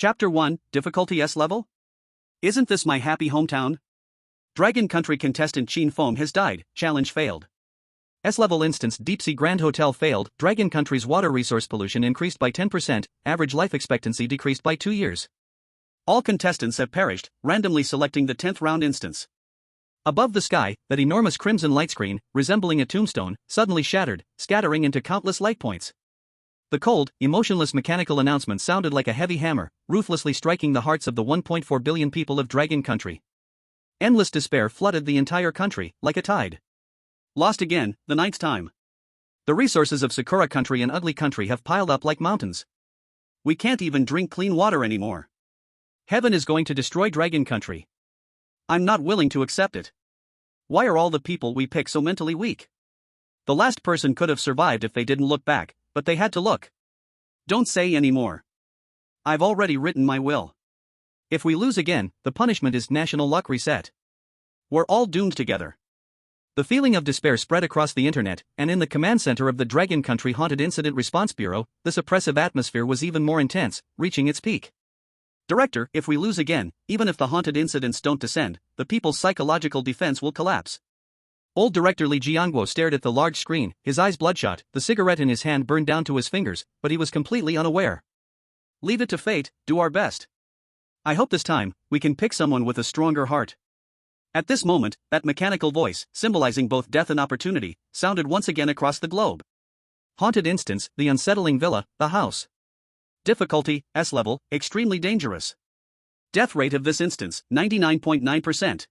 Chapter 1, Difficulty S level? Isn't this my happy hometown? Dragon Country contestant Sheen Foam has died, challenge failed. S-level instance Deep Sea Grand Hotel failed, Dragon Country's water resource pollution increased by 10%, average life expectancy decreased by 2 years. All contestants have perished, randomly selecting the 10th round instance. Above the sky, that enormous crimson light screen, resembling a tombstone, suddenly shattered, scattering into countless light points. The cold, emotionless mechanical announcement sounded like a heavy hammer, ruthlessly striking the hearts of the 1.4 billion people of Dragon Country. Endless despair flooded the entire country, like a tide. Lost again, the 9th time. The resources of Sakura Country and Ugly Country have piled up like mountains. We can't even drink clean water anymore. Heaven is going to destroy Dragon Country. I'm not willing to accept it. Why are all the people we pick so mentally weak? The last person could have survived if they didn't look back, but they had to look. Don't say any more. I've already written my will. If we lose again, the punishment is national luck reset. We're all doomed together. The feeling of despair spread across the internet, and in the command center of the Dragon Country Haunted Incident Response Bureau, this oppressive atmosphere was even more intense, reaching its peak. Director, if we lose again, even if the haunted incidents don't descend, the people's psychological defense will collapse. Old Director Lee Jiangguo stared at the large screen, his eyes bloodshot, the cigarette in his hand burned down to his fingers, but he was completely unaware. Leave it to fate, do our best. I hope this time, we can pick someone with a stronger heart. At this moment, that mechanical voice, symbolizing both death and opportunity, sounded once again across the globe. Haunted instance, the unsettling villa, the house. Difficulty, S level, extremely dangerous. Death rate of this instance, 99.9%.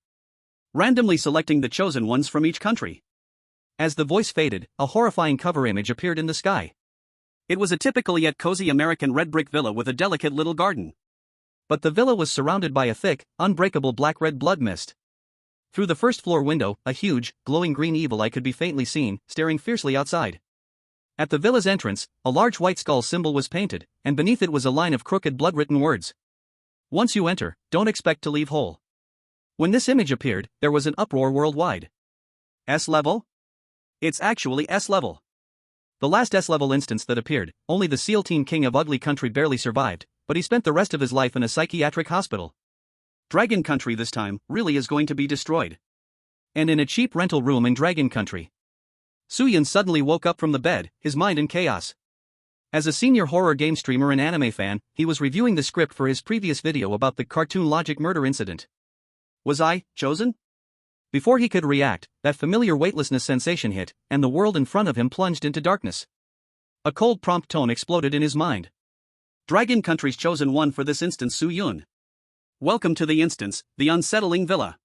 Randomly selecting the chosen ones from each country. As the voice faded, a horrifying cover image appeared in the sky. It was a typical yet cozy American red brick villa with a delicate little garden. But the villa was surrounded by a thick, unbreakable black-red blood mist. Through the first floor window, a huge, glowing green evil eye could be faintly seen, staring fiercely outside. At the villa's entrance, a large white skull symbol was painted, and beneath it was a line of crooked blood-written words. Once you enter, don't expect to leave whole. When this image appeared, there was an uproar worldwide. S level? It's actually S level. The last S level instance that appeared, only the SEAL Team King of Ugly Country barely survived, but he spent the rest of his life in a psychiatric hospital. Dragon Country this time really is going to be destroyed. And in a cheap rental room in Dragon Country, Soo-Yun suddenly woke up from the bed, his mind in chaos. As a senior horror game streamer and anime fan, he was reviewing the script for his previous video about the Cartoon Logic murder incident. Was I chosen? Before he could react, that familiar weightlessness sensation hit, and the world in front of him plunged into darkness. A cold prompt tone exploded in his mind. Dragon Country's chosen one for this instance, Soo-Yun. Welcome to the instance, the unsettling villa.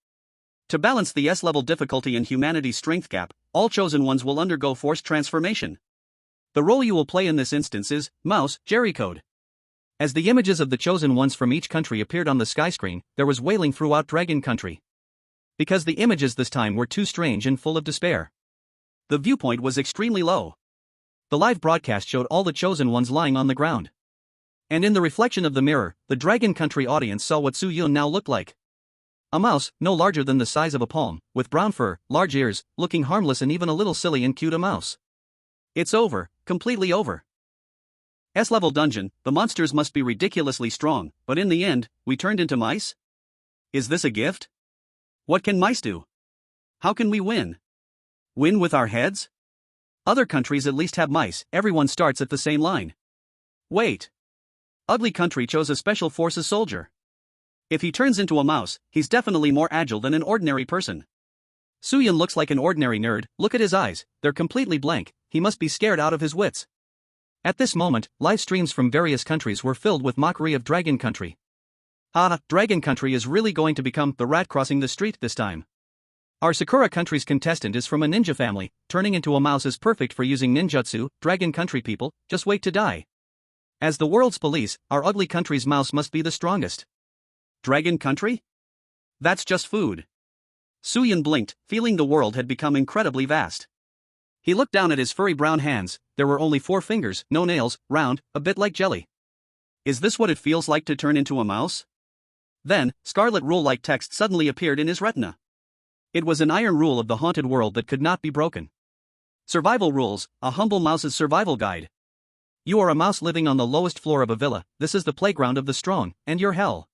To balance the S-level difficulty and humanity's strength gap, all chosen ones will undergo forced transformation. The role you will play in this instance is Mouse Jerry Code. As the images of the chosen ones from each country appeared on the sky screen, there was wailing throughout Dragon Country. Because the images this time were too strange and full of despair. The viewpoint was extremely low. The live broadcast showed all the chosen ones lying on the ground. And in the reflection of the mirror, the Dragon Country audience saw what Soo-Yun now looked like. A mouse, no larger than the size of a palm, with brown fur, large ears, looking harmless and even a little silly and cute a mouse. It's over, completely over. S-level dungeon, the monsters must be ridiculously strong, but in the end, we turned into mice? Is this a gift? What can mice do? How can we win? Win with our heads? Other countries at least have mice, everyone starts at the same line. Wait. Ugly Country chose a special forces soldier. If he turns into a mouse, he's definitely more agile than an ordinary person. Soo-Yun looks like an ordinary nerd, look at his eyes, they're completely blank, he must be scared out of his wits. At this moment, live streams from various countries were filled with mockery of Dragon Country. Dragon Country is really going to become the rat crossing the street this time. Our Sakura Country's contestant is from a ninja family, turning into a mouse is perfect for using ninjutsu, Dragon Country people, just wait to die. As the world's police, our Ugly Country's mouse must be the strongest. Dragon Country? That's just food. Soo-Yun blinked, feeling the world had become incredibly vast. He looked down at his furry brown hands, there were only 4 fingers, no nails, round, a bit like jelly. Is this what it feels like to turn into a mouse? Then, scarlet rule-like text suddenly appeared in his retina. It was an iron rule of the haunted world that could not be broken. Survival rules, a humble mouse's survival guide. You are a mouse living on the lowest floor of a villa. This is the playground of the strong, and your hell.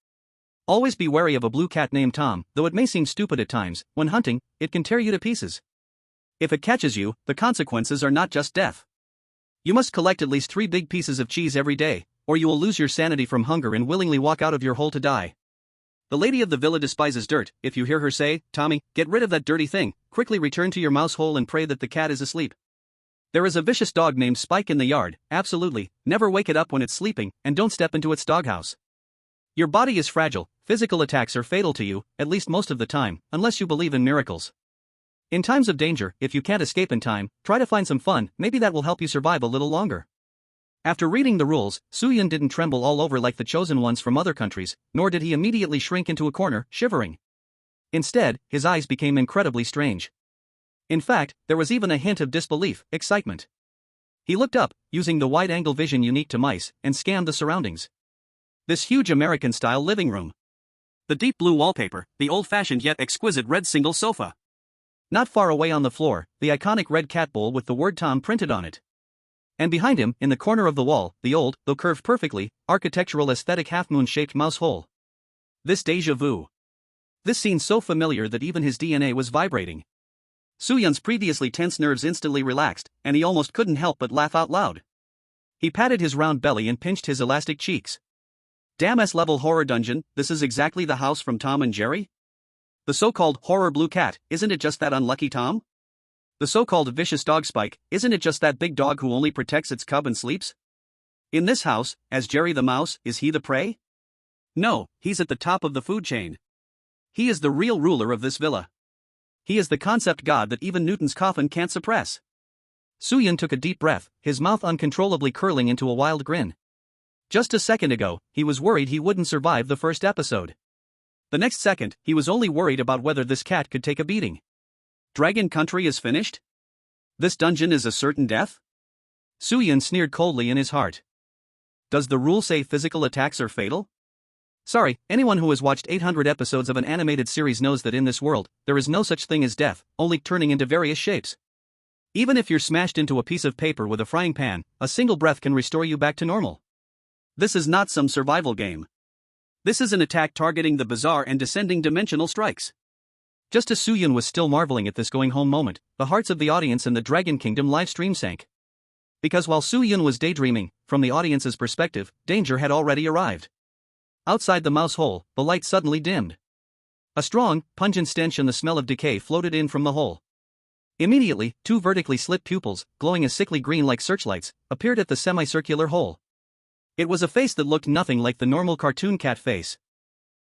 Always be wary of a blue cat named Tom, though it may seem stupid at times. When hunting, it can tear you to pieces. If it catches you, the consequences are not just death. You must collect at least 3 big pieces of cheese every day, or you will lose your sanity from hunger and willingly walk out of your hole to die. The lady of the villa despises dirt. If you hear her say, "Tommy, get rid of that dirty thing," quickly return to your mouse hole and pray that the cat is asleep. There is a vicious dog named Spike in the yard. Absolutely, never wake it up when it's sleeping, and don't step into its doghouse. Your body is fragile. Physical attacks are fatal to you, at least most of the time, unless you believe in miracles. In times of danger, if you can't escape in time, try to find some fun. Maybe that will help you survive a little longer. After reading the rules, Soo-Yun didn't tremble all over like the chosen ones from other countries, nor did he immediately shrink into a corner, shivering. Instead, his eyes became incredibly strange. In fact, there was even a hint of disbelief, excitement. He looked up, using the wide-angle vision unique to mice, and scanned the surroundings. This huge American-style living room. The deep blue wallpaper, the old-fashioned yet exquisite red single sofa. Not far away on the floor, the iconic red cat bowl with the word Tom printed on it. And behind him, in the corner of the wall, the old, though curved perfectly, architectural aesthetic half-moon-shaped mouse hole. This déjà vu. This scene so familiar that even his DNA was vibrating. Soo-Yun's previously tense nerves instantly relaxed, and he almost couldn't help but laugh out loud. He patted his round belly and pinched his elastic cheeks. Damn S-level horror dungeon, this is exactly the house from Tom and Jerry? The so-called horror blue cat, isn't it just that unlucky Tom? The so-called vicious dog Spike, isn't it just that big dog who only protects its cub and sleeps? In this house, as Jerry the mouse, is he the prey? No, he's at the top of the food chain. He is the real ruler of this villa. He is the concept god that even Newton's coffin can't suppress. Soo-Yun took a deep breath, his mouth uncontrollably curling into a wild grin. Just a second ago, he was worried he wouldn't survive the first episode. The next second, he was only worried about whether this cat could take a beating. Dragon Country is finished? This dungeon is a certain death? Soo-Yun sneered coldly in his heart. Does the rule say physical attacks are fatal? Sorry, anyone who has watched 800 episodes of an animated series knows that in this world, there is no such thing as death, only turning into various shapes. Even if you're smashed into a piece of paper with a frying pan, a single breath can restore you back to normal. This is not some survival game. This is an attack targeting the bizarre and descending dimensional strikes. Just as Soo-Yun was still marveling at this going-home moment, the hearts of the audience in the Dragon Kingdom livestream sank. Because while Soo-Yun was daydreaming, from the audience's perspective, danger had already arrived. Outside the mouse hole, the light suddenly dimmed. A strong, pungent stench and the smell of decay floated in from the hole. Immediately, 2 vertically slit pupils, glowing a sickly green like searchlights, appeared at the semicircular hole. It was a face that looked nothing like the normal cartoon cat face.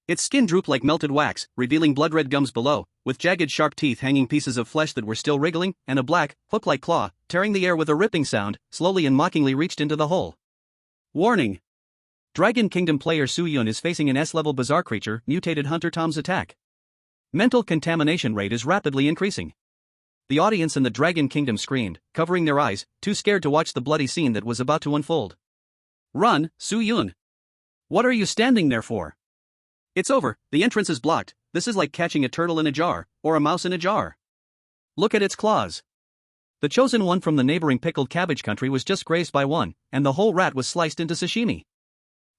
Its skin drooped like melted wax, revealing blood-red gums below, with jagged sharp teeth hanging pieces of flesh that were still wriggling, and a black, hook-like claw, tearing the air with a ripping sound, slowly and mockingly reached into the hole. Warning! Dragon Kingdom player Soo-Yun is facing an S-level bizarre creature, Mutated Hunter Tom's attack. Mental contamination rate is rapidly increasing. The audience in the Dragon Kingdom screamed, covering their eyes, too scared to watch the bloody scene that was about to unfold. Run, Soo-Yun! What are you standing there for? It's over, the entrance is blocked. This is like catching a turtle in a jar, or a mouse in a jar. Look at its claws. The chosen one from the neighboring pickled cabbage country was just grazed by one, and the whole rat was sliced into sashimi.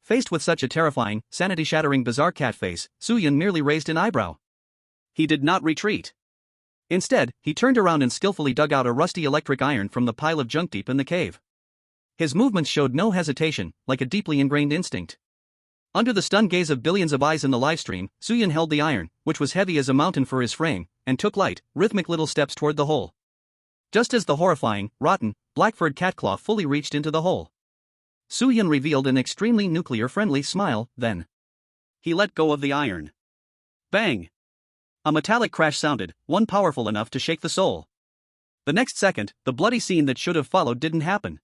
Faced with such a terrifying, sanity-shattering bizarre cat face, Soo-Yun merely raised an eyebrow. He did not retreat. Instead, he turned around and skillfully dug out a rusty electric iron from the pile of junk deep in the cave. His movements showed no hesitation, like a deeply ingrained instinct. Under the stunned gaze of billions of eyes in the livestream, Soo-Yun held the iron, which was heavy as a mountain for his frame, and took light, rhythmic little steps toward the hole. Just as the horrifying, rotten, black-furred cat claw fully reached into the hole, Soo-Yun revealed an extremely nuclear-friendly smile, then he let go of the iron. Bang! A metallic crash sounded, one powerful enough to shake the soul. The next second, the bloody scene that should have followed didn't happen.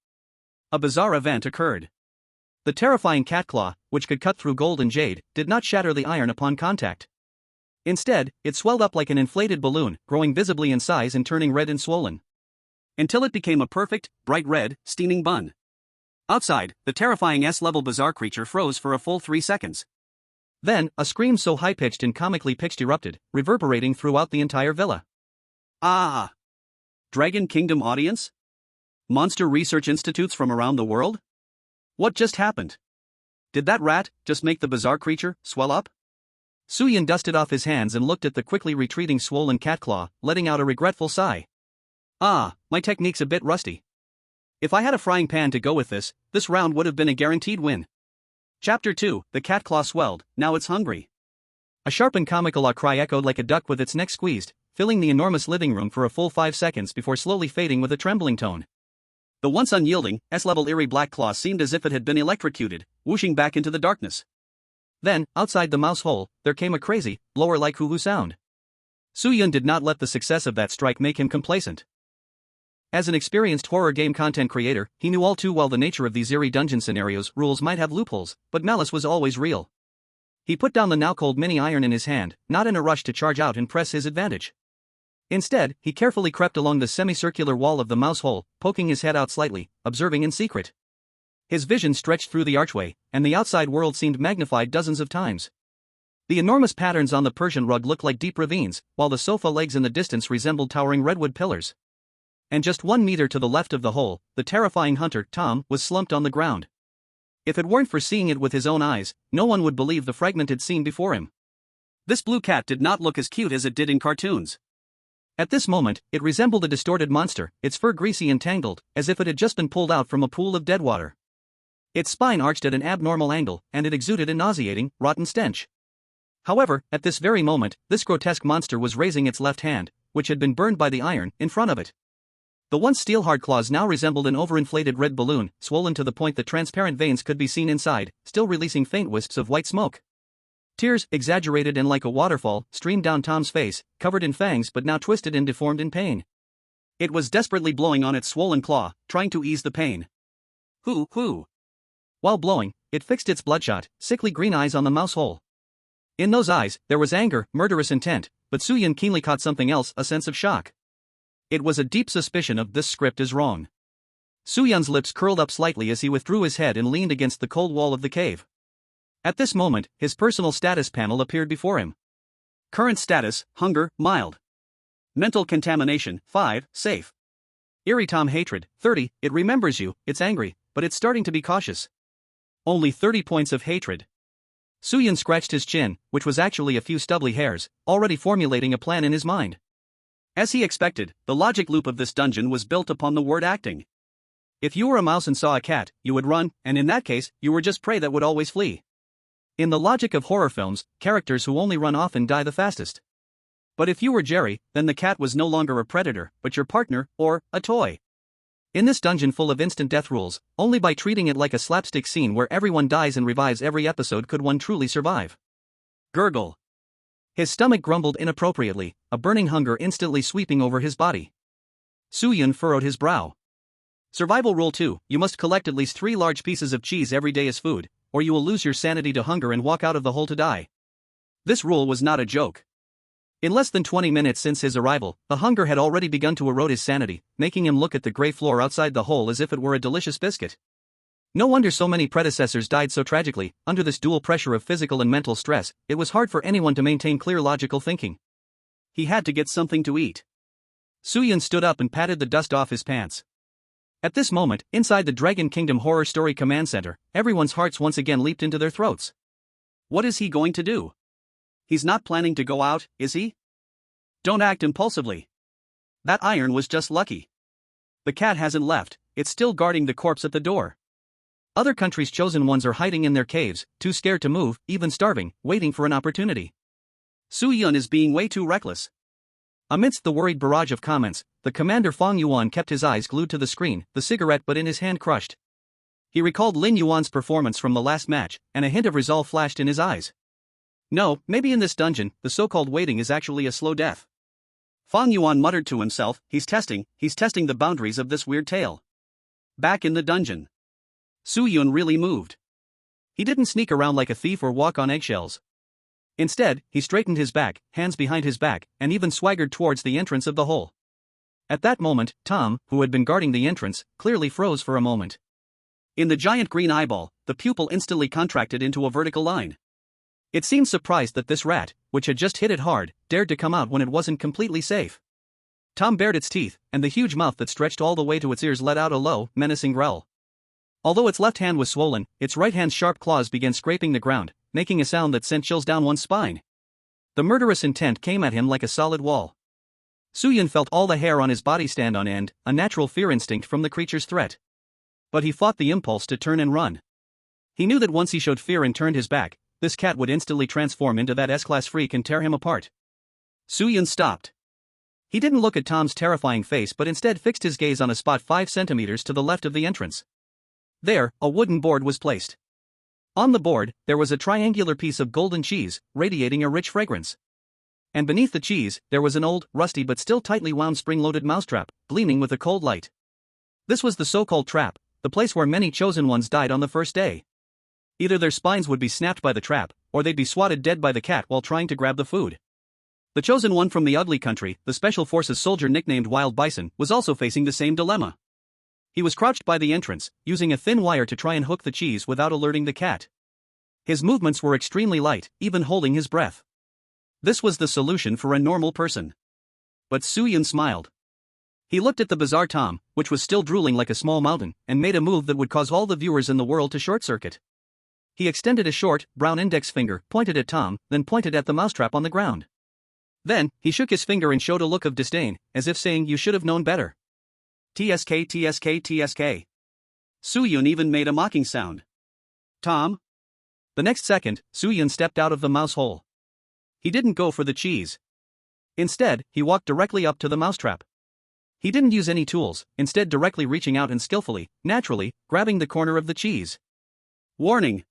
A bizarre event occurred. The terrifying cat claw, which could cut through gold and jade, did not shatter the iron upon contact. Instead, it swelled up like an inflated balloon, growing visibly in size and turning red and swollen. Until it became a perfect, bright red, steaming bun. Outside, the terrifying S-level bizarre creature froze for a full 3 seconds. Then, a scream so high-pitched and comically pitched erupted, reverberating throughout the entire villa. Ah! Dragon Kingdom audience? Monster research institutes from around the world? What just happened? Did that rat just make the bizarre creature swell up? Suyin dusted off his hands and looked at the quickly retreating swollen cat claw, letting out a regretful sigh. Ah, my technique's a bit rusty. If I had a frying pan to go with this round would have been a guaranteed win. Chapter 2, the cat claw swelled, now it's hungry. A sharp and comical cry echoed like a duck with its neck squeezed, filling the enormous living room for a full 5 seconds before slowly fading with a trembling tone. The once unyielding, S-level eerie black claw seemed as if it had been electrocuted, whooshing back into the darkness. Then, outside the mouse hole, there came a crazy, blower-like hoo-hoo sound. Suyin did not let the success of that strike make him complacent. As an experienced horror game content creator, he knew all too well the nature of these eerie dungeon scenarios. Rules might have loopholes, but malice was always real. He put down the now-cold mini-iron in his hand, not in a rush to charge out and press his advantage. Instead, he carefully crept along the semicircular wall of the mouse hole, poking his head out slightly, observing in secret. His vision stretched through the archway, and the outside world seemed magnified dozens of times. The enormous patterns on the Persian rug looked like deep ravines, while the sofa legs in the distance resembled towering redwood pillars. And just 1 meter to the left of the hole, the terrifying hunter, Tom, was slumped on the ground. If it weren't for seeing it with his own eyes, no one would believe the fragmented scene before him. This blue cat did not look as cute as it did in cartoons. At this moment, it resembled a distorted monster, its fur greasy and tangled, as if it had just been pulled out from a pool of dead water. Its spine arched at an abnormal angle, and it exuded a nauseating, rotten stench. However, at this very moment, this grotesque monster was raising its left hand, which had been burned by the iron, in front of it. The once steel-hard claws now resembled an overinflated red balloon, swollen to the point that transparent veins could be seen inside, still releasing faint wisps of white smoke. Tears, exaggerated and like a waterfall, streamed down Tom's face, covered in fangs but now twisted and deformed in pain. It was desperately blowing on its swollen claw, trying to ease the pain. Hoo. While blowing, it fixed its bloodshot, sickly green eyes on the mouse hole. In those eyes, there was anger, murderous intent, but Suyin keenly caught something else, a sense of shock. It was a deep suspicion of this script is wrong. Suyun's lips curled up slightly as he withdrew his head and leaned against the cold wall of the cave. At this moment, his personal status panel appeared before him. Current status, hunger, mild. Mental contamination, 5, safe. Eerie Tom hatred, 30, it remembers you, it's angry, but it's starting to be cautious. Only 30 points of hatred. Suyin scratched his chin, which was actually a few stubbly hairs, already formulating a plan in his mind. As he expected, the logic loop of this dungeon was built upon the word acting. If you were a mouse and saw a cat, you would run, and in that case, you were just prey that would always flee. In the logic of horror films, characters who only run often die the fastest. But if you were Jerry, then the cat was no longer a predator, but your partner, or a toy. In this dungeon full of instant death rules, only by treating it like a slapstick scene where everyone dies and revives every episode could one truly survive. Gurgle. His stomach grumbled inappropriately, a burning hunger instantly sweeping over his body. Suyin furrowed his brow. Survival rule 2, you must collect at least 3 large pieces of cheese every day as food, or you will lose your sanity to hunger and walk out of the hole to die. This rule was not a joke. In less than 20 minutes since his arrival, the hunger had already begun to erode his sanity, making him look at the gray floor outside the hole as if it were a delicious biscuit. No wonder so many predecessors died so tragically. Under this dual pressure of physical and mental stress, it was hard for anyone to maintain clear logical thinking. He had to get something to eat. Suyin stood up and patted the dust off his pants. At this moment, inside the Dragon Kingdom Horror Story Command Center, everyone's hearts once again leaped into their throats. What is he going to do? He's not planning to go out, is he? Don't act impulsively. That iron was just lucky. The cat hasn't left, it's still guarding the corpse at the door. Other countries' chosen ones are hiding in their caves, too scared to move, even starving, waiting for an opportunity. Suyin is being way too reckless. Amidst the worried barrage of comments, the commander Fang Yuan kept his eyes glued to the screen, the cigarette but in his hand crushed. He recalled Lin Yuan's performance from the last match, and a hint of resolve flashed in his eyes. No, maybe in this dungeon, the so-called waiting is actually a slow death. Fang Yuan muttered to himself, he's testing the boundaries of this weird tale. Back in the dungeon. Suyin really moved. He didn't sneak around like a thief or walk on eggshells. Instead, he straightened his back, hands behind his back, and even swaggered towards the entrance of the hole. At that moment, Tom, who had been guarding the entrance, clearly froze for a moment. In the giant green eyeball, the pupil instantly contracted into a vertical line. It seemed surprised that this rat, which had just hit it hard, dared to come out when it wasn't completely safe. Tom bared its teeth, and the huge mouth that stretched all the way to its ears let out a low, menacing growl. Although its left hand was swollen, its right hand's sharp claws began scraping the ground, making a sound that sent chills down one's spine. The murderous intent came at him like a solid wall. Soo-yun felt all the hair on his body stand on end, a natural fear instinct from the creature's threat. But he fought the impulse to turn and run. He knew that once he showed fear and turned his back, this cat would instantly transform into that S-class freak and tear him apart. Soo-yun stopped. He didn't look at Tom's terrifying face but instead fixed his gaze on a spot 5 centimeters to the left of the entrance. There, a wooden board was placed. On the board, there was a triangular piece of golden cheese, radiating a rich fragrance. And beneath the cheese, there was an old, rusty but still tightly wound spring-loaded mousetrap, gleaming with a cold light. This was the so-called trap, the place where many chosen ones died on the first day. Either their spines would be snapped by the trap, or they'd be swatted dead by the cat while trying to grab the food. The chosen one from the ugly country, the Special Forces soldier nicknamed Wild Bison, was also facing the same dilemma. He was crouched by the entrance, using a thin wire to try and hook the cheese without alerting the cat. His movements were extremely light, even holding his breath. This was the solution for a normal person. But Soo-yun smiled. He looked at the bizarre Tom, which was still drooling like a small mountain, and made a move that would cause all the viewers in the world to short-circuit. He extended a short, brown index finger, pointed at Tom, then pointed at the mousetrap on the ground. Then, he shook his finger and showed a look of disdain, as if saying you should have known better. TSK TSK TSK. Soo-yun even made a mocking sound. Tom? The next second, Soo-yun stepped out of the mouse hole. He didn't go for the cheese. Instead, he walked directly up to the mousetrap. He didn't use any tools, instead directly reaching out and skillfully, naturally, grabbing the corner of the cheese. Warning!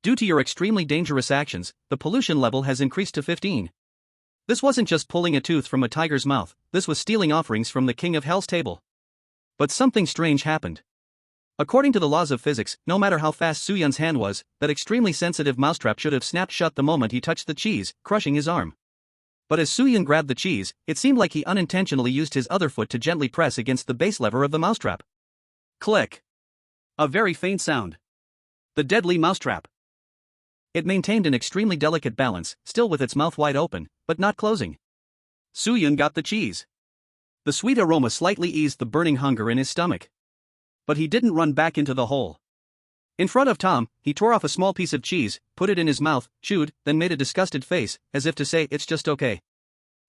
Due to your extremely dangerous actions, the pollution level has increased to 15. This wasn't just pulling a tooth from a tiger's mouth, this was stealing offerings from the king of hell's table. But something strange happened. According to the laws of physics, no matter how fast Soo-yun's hand was, that extremely sensitive mousetrap should have snapped shut the moment he touched the cheese, crushing his arm. But as Soo-yun grabbed the cheese, it seemed like he unintentionally used his other foot to gently press against the base lever of the mousetrap. Click! A very faint sound. The deadly mousetrap. It maintained an extremely delicate balance, still with its mouth wide open, but not closing. Soo-yun got the cheese. The sweet aroma slightly eased the burning hunger in his stomach. But he didn't run back into the hole. In front of Tom, he tore off a small piece of cheese, put it in his mouth, chewed, then made a disgusted face, as if to say it's just okay.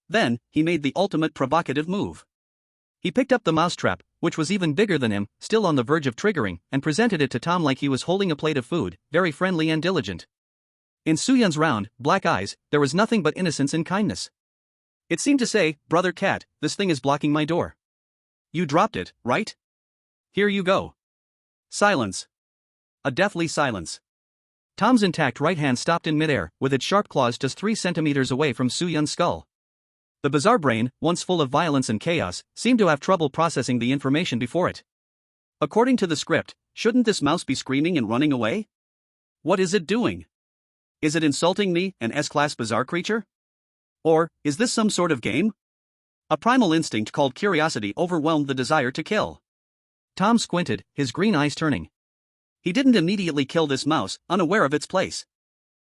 Then, he made the ultimate provocative move. He picked up the mousetrap, which was even bigger than him, still on the verge of triggering, and presented it to Tom like he was holding a plate of food, very friendly and diligent. In Soo-yun's round, black eyes, there was nothing but innocence and kindness. It seemed to say, "Brother cat, this thing is blocking my door. You dropped it, right? Here you go." Silence. A deathly silence. Tom's intact right hand stopped in midair, with its sharp claws just 3 centimeters away from Soo-yun's skull. The bizarre brain, once full of violence and chaos, seemed to have trouble processing the information before it. According to the script, shouldn't this mouse be screaming and running away? What is it doing? Is it insulting me, an S-class bizarre creature? Or, is this some sort of game? A primal instinct called curiosity overwhelmed the desire to kill. Tom squinted, his green eyes turning. He didn't immediately kill this mouse, unaware of its place.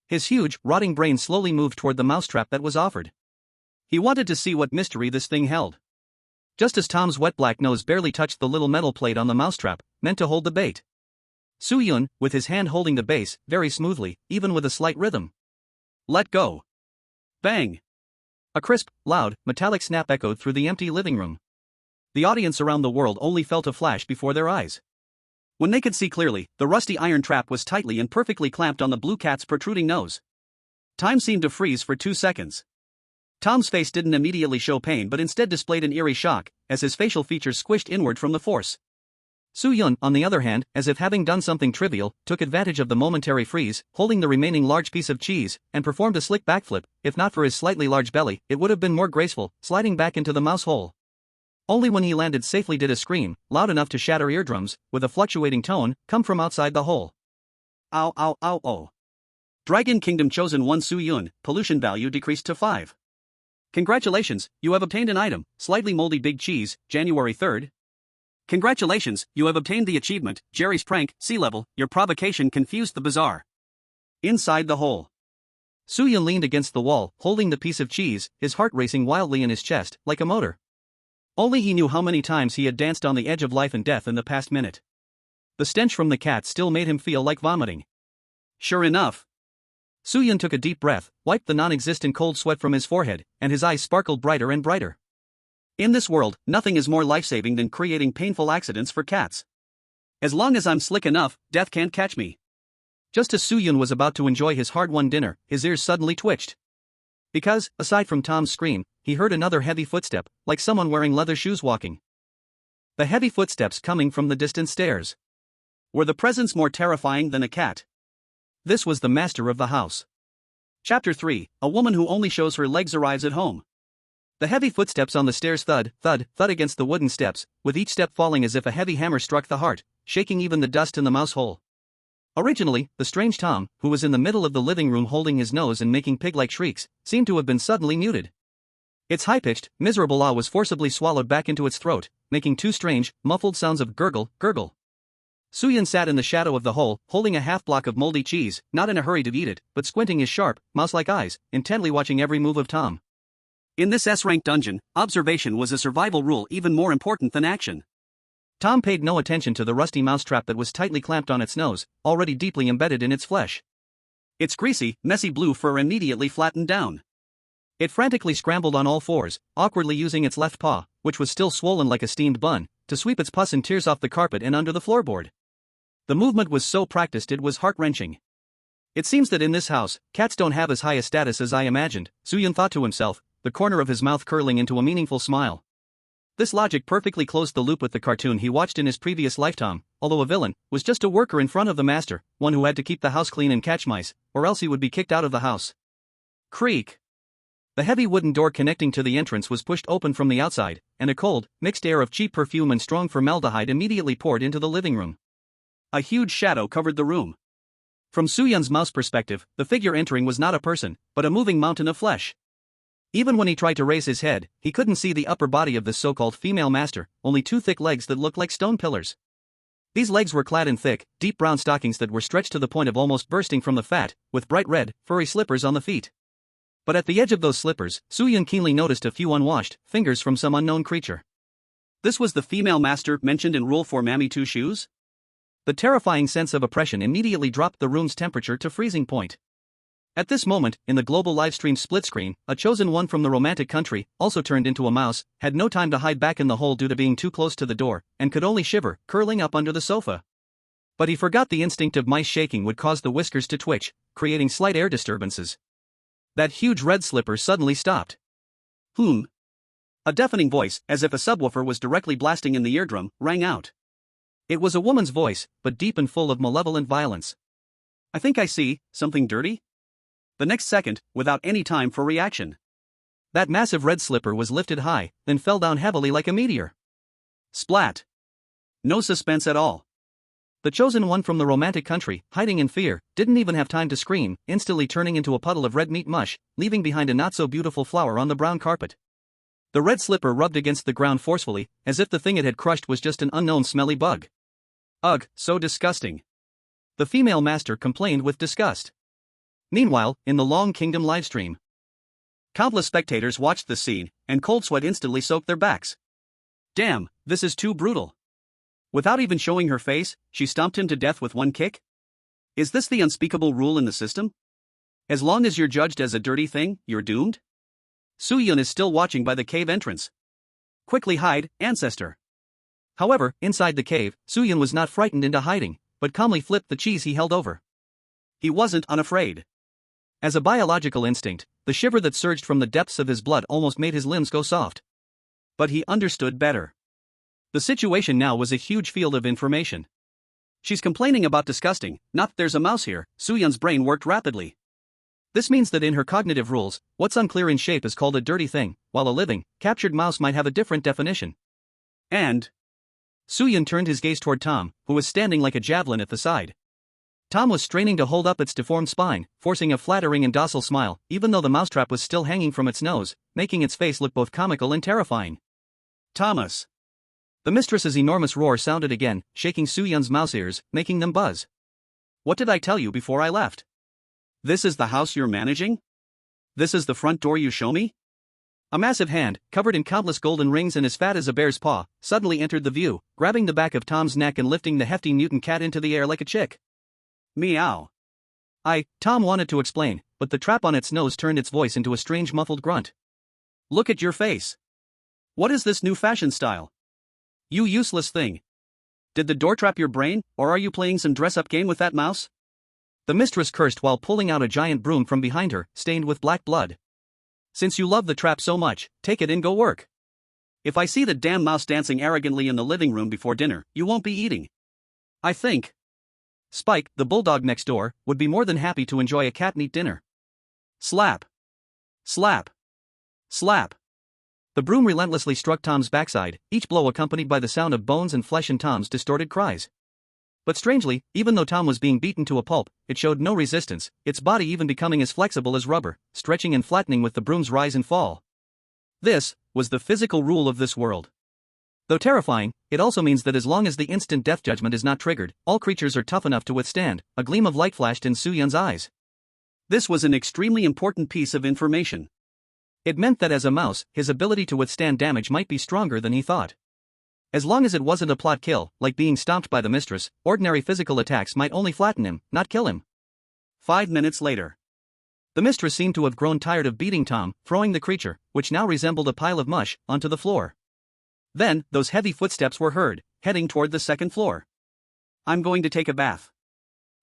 His huge, rotting brain slowly moved toward the mousetrap that was offered. He wanted to see what mystery this thing held. Just as Tom's wet black nose barely touched the little metal plate on the mousetrap, meant to hold the bait. Soo-yun, with his hand holding the base, very smoothly, even with a slight rhythm. Let go. Bang! A crisp, loud, metallic snap echoed through the empty living room. The audience around the world only felt a flash before their eyes. When they could see clearly, the rusty iron trap was tightly and perfectly clamped on the blue cat's protruding nose. Time seemed to freeze for 2 seconds. Tom's face didn't immediately show pain but instead displayed an eerie shock, as his facial features squished inward from the force. Soo-yun, on the other hand, as if having done something trivial, took advantage of the momentary freeze, holding the remaining large piece of cheese, and performed a slick backflip. If not for his slightly large belly, it would have been more graceful, sliding back into the mouse hole. Only when he landed safely did a scream, loud enough to shatter eardrums, with a fluctuating tone, come from outside the hole. Ow ow ow oh. Dragon Kingdom Chosen 1 Soo-yun, pollution value decreased to 5. Congratulations, you have obtained an item, slightly moldy big cheese, January 3rd. Congratulations, you have obtained the achievement, Jerry's Prank, sea level, your provocation confused the bizarre. Inside the hole. Soo-yun leaned against the wall, holding the piece of cheese, his heart racing wildly in his chest, like a motor. Only he knew how many times he had danced on the edge of life and death in the past minute. The stench from the cat still made him feel like vomiting. Sure enough. Soo-yun took a deep breath, wiped the non-existent cold sweat from his forehead, and his eyes sparkled brighter and brighter. In this world, nothing is more life-saving than creating painful accidents for cats. As long as I'm slick enough, death can't catch me. Just as Soo-yun was about to enjoy his hard-won dinner, his ears suddenly twitched. Because, aside from Tom's scream, he heard another heavy footstep, like someone wearing leather shoes walking. The heavy footsteps coming from the distant stairs. Were the presence more terrifying than a cat? This was the master of the house. Chapter 3, A Woman Who Only Shows Her Legs arrives at home. The heavy footsteps on the stairs thud, thud, thud against the wooden steps, with each step falling as if a heavy hammer struck the heart, shaking even the dust in the mouse hole. Originally, the strange Tom, who was in the middle of the living room holding his nose and making pig-like shrieks, seemed to have been suddenly muted. Its high-pitched, miserable ah was forcibly swallowed back into its throat, making two strange, muffled sounds of gurgle, gurgle. Soo-yun sat in the shadow of the hole, holding a half-block of moldy cheese, not in a hurry to eat it, but squinting his sharp, mouse-like eyes, intently watching every move of Tom. In this S-rank dungeon, observation was a survival rule even more important than action. Tom paid no attention to the rusty mousetrap that was tightly clamped on its nose, already deeply embedded in its flesh. Its greasy, messy blue fur immediately flattened down. It frantically scrambled on all fours, awkwardly using its left paw, which was still swollen like a steamed bun, to sweep its pus and tears off the carpet and under the floorboard. The movement was so practiced it was heart-wrenching. It seems that in this house, cats don't have as high a status as I imagined, Soo-yun thought to himself, the corner of his mouth curling into a meaningful smile. This logic perfectly closed the loop with the cartoon he watched in his previous lifetime. Although a villain, was just a worker in front of the master, one who had to keep the house clean and catch mice, or else he would be kicked out of the house. Creak. The heavy wooden door connecting to the entrance was pushed open from the outside, and a cold, mixed air of cheap perfume and strong formaldehyde immediately poured into the living room. A huge shadow covered the room. From Soo-yun's mouse perspective, the figure entering was not a person, but a moving mountain of flesh. Even when he tried to raise his head, he couldn't see the upper body of this so-called female master, only two thick legs that looked like stone pillars. These legs were clad in thick, deep brown stockings that were stretched to the point of almost bursting from the fat, with bright red, furry slippers on the feet. But at the edge of those slippers, Soo-yun keenly noticed a few unwashed fingers from some unknown creature. This was the female master mentioned in Rule 4 Mammy 2 Shoes? The terrifying sense of oppression immediately dropped the room's temperature to freezing point. At this moment, in the global livestream split screen, a chosen one from the romantic country, also turned into a mouse, had no time to hide back in the hole due to being too close to the door, and could only shiver, curling up under the sofa. But he forgot the instinct of mice shaking would cause the whiskers to twitch, creating slight air disturbances. That huge red slipper suddenly stopped. A deafening voice, as if a subwoofer was directly blasting in the eardrum, rang out. It was a woman's voice, but deep and full of malevolent violence. I think I see something dirty? The next second, without any time for reaction, that massive red slipper was lifted high, then fell down heavily like a meteor. Splat. No suspense at all. The chosen one from the romantic country, hiding in fear, didn't even have time to scream, instantly turning into a puddle of red meat mush, leaving behind a not-so-beautiful flower on the brown carpet. The red slipper rubbed against the ground forcefully, as if the thing it had crushed was just an unknown smelly bug. Ugh, so disgusting. The female master complained with disgust. Meanwhile, in the Long Kingdom livestream, countless spectators watched the scene, and cold sweat instantly soaked their backs. Damn, this is too brutal. Without even showing her face, she stomped him to death with one kick? Is this the unspeakable rule in the system? As long as you're judged as a dirty thing, you're doomed? Soo-yun is still watching by the cave entrance. Quickly hide, ancestor. However, inside the cave, Soo-yun was not frightened into hiding, but calmly flipped the cheese he held over. He wasn't unafraid. As a biological instinct, the shiver that surged from the depths of his blood almost made his limbs go soft. But he understood better. The situation now was a huge field of information. She's complaining about disgusting, not there's a mouse here. Soo-yun's brain worked rapidly. This means that in her cognitive rules, what's unclear in shape is called a dirty thing, while a living, captured mouse might have a different definition. And Soo-yun turned his gaze toward Tom, who was standing like a javelin at the side. Tom was straining to hold up its deformed spine, forcing a flattering and docile smile, even though the mousetrap was still hanging from its nose, making its face look both comical and terrifying. Thomas. The mistress's enormous roar sounded again, shaking Soo-yun's mouse ears, making them buzz. What did I tell you before I left? This is the house you're managing? This is the front door you show me? A massive hand, covered in countless golden rings and as fat as a bear's paw, suddenly entered the view, grabbing the back of Tom's neck and lifting the hefty mutant cat into the air like a chick. Meow. Tom wanted to explain, but the trap on its nose turned its voice into a strange muffled grunt. Look at your face. What is this new fashion style? You useless thing. Did the door trap your brain, or are you playing some dress-up game with that mouse? The mistress cursed while pulling out a giant broom from behind her, stained with black blood. Since you love the trap so much, take it and go work. If I see the damn mouse dancing arrogantly in the living room before dinner, you won't be eating. I think Spike, the bulldog next door, would be more than happy to enjoy a cat-meat dinner. Slap. Slap. Slap. The broom relentlessly struck Tom's backside, each blow accompanied by the sound of bones and flesh and Tom's distorted cries. But strangely, even though Tom was being beaten to a pulp, it showed no resistance, its body even becoming as flexible as rubber, stretching and flattening with the broom's rise and fall. This was the physical rule of this world. Though terrifying, it also means that as long as the instant death judgment is not triggered, all creatures are tough enough to withstand. A gleam of light flashed in Soo-Yun's eyes. This was an extremely important piece of information. It meant that as a mouse, his ability to withstand damage might be stronger than he thought. As long as it wasn't a plot kill, like being stomped by the mistress, ordinary physical attacks might only flatten him, not kill him. 5 minutes later. The mistress seemed to have grown tired of beating Tom, throwing the creature, which now resembled a pile of mush, onto the floor. Then, those heavy footsteps were heard, heading toward the second floor. I'm going to take a bath.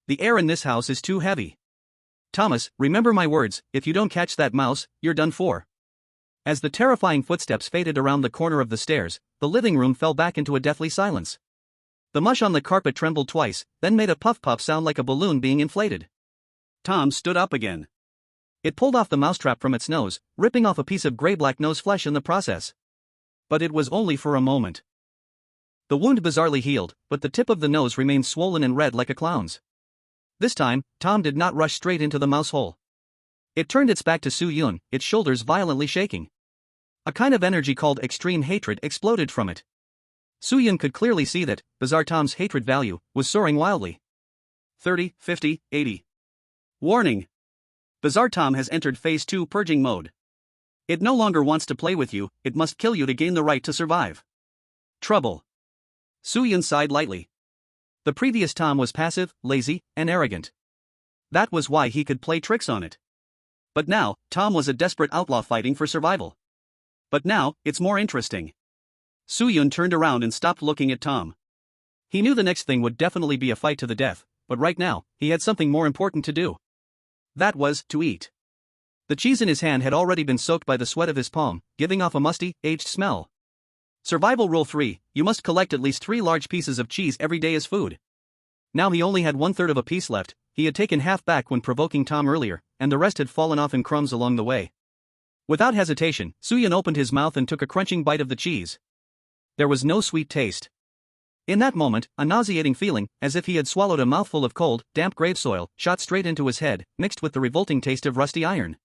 The air in this house is too heavy. Thomas, remember my words, if you don't catch that mouse, you're done for. As the terrifying footsteps faded around the corner of the stairs, the living room fell back into a deathly silence. The mush on the carpet trembled twice, then made a puff-puff sound like a balloon being inflated. Tom stood up again. It pulled off the mousetrap from its nose, ripping off a piece of gray-black nose flesh in the process. But it was only for a moment. The wound bizarrely healed, but the tip of the nose remained swollen and red like a clown's. This time, Tom did not rush straight into the mouse hole. It turned its back to Soo-Yun, its shoulders violently shaking. A kind of energy called extreme hatred exploded from it. Soo-Yun could clearly see that, bizarre Tom's hatred value, was soaring wildly. 30, 50, 80. Warning! Bizarre Tom has entered Phase 2 purging mode. It no longer wants to play with you, it must kill you to gain the right to survive. Trouble. Soo-Yun sighed lightly. The previous Tom was passive, lazy, and arrogant. That was why he could play tricks on it. But now, Tom was a desperate outlaw fighting for survival. But now, it's more interesting. Soo-Yun turned around and stopped looking at Tom. He knew the next thing would definitely be a fight to the death, but right now, he had something more important to do. That was, to eat. The cheese in his hand had already been soaked by the sweat of his palm, giving off a musty, aged smell. Survival Rule 3, you must collect at least 3 large pieces of cheese every day as food. Now he only had 1/3 of a piece left, he had taken half back when provoking Tom earlier, and the rest had fallen off in crumbs along the way. Without hesitation, Soo-Yun opened his mouth and took a crunching bite of the cheese. There was no sweet taste. In that moment, a nauseating feeling, as if he had swallowed a mouthful of cold, damp grave soil, shot straight into his head, mixed with the revolting taste of rusty iron.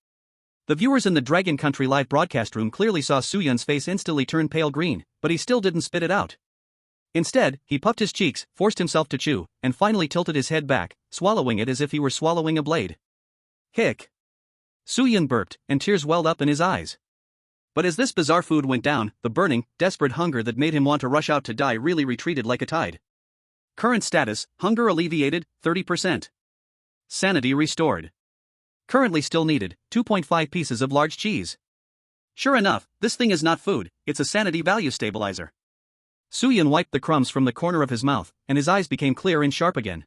The viewers in the Dragon Country live broadcast room clearly saw Soo-Yun's face instantly turn pale green, but he still didn't spit it out. Instead, he puffed his cheeks, forced himself to chew, and finally tilted his head back, swallowing it as if he were swallowing a blade. Hick! Soo-Yun burped, and tears welled up in his eyes. But as this bizarre food went down, the burning, desperate hunger that made him want to rush out to die really retreated like a tide. Current status, hunger alleviated, 30%. Sanity restored. Currently still needed, 2.5 pieces of large cheese. Sure enough, this thing is not food, it's a sanity value stabilizer. Soo-Yun wiped the crumbs from the corner of his mouth, and his eyes became clear and sharp again.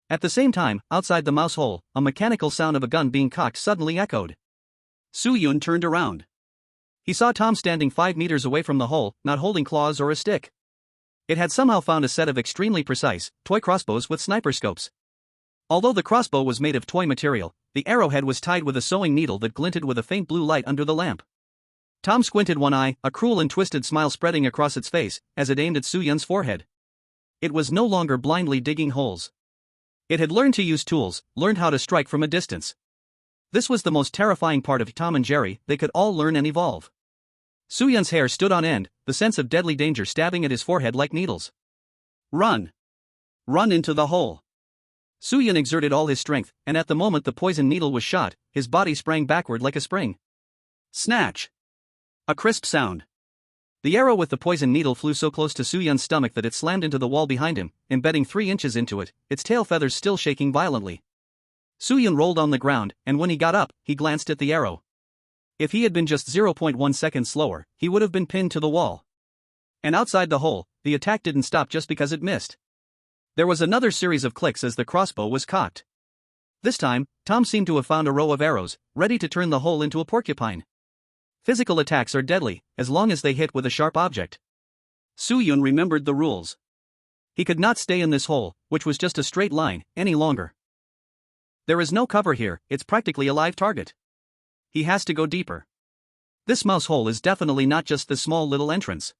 At the same time, outside the mouse hole, a mechanical sound of a gun being cocked suddenly echoed. Soo-Yun turned around. He saw Tom standing 5 meters away from the hole, not holding claws or a stick. It had somehow found a set of extremely precise, toy crossbows with sniper scopes. Although the crossbow was made of toy material, the arrowhead was tied with a sewing needle that glinted with a faint blue light under the lamp. Tom squinted one eye, a cruel and twisted smile spreading across its face, as it aimed at Soo-Yun's forehead. It was no longer blindly digging holes. It had learned to use tools, learned how to strike from a distance. This was the most terrifying part of Tom and Jerry, they could all learn and evolve. Soo-Yun's hair stood on end, the sense of deadly danger stabbing at his forehead like needles. Run! Run into the hole! Soo-Yun exerted all his strength, and at the moment the poison needle was shot, his body sprang backward like a spring. Snatch! A crisp sound. The arrow with the poison needle flew so close to Suyun's stomach that it slammed into the wall behind him, embedding 3 inches into it, its tail feathers still shaking violently. Suyun rolled on the ground, and when he got up, he glanced at the arrow. If he had been just 0.1 seconds slower, he would have been pinned to the wall. And outside the hole, the attack didn't stop just because it missed. There was another series of clicks as the crossbow was cocked. This time, Tom seemed to have found a row of arrows, ready to turn the hole into a porcupine. Physical attacks are deadly, as long as they hit with a sharp object. Suyun remembered the rules. He could not stay in this hole, which was just a straight line, any longer. There is no cover here, it's practically a live target. He has to go deeper. This mouse hole is definitely not just this small little entrance.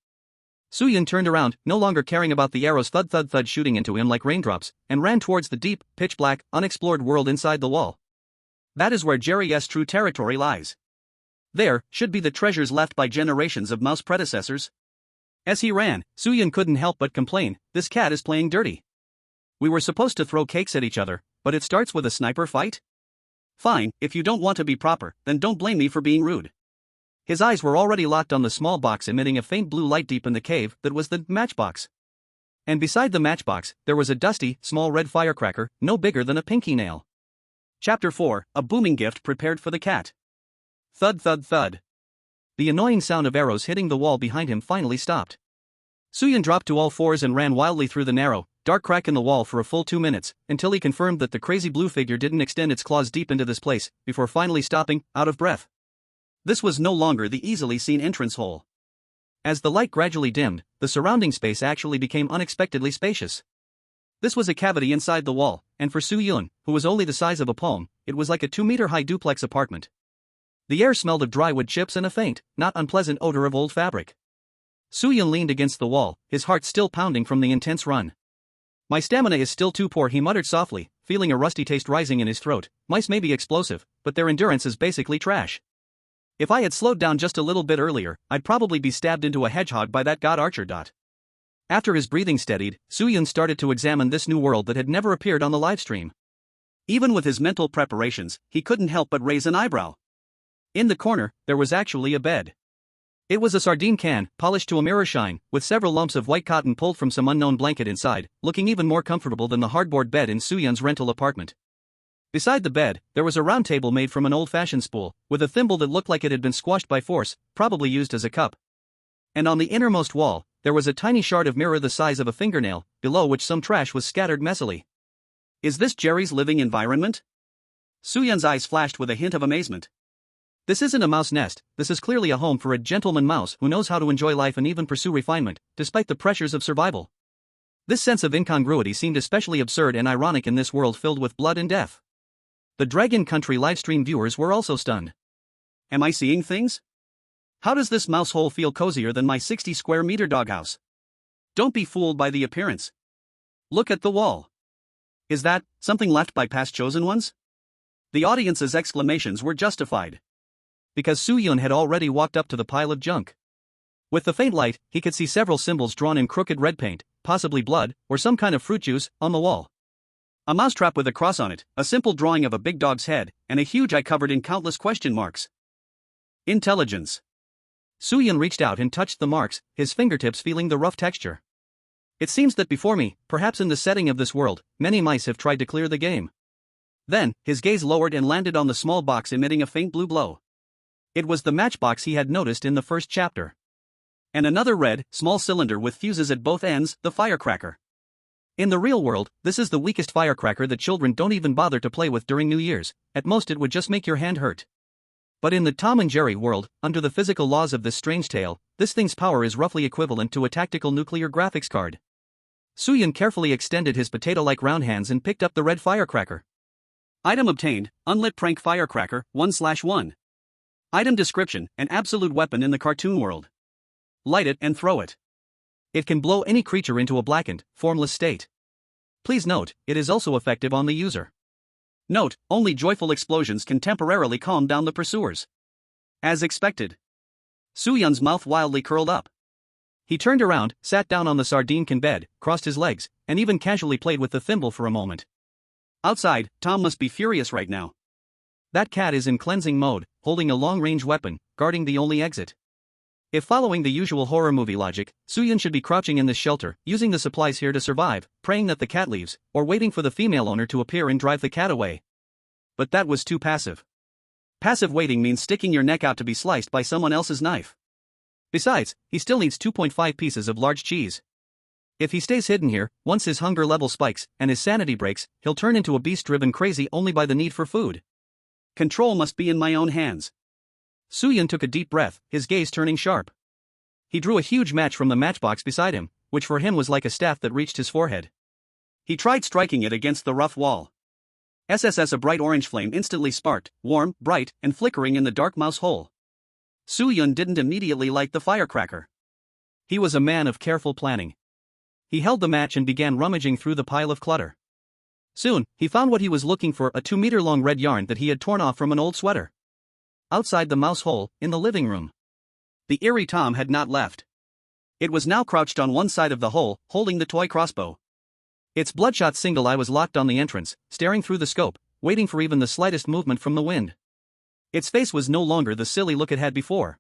Suyun turned around, no longer caring about the arrows thud shooting into him like raindrops, and ran towards the deep, pitch-black, unexplored world inside the wall. That is where Jerry's true territory lies. There should be the treasures left by generations of mouse predecessors. As he ran, Suyun couldn't help but complain, "This cat is playing dirty. We were supposed to throw cakes at each other, but it starts with a sniper fight? Fine, if you don't want to be proper, then don't blame me for being rude." His eyes were already locked on the small box emitting a faint blue light deep in the cave that was the matchbox. And beside the matchbox, there was a dusty, small red firecracker, no bigger than a pinky nail. Chapter 4, a booming gift prepared for the cat. Thud thud thud. The annoying sound of arrows hitting the wall behind him finally stopped. Suyun dropped to all fours and ran wildly through the narrow, dark crack in the wall for a full 2 minutes, until he confirmed that the crazy blue figure didn't extend its claws deep into this place, before finally stopping, out of breath. This was no longer the easily seen entrance hole. As the light gradually dimmed, the surrounding space actually became unexpectedly spacious. This was a cavity inside the wall, and for Suyun, who was only the size of a palm, it was like a 2-meter-high duplex apartment. The air smelled of dry wood chips and a faint, not unpleasant odor of old fabric. Suyun leaned against the wall, his heart still pounding from the intense run. "My stamina is still too poor," he muttered softly, feeling a rusty taste rising in his throat. "Mice may be explosive, but their endurance is basically trash. If I had slowed down just a little bit earlier, I'd probably be stabbed into a hedgehog by that god archer. After his breathing steadied, Suyun started to examine this new world that had never appeared on the livestream. Even with his mental preparations, he couldn't help but raise an eyebrow. In the corner, there was actually a bed. It was a sardine can, polished to a mirror shine, with several lumps of white cotton pulled from some unknown blanket inside, looking even more comfortable than the hardboard bed in Suyun's rental apartment. Beside the bed, there was a round table made from an old-fashioned spool, with a thimble that looked like it had been squashed by force, probably used as a cup. And on the innermost wall, there was a tiny shard of mirror the size of a fingernail, below which some trash was scattered messily. Is this Jerry's living environment? Suyun's eyes flashed with a hint of amazement. This isn't a mouse nest, this is clearly a home for a gentleman mouse who knows how to enjoy life and even pursue refinement, despite the pressures of survival. This sense of incongruity seemed especially absurd and ironic in this world filled with blood and death. The Dragon Country livestream viewers were also stunned. Am I seeing things? How does this mouse hole feel cozier than my 60-square-meter doghouse? Don't be fooled by the appearance. Look at the wall. Is that something left by past chosen ones? The audience's exclamations were justified. Because Suyun had already walked up to the pile of junk. With the faint light, he could see several symbols drawn in crooked red paint, possibly blood, or some kind of fruit juice, on the wall. A mousetrap with a cross on it, a simple drawing of a big dog's head, and a huge eye covered in countless question marks. Intelligence. Suyun reached out and touched the marks, his fingertips feeling the rough texture. It seems that before me, perhaps in the setting of this world, many mice have tried to clear the game. Then, his gaze lowered and landed on the small box emitting a faint blue glow. It was the matchbox he had noticed in the first chapter. And another red, small cylinder with fuses at both ends, the firecracker. In the real world, this is the weakest firecracker that children don't even bother to play with during New Year's, at most it would just make your hand hurt. But in the Tom and Jerry world, under the physical laws of this strange tale, this thing's power is roughly equivalent to a tactical nuclear graphics card. Suyun carefully extended his potato-like round hands and picked up the red firecracker. Item obtained, unlit prank firecracker, 1/1. Item description, an absolute weapon in the cartoon world. Light it and throw it. It can blow any creature into a blackened, formless state. Please note, it is also effective on the user. Note, only joyful explosions can temporarily calm down the pursuers. As expected. Suyun's mouth wildly curled up. He turned around, sat down on the sardine can bed, crossed his legs, and even casually played with the thimble for a moment. Outside, Tom must be furious right now. That cat is in cleansing mode, holding a long-range weapon, guarding the only exit. If following the usual horror movie logic, Soo-Yun should be crouching in this shelter, using the supplies here to survive, praying that the cat leaves, or waiting for the female owner to appear and drive the cat away. But that was too passive. Passive waiting means sticking your neck out to be sliced by someone else's knife. Besides, he still needs 2.5 pieces of large cheese. If he stays hidden here, once his hunger level spikes and his sanity breaks, he'll turn into a beast driven crazy only by the need for food. Control must be in my own hands. Soo-Yun took a deep breath, his gaze turning sharp. He drew a huge match from the matchbox beside him, which for him was like a staff that reached his forehead. He tried striking it against the rough wall. A bright orange flame instantly sparked, warm, bright, and flickering in the dark mouse hole. Soo-Yun didn't immediately light the firecracker. He was a man of careful planning. He held the match and began rummaging through the pile of clutter. Soon, he found what he was looking for, a 2-meter-long red yarn that he had torn off from an old sweater. Outside the mouse hole, in the living room. The eerie Tom had not left. It was now crouched on one side of the hole, holding the toy crossbow. Its bloodshot single eye was locked on the entrance, staring through the scope, waiting for even the slightest movement from the wind. Its face was no longer the silly look it had before.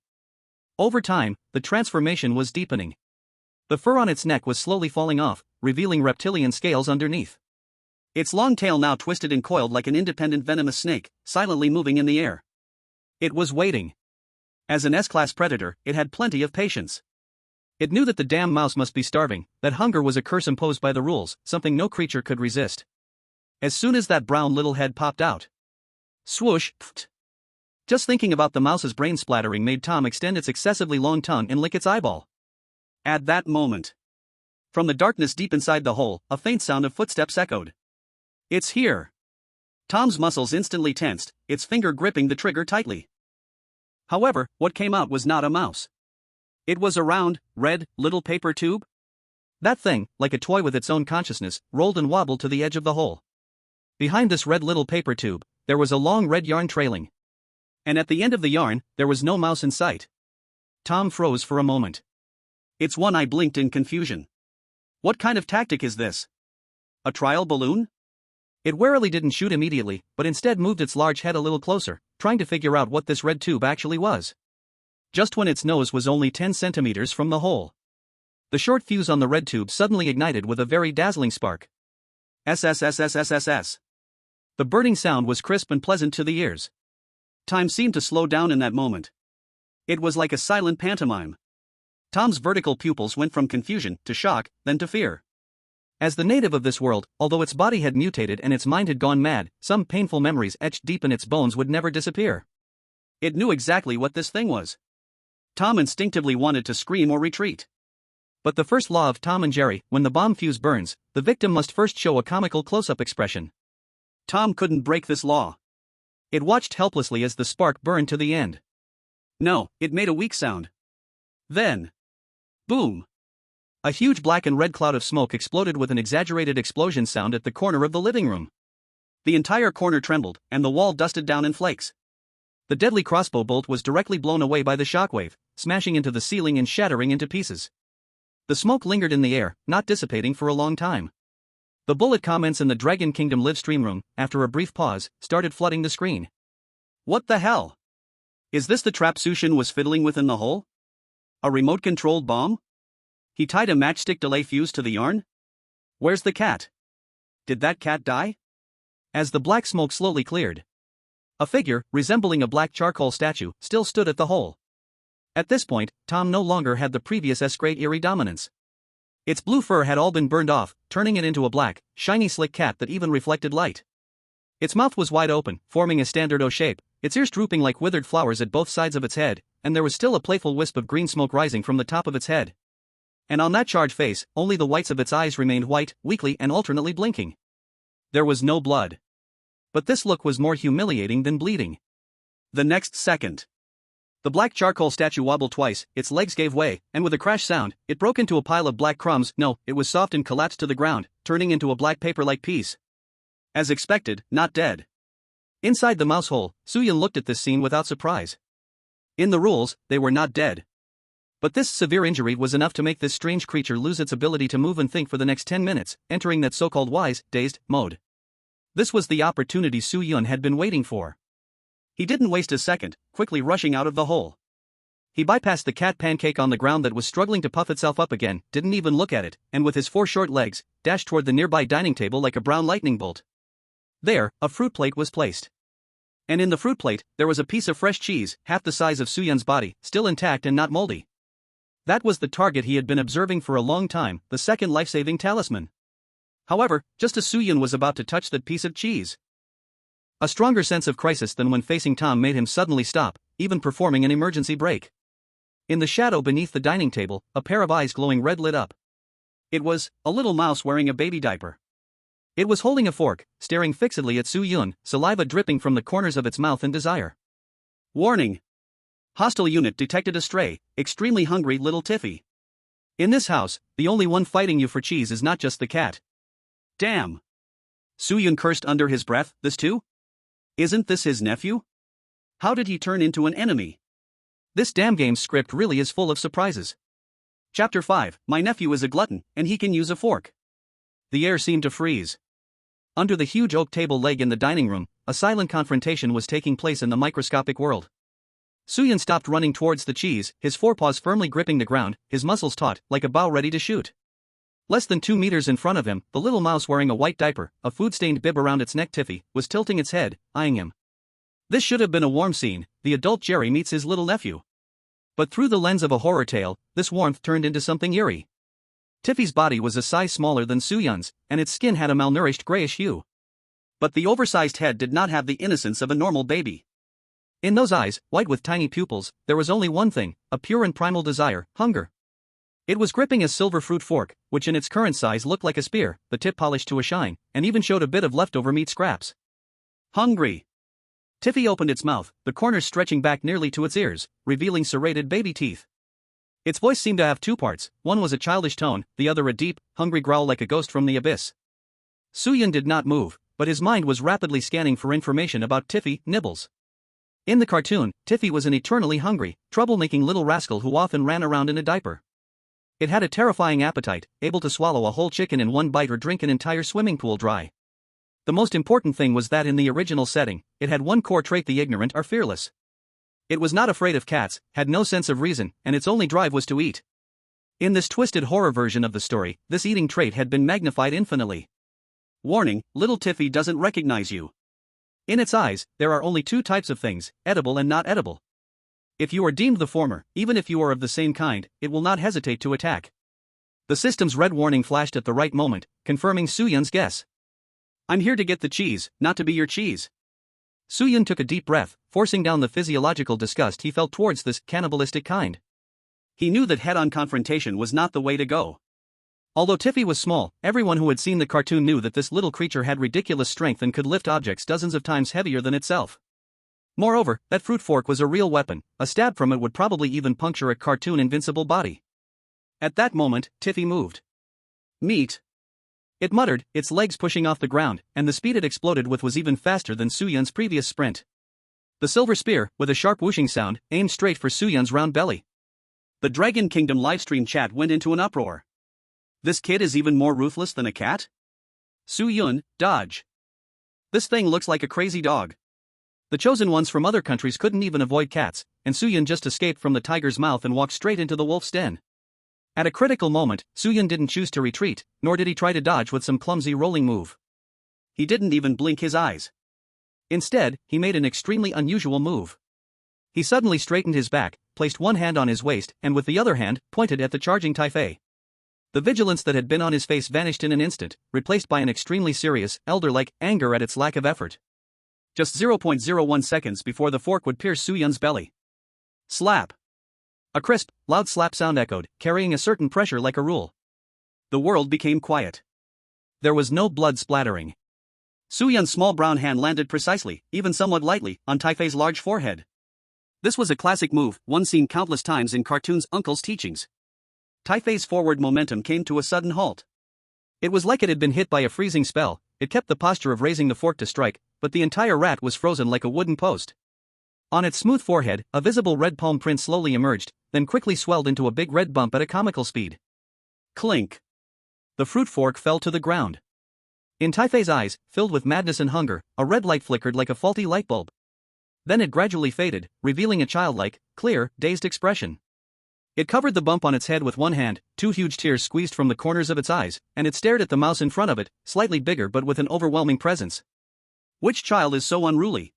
Over time, the transformation was deepening. The fur on its neck was slowly falling off, revealing reptilian scales underneath. Its long tail now twisted and coiled like an independent venomous snake, silently moving in the air. It was waiting. As an S-class predator, it had plenty of patience. It knew that the damn mouse must be starving, that hunger was a curse imposed by the rules, something no creature could resist. As soon as that brown little head popped out. Swoosh, pft. Just thinking about the mouse's brain splattering made Tom extend its excessively long tongue and lick its eyeball. At that moment, from the darkness deep inside the hole, a faint sound of footsteps echoed. It's here. Tom's muscles instantly tensed, its finger gripping the trigger tightly. However, what came out was not a mouse. It was a round, red, little paper tube. That thing, like a toy with its own consciousness, rolled and wobbled to the edge of the hole. Behind this red little paper tube, there was a long red yarn trailing. And at the end of the yarn, there was no mouse in sight. Tom froze for a moment. Its one eye blinked in confusion. What kind of tactic is this? A trial balloon? It warily didn't shoot immediately, but instead moved its large head a little closer, trying to figure out what this red tube actually was. Just when its nose was only 10 centimeters from the hole. The short fuse on the red tube suddenly ignited with a very dazzling spark. SSSSSSS. The burning sound was crisp and pleasant to the ears. Time seemed to slow down in that moment. It was like a silent pantomime. Tom's vertical pupils went from confusion to shock, then to fear. As the native of this world, although its body had mutated and its mind had gone mad, some painful memories etched deep in its bones would never disappear. It knew exactly what this thing was. Tom instinctively wanted to scream or retreat. But the first law of Tom and Jerry, when the bomb fuse burns, the victim must first show a comical close-up expression. Tom couldn't break this law. It watched helplessly as the spark burned to the end. No, it made a weak sound. Then, boom! A huge black and red cloud of smoke exploded with an exaggerated explosion sound at the corner of the living room. The entire corner trembled, and the wall dusted down in flakes. The deadly crossbow bolt was directly blown away by the shockwave, smashing into the ceiling and shattering into pieces. The smoke lingered in the air, not dissipating for a long time. The bullet comments in the Dragon Kingdom live stream room, after a brief pause, started flooding the screen. What the hell? Is this the trap Soo-Yun was fiddling with in the hole? A remote-controlled bomb? He tied a matchstick delay fuse to the yarn? Where's the cat? Did that cat die? As the black smoke slowly cleared, a figure, resembling a black charcoal statue, still stood at the hole. At this point, Tom no longer had the previous great eerie dominance. Its blue fur had all been burned off, turning it into a black, shiny slick cat that even reflected light. Its mouth was wide open, forming a standard O shape, its ears drooping like withered flowers at both sides of its head, and there was still a playful wisp of green smoke rising from the top of its head. And on that charred face, only the whites of its eyes remained white, weakly and alternately blinking. There was no blood. But this look was more humiliating than bleeding. The next second, the black charcoal statue wobbled twice, its legs gave way, and with a crash sound, it broke into a pile of black crumbs. No, it was soft and collapsed to the ground, turning into a black paper-like piece. As expected, not dead. Inside the mouse hole, Soo-Yun looked at this scene without surprise. In the rules, they were not dead. But this severe injury was enough to make this strange creature lose its ability to move and think for the next 10 minutes, entering that so-called wise, dazed mode. This was the opportunity Soo-Yun had been waiting for. He didn't waste a second, quickly rushing out of the hole. He bypassed the cat pancake on the ground that was struggling to puff itself up again, didn't even look at it, and with his 4 short legs, dashed toward the nearby dining table like a brown lightning bolt. There, a fruit plate was placed. And in the fruit plate, there was a piece of fresh cheese, half the size of Suyun's body, still intact and not moldy. That was the target he had been observing for a long time, the second life-saving talisman. However, just as Suyun was about to touch that piece of cheese, a stronger sense of crisis than when facing Tom made him suddenly stop, even performing an emergency brake. In the shadow beneath the dining table, a pair of eyes glowing red lit up. It was a little mouse wearing a baby diaper. It was holding a fork, staring fixedly at Suyun, saliva dripping from the corners of its mouth in desire. Warning! Hostile unit detected a stray, extremely hungry little Tiffy. In this house, the only one fighting you for cheese is not just the cat. Damn! Suyun cursed under his breath, this too? Isn't this his nephew? How did he turn into an enemy? This damn game's script really is full of surprises. Chapter 5, My nephew is a glutton, and he can use a fork. The air seemed to freeze. Under the huge oak table leg in the dining room, a silent confrontation was taking place in the microscopic world. Suyun stopped running towards the cheese, his forepaws firmly gripping the ground, his muscles taut, like a bow ready to shoot. Less than 2 meters in front of him, the little mouse wearing a white diaper, a food-stained bib around its neck Tiffy, was tilting its head, eyeing him. This should have been a warm scene, the adult Jerry meets his little nephew. But through the lens of a horror tale, this warmth turned into something eerie. Tiffy's body was a size smaller than Suyun's, and its skin had a malnourished grayish hue. But the oversized head did not have the innocence of a normal baby. In those eyes, white with tiny pupils, there was only one thing, a pure and primal desire, hunger. It was gripping a silver fruit fork, which in its current size looked like a spear, the tip polished to a shine, and even showed a bit of leftover meat scraps. Hungry! Tiffy opened its mouth, the corners stretching back nearly to its ears, revealing serrated baby teeth. Its voice seemed to have 2 parts, one was a childish tone, the other a deep, hungry growl like a ghost from the abyss. Suyun did not move, but his mind was rapidly scanning for information about Tiffy, Nibbles. In the cartoon, Tiffy was an eternally hungry, troublemaking little rascal who often ran around in a diaper. It had a terrifying appetite, able to swallow a whole chicken in one bite or drink an entire swimming pool dry. The most important thing was that in the original setting, it had one core trait: the ignorant are fearless. It was not afraid of cats, had no sense of reason, and its only drive was to eat. In this twisted horror version of the story, this eating trait had been magnified infinitely. Warning, little Tiffy doesn't recognize you. In its eyes, there are only 2 types of things, edible and not edible. If you are deemed the former, even if you are of the same kind, it will not hesitate to attack. The system's red warning flashed at the right moment, confirming Suyun's guess. I'm here to get the cheese, not to be your cheese. Suyun took a deep breath, forcing down the physiological disgust he felt towards this cannibalistic kind. He knew that head-on confrontation was not the way to go. Although Tiffy was small, everyone who had seen the cartoon knew that this little creature had ridiculous strength and could lift objects dozens of times heavier than itself. Moreover, that fruit fork was a real weapon, a stab from it would probably even puncture a cartoon Invincible body. At that moment, Tiffy moved. Meat. It muttered, its legs pushing off the ground, and the speed it exploded with was even faster than Suyun's previous sprint. The silver spear, with a sharp whooshing sound, aimed straight for Suyun's round belly. The Dragon Kingdom livestream chat went into an uproar. This kid is even more ruthless than a cat? Suyun, dodge. This thing looks like a crazy dog. The chosen ones from other countries couldn't even avoid cats, and Suyun just escaped from the tiger's mouth and walked straight into the wolf's den. At a critical moment, Suyun didn't choose to retreat, nor did he try to dodge with some clumsy rolling move. He didn't even blink his eyes. Instead, he made an extremely unusual move. He suddenly straightened his back, placed one hand on his waist, and with the other hand, pointed at the charging Taifei. The vigilance that had been on his face vanished in an instant, replaced by an extremely serious, elder-like anger at its lack of effort. Just 0.01 seconds before the fork would pierce Suyun's belly. Slap! A crisp, loud slap sound echoed, carrying a certain pressure like a rule. The world became quiet. There was no blood splattering. Suyun's small brown hand landed precisely, even somewhat lightly, on Taifei's large forehead. This was a classic move, one seen countless times in cartoons' uncle's teachings. Taifei's forward momentum came to a sudden halt. It was like it had been hit by a freezing spell. It kept the posture of raising the fork to strike, but the entire rat was frozen like a wooden post. On its smooth forehead, a visible red palm print slowly emerged, then quickly swelled into a big red bump at a comical speed. Clink! The fruit fork fell to the ground. In Taifei's eyes, filled with madness and hunger, a red light flickered like a faulty light bulb. Then it gradually faded, revealing a childlike, clear, dazed expression. It covered the bump on its head with one hand, 2 huge tears squeezed from the corners of its eyes, and it stared at the mouse in front of it, slightly bigger but with an overwhelming presence. Which child is so unruly?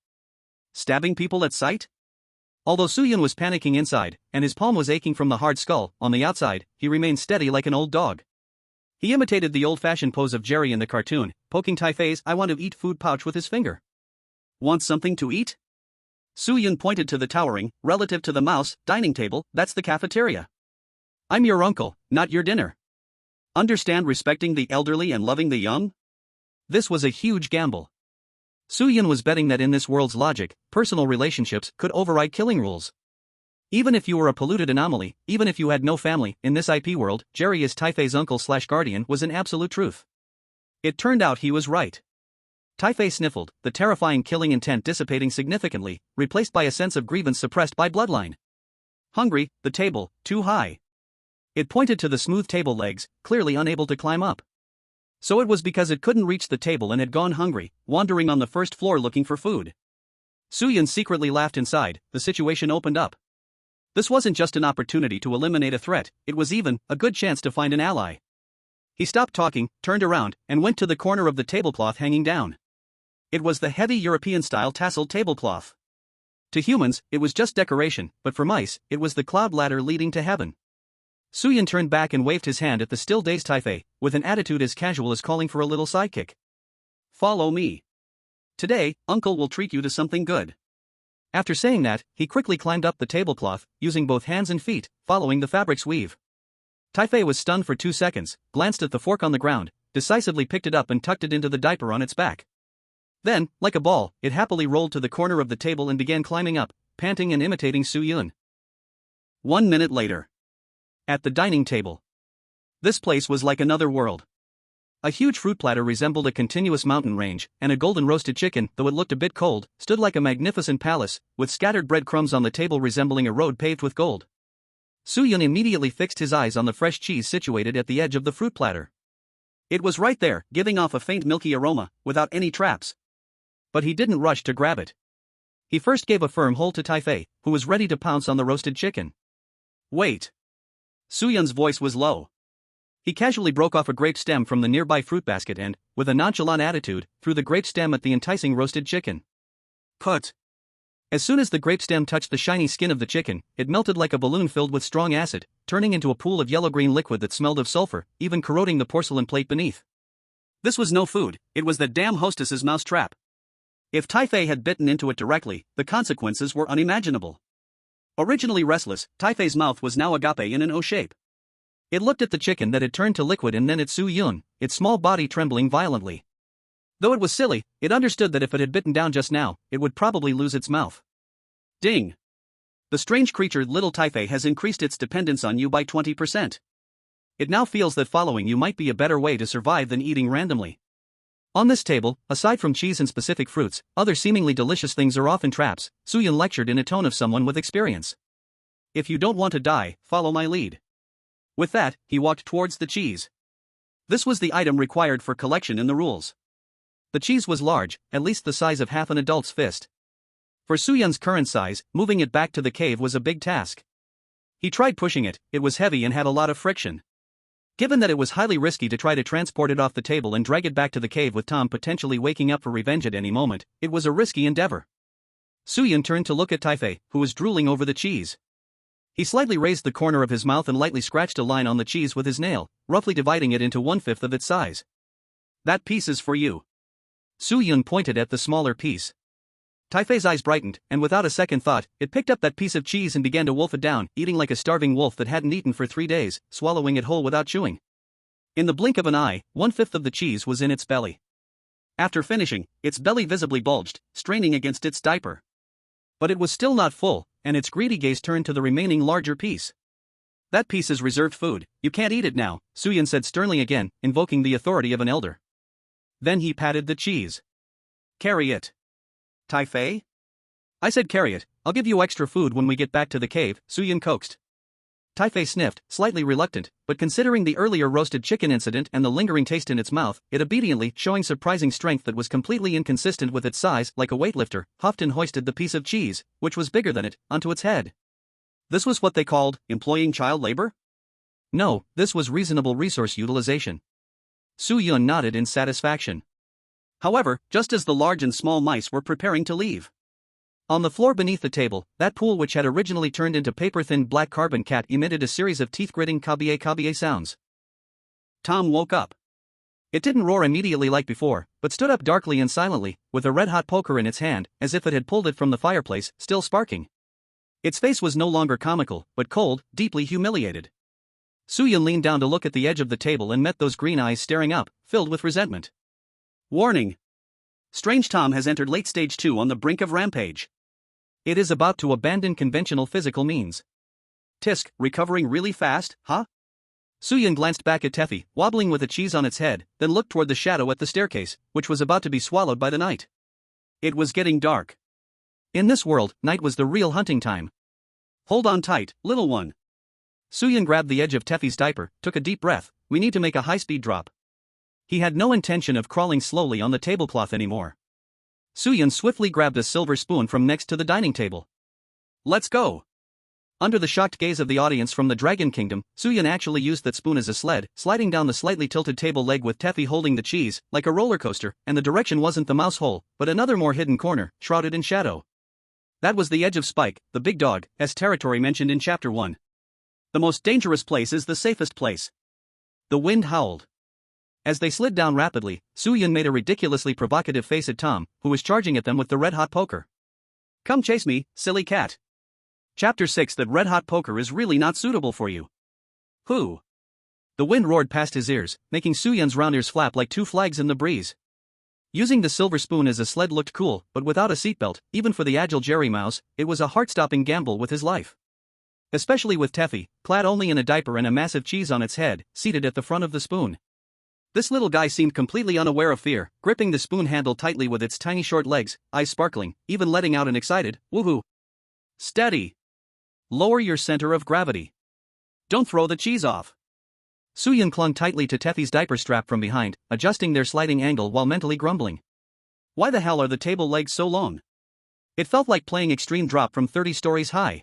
Stabbing people at sight? Although Suyun was panicking inside, and his palm was aching from the hard skull, on the outside, he remained steady like an old dog. He imitated the old-fashioned pose of Jerry in the cartoon, poking Taifei's "I want to eat" food pouch with his finger. Want something to eat? Suyun pointed to the towering, relative to the mouse, dining table. That's the cafeteria. I'm your uncle, not your dinner. Understand respecting the elderly and loving the young? This was a huge gamble. Suyun was betting that in this world's logic, personal relationships could override killing rules. Even if you were a polluted anomaly, even if you had no family, in this IP world, Jerry as Taifei's uncle/guardian was an absolute truth. It turned out he was right. Taifei sniffled, the terrifying killing intent dissipating significantly, replaced by a sense of grievance suppressed by bloodline. Hungry, the table, too high. It pointed to the smooth table legs, clearly unable to climb up. So it was because it couldn't reach the table and had gone hungry, wandering on the first floor looking for food. Suyun secretly laughed inside. The situation opened up. This wasn't just an opportunity to eliminate a threat, it was even a good chance to find an ally. He stopped talking, turned around, and went to the corner of the tablecloth hanging down. It was the heavy European-style tasseled tablecloth. To humans, it was just decoration, but for mice, it was the cloud ladder leading to heaven. Suyun turned back and waved his hand at the still dazed Taifei, with an attitude as casual as calling for a little sidekick. Follow me. Today, Uncle will treat you to something good. After saying that, he quickly climbed up the tablecloth, using both hands and feet, following the fabric's weave. Taifei was stunned for 2 seconds, glanced at the fork on the ground, decisively picked it up and tucked it into the diaper on its back. Then, like a ball, it happily rolled to the corner of the table and began climbing up, panting and imitating Suyun. 1 minute later. At the dining table. This place was like another world. A huge fruit platter resembled a continuous mountain range, and a golden roasted chicken, though it looked a bit cold, stood like a magnificent palace, with scattered breadcrumbs on the table resembling a road paved with gold. Suyun immediately fixed his eyes on the fresh cheese situated at the edge of the fruit platter. It was right there, giving off a faint milky aroma, without any traps. But he didn't rush to grab it. He first gave a firm hold to Taifei, who was ready to pounce on the roasted chicken. Wait. Suyun's voice was low. He casually broke off a grape stem from the nearby fruit basket and, with a nonchalant attitude, threw the grape stem at the enticing roasted chicken. Put. As soon as the grape stem touched the shiny skin of the chicken, it melted like a balloon filled with strong acid, turning into a pool of yellow-green liquid that smelled of sulfur, even corroding the porcelain plate beneath. This was no food, it was that damn hostess's mouse trap. If Taifei had bitten into it directly, the consequences were unimaginable. Originally restless, Taifei's mouth was now agape in an O shape. It looked at the chicken that had turned to liquid and then at Suyun, its small body trembling violently. Though it was silly, it understood that if it had bitten down just now, it would probably lose its mouth. Ding! The strange creature little Taifei has increased its dependence on you by 20%. It now feels that following you might be a better way to survive than eating randomly. On this table, aside from cheese and specific fruits, other seemingly delicious things are often traps, Suyun lectured in a tone of someone with experience. If you don't want to die, follow my lead. With that, he walked towards the cheese. This was the item required for collection in the rules. The cheese was large, at least the size of half an adult's fist. For Suyun's current size, moving it back to the cave was a big task. He tried pushing it, it was heavy and had a lot of friction. Given that it was highly risky to try to transport it off the table and drag it back to the cave with Tom potentially waking up for revenge at any moment, it was a risky endeavor. Suyun turned to look at Taifei, who was drooling over the cheese. He slightly raised the corner of his mouth and lightly scratched a line on the cheese with his nail, roughly dividing it into 1/5 of its size. That piece is for you. Suyun pointed at the smaller piece. Taifei's eyes brightened, and without a second thought, it picked up that piece of cheese and began to wolf it down, eating like a starving wolf that hadn't eaten for 3 days, swallowing it whole without chewing. In the blink of an eye, 1/5 of the cheese was in its belly. After finishing, its belly visibly bulged, straining against its diaper. But it was still not full, and its greedy gaze turned to the remaining larger piece. That piece is reserved food, you can't eat it now, Suyun said sternly again, invoking the authority of an elder. Then he patted the cheese. Carry it. Taifei? I said carry it, I'll give you extra food when we get back to the cave, Suyun coaxed. Tai-Fei sniffed, slightly reluctant, but considering the earlier roasted chicken incident and the lingering taste in its mouth, it obediently, showing surprising strength that was completely inconsistent with its size, like a weightlifter, huffed and hoisted the piece of cheese, which was bigger than it, onto its head. This was what they called employing child labor? No, this was reasonable resource utilization. Su Yun nodded in satisfaction. However, just as the large and small mice were preparing to leave, on the floor beneath the table, that pool which had originally turned into paper-thin black carbon cat emitted a series of teeth-gritting kabiye sounds. Tom woke up. It didn't roar immediately like before, but stood up darkly and silently, with a red-hot poker in its hand, as if it had pulled it from the fireplace, still sparking. Its face was no longer comical, but cold, deeply humiliated. Su-Yun leaned down to look at the edge of the table and met those green eyes staring up, filled with resentment. Warning! Strange Tom has entered late stage 2 on the brink of rampage. It is about to abandon conventional physical means. Tisk, recovering really fast, huh? Su-Yun glanced back at Teffy, wobbling with a cheese on its head, then looked toward the shadow at the staircase, which was about to be swallowed by the night. It was getting dark. In this world, night was the real hunting time. Hold on tight, little one. Su-Yun grabbed the edge of Teffy's diaper, took a deep breath. We need to make a high-speed drop. He had no intention of crawling slowly on the tablecloth anymore. Su-Yun swiftly grabbed a silver spoon from next to the dining table. Let's go! Under the shocked gaze of the audience from the Dragon Kingdom, Su-Yun actually used that spoon as a sled, sliding down the slightly tilted table leg with Teffy holding the cheese, like a roller coaster, and the direction wasn't the mouse hole, but another more hidden corner, shrouded in shadow. That was the edge of Spike, the big dog, as territory mentioned in Chapter 1. The most dangerous place is the safest place. The wind howled. As they slid down rapidly, Su-Yun made a ridiculously provocative face at Tom, who was charging at them with the red-hot poker. Come chase me, silly cat. Chapter 6. That red-hot poker is really not suitable for you. Who? The wind roared past his ears, making Su-Yun's round ears flap like two flags in the breeze. Using the silver spoon as a sled looked cool, but without a seatbelt, even for the agile Jerry Mouse, it was a heart-stopping gamble with his life. Especially with Teffy, clad only in a diaper and a massive cheese on its head, seated at the front of the spoon. This little guy seemed completely unaware of fear, gripping the spoon handle tightly with its tiny short legs, eyes sparkling, even letting out an excited, woohoo. Steady. Lower your center of gravity. Don't throw the cheese off. Su-Yun clung tightly to Teffy's diaper strap from behind, adjusting their sliding angle while mentally grumbling. Why the hell are the table legs so long? It felt like playing extreme drop from 30 stories high.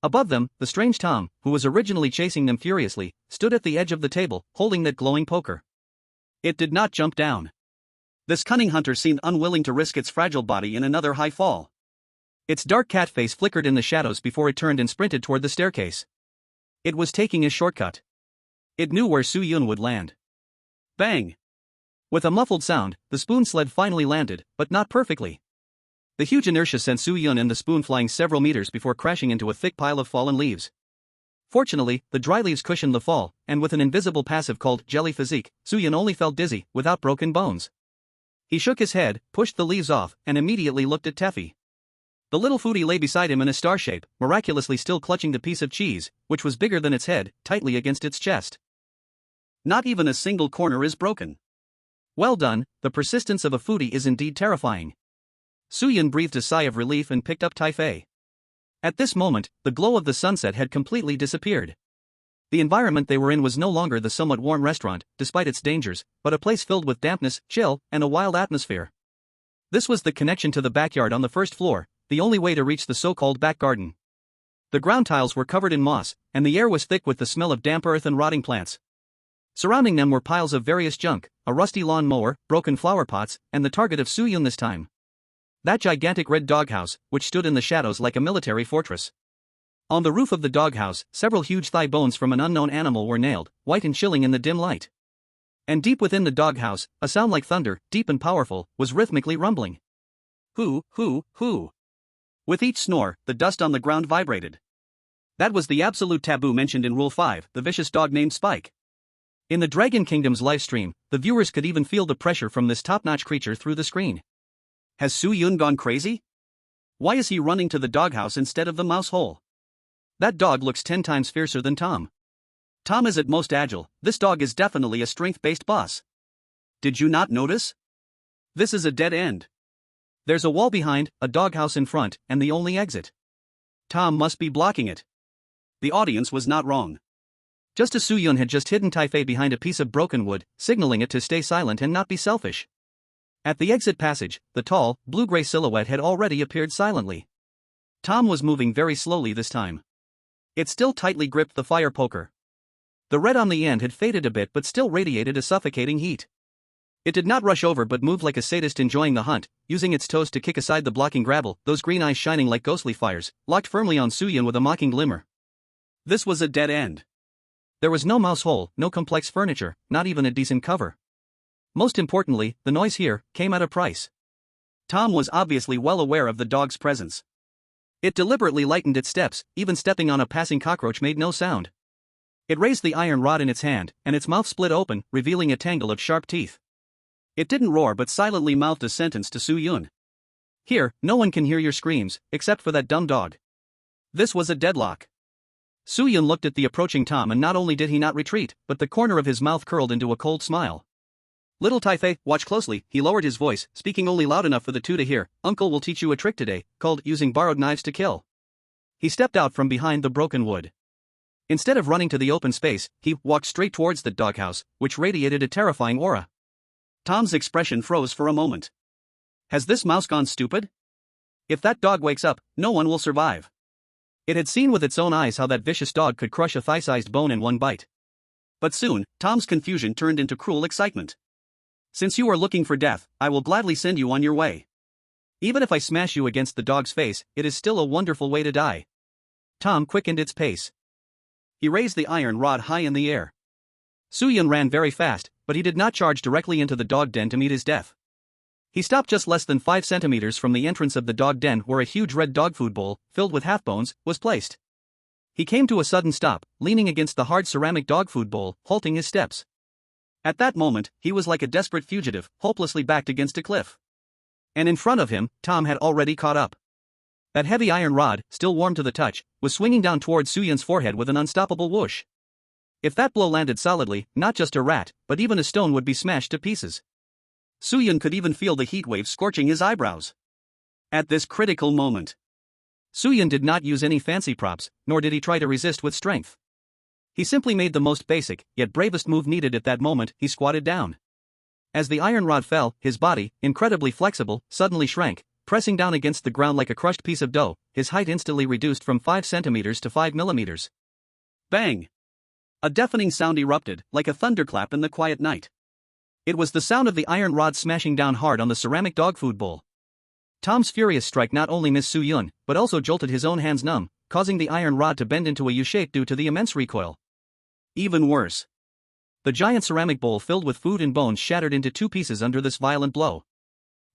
Above them, the strange Tom, who was originally chasing them furiously, stood at the edge of the table, holding that glowing poker. It did not jump down. This cunning hunter seemed unwilling to risk its fragile body in another high fall. Its dark cat face flickered in the shadows before it turned and sprinted toward the staircase. It was taking a shortcut. It knew where Su-Yun would land. Bang! With a muffled sound, the spoon sled finally landed, but not perfectly. The huge inertia sent Su-Yun and the spoon flying several meters before crashing into a thick pile of fallen leaves. Fortunately, the dry leaves cushioned the fall, and with an invisible passive called Jelly Physique, Su-Yun only felt dizzy, without broken bones. He shook his head, pushed the leaves off, and immediately looked at Teffy. The little foodie lay beside him in a star shape, miraculously still clutching the piece of cheese, which was bigger than its head, tightly against its chest. Not even a single corner is broken. Well done, the persistence of a foodie is indeed terrifying. Su-Yun breathed a sigh of relief and picked up Tai-Fei. At this moment, the glow of the sunset had completely disappeared. The environment they were in was no longer the somewhat warm restaurant, despite its dangers, but a place filled with dampness, chill, and a wild atmosphere. This was the connection to the backyard on the first floor, the only way to reach the so-called back garden. The ground tiles were covered in moss, and the air was thick with the smell of damp earth and rotting plants. Surrounding them were piles of various junk, a rusty lawn mower, broken flower pots, and the target of Su-Yun this time. That gigantic red doghouse, which stood in the shadows like a military fortress. On the roof of the doghouse, several huge thigh bones from an unknown animal were nailed, white and chilling in the dim light. And deep within the doghouse, a sound like thunder, deep and powerful, was rhythmically rumbling. Hoo, hoo, hoo. With each snore, the dust on the ground vibrated. That was the absolute taboo mentioned in Rule 5, the vicious dog named Spike. In the Dragon Kingdom's livestream, the viewers could even feel the pressure from this top-notch creature through the screen. Has Su-Yun gone crazy? Why is he running to the doghouse instead of the mouse hole? That dog looks 10 times fiercer than Tom. Tom is at most agile, this dog is definitely a strength-based boss. Did you not notice? This is a dead end. There's a wall behind, a doghouse in front, and the only exit. Tom must be blocking it. The audience was not wrong. Just as Su-yun had just hidden Taifei behind a piece of broken wood, signaling it to stay silent and not be selfish. At the exit passage, the tall, blue-gray silhouette had already appeared silently. Tom was moving very slowly this time. It still tightly gripped the fire poker. The red on the end had faded a bit but still radiated a suffocating heat. It did not rush over but moved like a sadist enjoying the hunt, using its toes to kick aside the blocking gravel, those green eyes shining like ghostly fires, locked firmly on Su-yun with a mocking glimmer. This was a dead end. There was no mouse hole, no complex furniture, not even a decent cover. Most importantly, the noise here came at a price. Tom was obviously well aware of the dog's presence. It deliberately lightened its steps, even stepping on a passing cockroach made no sound. It raised the iron rod in its hand, and its mouth split open, revealing a tangle of sharp teeth. It didn't roar but silently mouthed a sentence to Su-yun. Here, no one can hear your screams, except for that dumb dog. This was a deadlock. Su-yun looked at the approaching Tom and not only did he not retreat, but the corner of his mouth curled into a cold smile. Little Taifei, watch closely, he lowered his voice, speaking only loud enough for the two to hear. Uncle will teach you a trick today, called using borrowed knives to kill. He stepped out from behind the broken wood. Instead of running to the open space, he walked straight towards the doghouse, which radiated a terrifying aura. Tom's expression froze for a moment. Has this mouse gone stupid? If that dog wakes up, no one will survive. It had seen with its own eyes how that vicious dog could crush a thigh-sized bone in one bite. But soon, Tom's confusion turned into cruel excitement. Since you are looking for death, I will gladly send you on your way. Even if I smash you against the dog's face, it is still a wonderful way to die. Tom quickened its pace. He raised the iron rod high in the air. Su-yun ran very fast, but he did not charge directly into the dog den to meet his death. He stopped just less than 5 centimeters from the entrance of the dog den where a huge red dog food bowl, filled with half-bones, was placed. He came to a sudden stop, leaning against the hard ceramic dog food bowl, halting his steps. At that moment, he was like a desperate fugitive, hopelessly backed against a cliff. And in front of him, Tom had already caught up. That heavy iron rod, still warm to the touch, was swinging down towards Su-yun's forehead with an unstoppable whoosh. If that blow landed solidly, not just a rat, but even a stone would be smashed to pieces. Su-yun could even feel the heat wave scorching his eyebrows. At this critical moment, Su-yun did not use any fancy props, nor did he try to resist with strength. He simply made the most basic, yet bravest move needed at that moment. He squatted down. As the iron rod fell, his body, incredibly flexible, suddenly shrank, pressing down against the ground like a crushed piece of dough, his height instantly reduced from 5 centimeters to 5 millimeters. Bang! A deafening sound erupted, like a thunderclap in the quiet night. It was the sound of the iron rod smashing down hard on the ceramic dog food bowl. Tom's furious strike not only missed Su-yun, but also jolted his own hands numb, causing the iron rod to bend into a U-shape due to the immense recoil. Even worse. The giant ceramic bowl filled with food and bones shattered into 2 pieces under this violent blow.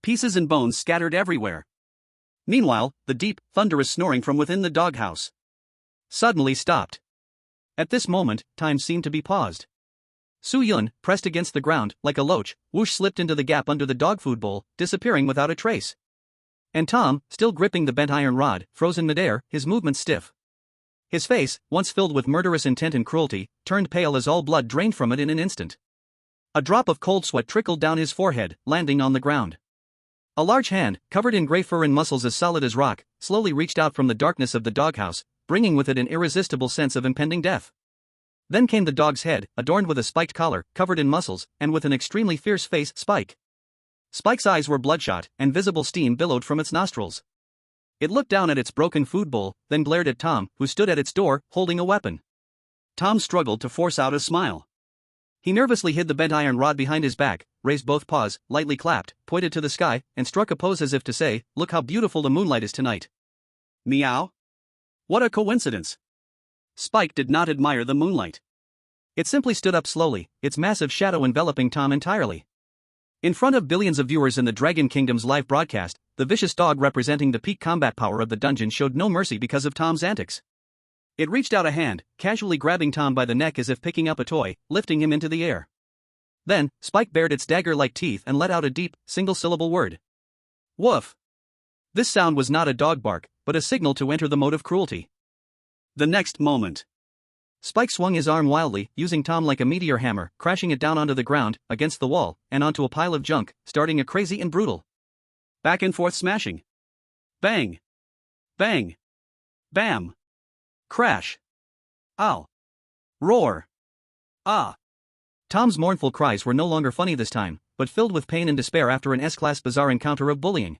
Pieces and bones scattered everywhere. Meanwhile, the deep, thunderous snoring from within the doghouse suddenly stopped. At this moment, time seemed to be paused. Su-yun, pressed against the ground, like a loach, whoosh slipped into the gap under the dog food bowl, disappearing without a trace. And Tom, still gripping the bent iron rod, froze in midair, his movements stiff. His face, once filled with murderous intent and cruelty, turned pale as all blood drained from it in an instant. A drop of cold sweat trickled down his forehead, landing on the ground. A large hand, covered in gray fur and muscles as solid as rock, slowly reached out from the darkness of the doghouse, bringing with it an irresistible sense of impending death. Then came the dog's head, adorned with a spiked collar, covered in muscles, and with an extremely fierce face. Spike. Spike's eyes were bloodshot, and visible steam billowed from its nostrils. It looked down at its broken food bowl, then glared at Tom, who stood at its door, holding a weapon. Tom struggled to force out a smile. He nervously hid the bent iron rod behind his back, raised both paws, lightly clapped, pointed to the sky, and struck a pose as if to say, "Look how beautiful the moonlight is tonight." Meow? What a coincidence. Spike did not admire the moonlight. It simply stood up slowly, its massive shadow enveloping Tom entirely. In front of billions of viewers in the Dragon Kingdom's live broadcast, the vicious dog representing the peak combat power of the dungeon showed no mercy because of Tom's antics. It reached out a hand, casually grabbing Tom by the neck as if picking up a toy, lifting him into the air. Then, Spike bared its dagger-like teeth and let out a deep, single-syllable word. Woof! This sound was not a dog bark, but a signal to enter the mode of cruelty. The next moment, Spike swung his arm wildly, using Tom like a meteor hammer, crashing it down onto the ground, against the wall, and onto a pile of junk, starting a crazy and brutal back and forth smashing. Bang! Bang! Bam! Crash! Ow. Roar. Ah. Tom's mournful cries were no longer funny this time, but filled with pain and despair after an S-class bizarre encounter of bullying.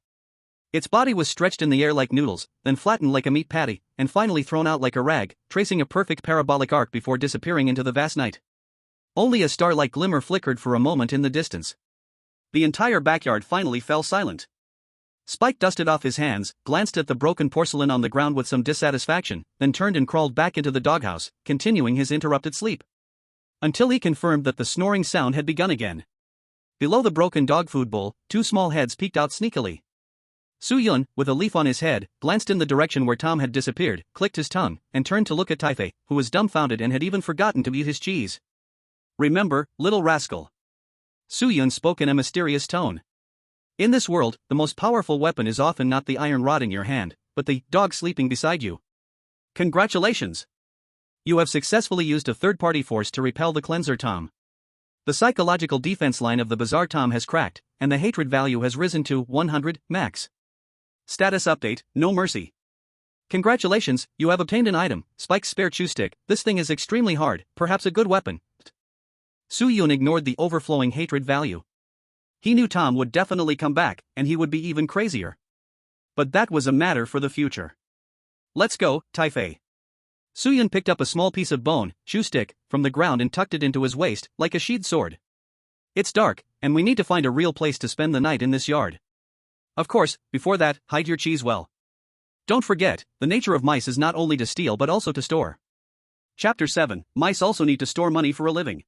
Its body was stretched in the air like noodles, then flattened like a meat patty, and finally thrown out like a rag, tracing a perfect parabolic arc before disappearing into the vast night. Only a star-like glimmer flickered for a moment in the distance. The entire backyard finally fell silent. Spike dusted off his hands, glanced at the broken porcelain on the ground with some dissatisfaction, then turned and crawled back into the doghouse, continuing his interrupted sleep. Until he confirmed that the snoring sound had begun again. Below the broken dog food bowl, two small heads peeked out sneakily. Soo-yun, with a leaf on his head, glanced in the direction where Tom had disappeared, clicked his tongue, and turned to look at Taifei, who was dumbfounded and had even forgotten to eat his cheese. "Remember, little rascal." Soo-yun spoke in a mysterious tone. "In this world, the most powerful weapon is often not the iron rod in your hand, but the dog sleeping beside you. Congratulations! You have successfully used a third-party force to repel the cleanser Tom. The psychological defense line of the bizarre Tom has cracked, and the hatred value has risen to 100 max. Status update, no mercy. Congratulations, you have obtained an item, Spike's spare chew stick. This thing is extremely hard, perhaps a good weapon." Soo-yun ignored the overflowing hatred value. He knew Tom would definitely come back, and he would be even crazier. But that was a matter for the future. "Let's go, Taifei." Soo-yun picked up a small piece of bone, chew stick, from the ground and tucked it into his waist, like a sheathed sword. "It's dark, and we need to find a real place to spend the night in this yard. Of course, before that, hide your cheese well. Don't forget, the nature of mice is not only to steal but also to store." Chapter 7, Mice also need to store money for a living.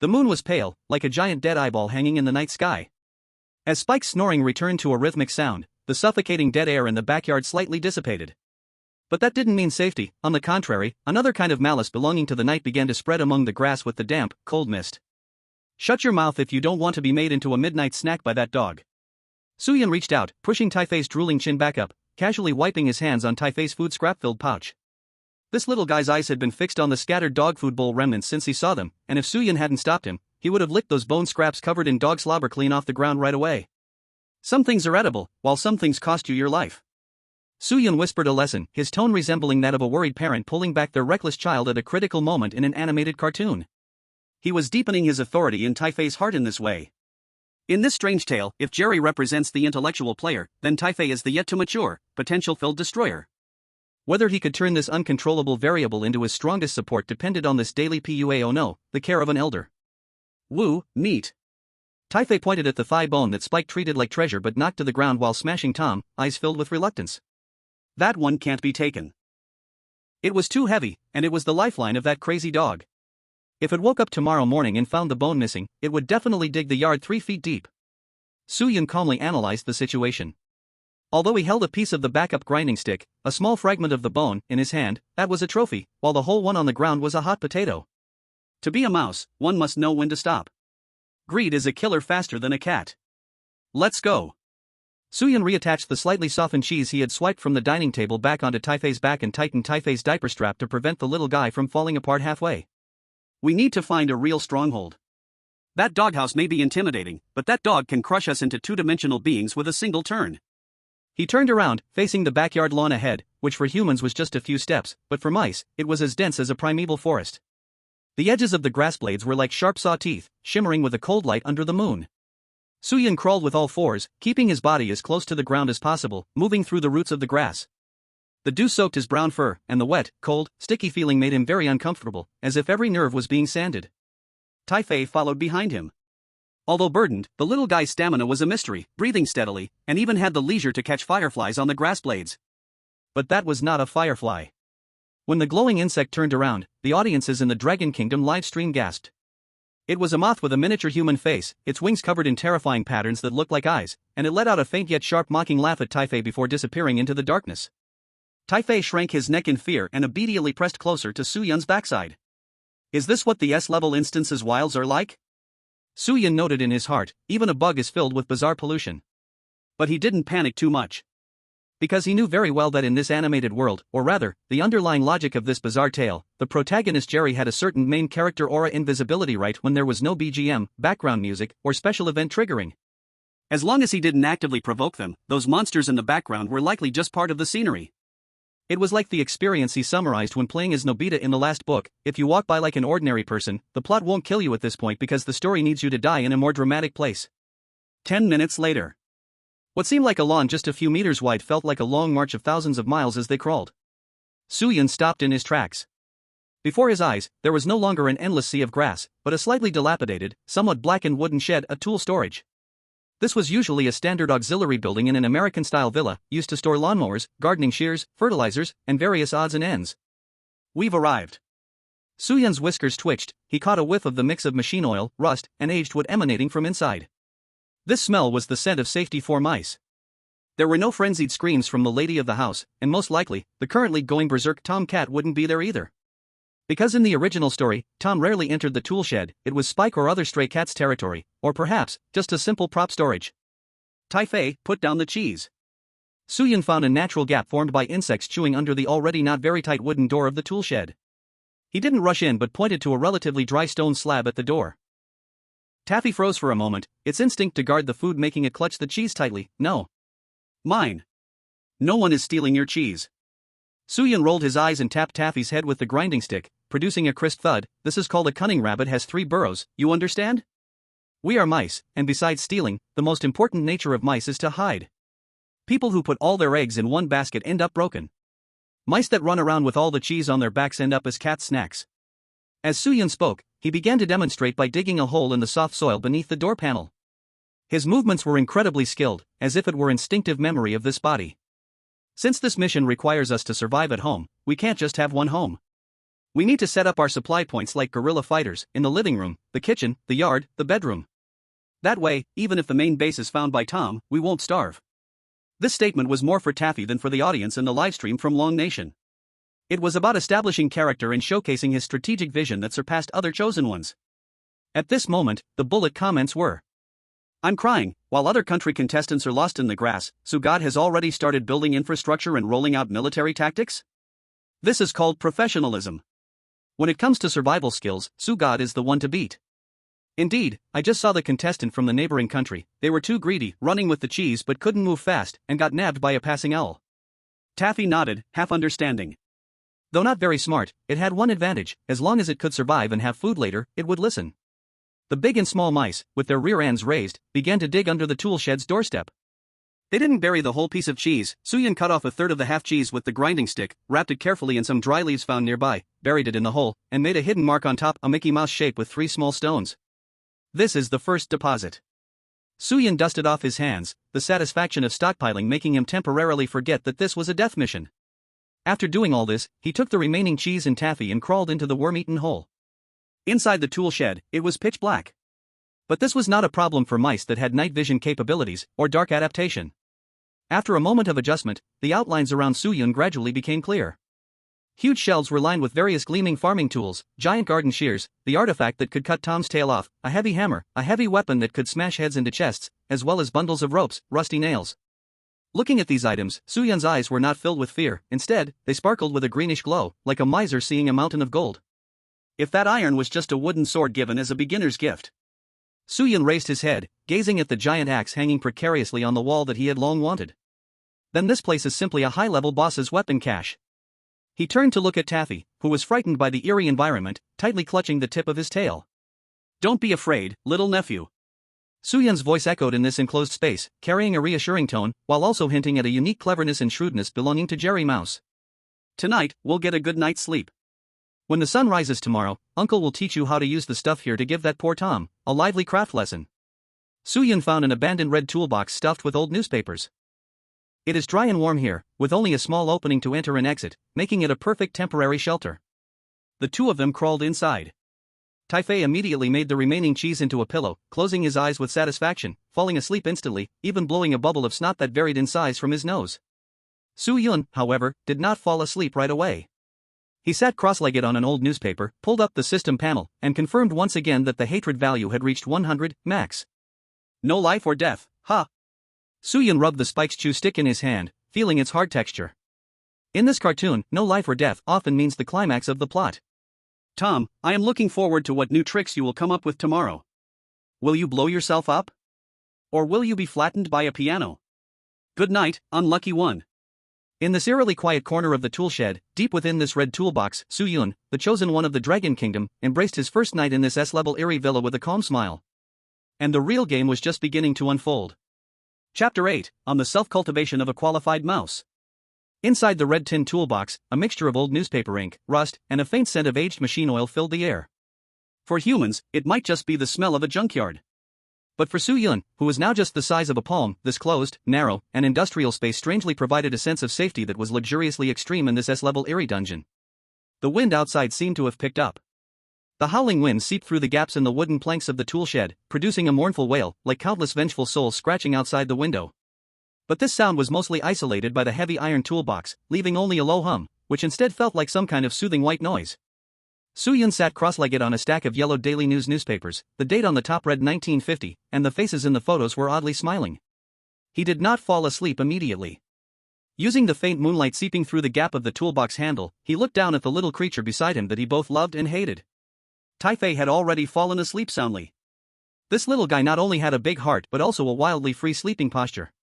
The moon was pale, like a giant dead eyeball hanging in the night sky. As Spike's snoring returned to a rhythmic sound, the suffocating dead air in the backyard slightly dissipated. But that didn't mean safety. On the contrary, another kind of malice belonging to the night began to spread among the grass with the damp, cold mist. "Shut your mouth if you don't want to be made into a midnight snack by that dog." Soo-yun reached out, pushing Taifei's drooling chin back up, casually wiping his hands on Taifei's food scrap-filled pouch. This little guy's eyes had been fixed on the scattered dog food bowl remnants since he saw them, and if Soo-yun hadn't stopped him, he would have licked those bone scraps covered in dog slobber clean off the ground right away. "Some things are edible, while some things cost you your life." Soo-yun whispered a lesson, his tone resembling that of a worried parent pulling back their reckless child at a critical moment in an animated cartoon. He was deepening his authority in Taifei's heart in this way. In this strange tale, if Jerry represents the intellectual player, then Taifei is the yet-to-mature, potential-filled destroyer. Whether he could turn this uncontrollable variable into his strongest support depended on this daily PUA. Oh no, the care of an elder. "Woo, neat." Taifei pointed at the thigh bone that Spike treated like treasure but knocked to the ground while smashing Tom, eyes filled with reluctance. "That one can't be taken. It was too heavy, and it was the lifeline of that crazy dog. If it woke up tomorrow morning and found the bone missing, it would definitely dig the yard 3 feet deep." Soo-yun calmly analyzed the situation. Although he held a piece of the backup grinding stick, a small fragment of the bone, in his hand, that was a trophy, while the whole one on the ground was a hot potato. To be a mouse, one must know when to stop. Greed is a killer faster than a cat. "Let's go." Soo-yun reattached the slightly softened cheese he had swiped from the dining table back onto Taifei's back and tightened Taifei's diaper strap to prevent the little guy from falling apart halfway. "We need to find a real stronghold. That doghouse may be intimidating, but that dog can crush us into two-dimensional beings with a single turn." He turned around, facing the backyard lawn ahead, which for humans was just a few steps, but for mice, it was as dense as a primeval forest. The edges of the grass blades were like sharp saw teeth, shimmering with a cold light under the moon. Soo-yun crawled with all fours, keeping his body as close to the ground as possible, moving through the roots of the grass. The dew soaked his brown fur, and the wet, cold, sticky feeling made him very uncomfortable, as if every nerve was being sanded. Taifei followed behind him. Although burdened, the little guy's stamina was a mystery, breathing steadily, and even had the leisure to catch fireflies on the grass blades. But that was not a firefly. When the glowing insect turned around, the audiences in the Dragon Kingdom livestream gasped. It was a moth with a miniature human face, its wings covered in terrifying patterns that looked like eyes, and it let out a faint yet sharp mocking laugh at Taifei before disappearing into the darkness. Taifei shrank his neck in fear and obediently pressed closer to Soo-yun's backside. "Is this what the S-level instance's wilds are like?" Soo-yun noted in his heart, even a bug is filled with bizarre pollution. But he didn't panic too much. Because he knew very well that in this animated world, or rather, the underlying logic of this bizarre tale, the protagonist Jerry had a certain main character aura invisibility right when there was no BGM, background music, or special event triggering. As long as he didn't actively provoke them, those monsters in the background were likely just part of the scenery. It was like the experience he summarized when playing as Nobita in the last book. If you walk by like an ordinary person, the plot won't kill you at this point because the story needs you to die in a more dramatic place. 10 minutes later. What seemed like a lawn just a few meters wide felt like a long march of thousands of miles as they crawled. Soo-yun stopped in his tracks. Before his eyes, there was no longer an endless sea of grass, but a slightly dilapidated, somewhat blackened wooden shed, a tool storage. This was usually a standard auxiliary building in an American-style villa, used to store lawnmowers, gardening shears, fertilizers, and various odds and ends. We've arrived. Soo-yun's whiskers twitched. He caught a whiff of the mix of machine oil, rust, and aged wood emanating from inside. This smell was the scent of safety for mice. There were no frenzied screams from the lady of the house, and most likely, the currently going berserk Tom Cat wouldn't be there either. Because in the original story, Tom rarely entered the tool shed, it was Spike or other stray cat's territory, or perhaps, just a simple prop storage. Tai-Fei, put down the cheese. Soo-yun found a natural gap formed by insects chewing under the already not very tight wooden door of the tool shed. He didn't rush in but pointed to a relatively dry stone slab at the door. Taffy froze for a moment, its instinct to guard the food making it clutch the cheese tightly. No. Mine. No one is stealing your cheese. Soo-yun rolled his eyes and tapped Taffy's head with the grinding stick, producing a crisp thud. This is called a cunning rabbit has 3 burrows, you understand? We are mice, and besides stealing, the most important nature of mice is to hide. People who put all their eggs in one basket end up broken. Mice that run around with all the cheese on their backs end up as cat snacks. As Soo-yun spoke, he began to demonstrate by digging a hole in the soft soil beneath the door panel. His movements were incredibly skilled, as if it were instinctive memory of this body. Since this mission requires us to survive at home, we can't just have one home. We need to set up our supply points like guerrilla fighters, in the living room, the kitchen, the yard, the bedroom. That way, even if the main base is found by Tom, we won't starve. This statement was more for Taffy than for the audience in the livestream from Long Nation. It was about establishing character and showcasing his strategic vision that surpassed other chosen ones. At this moment, the bullet comments were: I'm crying, while other country contestants are lost in the grass, Sugod has already started building infrastructure and rolling out military tactics? This is called professionalism. When it comes to survival skills, Sugod is the one to beat. Indeed, I just saw the contestant from the neighboring country. They were too greedy, running with the cheese but couldn't move fast, and got nabbed by a passing owl. Taffy nodded, half understanding. Though not very smart, it had one advantage: as long as it could survive and have food later, it would listen. The big and small mice, with their rear ends raised, began to dig under the tool shed's doorstep. They didn't bury the whole piece of cheese. Soo-yun cut off a third of the half cheese with the grinding stick, wrapped it carefully in some dry leaves found nearby, buried it in the hole, and made a hidden mark on top, a Mickey Mouse shape with 3 small stones. This is the first deposit. Soo-yun dusted off his hands, the satisfaction of stockpiling making him temporarily forget that this was a death mission. After doing all this, he took the remaining cheese and taffy and crawled into the worm-eaten hole. Inside the tool shed, it was pitch black. But this was not a problem for mice that had night vision capabilities, or dark adaptation. After a moment of adjustment, the outlines around Soo-yun gradually became clear. Huge shelves were lined with various gleaming farming tools, giant garden shears, the artifact that could cut Tom's tail off, a heavy hammer, a heavy weapon that could smash heads into chests, as well as bundles of ropes, rusty nails. Looking at these items, Soo-yun's eyes were not filled with fear. Instead, they sparkled with a greenish glow, like a miser seeing a mountain of gold. If that iron was just a wooden sword given as a beginner's gift. Soo-yun raised his head, gazing at the giant axe hanging precariously on the wall that he had long wanted. Then this place is simply a high-level boss's weapon cache. He turned to look at Taffy, who was frightened by the eerie environment, tightly clutching the tip of his tail. Don't be afraid, little nephew. Soo-yun's voice echoed in this enclosed space, carrying a reassuring tone, while also hinting at a unique cleverness and shrewdness belonging to Jerry Mouse. Tonight, we'll get a good night's sleep. When the sun rises tomorrow, Uncle will teach you how to use the stuff here to give that poor Tom a lively craft lesson. Soo-yun found an abandoned red toolbox stuffed with old newspapers. It is dry and warm here, with only a small opening to enter and exit, making it a perfect temporary shelter. The two of them crawled inside. Tai-Fei immediately made the remaining cheese into a pillow, closing his eyes with satisfaction, falling asleep instantly, even blowing a bubble of snot that varied in size from his nose. Soo-yun, however, did not fall asleep right away. He sat cross-legged on an old newspaper, pulled up the system panel, and confirmed once again that the hatred value had reached 100, max. No life or death, huh? Soo-yun rubbed the spiked chew stick in his hand, feeling its hard texture. In this cartoon, no life or death often means the climax of the plot. Tom, I am looking forward to what new tricks you will come up with tomorrow. Will you blow yourself up? Or will you be flattened by a piano? Good night, unlucky one. In this eerily quiet corner of the tool shed, deep within this red toolbox, Su-yun, the chosen one of the Dragon Kingdom, embraced his first night in this S-level eerie villa with a calm smile. And the real game was just beginning to unfold. Chapter 8, on the self-cultivation of a qualified mouse. Inside the red tin toolbox, a mixture of old newspaper ink, rust, and a faint scent of aged machine oil filled the air. For humans, it might just be the smell of a junkyard. But for Su-yun, who was now just the size of a palm, this closed, narrow, and industrial space strangely provided a sense of safety that was luxuriously extreme in this S-level eerie dungeon. The wind outside seemed to have picked up. The howling wind seeped through the gaps in the wooden planks of the tool shed, producing a mournful wail, like countless vengeful souls scratching outside the window. But this sound was mostly isolated by the heavy iron toolbox, leaving only a low hum, which instead felt like some kind of soothing white noise. Su-yun sat cross-legged on a stack of yellowed daily news newspapers, the date on the top read 1950, and the faces in the photos were oddly smiling. He did not fall asleep immediately. Using the faint moonlight seeping through the gap of the toolbox handle, he looked down at the little creature beside him that he both loved and hated. Taifei had already fallen asleep soundly. This little guy not only had a big heart but also a wildly free sleeping posture.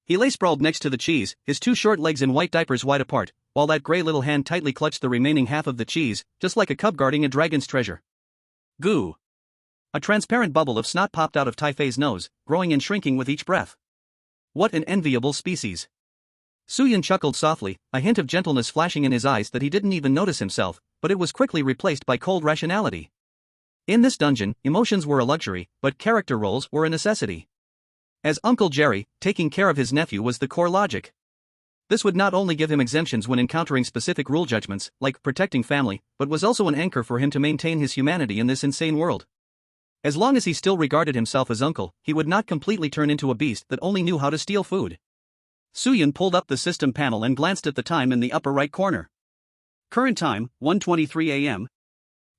He lay sprawled next to the cheese, his two short legs in white diapers wide apart, while that gray little hand tightly clutched the remaining half of the cheese, just like a cub guarding a dragon's treasure. Goo! A transparent bubble of snot popped out of Taifei's nose, growing and shrinking with each breath. What an enviable species! Su-yun chuckled softly, a hint of gentleness flashing in his eyes that he didn't even notice himself, but it was quickly replaced by cold rationality. In this dungeon, emotions were a luxury, but character roles were a necessity. As Uncle Jerry, taking care of his nephew was the core logic. This would not only give him exemptions when encountering specific rule judgments, like protecting family, but was also an anchor for him to maintain his humanity in this insane world. As long as he still regarded himself as uncle, he would not completely turn into a beast that only knew how to steal food. Su-yun pulled up the system panel and glanced at the time in the upper right corner. Current time, 1:23 a.m.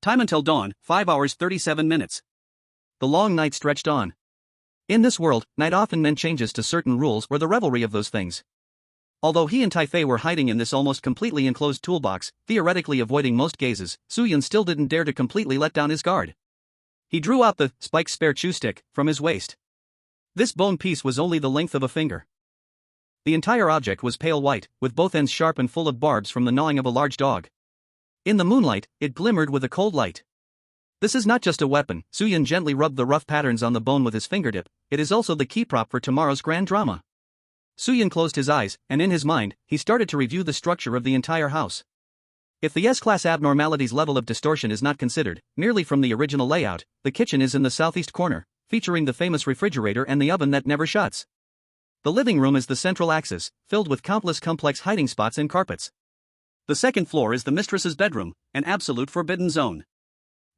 Time until dawn, 5 hours 37 minutes. The long night stretched on. In this world, night often meant changes to certain rules or the revelry of those things. Although he and Taifei were hiding in this almost completely enclosed toolbox, theoretically avoiding most gazes, Su-yun still didn't dare to completely let down his guard. He drew out the spiked spare chew stick from his waist. This bone piece was only the length of a finger. The entire object was pale white, with both ends sharp and full of barbs from the gnawing of a large dog. In the moonlight, it glimmered with a cold light. This is not just a weapon, Su-yun gently rubbed the rough patterns on the bone with his fingertip, it is also the key prop for tomorrow's grand drama. Su-yun closed his eyes, and in his mind, he started to review the structure of the entire house. If the S-class abnormalities level of distortion is not considered, merely from the original layout, the kitchen is in the southeast corner, featuring the famous refrigerator and the oven that never shuts. The living room is the central axis, filled with countless complex hiding spots and carpets. The second floor is the mistress's bedroom, an absolute forbidden zone.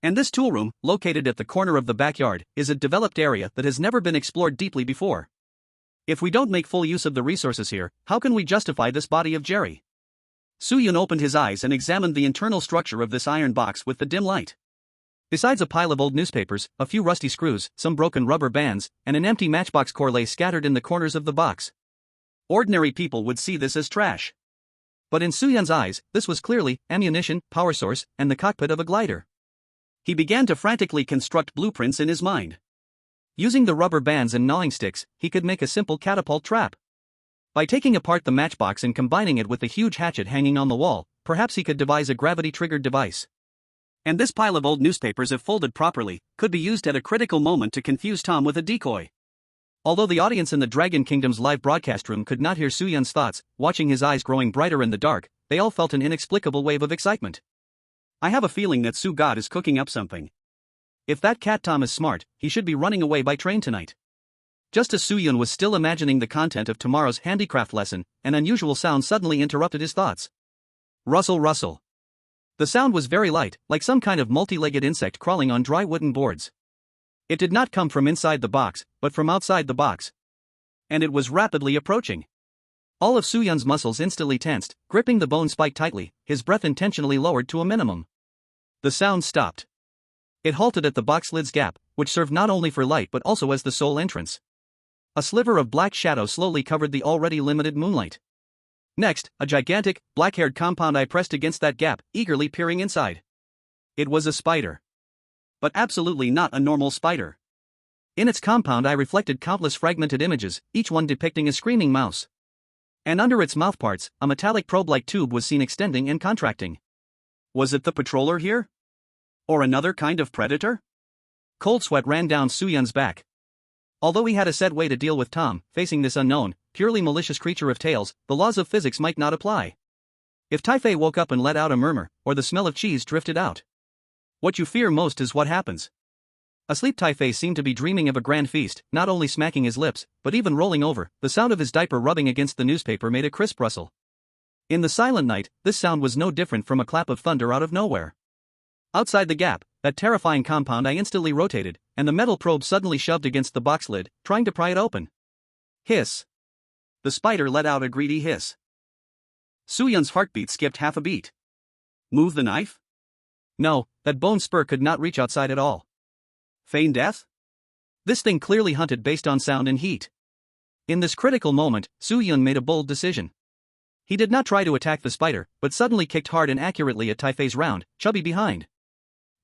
And this tool room, located at the corner of the backyard, is a developed area that has never been explored deeply before. If we don't make full use of the resources here, how can we justify this body of Jerry? Su-yun opened his eyes and examined the internal structure of this iron box with the dim light. Besides a pile of old newspapers, a few rusty screws, some broken rubber bands, and an empty matchbox core lay scattered in the corners of the box. Ordinary people would see this as trash. But in Su-yun's eyes, this was clearly ammunition, power source, and the cockpit of a glider. He began to frantically construct blueprints in his mind. Using the rubber bands and gnawing sticks, he could make a simple catapult trap. By taking apart the matchbox and combining it with the huge hatchet hanging on the wall, perhaps he could devise a gravity-triggered device. And this pile of old newspapers, if folded properly, could be used at a critical moment to confuse Tom with a decoy. Although the audience in the Dragon Kingdom's live broadcast room could not hear Su-yun's thoughts, watching his eyes growing brighter in the dark, they all felt an inexplicable wave of excitement. I have a feeling that Su-god is cooking up something. If that cat Tom is smart, he should be running away by train tonight. Just as Su-yun was still imagining the content of tomorrow's handicraft lesson, an unusual sound suddenly interrupted his thoughts. Rustle, rustle. The sound was very light, like some kind of multi-legged insect crawling on dry wooden boards. It did not come from inside the box, but from outside the box. And it was rapidly approaching. All of Su-yun's muscles instantly tensed, gripping the bone spike tightly, his breath intentionally lowered to a minimum. The sound stopped. It halted at the box lid's gap, which served not only for light but also as the sole entrance. A sliver of black shadow slowly covered the already limited moonlight. Next, a gigantic, black-haired compound eye pressed against that gap, eagerly peering inside. It was a spider. But absolutely not a normal spider. In its compound eye reflected countless fragmented images, each one depicting a screaming mouse. And under its mouthparts, a metallic probe-like tube was seen extending and contracting. Was it the patroller here? Or another kind of predator? Cold sweat ran down Soo-Yun's back. Although he had a set way to deal with Tom, facing this unknown, purely malicious creature of tales, the laws of physics might not apply. If Taifei woke up and let out a murmur, or the smell of cheese drifted out. What you fear most is what happens. Asleep, Taifei seemed to be dreaming of a grand feast, not only smacking his lips, but even rolling over. The sound of his diaper rubbing against the newspaper made a crisp rustle. In the silent night, this sound was no different from a clap of thunder out of nowhere. Outside the gap, that terrifying compound, I instantly rotated, and the metal probe suddenly shoved against the box lid, trying to pry it open. Hiss. The spider let out a greedy hiss. Soo-Yun's heartbeat skipped half a beat. Move the knife? No, that bone spur could not reach outside at all. Feign death? This thing clearly hunted based on sound and heat. In this critical moment, Soo-Yun made a bold decision. He did not try to attack the spider, but suddenly kicked hard and accurately at Taifei's round, chubby behind.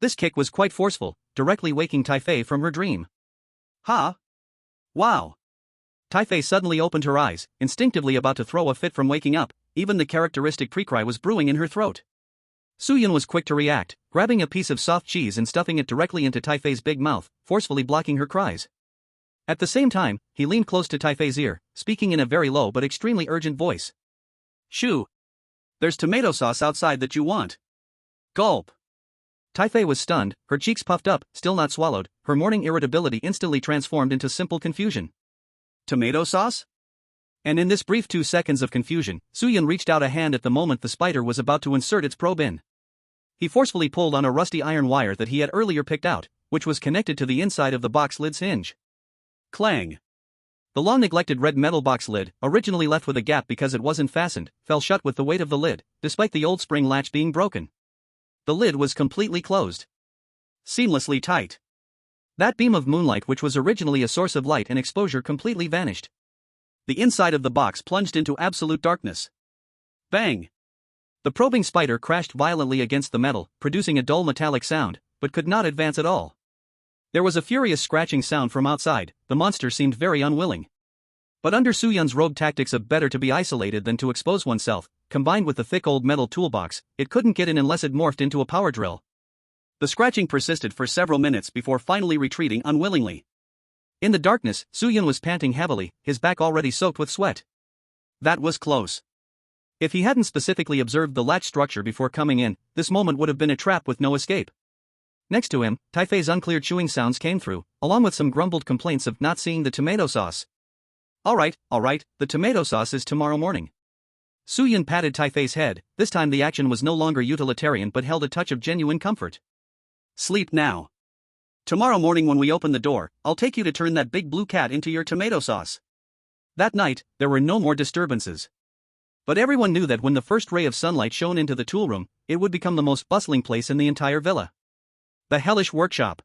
This kick was quite forceful, directly waking Taifei from her dream. Ha! Wow! Taifei suddenly opened her eyes, instinctively about to throw a fit from waking up. Even the characteristic pre-cry was brewing in her throat. Soo-Yun was quick to react, grabbing a piece of soft cheese and stuffing it directly into Taifei's big mouth, forcefully blocking her cries. At the same time, he leaned close to Taifei's ear, speaking in a very low but extremely urgent voice. Shoo! There's tomato sauce outside that you want. Gulp! Taifei was stunned, her cheeks puffed up, still not swallowed, her morning irritability instantly transformed into simple confusion. Tomato sauce? And in this brief 2 seconds of confusion, Soo-Yun reached out a hand at the moment the spider was about to insert its probe in. He forcefully pulled on a rusty iron wire that he had earlier picked out, which was connected to the inside of the box lid's hinge. Clang! The long-neglected red metal box lid, originally left with a gap because it wasn't fastened, fell shut with the weight of the lid, despite the old spring latch being broken. The lid was completely closed. Seamlessly tight. That beam of moonlight which was originally a source of light and exposure completely vanished. The inside of the box plunged into absolute darkness. Bang! The probing spider crashed violently against the metal, producing a dull metallic sound, but could not advance at all. There was a furious scratching sound from outside. The monster seemed very unwilling. But under Soo-Yun's rogue tactics of better to be isolated than to expose oneself, combined with the thick old metal toolbox, it couldn't get in unless it morphed into a power drill. The scratching persisted for several minutes before finally retreating unwillingly. In the darkness, Soo-Yun was panting heavily, his back already soaked with sweat. That was close. If he hadn't specifically observed the latch structure before coming in, this moment would have been a trap with no escape. Next to him, Taifei's unclear chewing sounds came through, along with some grumbled complaints of not seeing the tomato sauce. All right, the tomato sauce is tomorrow morning. Soo-Yun patted Taifei's head. This time the action was no longer utilitarian but held a touch of genuine comfort. Sleep now. Tomorrow morning when we open the door, I'll take you to turn that big blue cat into your tomato sauce. That night, there were no more disturbances. But everyone knew that when the first ray of sunlight shone into the tool room, it would become the most bustling place in the entire villa. The hellish workshop.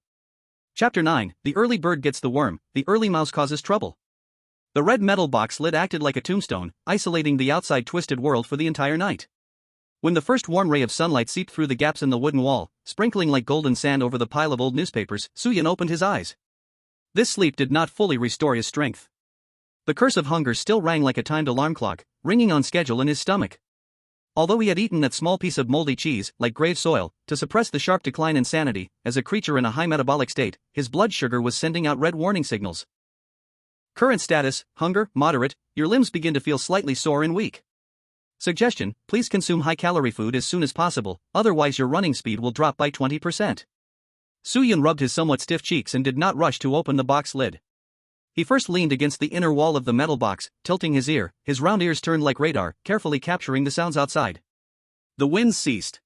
Chapter 9, The early bird gets the worm, the early mouse causes trouble. The red metal box lid acted like a tombstone, isolating the outside twisted world for the entire night. When the first warm ray of sunlight seeped through the gaps in the wooden wall, sprinkling like golden sand over the pile of old newspapers, Soo-Yun opened his eyes. This sleep did not fully restore his strength. The curse of hunger still rang like a timed alarm clock, ringing on schedule in his stomach. Although he had eaten that small piece of moldy cheese, like grave soil, to suppress the sharp decline in sanity, as a creature in a high metabolic state, his blood sugar was sending out red warning signals. Current status, hunger, moderate, your limbs begin to feel slightly sore and weak. Suggestion, please consume high-calorie food as soon as possible, otherwise your running speed will drop by 20%. Soo-Yun rubbed his somewhat stiff cheeks and did not rush to open the box lid. He first leaned against the inner wall of the metal box, tilting his ear, his round ears turned like radar, carefully capturing the sounds outside. The winds ceased.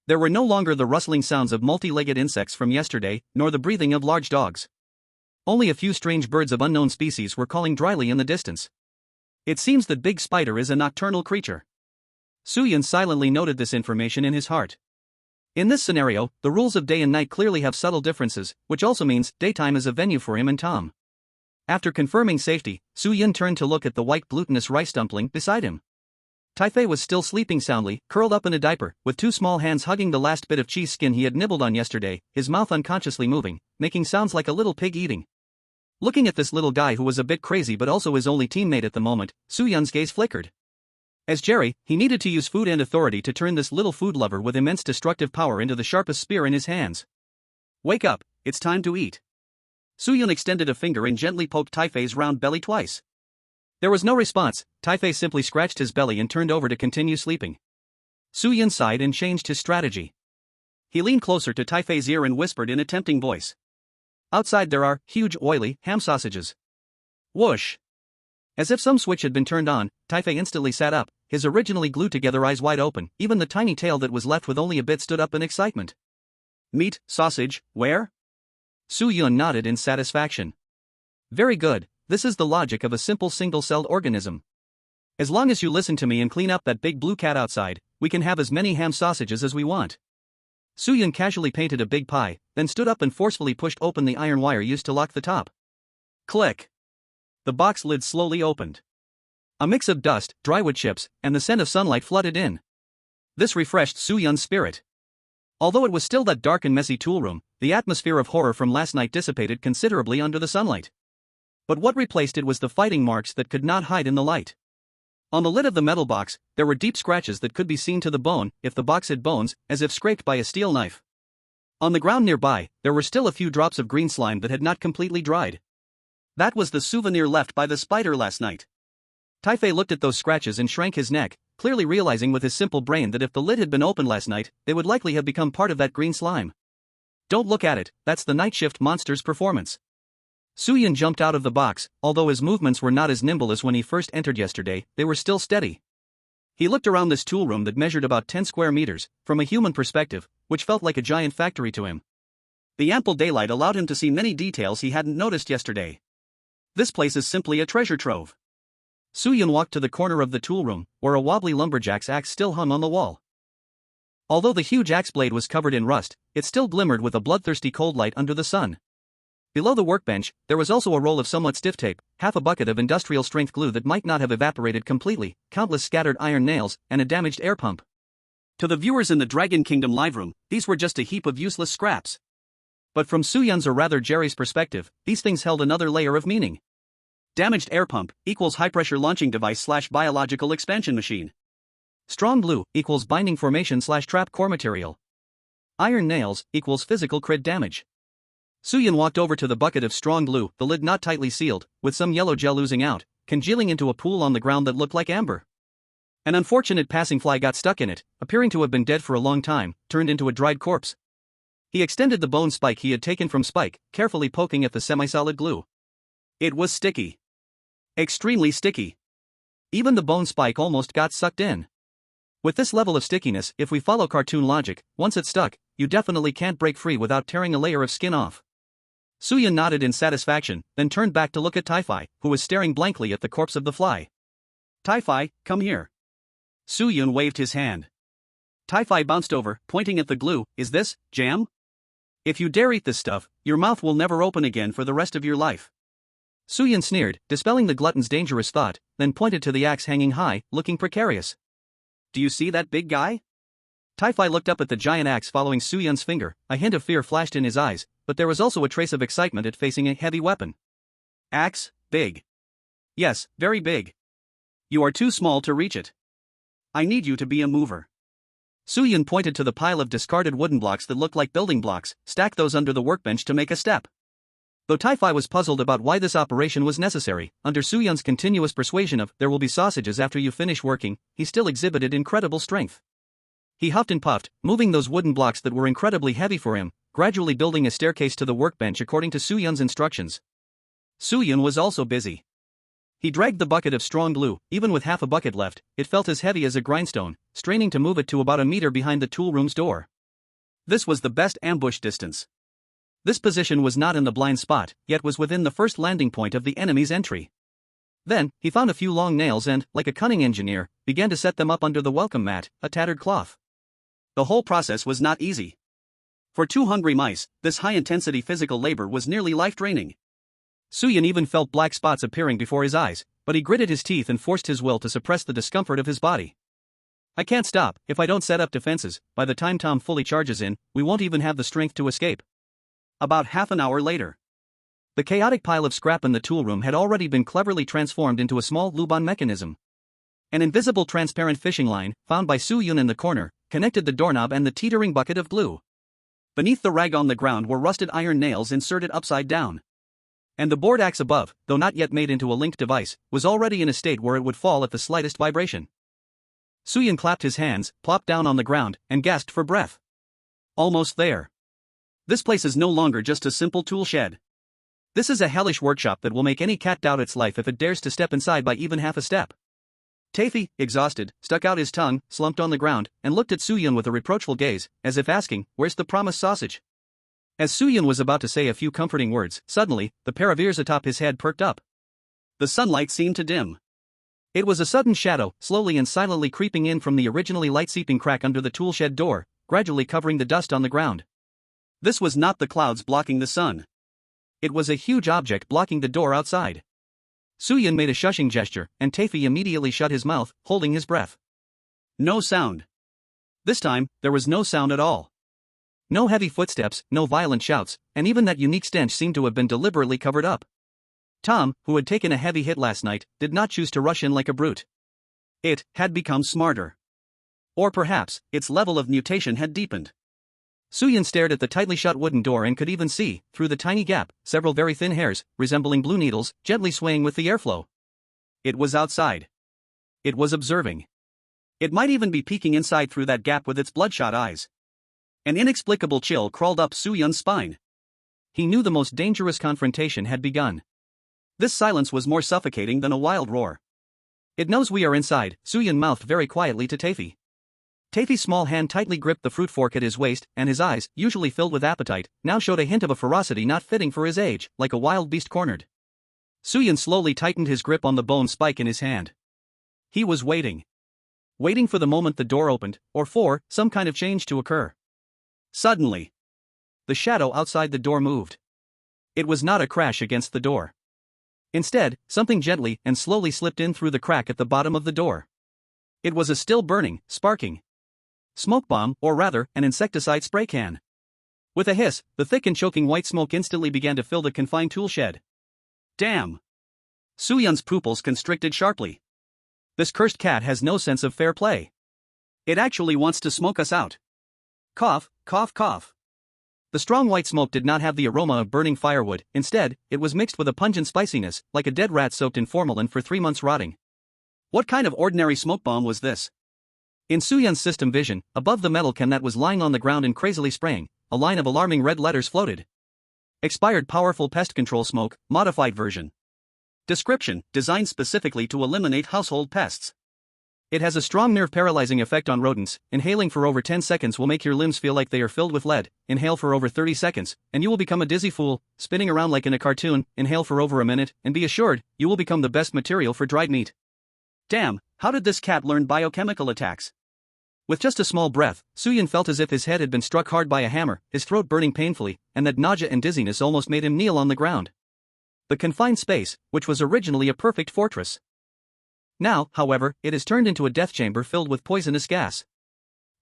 There were no longer the rustling sounds of multi-legged insects from yesterday, nor the breathing of large dogs. Only a few strange birds of unknown species were calling dryly in the distance. It seems that Big Spider is a nocturnal creature. Soo-Yun silently noted this information in his heart. In this scenario, the rules of day and night clearly have subtle differences, which also means daytime is a venue for him and Tom. After confirming safety, Soo-Yun turned to look at the white glutinous rice dumpling beside him. Taifei was still sleeping soundly, curled up in a diaper, with two small hands hugging the last bit of cheese skin he had nibbled on yesterday, his mouth unconsciously moving, making sounds like a little pig eating. Looking at this little guy who was a bit crazy but also his only teammate at the moment, Soo-Yun's gaze flickered. As Jerry, he needed to use food and authority to turn this little food lover with immense destructive power into the sharpest spear in his hands. Wake up, it's time to eat. Soo-Yun extended a finger and gently poked Taifei's round belly twice. There was no response. Taifei simply scratched his belly and turned over to continue sleeping. Soo-Yun sighed and changed his strategy. He leaned closer to Taifei's ear and whispered in a tempting voice. Outside there are huge oily ham sausages. Whoosh! As if some switch had been turned on, Taifei instantly sat up, his originally glued together eyes wide open. Even the tiny tail that was left with only a bit stood up in excitement. Meat, sausage, where? Soo-Yun nodded in satisfaction. Very good, this is the logic of a simple single-celled organism. As long as you listen to me and clean up that big blue cat outside, we can have as many ham sausages as we want. Soo-Yun casually painted a big pie, then stood up and forcefully pushed open the iron wire used to lock the top. Click. The box lid slowly opened. A mix of dust, dry wood chips, and the scent of sunlight flooded in. This refreshed Soo-Yun's spirit. Although it was still that dark and messy tool room, the atmosphere of horror from last night dissipated considerably under the sunlight. But what replaced it was the fighting marks that could not hide in the light. On the lid of the metal box, there were deep scratches that could be seen to the bone, if the box had bones, as if scraped by a steel knife. On the ground nearby, there were still a few drops of green slime that had not completely dried. That was the souvenir left by the spider last night. Taifei looked at those scratches and shrank his neck, clearly realizing with his simple brain that if the lid had been opened last night, they would likely have become part of that green slime. Don't look at it, that's the night shift monster's performance. Soo-Yun jumped out of the box. Although his movements were not as nimble as when he first entered yesterday, they were still steady. He looked around this tool room that measured about 10 square meters, from a human perspective, which felt like a giant factory to him. The ample daylight allowed him to see many details he hadn't noticed yesterday. This place is simply a treasure trove. Soo-Yun walked to the corner of the tool room, where a wobbly lumberjack's axe still hung on the wall. Although the huge axe blade was covered in rust, it still glimmered with a bloodthirsty cold light under the sun. Below the workbench, there was also a roll of somewhat stiff tape, half a bucket of industrial-strength glue that might not have evaporated completely, countless scattered iron nails, and a damaged air pump. To the viewers in the Dragon Kingdom live room, these were just a heap of useless scraps. But from Soo-Yun's or rather Jerry's perspective, these things held another layer of meaning. Damaged air pump equals high-pressure launching device / biological expansion machine. Strong glue equals binding formation / trap core material. Iron nails equals physical crit damage. Soo-Yun walked over to the bucket of strong glue, the lid not tightly sealed, with some yellow gel oozing out, congealing into a pool on the ground that looked like amber. An unfortunate passing fly got stuck in it, appearing to have been dead for a long time, turned into a dried corpse. He extended the bone spike he had taken from Spike, carefully poking at the semi-solid glue. It was sticky. Extremely sticky. Even the bone spike almost got sucked in. With this level of stickiness, if we follow cartoon logic, once it's stuck, you definitely can't break free without tearing a layer of skin off. Soo-Yun nodded in satisfaction, then turned back to look at Taifei, who was staring blankly at the corpse of the fly. Taifei, come here. Soo-Yun waved his hand. Taifei bounced over, pointing at the glue. Is this jam? If you dare eat this stuff, your mouth will never open again for the rest of your life. Soo-Yun sneered, dispelling the glutton's dangerous thought, then pointed to the axe hanging high, looking precarious. Do you see that big guy? Taifei looked up at the giant axe following Soo-Yun's finger. A hint of fear flashed in his eyes, but there was also a trace of excitement at facing a heavy weapon. Axe, big. Yes, very big. You are too small to reach it. I need you to be a mover. Soo-Yun pointed to the pile of discarded wooden blocks that looked like building blocks. Stack those under the workbench to make a step. Though Taifei was puzzled about why this operation was necessary, under Soo-Yun's continuous persuasion of there will be sausages after you finish working, he still exhibited incredible strength. He huffed and puffed, moving those wooden blocks that were incredibly heavy for him, gradually building a staircase to the workbench according to Soo-Yun's instructions. Soo-Yun was also busy. He dragged the bucket of strong glue. Even with half a bucket left, it felt as heavy as a grindstone, straining to move it to about a meter behind the tool room's door. This was the best ambush distance. This position was not in the blind spot, yet was within the first landing point of the enemy's entry. Then, he found a few long nails and, like a cunning engineer, began to set them up under the welcome mat, a tattered cloth. The whole process was not easy. For two hungry mice, this high-intensity physical labor was nearly life-draining. Soo-Yun even felt black spots appearing before his eyes, but he gritted his teeth and forced his will to suppress the discomfort of his body. I can't stop. If I don't set up defenses, by the time Tom fully charges in, we won't even have the strength to escape. About half an hour later. The chaotic pile of scrap in the tool room had already been cleverly transformed into a small Lubon mechanism. An invisible transparent fishing line, found by Su-yun in the corner, connected the doorknob and the teetering bucket of glue. Beneath the rag on the ground were rusted iron nails inserted upside down. And the board axe above, though not yet made into a linked device, was already in a state where it would fall at the slightest vibration. Su-yun clapped his hands, plopped down on the ground, and gasped for breath. Almost there. This place is no longer just a simple tool shed. This is a hellish workshop that will make any cat doubt its life if it dares to step inside by even half a step. Taffy, exhausted, stuck out his tongue, slumped on the ground, and looked at Su-yun with a reproachful gaze, as if asking, "Where's the promised sausage?" As Su-yun was about to say a few comforting words, suddenly, the pair of ears atop his head perked up. The sunlight seemed to dim. It was a sudden shadow, slowly and silently creeping in from the originally light-seeping crack under the toolshed door, gradually covering the dust on the ground. This was not the clouds blocking the sun. It was a huge object blocking the door outside. Su-yun made a shushing gesture, and Taffy immediately shut his mouth, holding his breath. No sound. This time, there was no sound at all. No heavy footsteps, no violent shouts, and even that unique stench seemed to have been deliberately covered up. Tom, who had taken a heavy hit last night, did not choose to rush in like a brute. It had become smarter. Or perhaps, its level of mutation had deepened. Su-yun stared at the tightly shut wooden door and could even see, through the tiny gap, several very thin hairs, resembling blue needles, gently swaying with the airflow. It was outside. It was observing. It might even be peeking inside through that gap with its bloodshot eyes. An inexplicable chill crawled up Su-yun's spine. He knew the most dangerous confrontation had begun. This silence was more suffocating than a wild roar. It knows we are inside, Su-yun mouthed very quietly to Taffy. Taffy's small hand tightly gripped the fruit fork at his waist, and his eyes, usually filled with appetite, now showed a hint of a ferocity not fitting for his age, like a wild beast cornered. Su-yun slowly tightened his grip on the bone spike in his hand. He was waiting. Waiting for the moment the door opened, or for some kind of change to occur. Suddenly, the shadow outside the door moved. It was not a crash against the door. Instead, something gently and slowly slipped in through the crack at the bottom of the door. It was a still burning, sparking smoke bomb, or rather, an insecticide spray can. With a hiss, the thick and choking white smoke instantly began to fill the confined tool shed. Damn! Su-yun's pupils constricted sharply. This cursed cat has no sense of fair play. It actually wants to smoke us out. Cough, cough, cough. The strong white smoke did not have the aroma of burning firewood, instead, it was mixed with a pungent spiciness, like a dead rat soaked in formalin for 3 months rotting. What kind of ordinary smoke bomb was this? In Su-yun's system vision, above the metal can that was lying on the ground and crazily spraying, a line of alarming red letters floated. Expired powerful pest control smoke, modified version. Description, designed specifically to eliminate household pests. It has a strong nerve-paralyzing effect on rodents. Inhaling for over 10 seconds will make your limbs feel like they are filled with lead. Inhale for over 30 seconds, and you will become a dizzy fool, spinning around like in a cartoon. Inhale for over a minute, and be assured, you will become the best material for dried meat. Damn, how did this cat learn biochemical attacks? With just a small breath, Su-yun felt as if his head had been struck hard by a hammer, his throat burning painfully, and that nausea and dizziness almost made him kneel on the ground. The confined space, which was originally a perfect fortress. Now, however, it is turned into a death chamber filled with poisonous gas.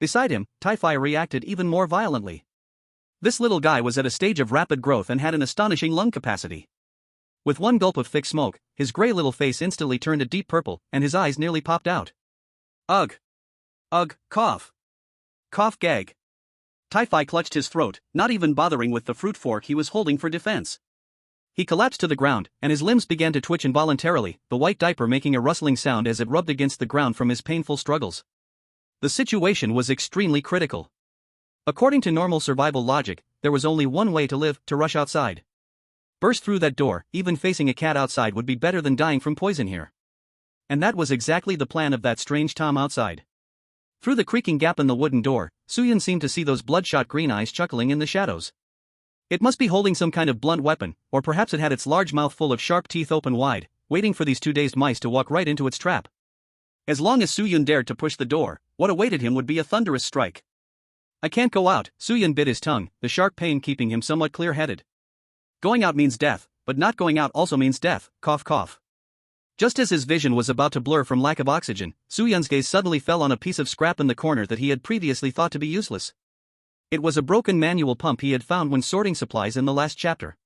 Beside him, Taffy reacted even more violently. This little guy was at a stage of rapid growth and had an astonishing lung capacity. With one gulp of thick smoke, his gray little face instantly turned a deep purple, and his eyes nearly popped out. Ugh. Ugh, cough. Cough gag. Taffy clutched his throat, not even bothering with the fruit fork he was holding for defense. He collapsed to the ground, and his limbs began to twitch involuntarily, the white diaper making a rustling sound as it rubbed against the ground from his painful struggles. The situation was extremely critical. According to normal survival logic, there was only one way to live: to rush outside. Burst through that door, even facing a cat outside would be better than dying from poison here. And that was exactly the plan of that strange Tom outside. Through the creaking gap in the wooden door, Su-yun seemed to see those bloodshot green eyes chuckling in the shadows. It must be holding some kind of blunt weapon, or perhaps it had its large mouth full of sharp teeth open wide, waiting for these 2 dazed mice to walk right into its trap. As long as Su-yun dared to push the door, what awaited him would be a thunderous strike. I can't go out, Su-yun bit his tongue, the sharp pain keeping him somewhat clear-headed. Going out means death, but not going out also means death, cough cough. Just as his vision was about to blur from lack of oxygen, Su-yun's gaze suddenly fell on a piece of scrap in the corner that he had previously thought to be useless. It was a broken manual pump he had found when sorting supplies in the last chapter.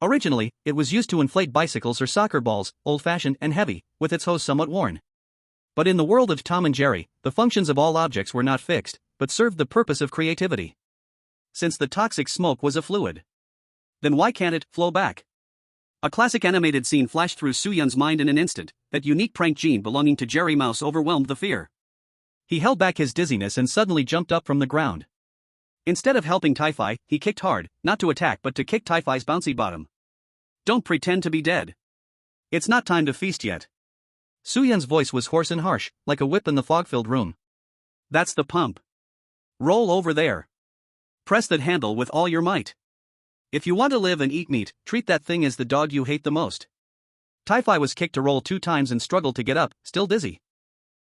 Originally, it was used to inflate bicycles or soccer balls, old-fashioned and heavy, with its hose somewhat worn. But in the world of Tom and Jerry, the functions of all objects were not fixed, but served the purpose of creativity. Since the toxic smoke was a fluid, then why can't it flow back? A classic animated scene flashed through Soo-Yun's mind in an instant. That unique prank gene belonging to Jerry Mouse overwhelmed the fear. He held back his dizziness and suddenly jumped up from the ground. Instead of helping Typhi, he kicked hard, not to attack but to kick Typhi's bouncy bottom. Don't pretend to be dead. It's not time to feast yet. Soo-Yun's voice was hoarse and harsh, like a whip in the fog-filled room. That's the pump. Roll over there. Press that handle with all your might. If you want to live and eat meat, treat that thing as the dog you hate the most. Typhi was kicked to roll 2 times and struggled to get up, still dizzy.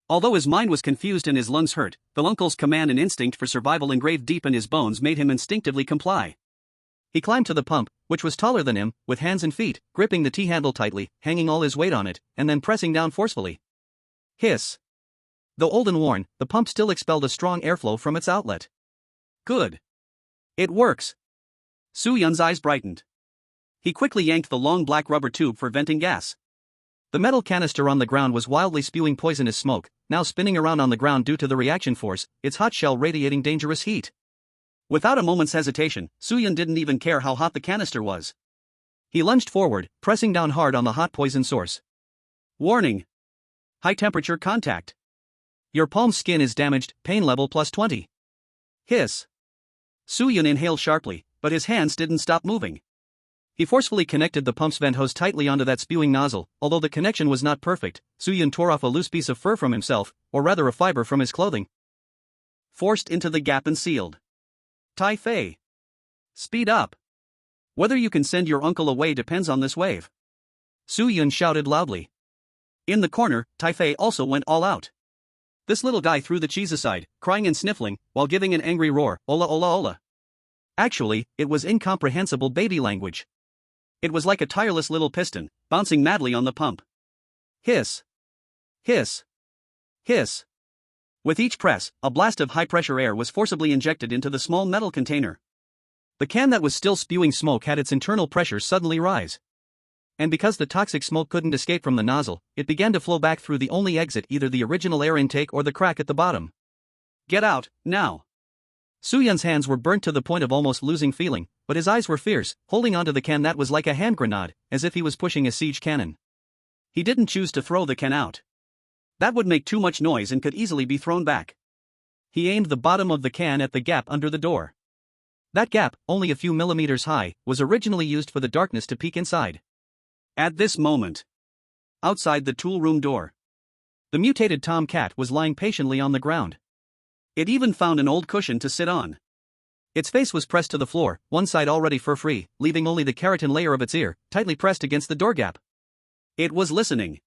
Although his mind was confused and his lungs hurt, the uncle's command and instinct for survival engraved deep in his bones made him instinctively comply. He climbed to the pump, which was taller than him, with hands and feet, gripping the T-handle tightly, hanging all his weight on it, and then pressing down forcefully. Hiss. Though old and worn, the pump still expelled a strong airflow from its outlet. Good. It works. Soo-Yun's eyes brightened. He quickly yanked the long black rubber tube for venting gas. The metal canister on the ground was wildly spewing poisonous smoke, now spinning around on the ground due to the reaction force, its hot shell radiating dangerous heat. Without a moment's hesitation, Soo-Yun didn't even care how hot the canister was. He lunged forward, pressing down hard on the hot poison source. Warning. High temperature contact. Your palm skin is damaged, pain level +20. Hiss. Soo-Yun inhaled sharply, but his hands didn't stop moving. He forcefully connected the pump's vent hose tightly onto that spewing nozzle. Although the connection was not perfect, Soo-Yun tore off a loose piece of fur from himself, or rather a fiber from his clothing. Forced into the gap and sealed. Typhi. Speed up. Whether you can send your uncle away depends on this wave. Soo-Yun shouted loudly. In the corner, Typhi also went all out. This little guy threw the cheese aside, crying and sniffling, while giving an angry roar, "Ola ola ola." Actually, it was incomprehensible baby language. It was like a tireless little piston, bouncing madly on the pump. Hiss. Hiss. Hiss. With each press, a blast of high-pressure air was forcibly injected into the small metal container. The can that was still spewing smoke had its internal pressure suddenly rise. And because the toxic smoke couldn't escape from the nozzle, it began to flow back through the only exit, either the original air intake or the crack at the bottom. Get out, now. Soo-Yun's hands were burnt to the point of almost losing feeling, but his eyes were fierce, holding onto the can that was like a hand grenade, as if he was pushing a siege cannon. He didn't choose to throw the can out. That would make too much noise and could easily be thrown back. He aimed the bottom of the can at the gap under the door. That gap, only a few millimeters high, was originally used for the darkness to peek inside. At this moment, outside the tool room door, the mutated tomcat was lying patiently on the ground. It even found an old cushion to sit on. Its face was pressed to the floor, one side already fur-free, leaving only the keratin layer of its ear, tightly pressed against the door gap. It was listening.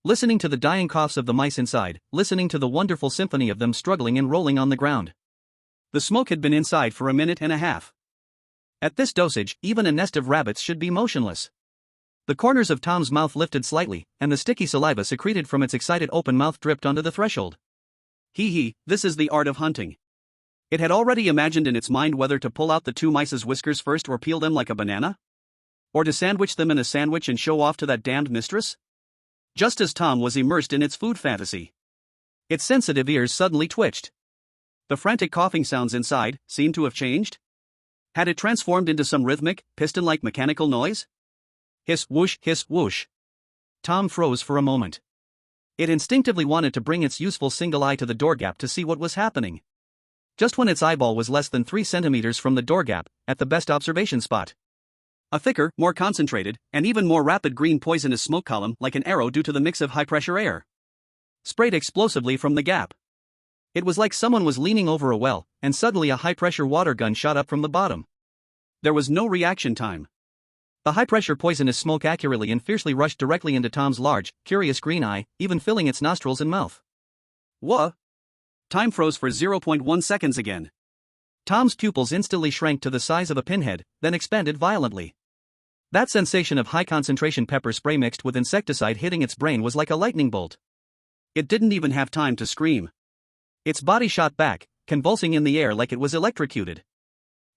Listening to the dying coughs of the mice inside, listening to the wonderful symphony of them struggling and rolling on the ground. The smoke had been inside for a minute and a half. At this dosage, even a nest of rabbits should be motionless. The corners of Tom's mouth lifted slightly, and the sticky saliva secreted from its excited open mouth dripped onto the threshold. Hee, this is the art of hunting. It had already imagined in its mind whether to pull out the 2 mice's whiskers first or peel them like a banana? Or to sandwich them in a sandwich and show off to that damned mistress? Just as Tom was immersed in its food fantasy, its sensitive ears suddenly twitched. The frantic coughing sounds inside seemed to have changed. Had it transformed into some rhythmic, piston-like mechanical noise? Hiss whoosh. Tom froze for a moment. It instinctively wanted to bring its useful single eye to the door gap to see what was happening. Just when its eyeball was less than 3 centimeters from the door gap, at the best observation spot, a thicker, more concentrated, and even more rapid green poisonous smoke column, like an arrow due to the mix of high-pressure air, sprayed explosively from the gap. It was like someone was leaning over a well, and suddenly a high-pressure water gun shot up from the bottom. There was no reaction time. The high-pressure poisonous smoke accurately and fiercely rushed directly into Tom's large, curious green eye, even filling its nostrils and mouth. Wha? Time froze for 0.1 seconds again. Tom's pupils instantly shrank to the size of a pinhead, then expanded violently. That sensation of high-concentration pepper spray mixed with insecticide hitting its brain was like a lightning bolt. It didn't even have time to scream. Its body shot back, convulsing in the air like it was electrocuted.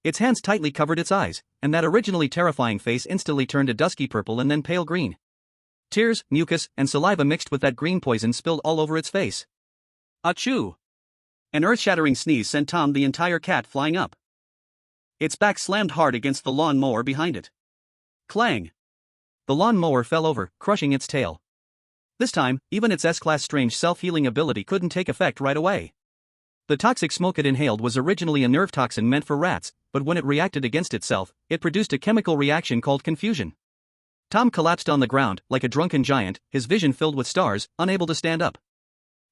Its hands tightly covered its eyes, and that originally terrifying face instantly turned a dusky purple and then pale green. Tears, mucus, and saliva mixed with that green poison spilled all over its face. Achoo! An earth-shattering sneeze sent Tom the entire cat flying up. Its back slammed hard against the lawn mower behind it. Clang! The lawn mower fell over, crushing its tail. This time, even its S-class strange self-healing ability couldn't take effect right away. The toxic smoke it inhaled was originally a nerve toxin meant for rats, but when it reacted against itself, it produced a chemical reaction called confusion. Tom collapsed on the ground, like a drunken giant, his vision filled with stars, unable to stand up.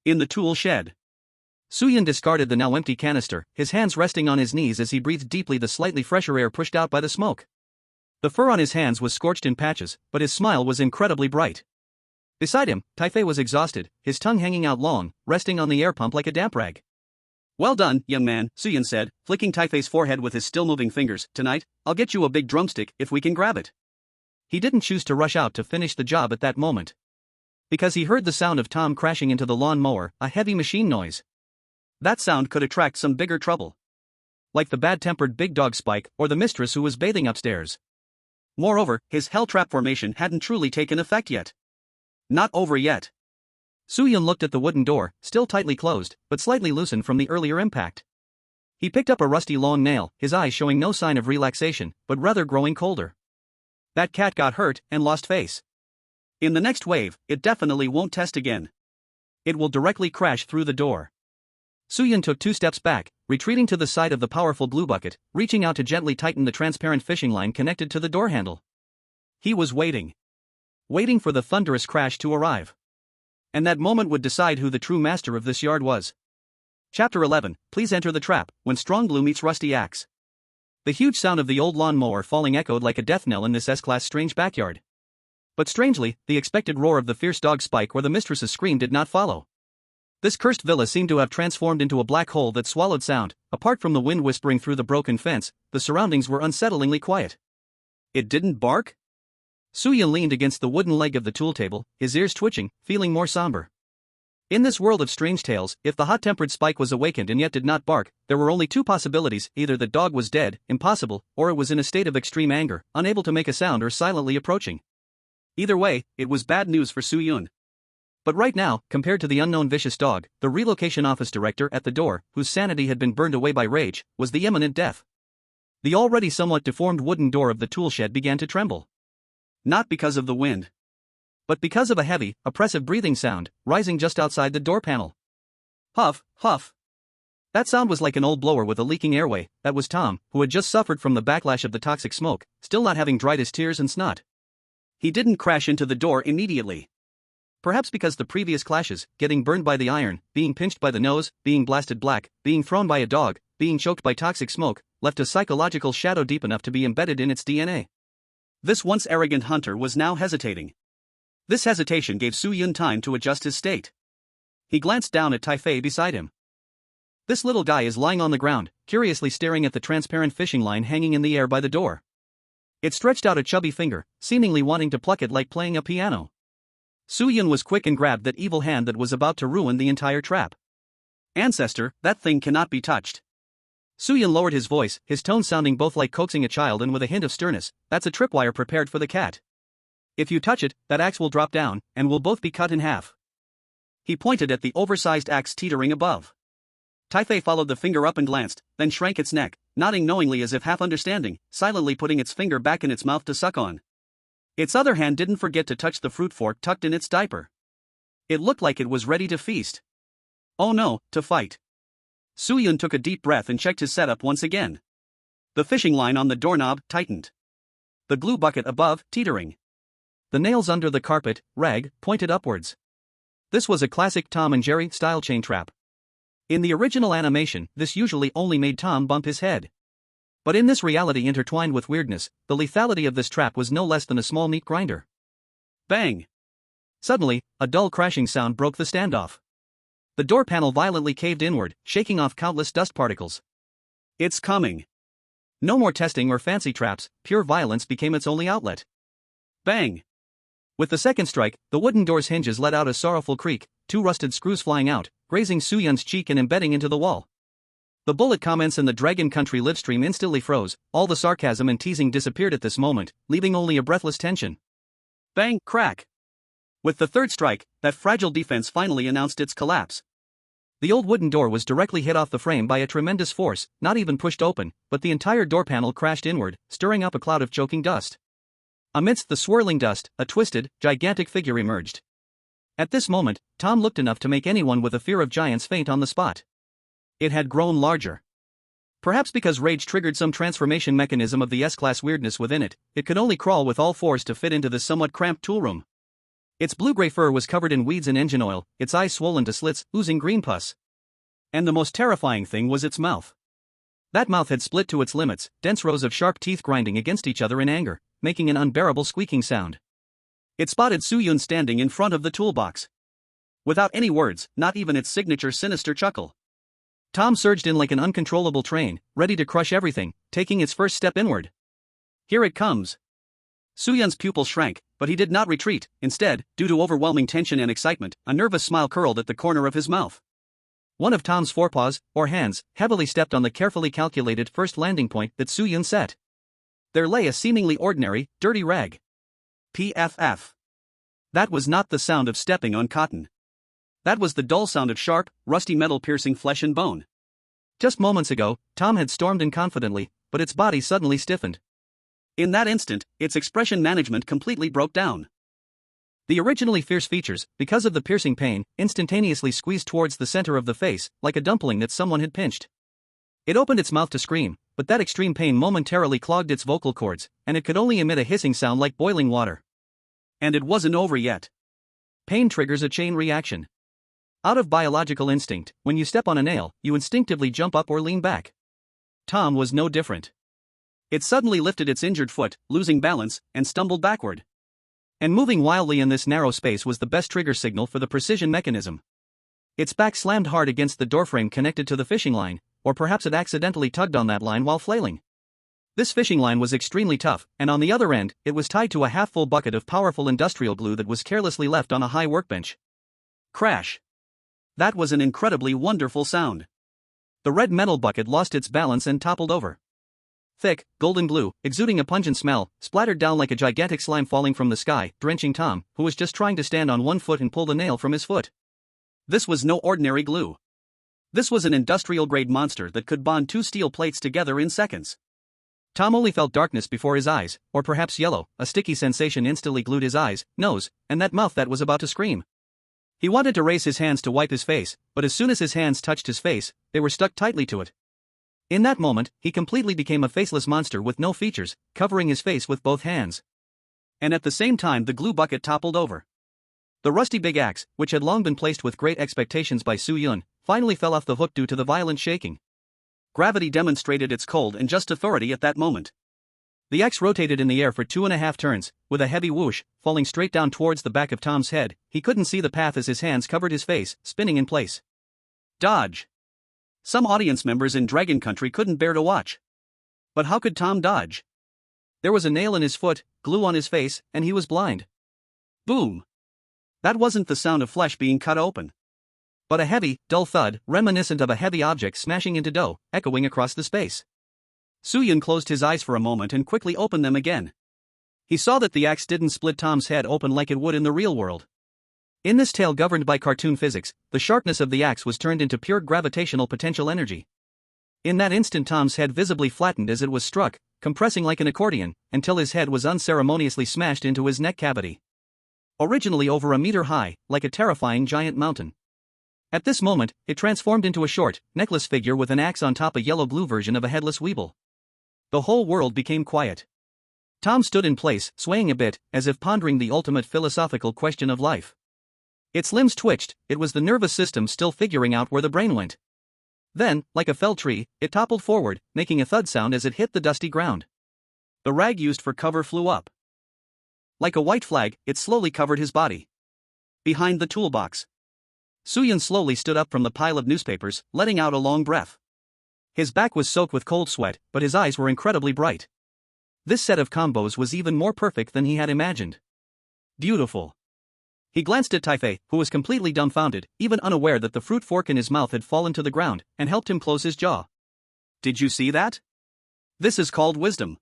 In the tool shed, Suyin discarded the now empty canister, his hands resting on his knees as he breathed deeply the slightly fresher air pushed out by the smoke. The fur on his hands was scorched in patches, but his smile was incredibly bright. Beside him, Taifei was exhausted, his tongue hanging out long, resting on the air pump like a damp rag. Well done, young man, Suyin said, flicking Taifei's forehead with his still-moving fingers. Tonight, I'll get you a big drumstick if we can grab it. He didn't choose to rush out to finish the job at that moment. Because he heard the sound of Tom crashing into the lawn mower, a heavy machine noise. That sound could attract some bigger trouble. Like the bad-tempered big dog Spike or the mistress who was bathing upstairs. Moreover, his hell trap formation hadn't truly taken effect yet. Not over yet. Suyin looked at the wooden door, still tightly closed, but slightly loosened from the earlier impact. He picked up a rusty long nail, his eyes showing no sign of relaxation, but rather growing colder. That cat got hurt and lost face. In the next wave, it definitely won't test again. It will directly crash through the door. Suyin took 2 steps back, retreating to the side of the powerful blue bucket, reaching out to gently tighten the transparent fishing line connected to the door handle. He was waiting. Waiting for the thunderous crash to arrive. And that moment would decide who the true master of this yard was. Chapter 11, Please enter the trap, when strong glue meets rusty axe. The huge sound of the old lawn mower falling echoed like a death knell in this S-class strange backyard. But strangely, the expected roar of the fierce dog Spike or the mistress's scream did not follow. This cursed villa seemed to have transformed into a black hole that swallowed sound. Apart from the wind whispering through the broken fence, the surroundings were unsettlingly quiet. It didn't bark? Suyin leaned against the wooden leg of the tool table, his ears twitching, feeling more somber. In this world of strange tales, if the hot-tempered Spike was awakened and yet did not bark, there were only 2 possibilities: either the dog was dead, impossible, or it was in a state of extreme anger, unable to make a sound or silently approaching. Either way, it was bad news for Suyin. But right now, compared to the unknown vicious dog, the relocation office director at the door, whose sanity had been burned away by rage, was the imminent death. The already somewhat deformed wooden door of the tool shed began to tremble. Not because of the wind, but because of a heavy, oppressive breathing sound, rising just outside the door panel. Huff, huff. That sound was like an old blower with a leaking airway. That was Tom, who had just suffered from the backlash of the toxic smoke, still not having dried his tears and snot. He didn't crash into the door immediately. Perhaps because the previous clashes, getting burned by the iron, being pinched by the nose, being blasted black, being thrown by a dog, being choked by toxic smoke, left a psychological shadow deep enough to be embedded in its DNA. This once arrogant hunter was now hesitating. This hesitation gave Suyin time to adjust his state. He glanced down at Taifei beside him. This little guy is lying on the ground, curiously staring at the transparent fishing line hanging in the air by the door. It stretched out a chubby finger, seemingly wanting to pluck it like playing a piano. Suyin was quick and grabbed that evil hand that was about to ruin the entire trap. Ancestor, that thing cannot be touched. Suyin lowered his voice, his tone sounding both like coaxing a child and with a hint of sternness. That's a tripwire prepared for the cat. If you touch it, that axe will drop down, and we'll both be cut in half. He pointed at the oversized axe teetering above. Taifei followed the finger up and glanced, then shrank its neck, nodding knowingly as if half understanding, silently putting its finger back in its mouth to suck on. Its other hand didn't forget to touch the fruit fork tucked in its diaper. It looked like it was ready to feast. Oh no, to fight. Suyin took a deep breath and checked his setup once again. The fishing line on the doorknob tightened. The glue bucket above, teetering. The nails under the carpet, rag, pointed upwards. This was a classic Tom and Jerry style chain trap. In the original animation, this usually only made Tom bump his head. But in this reality intertwined with weirdness, the lethality of this trap was no less than a small meat grinder. Bang! Suddenly, a dull crashing sound broke the standoff. The door panel violently caved inward, shaking off countless dust particles. It's coming. No more testing or fancy traps, pure violence became its only outlet. Bang! With the second strike, the wooden door's hinges let out a sorrowful creak, 2 rusted screws flying out, grazing Suyun's cheek and embedding into the wall. The bullet comments in the Dragon Country livestream instantly froze, all the sarcasm and teasing disappeared at this moment, leaving only a breathless tension. Bang, crack. With the third strike, that fragile defense finally announced its collapse. The old wooden door was directly hit off the frame by a tremendous force, not even pushed open, but the entire door panel crashed inward, stirring up a cloud of choking dust. Amidst the swirling dust, a twisted, gigantic figure emerged. At this moment, Tom looked enough to make anyone with a fear of giants faint on the spot. It had grown larger. Perhaps because rage triggered some transformation mechanism of the S-class weirdness within it, it could only crawl with all fours to fit into this somewhat cramped toolroom. Its blue-gray fur was covered in weeds and engine oil, its eyes swollen to slits, oozing green pus. And the most terrifying thing was its mouth. That mouth had split to its limits, dense rows of sharp teeth grinding against each other in anger, making an unbearable squeaking sound. It spotted Su-Yun standing in front of the toolbox. Without any words, not even its signature sinister chuckle. Tom surged in like an uncontrollable train, ready to crush everything, taking its first step inward. Here it comes. Su-Yun's pupil shrank, but he did not retreat. Instead, due to overwhelming tension and excitement, a nervous smile curled at the corner of his mouth. One of Tom's forepaws, or hands, heavily stepped on the carefully calculated first landing point that Su-Yun set. There lay a seemingly ordinary, dirty rag. PFF. That was not the sound of stepping on cotton. That was the dull sound of sharp, rusty metal piercing flesh and bone. Just moments ago, Tom had stormed in confidently, but its body suddenly stiffened. In that instant, its expression management completely broke down. The originally fierce features, because of the piercing pain, instantaneously squeezed towards the center of the face, like a dumpling that someone had pinched. It opened its mouth to scream, but that extreme pain momentarily clogged its vocal cords, and it could only emit a hissing sound like boiling water. And it wasn't over yet. Pain triggers a chain reaction. Out of biological instinct, when you step on a nail, you instinctively jump up or lean back. Tom was no different. It suddenly lifted its injured foot, losing balance, and stumbled backward. And moving wildly in this narrow space was the best trigger signal for the precision mechanism. Its back slammed hard against the doorframe connected to the fishing line, or perhaps it accidentally tugged on that line while flailing. This fishing line was extremely tough, and on the other end, it was tied to a half-full bucket of powerful industrial glue that was carelessly left on a high workbench. Crash. That was an incredibly wonderful sound. The red metal bucket lost its balance and toppled over. Thick, golden glue, exuding a pungent smell, splattered down like a gigantic slime falling from the sky, drenching Tom, who was just trying to stand on one foot and pull the nail from his foot. This was no ordinary glue. This was an industrial-grade monster that could bond two steel plates together in seconds. Tom only felt darkness before his eyes, or perhaps yellow. A sticky sensation instantly glued his eyes, nose, and that mouth that was about to scream. He wanted to raise his hands to wipe his face, but as soon as his hands touched his face, they were stuck tightly to it. In that moment, he completely became a faceless monster with no features, covering his face with both hands. And at the same time the glue bucket toppled over. The rusty big axe, which had long been placed with great expectations by Su-Yun, finally fell off the hook due to the violent shaking. Gravity demonstrated its cold and just authority at that moment. The axe rotated in the air for 2.5 turns, with a heavy whoosh, falling straight down towards the back of Tom's head. He couldn't see the path as his hands covered his face, spinning in place. Dodge. Some audience members in Dragon Country couldn't bear to watch. But how could Tom dodge? There was a nail in his foot, glue on his face, and he was blind. Boom. That wasn't the sound of flesh being cut open, but a heavy, dull thud, reminiscent of a heavy object smashing into dough, echoing across the space. Su-Yun closed his eyes for a moment and quickly opened them again. He saw that the axe didn't split Tom's head open like it would in the real world. In this tale governed by cartoon physics, the sharpness of the axe was turned into pure gravitational potential energy. In that instant Tom's head visibly flattened as it was struck, compressing like an accordion, until his head was unceremoniously smashed into his neck cavity. Originally over a meter high, like a terrifying giant mountain. At this moment, it transformed into a short, necklace figure with an axe on top, a yellow-blue version of a headless weeble. The whole world became quiet. Tom stood in place, swaying a bit, as if pondering the ultimate philosophical question of life. Its limbs twitched, it was the nervous system still figuring out where the brain went. Then, like a felled tree, it toppled forward, making a thud sound as it hit the dusty ground. The rag used for cover flew up. Like a white flag, it slowly covered his body. Behind the toolbox, Su-Yun slowly stood up from the pile of newspapers, letting out a long breath. His back was soaked with cold sweat, but his eyes were incredibly bright. This set of combos was even more perfect than he had imagined. Beautiful. He glanced at Taifei, who was completely dumbfounded, even unaware that the fruit fork in his mouth had fallen to the ground, and helped him close his jaw. Did you see that? This is called wisdom.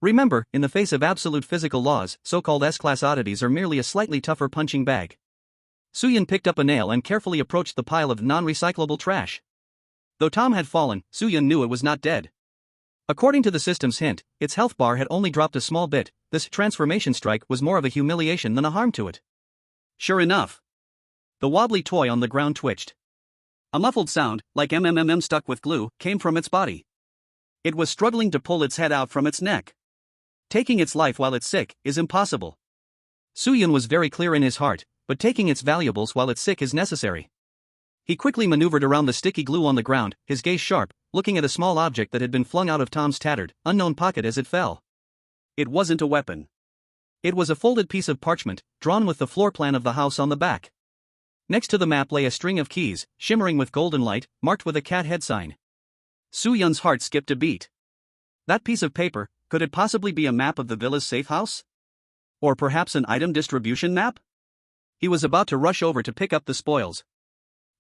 Remember, in the face of absolute physical laws, so-called S-class oddities are merely a slightly tougher punching bag. Soo-Yun picked up a nail and carefully approached the pile of non-recyclable trash. Though Tom had fallen, Soo-Yun knew it was not dead. According to the system's hint, its health bar had only dropped a small bit. This transformation strike was more of a humiliation than a harm to it. Sure enough, the wobbly toy on the ground twitched. A muffled sound, like MMMM stuck with glue, came from its body. It was struggling to pull its head out from its neck. Taking its life while it's sick is impossible. Soo-Yun was very clear in his heart, but taking its valuables while it's sick is necessary. He quickly maneuvered around the sticky glue on the ground, his gaze sharp, looking at a small object that had been flung out of Tom's tattered, unknown pocket as it fell. It wasn't a weapon. It was a folded piece of parchment, drawn with the floor plan of the house on the back. Next to the map lay a string of keys, shimmering with golden light, marked with a cat head sign. Soo-Yun's heart skipped a beat. That piece of paper, could it possibly be a map of the villa's safe house? Or perhaps an item distribution map? He was about to rush over to pick up the spoils.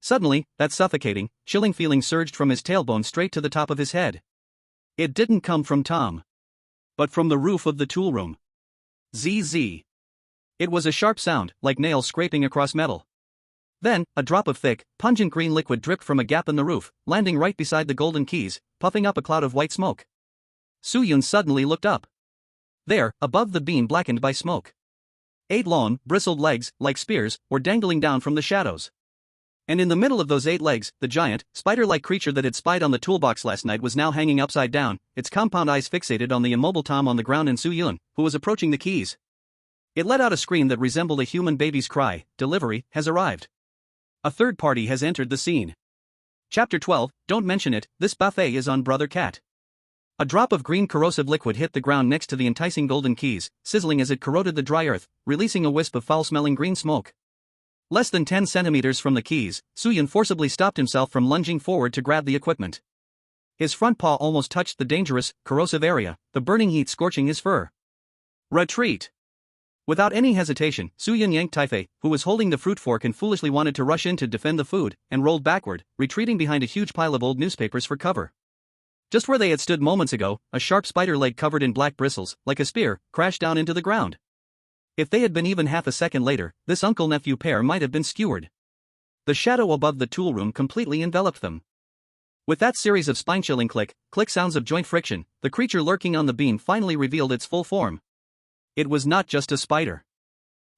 Suddenly, that suffocating, chilling feeling surged from his tailbone straight to the top of his head. It didn't come from Tom, but from the roof of the tool room. ZZ. It was a sharp sound, like nails scraping across metal. Then, a drop of thick, pungent green liquid dripped from a gap in the roof, landing right beside the golden keys, puffing up a cloud of white smoke. Soo-Yun suddenly looked up. There, above the beam blackened by smoke, 8 long, bristled legs, like spears, were dangling down from the shadows. And in the middle of those 8 legs, the giant, spider-like creature that had spied on the toolbox last night was now hanging upside down, its compound eyes fixated on the immobile Tom on the ground and Soo-Yun, who was approaching the keys. It let out a scream that resembled a human baby's cry. Delivery has arrived. A third party has entered the scene. Chapter 12, Don't mention it, this buffet is on Brother Cat. A drop of green corrosive liquid hit the ground next to the enticing golden keys, sizzling as it corroded the dry earth, releasing a wisp of foul-smelling green smoke. Less than 10 centimeters from the keys, Soo-Yun forcibly stopped himself from lunging forward to grab the equipment. His front paw almost touched the dangerous, corrosive area, the burning heat scorching his fur. Retreat! Without any hesitation, Soo-Yun yanked Taifei, who was holding the fruit fork and foolishly wanted to rush in to defend the food, and rolled backward, retreating behind a huge pile of old newspapers for cover. Just where they had stood moments ago, a sharp spider leg covered in black bristles, like a spear, crashed down into the ground. If they had been even half a second later, this uncle-nephew pair might have been skewered. The shadow above the tool room completely enveloped them. With that series of spine-chilling click sounds of joint friction, the creature lurking on the beam finally revealed its full form. It was not just a spider.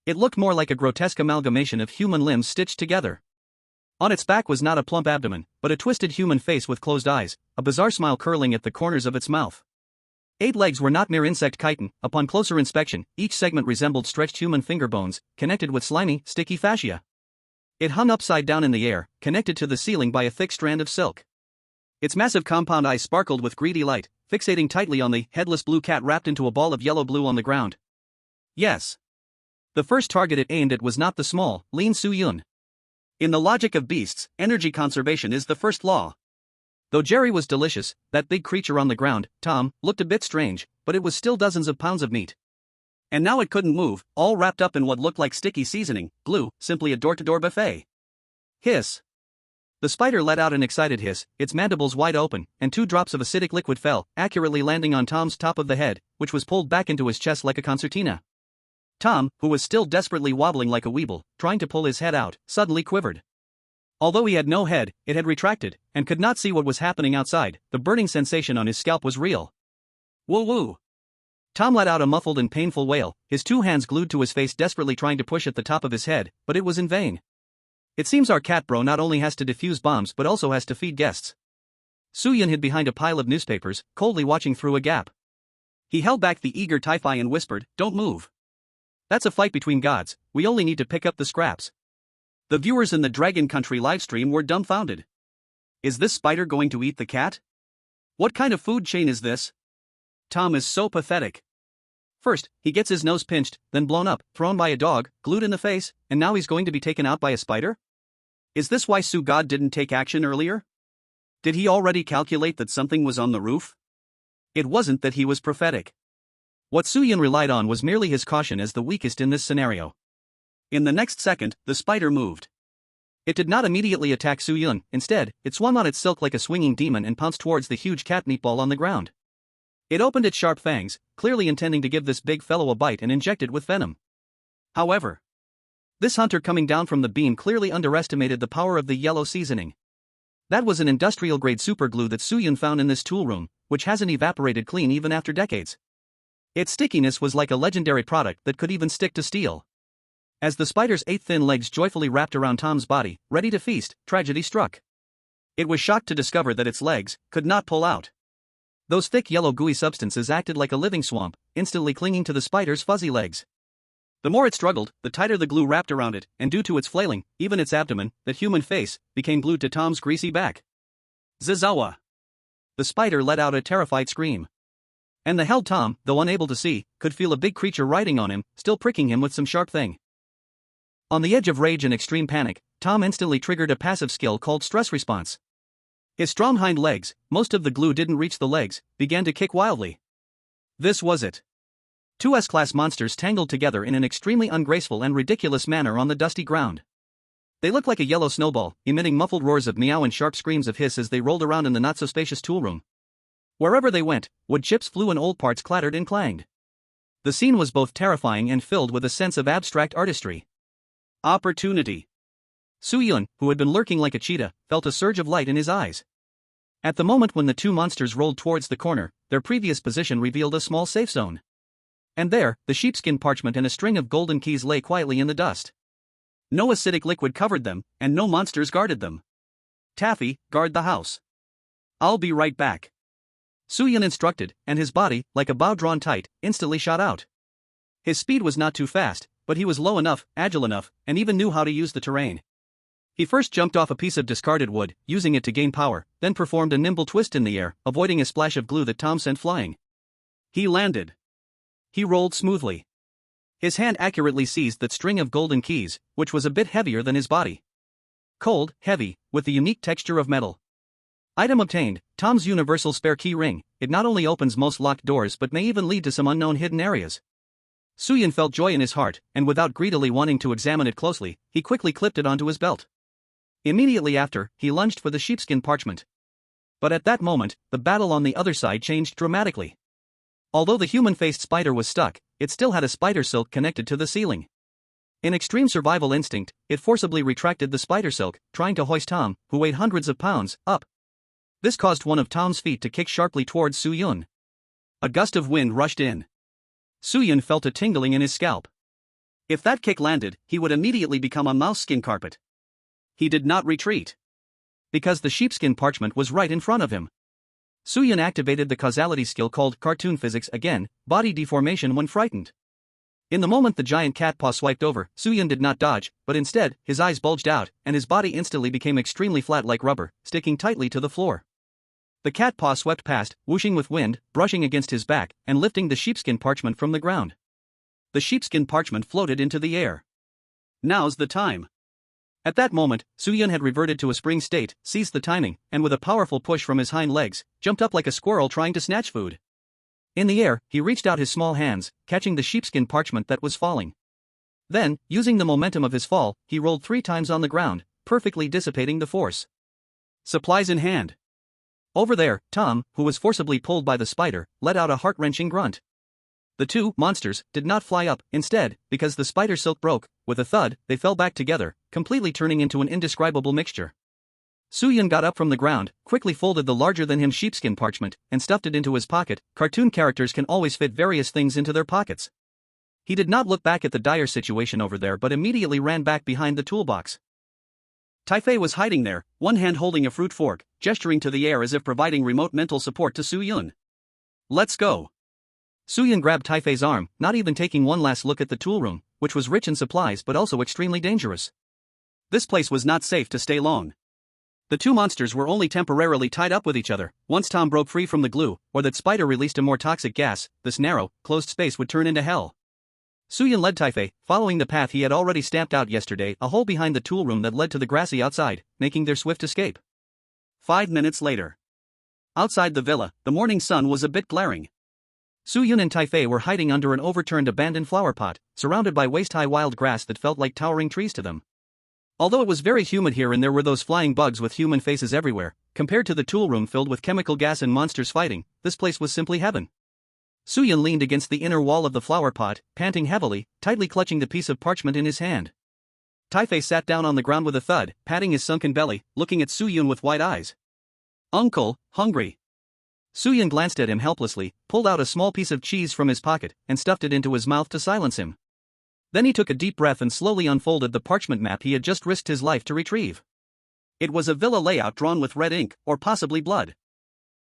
It looked more like a grotesque amalgamation of human limbs stitched together. On its back was not a plump abdomen, but a twisted human face with closed eyes, a bizarre smile curling at the corners of its mouth. 8 legs were not mere insect chitin. Upon closer inspection, each segment resembled stretched human finger bones, connected with slimy, sticky fascia. It hung upside down in the air, connected to the ceiling by a thick strand of silk. Its massive compound eyes sparkled with greedy light, fixating tightly on the headless blue cat wrapped into a ball of yellow-blue on the ground. Yes. The first target it aimed at was not the small, lean Soo-Yun. In the logic of beasts, energy conservation is the first law. Though Jerry was delicious, that big creature on the ground, Tom, looked a bit strange, but it was still dozens of pounds of meat. And now it couldn't move, all wrapped up in what looked like sticky seasoning, glue, simply a door-to-door buffet. Hiss. The spider let out an excited hiss, its mandibles wide open, and 2 drops of acidic liquid fell, accurately landing on Tom's top of the head, which was pulled back into his chest like a concertina. Tom, who was still desperately wobbling like a weeble, trying to pull his head out, suddenly quivered. Although he had no head, it had retracted, and could not see what was happening outside. The burning sensation on his scalp was real. Woo-woo! Tom let out a muffled and painful wail, his 2 hands glued to his face desperately trying to push at the top of his head, but it was in vain. It seems our cat bro not only has to defuse bombs but also has to feed guests. Soo-Yun hid behind a pile of newspapers, coldly watching through a gap. He held back the eager Taifei and whispered, "Don't move. That's a fight between gods, we only need to pick up the scraps." The viewers in the Dragon Country livestream were dumbfounded. Is this spider going to eat the cat? What kind of food chain is this? Tom is so pathetic. First, he gets his nose pinched, then blown up, thrown by a dog, glued in the face, and now he's going to be taken out by a spider? Is this why Soo God didn't take action earlier? Did he already calculate that something was on the roof? It wasn't that he was prophetic. What Soo-Yun relied on was merely his caution as the weakest in this scenario. In the next second, the spider moved. It did not immediately attack Su Yun, instead, it swung on its silk like a swinging demon and pounced towards the huge cat meatball on the ground. It opened its sharp fangs, clearly intending to give this big fellow a bite and inject it with venom. However, this hunter coming down from the beam clearly underestimated the power of the yellow seasoning. That was an industrial-grade superglue that Su Yun found in this tool room, which hasn't evaporated clean even after decades. Its stickiness was like a legendary product that could even stick to steel. As the spider's 8 thin legs joyfully wrapped around Tom's body, ready to feast, tragedy struck. It was shocked to discover that its legs could not pull out. Those thick yellow gooey substances acted like a living swamp, instantly clinging to the spider's fuzzy legs. The more it struggled, the tighter the glue wrapped around it, and due to its flailing, even its abdomen, that human face, became glued to Tom's greasy back. Zazawa! The spider let out a terrified scream. And the held Tom, though unable to see, could feel a big creature riding on him, still pricking him with some sharp thing. On the edge of rage and extreme panic, Tom instantly triggered a passive skill called stress response. His strong hind legs, most of the glue didn't reach the legs, began to kick wildly. This was it. 2 S-class monsters tangled together in an extremely ungraceful and ridiculous manner on the dusty ground. They looked like a yellow snowball, emitting muffled roars of meow and sharp screams of hiss as they rolled around in the not-so-spacious tool room. Wherever they went, wood chips flew and old parts clattered and clanged. The scene was both terrifying and filled with a sense of abstract artistry. Opportunity. Su Yun, who had been lurking like a cheetah, felt a surge of light in his eyes. At the moment when the 2 monsters rolled towards the corner, their previous position revealed a small safe zone. And there, the sheepskin parchment and a string of golden keys lay quietly in the dust. No acidic liquid covered them, and no monsters guarded them. Taffy, guard the house. I'll be right back. Su Yun instructed, and his body, like a bow drawn tight, instantly shot out. His speed was not too fast, but he was low enough, agile enough, and even knew how to use the terrain. He first jumped off a piece of discarded wood, using it to gain power, then performed a nimble twist in the air, avoiding a splash of glue that Tom sent flying. He landed. He rolled smoothly. His hand accurately seized that string of golden keys, which was a bit heavier than his body. Cold, heavy, with the unique texture of metal. Item obtained, Tom's universal spare key ring. It not only opens most locked doors but may even lead to some unknown hidden areas. Su Yun felt joy in his heart, and without greedily wanting to examine it closely, he quickly clipped it onto his belt. Immediately after, he lunged for the sheepskin parchment. But at that moment, the battle on the other side changed dramatically. Although the human-faced spider was stuck, it still had a spider silk connected to the ceiling. In extreme survival instinct, it forcibly retracted the spider silk, trying to hoist Tom, who weighed hundreds of pounds, up. This caused one of Tom's feet to kick sharply towards Su Yun. A gust of wind rushed in. Su Yun felt a tingling in his scalp. If that kick landed, he would immediately become a mouse skin carpet. He did not retreat. Because the sheepskin parchment was right in front of him. Su Yun activated the causality skill called cartoon physics again, body deformation when frightened. In the moment the giant cat paw swiped over, Su Yun did not dodge, but instead, his eyes bulged out, and his body instantly became extremely flat like rubber, sticking tightly to the floor. The cat paw swept past, whooshing with wind, brushing against his back, and lifting the sheepskin parchment from the ground. The sheepskin parchment floated into the air. Now's the time. At that moment, Su Yun had reverted to a spring state, seized the timing, and with a powerful push from his hind legs, jumped up like a squirrel trying to snatch food. In the air, he reached out his small hands, catching the sheepskin parchment that was falling. Then, using the momentum of his fall, he rolled 3 times on the ground, perfectly dissipating the force. Supplies in hand. Over there, Tom, who was forcibly pulled by the spider, let out a heart-wrenching grunt. The 2 monsters did not fly up, instead, because the spider silk broke, with a thud, they fell back together, completely turning into an indescribable mixture. Su Yun got up from the ground, quickly folded the larger-than-him sheepskin parchment, and stuffed it into his pocket. Cartoon characters can always fit various things into their pockets. He did not look back at the dire situation over there but immediately ran back behind the toolbox. Taifei was hiding there, one hand holding a fruit fork, gesturing to the air as if providing remote mental support to Su Yun. Let's go. Su Yun grabbed Taifei's arm, not even taking one last look at the tool room, which was rich in supplies but also extremely dangerous. This place was not safe to stay long. The 2 monsters were only temporarily tied up with each other. Once Tom broke free from the glue, or that spider released a more toxic gas, this narrow, closed space would turn into hell. Su Yun led Taifei, following the path he had already stamped out yesterday, a hole behind the tool room that led to the grassy outside, making their swift escape. 5 minutes later. Outside the villa, the morning sun was a bit glaring. Su Yun and Taifei were hiding under an overturned abandoned flower pot, surrounded by waist-high wild grass that felt like towering trees to them. Although it was very humid here and there were those flying bugs with human faces everywhere, compared to the tool room filled with chemical gas and monsters fighting, this place was simply heaven. Soo-yun leaned against the inner wall of the flower pot, panting heavily, tightly clutching the piece of parchment in his hand. Tai-Fei sat down on the ground with a thud, patting his sunken belly, looking at Soo-yun with wide eyes. "Uncle, hungry." Soo-yun glanced at him helplessly, pulled out a small piece of cheese from his pocket, and stuffed it into his mouth to silence him. Then he took a deep breath and slowly unfolded the parchment map he had just risked his life to retrieve. It was a villa layout drawn with red ink, or possibly blood.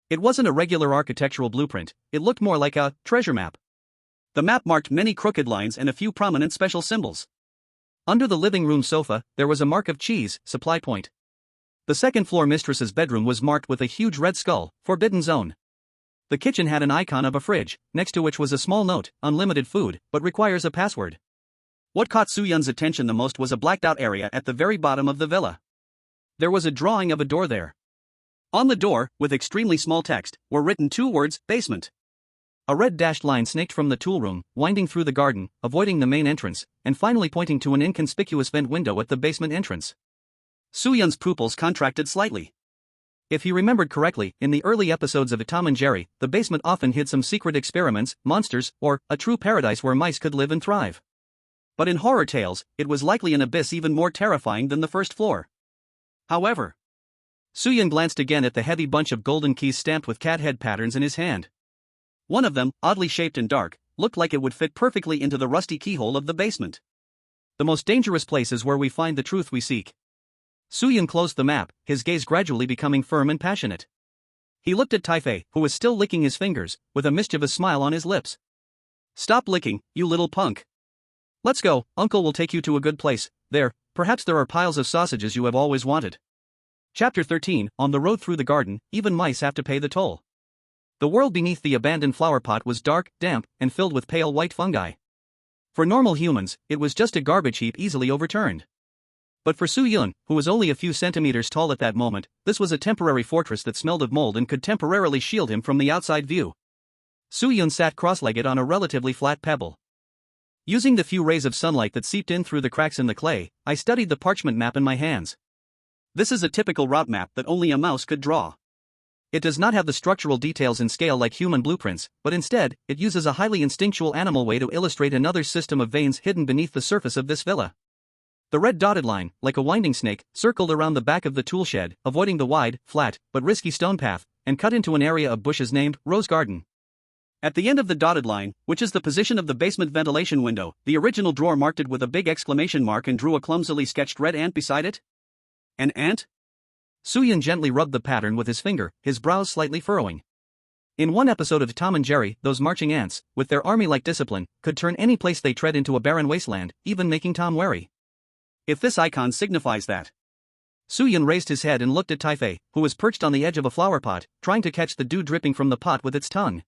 It wasn't a regular architectural blueprint, it looked more like a treasure map. The map marked many crooked lines and a few prominent special symbols. Under the living room sofa, there was a mark of cheese, supply point. The second-floor mistress's bedroom was marked with a huge red skull, forbidden zone. The kitchen had an icon of a fridge, next to which was a small note, unlimited food, but requires a password. What caught Soo-yun's attention the most was a blacked-out area at the very bottom of the villa. There was a drawing of a door there. On the door, with extremely small text, were written two words, basement. A red dashed line snaked from the tool room, winding through the garden, avoiding the main entrance, and finally pointing to an inconspicuous vent window at the basement entrance. Soo-yun's pupils contracted slightly. If he remembered correctly, in the early episodes of Tom and Jerry, the basement often hid some secret experiments, monsters, or a true paradise where mice could live and thrive. But in horror tales, it was likely an abyss even more terrifying than the first floor. However, Soo-yun glanced again at the heavy bunch of golden keys stamped with cat head patterns in his hand. One of them, oddly shaped and dark, looked like it would fit perfectly into the rusty keyhole of the basement. The most dangerous place is where we find the truth we seek. Soo-yun closed the map, his gaze gradually becoming firm and passionate. He looked at Tai-Fei, who was still licking his fingers, with a mischievous smile on his lips. "Stop licking, you little punk. Let's go, Uncle will take you to a good place. Perhaps there are piles of sausages you have always wanted." Chapter 13, On the road through the garden, even mice have to pay the toll. The world beneath the abandoned flower pot was dark, damp, and filled with pale white fungi. For normal humans, it was just a garbage heap easily overturned. But for Soo-yun, who was only a few centimeters tall at that moment, this was a temporary fortress that smelled of mold and could temporarily shield him from the outside view. Soo-yun sat cross-legged on a relatively flat pebble. Using the few rays of sunlight that seeped in through the cracks in the clay, I studied the parchment map in my hands. This is a typical route map that only a mouse could draw. It does not have the structural details and scale like human blueprints, but instead, it uses a highly instinctual animal way to illustrate another system of veins hidden beneath the surface of this villa. The red dotted line, like a winding snake, circled around the back of the tool shed, avoiding the wide, flat, but risky stone path, and cut into an area of bushes named Rose Garden. At the end of the dotted line, which is the position of the basement ventilation window, the original drawer marked it with a big exclamation mark and drew a clumsily sketched red ant beside it. An ant? Soo-yun gently rubbed the pattern with his finger, his brows slightly furrowing. In one episode of Tom and Jerry, those marching ants, with their army-like discipline, could turn any place they tread into a barren wasteland, even making Tom wary. If this icon signifies that. Soo-yun raised his head and looked at Tai-Fei, who was perched on the edge of a flower pot, trying to catch the dew dripping from the pot with its tongue.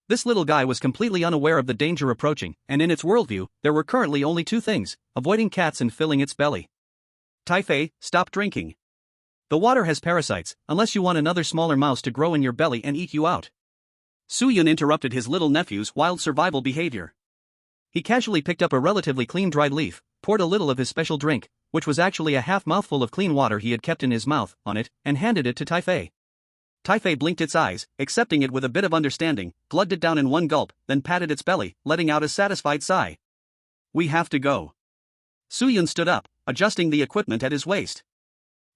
This little guy was completely unaware of the danger approaching, and in its worldview, there were currently only two things: avoiding cats and filling its belly. Tai-Fei, stop drinking. The water has parasites, unless you want another smaller mouse to grow in your belly and eat you out. Soo-yun interrupted his little nephew's wild survival behavior. He casually picked up a relatively clean dried leaf, poured a little of his special drink, which was actually a half mouthful of clean water he had kept in his mouth, on it, and handed it to Tai-Fei. Tai-Fei blinked its eyes, accepting it with a bit of understanding, glugged it down in one gulp, then patted its belly, letting out a satisfied sigh. "We have to go." Soo-yun stood up, adjusting the equipment at his waist.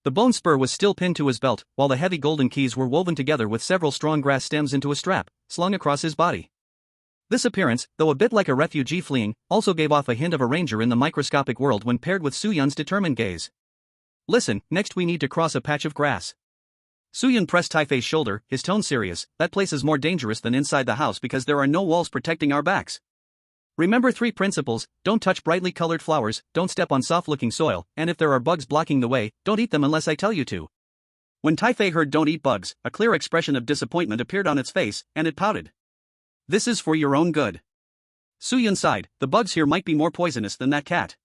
The bone spur was still pinned to his belt, while the heavy golden keys were woven together with several strong grass stems into a strap, slung across his body. This appearance, though a bit like a refugee fleeing, also gave off a hint of a ranger in the microscopic world when paired with Soo-yun's determined gaze. "Listen, next we need to cross a patch of grass." Soo-yun pressed Tai-Fei's shoulder, his tone serious. "That place is more dangerous than inside the house because there are no walls protecting our backs. Remember 3 principles: don't touch brightly colored flowers, don't step on soft-looking soil, and if there are bugs blocking the way, don't eat them unless I tell you to." When Tai-Fei heard "don't eat bugs," a clear expression of disappointment appeared on its face, and it pouted. "This is for your own good." Soo-yun sighed. "The bugs here might be more poisonous than that cat."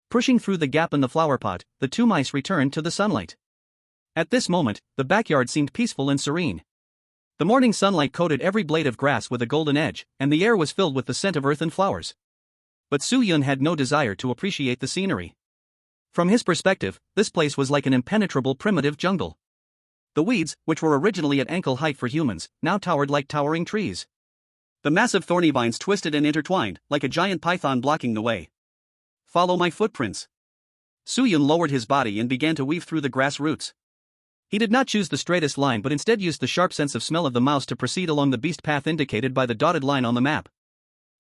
Pushing through the gap in the flower pot, the 2 mice returned to the sunlight. At this moment, the backyard seemed peaceful and serene. The morning sunlight coated every blade of grass with a golden edge, and the air was filled with the scent of earth and flowers. But Soo-yun had no desire to appreciate the scenery. From his perspective, this place was like an impenetrable primitive jungle. The weeds, which were originally at ankle height for humans, now towered like towering trees. The massive thorny vines twisted and intertwined, like a giant python blocking the way. Follow my footprints. Soo-yun lowered his body and began to weave through the grass roots. He did not choose the straightest line but instead used the sharp sense of smell of the mouse to proceed along the beast path indicated by the dotted line on the map.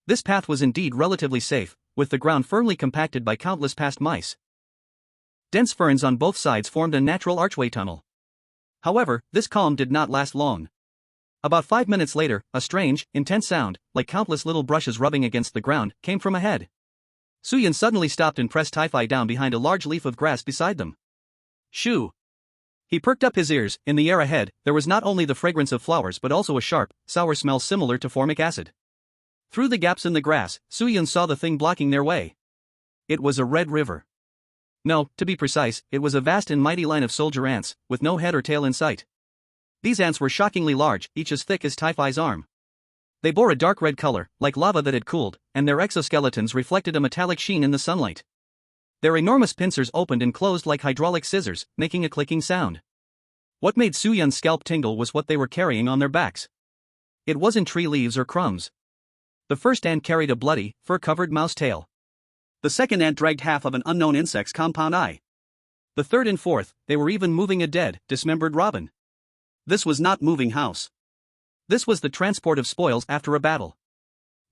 This path was indeed relatively safe, with the ground firmly compacted by countless past mice. Dense ferns on both sides formed a natural archway tunnel. However, this calm did not last long. About 5 minutes later, a strange, intense sound, like countless little brushes rubbing against the ground, came from ahead. Soo-yun suddenly stopped and pressed Tai-Fi down behind a large leaf of grass beside them. Shoo! He perked up his ears. In the air ahead, there was not only the fragrance of flowers but also a sharp, sour smell similar to formic acid. Through the gaps in the grass, Soo-yun saw the thing blocking their way. It was a red river. No, to be precise, it was a vast and mighty line of soldier ants, with no head or tail in sight. These ants were shockingly large, each as thick as Tai-Fi's arm. They bore a dark red color, like lava that had cooled, and their exoskeletons reflected a metallic sheen in the sunlight. Their enormous pincers opened and closed like hydraulic scissors, making a clicking sound. What made Soo-yun's scalp tingle was what they were carrying on their backs. It wasn't tree leaves or crumbs. The first ant carried a bloody, fur-covered mouse tail. The second ant dragged half of an unknown insect's compound eye. The third and fourth, they were even moving a dead, dismembered robin. This was not moving house. This was the transport of spoils after a battle.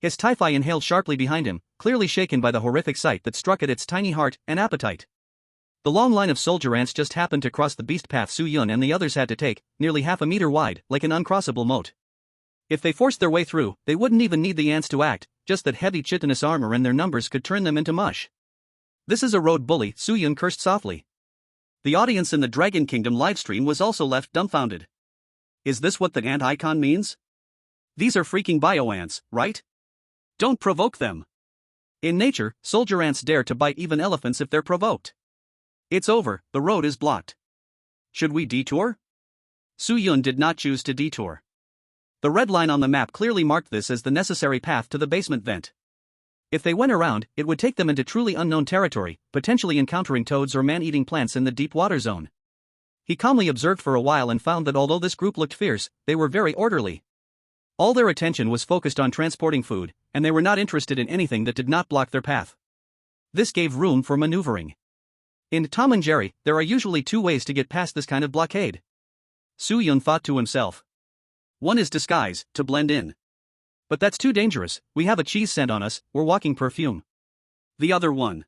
His Tai-Fi inhaled sharply behind him, clearly shaken by the horrific sight that struck at its tiny heart and appetite. The long line of soldier ants just happened to cross the beast path Soo-yun and the others had to take, nearly half a meter wide, like an uncrossable moat. If they forced their way through, they wouldn't even need the ants to act, just that heavy chitinous armor and their numbers could turn them into mush. This is a road bully, Soo-yun cursed softly. The audience in the Dragon Kingdom livestream was also left dumbfounded. Is this what the ant icon means? These are freaking bio-ants, right? Don't provoke them. In nature, soldier ants dare to bite even elephants if they're provoked. It's over, the road is blocked. Should we detour? Soo-yun did not choose to detour. The red line on the map clearly marked this as the necessary path to the basement vent. If they went around, it would take them into truly unknown territory, potentially encountering toads or man-eating plants in the deep water zone. He calmly observed for a while and found that although this group looked fierce, they were very orderly. All their attention was focused on transporting food, and they were not interested in anything that did not block their path. This gave room for maneuvering. In Tom and Jerry, there are usually two ways to get past this kind of blockade. Soo-yun thought to himself. One is disguise, to blend in. But that's too dangerous, we have a cheese scent on us, we're walking perfume. The other one.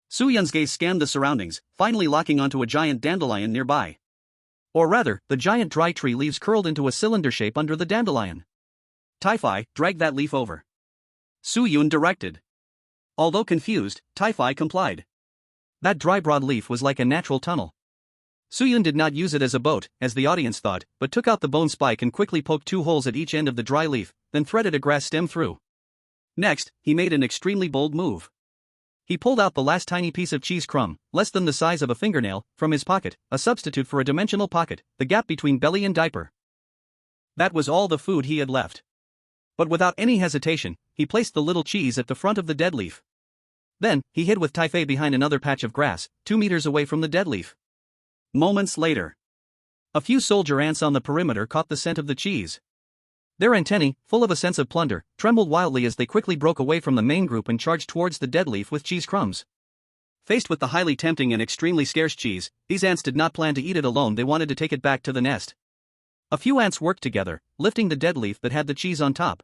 Soo-yun's gaze scanned the surroundings, finally locking onto a giant dandelion nearby. Or rather, the giant dry tree leaves curled into a cylinder shape under the dandelion. Tai-Fi, drag that leaf over. Soo-yun directed. Although confused, Tai-Fi complied. That dry broad leaf was like a natural tunnel. Soo-yun did not use it as a boat, as the audience thought, but took out the bone spike and quickly poked 2 holes at each end of the dry leaf, then threaded a grass stem through. Next, he made an extremely bold move. He pulled out the last tiny piece of cheese crumb, less than the size of a fingernail, from his pocket, a substitute for a dimensional pocket, the gap between belly and diaper. That was all the food he had left. But without any hesitation, he placed the little cheese at the front of the dead leaf. Then, he hid with Tai-Fi behind another patch of grass, 2 meters away from the dead leaf. Moments later, a few soldier ants on the perimeter caught the scent of the cheese. Their antennae, full of a sense of plunder, trembled wildly as they quickly broke away from the main group and charged towards the dead leaf with cheese crumbs. Faced with the highly tempting and extremely scarce cheese, these ants did not plan to eat it alone, they wanted to take it back to the nest. A few ants worked together, lifting the dead leaf that had the cheese on top.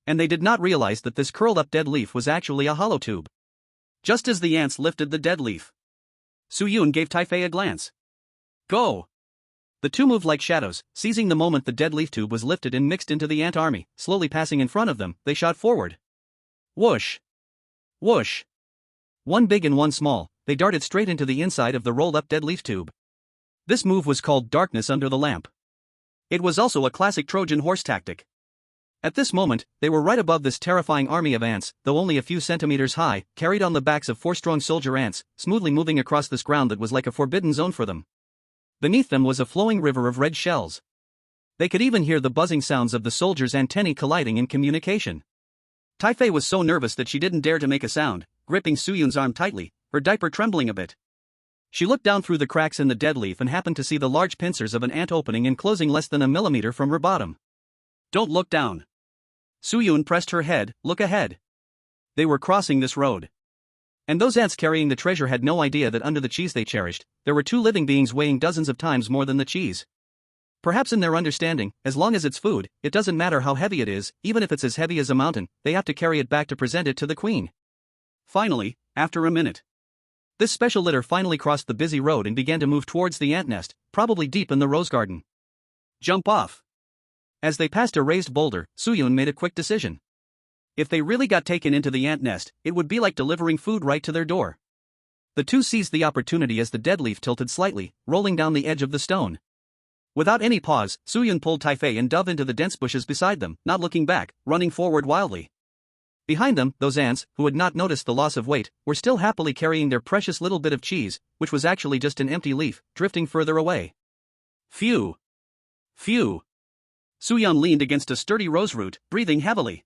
And they did not realize that this curled-up dead leaf was actually a hollow tube. Just as the ants lifted the dead leaf, Soo-yun gave Tai-Fi a glance. Go! The two moved like shadows, seizing the moment the dead leaf tube was lifted and mixed into the ant army, slowly passing in front of them, they shot forward. Whoosh! Whoosh! One big and one small, they darted straight into the inside of the rolled-up dead leaf tube. This move was called darkness under the lamp. It was also a classic Trojan horse tactic. At this moment, they were right above this terrifying army of ants, though only a few centimeters high, carried on the backs of 4 strong soldier ants, smoothly moving across this ground that was like a forbidden zone for them. Beneath them was a flowing river of red shells. They could even hear the buzzing sounds of the soldiers' antennae colliding in communication. Tai-Fi was so nervous that she didn't dare to make a sound, gripping Soo-yun's arm tightly, her diaper trembling a bit. She looked down through the cracks in the dead leaf and happened to see the large pincers of an ant opening and closing less than a millimeter from her bottom. Don't look down. Suyun pressed her head, look ahead. They were crossing this road. And those ants carrying the treasure had no idea that under the cheese they cherished, there were two living beings weighing dozens of times more than the cheese. Perhaps in their understanding, as long as it's food, it doesn't matter how heavy it is, even if it's as heavy as a mountain, they have to carry it back to present it to the queen. Finally, after a minute, this special litter finally crossed the busy road and began to move towards the ant nest, probably deep in the rose garden. Jump off. As they passed a raised boulder, Suyun made a quick decision. If they really got taken into the ant nest, it would be like delivering food right to their door. The two seized the opportunity as the dead leaf tilted slightly, rolling down the edge of the stone. Without any pause, Suyun pulled Taifei and dove into the dense bushes beside them, not looking back, running forward wildly. Behind them, those ants, who had not noticed the loss of weight, were still happily carrying their precious little bit of cheese, which was actually just an empty leaf, drifting further away. Phew! Phew! Suyun leaned against a sturdy roseroot, breathing heavily.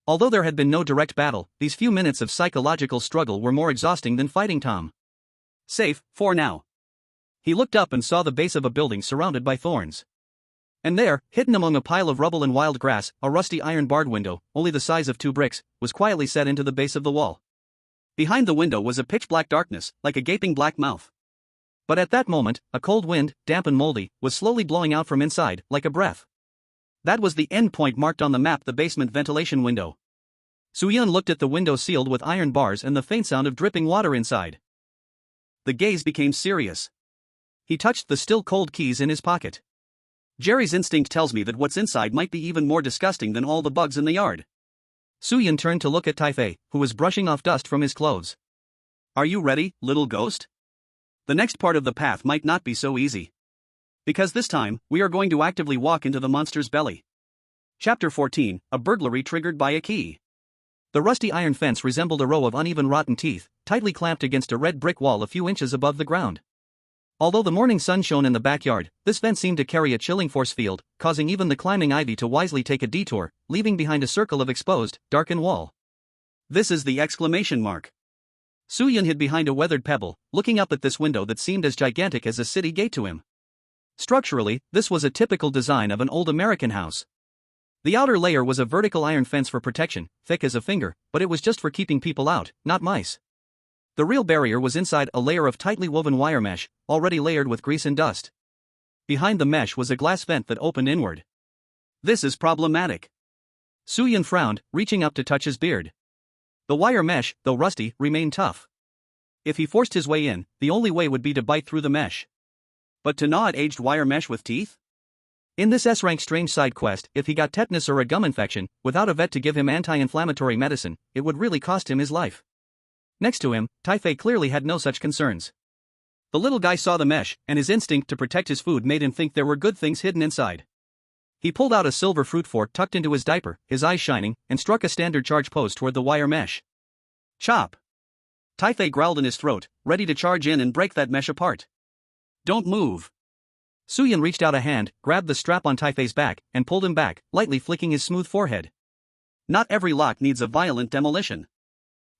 Although there had been no direct battle, these few minutes of psychological struggle were more exhausting than fighting Tom. Safe, for now. He looked up and saw the base of a building surrounded by thorns. And there, hidden among a pile of rubble and wild grass, a rusty iron-barred window, only the size of 2 bricks, was quietly set into the base of the wall. Behind the window was a pitch-black darkness, like a gaping black mouth. But at that moment, a cold wind, damp and moldy, was slowly blowing out from inside, like a breath. That was the end point marked on the map, the basement ventilation window. Suyun looked at the window sealed with iron bars and the faint sound of dripping water inside. The gaze became serious. He touched the still cold keys in his pocket. Jerry's instinct tells me that what's inside might be even more disgusting than all the bugs in the yard. Suyun turned to look at Taifei, who was brushing off dust from his clothes. Are you ready, little ghost? The next part of the path might not be so easy. Because this time, we are going to actively walk into the monster's belly. Chapter 14, A Burglary Triggered by a Key. The rusty iron fence resembled a row of uneven rotten teeth, tightly clamped against a red brick wall a few inches above the ground. Although the morning sun shone in the backyard, this fence seemed to carry a chilling force field, causing even the climbing ivy to wisely take a detour, leaving behind a circle of exposed, darkened wall. This is the exclamation mark. Suyun hid behind a weathered pebble, looking up at this window that seemed as gigantic as a city gate to him. Structurally, this was a typical design of an old American house. The outer layer was a vertical iron fence for protection, thick as a finger, but it was just for keeping people out, not mice. The real barrier was inside a layer of tightly woven wire mesh, already layered with grease and dust. Behind the mesh was a glass vent that opened inward. This is problematic. Suyun frowned, reaching up to touch his beard. The wire mesh, though rusty, remained tough. If he forced his way in, the only way would be to bite through the mesh. But to gnaw at aged wire mesh with teeth? In this S-rank strange side quest, if he got tetanus or a gum infection, without a vet to give him anti-inflammatory medicine, it would really cost him his life. Next to him, Taifei clearly had no such concerns. The little guy saw the mesh, and his instinct to protect his food made him think there were good things hidden inside. He pulled out a silver fruit fork tucked into his diaper, his eyes shining, and struck a standard charge pose toward the wire mesh. Chop! Taifei growled in his throat, ready to charge in and break that mesh apart. Don't move. Suyun reached out a hand, grabbed the strap on Taifei's back, and pulled him back, lightly flicking his smooth forehead. Not every lock needs a violent demolition.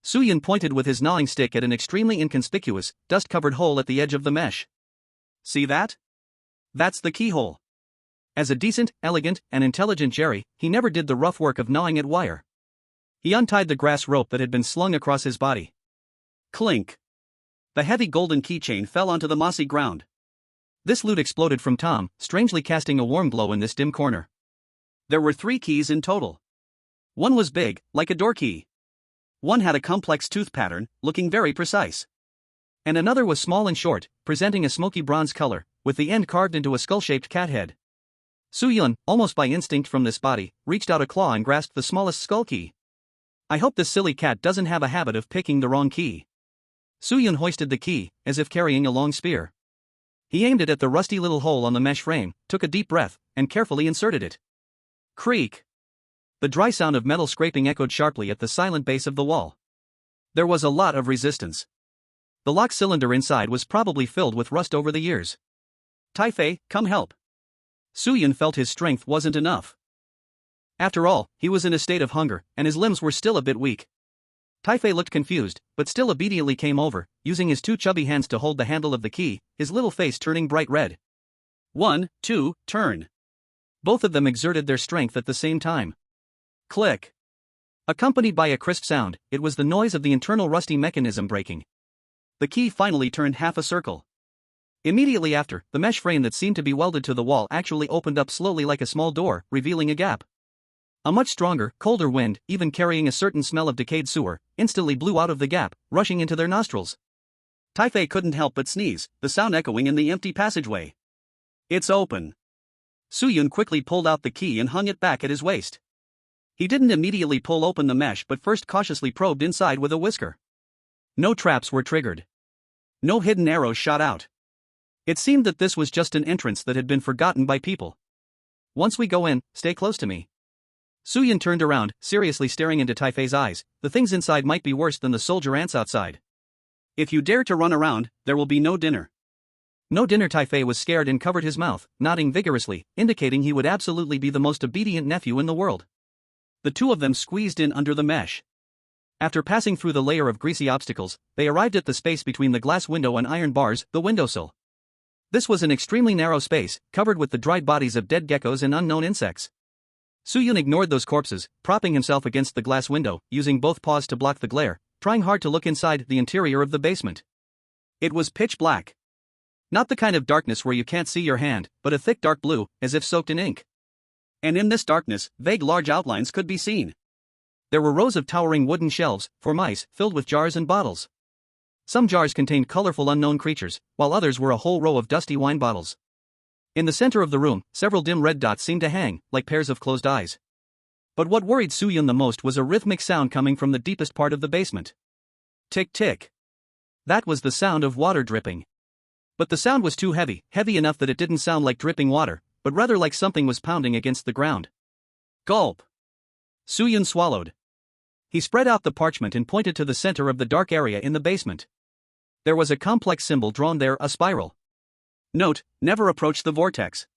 Suyun pointed with his gnawing stick at an extremely inconspicuous, dust-covered hole at the edge of the mesh. See that? That's the keyhole. As a decent, elegant, and intelligent Jerry, he never did the rough work of gnawing at wire. He untied the grass rope that had been slung across his body. Clink. The heavy golden keychain fell onto the mossy ground. This loot exploded from Tom, strangely casting a warm glow in this dim corner. There were 3 keys in total. One was big, like a door key. One had a complex tooth pattern, looking very precise. And another was small and short, presenting a smoky bronze color, with the end carved into a skull-shaped cat head. Suyun, almost by instinct from this body, reached out a claw and grasped the smallest skull key. I hope this silly cat doesn't have a habit of picking the wrong key. Suyun hoisted the key, as if carrying a long spear. He aimed it at the rusty little hole on the mesh frame, took a deep breath, and carefully inserted it. Creak! The dry sound of metal scraping echoed sharply at the silent base of the wall. There was a lot of resistance. The lock cylinder inside was probably filled with rust over the years. Taifei, come help. Suyun felt his strength wasn't enough. After all, he was in a state of hunger, and his limbs were still a bit weak. Taifei looked confused, but still obediently came over, using his two chubby hands to hold the handle of the key, his little face turning bright red. 1, 2, turn. Both of them exerted their strength at the same time. Click. Accompanied by a crisp sound, it was the noise of the internal rusty mechanism breaking. The key finally turned half a circle. Immediately after, the mesh frame that seemed to be welded to the wall actually opened up slowly like a small door, revealing a gap. A much stronger, colder wind, even carrying a certain smell of decayed sewer, instantly blew out of the gap, rushing into their nostrils. Taifei couldn't help but sneeze, the sound echoing in the empty passageway. It's open. Suyun quickly pulled out the key and hung it back at his waist. He didn't immediately pull open the mesh but first cautiously probed inside with a whisker. No traps were triggered. No hidden arrows shot out. It seemed that this was just an entrance that had been forgotten by people. Once we go in, stay close to me. Suyun turned around, seriously staring into Taifei's eyes. The things inside might be worse than the soldier ants outside. If you dare to run around, there will be no dinner. No dinner. Taifei was scared and covered his mouth, nodding vigorously, indicating he would absolutely be the most obedient nephew in the world. The two of them squeezed in under the mesh. After passing through the layer of greasy obstacles, they arrived at the space between the glass window and iron bars, the windowsill. This was an extremely narrow space, covered with the dried bodies of dead geckos and unknown insects. Suyun ignored those corpses, propping himself against the glass window, using both paws to block the glare, trying hard to look inside the interior of the basement. It was pitch black. Not the kind of darkness where you can't see your hand, but a thick dark blue, as if soaked in ink. And in this darkness, vague large outlines could be seen. There were rows of towering wooden shelves, for mice, filled with jars and bottles. Some jars contained colorful unknown creatures, while others were a whole row of dusty wine bottles. In the center of the room, several dim red dots seemed to hang, like pairs of closed eyes. But what worried Suyun the most was a rhythmic sound coming from the deepest part of the basement. Tick tick. That was the sound of water dripping. But the sound was too heavy, heavy enough that it didn't sound like dripping water, but rather like something was pounding against the ground. Gulp. Suyun swallowed. He spread out the parchment and pointed to the center of the dark area in the basement. There was a complex symbol drawn there, a spiral. Note, never approach the vortex.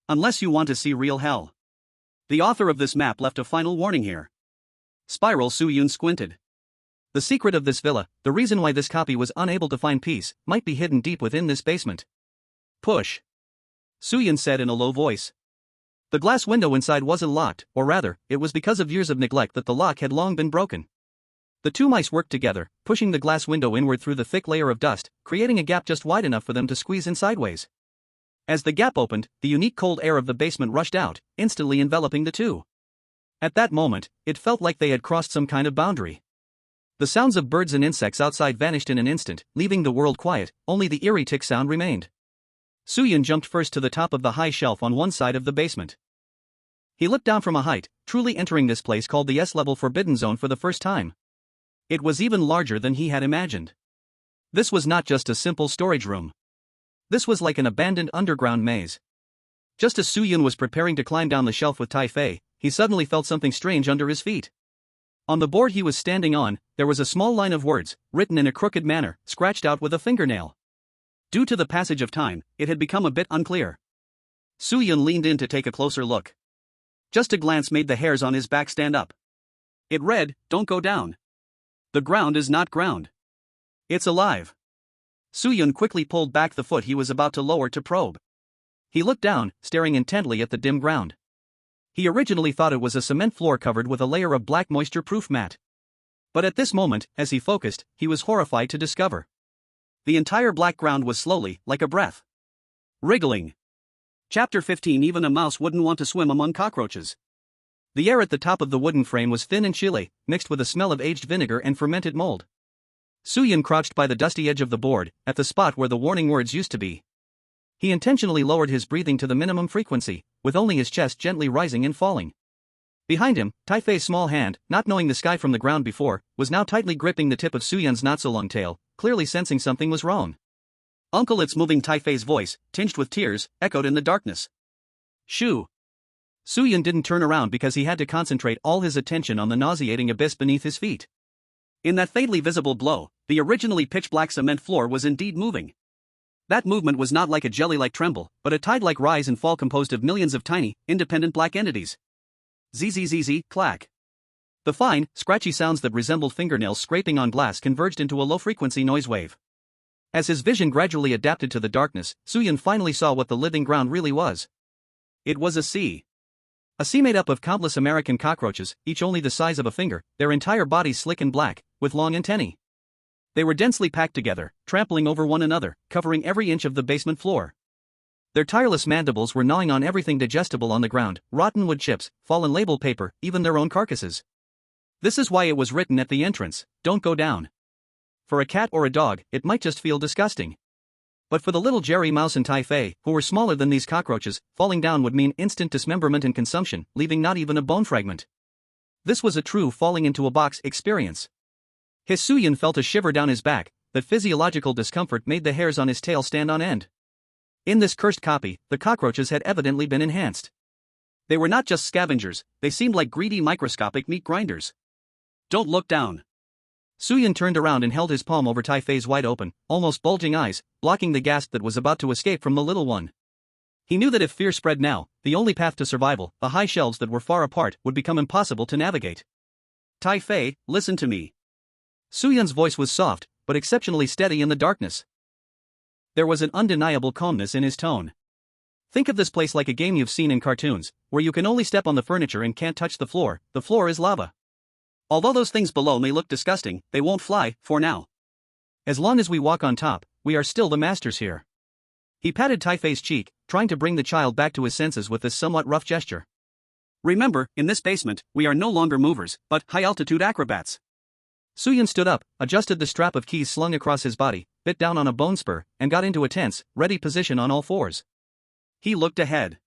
Unless you want to see real hell. The author of this map left a final warning here. Spiral. Suyun squinted. The secret of this villa, the reason why this copy was unable to find peace, might be hidden deep within this basement. Push. Suyun said in a low voice. The glass window inside wasn't locked, or rather, it was because of years of neglect that the lock had long been broken. The two mice worked together, pushing the glass window inward through the thick layer of dust, creating a gap just wide enough for them to squeeze in sideways. As the gap opened, the unique cold air of the basement rushed out, instantly enveloping the two. At that moment, it felt like they had crossed some kind of boundary. The sounds of birds and insects outside vanished in an instant, leaving the world quiet, only the eerie tick sound remained. Suyun jumped first to the top of the high shelf on one side of the basement. He looked down from a height, truly entering this place called the S-level Forbidden Zone for the first time. It was even larger than he had imagined. This was not just a simple storage room. This was like an abandoned underground maze. Just as Suyun was preparing to climb down the shelf with Taifei, he suddenly felt something strange under his feet. On the board he was standing on, there was a small line of words, written in a crooked manner, scratched out with a fingernail. Due to the passage of time, it had become a bit unclear. Suyun leaned in to take a closer look. Just a glance made the hairs on his back stand up. It read, "Don't go down. The ground is not ground. It's alive." Suyun quickly pulled back the foot he was about to lower to probe. He looked down, staring intently at the dim ground. He originally thought it was a cement floor covered with a layer of black moisture-proof mat. But at this moment, as he focused, he was horrified to discover the entire black ground was slowly, like a breath, wriggling. Chapter 15. Even a mouse wouldn't want to swim among cockroaches. The air at the top of the wooden frame was thin and chilly, mixed with a smell of aged vinegar and fermented mold. Suyun crouched by the dusty edge of the board, at the spot where the warning words used to be. He intentionally lowered his breathing to the minimum frequency, with only his chest gently rising and falling. Behind him, Taifei's small hand, not knowing the sky from the ground before, was now tightly gripping the tip of Suyun's not-so-long tail, clearly sensing something was wrong. "Uncle," it's moving. Taifei's voice, tinged with tears, echoed in the darkness. "Shoo." Suyun didn't turn around because he had to concentrate all his attention on the nauseating abyss beneath his feet. In that faintly visible glow, the originally pitch-black cement floor was indeed moving. That movement was not like a jelly-like tremble, but a tide-like rise and fall composed of millions of tiny, independent black entities. Zzz, clack. The fine, scratchy sounds that resembled fingernails scraping on glass converged into a low-frequency noise wave. As his vision gradually adapted to the darkness, Soo-yun finally saw what the living ground really was. It was a sea. A sea made up of countless American cockroaches, each only the size of a finger, their entire bodies slick and black, with long antennae. They were densely packed together, trampling over one another, covering every inch of the basement floor. Their tireless mandibles were gnawing on everything digestible on the ground, rotten wood chips, fallen label paper, even their own carcasses. This is why it was written at the entrance, "Don't go down." For a cat or a dog, it might just feel disgusting. But for the little Jerry Mouse and Tai Fei, who were smaller than these cockroaches, falling down would mean instant dismemberment and consumption, leaving not even a bone fragment. This was a true falling into a box experience. His Soo-yun felt a shiver down his back, that physiological discomfort made the hairs on his tail stand on end. In this cursed copy, the cockroaches had evidently been enhanced. They were not just scavengers, they seemed like greedy microscopic meat grinders. "Don't look down." Soo-yun turned around and held his palm over Tai Fei's wide-open, almost bulging eyes, blocking the gasp that was about to escape from the little one. He knew that if fear spread now, the only path to survival, the high shelves that were far apart, would become impossible to navigate. "Tai Fei, listen to me." Soo-yun's voice was soft, but exceptionally steady in the darkness. There was an undeniable calmness in his tone. Think of this place like a game you've seen in cartoons, where you can only step on the furniture and can't touch the floor is lava. Although those things below may look disgusting, they won't fly, for now. As long as we walk on top, we are still the masters here. He patted Tai Fei's cheek, trying to bring the child back to his senses with this somewhat rough gesture. "Remember, in this basement, we are no longer movers, but high-altitude acrobats." Soo-yun stood up, adjusted the strap of keys slung across his body, bit down on a bone spur, and got into a tense, ready position on all fours. He looked ahead.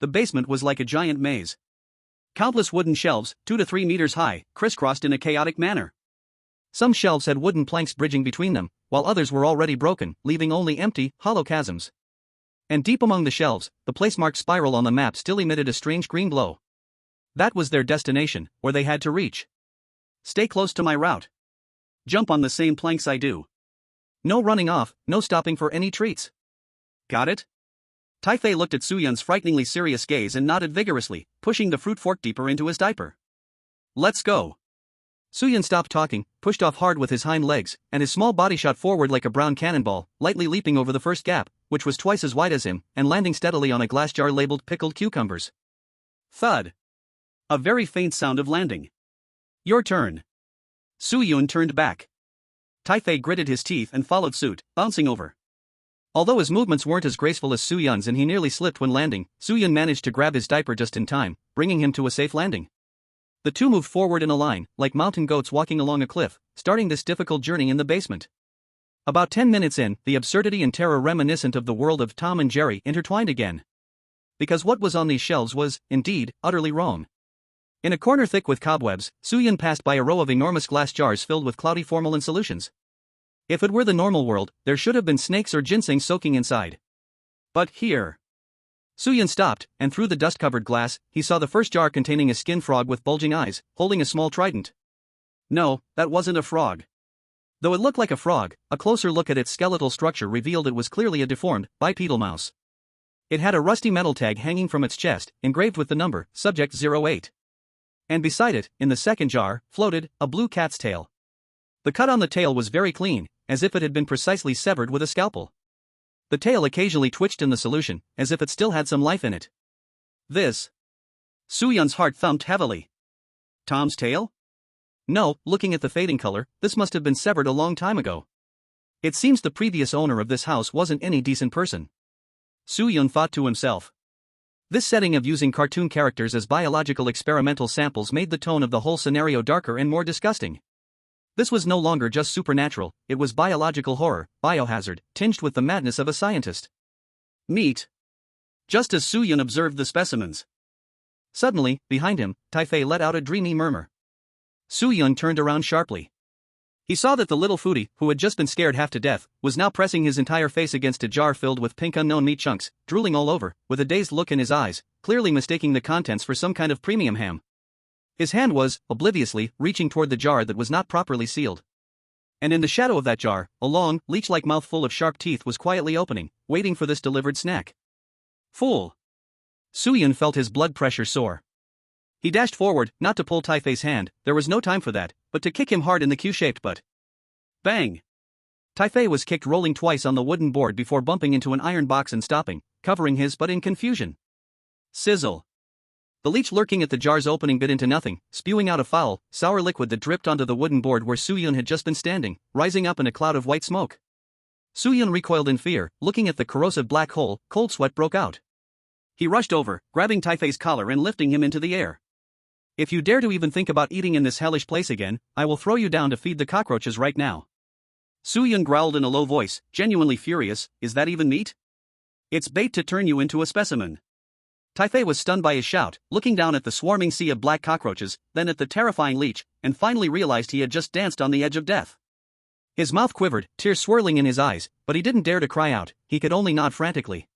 The basement was like a giant maze. Countless wooden shelves, 2 to 3 meters high, crisscrossed in a chaotic manner. Some shelves had wooden planks bridging between them, while others were already broken, leaving only empty, hollow chasms. And deep among the shelves, the place-marked spiral on the map still emitted a strange green glow. That was their destination, where they had to reach. "Stay close to my route. Jump on the same planks I do. No running off, no stopping for any treats. Got it?" Tai Fei looked at Soo-yun's frighteningly serious gaze and nodded vigorously, pushing the fruit fork deeper into his diaper. "Let's go." Soo-yun stopped talking, pushed off hard with his hind legs, and his small body shot forward like a brown cannonball, lightly leaping over the first gap, which was twice as wide as him, and landing steadily on a glass jar labeled pickled cucumbers. Thud. A very faint sound of landing. "Your turn." Soo-yun turned back. Tai Fei gritted his teeth and followed suit, bouncing over. Although his movements weren't as graceful as Soo-yun's and he nearly slipped when landing, Soo-yun managed to grab his diaper just in time, bringing him to a safe landing. The two moved forward in a line, like mountain goats walking along a cliff, starting this difficult journey in the basement. About 10 minutes in, the absurdity and terror reminiscent of the world of Tom and Jerry intertwined again. Because what was on these shelves was, indeed, utterly wrong. In a corner thick with cobwebs, Soo-yun passed by a row of enormous glass jars filled with cloudy formalin solutions. If it were the normal world, there should have been snakes or ginseng soaking inside. But here. Soo-yun stopped, and through the dust-covered glass, he saw the first jar containing a skin frog with bulging eyes, holding a small trident. No, that wasn't a frog. Though it looked like a frog, a closer look at its skeletal structure revealed it was clearly a deformed, bipedal mouse. It had a rusty metal tag hanging from its chest, engraved with the number, Subject 08. And beside it, in the second jar, floated a blue cat's tail. The cut on the tail was very clean, as if it had been precisely severed with a scalpel. The tail occasionally twitched in the solution, as if it still had some life in it. This. Soo-yun's heart thumped heavily. Tom's tail? No, looking at the fading color, this must have been severed a long time ago. It seems the previous owner of this house wasn't any decent person. Soo-yun thought to himself. This setting of using cartoon characters as biological experimental samples made the tone of the whole scenario darker and more disgusting. This was no longer just supernatural, it was biological horror, biohazard, tinged with the madness of a scientist. Meat. Just as Soo-yun observed the specimens. Suddenly, behind him, Tai Fei let out a dreamy murmur. Soo-yun turned around sharply. He saw that the little foodie, who had just been scared half to death, was now pressing his entire face against a jar filled with pink unknown meat chunks, drooling all over, with a dazed look in his eyes, clearly mistaking the contents for some kind of premium ham. His hand was, obliviously, reaching toward the jar that was not properly sealed. And in the shadow of that jar, a long, leech-like mouthful of sharp teeth was quietly opening, waiting for this delivered snack. Fool! Soo-yun felt his blood pressure soar. He dashed forward, not to pull Taifei's hand, there was no time for that, but to kick him hard in the Q-shaped butt. Bang! Taifei was kicked rolling twice on the wooden board before bumping into an iron box and stopping, covering his butt in confusion. Sizzle. The leech lurking at the jar's opening bit into nothing, spewing out a foul, sour liquid that dripped onto the wooden board where Su-yun had just been standing, rising up in a cloud of white smoke. Su-yun recoiled in fear, looking at the corrosive black hole, cold sweat broke out. He rushed over, grabbing Taifei's collar and lifting him into the air. If you dare to even think about eating in this hellish place again, I will throw you down to feed the cockroaches right now. Su-yun growled in a low voice, genuinely furious, is that even meat? It's bait to turn you into a specimen. Taifei was stunned by his shout, looking down at the swarming sea of black cockroaches, then at the terrifying leech, and finally realized he had just danced on the edge of death. His mouth quivered, tears swirling in his eyes, but he didn't dare to cry out, he could only nod frantically.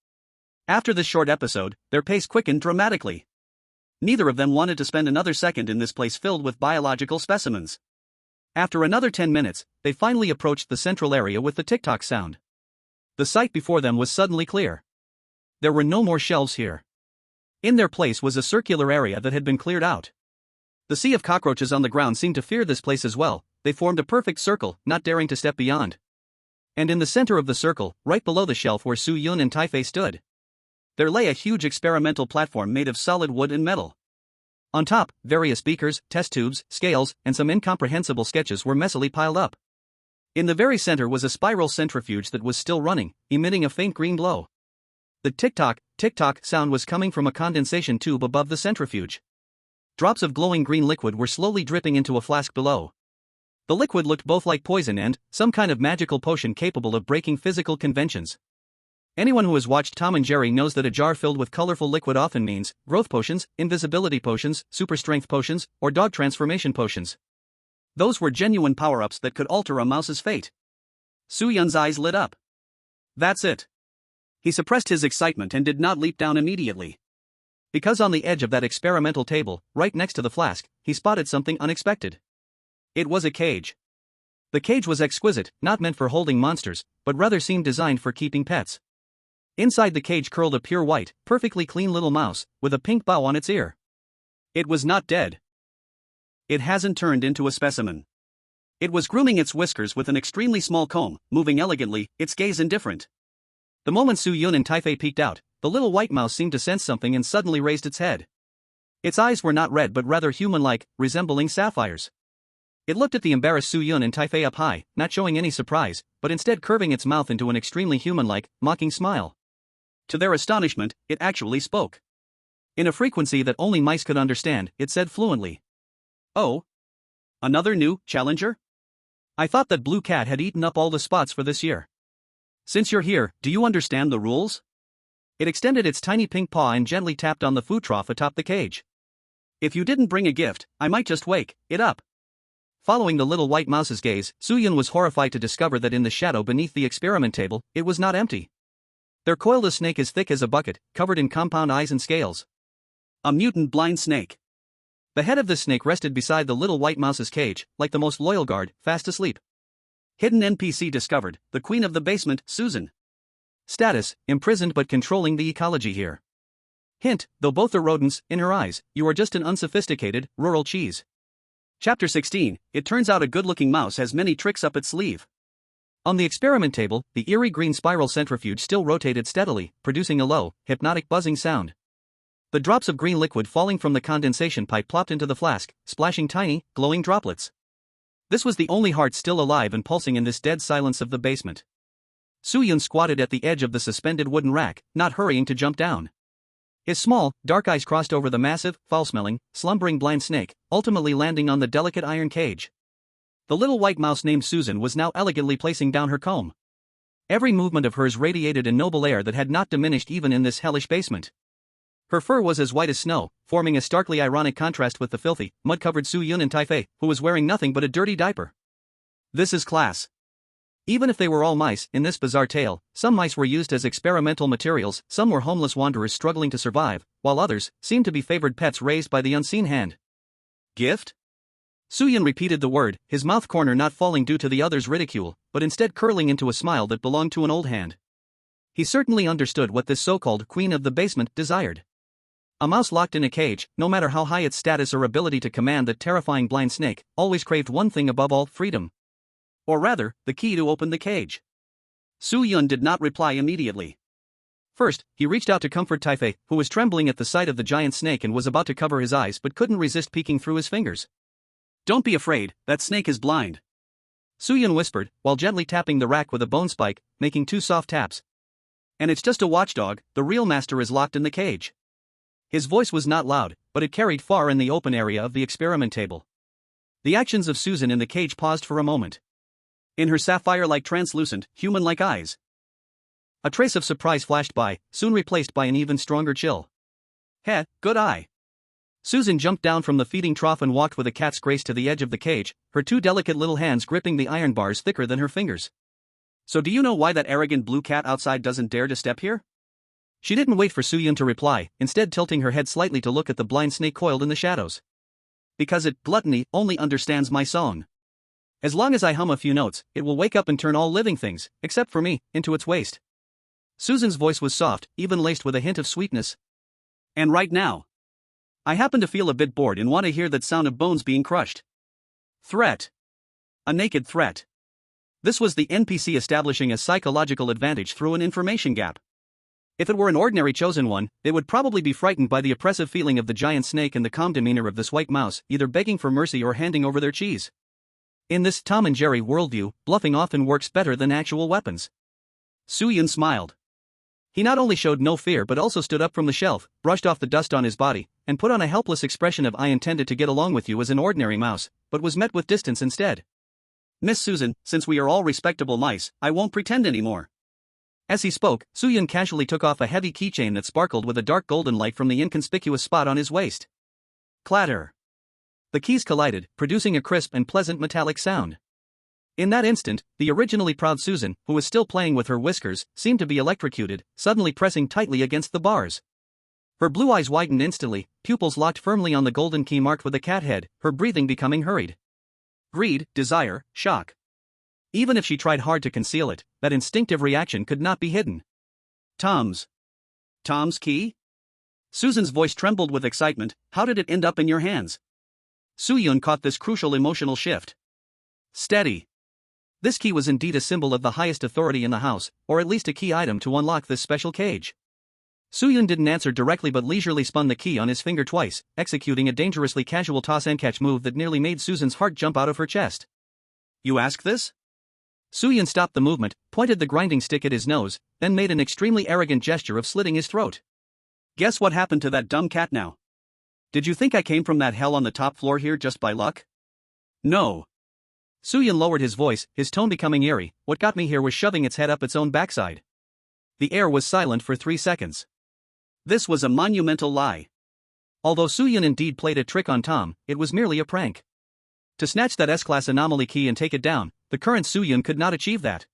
After this short episode, their pace quickened dramatically. Neither of them wanted to spend another second in this place filled with biological specimens. After another 10 minutes, they finally approached the central area with the tick-tock sound. The sight before them was suddenly clear. There were no more shelves here. In their place was a circular area that had been cleared out. The sea of cockroaches on the ground seemed to fear this place as well, they formed a perfect circle, not daring to step beyond. And in the center of the circle, right below the shelf where Su-yun and Taifei stood, there lay a huge experimental platform made of solid wood and metal. On top, various beakers, test tubes, scales, and some incomprehensible sketches were messily piled up. In the very center was a spiral centrifuge that was still running, emitting a faint green glow. The tick-tock sound was coming from a condensation tube above the centrifuge. Drops of glowing green liquid were slowly dripping into a flask below. The liquid looked both like poison and some kind of magical potion capable of breaking physical conventions. Anyone who has watched Tom and Jerry knows that a jar filled with colorful liquid often means growth potions, invisibility potions, super strength potions, or dog transformation potions. Those were genuine power-ups that could alter a mouse's fate. Su-yun's eyes lit up. That's it. He suppressed his excitement and did not leap down immediately. Because on the edge of that experimental table, right next to the flask, he spotted something unexpected. It was a cage. The cage was exquisite, not meant for holding monsters, but rather seemed designed for keeping pets. Inside the cage curled a pure white, perfectly clean little mouse, with a pink bow on its ear. It was not dead. It hasn't turned into a specimen. It was grooming its whiskers with an extremely small comb, moving elegantly, its gaze indifferent. The moment Su-yun and Taifei peeked out, the little white mouse seemed to sense something and suddenly raised its head. Its eyes were not red but rather human-like, resembling sapphires. It looked at the embarrassed Su-yun and Taifei up high, not showing any surprise, but instead curving its mouth into an extremely human-like, mocking smile. To their astonishment, it actually spoke. In a frequency that only mice could understand, it said fluently, "Oh? Another new challenger? I thought that Blue Cat had eaten up all the spots for this year. Since you're here, do you understand the rules?" It extended its tiny pink paw and gently tapped on the food trough atop the cage. "If you didn't bring a gift, I might just wake it up." Following the little white mouse's gaze, Su-yun was horrified to discover that in the shadow beneath the experiment table, it was not empty. There coiled a snake as thick as a bucket, covered in compound eyes and scales. A mutant blind snake. The head of the snake rested beside the little white mouse's cage, like the most loyal guard, fast asleep. Hidden NPC discovered, the queen of the basement, Susan. Status, imprisoned but controlling the ecology here. Hint, though both are rodents, in her eyes, you are just an unsophisticated, rural cheese. Chapter 16, it turns out a good-looking mouse has many tricks up its sleeve. On the experiment table, the eerie green spiral centrifuge still rotated steadily, producing a low, hypnotic buzzing sound. The drops of green liquid falling from the condensation pipe plopped into the flask, splashing tiny, glowing droplets. This was the only heart still alive and pulsing in this dead silence of the basement. Su-yun squatted at the edge of the suspended wooden rack, not hurrying to jump down. His small, dark eyes crossed over the massive, foul-smelling, slumbering blind snake, ultimately landing on the delicate iron cage. The little white mouse named Susan was now elegantly placing down her comb. Every movement of hers radiated a noble air that had not diminished even in this hellish basement. Her fur was as white as snow, forming a starkly ironic contrast with the filthy, mud-covered Su-yun and Taifei, who was wearing nothing but a dirty diaper. This is class. Even if they were all mice, in this bizarre tale, some mice were used as experimental materials, some were homeless wanderers struggling to survive, while others seemed to be favored pets raised by the unseen hand. Gift? Su-yun repeated the word, his mouth corner not falling due to the other's ridicule, but instead curling into a smile that belonged to an old hand. He certainly understood what this so-called queen of the basement desired. A mouse locked in a cage, no matter how high its status or ability to command that terrifying blind snake, always craved one thing above all: freedom. Or rather, the key to open the cage. Su-yun did not reply immediately. First, he reached out to comfort Taifei, who was trembling at the sight of the giant snake and was about to cover his eyes but couldn't resist peeking through his fingers. "Don't be afraid, that snake is blind," Su-yun whispered, while gently tapping the rack with a bone spike, making 2 soft taps. "And it's just a watchdog, the real master is locked in the cage." His voice was not loud, but it carried far in the open area of the experiment table. The actions of Susan in the cage paused for a moment. In her sapphire-like translucent, human-like eyes, a trace of surprise flashed by, soon replaced by an even stronger chill. "Heh, good eye." Susan jumped down from the feeding trough and walked with a cat's grace to the edge of the cage, her 2 delicate little hands gripping the iron bars thicker than her fingers. "So do you know why that arrogant blue cat outside doesn't dare to step here?" She didn't wait for Su-yun to reply, instead tilting her head slightly to look at the blind snake coiled in the shadows. "Because it, gluttony, only understands my song. As long as I hum a few notes, it will wake up and turn all living things, except for me, into its waste." Susan's voice was soft, even laced with a hint of sweetness. "And right now, I happen to feel a bit bored and want to hear that sound of bones being crushed." Threat. A naked threat. This was the NPC establishing a psychological advantage through an information gap. If it were an ordinary chosen one, it would probably be frightened by the oppressive feeling of the giant snake and the calm demeanor of this white mouse, either begging for mercy or handing over their cheese. In this Tom and Jerry worldview, bluffing often works better than actual weapons. Su-yun smiled. He not only showed no fear but also stood up from the shelf, brushed off the dust on his body, and put on a helpless expression of "I intended to get along with you as an ordinary mouse, but was met with distance instead. Miss Susan, since we are all respectable mice, I won't pretend anymore." As he spoke, Su-yun casually took off a heavy keychain that sparkled with a dark golden light from the inconspicuous spot on his waist. Clatter. The keys collided, producing a crisp and pleasant metallic sound. In that instant, the originally proud Susan, who was still playing with her whiskers, seemed to be electrocuted, suddenly pressing tightly against the bars. Her blue eyes widened instantly, pupils locked firmly on the golden key marked with a cat head, her breathing becoming hurried. Greed, desire, shock. Even if she tried hard to conceal it, that instinctive reaction could not be hidden. Tom's key?" Susan's voice trembled with excitement. "How did it end up in your hands?" Su-yun caught this crucial emotional shift. Steady. This key was indeed a symbol of the highest authority in the house, or at least a key item to unlock this special cage. Su-yun didn't answer directly but leisurely spun the key on his finger twice, executing a dangerously casual toss-and-catch move that nearly made Susan's heart jump out of her chest. "You ask this?" Su-yun stopped the movement, pointed the grinding stick at his nose, then made an extremely arrogant gesture of slitting his throat. "Guess what happened to that dumb cat now? Did you think I came from that hell on the top floor here just by luck? No." Su-yun lowered his voice, his tone becoming eerie. "What got me here was shoving its head up its own backside." The air was silent for 3 seconds. This was a monumental lie. Although Su-yun indeed played a trick on Tom, it was merely a prank. To snatch that S-class anomaly key and take it down, the current Su-yun could not achieve that.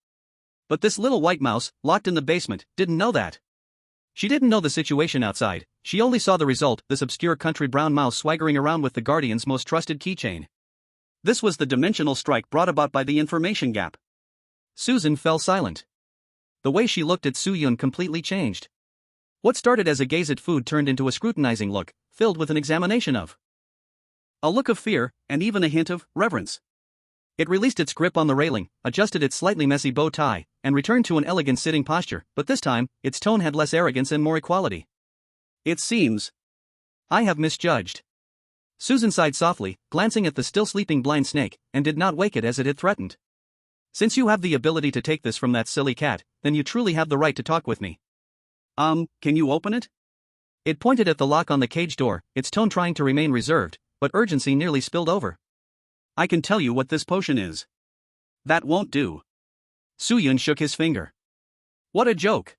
But this little white mouse, locked in the basement, didn't know that. She didn't know the situation outside, she only saw the result, this obscure country brown mouse swaggering around with the Guardian's most trusted keychain. This was the dimensional strike brought about by the information gap. Susan fell silent. The way she looked at Su-yun completely changed. What started as a gaze at food turned into a scrutinizing look, filled with an examination of. A look of fear, and even a hint of reverence. It released its grip on the railing, adjusted its slightly messy bow tie, and returned to an elegant sitting posture, but this time, its tone had less arrogance and more equality. "It seems I have misjudged." Susan sighed softly, glancing at the still sleeping blind snake, and did not wake it as it had threatened. "Since you have the ability to take this from that silly cat, then you truly have the right to talk with me. Can you open it?" It pointed at the lock on the cage door, its tone trying to remain reserved, but urgency nearly spilled over. "I can tell you what this potion is." "That won't do." Su-yun shook his finger. "What a joke.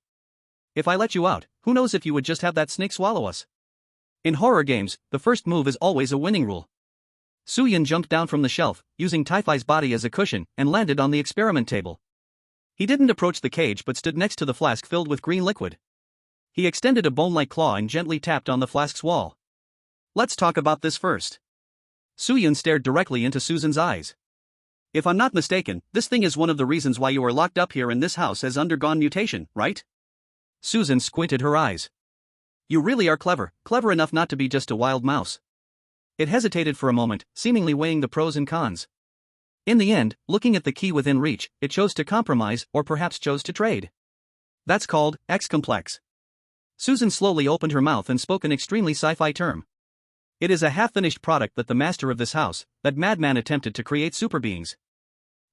If I let you out, who knows if you would just have that snake swallow us." In horror games, the first move is always a winning rule. Su-yun jumped down from the shelf, using Taifai's body as a cushion, and landed on the experiment table. He didn't approach the cage but stood next to the flask filled with green liquid. He extended a bone-like claw and gently tapped on the flask's wall. "Let's talk about this first." Su-yun stared directly into Susan's eyes. "If I'm not mistaken, this thing is one of the reasons why you are locked up here and this house has undergone mutation, right?" Susan squinted her eyes. You really are clever, clever enough not to be just a wild mouse. It hesitated for a moment, seemingly weighing the pros and cons. In the end, looking at the key within reach, it chose to compromise, or perhaps chose to trade. That's called X-complex. Susan slowly opened her mouth and spoke an extremely sci-fi term. It is a half-finished product that the master of this house, that madman, attempted to create superbeings.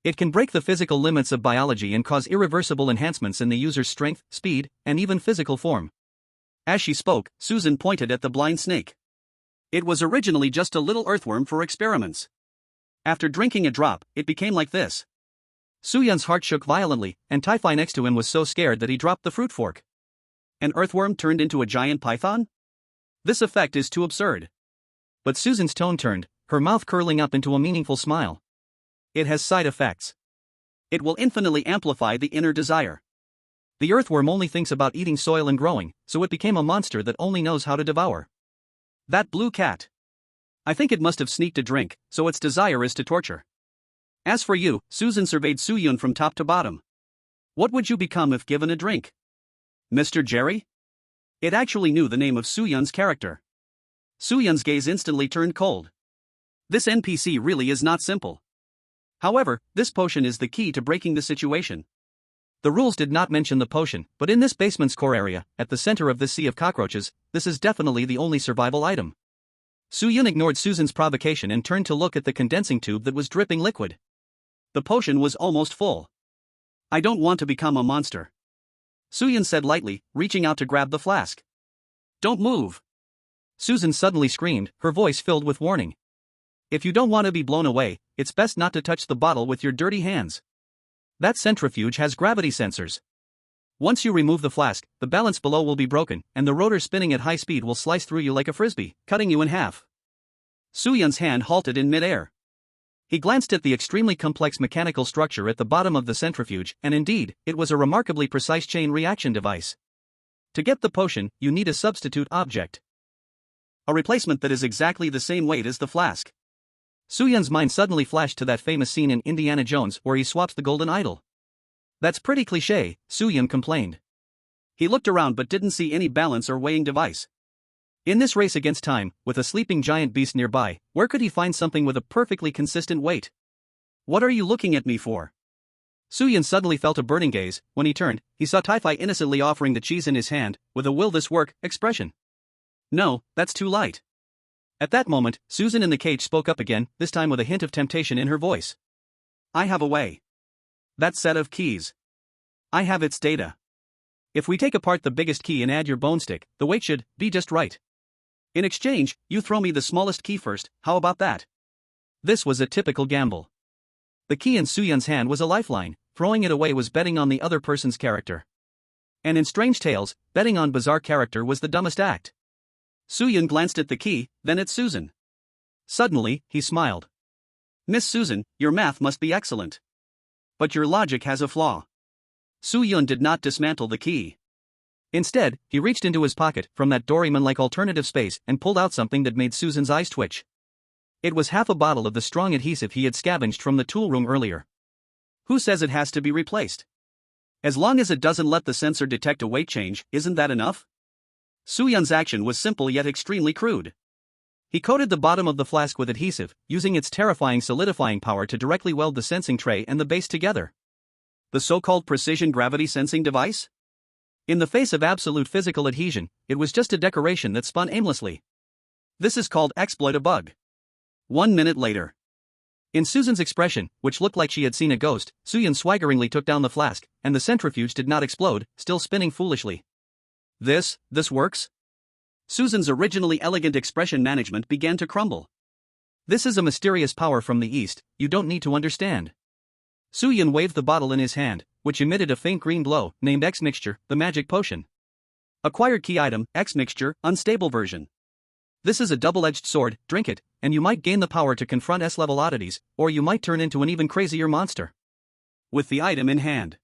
It can break the physical limits of biology and cause irreversible enhancements in the user's strength, speed, and even physical form. As she spoke, Susan pointed at the blind snake. It was originally just a little earthworm for experiments. After drinking a drop, it became like this. Suyun's heart shook violently, and Tai-Fi next to him was so scared that he dropped the fruit fork. An earthworm turned into a giant python? This effect is too absurd. But Susan's tone turned, her mouth curling up into a meaningful smile. It has side effects. It will infinitely amplify the inner desire. The earthworm only thinks about eating soil and growing, so it became a monster that only knows how to devour. That blue cat. I think it must have sneaked a drink, so its desire is to torture. As for you, Susan surveyed Suyun from top to bottom. What would you become if given a drink? Mr. Jerry? It actually knew the name of Suyun's character. Suyun's gaze instantly turned cold. This NPC really is not simple. However, this potion is the key to breaking the situation. The rules did not mention the potion, but in this basement's core area, at the center of this sea of cockroaches, this is definitely the only survival item. Suyun ignored Susan's provocation and turned to look at the condensing tube that was dripping liquid. The potion was almost full. I don't want to become a monster, Suyun said lightly, reaching out to grab the flask. Don't move! Susan suddenly screamed, her voice filled with warning. If you don't want to be blown away, it's best not to touch the bottle with your dirty hands. That centrifuge has gravity sensors. Once you remove the flask, the balance below will be broken, and the rotor spinning at high speed will slice through you like a frisbee, cutting you in half. Suyun's hand halted in midair. He glanced at the extremely complex mechanical structure at the bottom of the centrifuge, and indeed, it was a remarkably precise chain reaction device. To get the potion, you need a substitute object. A replacement that is exactly the same weight as the flask. Suyun's mind suddenly flashed to that famous scene in Indiana Jones where he swaps the golden idol. That's pretty cliché, Suyun complained. He looked around but didn't see any balance or weighing device. In this race against time, with a sleeping giant beast nearby, where could he find something with a perfectly consistent weight? What are you looking at me for? Suyun suddenly felt a burning gaze. When he turned, he saw Tai-Fi innocently offering the cheese in his hand, with a "will this work" expression. No, that's too light. At that moment, Susan in the cage spoke up again, this time with a hint of temptation in her voice. I have a way. That set of keys. I have its data. If we take apart the biggest key and add your bone stick, the weight should be just right. In exchange, you throw me the smallest key first, how about that? This was a typical gamble. The key in Suyun's hand was a lifeline, throwing it away was betting on the other person's character. And in Strange Tales, betting on bizarre character was the dumbest act. Suyun glanced at the key, then at Susan. Suddenly, he smiled. Miss Susan, your math must be excellent. But your logic has a flaw. Suyun did not dismantle the key. Instead, he reached into his pocket from that Doraemon-like alternative space and pulled out something that made Susan's eyes twitch. It was half a bottle of the strong adhesive he had scavenged from the tool room earlier. Who says it has to be replaced? As long as it doesn't let the sensor detect a weight change, isn't that enough? Suyun's action was simple yet extremely crude. He coated the bottom of the flask with adhesive, using its terrifying solidifying power to directly weld the sensing tray and the base together. The so-called precision gravity sensing device? In the face of absolute physical adhesion, it was just a decoration that spun aimlessly. This is called exploit a bug. 1 minute later. In Susan's expression, which looked like she had seen a ghost, Suyun swaggeringly took down the flask, and the centrifuge did not explode, still spinning foolishly. This works? Susan's originally elegant expression management began to crumble. This is a mysterious power from the East, you don't need to understand. Suyun waved the bottle in his hand, which emitted a faint green glow, named X-Mixture, the magic potion. Acquired key item, X-Mixture, unstable version. This is a double-edged sword, drink it, and you might gain the power to confront S-level oddities, or you might turn into an even crazier monster. With the item in hand,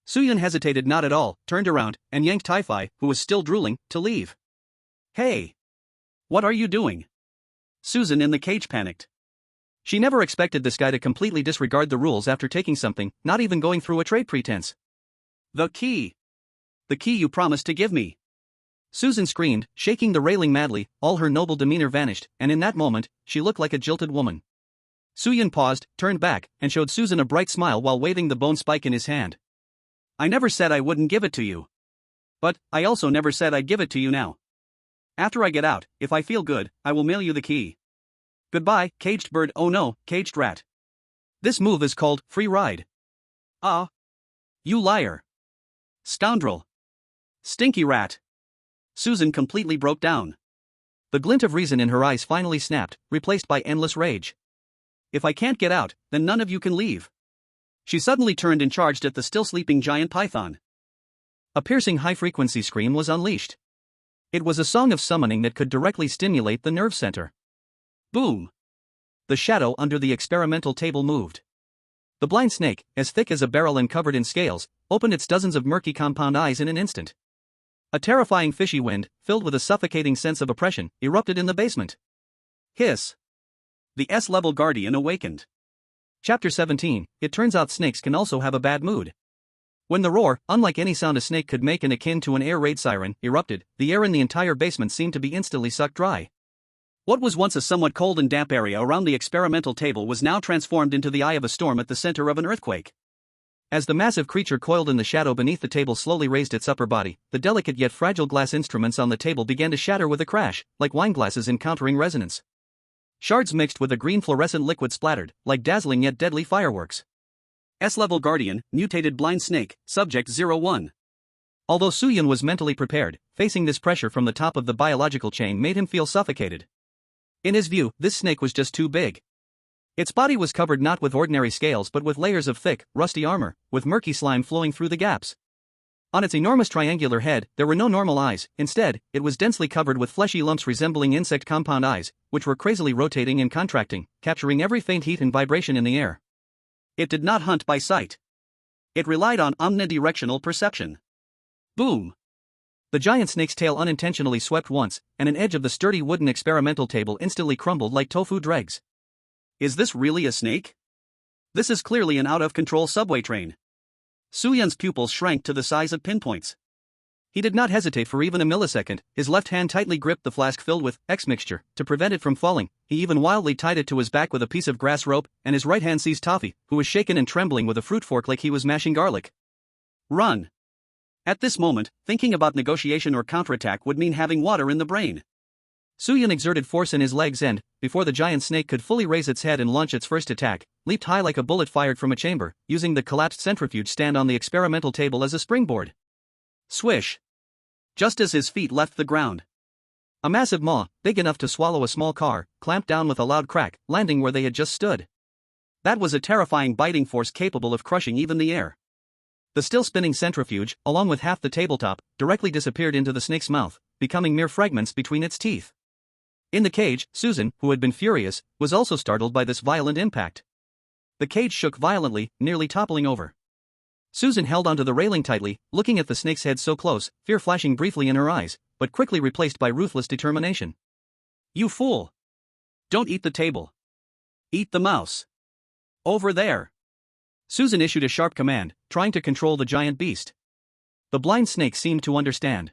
Suyun hesitated not at all, turned around, and yanked Tai-Fi, who was still drooling, to leave. Hey! What are you doing? Susan in the cage panicked. She never expected this guy to completely disregard the rules after taking something, not even going through a trade pretense. The key! The key you promised to give me. Susan screamed, shaking the railing madly, all her noble demeanor vanished, and in that moment, she looked like a jilted woman. Soo-yun paused, turned back, and showed Susan a bright smile while waving the bone spike in his hand. I never said I wouldn't give it to you. But, I also never said I'd give it to you now. After I get out, if I feel good, I will mail you the key. Goodbye, caged bird. Oh no, caged rat. This move is called free ride. Ah. You liar. Scoundrel. Stinky rat. Susan completely broke down. The glint of reason in her eyes finally snapped, replaced by endless rage. If I can't get out, then none of you can leave. She suddenly turned and charged at the still sleeping giant python. A piercing high-frequency scream was unleashed. It was a song of summoning that could directly stimulate the nerve center. Boom! The shadow under the experimental table moved. The blind snake, as thick as a barrel and covered in scales, opened its dozens of murky compound eyes in an instant. A terrifying fishy wind, filled with a suffocating sense of oppression, erupted in the basement. Hiss! The S-level guardian awakened. Chapter 17, It turns out snakes can also have a bad mood. When the roar, unlike any sound a snake could make and akin to an air raid siren, erupted, the air in the entire basement seemed to be instantly sucked dry. What was once a somewhat cold and damp area around the experimental table was now transformed into the eye of a storm at the center of an earthquake. As the massive creature coiled in the shadow beneath the table slowly raised its upper body, the delicate yet fragile glass instruments on the table began to shatter with a crash, like wine glasses encountering resonance. Shards mixed with a green fluorescent liquid splattered, like dazzling yet deadly fireworks. S-level guardian, mutated blind snake, subject 01. Although Soo-yun was mentally prepared, facing this pressure from the top of the biological chain made him feel suffocated. In his view, this snake was just too big. Its body was covered not with ordinary scales but with layers of thick, rusty armor, with murky slime flowing through the gaps. On its enormous triangular head, there were no normal eyes. Instead, it was densely covered with fleshy lumps resembling insect compound eyes, which were crazily rotating and contracting, capturing every faint heat and vibration in the air. It did not hunt by sight. It relied on omnidirectional perception. Boom! The giant snake's tail unintentionally swept once, and an edge of the sturdy wooden experimental table instantly crumbled like tofu dregs. Is this really a snake? This is clearly an out-of-control subway train. Soo-yun's pupils shrank to the size of pinpoints. He did not hesitate for even a millisecond. His left hand tightly gripped the flask filled with X mixture to prevent it from falling. He even wildly tied it to his back with a piece of grass rope, and his right hand seized Toffee, who was shaken and trembling with a fruit fork like he was mashing garlic. Run! At this moment, thinking about negotiation or counterattack would mean having water in the brain. Soo-yun exerted force in his legs and, before the giant snake could fully raise its head and launch its first attack, leaped high like a bullet fired from a chamber, using the collapsed centrifuge stand on the experimental table as a springboard. Swish! Just as his feet left the ground, a massive maw, big enough to swallow a small car, clamped down with a loud crack, landing where they had just stood. That was a terrifying biting force capable of crushing even the air. The still spinning centrifuge, along with half the tabletop, directly disappeared into the snake's mouth, becoming mere fragments between its teeth. In the cage, Susan, who had been furious, was also startled by this violent impact. The cage shook violently, nearly toppling over. Susan held onto the railing tightly, looking at the snake's head so close, fear flashing briefly in her eyes, but quickly replaced by ruthless determination. You fool! Don't eat the table. Eat the mouse. Over there. Susan issued a sharp command, trying to control the giant beast. The blind snake seemed to understand.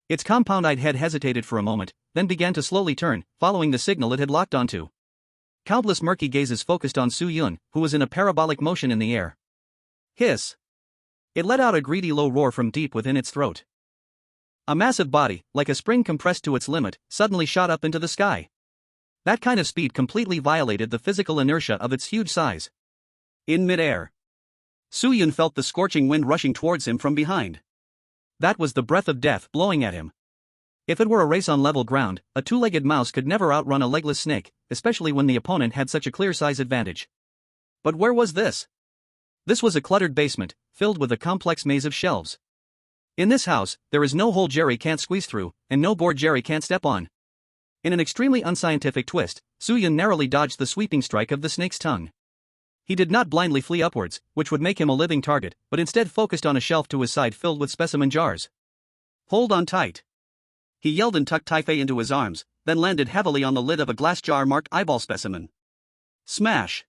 Its compound-eyed head hesitated for a moment, then began to slowly turn, following the signal it had locked onto. Countless murky gazes focused on Soo-yun, who was in a parabolic motion in the air. Hiss! It let out a greedy low roar from deep within its throat. A massive body, like a spring compressed to its limit, suddenly shot up into the sky. That kind of speed completely violated the physical inertia of its huge size. In midair, Soo-yun felt the scorching wind rushing towards him from behind. That was the breath of death blowing at him. If it were a race on level ground, a two-legged mouse could never outrun a legless snake, especially when the opponent had such a clear size advantage. But where was this? This was a cluttered basement, filled with a complex maze of shelves. In this house, there is no hole Jerry can't squeeze through, and no board Jerry can't step on. In an extremely unscientific twist, Soo-yun narrowly dodged the sweeping strike of the snake's tongue. He did not blindly flee upwards, which would make him a living target, but instead focused on a shelf to his side filled with specimen jars. Hold on tight. He yelled and tucked Taifei into his arms, then landed heavily on the lid of a glass jar marked eyeball specimen. Smash!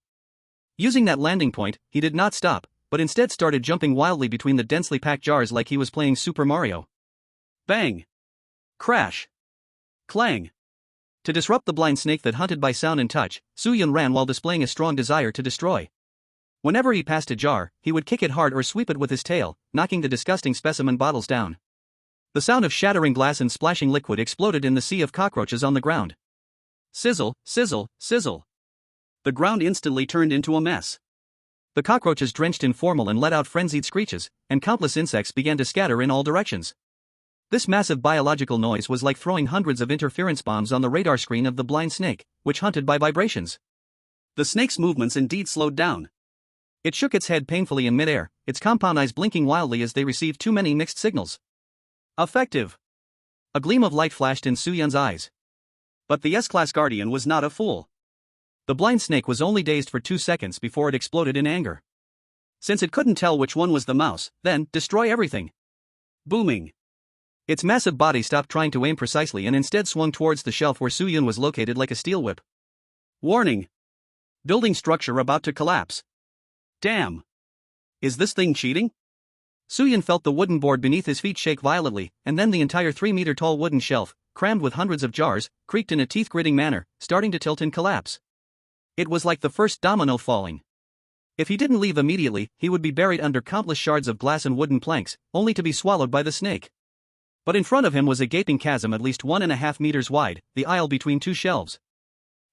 Using that landing point, he did not stop, but instead started jumping wildly between the densely packed jars like he was playing Super Mario. Bang! Crash. Clang. To disrupt the blind snake that hunted by sound and touch, Soo-yun ran while displaying a strong desire to destroy. Whenever he passed a jar, he would kick it hard or sweep it with his tail, knocking the disgusting specimen bottles down. The sound of shattering glass and splashing liquid exploded in the sea of cockroaches on the ground. Sizzle, sizzle, sizzle. The ground instantly turned into a mess. The cockroaches drenched in formalin let out frenzied screeches, and countless insects began to scatter in all directions. This massive biological noise was like throwing hundreds of interference bombs on the radar screen of the blind snake, which hunted by vibrations. The snake's movements indeed slowed down. It shook its head painfully in midair, its compound eyes blinking wildly as they received too many mixed signals. Effective. A gleam of light flashed in Soo-yun's eyes. But the S-Class Guardian was not a fool. The blind snake was only dazed for 2 seconds before it exploded in anger. Since it couldn't tell which one was the mouse, then, destroy everything. Booming. Its massive body stopped trying to aim precisely and instead swung towards the shelf where Soo-yun was located like a steel whip. Warning. Building structure about to collapse. Damn. Is this thing cheating? Soo-yun felt the wooden board beneath his feet shake violently, and then the entire 3-meter-tall wooden shelf, crammed with hundreds of jars, creaked in a teeth-gritting manner, starting to tilt and collapse. It was like the first domino falling. If he didn't leave immediately, he would be buried under countless shards of glass and wooden planks, only to be swallowed by the snake. But in front of him was a gaping chasm at least 1.5 meters wide, the aisle between 2 shelves.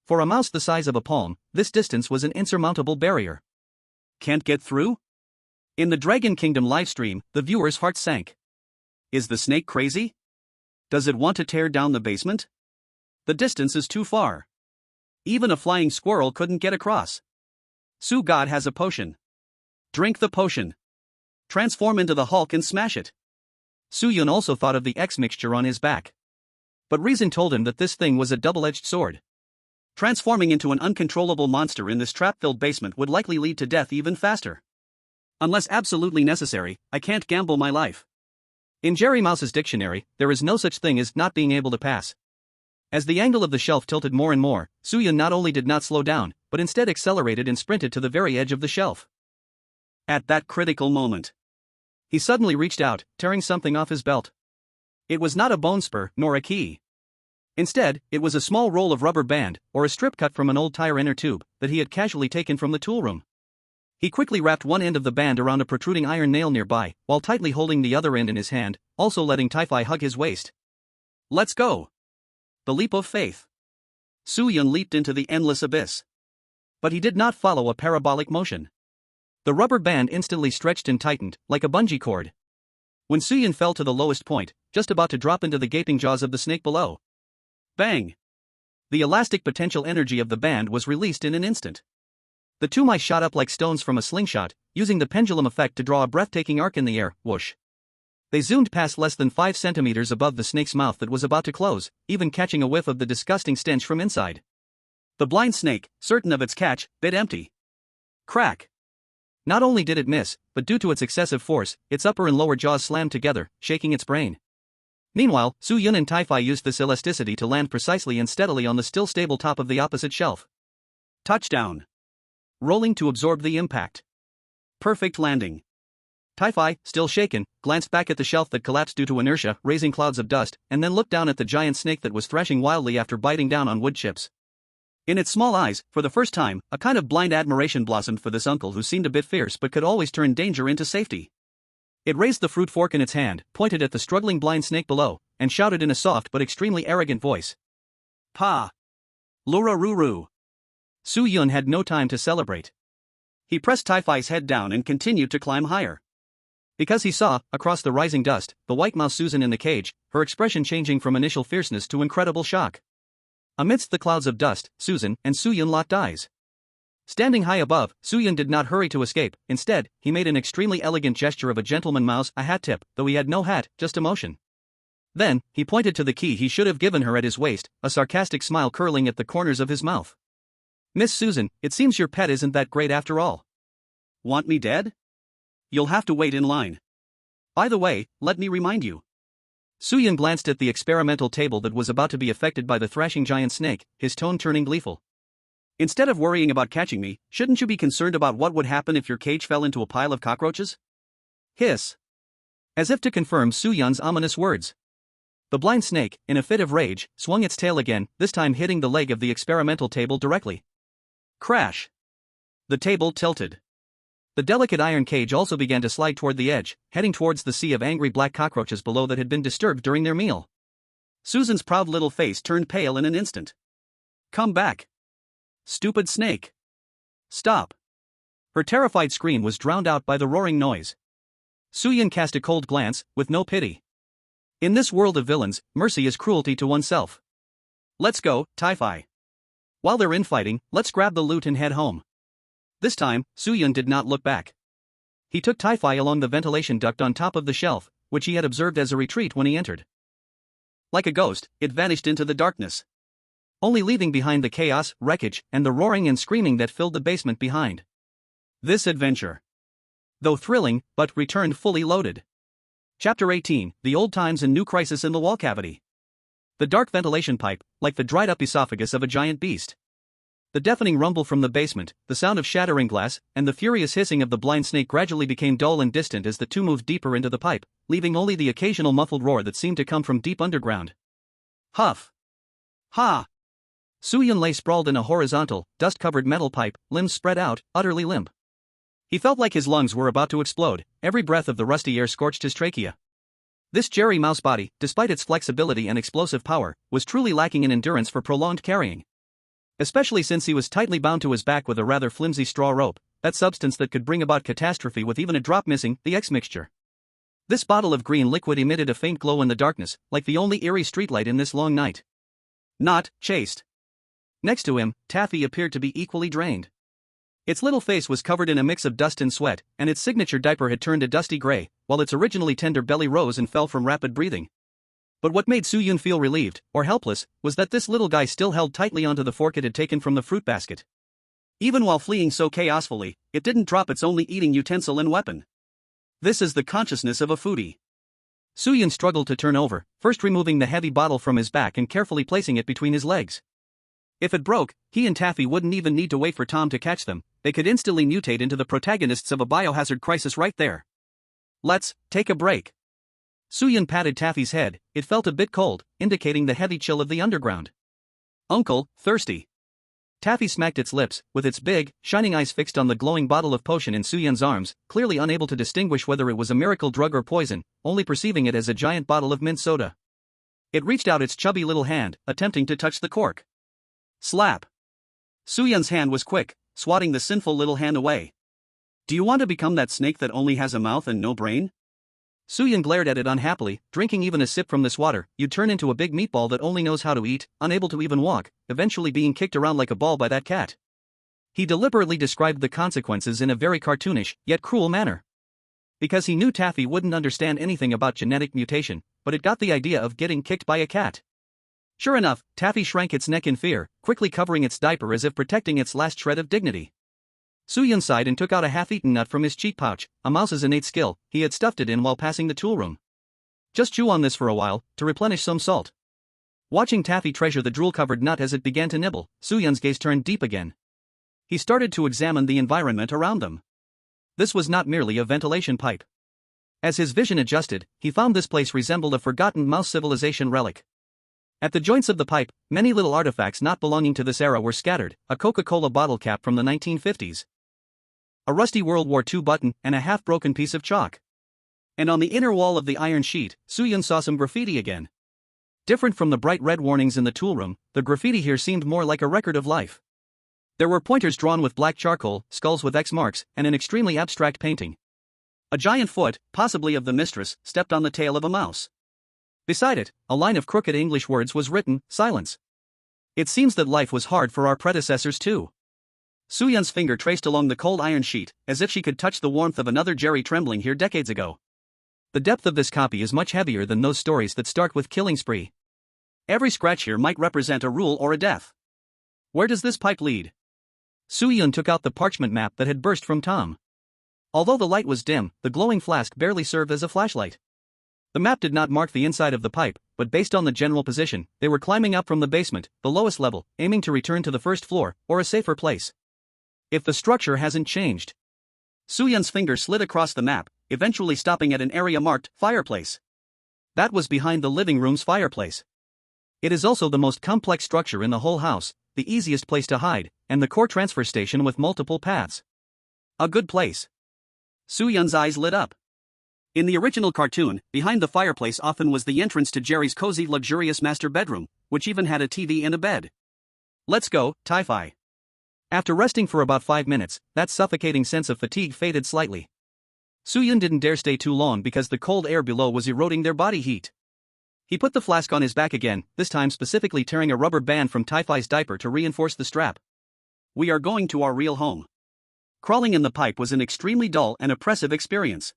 For a mouse the size of a palm, this distance was an insurmountable barrier. Can't get through? In the Dragon Kingdom livestream, the viewers' hearts sank. Is the snake crazy? Does it want to tear down the basement? The distance is too far. Even a flying squirrel couldn't get across. Soo-God has a potion. Drink the potion. Transform into the Hulk and smash it. Soo-yun also thought of the X-mixture on his back. But reason told him that this thing was a double-edged sword. Transforming into an uncontrollable monster in this trap-filled basement would likely lead to death even faster. Unless absolutely necessary, I can't gamble my life. In Jerry Mouse's dictionary, there is no such thing as not being able to pass. As the angle of the shelf tilted more and more, Soo-yun not only did not slow down, but instead accelerated and sprinted to the very edge of the shelf. At that critical moment, he suddenly reached out, tearing something off his belt. It was not a bone spur, nor a key. Instead, it was a small roll of rubber band, or a strip cut from an old tire inner tube, that he had casually taken from the tool room. He quickly wrapped one end of the band around a protruding iron nail nearby, while tightly holding the other end in his hand, also letting Typhi hug his waist. Let's go! The leap of faith. Soo-yun leaped into the endless abyss. But he did not follow a parabolic motion. The rubber band instantly stretched and tightened, like a bungee cord. When Soo-yun fell to the lowest point, just about to drop into the gaping jaws of the snake below. Bang! The elastic potential energy of the band was released in an instant. The 2 mice shot up like stones from a slingshot, using the pendulum effect to draw a breathtaking arc in the air, whoosh. They zoomed past less than 5 centimeters above the snake's mouth that was about to close, even catching a whiff of the disgusting stench from inside. The blind snake, certain of its catch, bit empty. Crack! Not only did it miss, but due to its excessive force, its upper and lower jaws slammed together, shaking its brain. Meanwhile, Soo-yun and Typhi used this elasticity to land precisely and steadily on the still stable top of the opposite shelf. Touchdown! Rolling to absorb the impact. Perfect landing. Typhi, still shaken, glanced back at the shelf that collapsed due to inertia, raising clouds of dust, and then looked down at the giant snake that was thrashing wildly after biting down on wood chips. In its small eyes, for the first time, a kind of blind admiration blossomed for this uncle who seemed a bit fierce but could always turn danger into safety. It raised the fruit fork in its hand, pointed at the struggling blind snake below, and shouted in a soft but extremely arrogant voice. Pa! Lura-roo-roo! Soo-yun had no time to celebrate. He pressed Typhi's head down and continued to climb higher. Because he saw, across the rising dust, the white mouse Susan in the cage, her expression changing from initial fierceness to incredible shock. Amidst the clouds of dust, Susan and Soo-yun locked eyes. Standing high above, Soo-yun did not hurry to escape. Instead, he made an extremely elegant gesture of a gentleman mouse, a hat tip, though he had no hat, just emotion. Then, he pointed to the key he should have given her at his waist, a sarcastic smile curling at the corners of his mouth. Miss Susan, it seems your pet isn't that great after all. Want me dead? You'll have to wait in line. By the way, let me remind you. Soo-yun glanced at the experimental table that was about to be affected by the thrashing giant snake, his tone turning gleeful. Instead of worrying about catching me, shouldn't you be concerned about what would happen if your cage fell into a pile of cockroaches? Hiss. As if to confirm Soo-yun's ominous words. The blind snake, in a fit of rage, swung its tail again, this time hitting the leg of the experimental table directly. Crash! The table tilted. The delicate iron cage also began to slide toward the edge, heading towards the sea of angry black cockroaches below that had been disturbed during their meal. Susan's proud little face turned pale in an instant. Come back! Stupid snake! Stop! Her terrified scream was drowned out by the roaring noise. Suyin cast a cold glance, with no pity. In this world of villains, mercy is cruelty to oneself. Let's go, Tai-Fi. While they're infighting, let's grab the loot and head home. This time, Suyin did not look back. He took Tai-Fi along the ventilation duct on top of the shelf, which he had observed as a retreat when he entered. Like a ghost, it vanished into the darkness, only leaving behind the chaos, wreckage, and the roaring and screaming that filled the basement behind. This adventure, though thrilling, but returned fully loaded. Chapter 18, The Old Times and New Crisis in the Wall Cavity. The dark ventilation pipe, like the dried-up esophagus of a giant beast. The deafening rumble from the basement, the sound of shattering glass, and the furious hissing of the blind snake gradually became dull and distant as the two moved deeper into the pipe, leaving only the occasional muffled roar that seemed to come from deep underground. Huff! Ha! Suyin lay sprawled in a horizontal, dust-covered metal pipe, limbs spread out, utterly limp. He felt like his lungs were about to explode, every breath of the rusty air scorched his trachea. This Jerry Mouse body, despite its flexibility and explosive power, was truly lacking in endurance for prolonged carrying. Especially since he was tightly bound to his back with a rather flimsy straw rope, that substance that could bring about catastrophe with even a drop missing, the X-mixture. This bottle of green liquid emitted a faint glow in the darkness, like the only eerie streetlight in this long night. Not chaste. Next to him, Taffy appeared to be equally drained. Its little face was covered in a mix of dust and sweat, and its signature diaper had turned a dusty gray, while its originally tender belly rose and fell from rapid breathing. But what made Suyin feel relieved, or helpless, was that this little guy still held tightly onto the fork it had taken from the fruit basket. Even while fleeing so chaosfully, it didn't drop its only eating utensil and weapon. This is the consciousness of a foodie. Suyin struggled to turn over, first removing the heavy bottle from his back and carefully placing it between his legs. If it broke, he and Taffy wouldn't even need to wait for Tom to catch them, they could instantly mutate into the protagonists of a biohazard crisis right there. Let's take a break. Suyin patted Taffy's head, it felt a bit cold, indicating the heavy chill of the underground. Uncle, thirsty. Taffy smacked its lips, with its big, shining eyes fixed on the glowing bottle of potion in Suyin's arms, clearly unable to distinguish whether it was a miracle drug or poison, only perceiving it as a giant bottle of mint soda. It reached out its chubby little hand, attempting to touch the cork. Slap. Suyin's hand was quick, swatting the sinful little hand away. Do you want to become that snake that only has a mouth and no brain? Suyin glared at it unhappily, drinking even a sip from this water, you'd turn into a big meatball that only knows how to eat, unable to even walk, eventually being kicked around like a ball by that cat. He deliberately described the consequences in a very cartoonish, yet cruel manner. Because he knew Taffy wouldn't understand anything about genetic mutation, but it got the idea of getting kicked by a cat. Sure enough, Taffy shrank its neck in fear, quickly covering its diaper as if protecting its last shred of dignity. Suyin sighed and took out a half-eaten nut from his cheek pouch, a mouse's innate skill, he had stuffed it in while passing the tool room. Just chew on this for a while, to replenish some salt. Watching Taffy treasure the drool-covered nut as it began to nibble, Suyin's gaze turned deep again. He started to examine the environment around them. This was not merely a ventilation pipe. As his vision adjusted, he found this place resembled a forgotten mouse civilization relic. At the joints of the pipe, many little artifacts not belonging to this era were scattered, a Coca-Cola bottle cap from the 1950s. A rusty World War II button, and a half-broken piece of chalk. And on the inner wall of the iron sheet, Suyin saw some graffiti again. Different from the bright red warnings in the tool room, the graffiti here seemed more like a record of life. There were pointers drawn with black charcoal, skulls with X marks, and an extremely abstract painting. A giant foot, possibly of the mistress, stepped on the tail of a mouse. Beside it, a line of crooked English words was written, silence. It seems that life was hard for our predecessors too. Suyin's finger traced along the cold iron sheet, as if she could touch the warmth of another Jerry trembling here decades ago. The depth of this copy is much heavier than those stories that start with killing spree. Every scratch here might represent a rule or a death. Where does this pipe lead? Suyin took out the parchment map that had burst from Tom. Although the light was dim, the glowing flask barely served as a flashlight. The map did not mark the inside of the pipe, but based on the general position, they were climbing up from the basement, the lowest level, aiming to return to the first floor, or a safer place. If the structure hasn't changed. Suyin's finger slid across the map, eventually stopping at an area marked fireplace. That was behind the living room's fireplace. It is also the most complex structure in the whole house, the easiest place to hide, and the core transfer station with multiple paths. A good place. Soo-yeon's eyes lit up. In the original cartoon, behind the fireplace often was the entrance to Jerry's cozy, luxurious master bedroom, which even had a TV and a bed. Let's go, Taifai. After resting for about 5 minutes, that suffocating sense of fatigue faded slightly. Soo-yeon didn't dare stay too long because the cold air below was eroding their body heat. He put the flask on his back again, this time specifically tearing a rubber band from Taifai's diaper to reinforce the strap. We are going to our real home. Crawling in the pipe was an extremely dull and oppressive experience.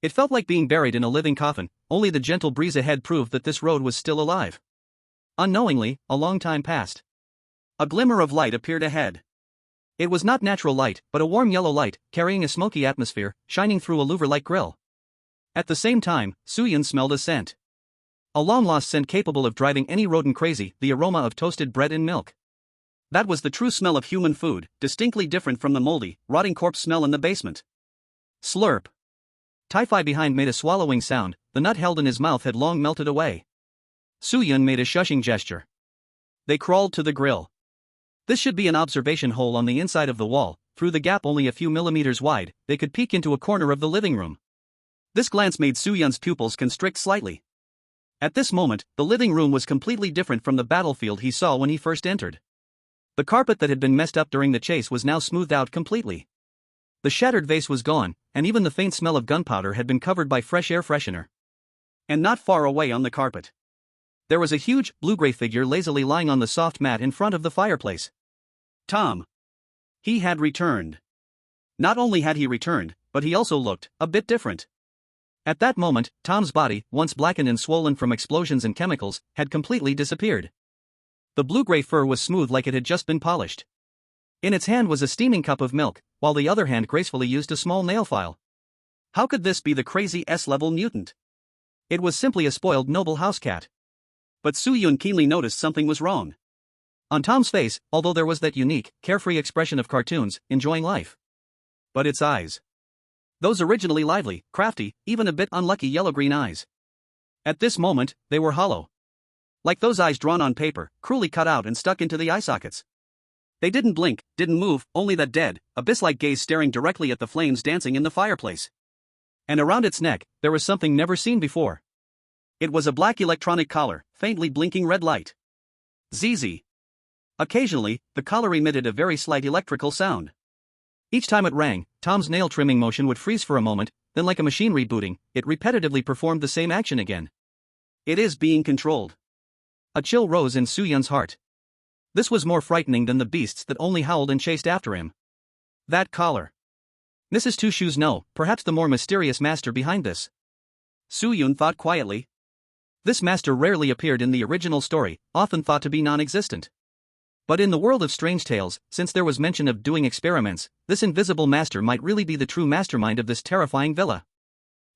It felt like being buried in a living coffin, only the gentle breeze ahead proved that this road was still alive. Unknowingly, a long time passed. A glimmer of light appeared ahead. It was not natural light, but a warm yellow light, carrying a smoky atmosphere, shining through a louver-like grill. At the same time, Soo-yeon smelled a scent. A long-lost scent capable of driving any rodent crazy, the aroma of toasted bread and milk. That was the true smell of human food, distinctly different from the moldy, rotting corpse smell in the basement. Slurp. Taifai behind made a swallowing sound, the nut held in his mouth had long melted away. Soo-yeon made a shushing gesture. They crawled to the grill. This should be an observation hole on the inside of the wall, through the gap only a few millimeters wide, they could peek into a corner of the living room. This glance made Soo-yeon's pupils constrict slightly. At this moment, the living room was completely different from the battlefield he saw when he first entered. The carpet that had been messed up during the chase was now smoothed out completely. The shattered vase was gone, and even the faint smell of gunpowder had been covered by fresh air freshener. And not far away on the carpet, there was a huge, blue-gray figure lazily lying on the soft mat in front of the fireplace. Tom. He had returned. Not only had he returned, but he also looked a bit different. At that moment, Tom's body, once blackened and swollen from explosions and chemicals, had completely disappeared. The blue-gray fur was smooth like it had just been polished. In its hand was a steaming cup of milk, while the other hand gracefully used a small nail file. How could this be the crazy S-level mutant? It was simply a spoiled noble house cat. But Soo-yeon keenly noticed something was wrong. On Tom's face, although there was that unique, carefree expression of cartoons, enjoying life. But its eyes. Those originally lively, crafty, even a bit unlucky yellow-green eyes. At this moment, they were hollow. Like those eyes drawn on paper, cruelly cut out and stuck into the eye sockets. They didn't blink, didn't move, only that dead, abyss-like gaze staring directly at the flames dancing in the fireplace. And around its neck, there was something never seen before. It was a black electronic collar, faintly blinking red light. ZZ. Occasionally, the collar emitted a very slight electrical sound. Each time it rang, Tom's nail trimming motion would freeze for a moment, then like a machine rebooting, it repetitively performed the same action again. It is being controlled. A chill rose in Soo-yeon's heart. This was more frightening than the beasts that only howled and chased after him. That collar. Mrs. Two Shoes no, perhaps the more mysterious master behind this. Soo-yeon thought quietly. This master rarely appeared in the original story, often thought to be non-existent. But in the world of strange tales, since there was mention of doing experiments, this invisible master might really be the true mastermind of this terrifying villa.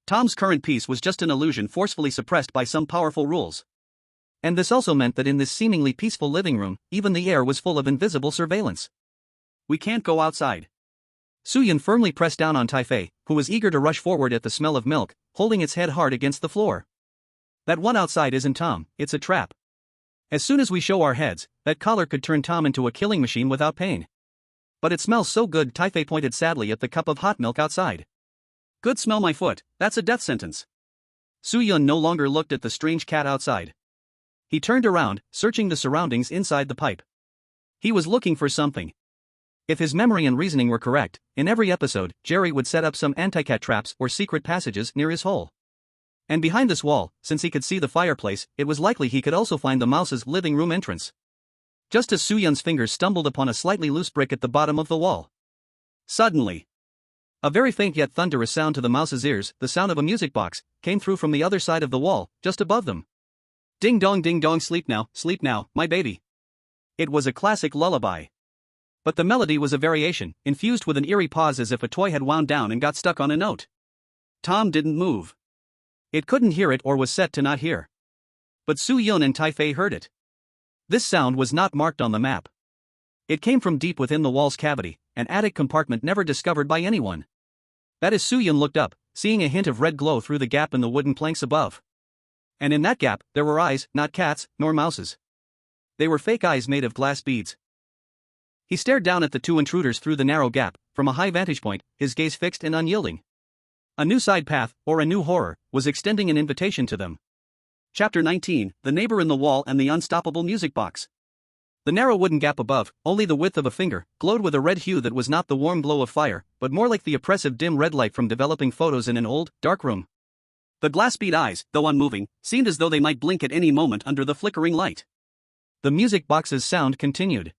Tom's current peace was just an illusion forcefully suppressed by some powerful rules. And this also meant that in this seemingly peaceful living room, even the air was full of invisible surveillance. We can't go outside. Soo-yeon firmly pressed down on Taifei, who was eager to rush forward at the smell of milk, holding its head hard against the floor. That one outside isn't Tom, it's a trap. As soon as we show our heads, that collar could turn Tom into a killing machine without pain. But it smells so good, Taifei pointed sadly at the cup of hot milk outside. Good smell my foot, that's a death sentence. Soo-yeon no longer looked at the strange cat outside. He turned around, searching the surroundings inside the pipe. He was looking for something. If his memory and reasoning were correct, in every episode, Jerry would set up some anti-cat traps or secret passages near his hole. And behind this wall, since he could see the fireplace, it was likely he could also find the mouse's living room entrance. Just as Soo-yeon's fingers stumbled upon a slightly loose brick at the bottom of the wall. Suddenly, a very faint yet thunderous sound to the mouse's ears, the sound of a music box, came through from the other side of the wall, just above them. Ding dong, sleep now, my baby. It was a classic lullaby. But the melody was a variation, infused with an eerie pause as if a toy had wound down and got stuck on a note. Tom didn't move. It couldn't hear it or was set to not hear. But Soo-yeon and Taifei heard it. This sound was not marked on the map. It came from deep within the wall's cavity, an attic compartment never discovered by anyone. That as Soo-yeon looked up, seeing a hint of red glow through the gap in the wooden planks above. And in that gap, there were eyes, not cats, nor mouses. They were fake eyes made of glass beads. He stared down at the two intruders through the narrow gap, from a high vantage point, his gaze fixed and unyielding. A new side path, or a new horror, was extending an invitation to them. Chapter 19, The Neighbor in the Wall and the Unstoppable Music Box. The narrow wooden gap above, only the width of a finger, glowed with a red hue that was not the warm glow of fire, but more like the oppressive dim red light from developing photos in an old, dark room. The glass-bead eyes, though unmoving, seemed as though they might blink at any moment under the flickering light. The music box's sound continued.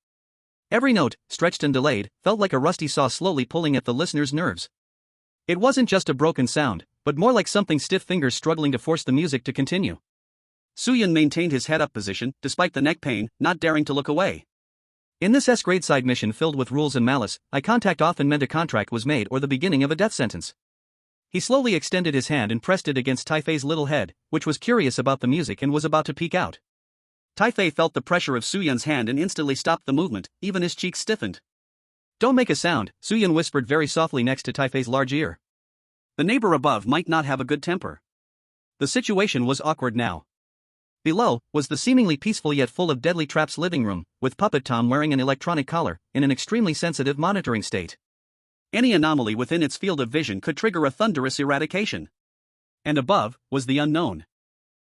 Every note, stretched and delayed, felt like a rusty saw slowly pulling at the listener's nerves. It wasn't just a broken sound, but more like something stiff fingers struggling to force the music to continue. Soo-yun maintained his head-up position, despite the neck pain, not daring to look away. In this S-grade side mission filled with rules and malice, eye contact often meant a contract was made or the beginning of a death sentence. He slowly extended his hand and pressed it against Taifei's little head, which was curious about the music and was about to peek out. Taifei felt the pressure of Soo-yun's hand and instantly stopped the movement, even his cheeks stiffened. "Don't make a sound," Soo-yun whispered very softly next to Taifei's large ear. The neighbor above might not have a good temper. The situation was awkward now. Below was the seemingly peaceful yet full of deadly traps living room, with Puppet Tom wearing an electronic collar, in an extremely sensitive monitoring state. Any anomaly within its field of vision could trigger a thunderous eradication. And above was the unknown.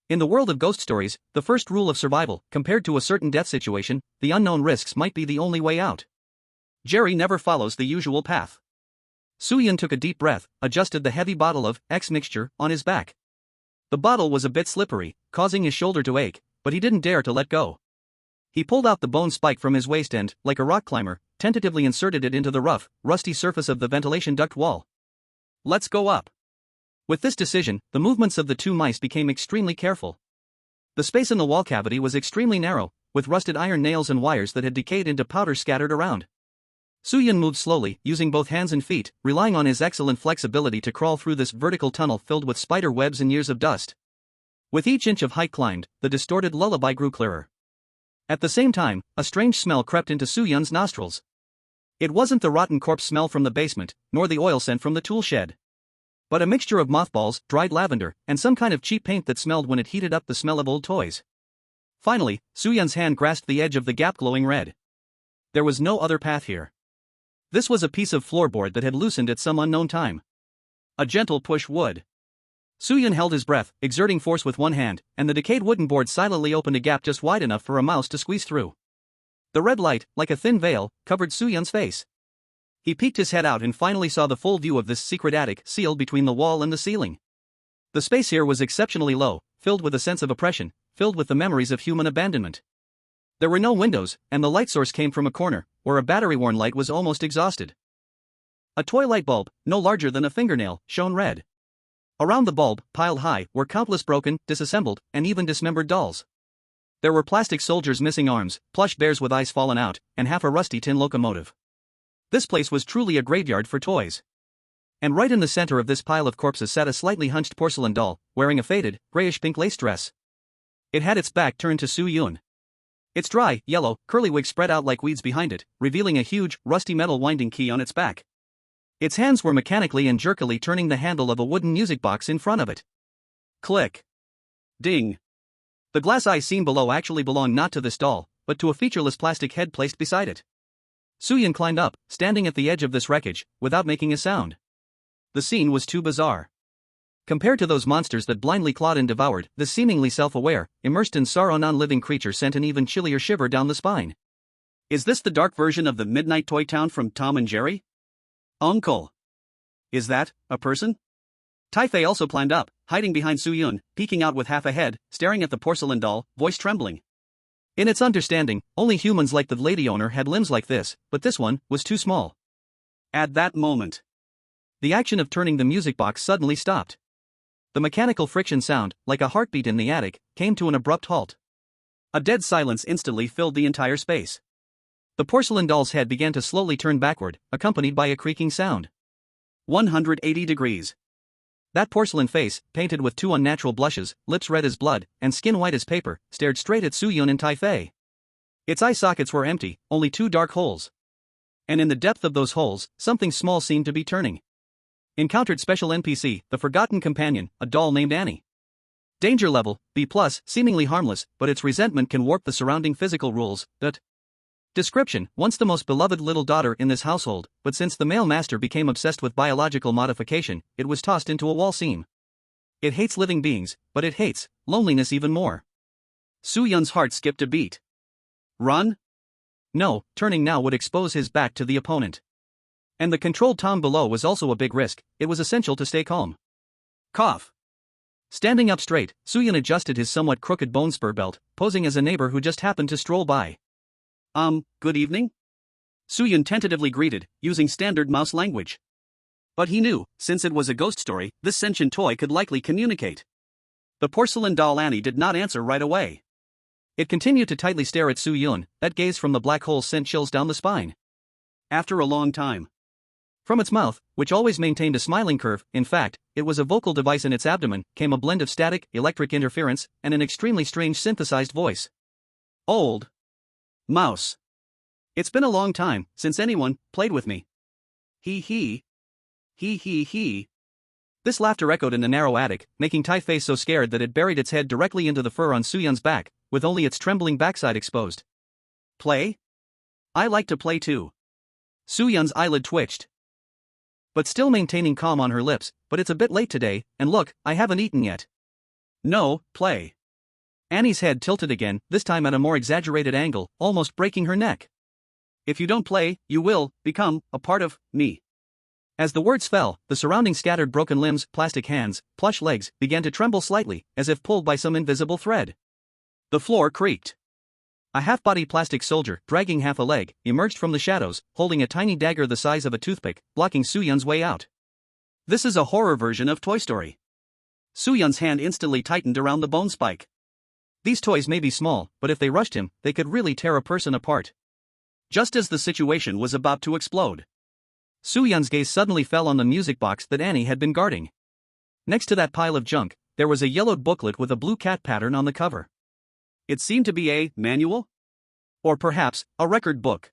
In the world of ghost stories, the first rule of survival, compared to a certain death situation, the unknown risks might be the only way out. Jerry never follows the usual path. Soo-yun took a deep breath, adjusted the heavy bottle of X mixture on his back. The bottle was a bit slippery, causing his shoulder to ache, but he didn't dare to let go. He pulled out the bone spike from his waist and, like a rock climber, tentatively inserted it into the rough, rusty surface of the ventilation duct wall. "Let's go up." With this decision, the movements of the two mice became extremely careful. The space in the wall cavity was extremely narrow, with rusted iron nails and wires that had decayed into powder scattered around. Soo-yun moved slowly, using both hands and feet, relying on his excellent flexibility to crawl through this vertical tunnel filled with spider webs and years of dust. With each inch of height climbed, the distorted lullaby grew clearer. At the same time, a strange smell crept into Soo-yun's nostrils. It wasn't the rotten corpse smell from the basement, nor the oil scent from the tool shed, but a mixture of mothballs, dried lavender, and some kind of cheap paint that smelled when it heated up the smell of old toys. Finally, Soo-yun's hand grasped the edge of the gap glowing red. There was no other path here. This was a piece of floorboard that had loosened at some unknown time. A gentle push would. Soo-yun held his breath, exerting force with one hand, and the decayed wooden board silently opened a gap just wide enough for a mouse to squeeze through. The red light, like a thin veil, covered Soo-yun's face. He peeked his head out and finally saw the full view of this secret attic sealed between the wall and the ceiling. The space here was exceptionally low, filled with a sense of oppression, filled with the memories of human abandonment. There were no windows, and the light source came from a corner, where a battery-worn light was almost exhausted. A toy light bulb, no larger than a fingernail, shone red. Around the bulb, piled high, were countless broken, disassembled, and even dismembered dolls. There were plastic soldiers missing arms, plush bears with eyes fallen out, and half a rusty tin locomotive. This place was truly a graveyard for toys. And right in the center of this pile of corpses sat a slightly hunched porcelain doll, wearing a faded, grayish-pink lace dress. It had its back turned to Soo-yun. Its dry, yellow, curly wig spread out like weeds behind it, revealing a huge, rusty metal winding key on its back. Its hands were mechanically and jerkily turning the handle of a wooden music box in front of it. Click. Ding. The glass eye seen below actually belonged not to this doll, but to a featureless plastic head placed beside it. Soo-yun climbed up, standing at the edge of this wreckage, without making a sound. The scene was too bizarre. Compared to those monsters that blindly clawed and devoured, the seemingly self-aware, immersed in sorrow non-living creature sent an even chillier shiver down the spine. Is this the dark version of the Midnight Toy Town from Tom and Jerry? Uncle. Is that a person? Taifei also climbed up, hiding behind Soo-yun, peeking out with half a head, staring at the porcelain doll, voice trembling. In its understanding, only humans like the lady owner had limbs like this, but this one was too small. At that moment, the action of turning the music box suddenly stopped. The mechanical friction sound, like a heartbeat in the attic, came to an abrupt halt. A dead silence instantly filled the entire space. The porcelain doll's head began to slowly turn backward, accompanied by a creaking sound. 180 degrees. That porcelain face, painted with two unnatural blushes, lips red as blood, and skin white as paper, stared straight at Soo-yun and Taifei. Its eye sockets were empty, only two dark holes. And in the depth of those holes, something small seemed to be turning. Encountered special NPC, the forgotten companion, a doll named Annie. Danger level, B+, seemingly harmless, but its resentment can warp the surrounding physical rules. Description: once the most beloved little daughter in this household, but since the male master became obsessed with biological modification, it was tossed into a wall seam. It hates living beings, but it hates loneliness even more. Soo-Yun's heart skipped a beat. Run? No, turning now would expose his back to the opponent. And the controlled Tom below was also a big risk. It was essential to stay calm. Cough. Standing up straight, Soo-Yun adjusted his somewhat crooked bone spur belt, posing as a neighbor who just happened to stroll by. Good evening? Soo-Yun tentatively greeted, using standard mouse language. But he knew, since it was a ghost story, this sentient toy could likely communicate. The porcelain doll Annie did not answer right away. It continued to tightly stare at Soo-Yun, that gaze from the black hole sent chills down the spine. After a long time. From its mouth, which always maintained a smiling curve, in fact, it was a vocal device in its abdomen, came a blend of static, electric interference, and an extremely strange synthesized voice. Old mouse. It's been a long time since anyone played with me. Hee hee. Hee hee hee. This laughter echoed in the narrow attic, making Tai Fei so scared that it buried its head directly into the fur on Soo-Yun's back, with only its trembling backside exposed. Play? I like to play too. Soo-Yun's eyelid twitched. But still maintaining calm on her lips, but it's a bit late today, and look, I haven't eaten yet. No, play. Annie's head tilted again, this time at a more exaggerated angle, almost breaking her neck. If you don't play, you will become a part of me. As the words fell, the surrounding scattered broken limbs, plastic hands, plush legs, began to tremble slightly, as if pulled by some invisible thread. The floor creaked. A half-body plastic soldier, dragging half a leg, emerged from the shadows, holding a tiny dagger the size of a toothpick, blocking Soo-Yun's way out. This is a horror version of Toy Story. Soo-Yun's hand instantly tightened around the bone spike. These toys may be small, but if they rushed him, they could really tear a person apart. Just as the situation was about to explode, Soo-Yun's gaze suddenly fell on the music box that Annie had been guarding. Next to that pile of junk, there was a yellowed booklet with a blue cat pattern on the cover. It seemed to be a manual? Or perhaps, a record book.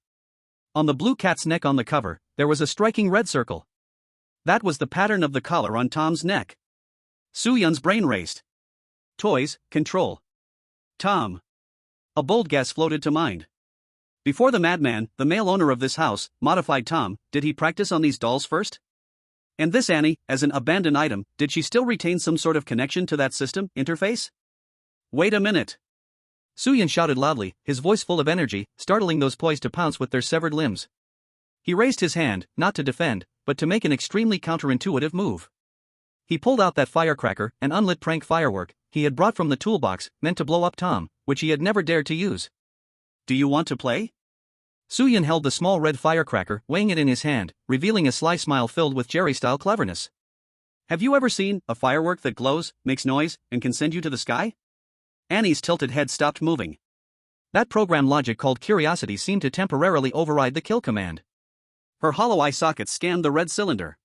On the blue cat's neck on the cover, there was a striking red circle. That was the pattern of the collar on Tom's neck. Soo-Yun's brain raced. Toys, control. Tom. A bold guess floated to mind. Before the madman, the male owner of this house, modified Tom, did he practice on these dolls first? And this Annie, as an abandoned item, did she still retain some sort of connection to that system interface? Wait a minute. Soo-Yun shouted loudly, his voice full of energy, startling those poised to pounce with their severed limbs. He raised his hand, not to defend, but to make an extremely counterintuitive move. He pulled out that firecracker, an unlit prank firework he had brought from the toolbox, meant to blow up Tom, which he had never dared to use. Do you want to play? Soo-Yun held the small red firecracker, weighing it in his hand, revealing a sly smile filled with Jerry-style cleverness. Have you ever seen a firework that glows, makes noise, and can send you to the sky? Annie's tilted head stopped moving. That program logic called curiosity seemed to temporarily override the kill command. Her hollow eye socket scanned the red cylinder.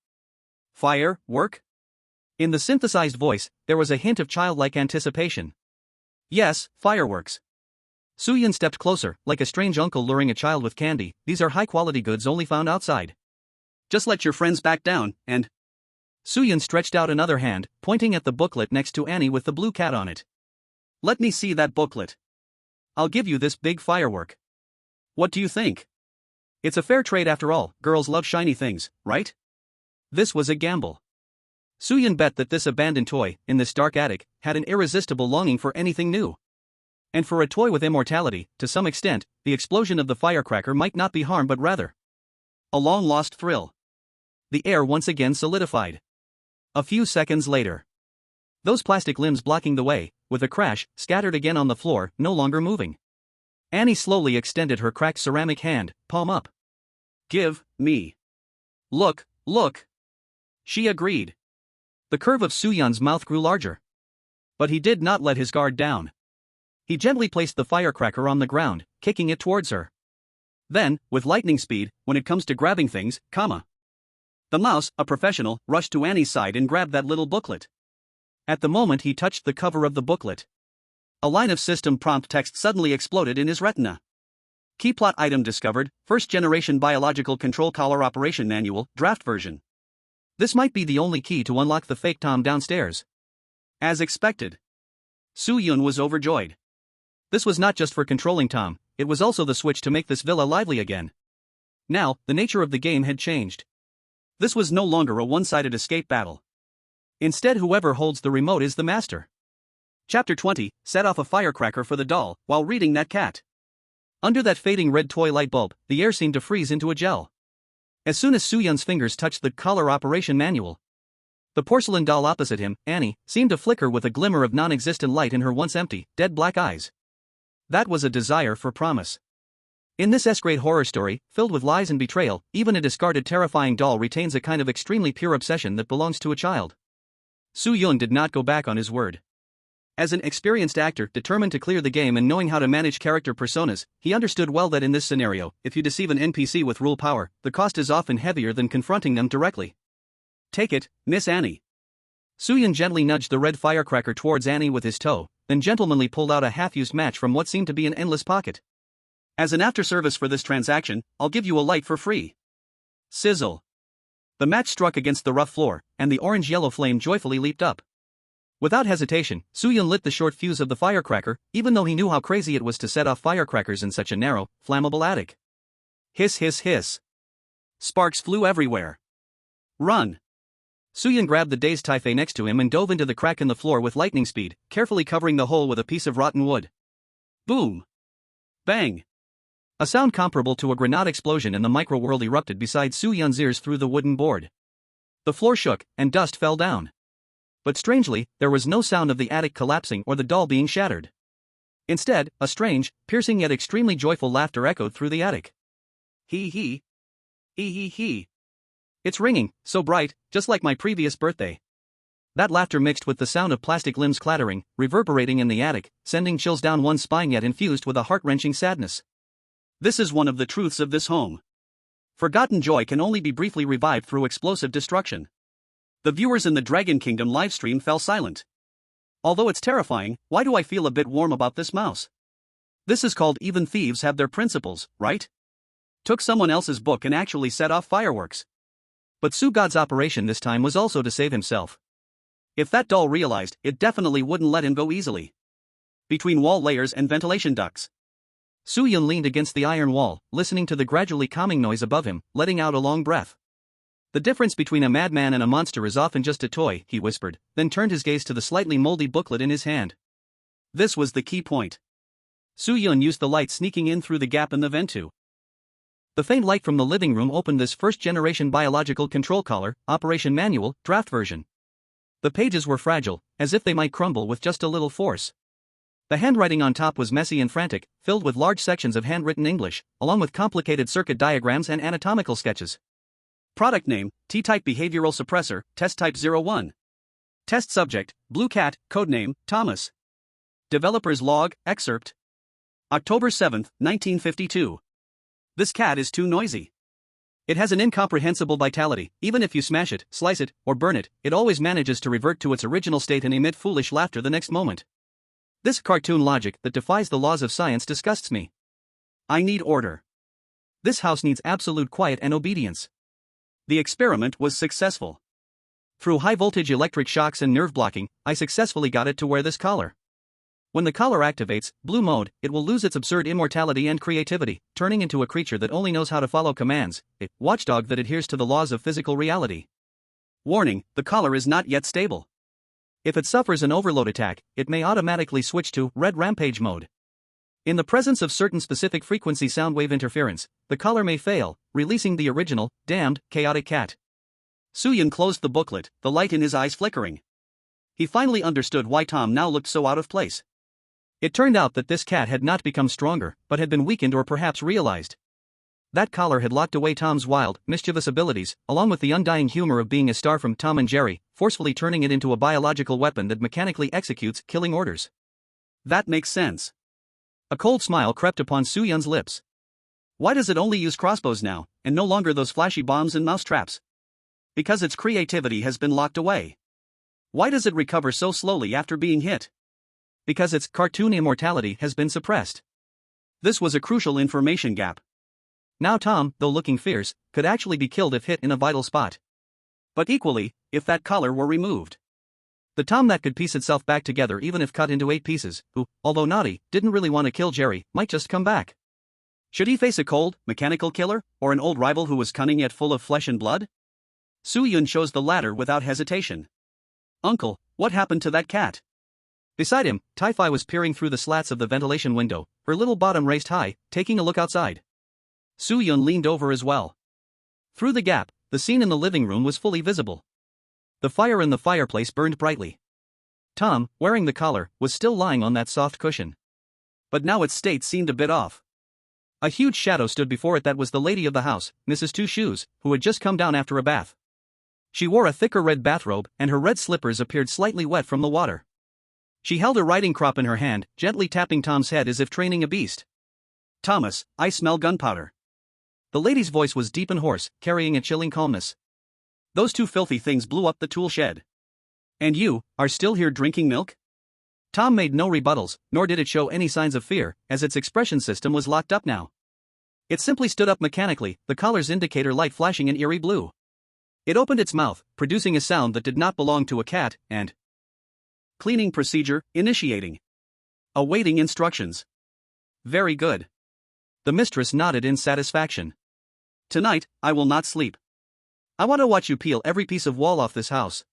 Fire, work? In the synthesized voice, there was a hint of childlike anticipation. Yes, fireworks. Soo-Yun stepped closer, like a strange uncle luring a child with candy. These are high-quality goods only found outside. Just let your friends back down, and... Soo-Yun stretched out another hand, pointing at the booklet next to Annie with the blue cat on it. Let me see that booklet. I'll give you this big firework. What do you think? It's a fair trade after all, girls love shiny things, right? This was a gamble. Soo-Yun bet that this abandoned toy, in this dark attic, had an irresistible longing for anything new. And for a toy with immortality, to some extent, the explosion of the firecracker might not be harm but rather a long-lost thrill. The air once again solidified. A few seconds later, those plastic limbs blocking the way, with a crash, scattered again on the floor, no longer moving. Annie slowly extended her cracked ceramic hand, palm up. Give me. Look, look. She agreed. The curve of Soo-Yun's mouth grew larger. But he did not let his guard down. He gently placed the firecracker on the ground, kicking it towards her. Then, with lightning speed, when it comes to grabbing things, the mouse, a professional, rushed to Annie's side and grabbed that little booklet. At the moment he touched the cover of the booklet, a line of system prompt text suddenly exploded in his retina. Key plot item discovered, first-generation biological control collar operation manual, draft version. This might be the only key to unlock the fake Tom downstairs. As expected, Soo-yoon was overjoyed. This was not just for controlling Tom, it was also the switch to make this villa lively again. Now, the nature of the game had changed. This was no longer a one-sided escape battle. Instead, whoever holds the remote is the master. Chapter 20, set off a firecracker for the doll, while reading that cat. Under that fading red toy light bulb, the air seemed to freeze into a gel. As soon as Soo-yoon's fingers touched the color operation manual, the porcelain doll opposite him, Annie, seemed to flicker with a glimmer of non-existent light in her once empty, dead black eyes. That was a desire for promise. In this S-grade horror story, filled with lies and betrayal, even a discarded terrifying doll retains a kind of extremely pure obsession that belongs to a child. Soo-yoon did not go back on his word. As an experienced actor determined to clear the game and knowing how to manage character personas, he understood well that in this scenario, if you deceive an NPC with rule power, the cost is often heavier than confronting them directly. Take it, Miss Annie. Soo-yoon gently nudged the red firecracker towards Annie with his toe, then gentlemanly pulled out a half-used match from what seemed to be an endless pocket. As an after-service for this transaction, I'll give you a light for free. Sizzle. The match struck against the rough floor, and the orange-yellow flame joyfully leaped up. Without hesitation, Soo-yoon lit the short fuse of the firecracker, even though he knew how crazy it was to set off firecrackers in such a narrow, flammable attic. Hiss hiss hiss. Sparks flew everywhere. Run. Soo-yoon grabbed the dazed Taifei next to him and dove into the crack in the floor with lightning speed, carefully covering the hole with a piece of rotten wood. Boom. Bang. A sound comparable to a grenade explosion in the micro-world erupted beside Soo-yoon's ears through the wooden board. The floor shook, and dust fell down. But strangely, there was no sound of the attic collapsing or the doll being shattered. Instead, a strange, piercing yet extremely joyful laughter echoed through the attic. Hee hee. Hee hee hee. It's ringing, so bright, just like my previous birthday. That laughter mixed with the sound of plastic limbs clattering, reverberating in the attic, sending chills down one's spine yet infused with a heart-wrenching sadness. This is one of the truths of this home. Forgotten joy can only be briefly revived through explosive destruction. The viewers in the Dragon Kingdom livestream fell silent. Although it's terrifying, why do I feel a bit warm about this mouse? This is called even thieves have their principles, right? Took someone else's book and actually set off fireworks. But Soo-god's operation this time was also to save himself. If that doll realized, it definitely wouldn't let him go easily. Between wall layers and ventilation ducts. Soo-yoon leaned against the iron wall, listening to the gradually calming noise above him, letting out a long breath. The difference between a madman and a monster is often just a toy, he whispered, then turned his gaze to the slightly moldy booklet in his hand. This was the key point. Soo-yoon used the light sneaking in through the gap in the vent tube. The faint light from the living room opened this first-generation biological control collar, operation manual, draft version. The pages were fragile, as if they might crumble with just a little force. The handwriting on top was messy and frantic, filled with large sections of handwritten English, along with complicated circuit diagrams and anatomical sketches. Product name, T-type behavioral suppressor, test type 01. Test subject, Blue Cat, codename, Thomas. Developer's log, excerpt. October 7, 1952. This cat is too noisy. It has an incomprehensible vitality. Even if you smash it, slice it, or burn it, it always manages to revert to its original state and emit foolish laughter the next moment. This cartoon logic that defies the laws of science disgusts me. I need order. This house needs absolute quiet and obedience. The experiment was successful. Through high-voltage electric shocks and nerve blocking, I successfully got it to wear this collar. When the collar activates, blue mode, it will lose its absurd immortality and creativity, turning into a creature that only knows how to follow commands, a watchdog that adheres to the laws of physical reality. Warning, the collar is not yet stable. If it suffers an overload attack, it may automatically switch to red rampage mode. In the presence of certain specific frequency sound wave interference, the collar may fail, releasing the original, damned, chaotic cat. Soo-yoon closed the booklet, the light in his eyes flickering. He finally understood why Tom now looked so out of place. It turned out that this cat had not become stronger, but had been weakened or perhaps realized. That collar had locked away Tom's wild, mischievous abilities, along with the undying humor of being a star from Tom and Jerry, forcefully turning it into a biological weapon that mechanically executes killing orders. That makes sense. A cold smile crept upon Soo-yoon's lips. Why does it only use crossbows now, and no longer those flashy bombs and mousetraps? Because its creativity has been locked away. Why does it recover so slowly after being hit? Because its cartoon immortality has been suppressed. This was a crucial information gap. Now Tom, though looking fierce, could actually be killed if hit in a vital spot. But equally, if that collar were removed. The Tom that could piece itself back together even if cut into 8 pieces, who, although naughty, didn't really want to kill Jerry, might just come back. Should he face a cold, mechanical killer, or an old rival who was cunning yet full of flesh and blood? Soo-Yun chose the latter without hesitation. Uncle, what happened to that cat? Beside him, Tai-Fi was peering through the slats of the ventilation window, her little bottom raised high, taking a look outside. Soo-Yun leaned over as well. Through the gap, the scene in the living room was fully visible. The fire in the fireplace burned brightly. Tom, wearing the collar, was still lying on that soft cushion. But now its state seemed a bit off. A huge shadow stood before it that was the lady of the house, Mrs. Two Shoes, who had just come down after a bath. She wore a thicker red bathrobe, and her red slippers appeared slightly wet from the water. She held a riding crop in her hand, gently tapping Tom's head as if training a beast. "Thomas, I smell gunpowder." The lady's voice was deep and hoarse, carrying a chilling calmness. "Those 2 filthy things blew up the tool shed. And you are still here drinking milk?" Tom made no rebuttals, nor did it show any signs of fear, as its expression system was locked up now. It simply stood up mechanically, the collar's indicator light flashing an eerie blue. It opened its mouth, producing a sound that did not belong to a cat, and cleaning procedure, initiating. Awaiting instructions. Very good. The mistress nodded in satisfaction. Tonight, I will not sleep. I want to watch you peel every piece of wall off this house.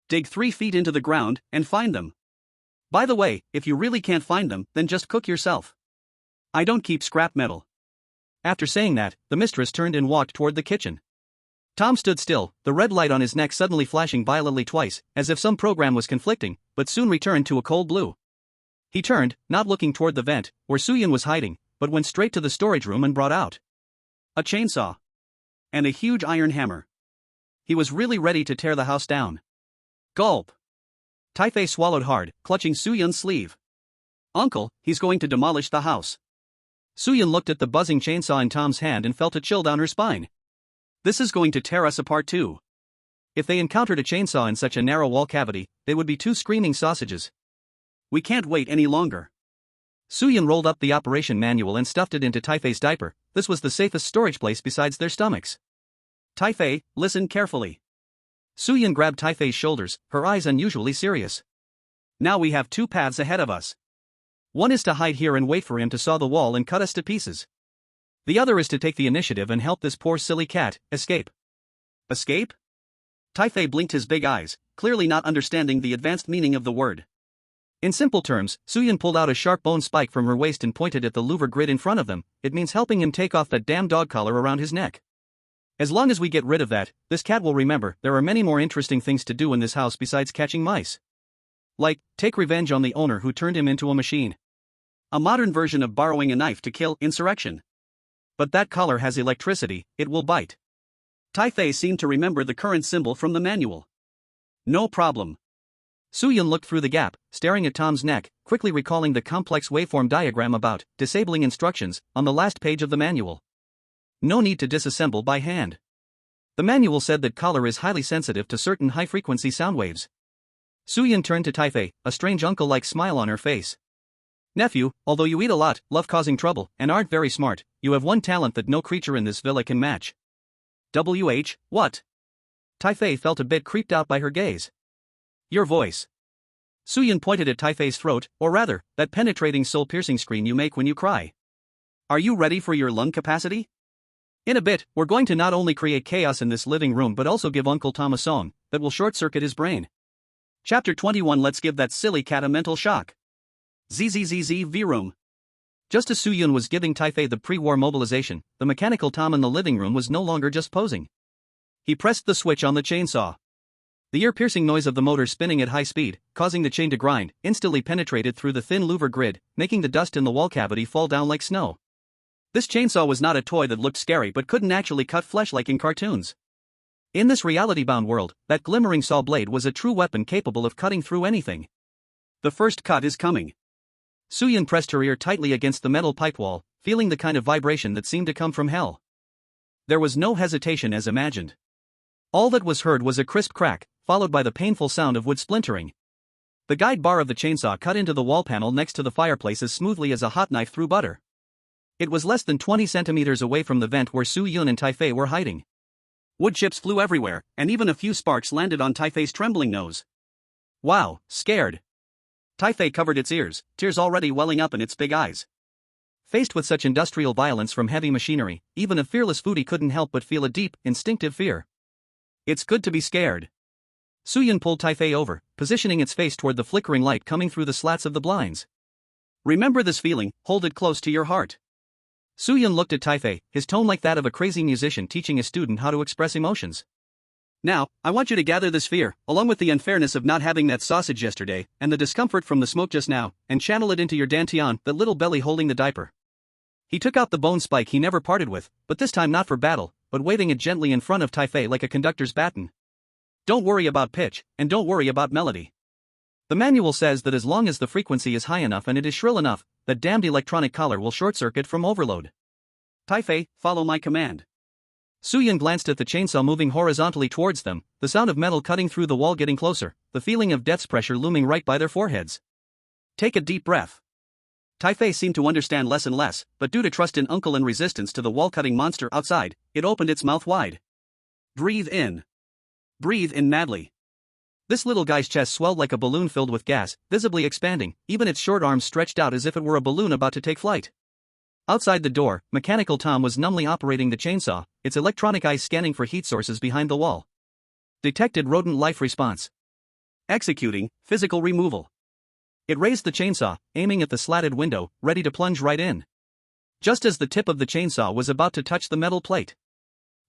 Dig 3 feet into the ground, and find them. By the way, if you really can't find them, then just cook yourself. I don't keep scrap metal. After saying that, the mistress turned and walked toward the kitchen. Tom stood still, the red light on his neck suddenly flashing violently twice, as if some program was conflicting, but soon returned to a cold blue. He turned, not looking toward the vent, where Soo-Yun was hiding, but went straight to the storage room and brought out a chainsaw and a huge iron hammer. He was really ready to tear the house down. Gulp. Tai-Fei swallowed hard, clutching Soo-Yun's sleeve. "Uncle, he's going to demolish the house." Soo-Yun looked at the buzzing chainsaw in Tom's hand and felt a chill down her spine. This is going to tear us apart too. If they encountered a chainsaw in such a narrow wall cavity, they would be 2 screaming sausages. We can't wait any longer. Soo-Yun rolled up the operation manual and stuffed it into Tai-Fei's diaper. This was the safest storage place besides their stomachs. Tai-Fei, listen carefully. Soo-Yun grabbed Tai-Fei's shoulders, her eyes unusually serious. Now we have 2 paths ahead of us. One is to hide here and wait for him to saw the wall and cut us to pieces. The other is to take the initiative and help this poor silly cat escape. Escape? Tai-Fei blinked his big eyes, clearly not understanding the advanced meaning of the word. In simple terms, Soo-Yun pulled out a sharp bone spike from her waist and pointed at the louver grid in front of them. It means helping him take off that damn dog collar around his neck. As long as we get rid of that, this cat will remember there are many more interesting things to do in this house besides catching mice. Like, take revenge on the owner who turned him into a machine. A modern version of borrowing a knife to kill insurrection. But that collar has electricity, it will bite. Tai-Fei seemed to remember the current symbol from the manual. No problem. Soo-Yun looked through the gap, staring at Tom's neck, quickly recalling the complex waveform diagram about disabling instructions on the last page of the manual. No need to disassemble by hand. The manual said that collar is highly sensitive to certain high-frequency sound waves. Soo-Yun turned to Tai-Fei, a strange uncle-like smile on her face. Nephew, although you eat a lot, love causing trouble, and aren't very smart, you have one talent that no creature in this villa can match. What? Tai-Fei felt a bit creeped out by her gaze. Your voice. Soo-Yun pointed at Tai-Fei's throat, or rather, that penetrating soul-piercing scream you make when you cry. Are you ready for your lung capacity? In a bit, we're going to not only create chaos in this living room but also give Uncle Tom a song that will short-circuit his brain. Chapter 21. Let's give that silly cat a mental shock. ZZZZ V-Room. Just as Soo-Yun was giving Tai-Fei the pre-war mobilization, the mechanical Tom in the living room was no longer just posing. He pressed the switch on the chainsaw. The ear-piercing noise of the motor spinning at high speed, causing the chain to grind, instantly penetrated through the thin louver grid, making the dust in the wall cavity fall down like snow. This chainsaw was not a toy that looked scary but couldn't actually cut flesh like in cartoons. In this reality-bound world, that glimmering saw blade was a true weapon capable of cutting through anything. The first cut is coming. Soo-Yun pressed her ear tightly against the metal pipe wall, feeling the kind of vibration that seemed to come from hell. There was no hesitation as imagined. All that was heard was a crisp crack, followed by the painful sound of wood splintering. The guide bar of the chainsaw cut into the wall panel next to the fireplace as smoothly as a hot knife through butter. It was less than 20 centimeters away from the vent where Soo-Yun and Tai-Fei were hiding. Wood chips flew everywhere, and even a few sparks landed on Tai-Fei's trembling nose. Wow, scared. Taifei covered its ears, tears already welling up in its big eyes. Faced with such industrial violence from heavy machinery, even a fearless foodie couldn't help but feel a deep, instinctive fear. It's good to be scared. Suyun pulled Taifei over, positioning its face toward the flickering light coming through the slats of the blinds. Remember this feeling, hold it close to your heart. Suyun looked at Taifei, his tone like that of a crazy musician teaching a student how to express emotions. Now, I want you to gather this fear, along with the unfairness of not having that sausage yesterday, and the discomfort from the smoke just now, and channel it into your dantian, that little belly holding the diaper. He took out the bone spike he never parted with, but this time not for battle, but waving it gently in front of Taifei like a conductor's baton. Don't worry about pitch, and don't worry about melody. The manual says that as long as the frequency is high enough and it is shrill enough, that damned electronic collar will short-circuit from overload. Taifei, follow my command. Suyun glanced at the chainsaw moving horizontally towards them, the sound of metal cutting through the wall getting closer, the feeling of death's pressure looming right by their foreheads. Take a deep breath. Taifei seemed to understand less and less, but due to trust in Uncle and resistance to the wall-cutting monster outside, it opened its mouth wide. Breathe in. Breathe in madly. This little guy's chest swelled like a balloon filled with gas, visibly expanding, even its short arms stretched out as if it were a balloon about to take flight. Outside the door, Mechanical Tom was numbly operating the chainsaw, its electronic eyes scanning for heat sources behind the wall. Detected rodent life response. Executing, physical removal. It raised the chainsaw, aiming at the slatted window, ready to plunge right in. Just as the tip of the chainsaw was about to touch the metal plate,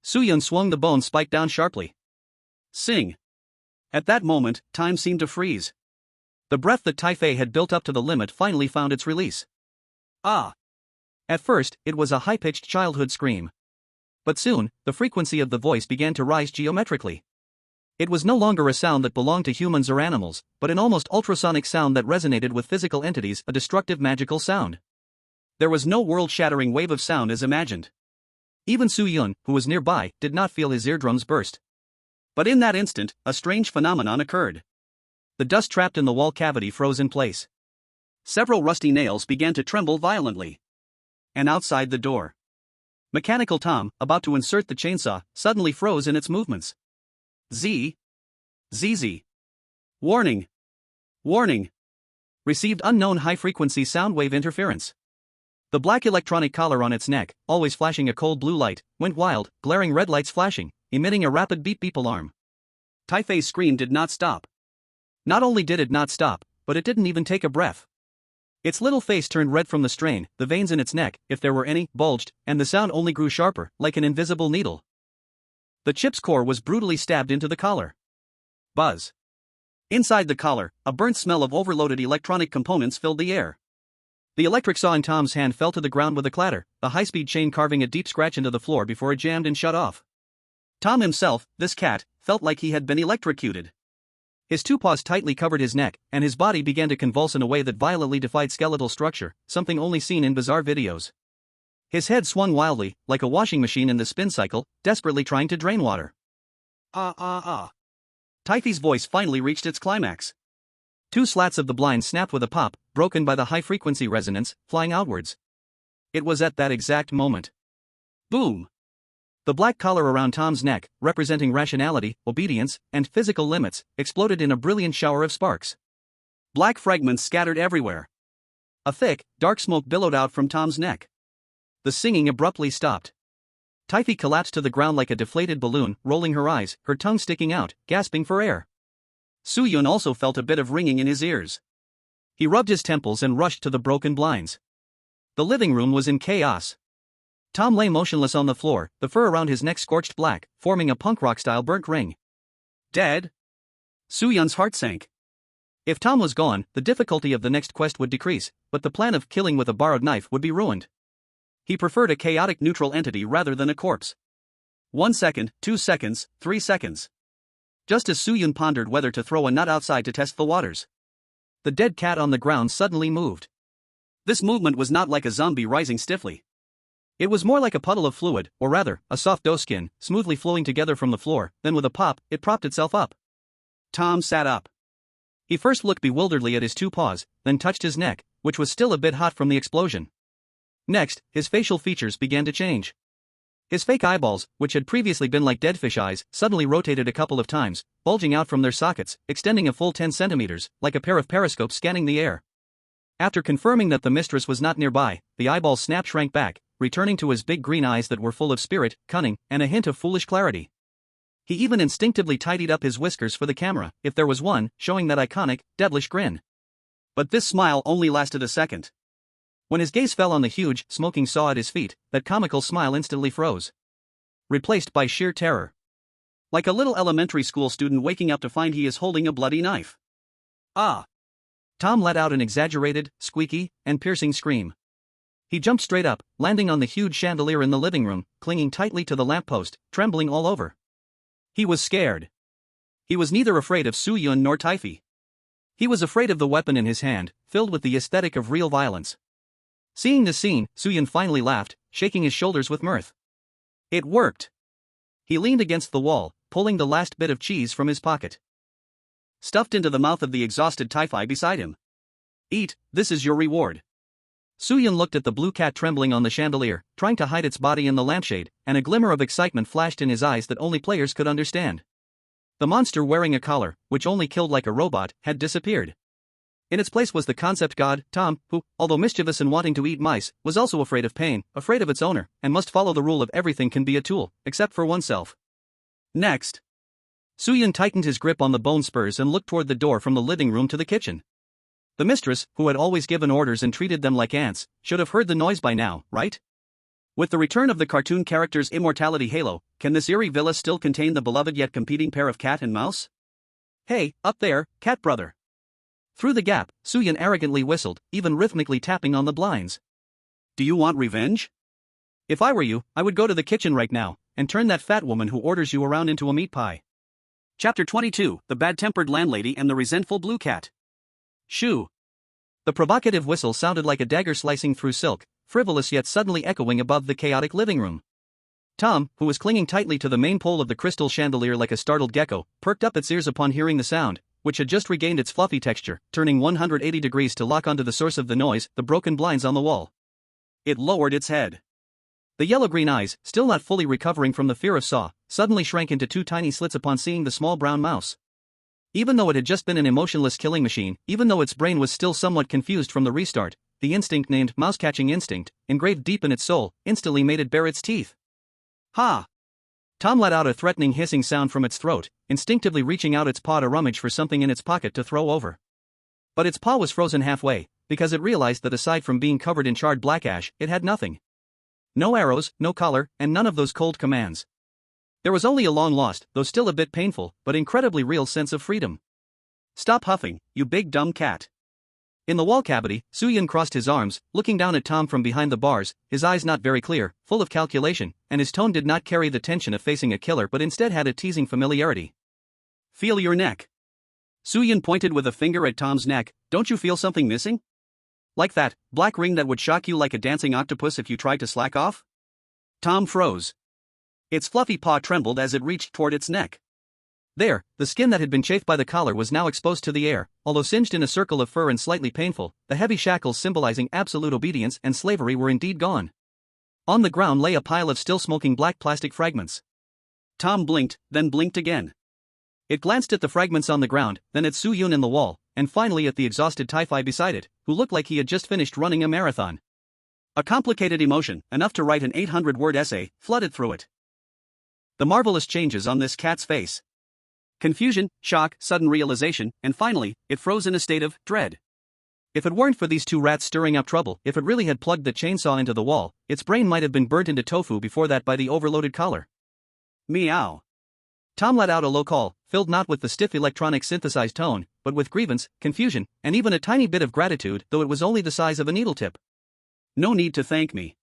Suyun swung the bone spike down sharply. Sing. At that moment, time seemed to freeze. The breath that Taifei had built up to the limit finally found its release. Ah! At first, it was a high-pitched childhood scream. But soon, the frequency of the voice began to rise geometrically. It was no longer a sound that belonged to humans or animals, but an almost ultrasonic sound that resonated with physical entities, a destructive magical sound. There was no world-shattering wave of sound as imagined. Even Suyun, who was nearby, did not feel his eardrums burst. But in that instant, a strange phenomenon occurred. The dust trapped in the wall cavity froze in place. Several rusty nails began to tremble violently. And outside the door, Mechanical Tom, about to insert the chainsaw, suddenly froze in its movements. ZZ. Warning. Warning. Received unknown high-frequency sound wave interference. The black electronic collar on its neck, always flashing a cold blue light, went wild, glaring red lights flashing, emitting a rapid beep-beep alarm. Taifei's scream did not stop. Not only did it not stop, but it didn't even take a breath. Its little face turned red from the strain, the veins in its neck, if there were any, bulged, and the sound only grew sharper, like an invisible needle. The chip's core was brutally stabbed into the collar. Buzz. Inside the collar, a burnt smell of overloaded electronic components filled the air. The electric saw in Tom's hand fell to the ground with a clatter, the high-speed chain carving a deep scratch into the floor before it jammed and shut off. Tom himself, this cat, felt like he had been electrocuted. His two paws tightly covered his neck, and his body began to convulse in a way that violently defied skeletal structure, something only seen in bizarre videos. His head swung wildly, like a washing machine in the spin cycle, desperately trying to drain water. Taifei's voice finally reached its climax. Two slats of the blind snapped with a pop, broken by the high-frequency resonance, flying outwards. It was at that exact moment. Boom! The black collar around Tom's neck, representing rationality, obedience, and physical limits, exploded in a brilliant shower of sparks. Black fragments scattered everywhere. A thick, dark smoke billowed out from Tom's neck. The singing abruptly stopped. Taifei collapsed to the ground like a deflated balloon, rolling her eyes, her tongue sticking out, gasping for air. Suyun also felt a bit of ringing in his ears. He rubbed his temples and rushed to the broken blinds. The living room was in chaos. Tom lay motionless on the floor, the fur around his neck scorched black, forming a punk rock-style burnt ring. Dead? Suyun's heart sank. If Tom was gone, the difficulty of the next quest would decrease, but the plan of killing with a borrowed knife would be ruined. He preferred a chaotic neutral entity rather than a corpse. 1 second, 2 seconds, 3 seconds. Just as Suyun pondered whether to throw a nut outside to test the waters, the dead cat on the ground suddenly moved. This movement was not like a zombie rising stiffly. It was more like a puddle of fluid, or rather, a soft dough skin, smoothly flowing together from the floor, then with a pop, it propped itself up. Tom sat up. He first looked bewilderedly at his two paws, then touched his neck, which was still a bit hot from the explosion. Next, his facial features began to change. His fake eyeballs, which had previously been like dead fish eyes, suddenly rotated a couple of times, bulging out from their sockets, extending a full 10 centimeters, like a pair of periscopes scanning the air. After confirming that the mistress was not nearby, the eyeball snap shrank back, returning to his big green eyes that were full of spirit, cunning, and a hint of foolish clarity. He even instinctively tidied up his whiskers for the camera, if there was one, showing that iconic, devilish grin. But this smile only lasted a second. When his gaze fell on the huge, smoking saw at his feet, that comical smile instantly froze, replaced by sheer terror. Like a little elementary school student waking up to find he is holding a bloody knife. Ah! Tom let out an exaggerated, squeaky, and piercing scream. He jumped straight up, landing on the huge chandelier in the living room, clinging tightly to the lamppost, trembling all over. He was scared. He was neither afraid of Soo-Yun nor Taifei. He was afraid of the weapon in his hand, filled with the aesthetic of real violence. Seeing this scene, Soo-Yun finally laughed, shaking his shoulders with mirth. It worked. He leaned against the wall, pulling the last bit of cheese from his pocket, stuffed into the mouth of the exhausted Taifei beside him. Eat, this is your reward. Soo-Yun looked at the blue cat trembling on the chandelier, trying to hide its body in the lampshade, and a glimmer of excitement flashed in his eyes that only players could understand. The monster wearing a collar, which only killed like a robot, had disappeared. In its place was the concept god, Tom, who, although mischievous and wanting to eat mice, was also afraid of pain, afraid of its owner, and must follow the rule of everything can be a tool, except for oneself. Next. Soo-Yun tightened his grip on the bone spurs and looked toward the door from the living room to the kitchen. The mistress, who had always given orders and treated them like ants, should have heard the noise by now, right? With the return of the cartoon character's immortality halo, can this eerie villa still contain the beloved yet competing pair of cat and mouse? Hey, up there, cat brother. Through the gap, Soo-Yun arrogantly whistled, even rhythmically tapping on the blinds. Do you want revenge? If I were you, I would go to the kitchen right now, and turn that fat woman who orders you around into a meat pie. Chapter 22, The Bad-Tempered Landlady and the Resentful Blue Cat. Shoo. The provocative whistle sounded like a dagger slicing through silk, frivolous yet suddenly echoing above the chaotic living room. Tom, who was clinging tightly to the main pole of the crystal chandelier like a startled gecko, perked up its ears upon hearing the sound, which had just regained its fluffy texture, turning 180 degrees to lock onto the source of the noise, the broken blinds on the wall. It lowered its head. The yellow-green eyes, still not fully recovering from the fear of Saw, suddenly shrank into two tiny slits upon seeing the small brown mouse. Even though it had just been an emotionless killing machine, even though its brain was still somewhat confused from the restart, the instinct named mouse-catching instinct, engraved deep in its soul, instantly made it bare its teeth. Ha! Tom let out a threatening hissing sound from its throat, instinctively reaching out its paw to rummage for something in its pocket to throw over. But its paw was frozen halfway, because it realized that aside from being covered in charred black ash, it had nothing. No arrows, no collar, and none of those cold commands. There was only a long-lost, though still a bit painful, but incredibly real sense of freedom. Stop huffing, you big dumb cat. In the wall cavity, Soo-Yun crossed his arms, looking down at Tom from behind the bars, his eyes not very clear, full of calculation, and his tone did not carry the tension of facing a killer but instead had a teasing familiarity. Feel your neck. Soo-Yun pointed with a finger at Tom's neck. Don't you feel something missing? Like that black ring that would shock you like a dancing octopus if you tried to slack off? Tom froze. Its fluffy paw trembled as it reached toward its neck. There, the skin that had been chafed by the collar was now exposed to the air, although singed in a circle of fur and slightly painful, the heavy shackles symbolizing absolute obedience and slavery were indeed gone. On the ground lay a pile of still smoking black plastic fragments. Tom blinked, then blinked again. It glanced at the fragments on the ground, then at Soo-Yun in the wall, and finally at the exhausted Taifei beside it, who looked like he had just finished running a marathon. A complicated emotion, enough to write an 800-word essay, flooded through it. The marvelous changes on this cat's face. Confusion, shock, sudden realization, and finally, it froze in a state of dread. If it weren't for these two rats stirring up trouble, if it really had plugged the chainsaw into the wall, its brain might have been burnt into tofu before that by the overloaded collar. Meow. Tom let out a low call, filled not with the stiff electronic synthesized tone, but with grievance, confusion, and even a tiny bit of gratitude, though it was only the size of a needle tip. No need to thank me.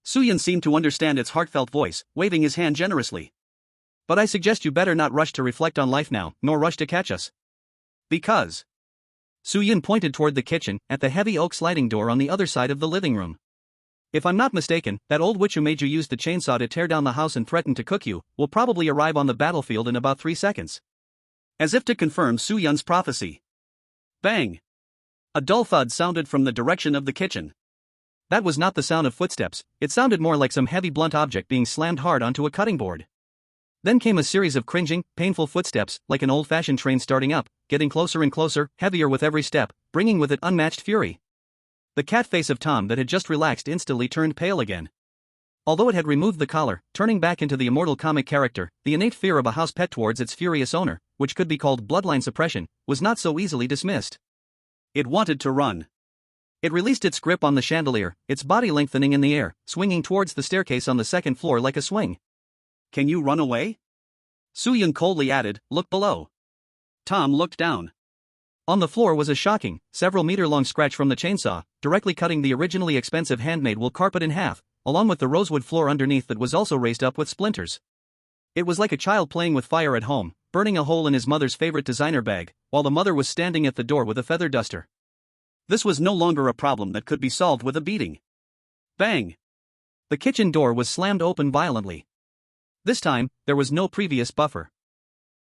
Soo-Yun seemed to understand its heartfelt voice, waving his hand generously. But I suggest you better not rush to reflect on life now, nor rush to catch us. Because. Soo-Yun pointed toward the kitchen, at the heavy oak sliding door on the other side of the living room. If I'm not mistaken, that old witch who made you use the chainsaw to tear down the house and threaten to cook you, will probably arrive on the battlefield in about 3 seconds. As if to confirm Soo-Yun's prophecy. Bang! A dull thud sounded from the direction of the kitchen. That was not the sound of footsteps, it sounded more like some heavy blunt object being slammed hard onto a cutting board. Then came a series of cringing, painful footsteps, like an old-fashioned train starting up, getting closer and closer, heavier with every step, bringing with it unmatched fury. The cat face of Tom that had just relaxed instantly turned pale again. Although it had removed the collar, turning back into the immortal comic character, the innate fear of a house pet towards its furious owner, which could be called bloodline suppression, was not so easily dismissed. It wanted to run. It released its grip on the chandelier, its body lengthening in the air, swinging towards the staircase on the second floor like a swing. Can you run away? Soo-Yun coldly added, look below. Tom looked down. On the floor was a shocking, several-meter-long scratch from the chainsaw, directly cutting the originally expensive handmade wool carpet in half, along with the rosewood floor underneath that was also raised up with splinters. It was like a child playing with fire at home, burning a hole in his mother's favorite designer bag, while the mother was standing at the door with a feather duster. This was no longer a problem that could be solved with a beating. Bang! The kitchen door was slammed open violently. This time, there was no previous buffer.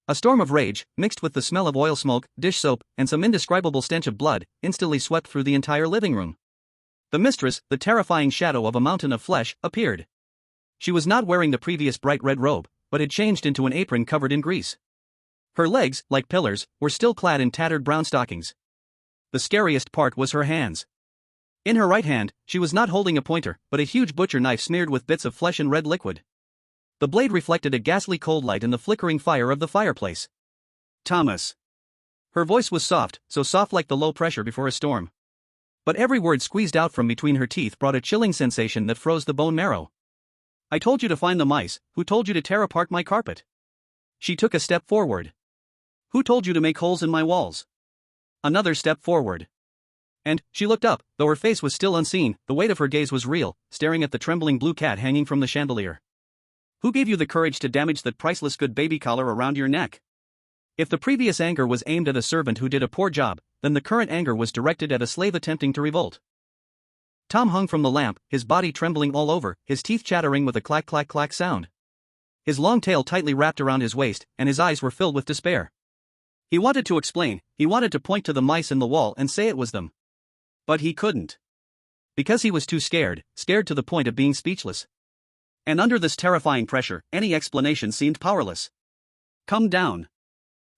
A storm of rage, mixed with the smell of oil smoke, dish soap, and some indescribable stench of blood, instantly swept through the entire living room. The mistress, the terrifying shadow of a mountain of flesh, appeared. She was not wearing the previous bright red robe, but had changed into an apron covered in grease. Her legs, like pillars, were still clad in tattered brown stockings. The scariest part was her hands. In her right hand, she was not holding a pointer, but a huge butcher knife smeared with bits of flesh and red liquid. The blade reflected a ghastly cold light in the flickering fire of the fireplace. Thomas. Her voice was soft, so soft like the low pressure before a storm. But every word squeezed out from between her teeth brought a chilling sensation that froze the bone marrow. I told you to find the mice. Who told you to tear apart my carpet? She took a step forward. Who told you to make holes in my walls? Another step forward. And she looked up, though her face was still unseen, the weight of her gaze was real, staring at the trembling blue cat hanging from the chandelier. Who gave you the courage to damage that priceless good baby collar around your neck? If the previous anger was aimed at a servant who did a poor job, then the current anger was directed at a slave attempting to revolt. Tom hung from the lamp, his body trembling all over, his teeth chattering with a clack-clack-clack sound. His long tail tightly wrapped around his waist, and his eyes were filled with despair. He wanted to explain, he wanted to point to the mice in the wall and say it was them. But he couldn't. Because he was too scared to the point of being speechless. And under this terrifying pressure, any explanation seemed powerless. Come down.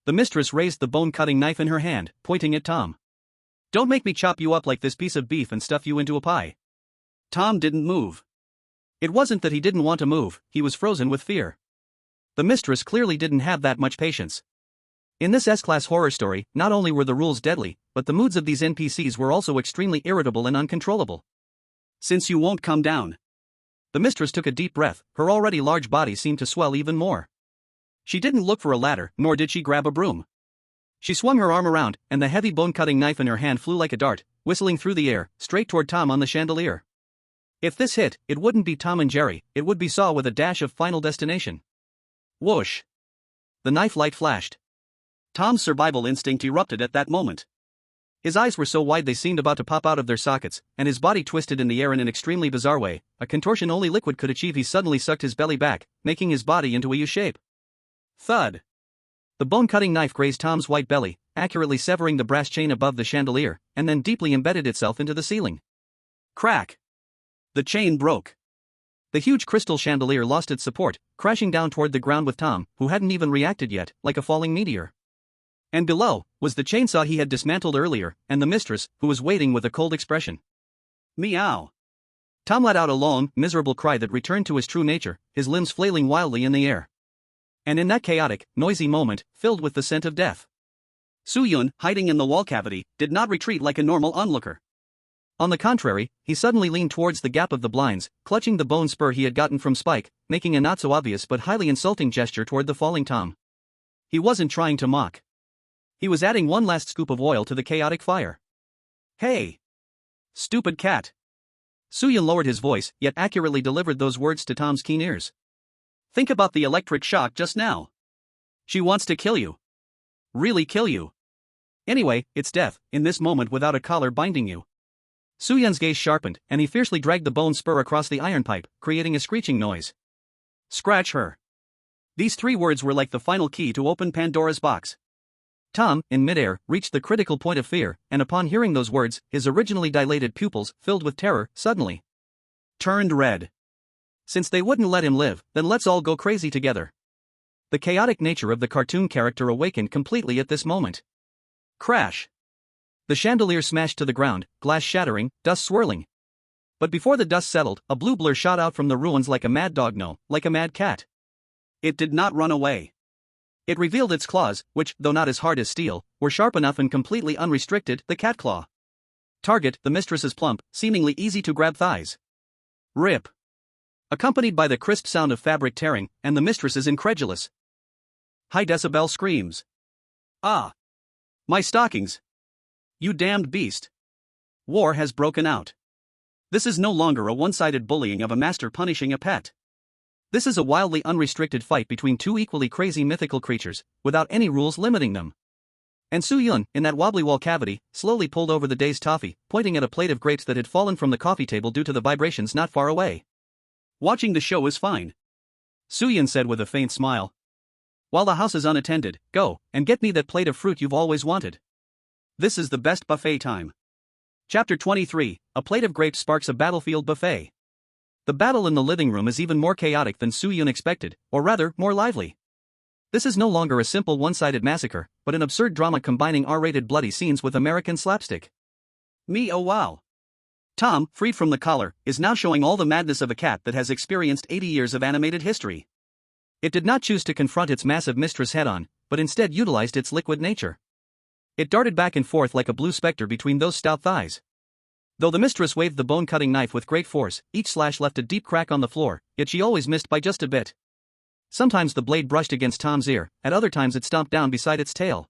The mistress raised the bone-cutting knife in her hand, pointing at Tom. Don't make me chop you up like this piece of beef and stuff you into a pie. Tom didn't move. It wasn't that he didn't want to move, he was frozen with fear. The mistress clearly didn't have that much patience. In this S-class horror story, not only were the rules deadly, but the moods of these NPCs were also extremely irritable and uncontrollable. Since you won't come down. The mistress took a deep breath, her already large body seemed to swell even more. She didn't look for a ladder, nor did she grab a broom. She swung her arm around, and the heavy bone-cutting knife in her hand flew like a dart, whistling through the air, straight toward Tom on the chandelier. If this hit, it wouldn't be Tom and Jerry, it would be Saw with a dash of Final Destination. Whoosh! The knife light flashed. Tom's survival instinct erupted at that moment. His eyes were so wide they seemed about to pop out of their sockets, and his body twisted in the air in an extremely bizarre way, a contortion only liquid could achieve. He suddenly sucked his belly back, making his body into a U-shape. Thud! The bone-cutting knife grazed Tom's white belly, accurately severing the brass chain above the chandelier, and then deeply embedded itself into the ceiling. Crack! The chain broke. The huge crystal chandelier lost its support, crashing down toward the ground with Tom, who hadn't even reacted yet, like a falling meteor. And below was the chainsaw he had dismantled earlier, and the mistress, who was waiting with a cold expression. Meow! Tom let out a long, miserable cry that returned to his true nature, his limbs flailing wildly in the air. And in that chaotic, noisy moment, filled with the scent of death, Soo-Yun, hiding in the wall cavity, did not retreat like a normal onlooker. On the contrary, he suddenly leaned towards the gap of the blinds, clutching the bone spur he had gotten from Spike, making a not-so-obvious but highly insulting gesture toward the falling Tom. He wasn't trying to mock. He was adding one last scoop of oil to the chaotic fire. Hey! Stupid cat! Soo-Yun lowered his voice, yet accurately delivered those words to Tom's keen ears. Think about the electric shock just now. She wants to kill you. Really kill you. Anyway, it's death, in this moment without a collar binding you. Soo-Yun's gaze sharpened, and he fiercely dragged the bone spur across the iron pipe, creating a screeching noise. Scratch her. These three words were like the final key to open Pandora's box. Tom, in midair, reached the critical point of fear, and upon hearing those words, his originally dilated pupils, filled with terror, suddenly turned red. Since they wouldn't let him live, then let's all go crazy together. The chaotic nature of the cartoon character awakened completely at this moment. Crash! The chandelier smashed to the ground, glass shattering, dust swirling. But before the dust settled, a blue blur shot out from the ruins like a mad dog, no, like a mad cat. It did not run away. It revealed its claws, which, though not as hard as steel, were sharp enough and completely unrestricted, the cat claw. Target, the mistress's plump, seemingly easy-to-grab thighs. Rip! Accompanied by the crisp sound of fabric tearing, and the mistress's incredulous high-decibel screams. Ah! My stockings! You damned beast! War has broken out. This is no longer a one-sided bullying of a master punishing a pet. This is a wildly unrestricted fight between two equally crazy mythical creatures, without any rules limiting them. And Soo-Yun, in that wobbly wall cavity, slowly pulled over the dazed toffee, pointing at a plate of grapes that had fallen from the coffee table due to the vibrations not far away. Watching the show is fine, Soo-Yun said with a faint smile. While the house is unattended, go, and get me that plate of fruit you've always wanted. This is the best buffet time. Chapter 23, A Plate of Grapes Sparks a Battlefield Buffet. The battle in the living room is even more chaotic than Soo-Yun expected, or rather, more lively. This is no longer a simple one-sided massacre, but an absurd drama combining R-rated bloody scenes with American slapstick. Me oh wow. Tom, freed from the collar, is now showing all the madness of a cat that has experienced 80 years of animated history. It did not choose to confront its massive mistress head-on, but instead utilized its liquid nature. It darted back and forth like a blue specter between those stout thighs. Though the mistress waved the bone-cutting knife with great force, each slash left a deep crack on the floor, yet she always missed by just a bit. Sometimes the blade brushed against Tom's ear, at other times it stomped down beside its tail.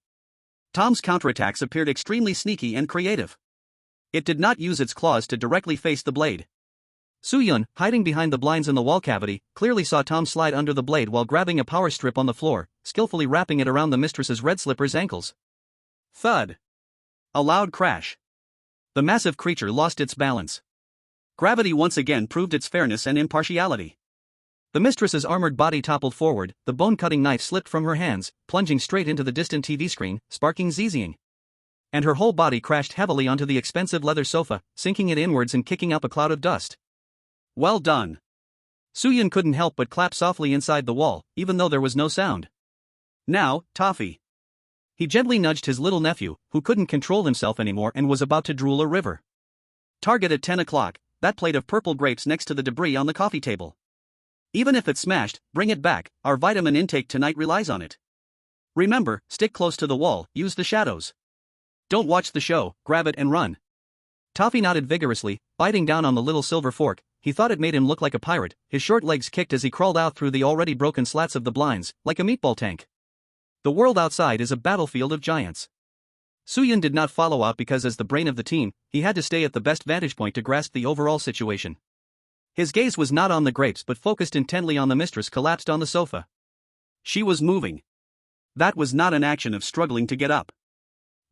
Tom's counterattacks appeared extremely sneaky and creative. It did not use its claws to directly face the blade. Soo-Yun, hiding behind the blinds in the wall cavity, clearly saw Tom slide under the blade while grabbing a power strip on the floor, skillfully wrapping it around the mistress's red slipper's ankles. Thud! A loud crash. The massive creature lost its balance. Gravity once again proved its fairness and impartiality. The mistress's armored body toppled forward, the bone-cutting knife slipped from her hands, plunging straight into the distant TV screen, sparking zzzing. And her whole body crashed heavily onto the expensive leather sofa, sinking it inwards and kicking up a cloud of dust. Well done. Soo-Yun couldn't help but clap softly inside the wall, even though there was no sound. Now, Toffee. He gently nudged his little nephew, who couldn't control himself anymore and was about to drool a river. Target at 10 o'clock, that plate of purple grapes next to the debris on the coffee table. Even if it's smashed, bring it back, our vitamin intake tonight relies on it. Remember, stick close to the wall, use the shadows. Don't watch the show, grab it and run. Toffee nodded vigorously, biting down on the little silver fork. He thought it made him look like a pirate. His short legs kicked as he crawled out through the already broken slats of the blinds, like a meatball tank. The world outside is a battlefield of giants. Soo-Yun did not follow out because as the brain of the team, he had to stay at the best vantage point to grasp the overall situation. His gaze was not on the grapes but focused intently on the mistress collapsed on the sofa. She was moving. That was not an action of struggling to get up.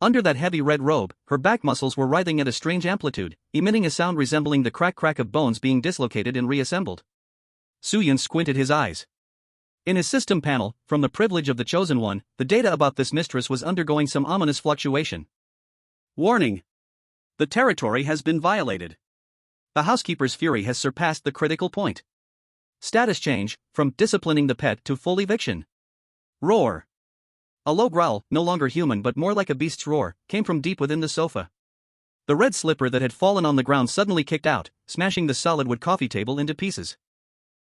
Under that heavy red robe, her back muscles were writhing at a strange amplitude, emitting a sound resembling the crack-crack of bones being dislocated and reassembled. Soo-Yun squinted his eyes. In his system panel, from the privilege of the Chosen One, the data about this mistress was undergoing some ominous fluctuation. Warning! The territory has been violated. The housekeeper's fury has surpassed the critical point. Status change, from disciplining the pet to full eviction. Roar! A low growl, no longer human but more like a beast's roar, came from deep within the sofa. The red slipper that had fallen on the ground suddenly kicked out, smashing the solid wood coffee table into pieces.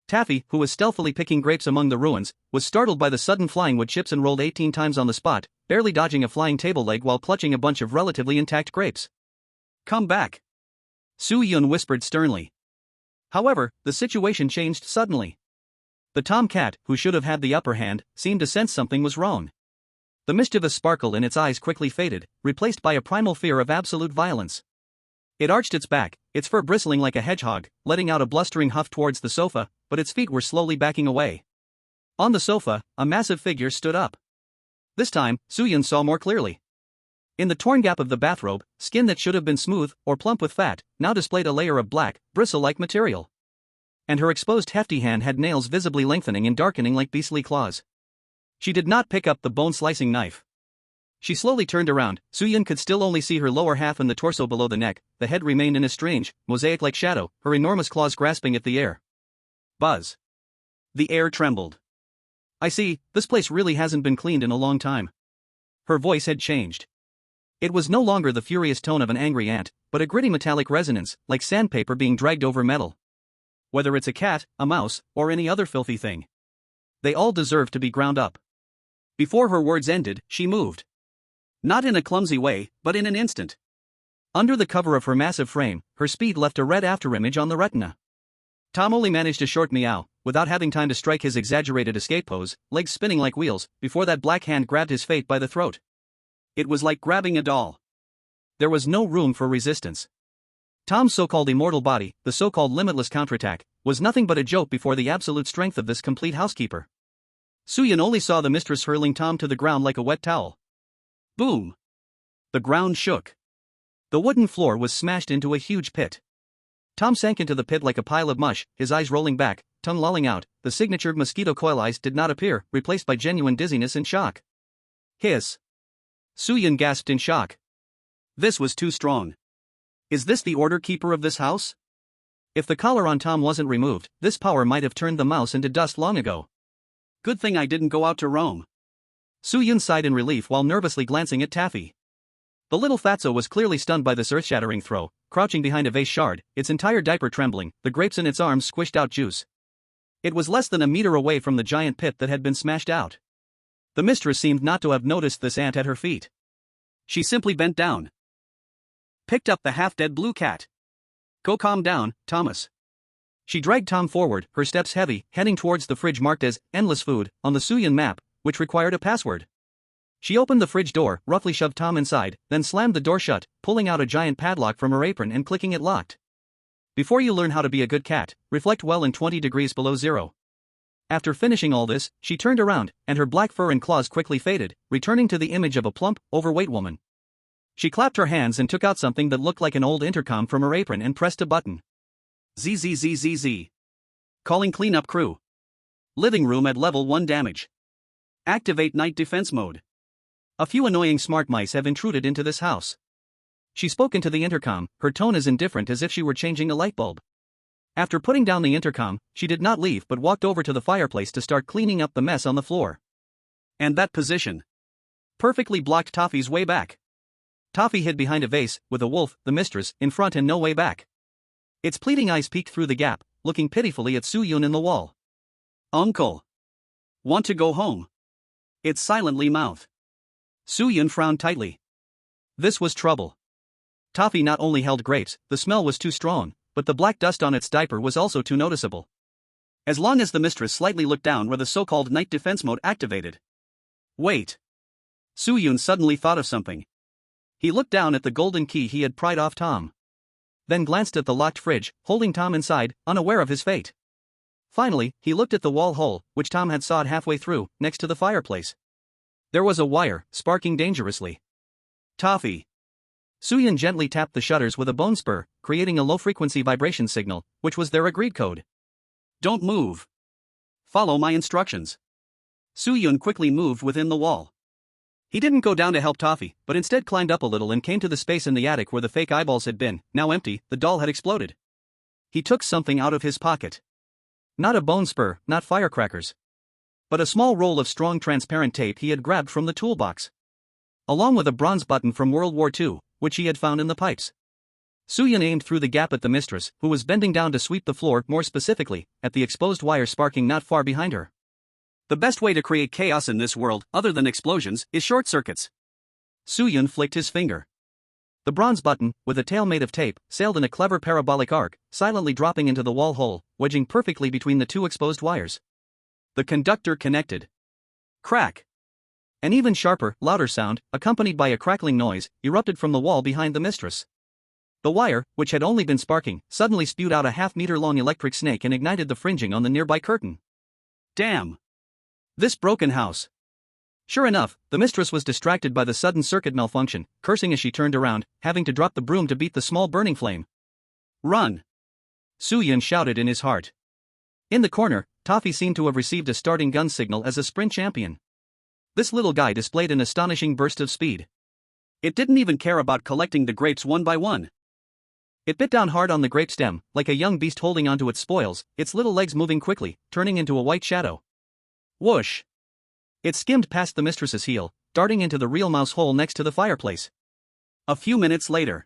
Taffy, who was stealthily picking grapes among the ruins, was startled by the sudden flying wood chips and rolled 18 times on the spot, barely dodging a flying table leg while clutching a bunch of relatively intact grapes. Come back! Soo-Yun whispered sternly. However, the situation changed suddenly. The tomcat, who should have had the upper hand, seemed to sense something was wrong. The mischievous sparkle in its eyes quickly faded, replaced by a primal fear of absolute violence. It arched its back, its fur bristling like a hedgehog, letting out a blustering huff towards the sofa, but its feet were slowly backing away. On the sofa, a massive figure stood up. This time, Soo-Yun saw more clearly. In the torn gap of the bathrobe, skin that should have been smooth, or plump with fat, now displayed a layer of black, bristle-like material. And her exposed hefty hand had nails visibly lengthening and darkening like beastly claws. She did not pick up the bone-slicing knife. She slowly turned around. Suyun could still only see her lower half and the torso below the neck. The head remained in a strange, mosaic-like shadow, her enormous claws grasping at the air. Buzz. The air trembled. I see, this place really hasn't been cleaned in a long time. Her voice had changed. It was no longer the furious tone of an angry ant, but a gritty metallic resonance, like sandpaper being dragged over metal. Whether it's a cat, a mouse, or any other filthy thing, they all deserve to be ground up. Before her words ended, she moved. Not in a clumsy way, but in an instant. Under the cover of her massive frame, her speed left a red afterimage on the retina. Tom only managed a short meow, without having time to strike his exaggerated escape pose, legs spinning like wheels, before that black hand grabbed his fate by the throat. It was like grabbing a doll. There was no room for resistance. Tom's so-called immortal body, the so-called limitless counterattack, was nothing but a joke before the absolute strength of this complete housekeeper. Suyun only saw the mistress hurling Tom to the ground like a wet towel. Boom! The ground shook. The wooden floor was smashed into a huge pit. Tom sank into the pit like a pile of mush, his eyes rolling back, tongue lolling out. The signature mosquito coil eyes did not appear, replaced by genuine dizziness and shock. Hiss! Suyun gasped in shock. This was too strong. Is this the order keeper of this house? If the collar on Tom wasn't removed, this power might have turned the mouse into dust long ago. Good thing I didn't go out to roam. Suyun sighed in relief while nervously glancing at Taffy. The little fatso was clearly stunned by this earth-shattering throw, crouching behind a vase shard, its entire diaper trembling, the grapes in its arms squished out juice. It was less than a meter away from the giant pit that had been smashed out. The mistress seemed not to have noticed this ant at her feet. She simply bent down. Picked up the half-dead blue cat. Go calm down, Thomas. She dragged Tom forward, her steps heavy, heading towards the fridge marked as endless food on the Suyun map, which required a password. She opened the fridge door, roughly shoved Tom inside, then slammed the door shut, pulling out a giant padlock from her apron and clicking it locked. Before you learn how to be a good cat, reflect well in 20 degrees below zero. After finishing all this, she turned around, and her black fur and claws quickly faded, returning to the image of a plump, overweight woman. She clapped her hands and took out something that looked like an old intercom from her apron and pressed a button. ZZZZZ. Calling cleanup crew. Living room at level 1 damage. Activate night defense mode. A few annoying smart mice have intruded into this house. She spoke into the intercom, her tone as indifferent as if she were changing a light bulb. After putting down the intercom, she did not leave but walked over to the fireplace to start cleaning up the mess on the floor. And that position perfectly blocked Toffee's way back. Toffee hid behind a vase, with a wolf, the mistress, in front and no way back. Its pleading eyes peeked through the gap, looking pitifully at Suyun in the wall. Uncle. Want to go home? It silently mouthed. Suyun frowned tightly. This was trouble. Toffee not only held grapes, the smell was too strong, but the black dust on its diaper was also too noticeable. As long as the mistress slightly looked down where the so-called night defense mode activated. Wait. Suyun suddenly thought of something. He looked down at the golden key he had pried off Tom. Then glanced at the locked fridge, holding Tom inside, unaware of his fate. Finally, he looked at the wall hole, which Tom had sawed halfway through, next to the fireplace. There was a wire, sparking dangerously. Toffee. Suyun gently tapped the shutters with a bone spur, creating a low-frequency vibration signal, which was their agreed code. Don't move. Follow my instructions. Suyun quickly moved within the wall. He didn't go down to help Toffee, but instead climbed up a little and came to the space in the attic where the fake eyeballs had been. Now empty, the doll had exploded. He took something out of his pocket. Not a bone spur, not firecrackers. But a small roll of strong transparent tape he had grabbed from the toolbox. Along with a bronze button from World War II, which he had found in the pipes. Suyun aimed through the gap at the mistress, who was bending down to sweep the floor, more specifically, at the exposed wire sparking not far behind her. The best way to create chaos in this world, other than explosions, is short circuits. Suyun flicked his finger. The bronze button, with a tail made of tape, sailed in a clever parabolic arc, silently dropping into the wall hole, wedging perfectly between the two exposed wires. The conductor connected. Crack! An even sharper, louder sound, accompanied by a crackling noise, erupted from the wall behind the mistress. The wire, which had only been sparking, suddenly spewed out a half-meter-long electric snake and ignited the fringing on the nearby curtain. Damn! This broken house. Sure enough, the mistress was distracted by the sudden circuit malfunction, cursing as she turned around, having to drop the broom to beat the small burning flame. Run! Suyun shouted in his heart. In the corner, Toffee seemed to have received a starting gun signal as a sprint champion. This little guy displayed an astonishing burst of speed. It didn't even care about collecting the grapes one by one. It bit down hard on the grape stem, like a young beast holding onto its spoils, its little legs moving quickly, turning into a white shadow. Whoosh! It skimmed past the mistress's heel, darting into the real mouse hole next to the fireplace. A few minutes later,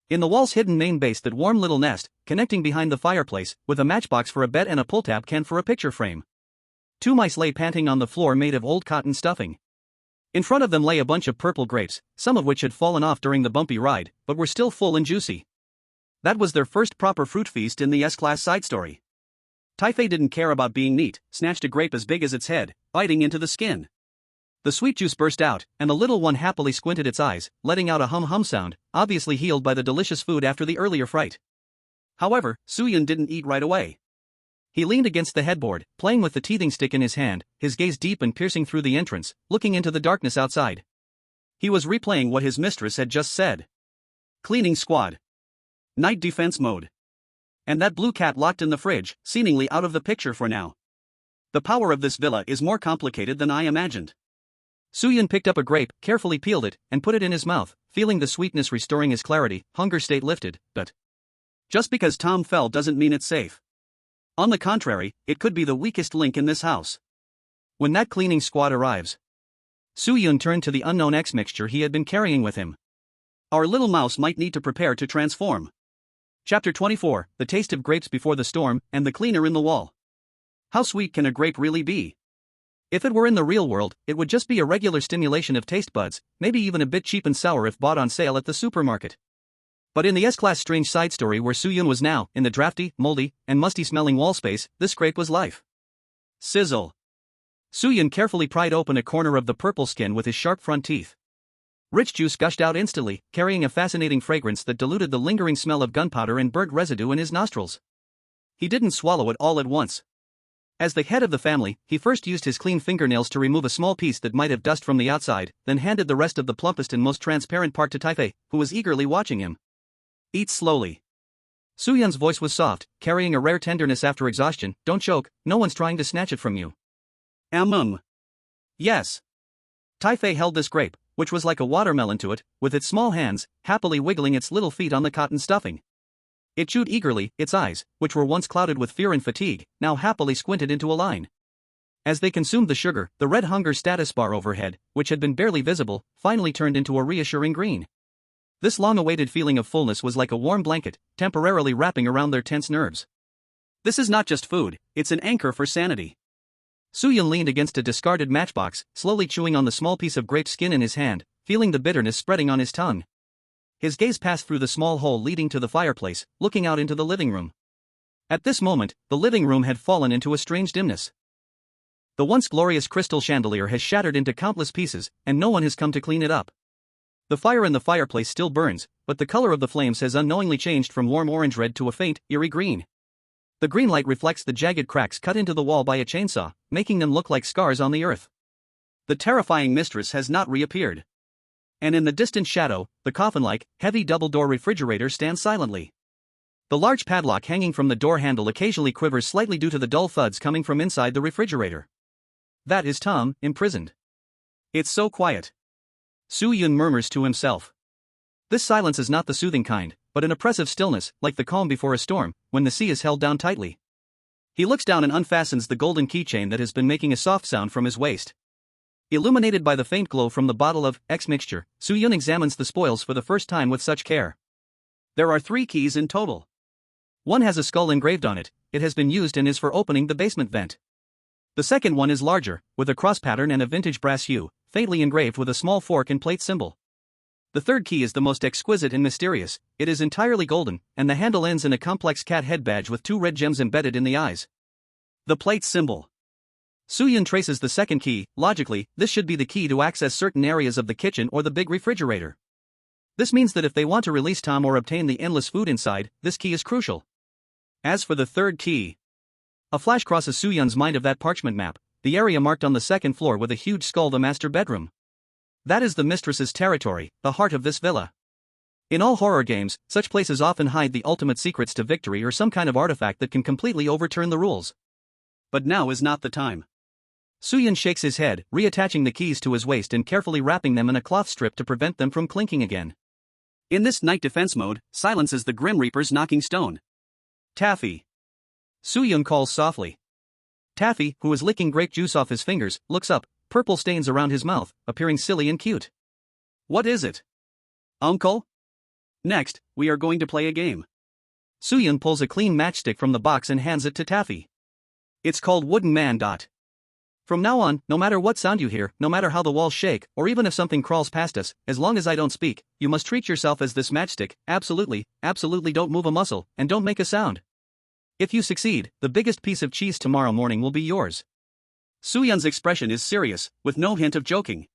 in the wall's hidden main base, that warm little nest, connecting behind the fireplace, with a matchbox for a bed and a pull-tab can for a picture frame. 2 mice lay panting on the floor made of old cotton stuffing. In front of them lay a bunch of purple grapes, some of which had fallen off during the bumpy ride, but were still full and juicy. That was their first proper fruit feast in the S-Class side story. Taifei didn't care about being neat, snatched a grape as big as its head, biting into the skin. The sweet juice burst out, and the little one happily squinted its eyes, letting out a hum-hum sound, obviously healed by the delicious food after the earlier fright. However, Suyun didn't eat right away. He leaned against the headboard, playing with the teething stick in his hand, his gaze deep and piercing through the entrance, looking into the darkness outside. He was replaying what his mistress had just said. Cleaning squad. Night defense mode. And that blue cat locked in the fridge, seemingly out of the picture for now. The power of this villa is more complicated than I imagined. Suyun picked up a grape, carefully peeled it, and put it in his mouth, feeling the sweetness restoring his clarity. Hunger state lifted, but just because Tom fell doesn't mean it's safe. On the contrary, it could be the weakest link in this house. When that cleaning squad arrives, Suyun turned to the unknown X mixture he had been carrying with him. Our little mouse might need to prepare to transform. Chapter 24, The Taste of Grapes Before the Storm, and the Cleaner in the Wall. How sweet can a grape really be? If it were in the real world, it would just be a regular stimulation of taste buds, maybe even a bit cheap and sour if bought on sale at the supermarket. But in the S-Class strange side story where Suyun was now, in the drafty, moldy, and musty-smelling wall space, this grape was life. Sizzle. Suyun carefully pried open a corner of the purple skin with his sharp front teeth. Rich juice gushed out instantly, carrying a fascinating fragrance that diluted the lingering smell of gunpowder and burnt residue in his nostrils. He didn't swallow it all at once. As the head of the family, he first used his clean fingernails to remove a small piece that might have dust from the outside, then handed the rest of the plumpest and most transparent part to Taifei, who was eagerly watching him. Eat slowly. Suyun's voice was soft, carrying a rare tenderness after exhaustion. Don't choke, no one's trying to snatch it from you. Yes. Taifei held this grape, which was like a watermelon to it, with its small hands, happily wiggling its little feet on the cotton stuffing. It chewed eagerly, its eyes, which were once clouded with fear and fatigue, now happily squinted into a line. As they consumed the sugar, the red hunger status bar overhead, which had been barely visible, finally turned into a reassuring green. This long-awaited feeling of fullness was like a warm blanket, temporarily wrapping around their tense nerves. This is not just food, it's an anchor for sanity. Suyun leaned against a discarded matchbox, slowly chewing on the small piece of grape skin in his hand, feeling the bitterness spreading on his tongue. His gaze passed through the small hole leading to the fireplace, looking out into the living room. At this moment, the living room had fallen into a strange dimness. The once glorious crystal chandelier has shattered into countless pieces, and no one has come to clean it up. The fire in the fireplace still burns, but the color of the flames has unknowingly changed from warm orange-red to a faint, eerie green. The green light reflects the jagged cracks cut into the wall by a chainsaw, making them look like scars on the earth. The terrifying mistress has not reappeared. And in the distant shadow, the coffin-like, heavy double-door refrigerator stands silently. The large padlock hanging from the door handle occasionally quivers slightly due to the dull thuds coming from inside the refrigerator. That is Tom, imprisoned. It's so quiet. Suyun murmurs to himself. This silence is not the soothing kind, but an oppressive stillness, like the calm before a storm, when the sea is held down tightly. He looks down and unfastens the golden keychain that has been making a soft sound from his waist. Illuminated by the faint glow from the bottle of X mixture, Suyun examines the spoils for the first time with such care. There are 3 keys in total. One has a skull engraved on it, it has been used and is for opening the basement vent. The second one is larger, with a cross pattern and a vintage brass hue, faintly engraved with a small fork and plate symbol. The third key is the most exquisite and mysterious, it is entirely golden, and the handle ends in a complex cat head badge with 2 red gems embedded in the eyes. The plate symbol. Suyun traces the second key. Logically, this should be the key to access certain areas of the kitchen or the big refrigerator. This means that if they want to release Tom or obtain the endless food inside, this key is crucial. As for the third key, a flash crosses Suyun's mind of that parchment map, the area marked on the second floor with a huge skull, the master bedroom. That is the mistress's territory, the heart of this villa. In all horror games, such places often hide the ultimate secrets to victory or some kind of artifact that can completely overturn the rules. But now is not the time. Suyun shakes his head, reattaching the keys to his waist and carefully wrapping them in a cloth strip to prevent them from clinking again. In this night defense mode, silence is the Grim Reaper's knocking stone. Taffy. Suyun calls softly. Taffy, who is licking grape juice off his fingers, looks up, purple stains around his mouth, appearing silly and cute. What is it? Uncle? Next, we are going to play a game. Suyun pulls a clean matchstick from the box and hands it to Taffy. It's called Wooden Man. From now on, no matter what sound you hear, no matter how the walls shake, or even if something crawls past us, as long as I don't speak, you must treat yourself as this matchstick, absolutely don't move a muscle, and don't make a sound. If you succeed, the biggest piece of cheese tomorrow morning will be yours. Suyun's expression is serious, with no hint of joking.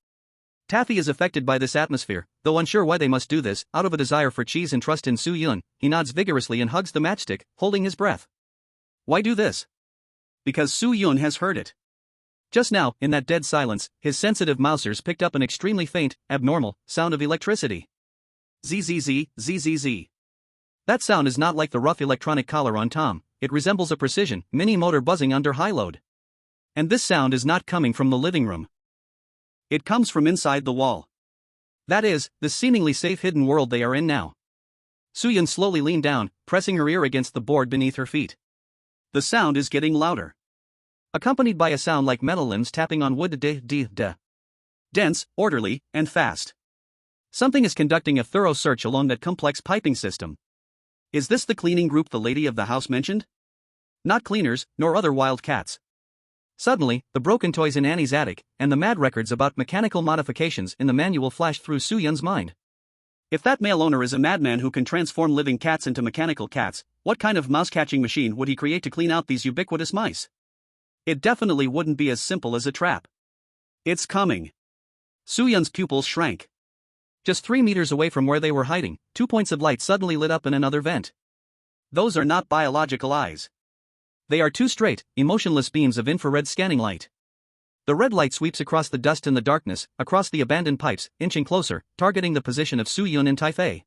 Taffy is affected by this atmosphere, though unsure why they must do this. Out of a desire for cheese and trust in Suyun, he nods vigorously and hugs the matchstick, holding his breath. Why do this? Because Suyun has heard it. Just now, in that dead silence, his sensitive mousers picked up an extremely faint, abnormal sound of electricity. Zzz, zzz. That sound is not like the rough electronic collar on Tom, it resembles a precision, mini motor buzzing under high load. And this sound is not coming from the living room. It comes from inside the wall. That is, the seemingly safe hidden world they are in now. Suyun slowly leaned down, pressing her ear against the board beneath her feet. The sound is getting louder. Accompanied by a sound like metal limbs tapping on wood. Dense, orderly, and fast. Something is conducting a thorough search along that complex piping system. Is this the cleaning group the lady of the house mentioned? Not cleaners, nor other wild cats. Suddenly, the broken toys in Annie's attic, and the mad records about mechanical modifications in the manual flashed through Suyun's mind. If that male owner is a madman who can transform living cats into mechanical cats, what kind of mouse-catching machine would he create to clean out these ubiquitous mice? It definitely wouldn't be as simple as a trap. It's coming. Suyun's pupils shrank. Just 3 meters away from where they were hiding, 2 points of light suddenly lit up in another vent. Those are not biological eyes. They are 2 straight, emotionless beams of infrared scanning light. The red light sweeps across the dust and the darkness, across the abandoned pipes, inching closer, targeting the position of Suyun and Taifei.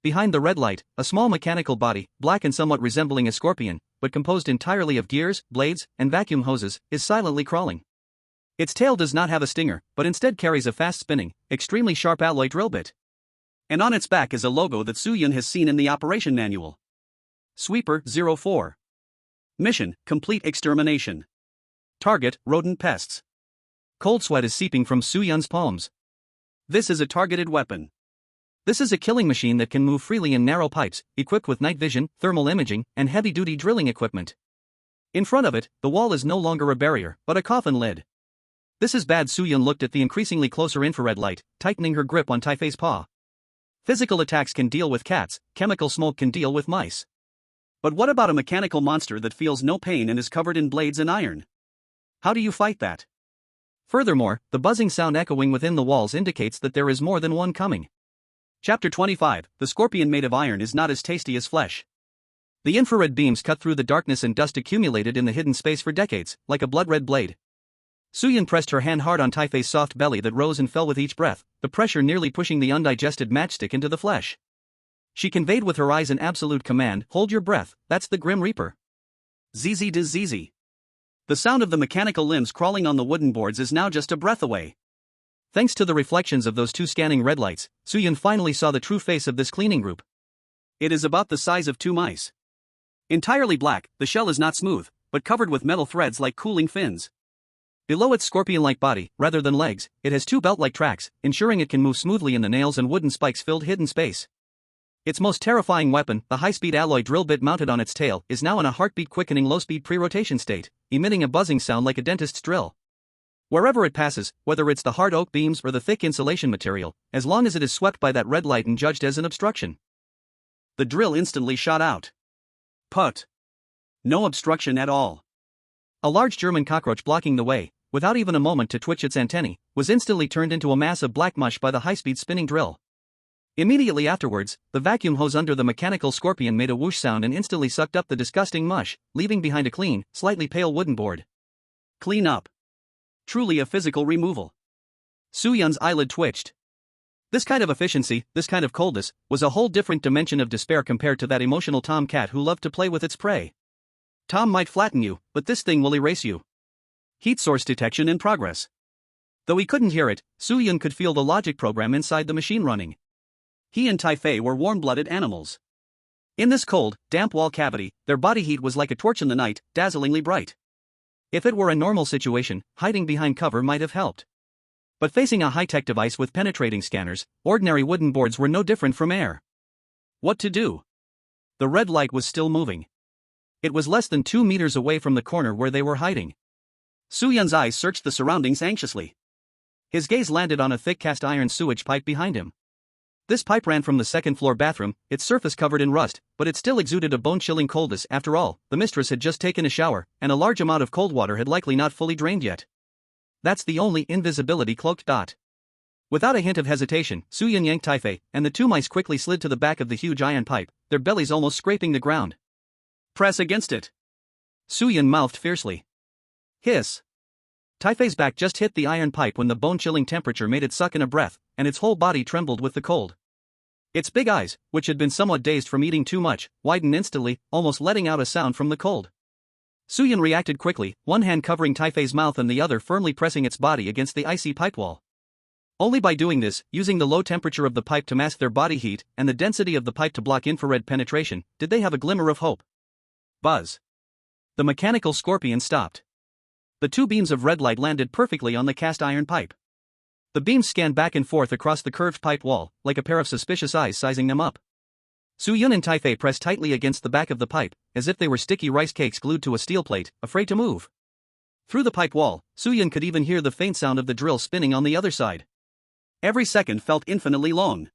Behind the red light, a small mechanical body, black and somewhat resembling a scorpion, but composed entirely of gears, blades, and vacuum hoses, is silently crawling. Its tail does not have a stinger, but instead carries a fast-spinning, extremely sharp alloy drill bit. And on its back is a logo that Suyun has seen in the operation manual. Sweeper 04. Mission, complete extermination. Target, rodent pests. Cold sweat is seeping from Suyun's palms. This is a targeted weapon. This is a killing machine that can move freely in narrow pipes, equipped with night vision, thermal imaging, and heavy-duty drilling equipment. In front of it, the wall is no longer a barrier, but a coffin lid. This is bad. Suyun looked at the increasingly closer infrared light, tightening her grip on Taifei's paw. Physical attacks can deal with cats, chemical smoke can deal with mice. But what about a mechanical monster that feels no pain and is covered in blades and iron? How do you fight that? Furthermore, the buzzing sound echoing within the walls indicates that there is more than one coming. Chapter 25, The Scorpion Made of Iron is not as tasty as flesh. The infrared beams cut through the darkness and dust accumulated in the hidden space for decades, like a blood-red blade. Suyun pressed her hand hard on Taifei's soft belly that rose and fell with each breath, the pressure nearly pushing the undigested matchstick into the flesh. She conveyed with her eyes an absolute command, hold your breath, that's the Grim Reaper. Zzz does zzz. The sound of the mechanical limbs crawling on the wooden boards is now just a breath away. Thanks to the reflections of those 2 scanning red lights, Suyun finally saw the true face of this cleaning group. It is about the size of 2 mice. Entirely black, the shell is not smooth, but covered with metal threads like cooling fins. Below its scorpion-like body, rather than legs, it has 2 belt-like tracks, ensuring it can move smoothly in the nails and wooden spikes-filled hidden space. Its most terrifying weapon, the high-speed alloy drill bit mounted on its tail, is now in a heartbeat-quickening low-speed pre-rotation state, emitting a buzzing sound like a dentist's drill. Wherever it passes, whether it's the hard oak beams or the thick insulation material, as long as it is swept by that red light and judged as an obstruction. The drill instantly shot out. Put. No obstruction at all. A large German cockroach blocking the way, without even a moment to twitch its antennae, was instantly turned into a mass of black mush by the high-speed spinning drill. Immediately afterwards, the vacuum hose under the mechanical scorpion made a whoosh sound and instantly sucked up the disgusting mush, leaving behind a clean, slightly pale wooden board. Clean up. Truly a physical removal. Suyun's eyelid twitched. This kind of efficiency, this kind of coldness, was a whole different dimension of despair compared to that emotional tomcat who loved to play with its prey. Tom might flatten you, but this thing will erase you. Heat source detection in progress. Though he couldn't hear it, Su-Yun could feel the logic program inside the machine running. He and Tai-Fei were warm-blooded animals. In this cold, damp wall cavity, their body heat was like a torch in the night, dazzlingly bright. If it were a normal situation, hiding behind cover might have helped. But facing a high-tech device with penetrating scanners, ordinary wooden boards were no different from air. What to do? The red light was still moving. It was less than 2 meters away from the corner where they were hiding. Su-Yun's eyes searched the surroundings anxiously. His gaze landed on a thick cast iron sewage pipe behind him. This pipe ran from the second-floor bathroom, its surface covered in rust, but it still exuded a bone-chilling coldness. After all, the mistress had just taken a shower, and a large amount of cold water had likely not fully drained yet. That's the only invisibility cloaked dot. Without a hint of hesitation, Su-Yun yanked Tai-Fei, and the two mice quickly slid to the back of the huge iron pipe, their bellies almost scraping the ground. Press against it. Su-Yun mouthed fiercely. Hiss. Tai-Fei's back just hit the iron pipe when the bone-chilling temperature made it suck in a breath, and its whole body trembled with the cold. Its big eyes, which had been somewhat dazed from eating too much, widened instantly, almost letting out a sound from the cold. Su-Yun reacted quickly, one hand covering Tai-Fei's mouth and the other firmly pressing its body against the icy pipe wall. Only by doing this, using the low temperature of the pipe to mask their body heat and the density of the pipe to block infrared penetration, did they have a glimmer of hope. Buzz. The mechanical scorpion stopped. The two beams of red light landed perfectly on the cast iron pipe. The beams scanned back and forth across the curved pipe wall, like a pair of suspicious eyes sizing them up. Su-Yun and Tai-Fei pressed tightly against the back of the pipe, as if they were sticky rice cakes glued to a steel plate, afraid to move. Through the pipe wall, Su-Yun could even hear the faint sound of the drill spinning on the other side. Every second felt infinitely long.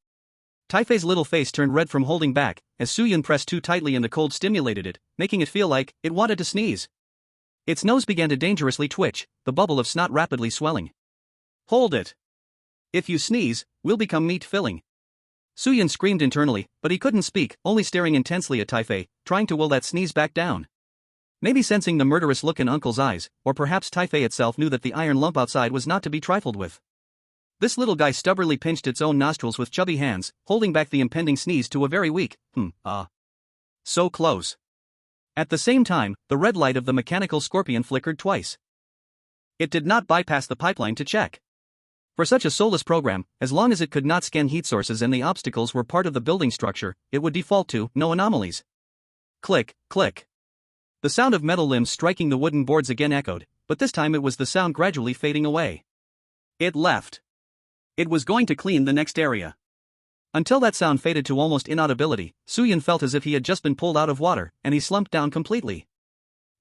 Tai-Fei's little face turned red from holding back, as Su-Yun pressed too tightly and the cold stimulated it, making it feel like it wanted to sneeze. Its nose began to dangerously twitch, the bubble of snot rapidly swelling. Hold it. If you sneeze, we'll become meat-filling. Su-Yun screamed internally, but he couldn't speak, only staring intensely at Tai-Fei, trying to will that sneeze back down. Maybe sensing the murderous look in Uncle's eyes, or perhaps Tai-Fei itself knew that the iron lump outside was not to be trifled with. This little guy stubbornly pinched its own nostrils with chubby hands, holding back the impending sneeze to a very weak, So close. At the same time, the red light of the mechanical scorpion flickered twice. It did not bypass the pipeline to check. For such a soulless program, as long as it could not scan heat sources and the obstacles were part of the building structure, it would default to no anomalies. Click, click. The sound of metal limbs striking the wooden boards again echoed, but this time it was the sound gradually fading away. It left. It was going to clean the next area. Until that sound faded to almost inaudibility, Su-Yun felt as if he had just been pulled out of water, and he slumped down completely.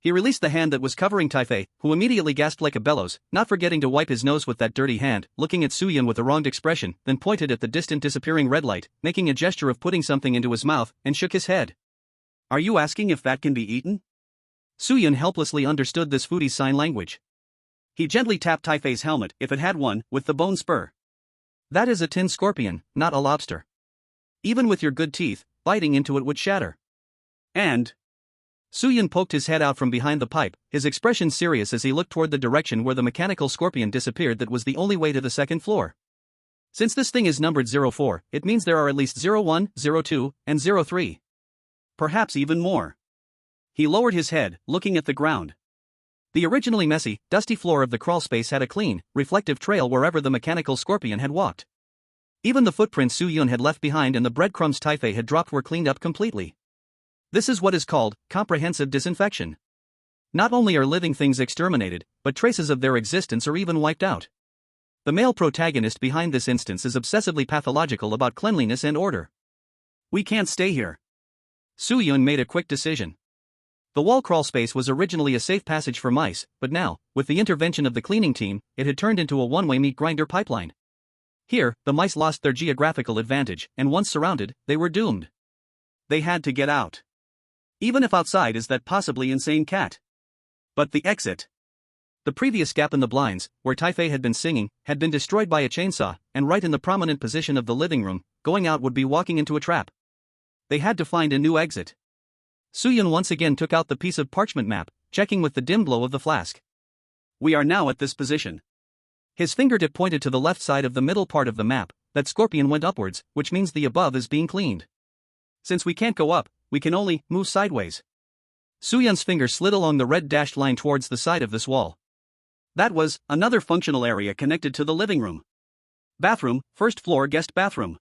He released the hand that was covering Tai-Fei, who immediately gasped like a bellows, not forgetting to wipe his nose with that dirty hand, looking at Su-Yun with a wronged expression, then pointed at the distant disappearing red light, making a gesture of putting something into his mouth, and shook his head. Are you asking if that can be eaten? Su-Yun helplessly understood this foodie's sign language. He gently tapped Tai-Fei's helmet, if it had one, with the bone spur. That is a tin scorpion, not a lobster. Even with your good teeth, biting into it would shatter. And... Su-Yun poked his head out from behind the pipe, his expression serious as he looked toward the direction where the mechanical scorpion disappeared. That was the only way to the second floor. Since this thing is numbered 04, it means there are at least 01, 02, and 03. Perhaps even more. He lowered his head, looking at the ground. The originally messy, dusty floor of the crawlspace had a clean, reflective trail wherever the mechanical scorpion had walked. Even the footprints Su-Yun had left behind and the breadcrumbs Tai-Fei had dropped were cleaned up completely. This is what is called comprehensive disinfection. Not only are living things exterminated, but traces of their existence are even wiped out. The male protagonist behind this instance is obsessively pathological about cleanliness and order. We can't stay here. Su-Yun made a quick decision. The wall crawl space was originally a safe passage for mice, but now, with the intervention of the cleaning team, it had turned into a one-way meat grinder pipeline. Here, the mice lost their geographical advantage, and once surrounded, they were doomed. They had to get out. Even if outside is that possibly insane cat. But the exit. The previous gap in the blinds, where Tai-Fei had been singing, had been destroyed by a chainsaw, and right in the prominent position of the living room, going out would be walking into a trap. They had to find a new exit. Su-Yun once again took out the piece of parchment map, checking with the dim glow of the flask. We are now at this position. His fingertip pointed to the left side of the middle part of the map. That scorpion went upwards, which means the above is being cleaned. Since we can't go up, we can only move sideways. Su-Yun's finger slid along the red dashed line towards the side of this wall. That was another functional area connected to the living room. Bathroom, first floor guest bathroom.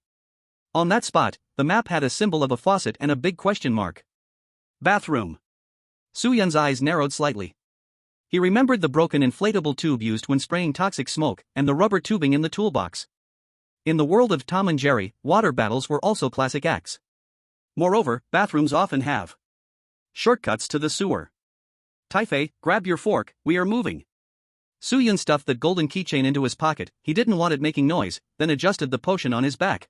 On that spot, the map had a symbol of a faucet and a big question mark. Bathroom. Soo-Yun's eyes narrowed slightly. He remembered the broken inflatable tube used when spraying toxic smoke, and the rubber tubing in the toolbox. In the world of Tom and Jerry, water battles were also classic acts. Moreover, bathrooms often have shortcuts to the sewer. Taifei, grab your fork, we are moving. Soo-Yun stuffed that golden keychain into his pocket, he didn't want it making noise, then adjusted the potion on his back.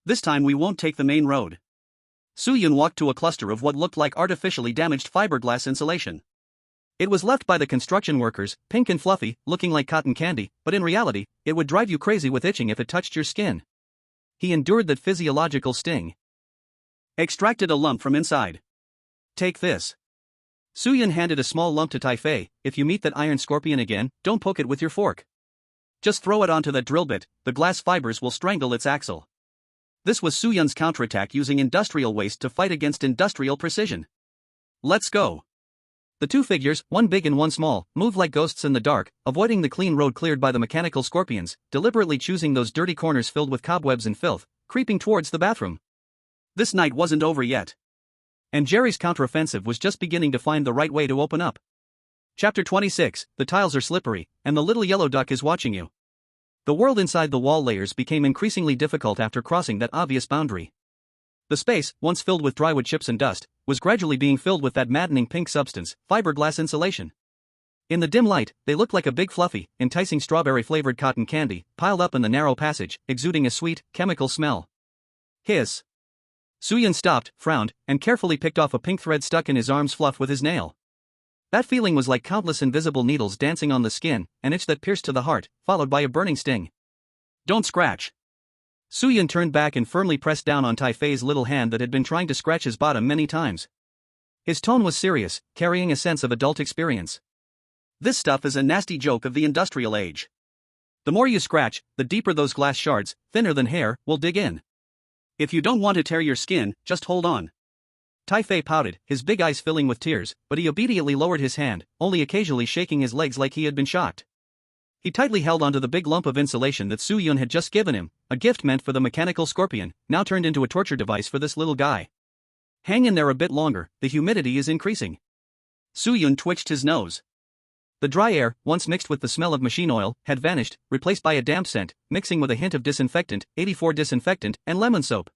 This time we won't take the main road. Soo-Yun walked to a cluster of what looked like artificially damaged fiberglass insulation. It was left by the construction workers, pink and fluffy, looking like cotton candy, but in reality, it would drive you crazy with itching if it touched your skin. He endured that physiological sting. Extracted a lump from inside. Take this. Soo-Yun handed a small lump to Taifei. If you meet that iron scorpion again, don't poke it with your fork. Just throw it onto that drill bit, the glass fibers will strangle its axle. This was Soo-Yun's counterattack using industrial waste to fight against industrial precision. Let's go. The two figures, one big and one small, moved like ghosts in the dark, avoiding the clean road cleared by the mechanical scorpions, deliberately choosing those dirty corners filled with cobwebs and filth, creeping towards the bathroom. This night wasn't over yet. And Jerry's counteroffensive was just beginning to find the right way to open up. Chapter 26, the tiles are slippery, and the little yellow duck is watching you. The world inside the wall layers became increasingly difficult after crossing that obvious boundary. The space, once filled with drywood chips and dust, was gradually being filled with that maddening pink substance, fiberglass insulation. In the dim light, they looked like a big fluffy, enticing strawberry-flavored cotton candy, piled up in the narrow passage, exuding a sweet, chemical smell. Hiss. Soo-Yun stopped, frowned, and carefully picked off a pink thread stuck in his arm's fluff with his nail. That feeling was like countless invisible needles dancing on the skin, an itch that pierced to the heart, followed by a burning sting. Don't scratch. Soo-Yun turned back and firmly pressed down on Taifei's little hand that had been trying to scratch his bottom many times. His tone was serious, carrying a sense of adult experience. This stuff is a nasty joke of the industrial age. The more you scratch, the deeper those glass shards, thinner than hair, will dig in. If you don't want to tear your skin, just hold on. Taifei pouted, his big eyes filling with tears, but he obediently lowered his hand, only occasionally shaking his legs like he had been shocked. He tightly held onto the big lump of insulation that Soo-Yun had just given him, a gift meant for the mechanical scorpion, now turned into a torture device for this little guy. Hang in there a bit longer, the humidity is increasing. Soo-Yun twitched his nose. The dry air, once mixed with the smell of machine oil, had vanished, replaced by a damp scent, mixing with a hint of disinfectant, 84 disinfectant, and lemon soap.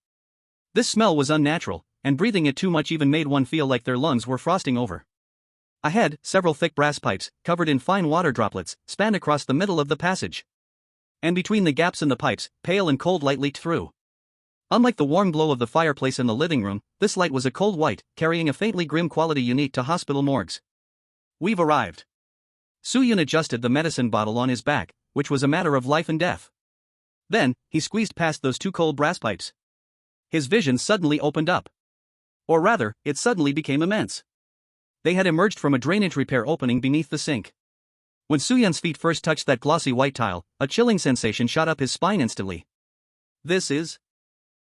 This smell was unnatural, and breathing it too much even made one feel like their lungs were frosting over. Ahead, several thick brass pipes, covered in fine water droplets, spanned across the middle of the passage. And between the gaps in the pipes, pale and cold light leaked through. Unlike the warm glow of the fireplace in the living room, this light was a cold white, carrying a faintly grim quality unique to hospital morgues. We've arrived. Soo-Yun adjusted the medicine bottle on his back, which was a matter of life and death. Then, he squeezed past those two cold brass pipes. His vision suddenly opened up. Or rather, it suddenly became immense. They had emerged from a drainage repair opening beneath the sink. When Soo-Yun's feet first touched that glossy white tile, a chilling sensation shot up his spine instantly. This is...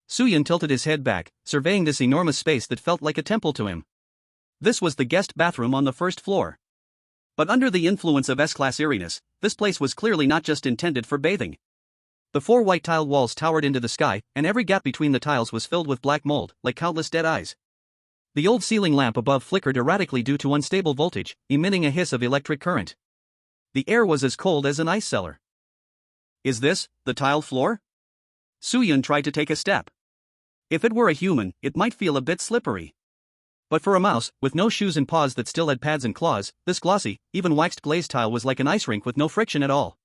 Soo-Yun tilted his head back, surveying this enormous space that felt like a temple to him. This was the guest bathroom on the first floor. But under the influence of S-class eeriness, this place was clearly not just intended for bathing. The four white tiled walls towered into the sky, and every gap between the tiles was filled with black mold, like countless dead eyes. The old ceiling lamp above flickered erratically due to unstable voltage, emitting a hiss of electric current. The air was as cold as an ice cellar. Is this the tiled floor? Soo-Yun tried to take a step. If it were a human, it might feel a bit slippery. But for a mouse, with no shoes and paws that still had pads and claws, this glossy, even waxed glazed tile was like an ice rink with no friction at all.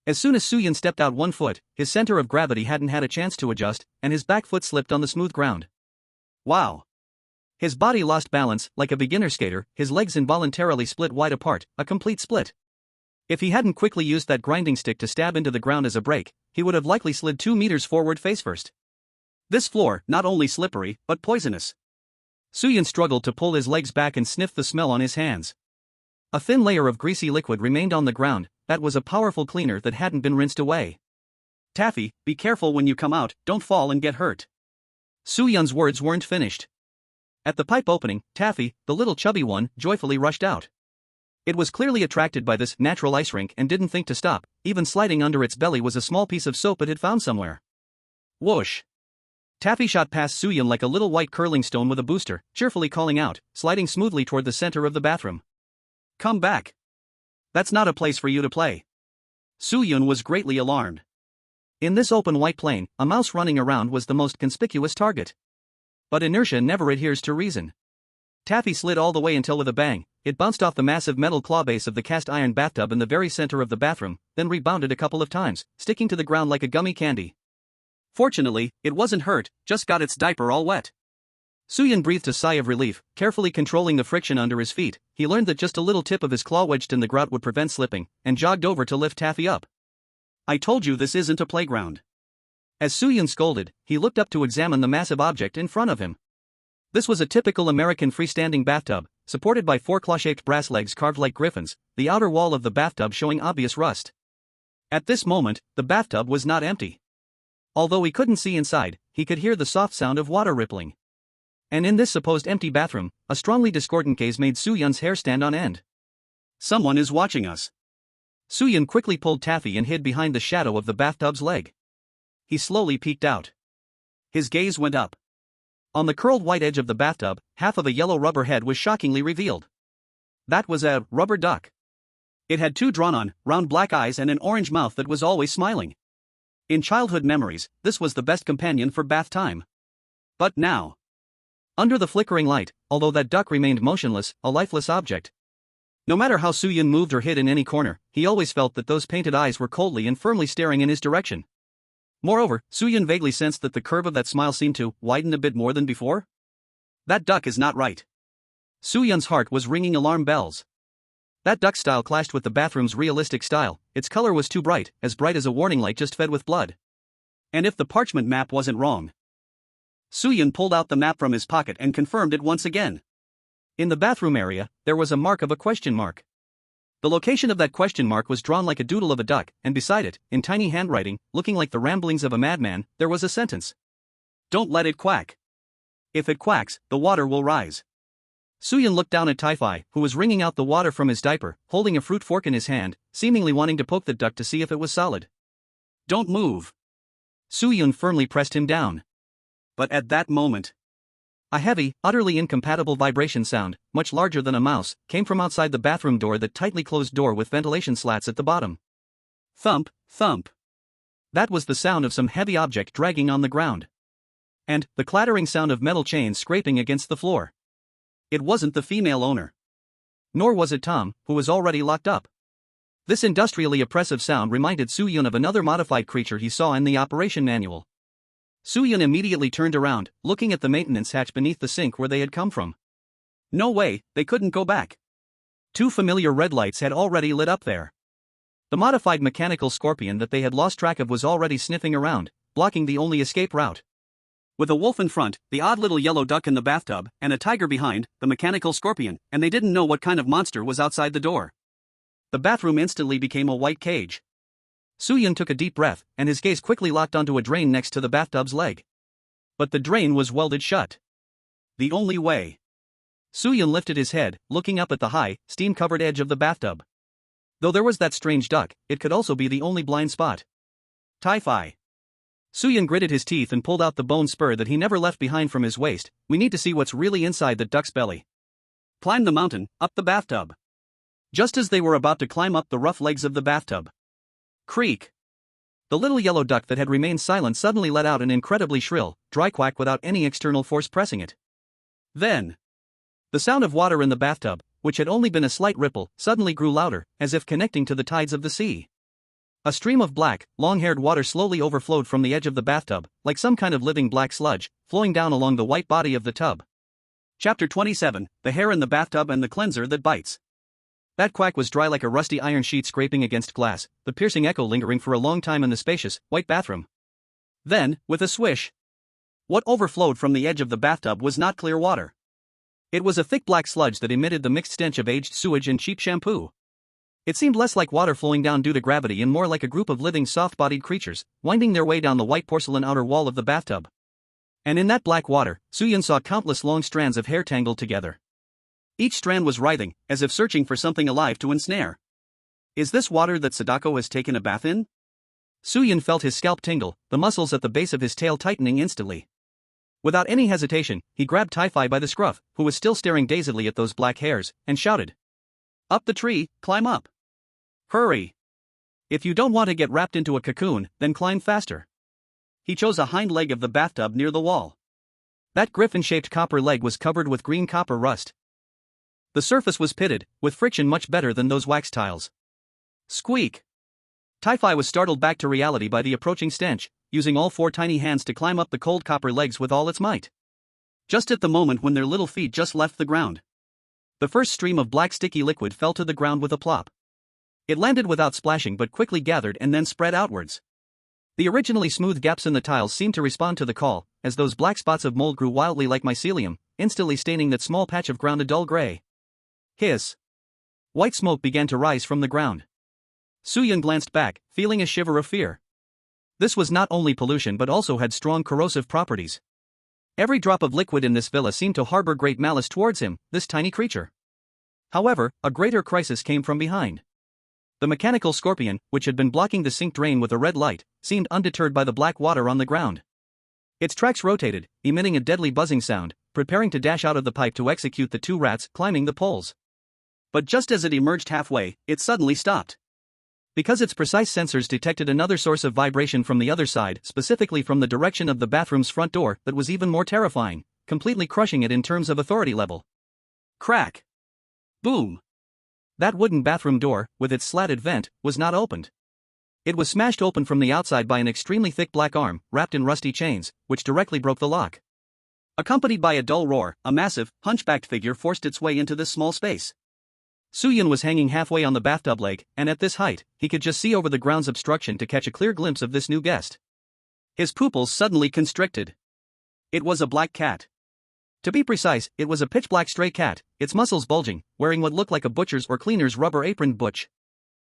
As soon as Soo-Yun stepped out one foot, his center of gravity hadn't had a chance to adjust, and his back foot slipped on the smooth ground. Wow! His body lost balance, like a beginner skater, his legs involuntarily split wide apart, a complete split. If he hadn't quickly used that grinding stick to stab into the ground as a brake, he would have likely slid 2 meters forward face first. This floor, not only slippery, but poisonous. Soo-Yun struggled to pull his legs back and sniffed the smell on his hands. A thin layer of greasy liquid remained on the ground, that was a powerful cleaner that hadn't been rinsed away. Taffy, be careful when you come out, don't fall and get hurt. Soo-Yun's words weren't finished. At the pipe opening, Taffy, the little chubby one, joyfully rushed out. It was clearly attracted by this natural ice rink and didn't think to stop. Even sliding under its belly was a small piece of soap it had found somewhere. Whoosh! Taffy shot past Suyun like a little white curling stone with a booster, cheerfully calling out, sliding smoothly toward the center of the bathroom. Come back. That's not a place for you to play. Suyun was greatly alarmed. In this open white plain, a mouse running around was the most conspicuous target. But inertia never adheres to reason. Taffy slid all the way until with a bang, it bounced off the massive metal claw base of the cast iron bathtub in the very center of the bathroom, then rebounded a couple of times, sticking to the ground like a gummy candy. Fortunately, it wasn't hurt, just got its diaper all wet. Suyun breathed a sigh of relief, carefully controlling the friction under his feet. He learned that just a little tip of his claw wedged in the grout would prevent slipping, and jogged over to lift Taffy up. I told you this isn't a playground. As Suyun scolded, he looked up to examine the massive object in front of him. This was a typical American freestanding bathtub, supported by 4 claw-shaped brass legs carved like griffins, the outer wall of the bathtub showing obvious rust. At this moment, the bathtub was not empty. Although he couldn't see inside, he could hear the soft sound of water rippling. And in this supposed empty bathroom, a strongly discordant gaze made Suyun's hair stand on end. Someone is watching us. Suyun quickly pulled Taffy and hid behind the shadow of the bathtub's leg. He slowly peeked out. His gaze went up. On the curled white edge of the bathtub, half of a yellow rubber head was shockingly revealed. That was a rubber duck. It had 2 drawn-on, round black eyes and an orange mouth that was always smiling. In childhood memories, this was the best companion for bath time. But now, under the flickering light, although that duck remained motionless, a lifeless object. No matter how Suyun moved or hid in any corner, he always felt that those painted eyes were coldly and firmly staring in his direction. Moreover, Suyun vaguely sensed that the curve of that smile seemed to widen a bit more than before. That duck is not right. Suyun's heart was ringing alarm bells. That duck style clashed with the bathroom's realistic style. Its color was too bright as a warning light just fed with blood. And if the parchment map wasn't wrong. Suyun pulled out the map from his pocket and confirmed it once again. In the bathroom area, there was a mark of a question mark. The location of that question mark was drawn like a doodle of a duck, and beside it, in tiny handwriting, looking like the ramblings of a madman, there was a sentence. Don't let it quack. If it quacks, the water will rise. Suyun looked down at Taifai, who was wringing out the water from his diaper, holding a fruit fork in his hand, seemingly wanting to poke the duck to see if it was solid. Don't move. Suyun firmly pressed him down. But at that moment, a heavy, utterly incompatible vibration sound, much larger than a mouse, came from outside the bathroom door, that tightly closed door with ventilation slats at the bottom. Thump, thump. That was the sound of some heavy object dragging on the ground. And the clattering sound of metal chains scraping against the floor. It wasn't the female owner. Nor was it Tom, who was already locked up. This industrially oppressive sound reminded Suyun of another modified creature he saw in the operation manual. Suyun immediately turned around, looking at the maintenance hatch beneath the sink where they had come from. No way, they couldn't go back. 2 familiar red lights had already lit up there. The modified mechanical scorpion that they had lost track of was already sniffing around, blocking the only escape route. With a wolf in front, the odd little yellow duck in the bathtub, and a tiger behind, the mechanical scorpion, and they didn't know what kind of monster was outside the door. The bathroom instantly became a white cage. Suyun took a deep breath, and his gaze quickly locked onto a drain next to the bathtub's leg. But the drain was welded shut. The only way. Suyun lifted his head, looking up at the high, steam-covered edge of the bathtub. Though there was that strange duck, it could also be the only blind spot. Taifai. Suyun gritted his teeth and pulled out the bone spur that he never left behind from his waist. We need to see what's really inside the duck's belly. Climb the mountain, up the bathtub. Just as they were about to climb up the rough legs of the bathtub. Creak. The little yellow duck that had remained silent suddenly let out an incredibly shrill, dry quack without any external force pressing it. Then, the sound of water in the bathtub, which had only been a slight ripple, suddenly grew louder, as if connecting to the tides of the sea. A stream of black, long-haired water slowly overflowed from the edge of the bathtub, like some kind of living black sludge, flowing down along the white body of the tub. Chapter 27, The Hair in the Bathtub and the Cleanser That Bites. That quack was dry like a rusty iron sheet scraping against glass, the piercing echo lingering for a long time in the spacious, white bathroom. Then, with a swish, what overflowed from the edge of the bathtub was not clear water. It was a thick black sludge that emitted the mixed stench of aged sewage and cheap shampoo. It seemed less like water flowing down due to gravity and more like a group of living soft-bodied creatures, winding their way down the white porcelain outer wall of the bathtub. And in that black water, Suyun saw countless long strands of hair tangled together. Each strand was writhing, as if searching for something alive to ensnare. Is this water that Sadako has taken a bath in? Suyun felt his scalp tingle, the muscles at the base of his tail tightening instantly. Without any hesitation, he grabbed Tai-Fi by the scruff, who was still staring dazedly at those black hairs, and shouted. Up the tree, climb up. Hurry. If you don't want to get wrapped into a cocoon, then climb faster. He chose a hind leg of the bathtub near the wall. That griffin-shaped copper leg was covered with green copper rust. The surface was pitted, with friction much better than those wax tiles. Squeak! Tai-Fi was startled back to reality by the approaching stench, using all 4 tiny hands to climb up the cold copper legs with all its might. Just at the moment when their little feet just left the ground. The first stream of black sticky liquid fell to the ground with a plop. It landed without splashing but quickly gathered and then spread outwards. The originally smooth gaps in the tiles seemed to respond to the call, as those black spots of mold grew wildly like mycelium, instantly staining that small patch of ground a dull gray. Hiss! White smoke began to rise from the ground. Suyun glanced back, feeling a shiver of fear. This was not only pollution but also had strong corrosive properties. Every drop of liquid in this villa seemed to harbor great malice towards him, this tiny creature. However, a greater crisis came from behind. The mechanical scorpion, which had been blocking the sink drain with a red light, seemed undeterred by the black water on the ground. Its tracks rotated, emitting a deadly buzzing sound, preparing to dash out of the pipe to execute the 2 rats climbing the poles. But just as it emerged halfway, it suddenly stopped. Because its precise sensors detected another source of vibration from the other side, specifically from the direction of the bathroom's front door, that was even more terrifying, completely crushing it in terms of authority level. Crack! Boom! That wooden bathroom door, with its slatted vent, was not opened. It was smashed open from the outside by an extremely thick black arm, wrapped in rusty chains, which directly broke the lock. Accompanied by a dull roar, a massive, hunchbacked figure forced its way into this small space. Suyun was hanging halfway on the bathtub leg, and at this height, he could just see over the ground's obstruction to catch a clear glimpse of this new guest. His pupils suddenly constricted. It was a black cat. To be precise, it was a pitch-black stray cat, its muscles bulging, wearing what looked like a butcher's or cleaner's rubber-aproned butch.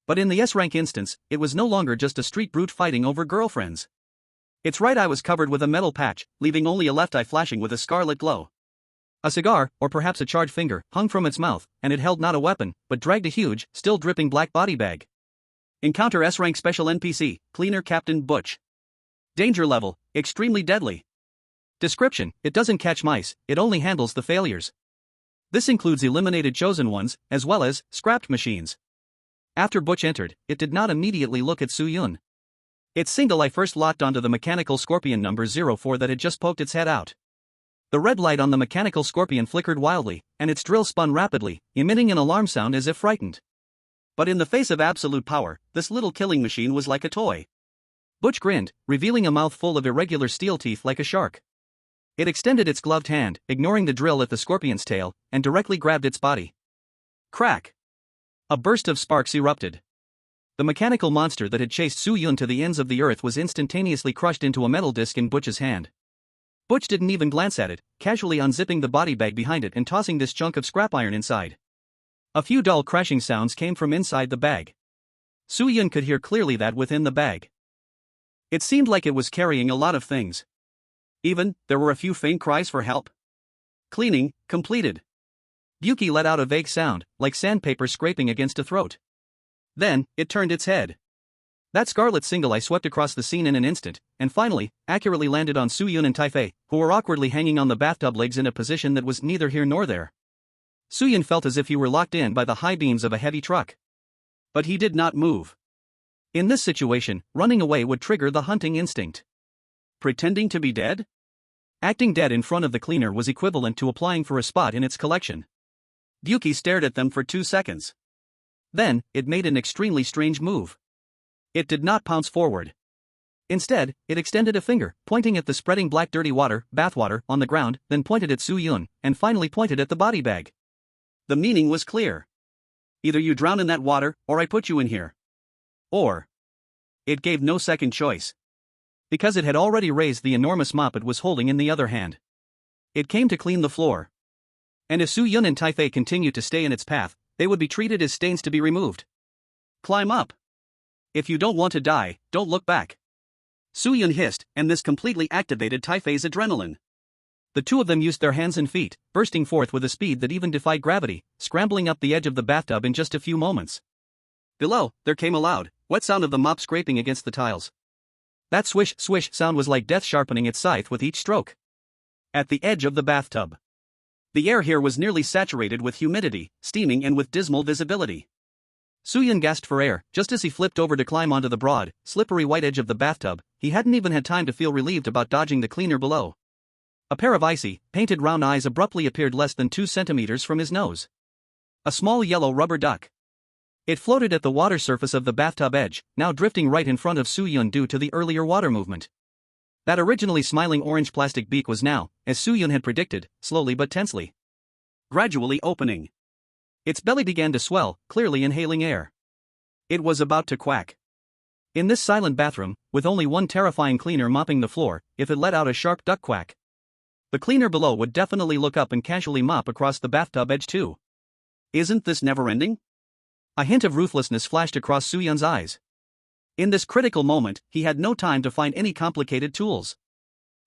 But in the S-rank instance, it was no longer just a street brute fighting over girlfriends. Its right eye was covered with a metal patch, leaving only a left eye flashing with a scarlet glow. A cigar, or perhaps a charred finger, hung from its mouth, and it held not a weapon, but dragged a huge, still dripping black body bag. Encounter S-rank special NPC, Cleaner Captain Butch. Danger level, extremely deadly. Description: it doesn't catch mice, it only handles the failures. This includes eliminated chosen ones, as well as scrapped machines. After Butch entered, it did not immediately look at Suyun. Its single eye first locked onto the mechanical scorpion number 04 that had just poked its head out. The red light on the mechanical scorpion flickered wildly, and its drill spun rapidly, emitting an alarm sound as if frightened. But in the face of absolute power, this little killing machine was like a toy. Butch grinned, revealing a mouth full of irregular steel teeth like a shark. It extended its gloved hand, ignoring the drill at the scorpion's tail, and directly grabbed its body. Crack! A burst of sparks erupted. The mechanical monster that had chased Suyun to the ends of the earth was instantaneously crushed into a metal disc in Butch's hand. Butch didn't even glance at it, casually unzipping the body bag behind it and tossing this chunk of scrap iron inside. A few dull crashing sounds came from inside the bag. Suyun could hear clearly that within the bag. It seemed like it was carrying a lot of things. Even, there were a few faint cries for help. Cleaning, completed. Buki let out a vague sound, like sandpaper scraping against a throat. Then, it turned its head. That scarlet single eye swept across the scene in an instant, and finally, accurately landed on Suyun and Tai-Fei, who were awkwardly hanging on the bathtub legs in a position that was neither here nor there. Suyun felt as if he were locked in by the high beams of a heavy truck. But he did not move. In this situation, running away would trigger the hunting instinct. Pretending to be dead? Acting dead in front of the cleaner was equivalent to applying for a spot in its collection. Buki stared at them for 2 seconds. Then, it made an extremely strange move. It did not pounce forward. Instead, it extended a finger, pointing at the spreading black dirty bathwater, on the ground, then pointed at Suyun, and finally pointed at the body bag. The meaning was clear. Either you drown in that water, or I put you in here. Or. It gave no second choice. Because it had already raised the enormous mop it was holding in the other hand. It came to clean the floor. And if Suyun and Tai-Fei continued to stay in its path, they would be treated as stains to be removed. Climb up. If you don't want to die, don't look back. Suyun hissed, and this completely activated Tai-Fei's adrenaline. The two of them used their hands and feet, bursting forth with a speed that even defied gravity, scrambling up the edge of the bathtub in just a few moments. Below, there came a loud, wet sound of the mop scraping against the tiles. That swish, swish sound was like death sharpening its scythe with each stroke. At the edge of the bathtub. The air here was nearly saturated with humidity, steaming and with dismal visibility. Soo-yun gasped for air, just as he flipped over to climb onto the broad, slippery white edge of the bathtub. He hadn't even had time to feel relieved about dodging the cleaner below. A pair of icy, painted round eyes abruptly appeared less than 2 centimeters from his nose. A small yellow rubber duck. It floated at the water surface of the bathtub edge, now drifting right in front of Soo-yun due to the earlier water movement. That originally smiling orange plastic beak was now, as Soo-yun had predicted, slowly but tensely, gradually opening. Its belly began to swell, clearly inhaling air. It was about to quack. In this silent bathroom, with only one terrifying cleaner mopping the floor, if it let out a sharp duck quack, the cleaner below would definitely look up and casually mop across the bathtub edge too. Isn't this never-ending? A hint of ruthlessness flashed across Soo-yun's eyes. In this critical moment, he had no time to find any complicated tools.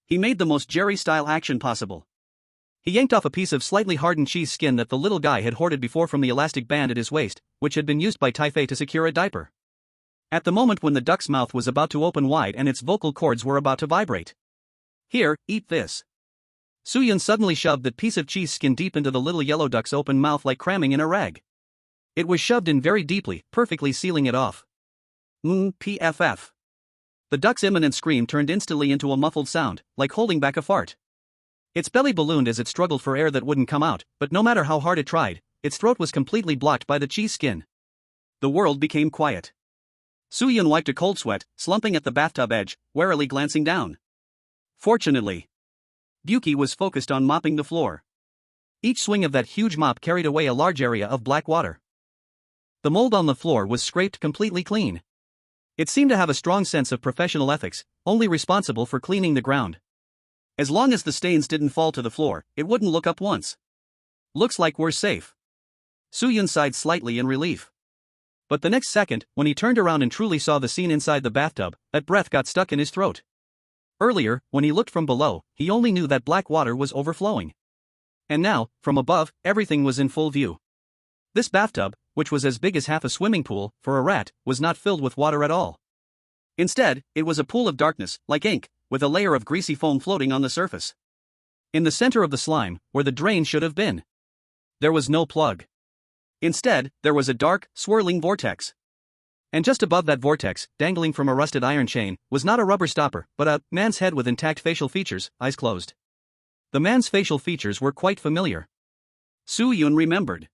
He made the most Jerry-style action possible. He yanked off a piece of slightly hardened cheese skin that the little guy had hoarded before from the elastic band at his waist, which had been used by Taifei to secure a diaper. At the moment when the duck's mouth was about to open wide and its vocal cords were about to vibrate. Here, eat this. Soo-yun suddenly shoved that piece of cheese skin deep into the little yellow duck's open mouth like cramming in a rag. It was shoved in very deeply, perfectly sealing it off. PFF. The duck's imminent scream turned instantly into a muffled sound, like holding back a fart. Its belly ballooned as it struggled for air that wouldn't come out, but no matter how hard it tried, its throat was completely blocked by the cheese skin. The world became quiet. Soo-yun wiped a cold sweat, slumping at the bathtub edge, warily glancing down. Fortunately, Buki was focused on mopping the floor. Each swing of that huge mop carried away a large area of black water. The mold on the floor was scraped completely clean. It seemed to have a strong sense of professional ethics, only responsible for cleaning the ground. As long as the stains didn't fall to the floor, it wouldn't look up once. Looks like we're safe. Soo-yun sighed slightly in relief. But the next second, when he turned around and truly saw the scene inside the bathtub, that breath got stuck in his throat. Earlier, when he looked from below, he only knew that black water was overflowing. And now, from above, everything was in full view. This bathtub, which was as big as half a swimming pool, for a rat, was not filled with water at all. Instead, it was a pool of darkness, like ink, with a layer of greasy foam floating on the surface. In the center of the slime, where the drain should have been, there was no plug. Instead, there was a dark, swirling vortex. And just above that vortex, dangling from a rusted iron chain, was not a rubber stopper, but a man's head with intact facial features, eyes closed. The man's facial features were quite familiar. Soo-yun remembered.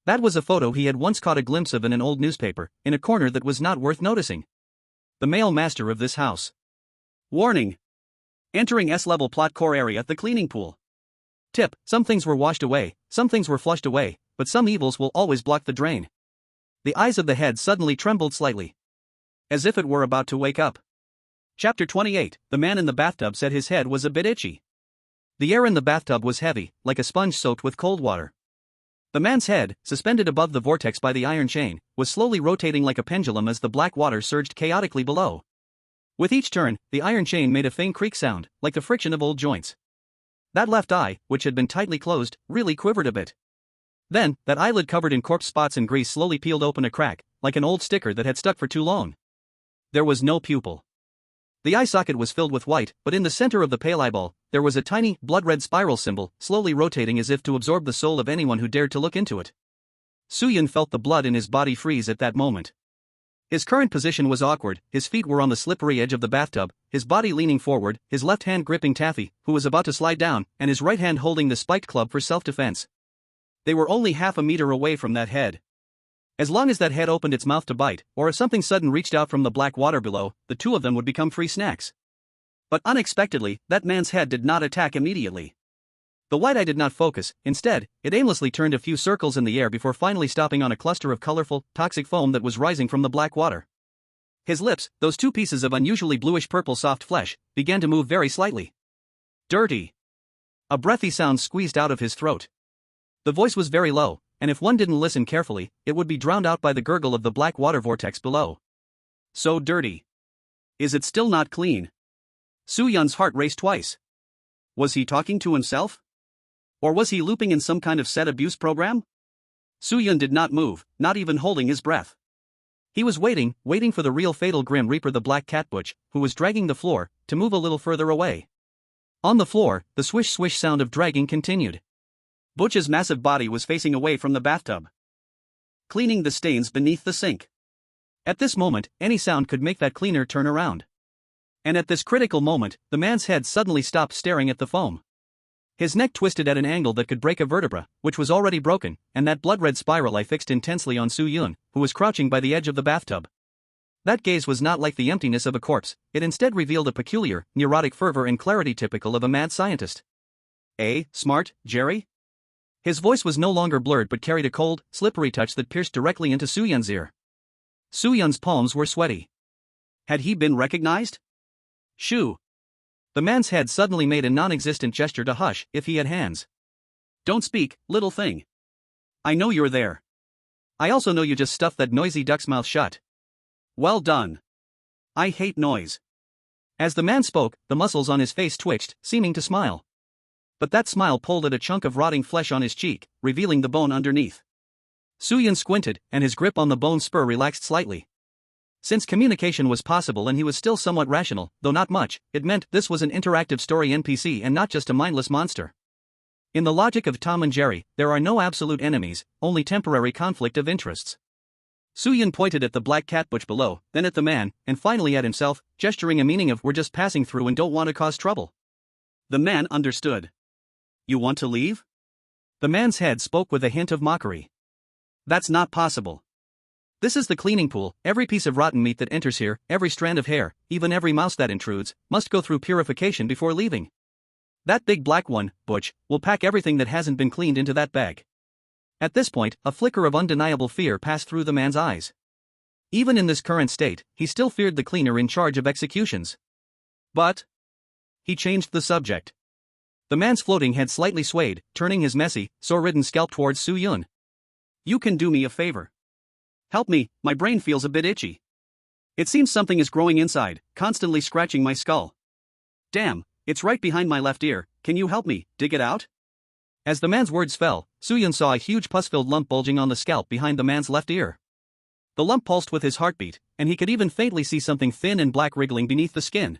That was a photo he had once caught a glimpse of in an old newspaper, in a corner that was not worth noticing. The male master of this house. Warning. Entering S-level plot core area, the cleaning pool. Tip: some things were washed away, some things were flushed away, but some evils will always block the drain. The eyes of the head suddenly trembled slightly, as if it were about to wake up. Chapter 28. The man in the bathtub said his head was a bit itchy. The air in the bathtub was heavy, like a sponge soaked with cold water. The man's head, suspended above the vortex by the iron chain, was slowly rotating like a pendulum as the black water surged chaotically below. With each turn, the iron chain made a faint creak sound, like the friction of old joints. That left eye, which had been tightly closed, really quivered a bit. Then, that eyelid covered in corpse spots and grease slowly peeled open a crack, like an old sticker that had stuck for too long. There was no pupil. The eye socket was filled with white, but in the center of the pale eyeball, there was a tiny, blood-red spiral symbol, slowly rotating as if to absorb the soul of anyone who dared to look into it. Soo-yun felt the blood in his body freeze at that moment. His current position was awkward, his feet were on the slippery edge of the bathtub, his body leaning forward, his left hand gripping Taffy, who was about to slide down, and his right hand holding the spiked club for self-defense. They were only half a meter away from that head. As long as that head opened its mouth to bite, or if something sudden reached out from the black water below, the two of them would become free snacks. But unexpectedly, that man's head did not attack immediately. The white eye did not focus, instead, it aimlessly turned a few circles in the air before finally stopping on a cluster of colorful, toxic foam that was rising from the black water. His lips, those two pieces of unusually bluish-purple soft flesh, began to move very slightly. Dirty. A breathy sound squeezed out of his throat. The voice was very low, and if one didn't listen carefully, it would be drowned out by the gurgle of the black water vortex below. So dirty. Is it still not clean? Soo-yun's heart raced twice. Was he talking to himself? Or was he looping in some kind of set abuse program? Soo-yun did not move, not even holding his breath. He was waiting for the real fatal Grim Reaper, the black cat Butch, who was dragging the floor, to move a little further away. On the floor, the swish-swish sound of dragging continued. Butch's massive body was facing away from the bathtub, cleaning the stains beneath the sink. At this moment, any sound could make that cleaner turn around. And at this critical moment, the man's head suddenly stopped staring at the foam. His neck twisted at an angle that could break a vertebra, which was already broken, and that blood-red spiral eye fixed intensely on Soo-yun, who was crouching by the edge of the bathtub. That gaze was not like the emptiness of a corpse, it instead revealed a peculiar, neurotic fervor and clarity typical of a mad scientist. Smart, Jerry? His voice was no longer blurred but carried a cold, slippery touch that pierced directly into Soo-yun's ear. Soo-yun's palms were sweaty. Had he been recognized? Shoo! The man's head suddenly made a non-existent gesture to hush if he had hands. Don't speak, little thing. I know you're there. I also know you just stuffed that noisy duck's mouth shut. Well done. I hate noise. As the man spoke, the muscles on his face twitched, seeming to smile. But that smile pulled at a chunk of rotting flesh on his cheek, revealing the bone underneath. Soo-yun squinted, and his grip on the bone spur relaxed slightly. Since communication was possible and he was still somewhat rational, though not much, it meant this was an interactive story NPC and not just a mindless monster. In the logic of Tom and Jerry, there are no absolute enemies, only temporary conflict of interests. Soo-yun pointed at the black cat Butch below, then at the man, and finally at himself, gesturing a meaning of we're just passing through and don't want to cause trouble. The man understood. You want to leave? The man's head spoke with a hint of mockery. That's not possible. This is the cleaning pool, every piece of rotten meat that enters here, every strand of hair, even every mouse that intrudes, must go through purification before leaving. That big black one, Butch, will pack everything that hasn't been cleaned into that bag. At this point, a flicker of undeniable fear passed through the man's eyes. Even in this current state, he still feared the cleaner in charge of executions. But he changed the subject. The man's floating head slightly swayed, turning his messy, sore-ridden scalp towards Soo-yun. You can do me a favor. Help me, my brain feels a bit itchy. It seems something is growing inside, constantly scratching my skull. Damn, it's right behind my left ear, can you help me dig it out? As the man's words fell, Soo-yun saw a huge pus-filled lump bulging on the scalp behind the man's left ear. The lump pulsed with his heartbeat, and he could even faintly see something thin and black wriggling beneath the skin.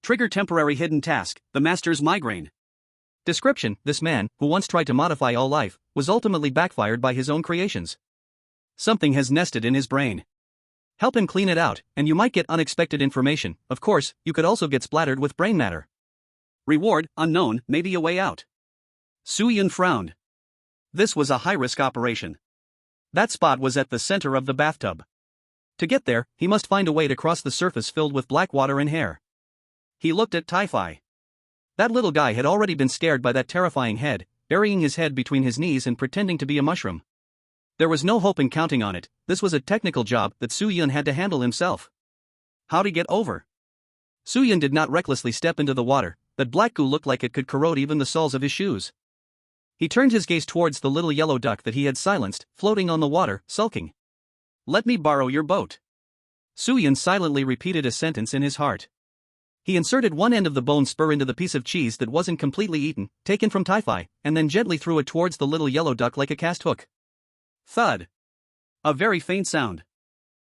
Trigger temporary hidden task, the master's migraine. Description: this man, who once tried to modify all life, was ultimately backfired by his own creations. Something has nested in his brain. Help him clean it out, and you might get unexpected information. Of course, you could also get splattered with brain matter. Reward, unknown, maybe a way out. Soo-yun frowned. This was a high-risk operation. That spot was at the center of the bathtub. To get there, he must find a way to cross the surface filled with black water and hair. He looked at Tai-Fi. That little guy had already been scared by that terrifying head, burying his head between his knees and pretending to be a mushroom. There was no hope in counting on it, this was a technical job that Soo-yun had to handle himself. How to get over? Soo-yun did not recklessly step into the water, that black goo looked like it could corrode even the soles of his shoes. He turned his gaze towards the little yellow duck that he had silenced, floating on the water, sulking. Let me borrow your boat. Soo-yun silently repeated a sentence in his heart. He inserted one end of the bone spur into the piece of cheese that wasn't completely eaten, taken from Tai-Fi, and then gently threw it towards the little yellow duck like a cast hook. Thud. A very faint sound.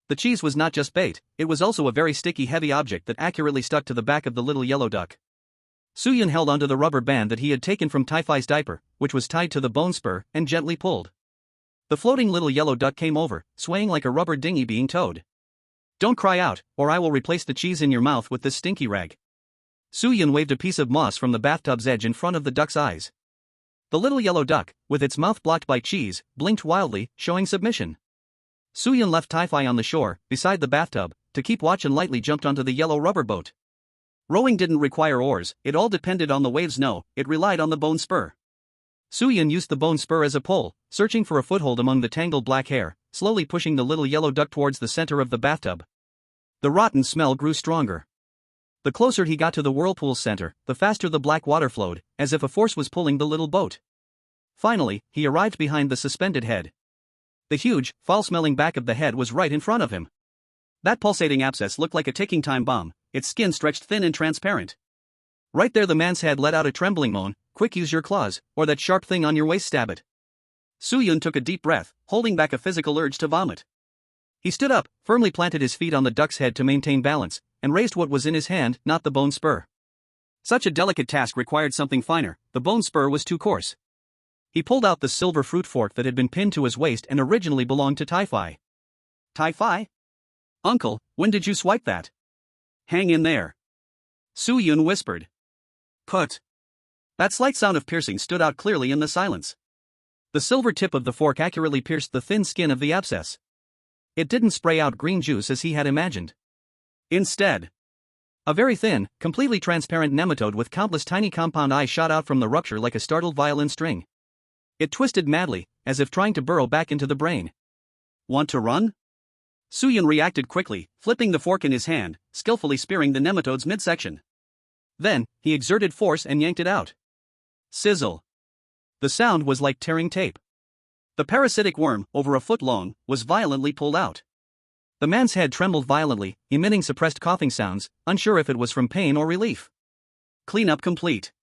The cheese was not just bait, it was also a very sticky heavy object that accurately stuck to the back of the little yellow duck. Soo-yun held onto the rubber band that he had taken from Tai-Fi's diaper, which was tied to the bone spur, and gently pulled. The floating little yellow duck came over, swaying like a rubber dinghy being towed. Don't cry out, or I will replace the cheese in your mouth with this stinky rag. Soo-yun waved a piece of moss from the bathtub's edge in front of the duck's eyes. The little yellow duck, with its mouth blocked by cheese, blinked wildly, showing submission. Soo-yun left Tai-Fi on the shore, beside the bathtub, to keep watch and lightly jumped onto the yellow rubber boat. Rowing didn't require oars, it all depended on the waves. No, it relied on the bone spur. Soo-yun used the bone spur as a pole, searching for a foothold among the tangled black hair, slowly pushing the little yellow duck towards the center of the bathtub. The rotten smell grew stronger. The closer he got to the whirlpool's center, the faster the black water flowed, as if a force was pulling the little boat. Finally, he arrived behind the suspended head. The huge, foul-smelling back of the head was right in front of him. That pulsating abscess looked like a ticking time bomb, its skin stretched thin and transparent. Right there the man's head let out a trembling moan. Quick, use your claws, or that sharp thing on your waist, stab it. Soo-yun took a deep breath, holding back a physical urge to vomit. He stood up, firmly planted his feet on the duck's head to maintain balance, and raised what was in his hand, not the bone spur. Such a delicate task required something finer. The bone spur was too coarse. He pulled out the silver fruit fork that had been pinned to his waist and originally belonged to Tai-Fi. Tai-Fi? Uncle, when did you swipe that? Hang in there. Soo-yun whispered. Put. That slight sound of piercing stood out clearly in the silence. The silver tip of the fork accurately pierced the thin skin of the abscess. It didn't spray out green juice as he had imagined. Instead, a very thin, completely transparent nematode with countless tiny compound eyes shot out from the rupture like a startled violin string. It twisted madly, as if trying to burrow back into the brain. Want to run? Soo-yun reacted quickly, flipping the fork in his hand, skillfully spearing the nematode's midsection. Then, he exerted force and yanked it out. Sizzle. The sound was like tearing tape. The parasitic worm, over a foot long, was violently pulled out. The man's head trembled violently, emitting suppressed coughing sounds, unsure if it was from pain or relief. Cleanup complete.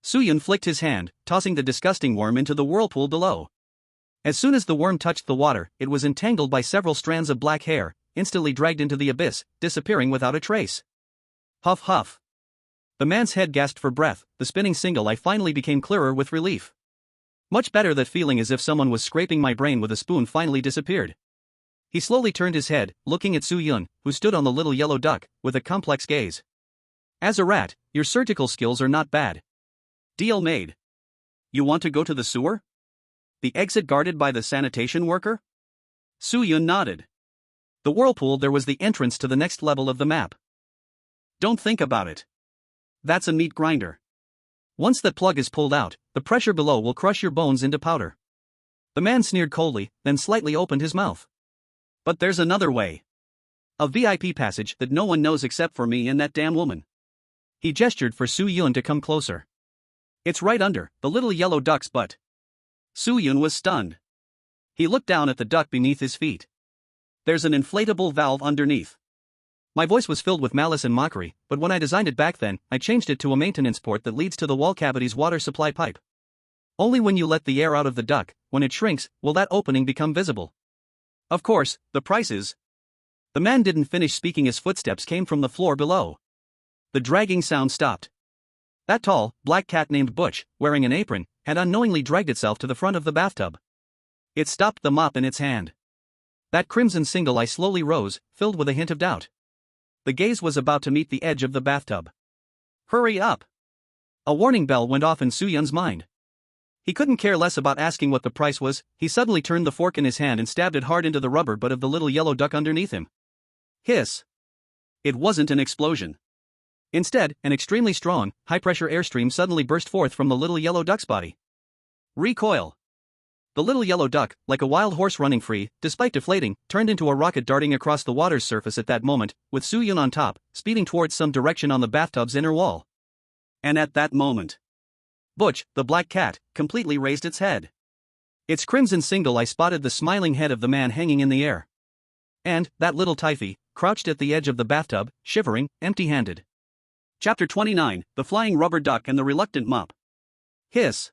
Soo-yun flicked his hand, tossing the disgusting worm into the whirlpool below. As soon as the worm touched the water, it was entangled by several strands of black hair, instantly dragged into the abyss, disappearing without a trace. Huff huff. The man's head gasped for breath. The spinning single eye finally became clearer with relief. Much better. That feeling as if someone was scraping my brain with a spoon finally disappeared. He slowly turned his head, looking at Soo-yun, who stood on the little yellow duck, with a complex gaze. As a rat, your surgical skills are not bad. Deal made. You want to go to the sewer? The exit guarded by the sanitation worker? Soo-yun nodded. The whirlpool there was the entrance to the next level of the map. Don't think about it. That's a meat grinder. Once that plug is pulled out, the pressure below will crush your bones into powder. The man sneered coldly, then slightly opened his mouth. But there's another way. A VIP passage that no one knows except for me and that damn woman. He gestured for Soo-yun to come closer. It's right under the little yellow duck's butt. Soo-yun was stunned. He looked down at the duck beneath his feet. There's an inflatable valve underneath. My voice was filled with malice and mockery, but when I designed it back then, I changed it to a maintenance port that leads to the wall cavity's water supply pipe. Only when you let the air out of the duck, when it shrinks, will that opening become visible. Of course, the price is. The man didn't finish speaking as footsteps came from the floor below. The dragging sound stopped. That tall, black cat named Butch, wearing an apron, had unknowingly dragged itself to the front of the bathtub. It stopped the mop in its hand. That crimson single eye slowly rose, filled with a hint of doubt. The gaze was about to meet the edge of the bathtub. Hurry up! A warning bell went off in Soo-yun's mind. He couldn't care less about asking what the price was. He suddenly turned the fork in his hand and stabbed it hard into the rubber butt of the little yellow duck underneath him. Hiss! It wasn't an explosion. Instead, an extremely strong, high-pressure airstream suddenly burst forth from the little yellow duck's body. Recoil! The little yellow duck, like a wild horse running free, despite deflating, turned into a rocket darting across the water's surface at that moment, with Soo-yun on top, speeding towards some direction on the bathtub's inner wall. And at that moment, Butch, the black cat, completely raised its head. Its crimson single eye spotted the smiling head of the man hanging in the air. And, that little Typhy, crouched at the edge of the bathtub, shivering, empty-handed. Chapter 29, The Flying Rubber Duck and the Reluctant Mop. Hiss!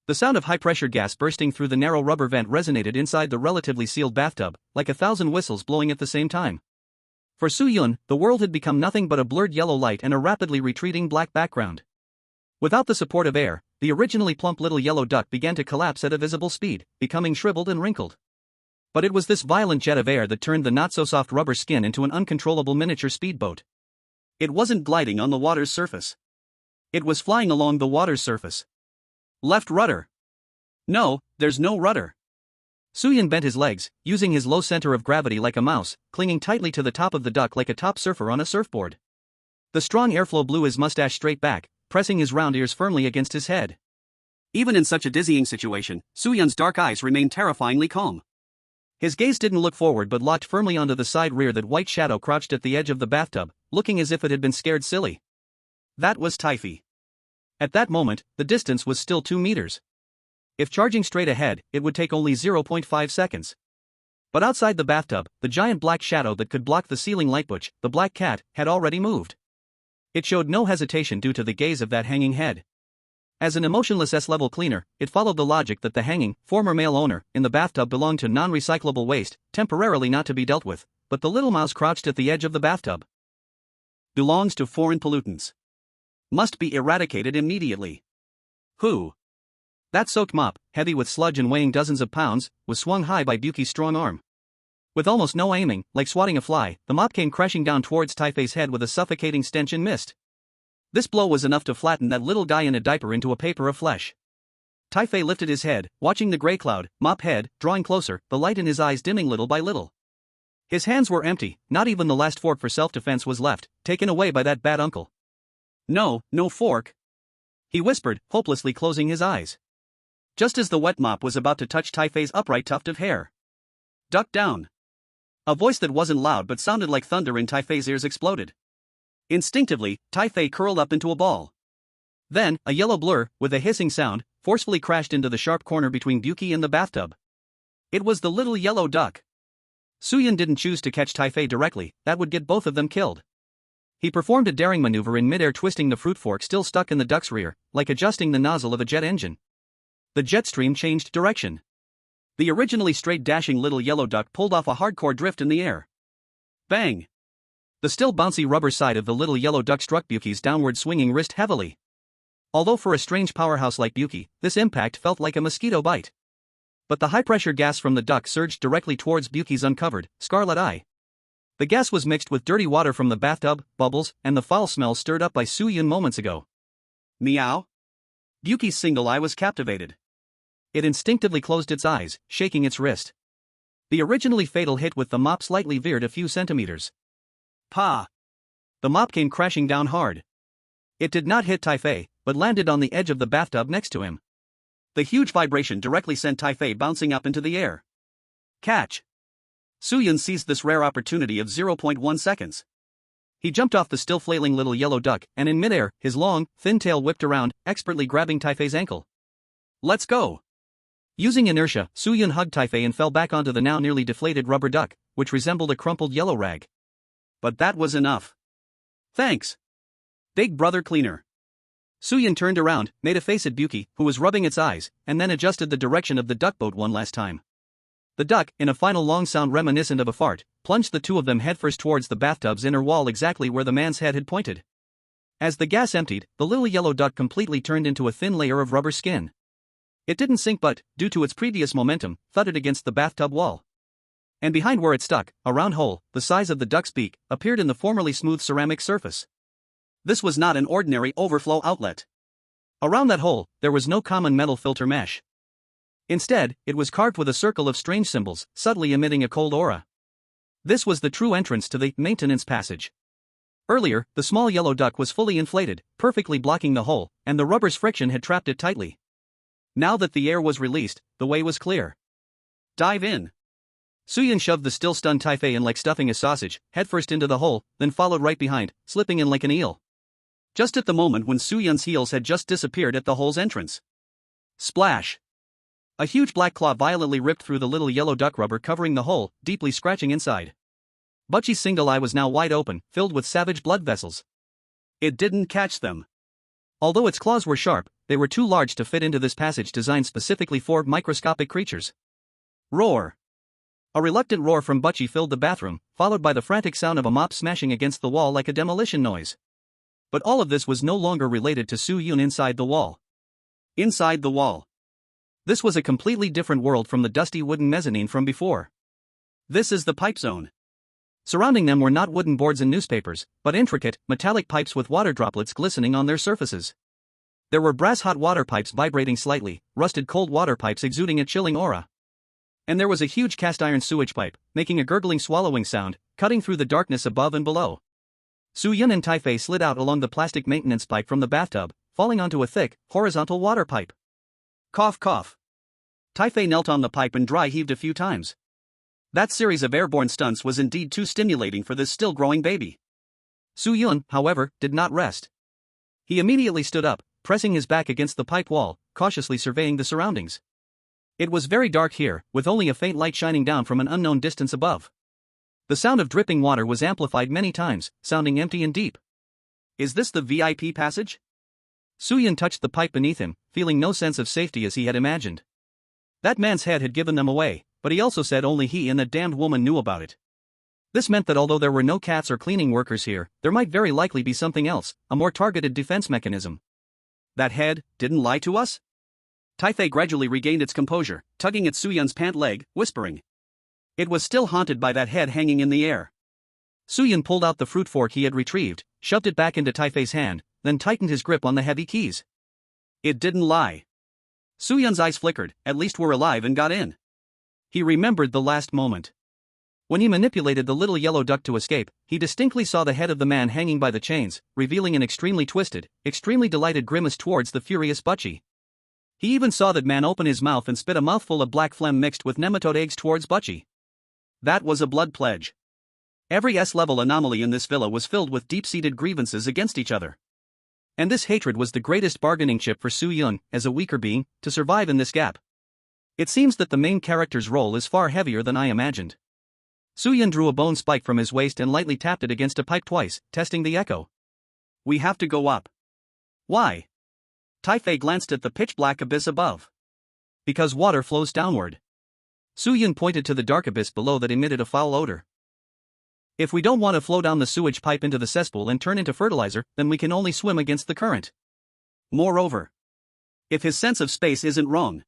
The sound of high-pressure gas bursting through the narrow rubber vent resonated inside the relatively sealed bathtub, like 1,000 whistles blowing at the same time. For Soo-yun, the world had become nothing but a blurred yellow light and a rapidly retreating black background. Without the support of air, the originally plump little yellow duck began to collapse at a visible speed, becoming shriveled and wrinkled. But it was this violent jet of air that turned the not-so-soft rubber skin into an uncontrollable miniature speedboat. It wasn't gliding on the water's surface. It was flying along the water's surface. Left rudder. No, there's no rudder. Soo-yun bent his legs, using his low center of gravity like a mouse, clinging tightly to the top of the duck like a top surfer on a surfboard. The strong airflow blew his mustache straight back, pressing his round ears firmly against his head. Even in such a dizzying situation, Soo-yun's dark eyes remained terrifyingly calm. His gaze didn't look forward but locked firmly onto the side rear. That white shadow crouched at the edge of the bathtub, looking as if it had been scared silly. That was Typhy. At that moment, the distance was still 2 meters. If charging straight ahead, it would take only 0.5 seconds. But outside the bathtub, the giant black shadow that could block the ceiling light, Butch, the black cat, had already moved. It showed no hesitation due to the gaze of that hanging head. As an emotionless S-level cleaner, it followed the logic that the hanging, former male owner, in the bathtub belonged to non-recyclable waste, temporarily not to be dealt with, but the little mouse crouched at the edge of the bathtub. Belongs to foreign pollutants. Must be eradicated immediately. Who? That soaked mop, heavy with sludge and weighing dozens of pounds, was swung high by Buki's strong arm. With almost no aiming, like swatting a fly, the mop came crashing down towards Taifei's head with a suffocating stench and mist. This blow was enough to flatten that little guy in a diaper into a paper of flesh. Taifei lifted his head, watching the gray cloud, mop head, drawing closer, the light in his eyes dimming little by little. His hands were empty, not even the last fork for self-defense was left, taken away by that bad uncle. No fork. He whispered, hopelessly closing his eyes. Just as the wet mop was about to touch Taifei's upright tuft of hair. Duck down. A voice that wasn't loud but sounded like thunder in Taifei's ears exploded. Instinctively, Taifei curled up into a ball. Then, a yellow blur, with a hissing sound, forcefully crashed into the sharp corner between Buki and the bathtub. It was the little yellow duck. Suyun didn't choose to catch Taifei directly, that would get both of them killed. He performed a daring maneuver in midair, twisting the fruit fork still stuck in the duck's rear, like adjusting the nozzle of a jet engine. The jet stream changed direction. The originally straight dashing little yellow duck pulled off a hardcore drift in the air. Bang! The still bouncy rubber side of the little yellow duck struck Buki's downward swinging wrist heavily. Although for a strange powerhouse like Buki, this impact felt like a mosquito bite. But the high-pressure gas from the duck surged directly towards Buki's uncovered, scarlet eye. The gas was mixed with dirty water from the bathtub, bubbles, and the foul smell stirred up by Suyun moments ago. Meow? Buki's single eye was captivated. It instinctively closed its eyes, shaking its wrist. The originally fatal hit with the mop slightly veered a few centimeters. Pa! The mop came crashing down hard. It did not hit Taifei, but landed on the edge of the bathtub next to him. The huge vibration directly sent Taifei bouncing up into the air. Catch! Suyun seized this rare opportunity of 0.1 seconds. He jumped off the still flailing little yellow duck, and in midair, his long, thin tail whipped around, expertly grabbing Taifei's ankle. Let's go! Using inertia, Suyun hugged Taifei and fell back onto the now nearly deflated rubber duck, which resembled a crumpled yellow rag. But that was enough. Thanks. Big brother cleaner. Suyun turned around, made a face at Buki, who was rubbing its eyes, and then adjusted the direction of the duck boat one last time. The duck, in a final long sound reminiscent of a fart, plunged the two of them headfirst towards the bathtub's inner wall exactly where the man's head had pointed. As the gas emptied, the little yellow duck completely turned into a thin layer of rubber skin. It didn't sink but, due to its previous momentum, thudded against the bathtub wall. And behind where it stuck, a round hole, the size of the duck's beak, appeared in the formerly smooth ceramic surface. This was not an ordinary overflow outlet. Around that hole, there was no common metal filter mesh. Instead, it was carved with a circle of strange symbols, subtly emitting a cold aura. This was the true entrance to the maintenance passage. Earlier, the small yellow duck was fully inflated, perfectly blocking the hole, and the rubber's friction had trapped it tightly. Now that the air was released, the way was clear. Dive in. Suyun shoved the still stunned Taifei in like stuffing a sausage, headfirst into the hole, then followed right behind, slipping in like an eel. Just at the moment when Suyun's heels had just disappeared at the hole's entrance. Splash! A huge black claw violently ripped through the little yellow duck rubber covering the hole, deeply scratching inside. Butchie's single eye was now wide open, filled with savage blood vessels. It didn't catch them. Although its claws were sharp, they were too large to fit into this passage designed specifically for microscopic creatures. Roar! A reluctant roar from Butchie filled the bathroom, followed by the frantic sound of a mop smashing against the wall like a demolition noise. But all of this was no longer related to Suyun inside the wall. Inside the wall. This was a completely different world from the dusty wooden mezzanine from before. This is the pipe zone. Surrounding them were not wooden boards and newspapers, but intricate, metallic pipes with water droplets glistening on their surfaces. There were brass hot water pipes vibrating slightly, rusted cold water pipes exuding a chilling aura. And there was a huge cast iron sewage pipe, making a gurgling swallowing sound, cutting through the darkness above and below. Suyun and Taifei slid out along the plastic maintenance pipe from the bathtub, falling onto a thick, horizontal water pipe. Cough cough. Taifei knelt on the pipe and dry heaved a few times. That series of airborne stunts was indeed too stimulating for this still-growing baby. Suyun, however, did not rest. He immediately stood up, pressing his back against the pipe wall, cautiously surveying the surroundings. It was very dark here, with only a faint light shining down from an unknown distance above. The sound of dripping water was amplified many times, sounding empty and deep. Is this the VIP passage? Soo-yun touched the pipe beneath him, feeling no sense of safety as he had imagined. That man's head had given them away, but he also said only he and that damned woman knew about it. This meant that although there were no cats or cleaning workers here, there might very likely be something else, a more targeted defense mechanism. That head didn't lie to us? Taifei gradually regained its composure, tugging at Soo-yun's pant leg, whispering. It was still haunted by that head hanging in the air. Soo-yun pulled out the fruit fork he had retrieved, shoved it back into Taifei's hand, then tightened his grip on the heavy keys. It didn't lie. Soo-yun's eyes flickered, at least we're alive and got in. He remembered the last moment. When he manipulated the little yellow duck to escape, he distinctly saw the head of the man hanging by the chains, revealing an extremely twisted, extremely delighted grimace towards the furious Butchie. He even saw that man open his mouth and spit a mouthful of black phlegm mixed with nematode eggs towards Butchie. That was a blood pledge. Every S-level anomaly in this villa was filled with deep-seated grievances against each other. And this hatred was the greatest bargaining chip for Soo-yun, as a weaker being, to survive in this gap. It seems that the main character's role is far heavier than I imagined. Soo-yun drew a bone spike from his waist and lightly tapped it against a pipe twice, testing the echo. We have to go up. Why? Taifei glanced at the pitch-black abyss above. Because water flows downward. Soo-yun pointed to the dark abyss below that emitted a foul odor. If we don't want to flow down the sewage pipe into the cesspool and turn into fertilizer, then we can only swim against the current. Moreover, if his sense of space isn't wrong.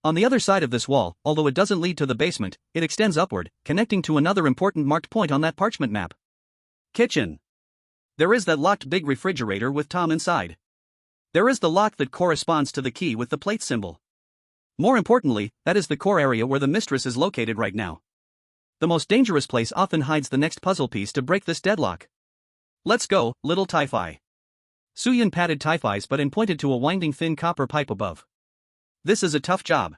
On the other side of this wall, although it doesn't lead to the basement, it extends upward, connecting to another important marked point on that parchment map. Kitchen. There is that locked big refrigerator with Tom inside. There is the lock that corresponds to the key with the plate symbol. More importantly, that is the core area where the mistress is located right now. The most dangerous place often hides the next puzzle piece to break this deadlock. Let's go, little Taifei. Soo-yun patted Taifei's butt and pointed to a winding thin copper pipe above. This is a tough job.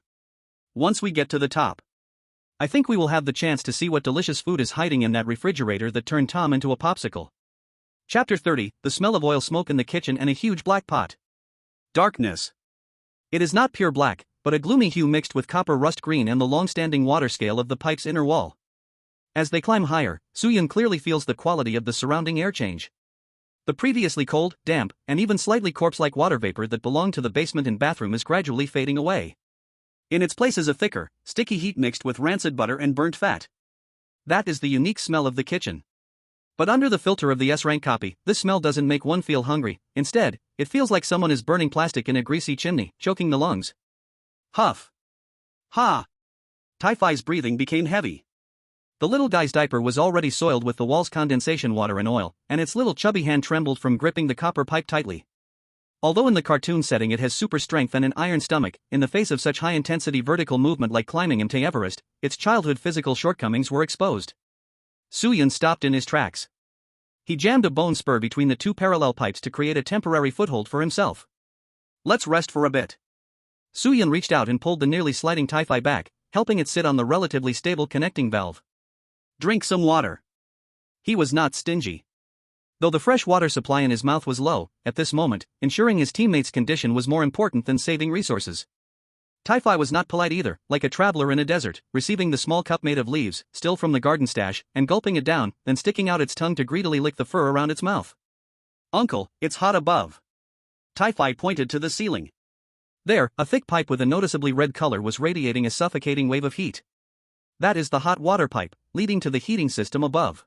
Once we get to the top, I think we will have the chance to see what delicious food is hiding in that refrigerator that turned Tom into a popsicle. Chapter 30, the smell of oil smoke in the kitchen and a huge black pot. Darkness. It is not pure black, but a gloomy hue mixed with copper rust green and the long-standing water scale of the pipe's inner wall. As they climb higher, Soo-yun clearly feels the quality of the surrounding air change. The previously cold, damp, and even slightly corpse-like water vapor that belonged to the basement and bathroom is gradually fading away. In its place is a thicker, sticky heat mixed with rancid butter and burnt fat. That is the unique smell of the kitchen. But under the filter of the S-rank copy, this smell doesn't make one feel hungry. Instead, it feels like someone is burning plastic in a greasy chimney, choking the lungs. Huff. Ha! Taifei's breathing became heavy. The little guy's diaper was already soiled with the wall's condensation water and oil, and its little chubby hand trembled from gripping the copper pipe tightly. Although in the cartoon setting it has super strength and an iron stomach, in the face of such high-intensity vertical movement like climbing Mt. Everest, its childhood physical shortcomings were exposed. Soo-yun stopped in his tracks. He jammed a bone spur between the two parallel pipes to create a temporary foothold for himself. Let's rest for a bit. Soo-yun reached out and pulled the nearly sliding Taifei back, helping it sit on the relatively stable connecting valve. Drink some water. He was not stingy. Though the fresh water supply in his mouth was low, at this moment, ensuring his teammates' condition was more important than saving resources. Taifei was not polite either, like a traveler in a desert, receiving the small cup made of leaves, still from the garden stash, and gulping it down, then sticking out its tongue to greedily lick the fur around its mouth. Uncle, it's hot above. Taifei pointed to the ceiling. There, a thick pipe with a noticeably red color was radiating a suffocating wave of heat. That is the hot water pipe, leading to the heating system above.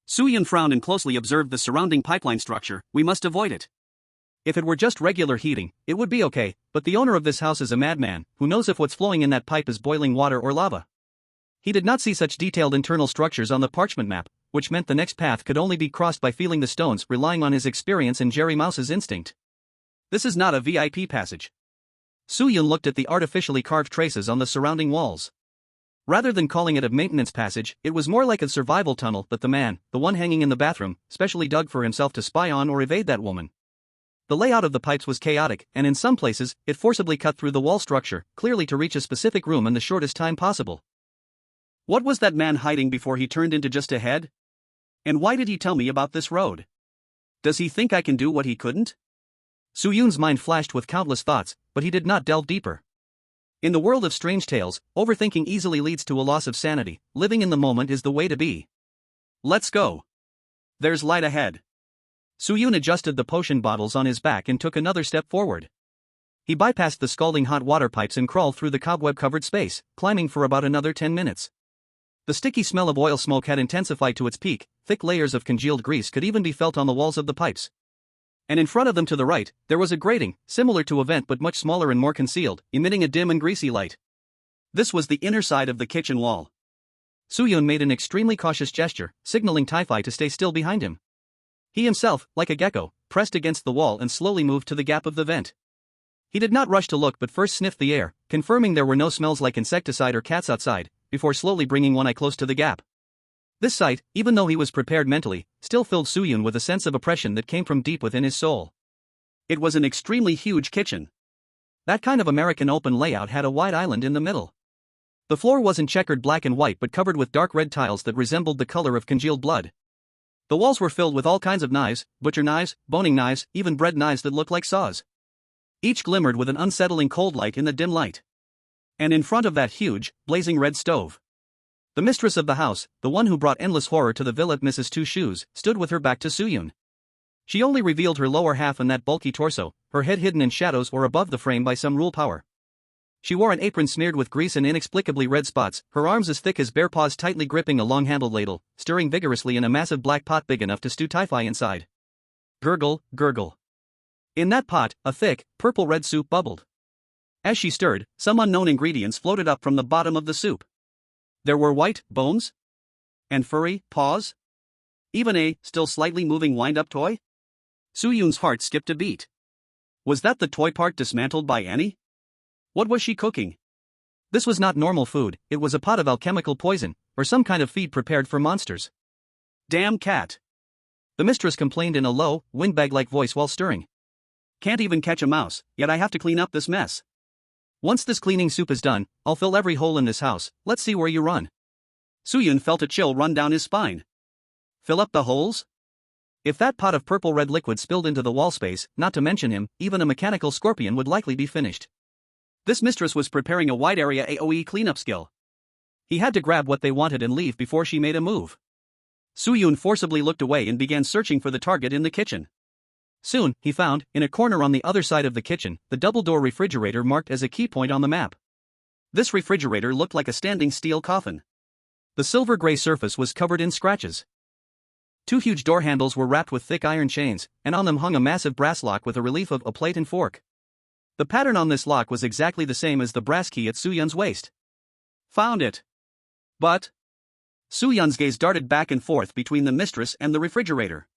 Soo-yun frowned and closely observed the surrounding pipeline structure. We must avoid it. If it were just regular heating, it would be okay, but the owner of this house is a madman, who knows if what's flowing in that pipe is boiling water or lava. He did not see such detailed internal structures on the parchment map, which meant the next path could only be crossed by feeling the stones, relying on his experience and Jerry Mouse's instinct. This is not a VIP passage. Soo-yun looked at the artificially carved traces on the surrounding walls. Rather than calling it a maintenance passage, it was more like a survival tunnel that the man, the one hanging in the bathroom, specially dug for himself to spy on or evade that woman. The layout of the pipes was chaotic, and in some places, it forcibly cut through the wall structure, clearly to reach a specific room in the shortest time possible. What was that man hiding before he turned into just a head? And why did he tell me about this road? Does he think I can do what he couldn't? Soo-yun's mind flashed with countless thoughts, but he did not delve deeper. In the world of strange tales, overthinking easily leads to a loss of sanity. Living in the moment is the way to be. Let's go. There's light ahead. Soo-yoon adjusted the potion bottles on his back and took another step forward. He bypassed the scalding hot water pipes and crawled through the cobweb-covered space, climbing for about another 10 minutes. The sticky smell of oil smoke had intensified to its peak, thick layers of congealed grease could even be felt on the walls of the pipes. And in front of them to the right, there was a grating, similar to a vent but much smaller and more concealed, emitting a dim and greasy light. This was the inner side of the kitchen wall. Soo-yoon made an extremely cautious gesture, signaling Taifai to stay still behind him. He himself, like a gecko, pressed against the wall and slowly moved to the gap of the vent. He did not rush to look but first sniffed the air, confirming there were no smells like insecticide or cats outside, before slowly bringing one eye close to the gap. This sight, even though he was prepared mentally, still filled Soo-yoon with a sense of oppression that came from deep within his soul. It was an extremely huge kitchen. That kind of American open layout had a wide island in the middle. The floor wasn't checkered black and white but covered with dark red tiles that resembled the color of congealed blood. The walls were filled with all kinds of knives, butcher knives, boning knives, even bread knives that looked like saws. Each glimmered with an unsettling cold light in the dim light. And in front of that huge, blazing red stove, the mistress of the house, the one who brought endless horror to the villa, Mrs. Two Shoes, stood with her back to Soo-yoon. She only revealed her lower half and that bulky torso, her head hidden in shadows or above the frame by some rule power. She wore an apron smeared with grease and inexplicably red spots, her arms as thick as bare paws tightly gripping a long-handled ladle, stirring vigorously in a massive black pot big enough to stew Taifai inside. Gurgle, gurgle. In that pot, a thick, purple-red soup bubbled. As she stirred, some unknown ingredients floated up from the bottom of the soup. There were white bones and furry paws. Even a still slightly moving wind-up toy. Soo-yoon's heart skipped a beat. Was that the toy part dismantled by Annie? What was she cooking? This was not normal food, it was a pot of alchemical poison, or some kind of feed prepared for monsters. Damn cat! The mistress complained in a low, windbag-like voice while stirring. Can't even catch a mouse, yet I have to clean up this mess. Once this cleaning soup is done, I'll fill every hole in this house, let's see where you run. Soo-yoon felt a chill run down his spine. Fill up the holes? If that pot of purple-red liquid spilled into the wall space, not to mention him, even a mechanical scorpion would likely be finished. This mistress was preparing a wide-area AoE cleanup skill. He had to grab what they wanted and leave before she made a move. Soo-yoon forcibly looked away and began searching for the target in the kitchen. Soon, he found, in a corner on the other side of the kitchen, the double-door refrigerator marked as a key point on the map. This refrigerator looked like a standing steel coffin. The silver-gray surface was covered in scratches. Two huge door handles were wrapped with thick iron chains, and on them hung a massive brass lock with a relief of a plate and fork. The pattern on this lock was exactly the same as the brass key at Soo-yoon's waist. Found it. But Soo-yoon's gaze darted back and forth between the mistress and the refrigerator.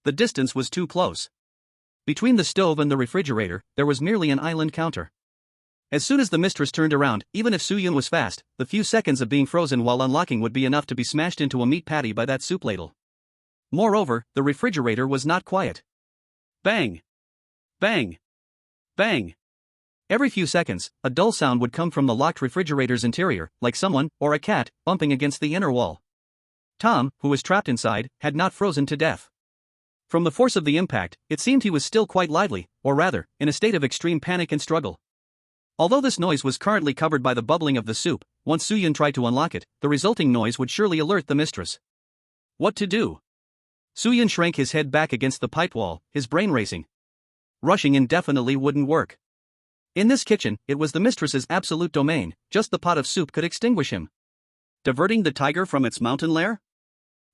The distance was too close. Between the stove and the refrigerator, there was merely an island counter. As soon as the mistress turned around, even if Soo-yoon was fast, the few seconds of being frozen while unlocking would be enough to be smashed into a meat patty by that soup ladle. Moreover, the refrigerator was not quiet. Bang! Bang! Bang! Every few seconds, a dull sound would come from the locked refrigerator's interior, like someone, or a cat, bumping against the inner wall. Tom, who was trapped inside, had not frozen to death. From the force of the impact, it seemed he was still quite lively, or rather, in a state of extreme panic and struggle. Although this noise was currently covered by the bubbling of the soup, once Soo-yoon tried to unlock it, the resulting noise would surely alert the mistress. What to do? Soo-yoon shrank his head back against the pipe wall, his brain racing. Rushing in definitely wouldn't work. In this kitchen, it was the mistress's absolute domain, just the pot of soup could extinguish him. Diverting the tiger from its mountain lair?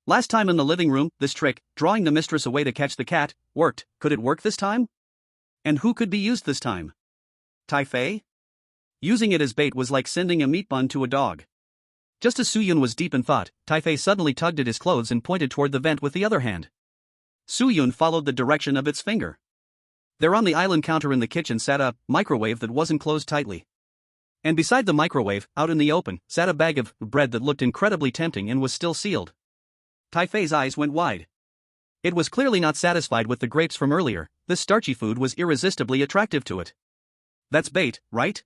Last time in the living room, this trick, drawing the mistress away to catch the cat, worked. Could it work this time? And who could be used this time? Taifai? Using it as bait was like sending a meat bun to a dog. Just as Soo-yoon was deep in thought, Taifai suddenly tugged at his clothes and pointed toward the vent with the other hand. Soo-yoon followed the direction of its finger. There on the island counter in the kitchen sat a microwave that wasn't closed tightly. And beside the microwave, out in the open, sat a bag of bread that looked incredibly tempting and was still sealed. Taifei's eyes went wide. It was clearly not satisfied with the grapes from earlier, this starchy food was irresistibly attractive to it. That's bait, right?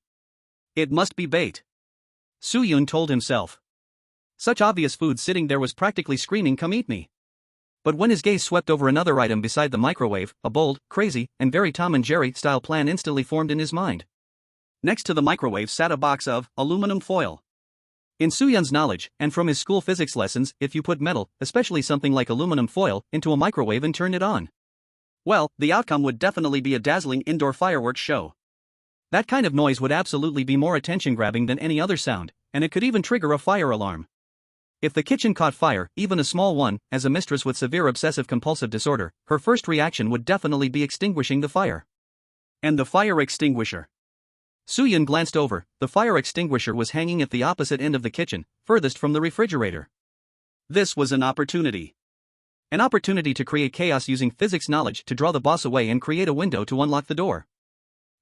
It must be bait. Soo-yoon told himself. Such obvious food sitting there was practically screaming, "Come eat me." But when his gaze swept over another item beside the microwave, a bold, crazy, and very Tom and Jerry-style plan instantly formed in his mind. Next to the microwave sat a box of aluminum foil. In Soo-yoon's knowledge, and from his school physics lessons, if you put metal, especially something like aluminum foil, into a microwave and turn it on, Well, the outcome would definitely be a dazzling indoor fireworks show. That kind of noise would absolutely be more attention-grabbing than any other sound, and it could even trigger a fire alarm. If the kitchen caught fire, even a small one, as a mistress with severe obsessive-compulsive disorder, her first reaction would definitely be extinguishing the fire. And the fire extinguisher. Soo-Yun glanced over. The fire extinguisher was hanging at the opposite end of the kitchen, furthest from the refrigerator. This was an opportunity. An opportunity to create chaos using physics knowledge to draw the boss away and create a window to unlock the door.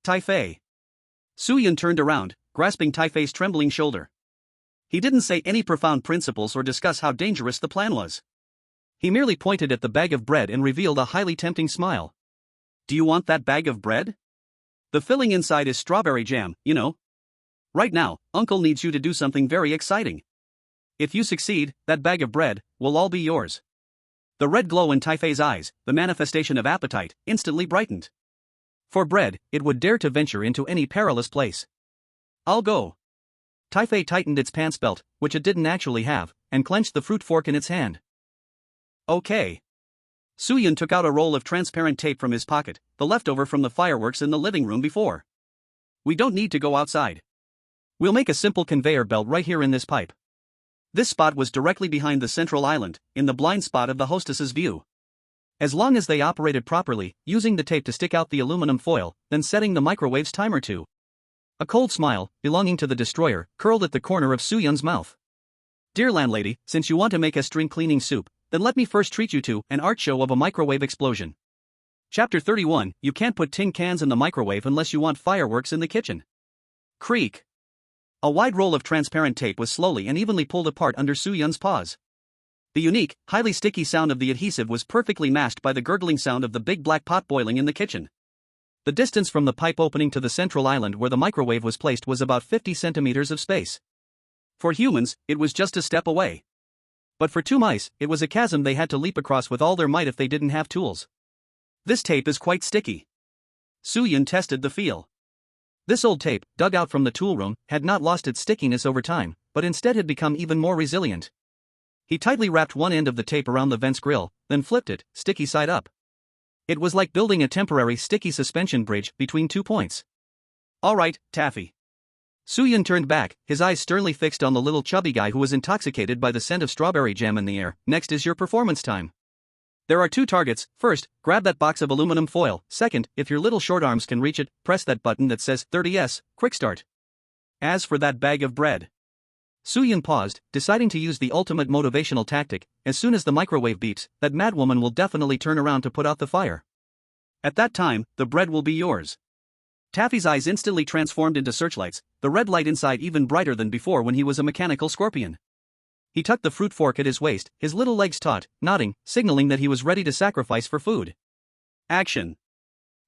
Tai-Fei. Soo-Yun turned around, grasping Tai-Fei's trembling shoulder. He didn't say any profound principles or discuss how dangerous the plan was. He merely pointed at the bag of bread and revealed a highly tempting smile. Do you want that bag of bread? The filling inside is strawberry jam, you know. Right now, Uncle needs you to do something very exciting. If you succeed, that bag of bread will all be yours. The red glow in Tai-Fei's eyes, the manifestation of appetite, instantly brightened. For bread, it would dare to venture into any perilous place. I'll go. Tai-Fei tightened its pants belt, which it didn't actually have, and clenched the fruit fork in its hand. Okay. Soo-Yun took out a roll of transparent tape from his pocket, the leftover from the fireworks in the living room before. We don't need to go outside. We'll make a simple conveyor belt right here in this pipe. This spot was directly behind the central island, in the blind spot of the hostess's view. As long as they operated properly, using the tape to stick out the aluminum foil, then setting the microwave's timer to. A cold smile, belonging to the destroyer, curled at the corner of Soo-Yun's mouth. Dear landlady, since you want to make us drink cleaning soup, then let me first treat you to an art show of a microwave explosion. Chapter 31, You can't put tin cans in the microwave unless you want fireworks in the kitchen. Creak. A wide roll of transparent tape was slowly and evenly pulled apart under Soo-Yun's paws. The unique, highly sticky sound of the adhesive was perfectly masked by the gurgling sound of the big black pot boiling in the kitchen. The distance from the pipe opening to the central island where the microwave was placed was about 50 centimeters of space. For humans, it was just a step away. But for two mice, it was a chasm they had to leap across with all their might if they didn't have tools. This tape is quite sticky. Soo-Yun tested the feel. This old tape, dug out from the tool room, had not lost its stickiness over time, but instead had become even more resilient. He tightly wrapped one end of the tape around the vent's grill, then flipped it, sticky side up. It was like building a temporary sticky suspension bridge between 2 points. All right, Taffy. Soo-Yun turned back, his eyes sternly fixed on the little chubby guy who was intoxicated by the scent of strawberry jam in the air. Next is your performance time. There are 2 targets. First, grab that box of aluminum foil. Second, if your little short arms can reach it, press that button that says 30S, quick start. As for that bag of bread. Soo-Yun paused, deciding to use the ultimate motivational tactic. As soon as the microwave beeps, that madwoman will definitely turn around to put out the fire. At that time, the bread will be yours. Taffy's eyes instantly transformed into searchlights, the red light inside even brighter than before when he was a mechanical scorpion. He tucked the fruit fork at his waist, his little legs taut, nodding, signaling that he was ready to sacrifice for food. Action.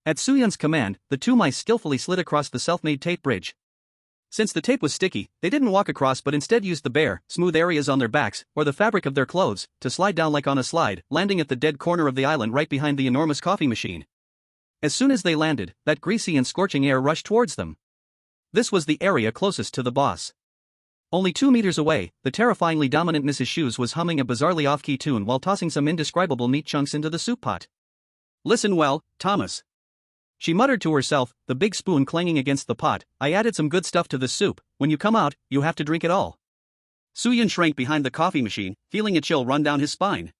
At Soo-Yun's command, the 2 mice skillfully slid across the self-made tape bridge. Since the tape was sticky, they didn't walk across but instead used the bare, smooth areas on their backs, or the fabric of their clothes, to slide down like on a slide, landing at the dead corner of the island right behind the enormous coffee machine. As soon as they landed, that greasy and scorching air rushed towards them. This was the area closest to the boss. Only 2 meters away, the terrifyingly dominant Mrs. Shoes was humming a bizarrely off-key tune while tossing some indescribable meat chunks into the soup pot. Listen well, Thomas. She muttered to herself, the big spoon clanging against the pot. I added some good stuff to this soup. When you come out, you have to drink it all. Soo-Yun shrank behind the coffee machine, feeling a chill run down his spine.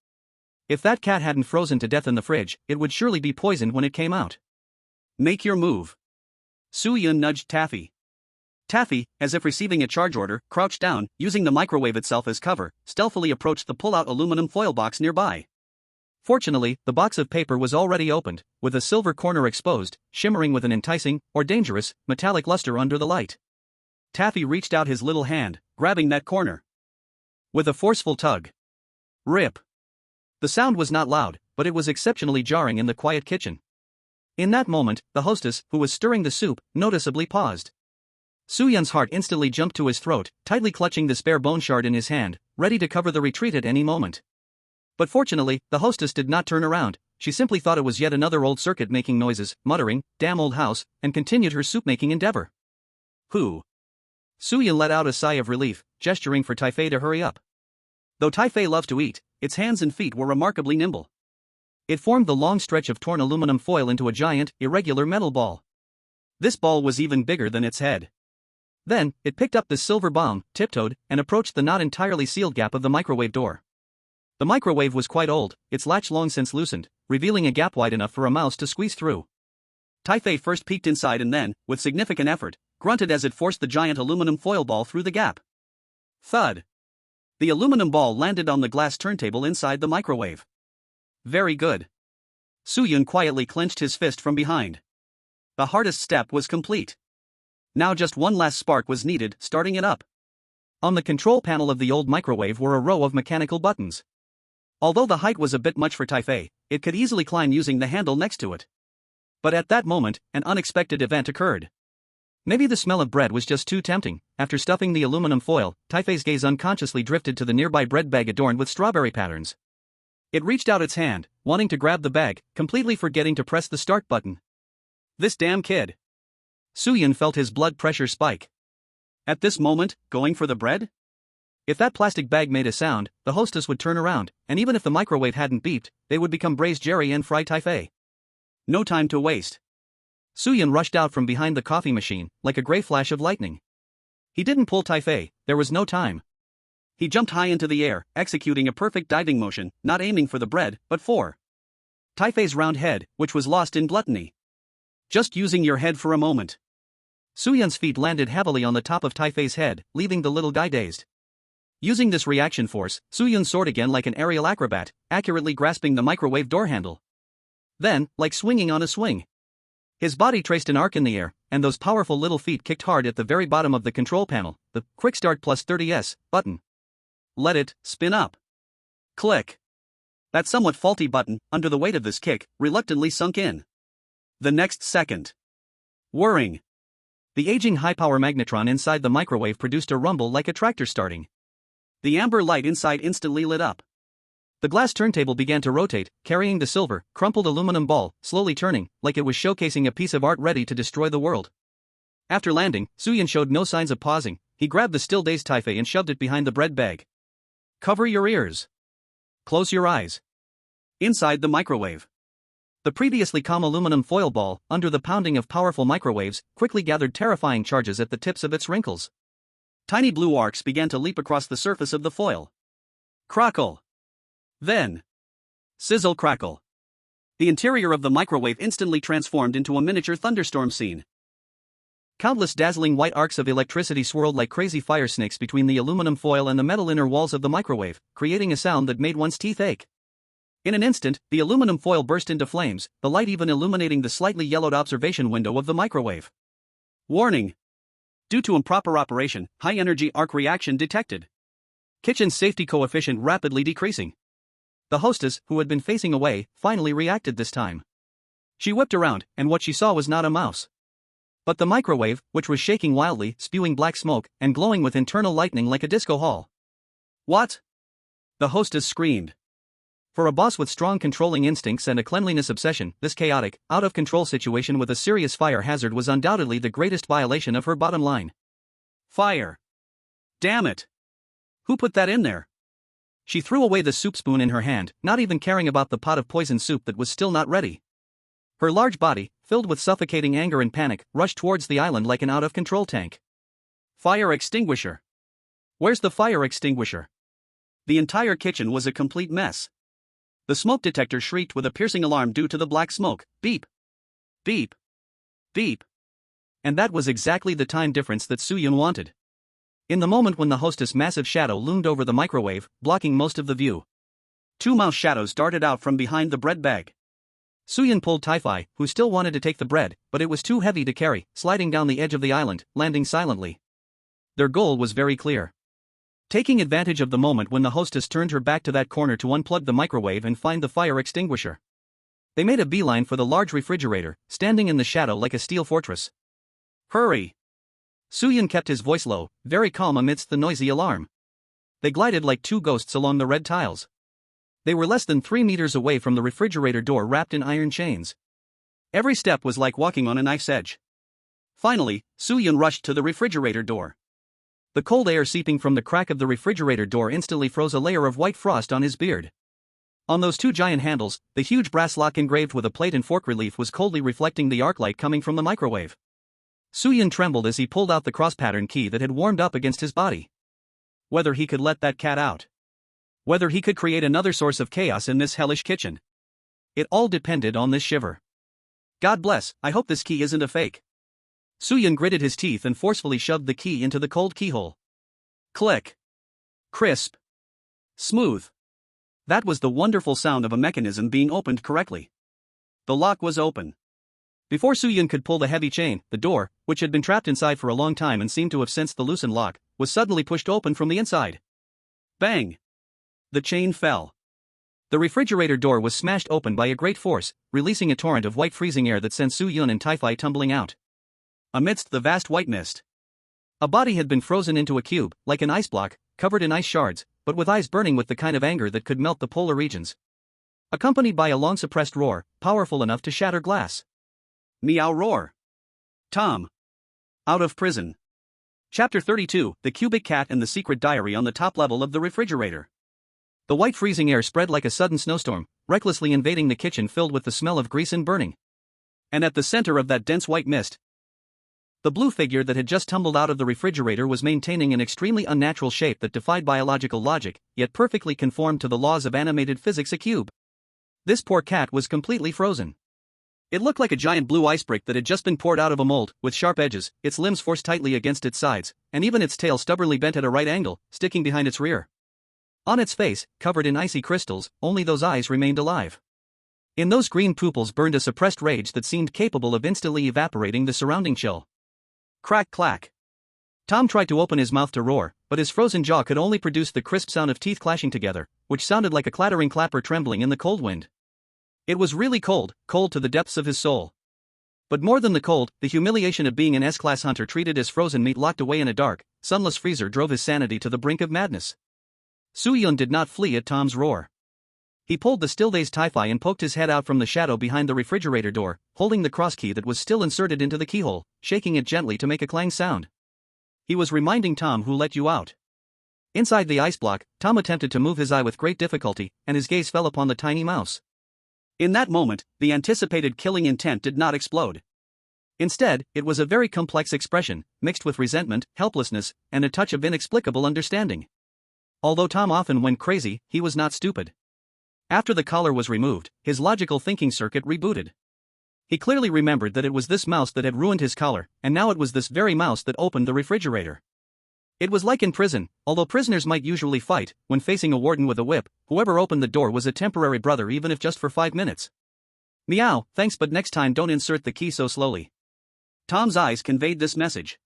If that cat hadn't frozen to death in the fridge, it would surely be poisoned when it came out. Make your move. Soo-Yun nudged Taffy. Taffy, as if receiving a charge order, crouched down, using the microwave itself as cover, stealthily approached the pull-out aluminum foil box nearby. Fortunately, the box of paper was already opened, with a silver corner exposed, shimmering with an enticing, or dangerous, metallic luster under the light. Taffy reached out his little hand, grabbing that corner. With a forceful tug. Rip. The sound was not loud, but it was exceptionally jarring in the quiet kitchen. In that moment, the hostess, who was stirring the soup, noticeably paused. Soo-Yun's heart instantly jumped to his throat, tightly clutching the spare bone shard in his hand, ready to cover the retreat at any moment. But fortunately, the hostess did not turn around. She simply thought it was yet another old circuit making noises, muttering, damn old house, and continued her soup-making endeavor. Who? Soo-Yun let out a sigh of relief, gesturing for Tai-Fei to hurry up. Though Tai-Fei loved to eat, its hands and feet were remarkably nimble. It formed the long stretch of torn aluminum foil into a giant, irregular metal ball. This ball was even bigger than its head. Then, it picked up the silver bomb, tiptoed, and approached the not entirely sealed gap of the microwave door. The microwave was quite old, its latch long since loosened, revealing a gap wide enough for a mouse to squeeze through. Tai-Fei first peeked inside and then, with significant effort, grunted as it forced the giant aluminum foil ball through the gap. Thud! The aluminum ball landed on the glass turntable inside the microwave. Very good. Su-Yun quietly clenched his fist from behind. The hardest step was complete. Now just one last spark was needed, starting it up. On the control panel of the old microwave were a row of mechanical buttons. Although the height was a bit much for Tai-Fei, it could easily climb using the handle next to it. But at that moment, an unexpected event occurred. Maybe the smell of bread was just too tempting. After stuffing the aluminum foil, Tai-Fei's gaze unconsciously drifted to the nearby bread bag adorned with strawberry patterns. It reached out its hand, wanting to grab the bag, completely forgetting to press the start button. This damn kid. Su-Yun felt his blood pressure spike. At this moment, going for the bread? If that plastic bag made a sound, the hostess would turn around, and even if the microwave hadn't beeped, they would become braised Jerry and fry Tai-Fei. No time to waste. Su-Yun rushed out from behind the coffee machine, like a gray flash of lightning. He didn't pull Tai-Fei, there was no time. He jumped high into the air, executing a perfect diving motion, not aiming for the bread, but for Tai-Fei's round head, which was lost in gluttony. Just using your head for a moment. Su-Yun's feet landed heavily on the top of Tai-Fei's head, leaving the little guy dazed. Using this reaction force, Su-Yun soared again like an aerial acrobat, accurately grasping the microwave door handle. Then, like swinging on a swing, his body traced an arc in the air, and those powerful little feet kicked hard at the very bottom of the control panel, the Quick Start Plus 30S button. Let it spin up. Click. That somewhat faulty button, under the weight of this kick, reluctantly sunk in. The next second. Whirring. The aging high-power magnetron inside the microwave produced a rumble like a tractor starting. The amber light inside instantly lit up. The glass turntable began to rotate, carrying the silver, crumpled aluminum ball, slowly turning, like it was showcasing a piece of art ready to destroy the world. After landing, Su-Yun showed no signs of pausing. He grabbed the still-dazed Tai-Fei and shoved it behind the bread bag. Cover your ears. Close your eyes. Inside the microwave. The previously calm aluminum foil ball, under the pounding of powerful microwaves, quickly gathered terrifying charges at the tips of its wrinkles. Tiny blue arcs began to leap across the surface of the foil. Crackle. Then. Sizzle crackle. The interior of the microwave instantly transformed into a miniature thunderstorm scene. Countless dazzling white arcs of electricity swirled like crazy fire snakes between the aluminum foil and the metal inner walls of the microwave, creating a sound that made one's teeth ache. In an instant, the aluminum foil burst into flames, the light even illuminating the slightly yellowed observation window of the microwave. Warning. Due to improper operation, high-energy arc reaction detected. Kitchen safety coefficient rapidly decreasing. The hostess, who had been facing away, finally reacted this time. She whipped around, and what she saw was not a mouse, but the microwave, which was shaking wildly, spewing black smoke, and glowing with internal lightning like a disco hall. What? The hostess screamed. For a boss with strong controlling instincts and a cleanliness obsession, this chaotic, out-of-control situation with a serious fire hazard was undoubtedly the greatest violation of her bottom line. Fire. Damn it. Who put that in there? She threw away the soup spoon in her hand, not even caring about the pot of poisoned soup that was still not ready. Her large body, filled with suffocating anger and panic, rushed towards the island like an out-of-control tank. Fire extinguisher. Where's the fire extinguisher? The entire kitchen was a complete mess. The smoke detector shrieked with a piercing alarm due to the black smoke. Beep. Beep. Beep. And that was exactly the time difference that Su-Yun wanted. In the moment when the hostess' massive shadow loomed over the microwave, blocking most of the view, two mouse shadows darted out from behind the bread bag. Su-Yun pulled Tai-Fei, who still wanted to take the bread, but it was too heavy to carry, sliding down the edge of the island, landing silently. Their goal was very clear. Taking advantage of the moment when the hostess turned her back to that corner to unplug the microwave and find the fire extinguisher. They made a beeline for the large refrigerator, standing in the shadow like a steel fortress. Hurry! Su-Yun kept his voice low, very calm amidst the noisy alarm. They glided like two ghosts along the red tiles. They were less than 3 meters away from the refrigerator door wrapped in iron chains. Every step was like walking on a knife's edge. Finally, Su-Yun rushed to the refrigerator door. The cold air seeping from the crack of the refrigerator door instantly froze a layer of white frost on his beard. On those two giant handles, the huge brass lock engraved with a plate and fork relief was coldly reflecting the arc light coming from the microwave. Soo-Yun trembled as he pulled out the cross-pattern key that had warmed up against his body. Whether he could let that cat out. Whether he could create another source of chaos in this hellish kitchen. It all depended on this shiver. God bless, I hope this key isn't a fake. Soo-Yun gritted his teeth and forcefully shoved the key into the cold keyhole. Click. Crisp. Smooth. That was the wonderful sound of a mechanism being opened correctly. The lock was open. Before Soo-Yun could pull the heavy chain, the door, which had been trapped inside for a long time and seemed to have sensed the loosened lock, was suddenly pushed open from the inside. Bang! The chain fell. The refrigerator door was smashed open by a great force, releasing a torrent of white freezing air that sent Soo-Yun and Tai-Fi tumbling out. Amidst the vast white mist, a body had been frozen into a cube, like an ice block, covered in ice shards, but with eyes burning with the kind of anger that could melt the polar regions. Accompanied by a long-suppressed roar, powerful enough to shatter glass. Meow roar. Tom. Out of prison. Chapter 32, The Cubic Cat and the Secret Diary on the top level of the refrigerator. The white freezing air spread like a sudden snowstorm, recklessly invading the kitchen filled with the smell of grease and burning. And at the center of that dense white mist, the blue figure that had just tumbled out of the refrigerator was maintaining an extremely unnatural shape that defied biological logic, yet perfectly conformed to the laws of animated physics. A cube. This poor cat was completely frozen. It looked like a giant blue ice brick that had just been poured out of a mold, with sharp edges, its limbs forced tightly against its sides, and even its tail stubbornly bent at a right angle, sticking behind its rear. On its face, covered in icy crystals, only those eyes remained alive. In those green pupils burned a suppressed rage that seemed capable of instantly evaporating the surrounding chill. Crack clack. Tom tried to open his mouth to roar, but his frozen jaw could only produce the crisp sound of teeth clashing together, which sounded like a clattering clapper trembling in the cold wind. It was really cold, cold to the depths of his soul. But more than the cold, the humiliation of being an S-class hunter treated as frozen meat locked away in a dark, sunless freezer drove his sanity to the brink of madness. Soo-Yun did not flee at Tom's roar. He pulled the still-dazed Tai-Fi and poked his head out from the shadow behind the refrigerator door, holding the cross key that was still inserted into the keyhole, shaking it gently to make a clang sound. He was reminding Tom who let you out. Inside the ice block, Tom attempted to move his eye with great difficulty, and his gaze fell upon the tiny mouse. In that moment, the anticipated killing intent did not explode. Instead, it was a very complex expression, mixed with resentment, helplessness, and a touch of inexplicable understanding. Although Tom often went crazy, he was not stupid. After the collar was removed, his logical thinking circuit rebooted. He clearly remembered that it was this mouse that had ruined his collar, and now it was this very mouse that opened the refrigerator. It was like in prison, although prisoners might usually fight, when facing a warden with a whip, whoever opened the door was a temporary brother even if just for 5 minutes. Meow, thanks, but next time don't insert the key so slowly. Tom's eyes conveyed this message.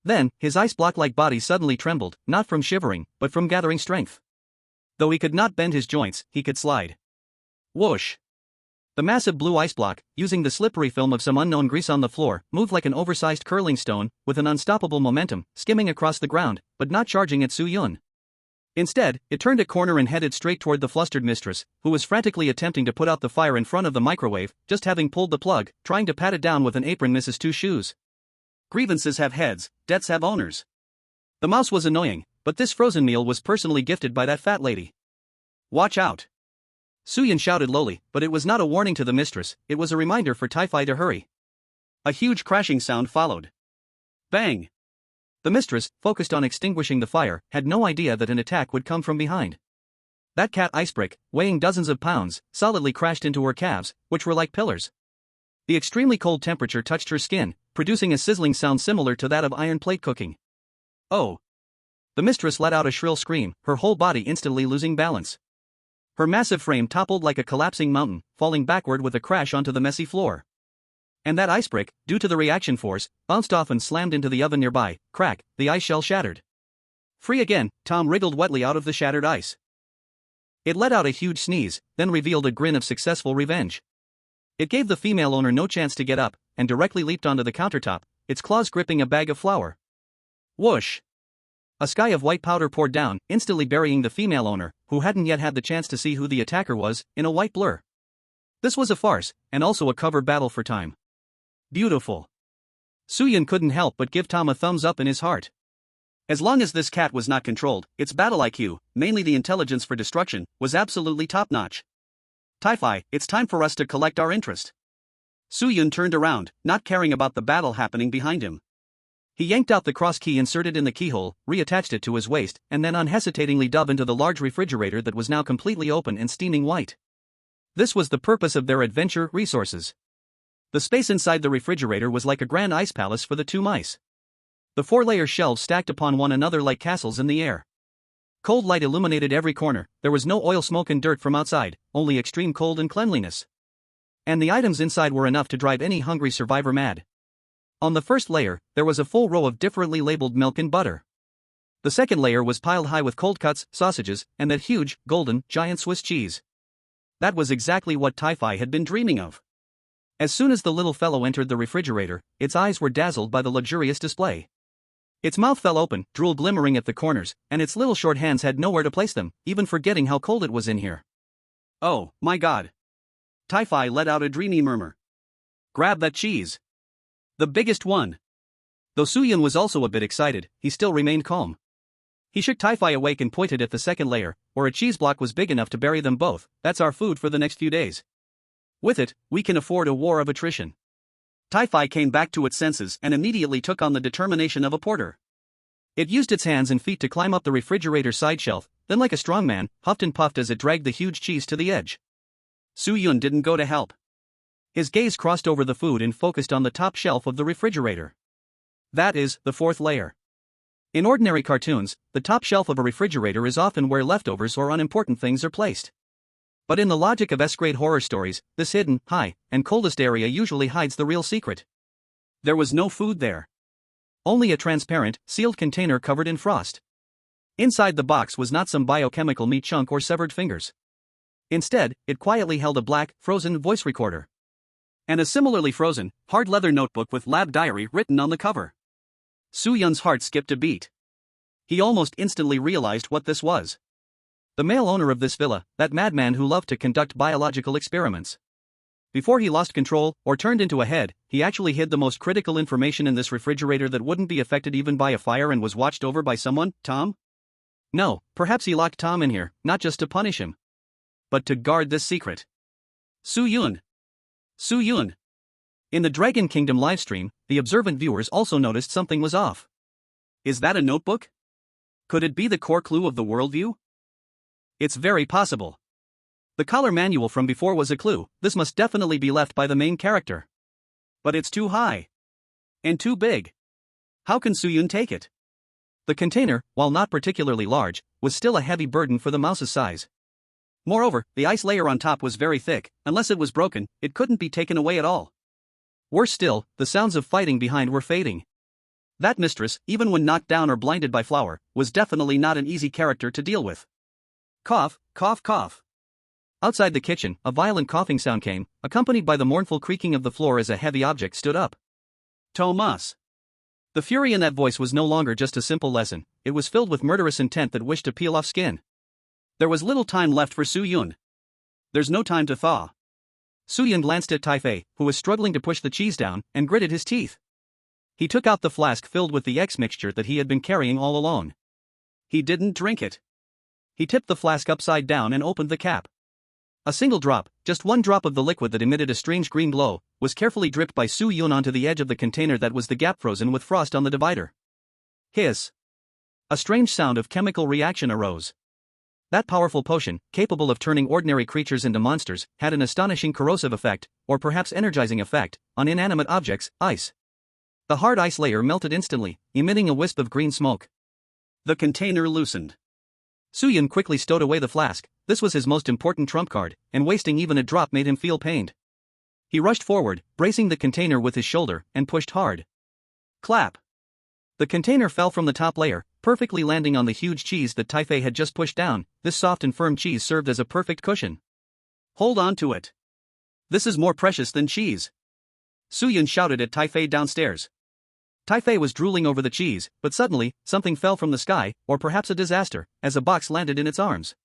Then, his ice block-like body suddenly trembled, not from shivering, but from gathering strength. Though he could not bend his joints, he could slide. Whoosh! The massive blue ice block, using the slippery film of some unknown grease on the floor, moved like an oversized curling stone, with an unstoppable momentum, skimming across the ground, but not charging at Soo-Yun. Instead, it turned a corner and headed straight toward the flustered mistress, who was frantically attempting to put out the fire in front of the microwave, just having pulled the plug, trying to pat it down with an apron. Mrs. Two Shoes. Grievances have heads, debts have owners. The mouse was annoying, but this frozen meal was personally gifted by that fat lady. Watch out! Soo-Yun shouted lowly, but it was not a warning to the mistress, it was a reminder for Tai-Fi to hurry. A huge crashing sound followed. Bang! The mistress, focused on extinguishing the fire, had no idea that an attack would come from behind. That cat icebrick, weighing dozens of pounds, solidly crashed into her calves, which were like pillars. The extremely cold temperature touched her skin, producing a sizzling sound similar to that of iron plate cooking. Oh! The mistress let out a shrill scream, her whole body instantly losing balance. Her massive frame toppled like a collapsing mountain, falling backward with a crash onto the messy floor. And that icebrick, due to the reaction force, bounced off and slammed into the oven nearby. Crack, the ice shell shattered. Free again, Tom wriggled wetly out of the shattered ice. It let out a huge sneeze, then revealed a grin of successful revenge. It gave the female owner no chance to get up, and directly leaped onto the countertop, its claws gripping a bag of flour. Whoosh! A sky of white powder poured down, instantly burying the female owner, who hadn't yet had the chance to see who the attacker was, in a white blur. This was a farce, and also a cover battle for time. Beautiful. Soo-Yun couldn't help but give Tom a thumbs up in his heart. As long as this cat was not controlled, its battle IQ, mainly the intelligence for destruction, was absolutely top-notch. Tai-Fi, it's time for us to collect our interest. Su-Yun turned around, not caring about the battle happening behind him. He yanked out the cross key inserted in the keyhole, reattached it to his waist, and then unhesitatingly dove into the large refrigerator that was now completely open and steaming white. This was the purpose of their adventure resources. The space inside the refrigerator was like a grand ice palace for the two mice. The four-layer shelves stacked upon one another like castles in the air. Cold light illuminated every corner, there was no oil smoke and dirt from outside, only extreme cold and cleanliness. And the items inside were enough to drive any hungry survivor mad. On the first layer, there was a full row of differently labeled milk and butter. The second layer was piled high with cold cuts, sausages, and that huge, golden, giant Swiss cheese. That was exactly what Tai-Fi had been dreaming of. As soon as the little fellow entered the refrigerator, its eyes were dazzled by the luxurious display. Its mouth fell open, drool glimmering at the corners, and its little short hands had nowhere to place them, even forgetting how cold it was in here. Oh, my God. Tai-Fi let out a dreamy murmur. Grab that cheese. The biggest one. Though Su-Yun was also a bit excited, he still remained calm. He shook Tai-Fi awake and pointed at the second layer, where a cheese block was big enough to bury them both. That's our food for the next few days. With it, we can afford a war of attrition. Tai-Fi came back to its senses and immediately took on the determination of a porter. It used its hands and feet to climb up the refrigerator's side shelf, then like a strong man, huffed and puffed as it dragged the huge cheese to the edge. Su-Yun didn't go to help. His gaze crossed over the food and focused on the top shelf of the refrigerator. That is, the fourth layer. In ordinary cartoons, the top shelf of a refrigerator is often where leftovers or unimportant things are placed. But in the logic of S-grade horror stories, this hidden, high, and coldest area usually hides the real secret. There was no food there. Only a transparent, sealed container covered in frost. Inside the box was not some biochemical meat chunk or severed fingers. Instead, it quietly held a black, frozen voice recorder. And a similarly frozen, hard leather notebook with lab diary written on the cover. Su-Yun's heart skipped a beat. He almost instantly realized what this was. The male owner of this villa, that madman who loved to conduct biological experiments. Before he lost control, or turned into a head, he actually hid the most critical information in this refrigerator that wouldn't be affected even by a fire and was watched over by someone, Tom? No, perhaps he locked Tom in here, not just to punish him, but to guard this secret. Su-Yun. Su-Yun. In the Dragon Kingdom livestream, the observant viewers also noticed something was off. Is that a notebook? Could it be the core clue of the worldview? It's very possible. The collar manual from before was a clue. This must definitely be left by the main character. But it's too high. And too big. How can Su-Yun take it? The container, while not particularly large, was still a heavy burden for the mouse's size. Moreover, the ice layer on top was very thick. Unless it was broken, it couldn't be taken away at all. Worse still, the sounds of fighting behind were fading. That mistress, even when knocked down or blinded by flour, was definitely not an easy character to deal with. Cough, cough, cough. Outside the kitchen, a violent coughing sound came, accompanied by the mournful creaking of the floor as a heavy object stood up. Thomas. The fury in that voice was no longer just a simple lesson, it was filled with murderous intent that wished to peel off skin. There was little time left for Su-Yun. There's no time to thaw. Su-Yun glanced at Tai-Fei, who was struggling to push the cheese down, and gritted his teeth. He took out the flask filled with the X mixture that he had been carrying all along. He didn't drink it. He tipped the flask upside down and opened the cap. A single drop, just one drop of the liquid that emitted a strange green glow, was carefully dripped by Su-Yun onto the edge of the container that was the gap frozen with frost on the divider. Hiss. A strange sound of chemical reaction arose. That powerful potion, capable of turning ordinary creatures into monsters, had an astonishing corrosive effect, or perhaps energizing effect, on inanimate objects, ice. The hard ice layer melted instantly, emitting a wisp of green smoke. The container loosened. Su-Yun quickly stowed away the flask. This was his most important trump card, and wasting even a drop made him feel pained. He rushed forward, bracing the container with his shoulder, and pushed hard. Clap. The container fell from the top layer, perfectly landing on the huge cheese that Tai-Fei had just pushed down. This soft and firm cheese served as a perfect cushion. Hold on to it. This is more precious than cheese. Su-Yun shouted at Tai-Fei downstairs. Tai-Fei was drooling over the cheese, but suddenly, something fell from the sky, or perhaps a disaster, as a box landed in its arms.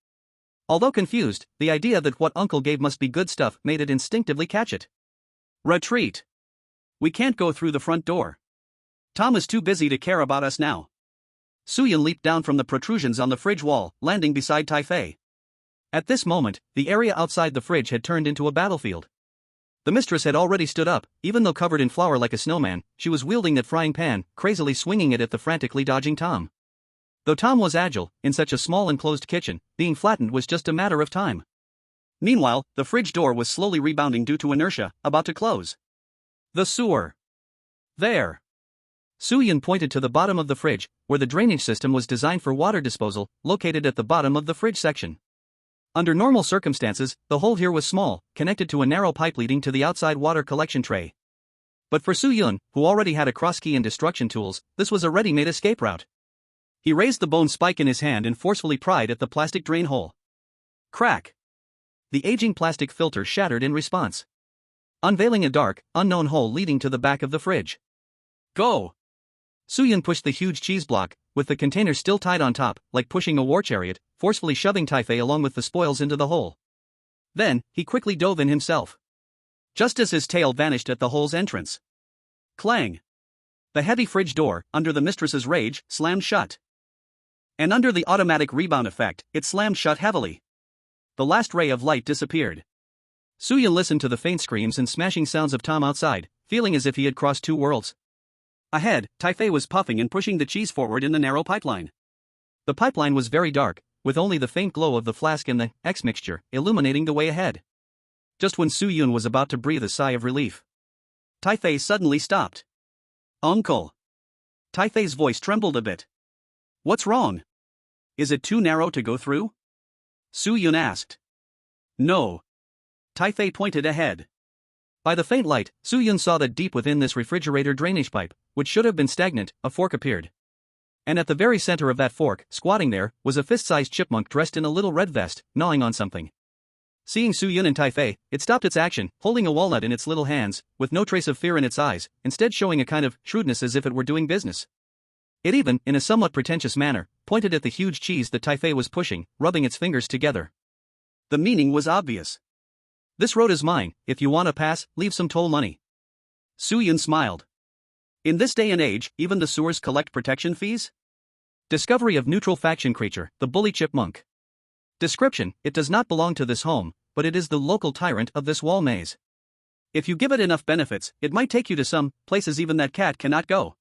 Although confused, the idea that what Uncle gave must be good stuff made it instinctively catch it. Retreat. We can't go through the front door. Tom is too busy to care about us now. Suyun leaped down from the protrusions on the fridge wall, landing beside Taifei. At this moment, the area outside the fridge had turned into a battlefield. The mistress had already stood up, even though covered in flour like a snowman. She was wielding that frying pan, crazily swinging it at the frantically dodging Tom. Though Tom was agile, in such a small enclosed kitchen, being flattened was just a matter of time. Meanwhile, the fridge door was slowly rebounding due to inertia, about to close. The sewer. There. Suyun pointed to the bottom of the fridge, where the drainage system was designed for water disposal, located at the bottom of the fridge section. Under normal circumstances, the hole here was small, connected to a narrow pipe leading to the outside water collection tray. But for Suyun, who already had a cross key and destruction tools, this was a ready-made escape route. He raised the bone spike in his hand and forcefully pried at the plastic drain hole. Crack! The aging plastic filter shattered in response, unveiling a dark, unknown hole leading to the back of the fridge. Go! Suyun pushed the huge cheese block, with the container still tied on top, like pushing a war chariot, forcefully shoving Taifei along with the spoils into the hole. Then, he quickly dove in himself, just as his tail vanished at the hole's entrance. Clang! The heavy fridge door, under the mistress's rage, slammed shut. And under the automatic rebound effect, it slammed shut heavily. The last ray of light disappeared. Suyun listened to the faint screams and smashing sounds of Tom outside, feeling as if he had crossed two worlds. Ahead, Taifei was puffing and pushing the cheese forward in the narrow pipeline. The pipeline was very dark, with only the faint glow of the flask and the X mixture illuminating the way ahead. Just when Suyun was about to breathe a sigh of relief, Taifei suddenly stopped. Uncle! Taifei's voice trembled a bit. What's wrong? Is it too narrow to go through? Suyun asked. No. Taifei pointed ahead. By the faint light, Suyun saw that deep within this refrigerator drainage pipe, which should have been stagnant, a fork appeared. And at the very center of that fork, squatting there, was a fist-sized chipmunk dressed in a little red vest, gnawing on something. Seeing Suyun and Taifei, it stopped its action, holding a walnut in its little hands, with no trace of fear in its eyes, instead showing a kind of shrewdness as if it were doing business. It even, in a somewhat pretentious manner, pointed at the huge cheese that Taifei was pushing, rubbing its fingers together. The meaning was obvious. This road is mine, if you want to pass, leave some toll money. Suyun smiled. In this day and age, even the sewers collect protection fees? Discovery of neutral faction creature, the bully chipmunk. Description: it does not belong to this home, but it is the local tyrant of this wall maze. If you give it enough benefits, it might take you to some places even that cat cannot go.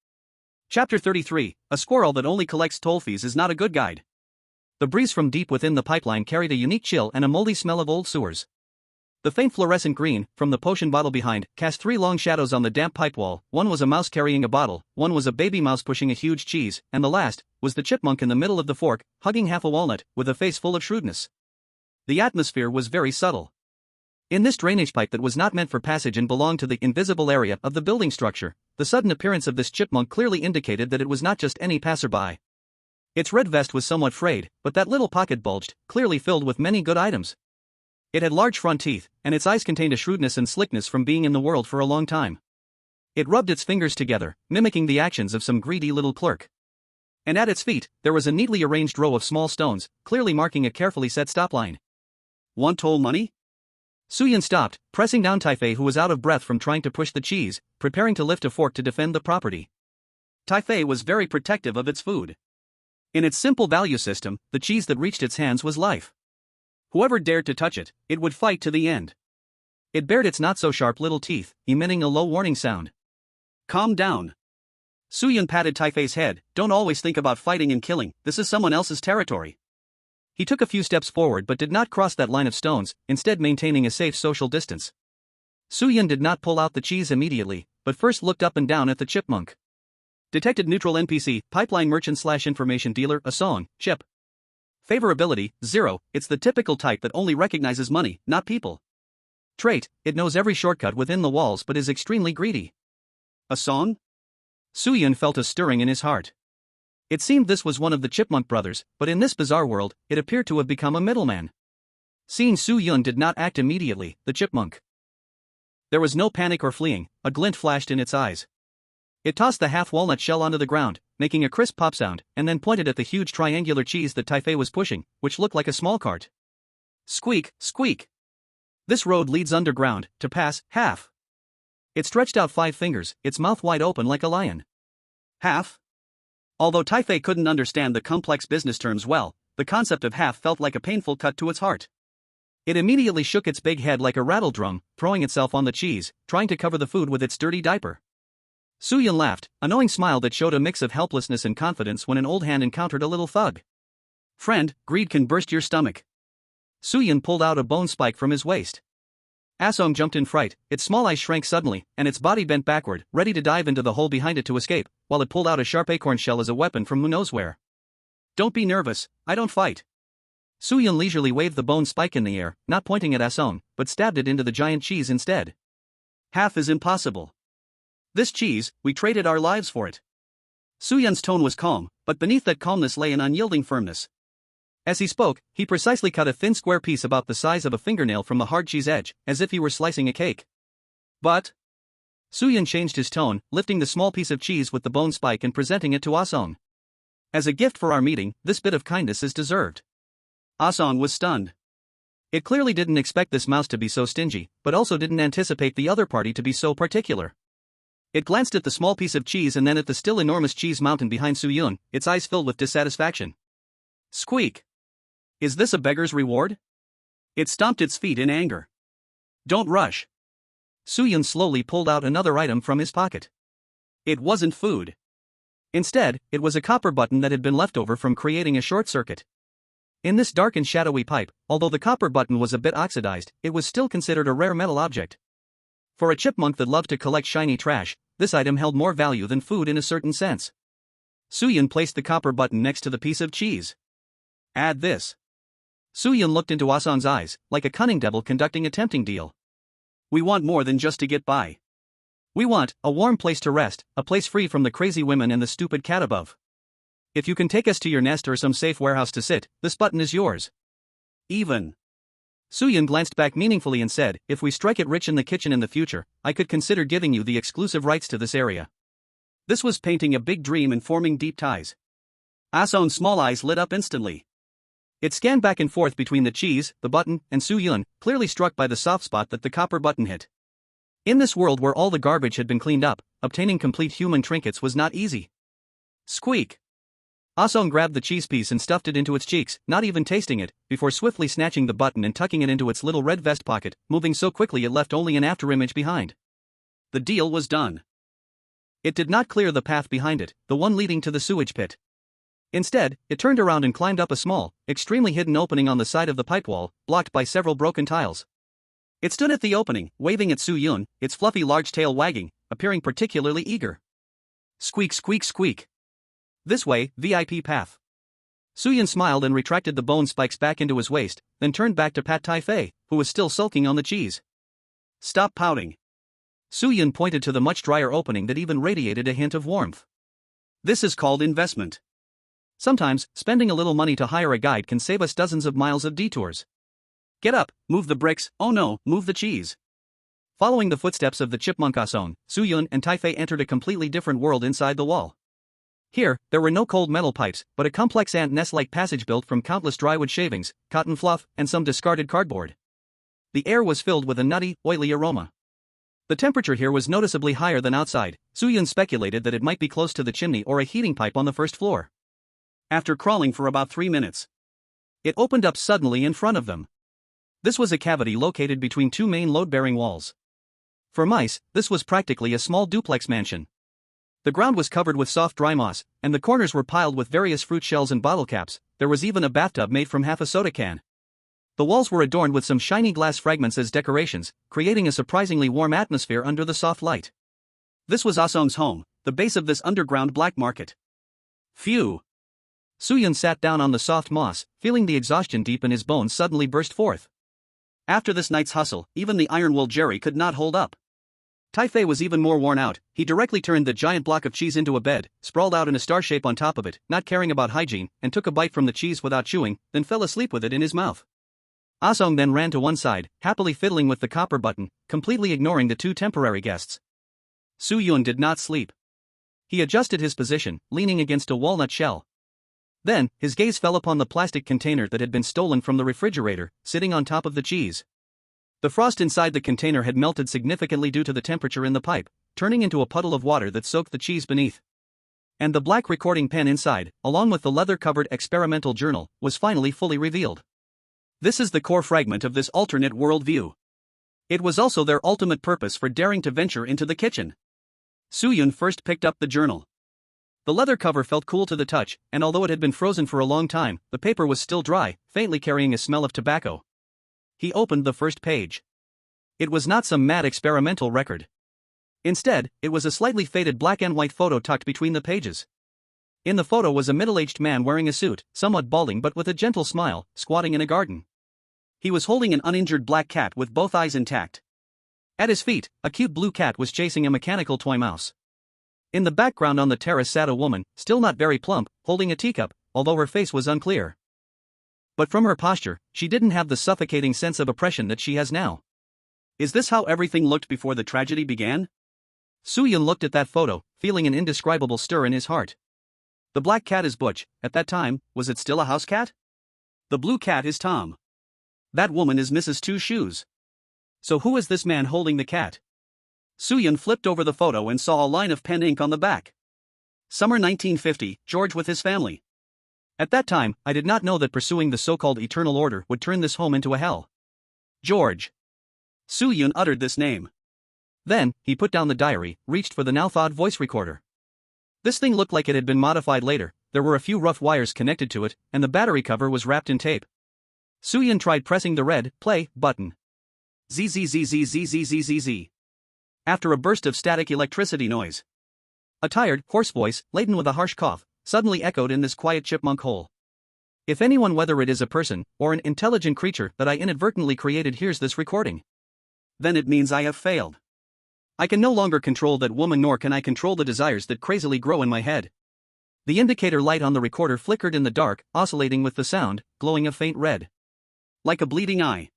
Chapter 33, A squirrel that only collects toll fees is not a good guide. The breeze from deep within the pipeline carried a unique chill and a moldy smell of old sewers. The faint fluorescent green, from the potion bottle behind, cast three long shadows on the damp pipe wall. One was a mouse carrying a bottle, one was a baby mouse pushing a huge cheese, and the last was the chipmunk in the middle of the fork, hugging half a walnut, with a face full of shrewdness. The atmosphere was very subtle. In this drainage pipe that was not meant for passage and belonged to the invisible area of the building structure, the sudden appearance of this chipmunk clearly indicated that it was not just any passerby. Its red vest was somewhat frayed, but that little pocket bulged, clearly filled with many good items. It had large front teeth, and its eyes contained a shrewdness and slickness from being in the world for a long time. It rubbed its fingers together, mimicking the actions of some greedy little clerk. And at its feet, there was a neatly arranged row of small stones, clearly marking a carefully set stop line. Want toll money? Suyun stopped, pressing down Taifei, who was out of breath from trying to push the cheese, preparing to lift a fork to defend the property. Taifei was very protective of its food. In its simple value system, the cheese that reached its hands was life. Whoever dared to touch it, it would fight to the end. It bared its not-so-sharp little teeth, emitting a low warning sound. Calm down. Suyun patted Taifei's head. Don't always think about fighting and killing, this is someone else's territory. He took a few steps forward but did not cross that line of stones, instead maintaining a safe social distance. Suyun did not pull out the cheese immediately, but first looked up and down at the chipmunk. Detected neutral NPC, pipeline merchant/information dealer, a song, chip. Favorability, 0, it's the typical type that only recognizes money, not people. Trait, it knows every shortcut within the walls but is extremely greedy. A song? Suyun felt a stirring in his heart. It seemed this was one of the Chipmunk brothers, but in this bizarre world, it appeared to have become a middleman. Seeing Suyun did not act immediately, the chipmunk. There was no panic or fleeing, a glint flashed in its eyes. It tossed the half-walnut shell onto the ground, making a crisp pop sound, and then pointed at the huge triangular cheese that Taifei was pushing, which looked like a small cart. Squeak, squeak. This road leads underground, to pass, half. It stretched out 5 fingers, its mouth wide open like a lion. Half? Although Taifei couldn't understand the complex business terms well, the concept of half felt like a painful cut to its heart. It immediately shook its big head like a rattle drum, throwing itself on the cheese, trying to cover the food with its dirty diaper. Suyun laughed, a knowing smile that showed a mix of helplessness and confidence when an old hand encountered a little thug. Friend, greed can burst your stomach. Suyun pulled out a bone spike from his waist. Asong jumped in fright, its small eyes shrank suddenly, and its body bent backward, ready to dive into the hole behind it to escape, while it pulled out a sharp acorn shell as a weapon from who knows where. Don't be nervous, I don't fight. Suyun leisurely waved the bone spike in the air, not pointing at Asong, but stabbed it into the giant cheese instead. Half is impossible. This cheese, we traded our lives for it. Suyun's tone was calm, but beneath that calmness lay an unyielding firmness. As he spoke, he precisely cut a thin square piece about the size of a fingernail from the hard cheese edge, as if he were slicing a cake. But Suyun changed his tone, lifting the small piece of cheese with the bone spike and presenting it to Asong. As a gift for our meeting, this bit of kindness is deserved. Asong was stunned. It clearly didn't expect this mouse to be so stingy, but also didn't anticipate the other party to be so particular. It glanced at the small piece of cheese and then at the still enormous cheese mountain behind Suyun, its eyes filled with dissatisfaction. Squeak! Is this a beggar's reward? It stomped its feet in anger. Don't rush. Suyun slowly pulled out another item from his pocket. It wasn't food. Instead, it was a copper button that had been left over from creating a short circuit. In this dark and shadowy pipe, although the copper button was a bit oxidized, it was still considered a rare metal object. For a chipmunk that loved to collect shiny trash, this item held more value than food in a certain sense. Suyun placed the copper button next to the piece of cheese. Add this. Suyun looked into Asong's eyes, like a cunning devil conducting a tempting deal. We want more than just to get by. We want a warm place to rest, a place free from the crazy women and the stupid cat above. If you can take us to your nest or some safe warehouse to sit, this button is yours. Even. Suyun glanced back meaningfully and said, if we strike it rich in the kitchen in the future, I could consider giving you the exclusive rights to this area. This was painting a big dream and forming deep ties. Asong's small eyes lit up instantly. It scanned back and forth between the cheese, the button, and Suyun, clearly struck by the soft spot that the copper button hit. In this world where all the garbage had been cleaned up, obtaining complete human trinkets was not easy. Squeak! Asong grabbed the cheese piece and stuffed it into its cheeks, not even tasting it, before swiftly snatching the button and tucking it into its little red vest pocket, moving so quickly it left only an afterimage behind. The deal was done. It did not clear the path behind it, the one leading to the sewage pit. Instead, it turned around and climbed up a small, extremely hidden opening on the side of the pipe wall, blocked by several broken tiles. It stood at the opening, waving at Suyun, its fluffy large tail wagging, appearing particularly eager. Squeak squeak squeak. This way, VIP path. Suyun smiled and retracted the bone spikes back into his waist, then turned back to pat Taifei, who was still sulking on the cheese. Stop pouting. Suyun pointed to the much drier opening that even radiated a hint of warmth. This is called investment. Sometimes, spending a little money to hire a guide can save us dozens of miles of detours. Get up, move the bricks, oh no, move the cheese. Following the footsteps of the chipmunk Asong, Suyun and Taifei entered a completely different world inside the wall. Here, there were no cold metal pipes, but a complex ant nest-like passage built from countless drywood shavings, cotton fluff, and some discarded cardboard. The air was filled with a nutty, oily aroma. The temperature here was noticeably higher than outside. Suyun speculated that it might be close to the chimney or a heating pipe on the first floor. After crawling for about 3 minutes, it opened up suddenly in front of them. This was a cavity located between two main load-bearing walls. For mice, this was practically a small duplex mansion. The ground was covered with soft dry moss, and the corners were piled with various fruit shells and bottle caps. There was even a bathtub made from half a soda can. The walls were adorned with some shiny glass fragments as decorations, creating a surprisingly warm atmosphere under the soft light. This was Asong's home, the base of this underground black market. Phew! Suyun sat down on the soft moss, feeling the exhaustion deep in his bones suddenly burst forth. After this night's hustle, even the iron-wool Jerry could not hold up. Taifei was even more worn out. He directly turned the giant block of cheese into a bed, sprawled out in a star shape on top of it, not caring about hygiene, and took a bite from the cheese without chewing, then fell asleep with it in his mouth. Asong then ran to one side, happily fiddling with the copper button, completely ignoring the two temporary guests. Suyun did not sleep. He adjusted his position, leaning against a walnut shell. Then, his gaze fell upon the plastic container that had been stolen from the refrigerator, sitting on top of the cheese. The frost inside the container had melted significantly due to the temperature in the pipe, turning into a puddle of water that soaked the cheese beneath. And the black recording pen inside, along with the leather-covered experimental journal, was finally fully revealed. This is the core fragment of this alternate worldview. It was also their ultimate purpose for daring to venture into the kitchen. Soo-yoon first picked up the journal. The leather cover felt cool to the touch, and although it had been frozen for a long time, the paper was still dry, faintly carrying a smell of tobacco. He opened the first page. It was not some mad experimental record. Instead, it was a slightly faded black and white photo tucked between the pages. In the photo was a middle-aged man wearing a suit, somewhat balding but with a gentle smile, squatting in a garden. He was holding an uninjured black cat with both eyes intact. At his feet, a cute blue cat was chasing a mechanical toy mouse. In the background on the terrace sat a woman, still not very plump, holding a teacup, although her face was unclear. But from her posture, she didn't have the suffocating sense of oppression that she has now. Is this how everything looked before the tragedy began? Soo-yoon looked at that photo, feeling an indescribable stir in his heart. The black cat is Butch. At that time, was it still a house cat? The blue cat is Tom. That woman is Mrs. Two Shoes. So who is this man holding the cat? Soo-yoon flipped over the photo and saw a line of pen ink on the back. Summer 1950, George with his family. At that time, I did not know that pursuing the so-called eternal order would turn this home into a hell. George. Soo-yoon uttered this name. Then, he put down the diary, reached for the now-thawed voice recorder. This thing looked like it had been modified later. There were a few rough wires connected to it, and the battery cover was wrapped in tape. Soo-yoon tried pressing the red play button. Zzzzzzzzzzzzz. After a burst of static electricity noise, a tired, hoarse voice, laden with a harsh cough, suddenly echoed in this quiet chipmunk hole. If anyone, whether it is a person or an intelligent creature that I inadvertently created, hears this recording, then it means I have failed. I can no longer control that woman, nor can I control the desires that crazily grow in my head. The indicator light on the recorder flickered in the dark, oscillating with the sound, glowing a faint red. Like a bleeding eye.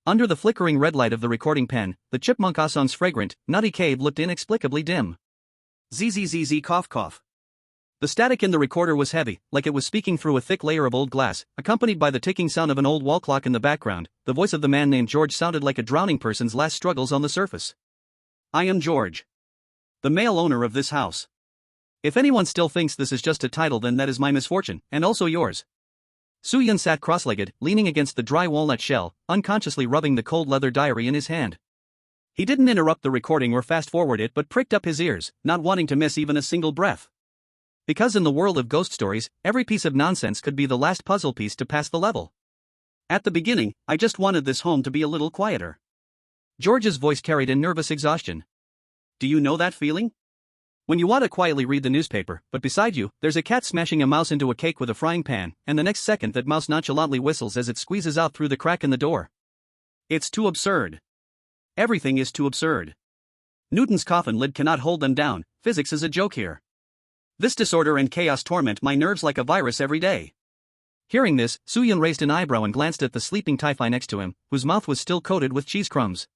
Under the flickering red light of the recording pen, the chipmunk Asong's fragrant, nutty cave looked inexplicably dim. Zzz cough cough. The static in the recorder was heavy, like it was speaking through a thick layer of old glass, accompanied by the ticking sound of an old wall clock in the background. The voice of the man named George sounded like a drowning person's last struggles on the surface. I am George, the male owner of this house. If anyone still thinks this is just a title, then that is my misfortune, and also yours. Soo-yoon sat cross-legged, leaning against the dry walnut shell, unconsciously rubbing the cold leather diary in his hand. He didn't interrupt the recording or fast-forward it, but pricked up his ears, not wanting to miss even a single breath. Because in the world of ghost stories, every piece of nonsense could be the last puzzle piece to pass the level. At the beginning, I just wanted this home to be a little quieter. George's voice carried in nervous exhaustion. Do you know that feeling? When you want to quietly read the newspaper, but beside you, there's a cat smashing a mouse into a cake with a frying pan, and the next second that mouse nonchalantly whistles as it squeezes out through the crack in the door. It's too absurd. Everything is too absurd. Newton's coffin lid cannot hold them down. Physics is a joke here. This disorder and chaos torment my nerves like a virus every day. Hearing this, Soo-yoon raised an eyebrow and glanced at the sleeping Taifai next to him, whose mouth was still coated with cheese crumbs.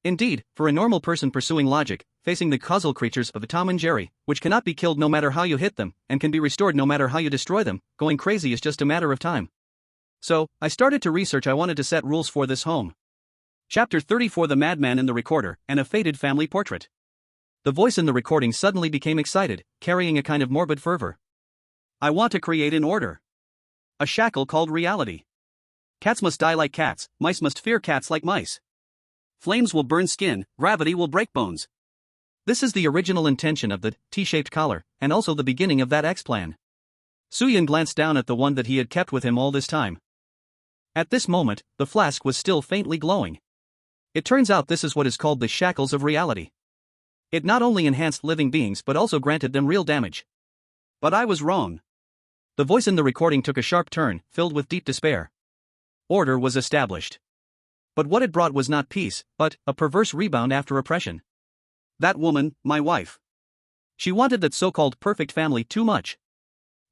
Indeed, for a normal person pursuing logic, facing the causal creatures of the Tom and Jerry, which cannot be killed no matter how you hit them, and can be restored no matter how you destroy them, going crazy is just a matter of time. So, I started to research. I wanted to set rules for this home. Chapter 34: The Madman in the Recorder, and a Faded Family Portrait. The voice in the recording suddenly became excited, carrying a kind of morbid fervor. I want to create an order. A shackle called reality. Cats must die like cats, mice must fear cats like mice. Flames will burn skin, gravity will break bones. This is the original intention of the T-shaped collar, and also the beginning of that X-plan. Soo-yoon glanced down at the one that he had kept with him all this time. At this moment, the flask was still faintly glowing. It turns out this is what is called the shackles of reality. It not only enhanced living beings but also granted them real damage. But I was wrong. The voice in the recording took a sharp turn, filled with deep despair. Order was established. But what it brought was not peace, but a perverse rebound after oppression. That woman, my wife. She wanted that so-called perfect family too much.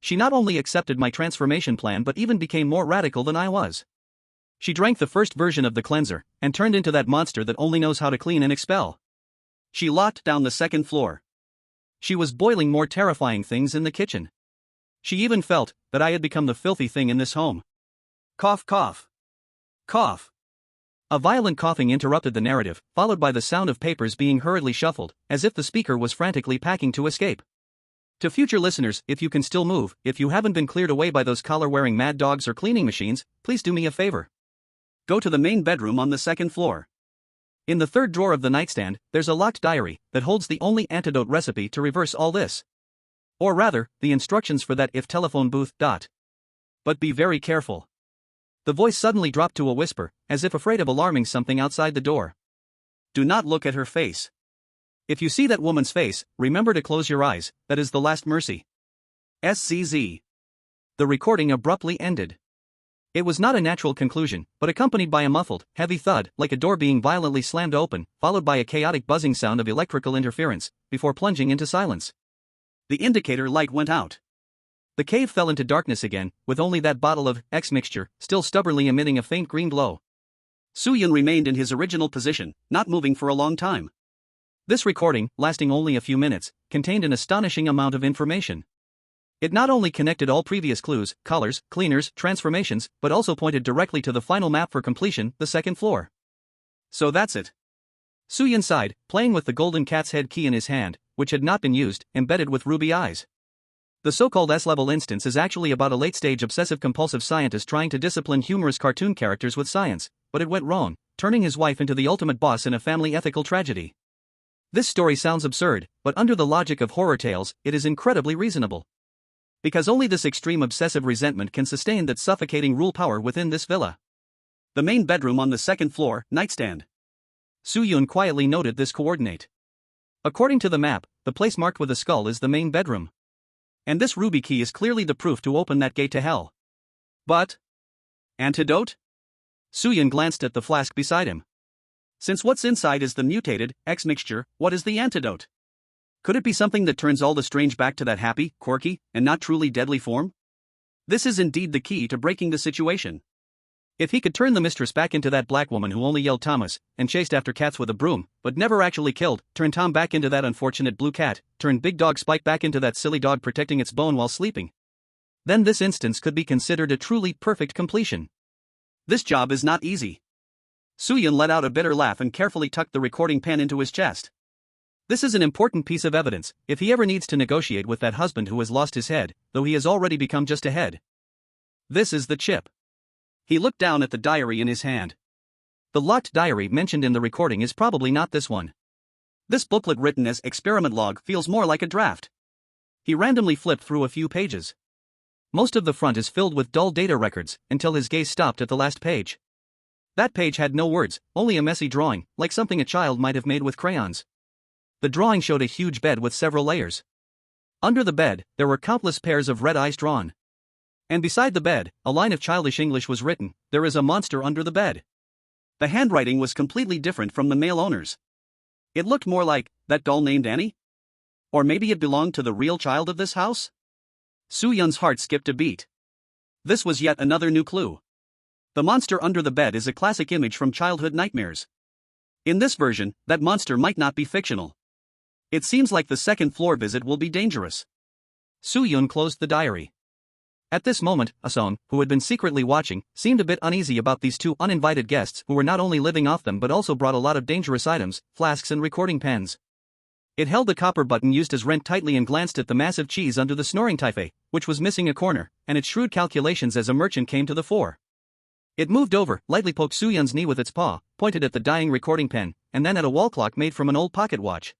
She not only accepted my transformation plan but even became more radical than I was. She drank the first version of the cleanser, and turned into that monster that only knows how to clean and expel. She locked down the second floor. She was boiling more terrifying things in the kitchen. She even felt that I had become the filthy thing in this home. Cough cough. Cough. A violent coughing interrupted the narrative, followed by the sound of papers being hurriedly shuffled, as if the speaker was frantically packing to escape. To future listeners, if you can still move, if you haven't been cleared away by those collar-wearing mad dogs or cleaning machines, please do me a favor. Go to the main bedroom on the second floor. In the third drawer of the nightstand, there's a locked diary that holds the only antidote recipe to reverse all this. Or rather, the instructions for that if telephone booth. But be very careful. The voice suddenly dropped to a whisper, as if afraid of alarming something outside the door. Do not look at her face. If you see that woman's face, remember to close your eyes, that is the last mercy. SCZ. The recording abruptly ended. It was not a natural conclusion, but accompanied by a muffled, heavy thud, like a door being violently slammed open, followed by a chaotic buzzing sound of electrical interference, before plunging into silence. The indicator light went out. The cave fell into darkness again, with only that bottle of X mixture still stubbornly emitting a faint green glow. Soo-yun remained in his original position, not moving for a long time. This recording, lasting only a few minutes, contained an astonishing amount of information. It not only connected all previous clues, collars, cleaners, transformations, but also pointed directly to the final map for completion, the second floor. So that's it. Soo-yun sighed, playing with the golden cat's head key in his hand, which had not been used, embedded with ruby eyes. The so-called S-level instance is actually about a late-stage obsessive-compulsive scientist trying to discipline humorous cartoon characters with science, but it went wrong, turning his wife into the ultimate boss in a family ethical tragedy. This story sounds absurd, but under the logic of horror tales, it is incredibly reasonable. Because only this extreme obsessive resentment can sustain that suffocating rule power within this villa. The main bedroom on the second floor, nightstand. Soo-yun quietly noted this coordinate. According to the map, the place marked with a skull is the main bedroom. And this ruby key is clearly the proof to open that gate to hell. But antidote? Soo-yun glanced at the flask beside him. Since what's inside is the mutated X mixture, what is the antidote? Could it be something that turns all the strange back to that happy, quirky, and not truly deadly form? This is indeed the key to breaking the situation. If he could turn the mistress back into that black woman who only yelled Thomas, and chased after cats with a broom, but never actually killed, turn Tom back into that unfortunate blue cat, turn Big Dog Spike back into that silly dog protecting its bone while sleeping, then this instance could be considered a truly perfect completion. This job is not easy. Soo-yun let out a bitter laugh and carefully tucked the recording pen into his chest. This is an important piece of evidence, if he ever needs to negotiate with that husband who has lost his head, though he has already become just a head. This is the chip. He looked down at the diary in his hand. The locked diary mentioned in the recording is probably not this one. This booklet written as experiment log feels more like a draft. He randomly flipped through a few pages. Most of the front is filled with dull data records, until his gaze stopped at the last page. That page had no words, only a messy drawing, like something a child might have made with crayons. The drawing showed a huge bed with several layers. Under the bed, there were countless pairs of red eyes drawn. And beside the bed, a line of childish English was written, "There is a monster under the bed." The handwriting was completely different from the male owner's. It looked more like, "That doll named Annie?" Or maybe it belonged to the real child of this house? Soo-yun's heart skipped a beat. This was yet another new clue. The monster under the bed is a classic image from childhood nightmares. In this version, that monster might not be fictional. It seems like the second floor visit will be dangerous. Soo-yun closed the diary. At this moment, Ah-sung, who had been secretly watching, seemed a bit uneasy about these two uninvited guests who were not only living off them but also brought a lot of dangerous items, flasks and recording pens. It held the copper button used as rent tightly and glanced at the massive cheese under the snoring typhe, which was missing a corner, and its shrewd calculations as a merchant came to the fore. It moved over, lightly poked Soo-yun's knee with its paw, pointed at the dying recording pen, and then at a wall clock made from an old pocket watch.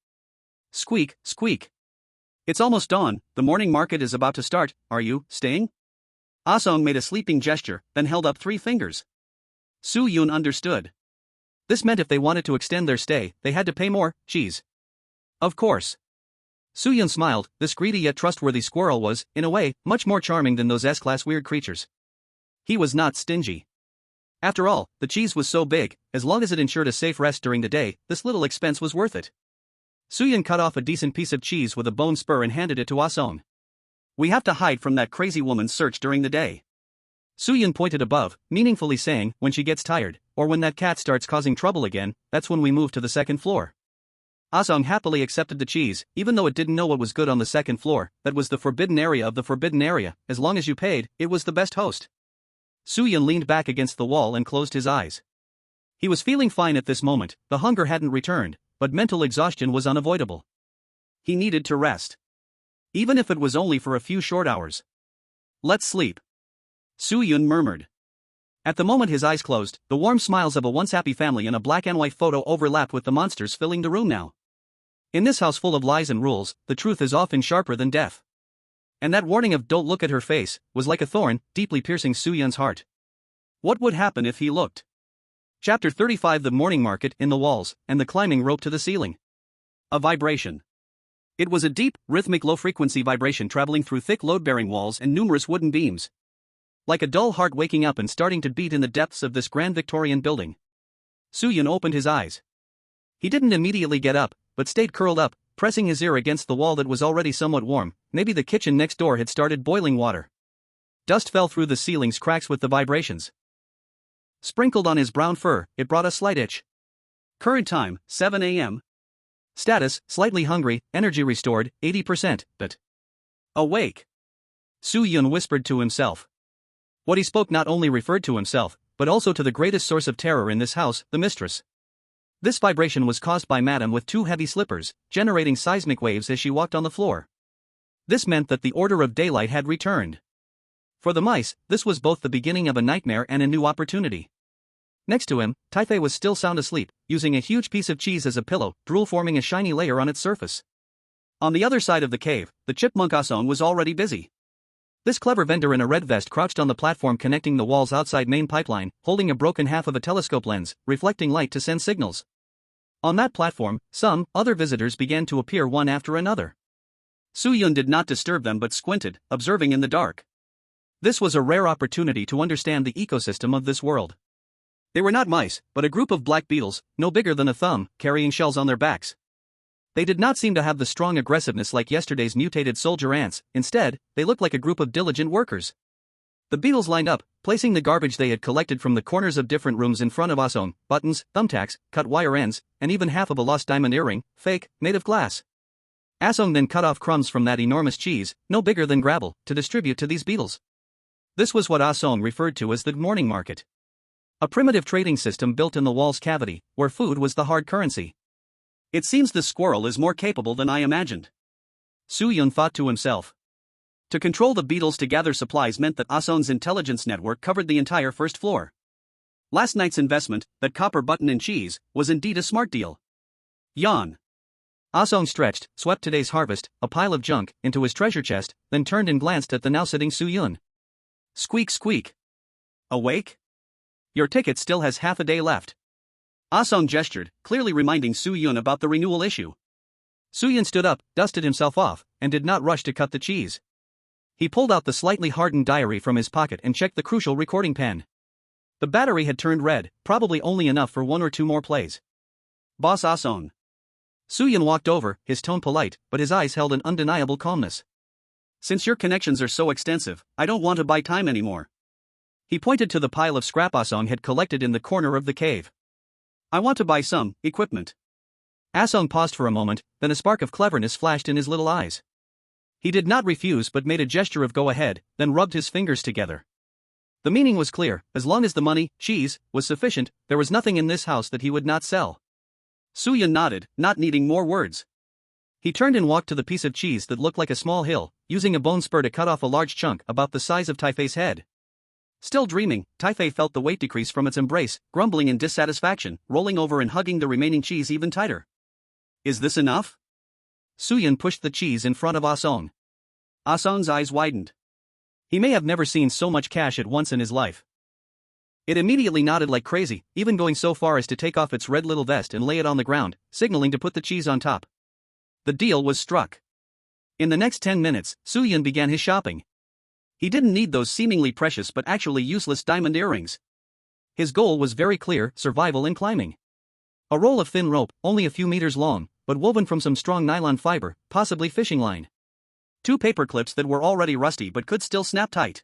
Squeak, squeak. It's almost dawn, the morning market is about to start, are you staying? Ah-sung made a sleeping gesture, then held up 3 fingers. Soo-yun understood. This meant if they wanted to extend their stay, they had to pay more, cheese. Of course. Soo-yun smiled, this greedy yet trustworthy squirrel was, in a way, much more charming than those S-class weird creatures. He was not stingy. After all, the cheese was so big, as long as it ensured a safe rest during the day, this little expense was worth it. Soo-yun cut off a decent piece of cheese with a bone spur and handed it to Ah-sung. We have to hide from that crazy woman's search during the day. Soo-yun pointed above, meaningfully saying, when she gets tired, or when that cat starts causing trouble again, that's when we move to the second floor. Ah-sung happily accepted the cheese, even though it didn't know what was good on the second floor, that was the forbidden area of the forbidden area, as long as you paid, it was the best host. Soo-yun leaned back against the wall and closed his eyes. He was feeling fine at this moment, the hunger hadn't returned, but mental exhaustion was unavoidable. He needed to rest. Even if it was only for a few short hours. Let's sleep. Soo-yoon murmured. At the moment his eyes closed, the warm smiles of a once happy family in a black and white photo overlapped with the monsters filling the room now. In this house full of lies and rules, the truth is often sharper than death. And that warning of "don't look at her face" was like a thorn, deeply piercing Soo-yoon's heart. What would happen if he looked? Chapter 35 The morning market in the walls, and the climbing rope to the ceiling. A vibration. It was a deep, rhythmic low-frequency vibration traveling through thick load-bearing walls and numerous wooden beams. Like a dull heart waking up and starting to beat in the depths of this grand Victorian building. Soo-yoon opened his eyes. He didn't immediately get up, but stayed curled up, pressing his ear against the wall that was already somewhat warm. Maybe the kitchen next door had started boiling water. Dust fell through the ceiling's cracks with the vibrations. Sprinkled on his brown fur, it brought a slight itch. Current time, 7 a.m. Status, slightly hungry, energy restored, 80%, but awake. Soo-yoon whispered to himself. What he spoke not only referred to himself, but also to the greatest source of terror in this house, the mistress. This vibration was caused by Madame with two heavy slippers, generating seismic waves as she walked on the floor. This meant that the order of daylight had returned. For the mice, this was both the beginning of a nightmare and a new opportunity. Next to him, Taifei was still sound asleep, using a huge piece of cheese as a pillow, drool forming a shiny layer on its surface. On the other side of the cave, the chipmunk Ah-song was already busy. This clever vendor in a red vest crouched on the platform connecting the walls outside main pipeline, holding a broken half of a telescope lens, reflecting light to send signals. On that platform, some other visitors began to appear one after another. Soo-yoon did not disturb them but squinted, observing in the dark. This was a rare opportunity to understand the ecosystem of this world. They were not mice, but a group of black beetles, no bigger than a thumb, carrying shells on their backs. They did not seem to have the strong aggressiveness like yesterday's mutated soldier ants. Instead, they looked like a group of diligent workers. The beetles lined up, placing the garbage they had collected from the corners of different rooms in front of Ah-song: buttons, thumbtacks, cut wire ends, and even half of a lost diamond earring, fake, made of glass. Ah-song then cut off crumbs from that enormous cheese, no bigger than gravel, to distribute to these beetles. This was what Ah-song referred to as the morning market. A primitive trading system built in the wall's cavity, where food was the hard currency. It seems the squirrel is more capable than I imagined. Soo-yoon thought to himself. To control the beetles to gather supplies meant that Ah-song's intelligence network covered the entire first floor. Last night's investment, that copper button and cheese, was indeed a smart deal. Yawn. Ah-song stretched, swept today's harvest, a pile of junk, into his treasure chest, then turned and glanced at the now sitting Soo-yoon. Squeak squeak. Awake? Your ticket still has half a day left. Ah-song gestured, clearly reminding Soo-yoon about the renewal issue. Soo-yoon stood up, dusted himself off, and did not rush to cut the cheese. He pulled out the slightly hardened diary from his pocket and checked the crucial recording pen. The battery had turned red, probably only enough for 1 or 2 more plays. Boss Ah-song. Soo-yoon walked over, his tone polite, but his eyes held an undeniable calmness. Since your connections are so extensive, I don't want to buy time anymore. He pointed to the pile of scrap Ah-song had collected in the corner of the cave. I want to buy some equipment. Ah-song paused for a moment, then a spark of cleverness flashed in his little eyes. He did not refuse but made a gesture of go ahead, then rubbed his fingers together. The meaning was clear: as long as the money, cheese, was sufficient, there was nothing in this house that he would not sell. Soo-yoon nodded, not needing more words. He turned and walked to the piece of cheese that looked like a small hill, using a bone spur to cut off a large chunk about the size of Taifei's head. Still dreaming, Taifei felt the weight decrease from its embrace, grumbling in dissatisfaction, rolling over and hugging the remaining cheese even tighter. Is this enough? Soo-yoon pushed the cheese in front of Ah-song. Ah-song's eyes widened. He may have never seen so much cash at once in his life. It immediately nodded like crazy, even going so far as to take off its red little vest and lay it on the ground, signaling to put the cheese on top. The deal was struck. In the next 10 minutes, Soo-yoon began his shopping. He didn't need those seemingly precious but actually useless diamond earrings. His goal was very clear: survival and climbing. A roll of thin rope, only a few meters long, but woven from some strong nylon fiber, possibly fishing line. 2 paper clips that were already rusty but could still snap tight.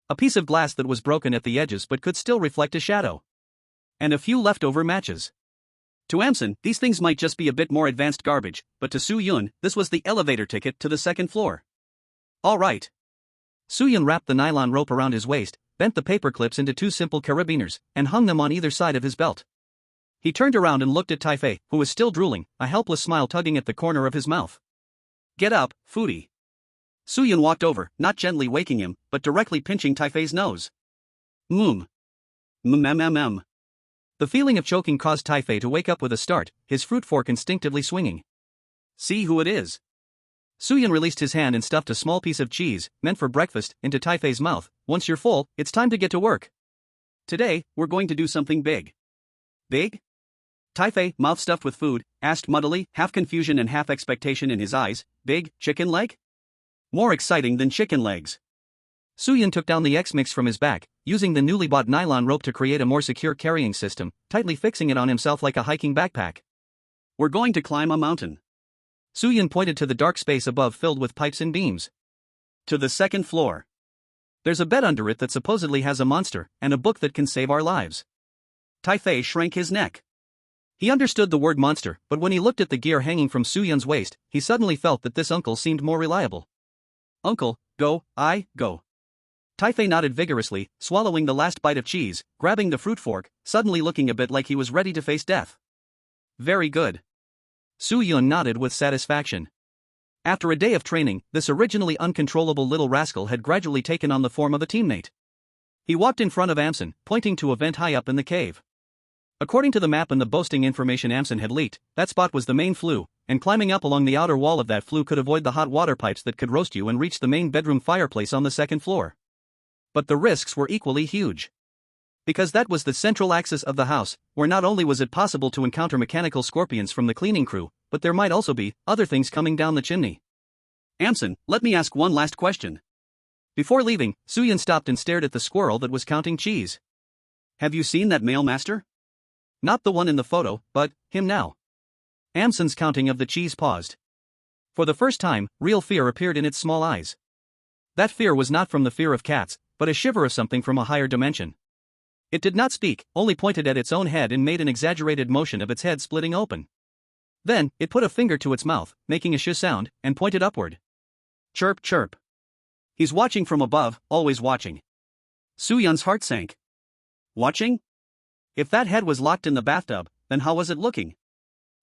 A piece of glass that was broken at the edges but could still reflect a shadow. And a few leftover matches. To Amson, these things might just be a bit more advanced garbage, but to Soo-yoon, this was the elevator ticket to the second floor. All right. Soo-yoon wrapped the nylon rope around his waist, bent the paper clips into 2 simple carabiners, and hung them on either side of his belt. He turned around and looked at Taifei, who was still drooling, a helpless smile tugging at the corner of his mouth. Get up, foodie. Suyun walked over, not gently waking him, but directly pinching Taifei's nose. Mmm. Mmm. The feeling of choking caused Taifei to wake up with a start, his fruit fork instinctively swinging. See who it is. Suyun released his hand and stuffed a small piece of cheese, meant for breakfast, into Taifei's mouth. Once you're full, it's time to get to work. Today, we're going to do something big. Big? Taifei, mouth stuffed with food, asked muddily, half confusion and half expectation in his eyes. Big, chicken leg? More exciting than chicken legs. Suyun took down the X-Mix from his back, using the newly bought nylon rope to create a more secure carrying system, tightly fixing it on himself like a hiking backpack. We're going to climb a mountain. Suyun pointed to the dark space above filled with pipes and beams. To the second floor. There's a bed under it that supposedly has a monster, and a book that can save our lives. Taifei shrank his neck. He understood the word monster, but when he looked at the gear hanging from Suyun's waist, he suddenly felt that this uncle seemed more reliable. Uncle, go. Taifei nodded vigorously, swallowing the last bite of cheese, grabbing the fruit fork, suddenly looking a bit like he was ready to face death. Very good. Suyun nodded with satisfaction. After a day of training, this originally uncontrollable little rascal had gradually taken on the form of a teammate. He walked in front of Amson, pointing to a vent high up in the cave. According to the map and the boasting information Amson had leaked, that spot was the main flue, and climbing up along the outer wall of that flue could avoid the hot water pipes that could roast you and reach the main bedroom fireplace on the second floor. But the risks were equally huge. Because that was the central axis of the house, where not only was it possible to encounter mechanical scorpions from the cleaning crew, but there might also be other things coming down the chimney. Amson, let me ask one last question. Before leaving, Suyun stopped and stared at the squirrel that was counting cheese. Have you seen that male master? Not the one in the photo, but him now. Amson's counting of the cheese paused. For the first time, real fear appeared in its small eyes. That fear was not from the fear of cats, but a shiver of something from a higher dimension. It did not speak, only pointed at its own head and made an exaggerated motion of its head splitting open. Then, it put a finger to its mouth, making a sh sound, and pointed upward. Chirp chirp. He's watching from above, always watching. Suyun's heart sank. Watching? If that head was locked in the bathtub, then how was it looking?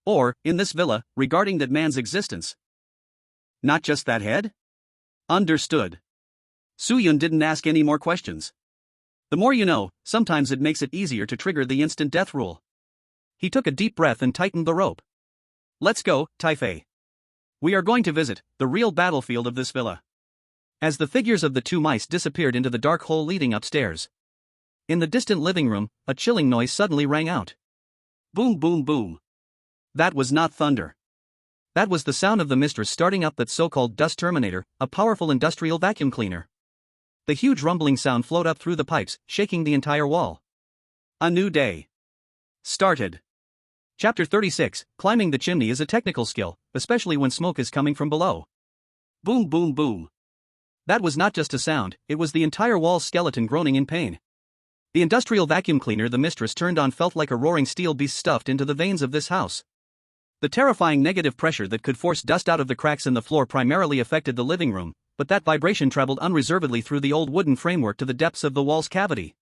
Or, in this villa, regarding that man's existence? Not just that head? Understood. Suyun didn't ask any more questions. The more you know, sometimes it makes it easier to trigger the instant death rule. He took a deep breath and tightened the rope. Let's go, Taifei. We are going to visit the real battlefield of this villa. As the figures of the two mice disappeared into the dark hole leading upstairs. In the distant living room, a chilling noise suddenly rang out. Boom boom boom. That was not thunder. That was the sound of the mistress starting up that so-called dust terminator, a powerful industrial vacuum cleaner. The huge rumbling sound flowed up through the pipes, shaking the entire wall. A new day started. Chapter 36, Climbing the chimney is a technical skill, especially when smoke is coming from below. Boom boom boom. That was not just a sound, it was the entire wall's skeleton groaning in pain. The industrial vacuum cleaner the mistress turned on felt like a roaring steel beast stuffed into the veins of this house. The terrifying negative pressure that could force dust out of the cracks in the floor primarily affected the living room, but that vibration traveled unreservedly through the old wooden framework to the depths of the wall's cavity.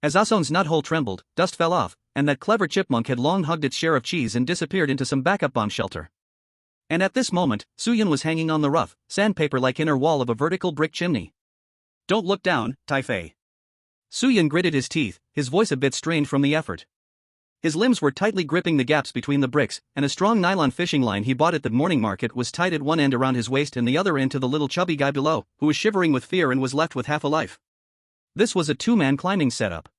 As Ason's nut hole trembled, dust fell off, and that clever chipmunk had long hugged its share of cheese and disappeared into some backup bomb shelter. And at this moment, Suyun was hanging on the rough, sandpaper-like inner wall of a vertical brick chimney. Don't look down, Taifei. Suyun gritted his teeth, his voice a bit strained from the effort. His limbs were tightly gripping the gaps between the bricks, and a strong nylon fishing line he bought at the morning market was tied at one end around his waist and the other end to the little chubby guy below, who was shivering with fear and was left with half a life. This was a two-man climbing setup.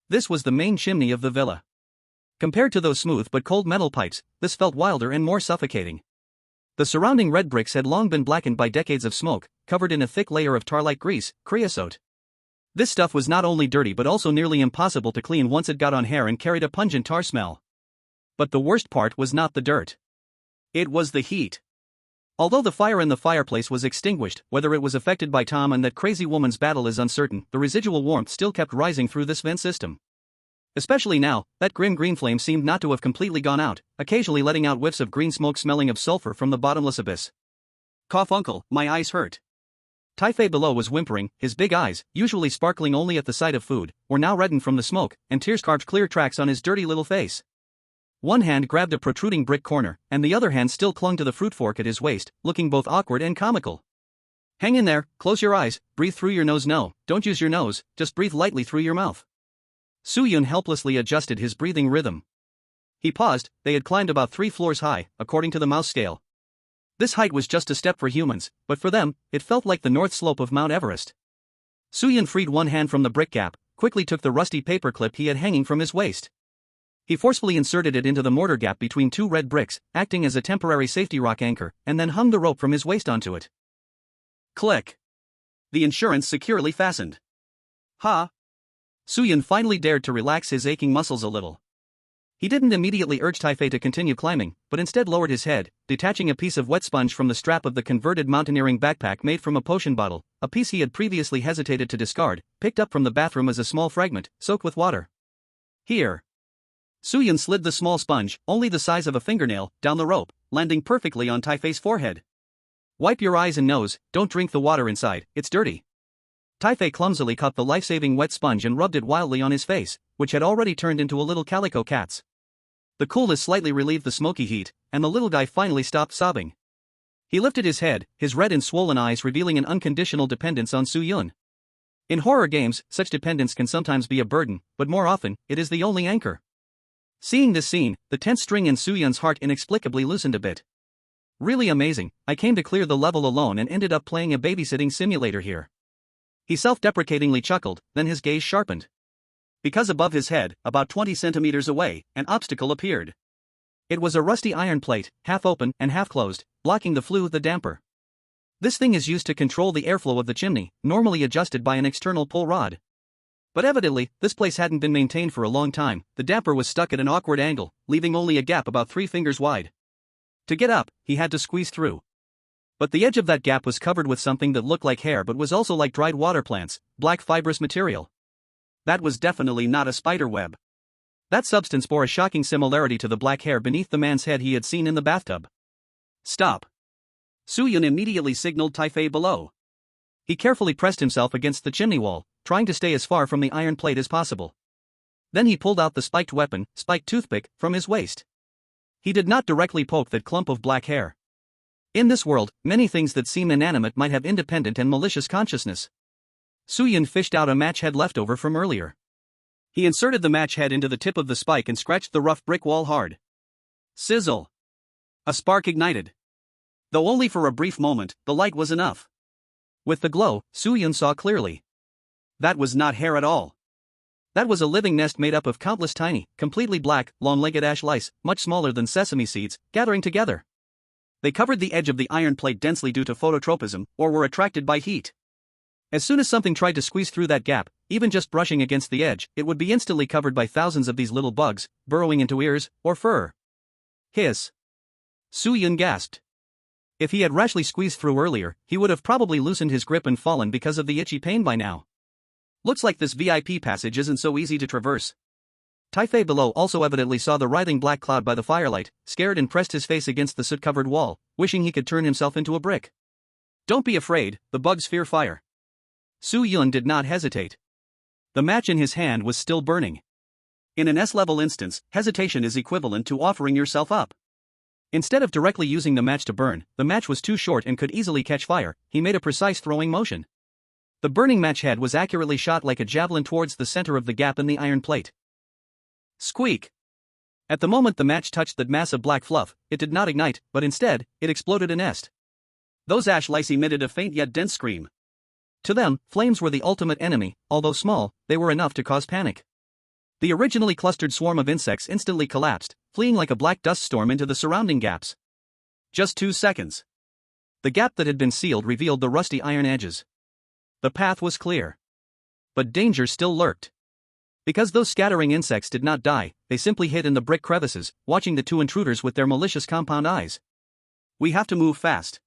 This was the main chimney of the villa. Compared to those smooth but cold metal pipes, this felt wilder and more suffocating. The surrounding red bricks had long been blackened by decades of smoke, covered in a thick layer of tar-like grease, creosote. This stuff was not only dirty but also nearly impossible to clean once it got on hair and carried a pungent tar smell. But the worst part was not the dirt. It was the heat. Although the fire in the fireplace was extinguished, whether it was affected by Tom and that crazy woman's battle is uncertain, the residual warmth still kept rising through this vent system. Especially now, that grim green flame seemed not to have completely gone out, occasionally letting out whiffs of green smoke smelling of sulfur from the bottomless abyss. Cough uncle, my eyes hurt. Taifei below was whimpering, his big eyes, usually sparkling only at the sight of food, were now reddened from the smoke, and tears carved clear tracks on his dirty little face. One hand grabbed a protruding brick corner, and the other hand still clung to the fruit fork at his waist, looking both awkward and comical. Hang in there, close your eyes, breathe through your nose. No, don't use your nose, just breathe lightly through your mouth. Soo-yun helplessly adjusted his breathing rhythm. He paused. They had climbed about 3 floors high, according to the mouse scale. This height was just a step for humans, but for them, it felt like the north slope of Mount Everest. Soo-yun freed one hand from the brick gap, quickly took the rusty paperclip he had hanging from his waist. He forcefully inserted it into the mortar gap between 2 red bricks, acting as a temporary safety rock anchor, and then hung the rope from his waist onto it. Click. The insurance securely fastened. Ha! Soo-yun finally dared to relax his aching muscles a little. He didn't immediately urge Taifei to continue climbing, but instead lowered his head, detaching a piece of wet sponge from the strap of the converted mountaineering backpack made from a potion bottle, a piece he had previously hesitated to discard, picked up from the bathroom as a small fragment, soaked with water. Here. Soo-yun slid the small sponge, only the size of a fingernail, down the rope, landing perfectly on Taifei's forehead. Wipe your eyes and nose, don't drink the water inside, it's dirty. Taifei clumsily caught the life-saving wet sponge and rubbed it wildly on his face, which had already turned into a little calico cat's. The coolness slightly relieved the smoky heat, and the little guy finally stopped sobbing. He lifted his head, his red and swollen eyes revealing an unconditional dependence on Soo-yun. In horror games, such dependence can sometimes be a burden, but more often, it is the only anchor. Seeing this scene, the tense string in Soo-yun's heart inexplicably loosened a bit. Really amazing, I came to clear the level alone and ended up playing a babysitting simulator here. He self-deprecatingly chuckled, then his gaze sharpened. Because above his head, about 20 centimeters away, an obstacle appeared. It was a rusty iron plate, half open and half closed, blocking the damper. This thing is used to control the airflow of the chimney, normally adjusted by an external pull rod. But evidently, this place hadn't been maintained for a long time. The damper was stuck at an awkward angle, leaving only a gap about 3 fingers wide. To get up, he had to squeeze through. But the edge of that gap was covered with something that looked like hair but was also like dried water plants, black fibrous material. That was definitely not a spider web. That substance bore a shocking similarity to the black hair beneath the man's head he had seen in the bathtub. Stop. Soo-yun immediately signaled Taifei below. He carefully pressed himself against the chimney wall, trying to stay as far from the iron plate as possible. Then he pulled out the spiked toothpick, from his waist. He did not directly poke that clump of black hair. In this world, many things that seem inanimate might have independent and malicious consciousness. Soo-yun fished out a match head leftover from earlier. He inserted the match head into the tip of the spike and scratched the rough brick wall hard. Sizzle! A spark ignited. Though only for a brief moment, the light was enough. With the glow, Soo-yun saw clearly. That was not hair at all. That was a living nest made up of countless tiny, completely black, long-legged ash lice, much smaller than sesame seeds, gathering together. They covered the edge of the iron plate densely due to phototropism, or were attracted by heat. As soon as something tried to squeeze through that gap, even just brushing against the edge, it would be instantly covered by thousands of these little bugs, burrowing into ears or fur. Hiss. Soo-yun gasped. If he had rashly squeezed through earlier, he would have probably loosened his grip and fallen because of the itchy pain by now. Looks like this VIP passage isn't so easy to traverse. Taifei below also evidently saw the writhing black cloud by the firelight, scared and pressed his face against the soot-covered wall, wishing he could turn himself into a brick. Don't be afraid, the bugs fear fire. Soo-yun did not hesitate. The match in his hand was still burning. In an S-level instance, hesitation is equivalent to offering yourself up. Instead of directly using the match to burn, the match was too short and could easily catch fire. He made a precise throwing motion. The burning match head was accurately shot like a javelin towards the center of the gap in the iron plate. Squeak! At the moment the match touched that mass of black fluff, it did not ignite, but instead, it exploded a nest. Those ash lice emitted a faint yet dense scream. To them, flames were the ultimate enemy. Although small, they were enough to cause panic. The originally clustered swarm of insects instantly collapsed, fleeing like a black dust storm into the surrounding gaps. Just 2 seconds. The gap that had been sealed revealed the rusty iron edges. The path was clear. But danger still lurked. Because those scattering insects did not die, they simply hid in the brick crevices, watching the two intruders with their malicious compound eyes. We have to move fast.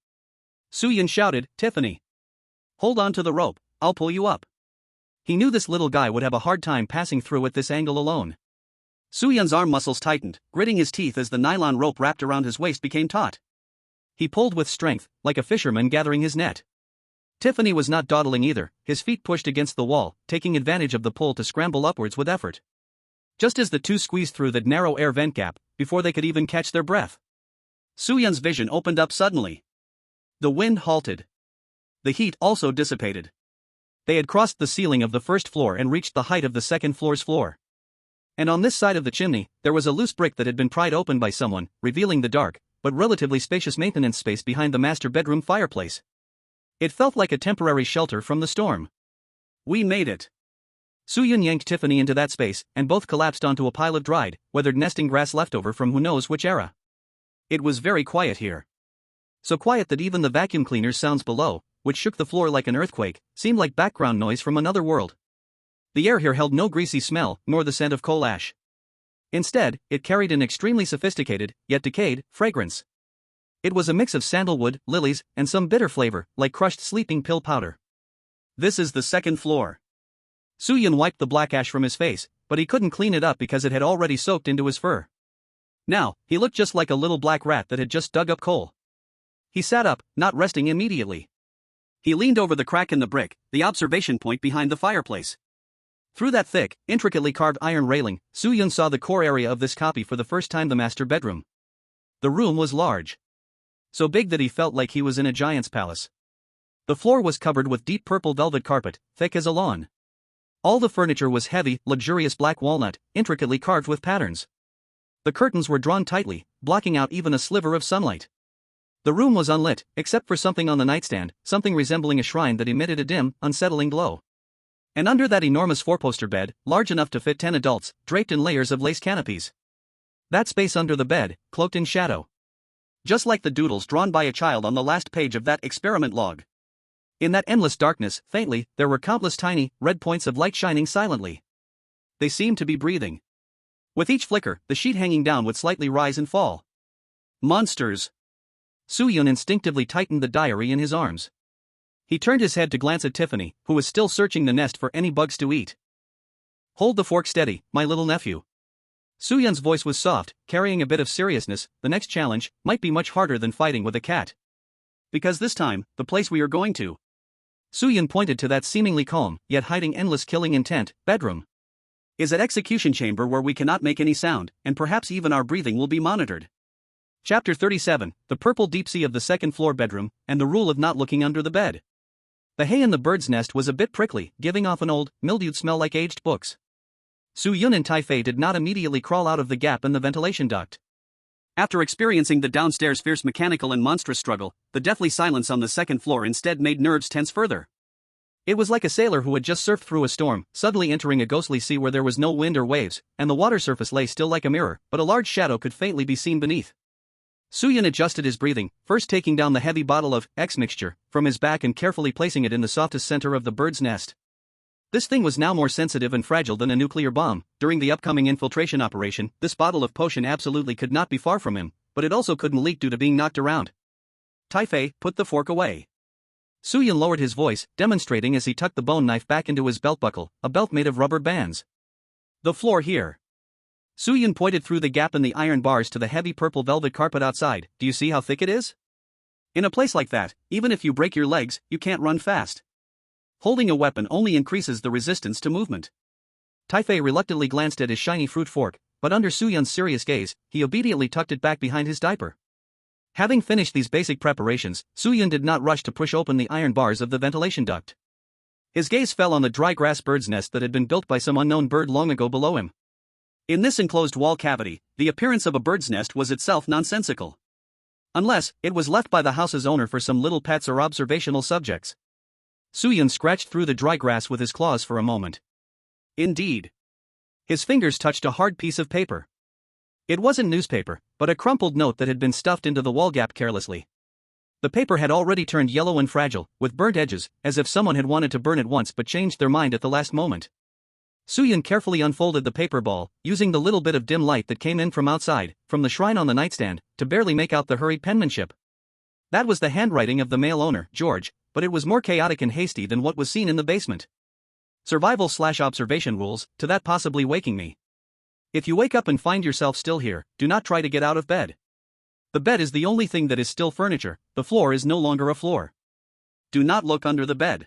Soo-yun shouted, Tiffany. Hold on to the rope, I'll pull you up. He knew this little guy would have a hard time passing through at this angle alone. Soo-yun's arm muscles tightened, gritting his teeth as the nylon rope wrapped around his waist became taut. He pulled with strength, like a fisherman gathering his net. Tiffany was not dawdling either, his feet pushed against the wall, taking advantage of the pull to scramble upwards with effort. Just as the two squeezed through that narrow air vent gap, before they could even catch their breath, Soo-yun's vision opened up suddenly. The wind halted. The heat also dissipated. They had crossed the ceiling of the first floor and reached the height of the second floor's floor. And on this side of the chimney, there was a loose brick that had been pried open by someone, revealing the dark, but relatively spacious maintenance space behind the master bedroom fireplace. It felt like a temporary shelter from the storm. We made it. Soo-Yun yanked Tiffany into that space, and both collapsed onto a pile of dried, weathered nesting grass leftover from who knows which era. It was very quiet here. So quiet that even the vacuum cleaner's sounds below, which shook the floor like an earthquake, seemed like background noise from another world. The air here held no greasy smell, nor the scent of coal ash. Instead, it carried an extremely sophisticated, yet decayed, fragrance. It was a mix of sandalwood, lilies, and some bitter flavor, like crushed sleeping pill powder. This is the second floor. Soo-Yun wiped the black ash from his face, but he couldn't clean it up because it had already soaked into his fur. Now, he looked just like a little black rat that had just dug up coal. He sat up, not resting immediately. He leaned over the crack in the brick, the observation point behind the fireplace. Through that thick, intricately carved iron railing, Soo-Yun saw the core area of this copy for the first time: the master bedroom. The room was large. So big that he felt like he was in a giant's palace. The floor was covered with deep purple velvet carpet, thick as a lawn. All the furniture was heavy, luxurious black walnut, intricately carved with patterns. The curtains were drawn tightly, blocking out even a sliver of sunlight. The room was unlit, except for something on the nightstand, something resembling a shrine that emitted a dim, unsettling glow. And under that enormous four-poster bed, large enough to fit 10 adults, draped in layers of lace canopies. That space under the bed, cloaked in shadow. Just like the doodles drawn by a child on the last page of that experiment log. In that endless darkness, faintly, there were countless tiny, red points of light shining silently. They seemed to be breathing. With each flicker, the sheet hanging down would slightly rise and fall. Monsters! Soo-Yun instinctively tightened the diary in his arms. He turned his head to glance at Tiffany, who was still searching the nest for any bugs to eat. "Hold the fork steady, my little nephew." Soo-Yun's voice was soft, carrying a bit of seriousness. "The next challenge might be much harder than fighting with a cat. Because this time, the place we are going to." Soo-Yun pointed to that seemingly calm, yet hiding endless killing intent, bedroom. "Is an execution chamber where we cannot make any sound, and perhaps even our breathing will be monitored." Chapter 37, The Purple Deep Sea of the Second Floor Bedroom, and the Rule of Not Looking Under the Bed. The hay in the bird's nest was a bit prickly, giving off an old, mildewed smell like aged books. Soo-Yun and Tai-Fei did not immediately crawl out of the gap in the ventilation duct. After experiencing the downstairs fierce mechanical and monstrous struggle, the deathly silence on the second floor instead made nerves tense further. It was like a sailor who had just surfed through a storm, suddenly entering a ghostly sea where there was no wind or waves, and the water surface lay still like a mirror, but a large shadow could faintly be seen beneath. Soo-Yun adjusted his breathing, first taking down the heavy bottle of X mixture from his back and carefully placing it in the softest center of the bird's nest. This thing was now more sensitive and fragile than a nuclear bomb. During the upcoming infiltration operation, this bottle of potion absolutely could not be far from him, but it also couldn't leak due to being knocked around. Tai-Fei, put the fork away. Soo-Yun lowered his voice, demonstrating as he tucked the bone knife back into his belt buckle, a belt made of rubber bands. The floor here. Soo-Yun pointed through the gap in the iron bars to the heavy purple velvet carpet outside. Do you see how thick it is? In a place like that, even if you break your legs, you can't run fast. Holding a weapon only increases the resistance to movement. Tai-Fei reluctantly glanced at his shiny fruit fork, but under Soo-Yun's serious gaze, he obediently tucked it back behind his diaper. Having finished these basic preparations, Soo-Yun did not rush to push open the iron bars of the ventilation duct. His gaze fell on the dry grass bird's nest that had been built by some unknown bird long ago below him. In this enclosed wall cavity, the appearance of a bird's nest was itself nonsensical. Unless, it was left by the house's owner for some little pets or observational subjects. Soo-Yun scratched through the dry grass with his claws for a moment. Indeed. His fingers touched a hard piece of paper. It wasn't newspaper, but a crumpled note that had been stuffed into the wall gap carelessly. The paper had already turned yellow and fragile, with burnt edges, as if someone had wanted to burn it once but changed their mind at the last moment. Soo-Yun carefully unfolded the paper ball, using the little bit of dim light that came in from outside, from the shrine on the nightstand, to barely make out the hurried penmanship. That was the handwriting of the male owner, George, but it was more chaotic and hasty than what was seen in the basement. Survival/observation rules, to that possibly waking me. If you wake up and find yourself still here, do not try to get out of bed. The bed is the only thing that is still furniture, the floor is no longer a floor. Do not look under the bed.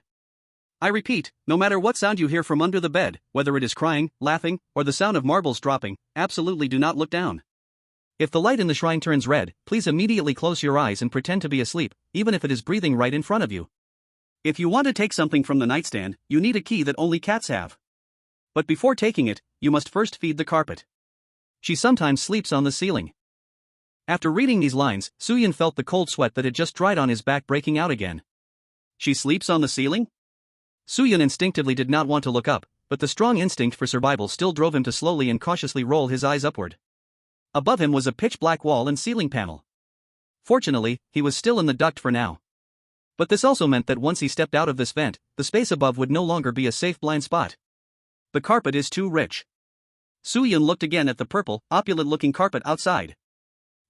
I repeat, no matter what sound you hear from under the bed, whether it is crying, laughing, or the sound of marbles dropping, absolutely do not look down. If the light in the shrine turns red, please immediately close your eyes and pretend to be asleep, even if it is breathing right in front of you. If you want to take something from the nightstand, you need a key that only cats have. But before taking it, you must first feed the carpet. She sometimes sleeps on the ceiling. After reading these lines, Soo-Yun felt the cold sweat that had just dried on his back breaking out again. She sleeps on the ceiling? Soo-Yun instinctively did not want to look up, but the strong instinct for survival still drove him to slowly and cautiously roll his eyes upward. Above him was a pitch-black wall and ceiling panel. Fortunately, he was still in the duct for now. But this also meant that once he stepped out of this vent, the space above would no longer be a safe blind spot. The carpet is too rich. Soo-Yun looked again at the purple, opulent-looking carpet outside.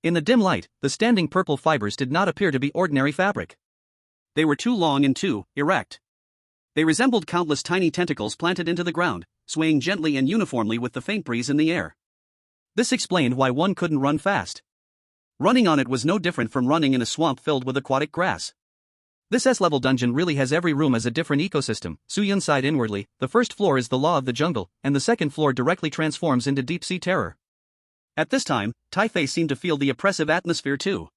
In the dim light, the standing purple fibers did not appear to be ordinary fabric. They were too long and too erect. They resembled countless tiny tentacles planted into the ground, swaying gently and uniformly with the faint breeze in the air. This explained why one couldn't run fast. Running on it was no different from running in a swamp filled with aquatic grass. This S-level dungeon really has every room as a different ecosystem. Soo-Yun sighed inwardly. The first floor is the law of the jungle, and the second floor directly transforms into deep-sea terror. At this time, Tai-Fei seemed to feel the oppressive atmosphere too.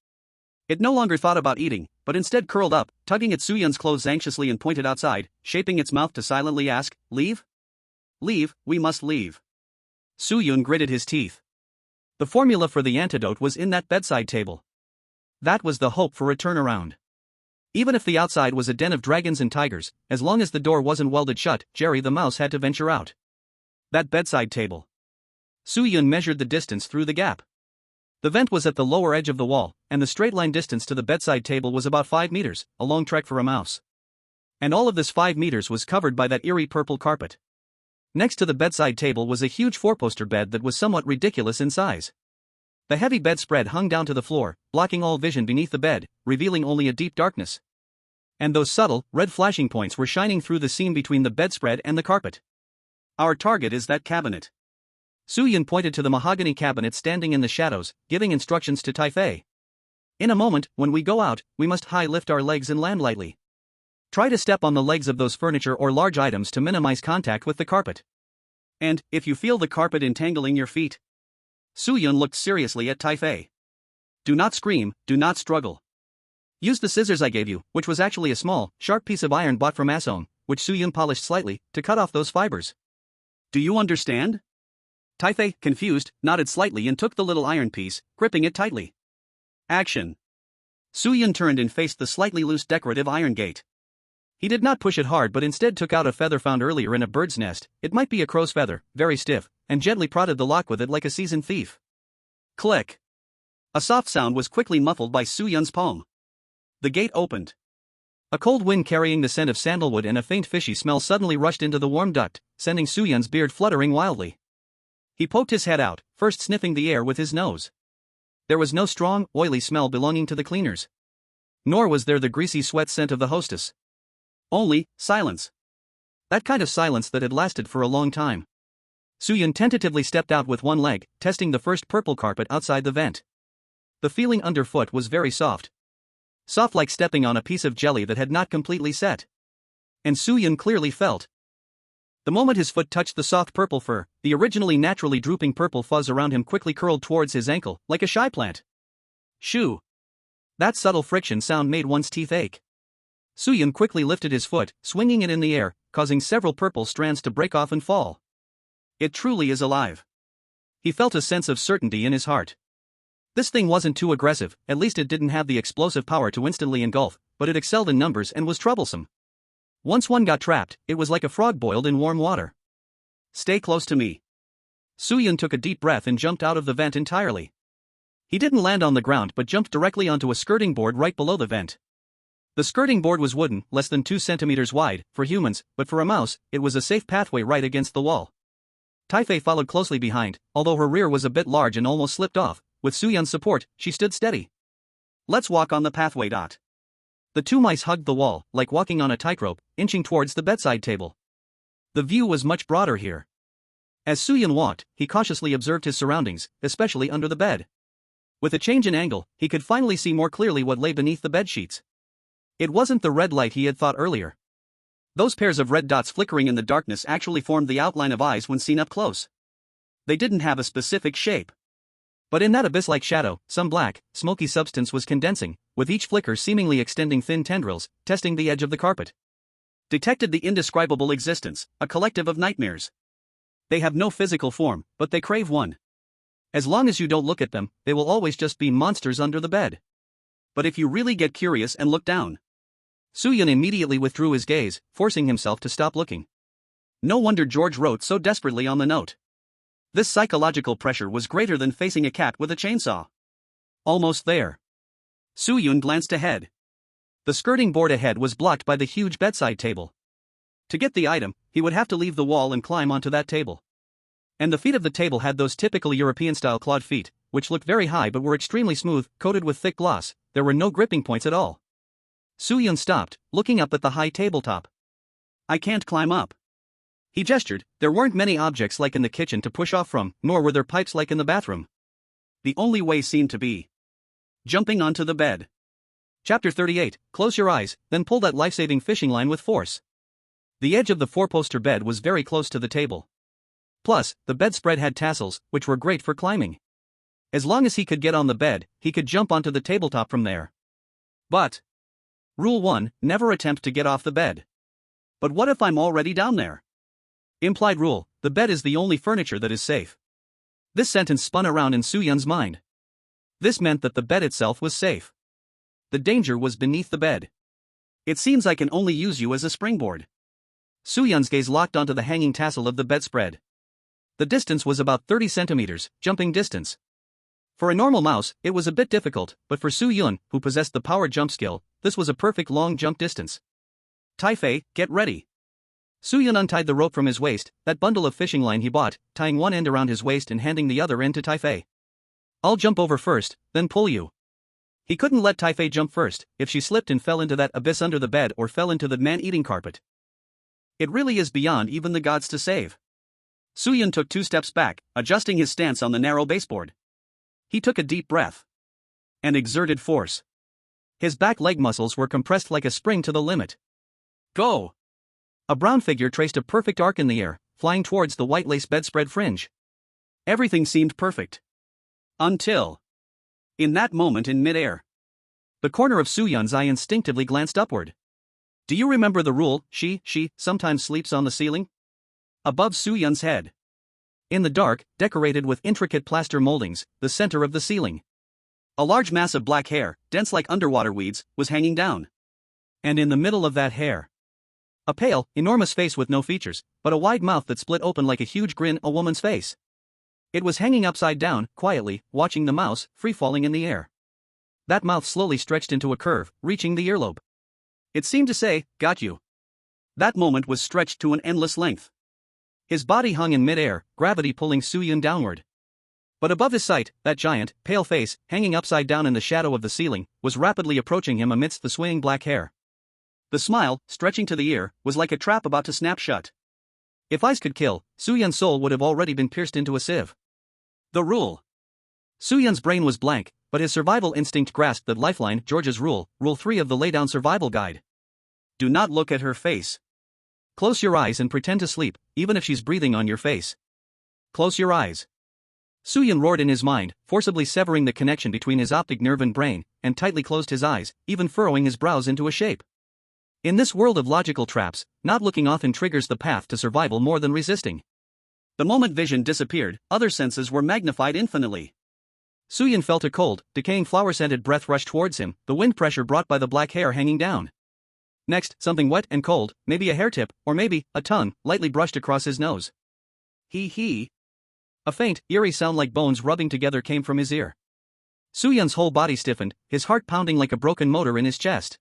It no longer thought about eating, but instead curled up, tugging at Soo-Yun's clothes anxiously and pointed outside, shaping its mouth to silently ask, "Leave? Leave, we must leave." Soo-Yun gritted his teeth. The formula for the antidote was in that bedside table. That was the hope for a turnaround. Even if the outside was a den of dragons and tigers, as long as the door wasn't welded shut, Jerry the mouse had to venture out. That bedside table. Soo-Yun measured the distance through the gap. The vent was at the lower edge of the wall, and the straight-line distance to the bedside table was about 5 meters, a long trek for a mouse. And all of this 5 meters was covered by that eerie purple carpet. Next to the bedside table was a huge four-poster bed that was somewhat ridiculous in size. The heavy bedspread hung down to the floor, blocking all vision beneath the bed, revealing only a deep darkness. And those subtle, red flashing points were shining through the seam between the bedspread and the carpet. Our target is that cabinet. Soo-Yun pointed to the mahogany cabinet standing in the shadows, giving instructions to Tai-Fei. In a moment, when we go out, we must high-lift our legs and land lightly. Try to step on the legs of those furniture or large items to minimize contact with the carpet. And, if you feel the carpet entangling your feet. Soo-Yun looked seriously at Tai-Fei. Do not scream, do not struggle. Use the scissors I gave you, which was actually a small, sharp piece of iron bought from Asong, which Soo-Yun polished slightly, to cut off those fibers. Do you understand? Tai-Fei, confused, nodded slightly and took the little iron piece, gripping it tightly. Action. Soo-Yun turned and faced the slightly loose decorative iron gate. He did not push it hard but instead took out a feather found earlier in a bird's nest, it might be a crow's feather, very stiff, and gently prodded the lock with it like a seasoned thief. Click. A soft sound was quickly muffled by Soo-Yun's palm. The gate opened. A cold wind carrying the scent of sandalwood and a faint fishy smell suddenly rushed into the warm duct, sending Soo-Yun's beard fluttering wildly. He poked his head out, first sniffing the air with his nose. There was no strong, oily smell belonging to the cleaners. Nor was there the greasy sweat scent of the hostess. Only silence. That kind of silence that had lasted for a long time. Soo-Yun tentatively stepped out with one leg, testing the first purple carpet outside the vent. The feeling underfoot was very soft. Soft like stepping on a piece of jelly that had not completely set. And Soo-Yun clearly felt. The moment his foot touched the soft purple fur, the originally naturally drooping purple fuzz around him quickly curled towards his ankle, like a shy plant. Shoo! That subtle friction sound made one's teeth ache. Soo-Yun quickly lifted his foot, swinging it in the air, causing several purple strands to break off and fall. It truly is alive. He felt a sense of certainty in his heart. This thing wasn't too aggressive, at least it didn't have the explosive power to instantly engulf, but it excelled in numbers and was troublesome. Once one got trapped, it was like a frog boiled in warm water. Stay close to me. Soo-Yun took a deep breath and jumped out of the vent entirely. He didn't land on the ground but jumped directly onto a skirting board right below the vent. The skirting board was wooden, less than 2 centimeters wide, for humans, but for a mouse, it was a safe pathway right against the wall. Tai-Fei followed closely behind, although her rear was a bit large and almost slipped off. With Soo-Yun's support, she stood steady. Let's walk on the pathway. The two mice hugged the wall, like walking on a tightrope, inching towards the bedside table. The view was much broader here. As Soo-Yun walked, he cautiously observed his surroundings, especially under the bed. With a change in angle, he could finally see more clearly what lay beneath the bedsheets. It wasn't the red light he had thought earlier. Those pairs of red dots flickering in the darkness actually formed the outline of eyes when seen up close. They didn't have a specific shape. But in that abyss-like shadow, some black, smoky substance was condensing, with each flicker seemingly extending thin tendrils, testing the edge of the carpet. detected the indescribable existence, a collective of nightmares. They have no physical form, but they crave one. As long as you don't look at them, they will always just be monsters under the bed. But if you really get curious and look down. Soo-yun immediately withdrew his gaze, forcing himself to stop looking. No wonder George wrote so desperately on the note. This psychological pressure was greater than facing a cat with a chainsaw. Almost there. Soo-yun glanced ahead. The skirting board ahead was blocked by the huge bedside table. To get the item, he would have to leave the wall and climb onto that table. And the feet of the table had those typical European-style clawed feet, which looked very high but were extremely smooth, coated with thick gloss. There were no gripping points at all. Soo-yun stopped, looking up at the high tabletop. I can't climb up. He gestured. There weren't many objects like in the kitchen to push off from, nor were there pipes like in the bathroom. The only way seemed to be jumping onto the bed. Chapter 38, close your eyes, then pull that life-saving fishing line with force. The edge of the four-poster bed was very close to the table. Plus, the bedspread had tassels, which were great for climbing. As long as he could get on the bed, he could jump onto the tabletop from there. But Rule 1, never attempt to get off the bed. But what if I'm already down there? Implied rule, the bed is the only furniture that is safe. This sentence spun around in Soo-yun's mind. This meant that the bed itself was safe. The danger was beneath the bed. It seems I can only use you as a springboard. Soo-yun's gaze locked onto the hanging tassel of the bedspread. The distance was about 30 centimeters, jumping distance. For a normal mouse, it was a bit difficult, but for Soo-yun, who possessed the power jump skill, this was a perfect long jump distance. Taifei, get ready. Soo-yun untied the rope from his waist, that bundle of fishing line he bought, tying one end around his waist and handing the other end to Taifei. I'll jump over first, then pull you. He couldn't let Taifei jump first, if she slipped and fell into that abyss under the bed or fell into the man-eating carpet. It really is beyond even the gods to save. Soo-yun took 2 steps back, adjusting his stance on the narrow baseboard. He took a deep breath. And exerted force. His back leg muscles were compressed like a spring to the limit. Go! A brown figure traced a perfect arc in the air, flying towards the white lace bedspread fringe. Everything seemed perfect. Until in that moment in midair, the corner of Soo-yun's eye instinctively glanced upward. Do you remember the rule, she sometimes sleeps on the ceiling? Above Soo-yun's head. In the dark, decorated with intricate plaster moldings, the center of the ceiling. A large mass of black hair, dense like underwater weeds, was hanging down. And in the middle of that hair, a pale, enormous face with no features, but a wide mouth that split open like a huge grin, a woman's face. It was hanging upside down, quietly, watching the mouse, free-falling in the air. That mouth slowly stretched into a curve, reaching the earlobe. It seemed to say, got you. That moment was stretched to an endless length. His body hung in mid-air, gravity pulling Soo-yun downward. But above his sight, that giant, pale face, hanging upside down in the shadow of the ceiling, was rapidly approaching him amidst the swaying black hair. The smile, stretching to the ear, was like a trap about to snap shut. If eyes could kill, Soo-yun's soul would have already been pierced into a sieve. The rule. Soo-yun's brain was blank, but his survival instinct grasped that lifeline, George's rule, Rule 3 of the Laydown Survival Guide. Do not look at her face. Close your eyes and pretend to sleep, even if she's breathing on your face. Close your eyes. Soo-yun roared in his mind, forcibly severing the connection between his optic nerve and brain, and tightly closed his eyes, even furrowing his brows into a shape. In this world of logical traps, not looking often triggers the path to survival more than resisting. The moment vision disappeared, other senses were magnified infinitely. Soo-yun felt a cold, decaying flower-scented breath rush towards him, the wind pressure brought by the black hair hanging down. Next, something wet and cold, maybe a hair tip, or maybe a tongue, lightly brushed across his nose. He. A faint, eerie sound like bones rubbing together came from his ear. Soo-yun's whole body stiffened, his heart pounding like a broken motor in his chest.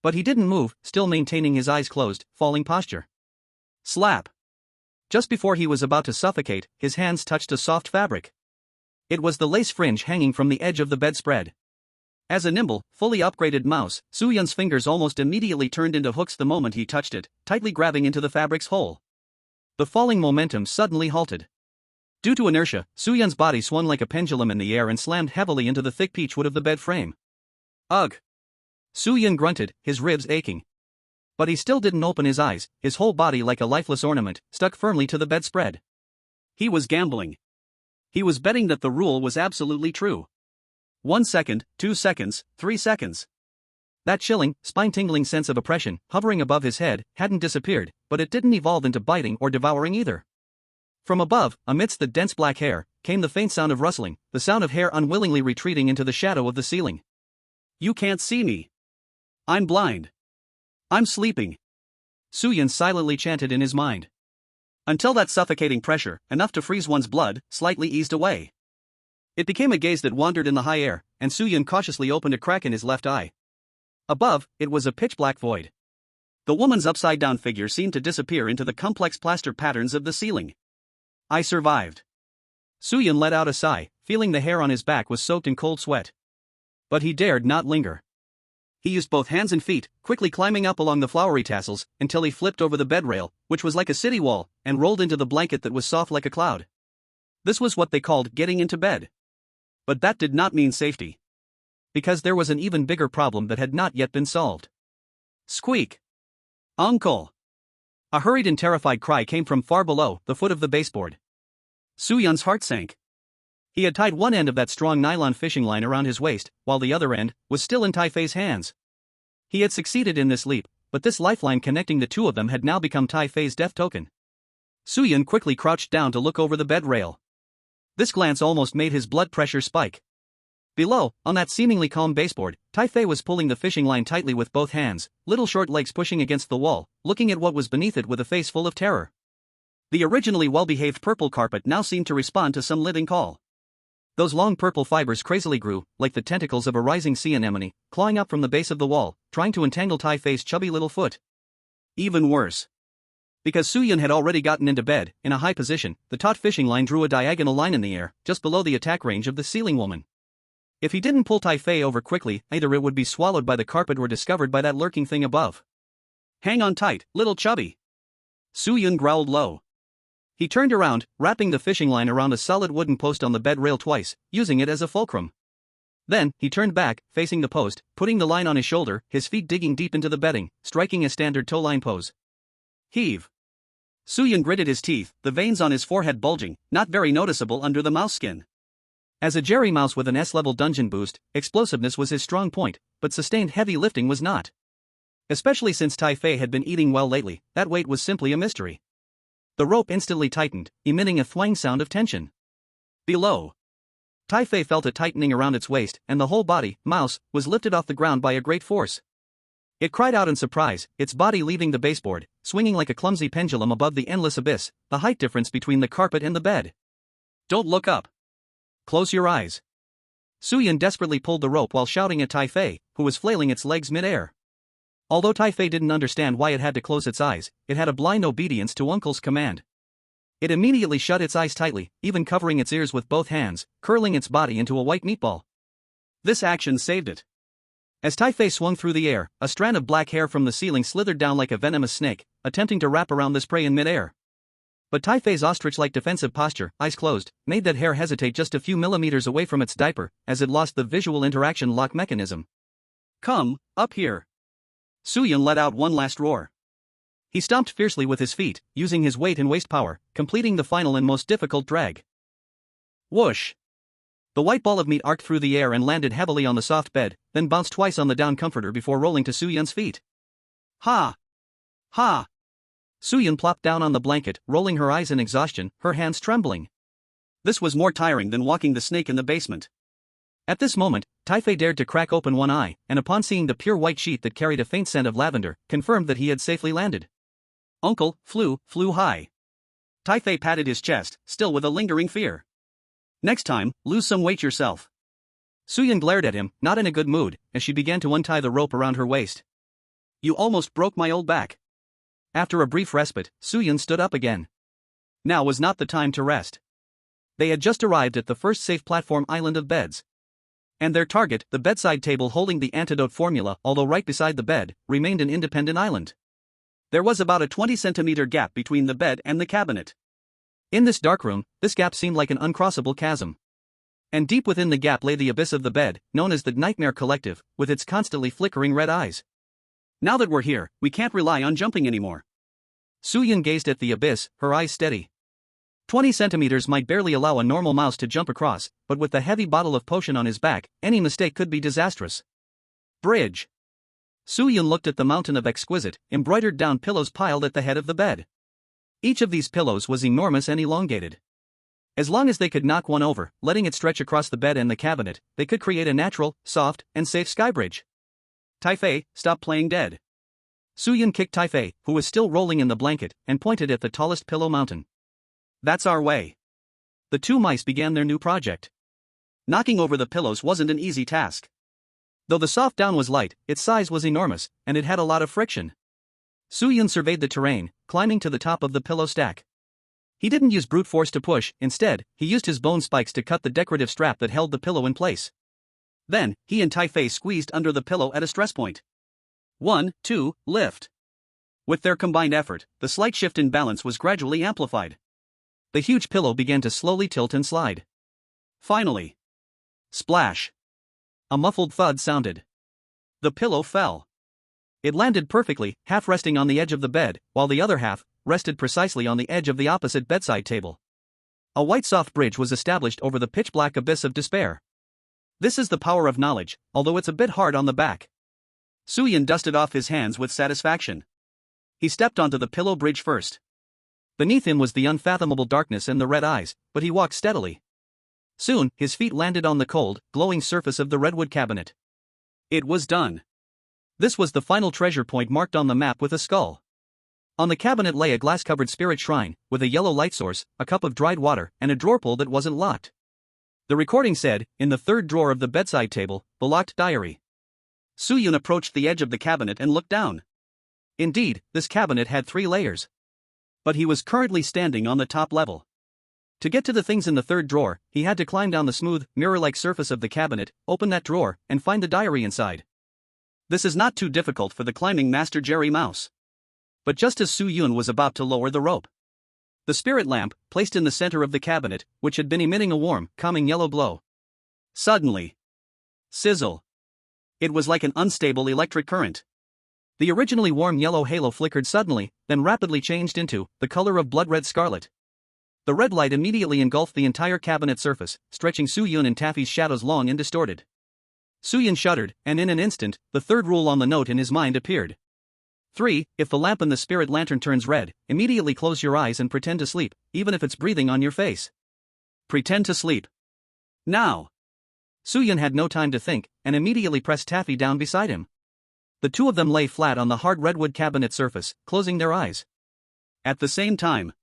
But he didn't move, still maintaining his eyes closed, falling posture. Slap. Just before he was about to suffocate, his hands touched a soft fabric. It was the lace fringe hanging from the edge of the bedspread. As a nimble, fully upgraded mouse, Soo-yun's fingers almost immediately turned into hooks the moment he touched it, tightly grabbing into the fabric's hole. The falling momentum suddenly halted. Due to inertia, Soo-yun's body swung like a pendulum in the air and slammed heavily into the thick peachwood of the bed frame. Ugh! Soo-yun grunted, his ribs aching. But he still didn't open his eyes, his whole body like a lifeless ornament, stuck firmly to the bedspread. He was gambling. He was betting that the rule was absolutely true. 1 second, 2 seconds, 3 seconds. That chilling, spine-tingling sense of oppression, hovering above his head, hadn't disappeared, but it didn't evolve into biting or devouring either. From above, amidst the dense black hair, came the faint sound of rustling, the sound of hair unwillingly retreating into the shadow of the ceiling. You can't see me. I'm blind. I'm sleeping. Suyin silently chanted in his mind. Until that suffocating pressure, enough to freeze one's blood, slightly eased away. It became a gaze that wandered in the high air, and Suyin cautiously opened a crack in his left eye. Above, it was a pitch-black void. The woman's upside-down figure seemed to disappear into the complex plaster patterns of the ceiling. I survived. Suyin let out a sigh, feeling the hair on his back was soaked in cold sweat. But he dared not linger. He used both hands and feet, quickly climbing up along the flowery tassels, until he flipped over the bed rail, which was like a city wall, and rolled into the blanket that was soft like a cloud. This was what they called getting into bed. But that did not mean safety. Because there was an even bigger problem that had not yet been solved. Squeak! Uncle! A hurried and terrified cry came from far below, the foot of the baseboard. Suyun's heart sank. He had tied one end of that strong nylon fishing line around his waist, while the other end was still in Tai-Fei's hands. He had succeeded in this leap, but this lifeline connecting the two of them had now become Tai-Fei's death token. Suyun quickly crouched down to look over the bed rail. This glance almost made his blood pressure spike. Below, on that seemingly calm baseboard, Tai-Fei was pulling the fishing line tightly with both hands, little short legs pushing against the wall, looking at what was beneath it with a face full of terror. The originally well-behaved purple carpet now seemed to respond to some living call. Those long purple fibers crazily grew, like the tentacles of a rising sea anemone, clawing up from the base of the wall, trying to entangle Tai-Fei's chubby little foot. Even worse. Because Suyun had already gotten into bed, in a high position, the taut fishing line drew a diagonal line in the air, just below the attack range of the ceiling woman. If he didn't pull Tai-Fei over quickly, either it would be swallowed by the carpet or discovered by that lurking thing above. Hang on tight, little chubby. Suyun growled low. He turned around, wrapping the fishing line around a solid wooden post on the bed rail twice, using it as a fulcrum. Then, he turned back, facing the post, putting the line on his shoulder, his feet digging deep into the bedding, striking a standard toe line pose. Heave. Suyun gritted his teeth, the veins on his forehead bulging, not very noticeable under the mouse skin. As a Jerry mouse with an S-level dungeon boost, explosiveness was his strong point, but sustained heavy lifting was not. Especially since Tai-Fei had been eating well lately, that weight was simply a mystery. The rope instantly tightened, emitting a thwang sound of tension. Below, Tai-Fei felt a tightening around its waist, and the whole body, mouse, was lifted off the ground by a great force. It cried out in surprise, its body leaving the baseboard, swinging like a clumsy pendulum above the endless abyss, the height difference between the carpet and the bed. Don't look up. Close your eyes. Suyun desperately pulled the rope while shouting at Tai-Fei, who was flailing its legs mid-air. Although Tai-Fei didn't understand why it had to close its eyes, it had a blind obedience to Uncle's command. It immediately shut its eyes tightly, even covering its ears with both hands, curling its body into a white meatball. This action saved it. As Tai-Fei swung through the air, a strand of black hair from the ceiling slithered down like a venomous snake, attempting to wrap around this prey in mid-air. But Tai-Fei's ostrich-like defensive posture, eyes closed, made that hair hesitate just a few millimeters away from its diaper, as it lost the visual interaction lock mechanism. Come, up here. Suyun let out one last roar. He stomped fiercely with his feet, using his weight and waist power, completing the final and most difficult drag. Whoosh! The white ball of meat arced through the air and landed heavily on the soft bed, then bounced twice on the down comforter before rolling to Suyun's feet. Ha! Ha! Suyun plopped down on the blanket, rolling her eyes in exhaustion, her hands trembling. This was more tiring than walking the snake in the basement. At this moment, Tai-Fei dared to crack open one eye, and upon seeing the pure white sheet that carried a faint scent of lavender, confirmed that he had safely landed. Uncle flew high. Tai-Fei patted his chest, still with a lingering fear. Next time, lose some weight yourself. Suyun glared at him, not in a good mood, as she began to untie the rope around her waist. You almost broke my old back. After a brief respite, Suyun stood up again. Now was not the time to rest. They had just arrived at the first safe platform island of beds. And their target, the bedside table holding the antidote formula, although right beside the bed, remained an independent island. There was about a 20-centimeter gap between the bed and the cabinet. In this dark room, this gap seemed like an uncrossable chasm. And deep within the gap lay the abyss of the bed, known as the Nightmare Collective, with its constantly flickering red eyes. Now that we're here, we can't rely on jumping anymore. Suyun gazed at the abyss, her eyes steady. 20 centimeters might barely allow a normal mouse to jump across, but with the heavy bottle of potion on his back, any mistake could be disastrous. Bridge. Soo-Yun looked at the mountain of exquisite, embroidered down pillows piled at the head of the bed. Each of these pillows was enormous and elongated. As long as they could knock one over, letting it stretch across the bed and the cabinet, they could create a natural, soft, and safe skybridge. Taifei, stop playing dead. Soo-Yun kicked Taifei, who was still rolling in the blanket, and pointed at the tallest pillow mountain. That's our way. The two mice began their new project. Knocking over the pillows wasn't an easy task. Though the soft down was light, its size was enormous, and it had a lot of friction. Soo-Yun surveyed the terrain, climbing to the top of the pillow stack. He didn't use brute force to push, instead, he used his bone spikes to cut the decorative strap that held the pillow in place. Then, he and Taifei squeezed under the pillow at a stress point. 1, 2, lift. With their combined effort, the slight shift in balance was gradually amplified. The huge pillow began to slowly tilt and slide. Finally. Splash. A muffled thud sounded. The pillow fell. It landed perfectly, half resting on the edge of the bed, while the other half rested precisely on the edge of the opposite bedside table. A white soft bridge was established over the pitch-black abyss of despair. This is the power of knowledge, although it's a bit hard on the back. Soo-Yun dusted off his hands with satisfaction. He stepped onto the pillow bridge first. Beneath him was the unfathomable darkness and the red eyes, but he walked steadily. Soon, his feet landed on the cold, glowing surface of the redwood cabinet. It was done. This was the final treasure point marked on the map with a skull. On the cabinet lay a glass-covered spirit shrine, with a yellow light source, a cup of dried water, and a drawer pull that wasn't locked. The recording said, in the third drawer of the bedside table, the locked diary. Soo-Yun approached the edge of the cabinet and looked down. Indeed, this cabinet had 3 layers. But he was currently standing on the top level. To get to the things in the third drawer, he had to climb down the smooth, mirror-like surface of the cabinet, open that drawer, and find the diary inside. This is not too difficult for the climbing master Jerry Mouse. But just as Soo-Yun was about to lower the rope, the spirit lamp, placed in the center of the cabinet, which had been emitting a warm, calming yellow glow. Suddenly. Sizzle. It was like an unstable electric current. The originally warm yellow halo flickered suddenly, then rapidly changed into the color of blood-red scarlet. The red light immediately engulfed the entire cabinet surface, stretching Soo-Yun and Taffy's shadows long and distorted. Soo-Yun shuddered, and in an instant, the third rule on the note in his mind appeared. 3. If the lamp in the spirit lantern turns red, immediately close your eyes and pretend to sleep, even if it's breathing on your face. Pretend to sleep. Now. Soo-Yun had no time to think, and immediately pressed Taffy down beside him. The two of them lay flat on the hard redwood cabinet surface, closing their eyes. At the same time,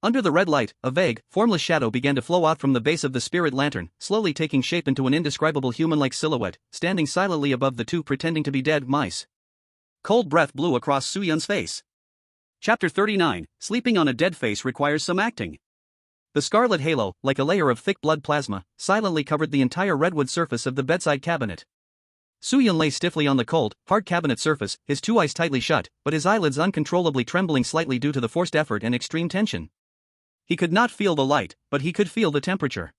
under the red light, a vague, formless shadow began to flow out from the base of the spirit lantern, slowly taking shape into an indescribable human-like silhouette, standing silently above the two pretending to be dead mice. Cold breath blew across Soo-Yun's face. Chapter 39, Sleeping on a Dead Face Requires Some Acting. The scarlet halo, like a layer of thick blood plasma, silently covered the entire redwood surface of the bedside cabinet. Soo-Yun lay stiffly on the cold, hard cabinet surface, his 2 eyes tightly shut, but his eyelids uncontrollably trembling slightly due to the forced effort and extreme tension. He could not feel the light, but he could feel the temperature.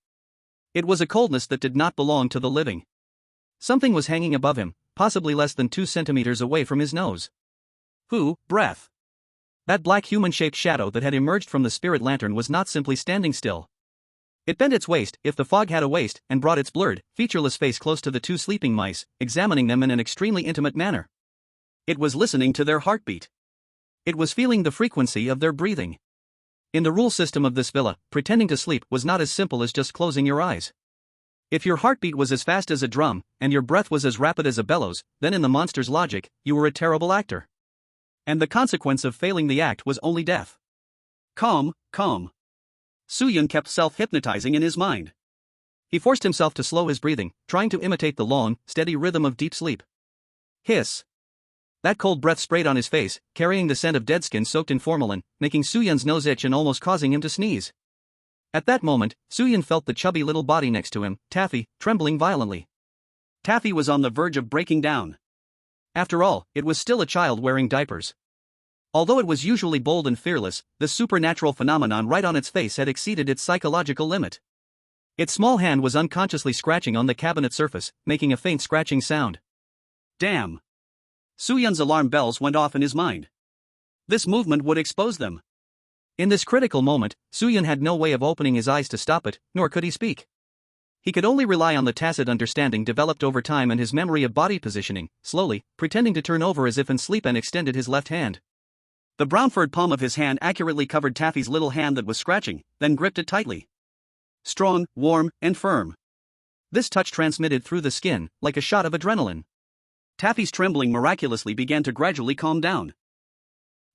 It was a coldness that did not belong to the living. Something was hanging above him, possibly less than 2 centimeters away from his nose. Breath. That black human-shaped shadow that had emerged from the spirit lantern was not simply standing still. It bent its waist, if the fog had a waist, and brought its blurred, featureless face close to the 2 sleeping mice, examining them in an extremely intimate manner. It was listening to their heartbeat. It was feeling the frequency of their breathing. In the rule system of this villa, pretending to sleep was not as simple as just closing your eyes. If your heartbeat was as fast as a drum, and your breath was as rapid as a bellows, then in the monster's logic, you were a terrible actor. And the consequence of failing the act was only death. Calm. Soo-Yun kept self-hypnotizing in his mind. He forced himself to slow his breathing, trying to imitate the long, steady rhythm of deep sleep. Hiss. That cold breath sprayed on his face, carrying the scent of dead skin soaked in formalin, making Soo-Yun's nose itch and almost causing him to sneeze. At that moment, Soo-Yun felt the chubby little body next to him, Taffy, trembling violently. Taffy was on the verge of breaking down. After all, it was still a child wearing diapers. Although it was usually bold and fearless, the supernatural phenomenon right on its face had exceeded its psychological limit. Its small hand was unconsciously scratching on the cabinet surface, making a faint scratching sound. Damn! Soo-Yun's alarm bells went off in his mind. This movement would expose them. In this critical moment, Soo-Yun had no way of opening his eyes to stop it, nor could he speak. He could only rely on the tacit understanding developed over time and his memory of body positioning, slowly, pretending to turn over as if in sleep, and extended his left hand. The brown furred palm of his hand accurately covered Taffy's little hand that was scratching, then gripped it tightly. Strong, warm, and firm. This touch transmitted through the skin, like a shot of adrenaline. Taffy's trembling miraculously began to gradually calm down.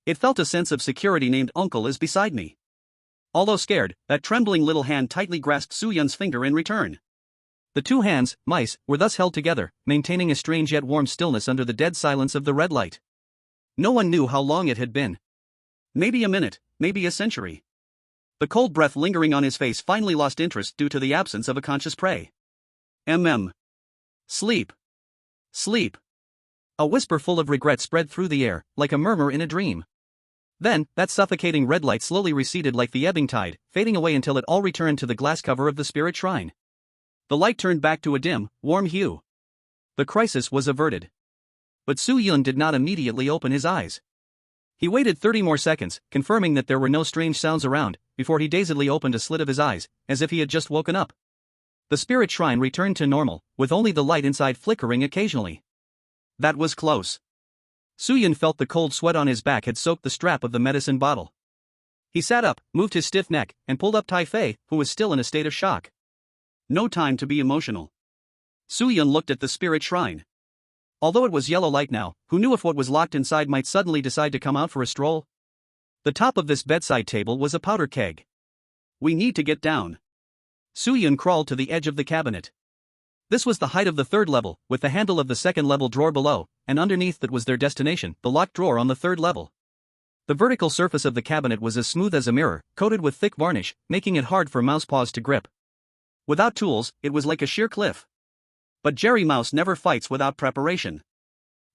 It felt a sense of security. Named Uncle is beside me. Although scared, that trembling little hand tightly grasped Soo-Yun's finger in return. The two hands, mice, were thus held together, maintaining a strange yet warm stillness under the dead silence of the red light. No one knew how long it had been. Maybe a minute, maybe a century. The cold breath lingering on his face finally lost interest due to the absence of a conscious prey. Sleep. Sleep. A whisper full of regret spread through the air, like a murmur in a dream. Then, that suffocating red light slowly receded like the ebbing tide, fading away until it all returned to the glass cover of the spirit shrine. The light turned back to a dim, warm hue. The crisis was averted. But Soo-Yun did not immediately open his eyes. He waited 30 more seconds, confirming that there were no strange sounds around, before he dazedly opened a slit of his eyes, as if he had just woken up. The spirit shrine returned to normal, with only the light inside flickering occasionally. That was close. Soo-Yun felt the cold sweat on his back had soaked the strap of the medicine bottle. He sat up, moved his stiff neck, and pulled up Tai-Fei, who was still in a state of shock. No time to be emotional. Soo-Yun looked at the spirit shrine. Although it was yellow light now, who knew if what was locked inside might suddenly decide to come out for a stroll? The top of this bedside table was a powder keg. We need to get down. Soo-Yun crawled to the edge of the cabinet. This was the height of the third level, with the handle of the second level drawer below, and underneath that was their destination, the locked drawer on the third level. The vertical surface of the cabinet was as smooth as a mirror, coated with thick varnish, making it hard for mouse paws to grip. Without tools, it was like a sheer cliff. But Jerry Mouse never fights without preparation.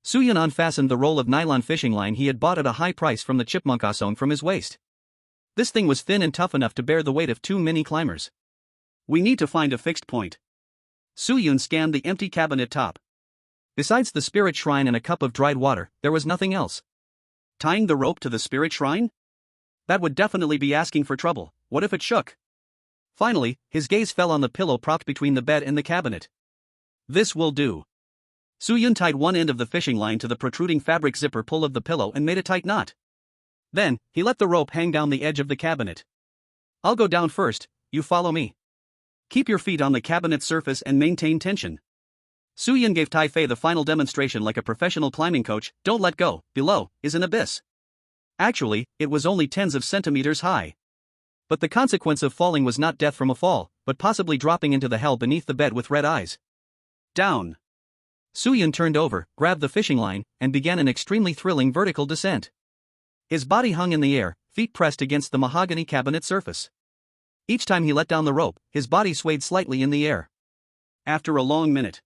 Soo-Yun unfastened the roll of nylon fishing line he had bought at a high price from the chipmunkason from his waist. This thing was thin and tough enough to bear the weight of 2 mini climbers. We need to find a fixed point. Soo-Yun scanned the empty cabinet top. Besides the spirit shrine and a cup of dried water, there was nothing else. Tying the rope to the spirit shrine? That would definitely be asking for trouble. What if it shook? Finally, his gaze fell on the pillow propped between the bed and the cabinet. This will do. Soo-Yun tied one end of the fishing line to the protruding fabric zipper pull of the pillow and made a tight knot. Then, he let the rope hang down the edge of the cabinet. I'll go down first, you follow me. Keep your feet on the cabinet surface and maintain tension. Soo-Yun gave Tai-Fei the final demonstration like a professional climbing coach. Don't let go, below is an abyss. Actually, it was only tens of centimeters high. But the consequence of falling was not death from a fall, but possibly dropping into the hell beneath the bed with red eyes. Down. Soo-Yun turned over, grabbed the fishing line, and began an extremely thrilling vertical descent. His body hung in the air, feet pressed against the mahogany cabinet surface. Each time he let down the rope, his body swayed slightly in the air. After a long minute,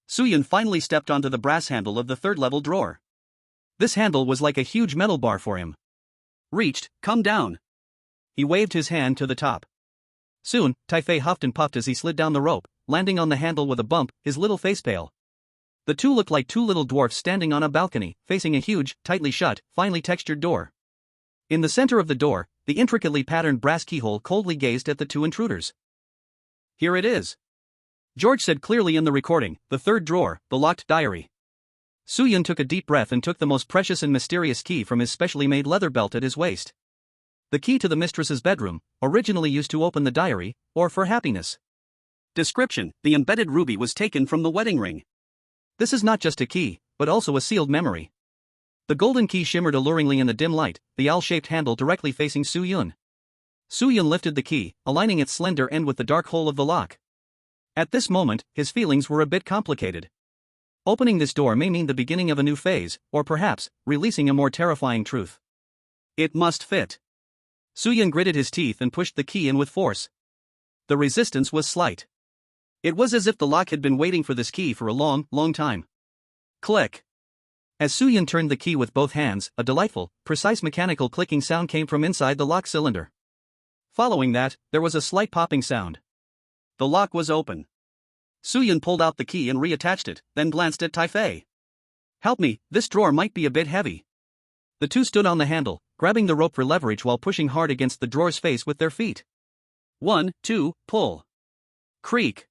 Soo-Yun finally stepped onto the brass handle of the third-level drawer. This handle was like a huge metal bar for him. Reached, come down. He waved his hand to the top. Soon, Tai-Fei huffed and puffed as he slid down the rope, landing on the handle with a bump, his little face pale. The two looked like two little dwarfs standing on a balcony, facing a huge, tightly shut, finely textured door. In the center of the door, the intricately patterned brass keyhole coldly gazed at the two intruders. Here it is. George said clearly in the recording, the third drawer, the locked diary. Soo-Yun took a deep breath and took the most precious and mysterious key from his specially made leather belt at his waist. The key to the mistress's bedroom, originally used to open the diary, or for happiness. Description: the embedded ruby was taken from the wedding ring. This is not just a key, but also a sealed memory. The golden key shimmered alluringly in the dim light, the owl-shaped handle directly facing Soo-Yun. Soo-Yun lifted the key, aligning its slender end with the dark hole of the lock. At this moment, his feelings were a bit complicated. Opening this door may mean the beginning of a new phase, or perhaps, releasing a more terrifying truth. It must fit. Soo-Yun gritted his teeth and pushed the key in with force. The resistance was slight. It was as if the lock had been waiting for this key for a long, long time. Click. As Soo-Yun turned the key with both hands, a delightful, precise mechanical clicking sound came from inside the lock cylinder. Following that, there was a slight popping sound. The lock was open. Soo-Yun pulled out the key and reattached it, then glanced at Tai-Fei. Help me, this drawer might be a bit heavy. The two stood on the handle, grabbing the rope for leverage while pushing hard against the drawer's face with their feet. 1, 2, pull. Creak.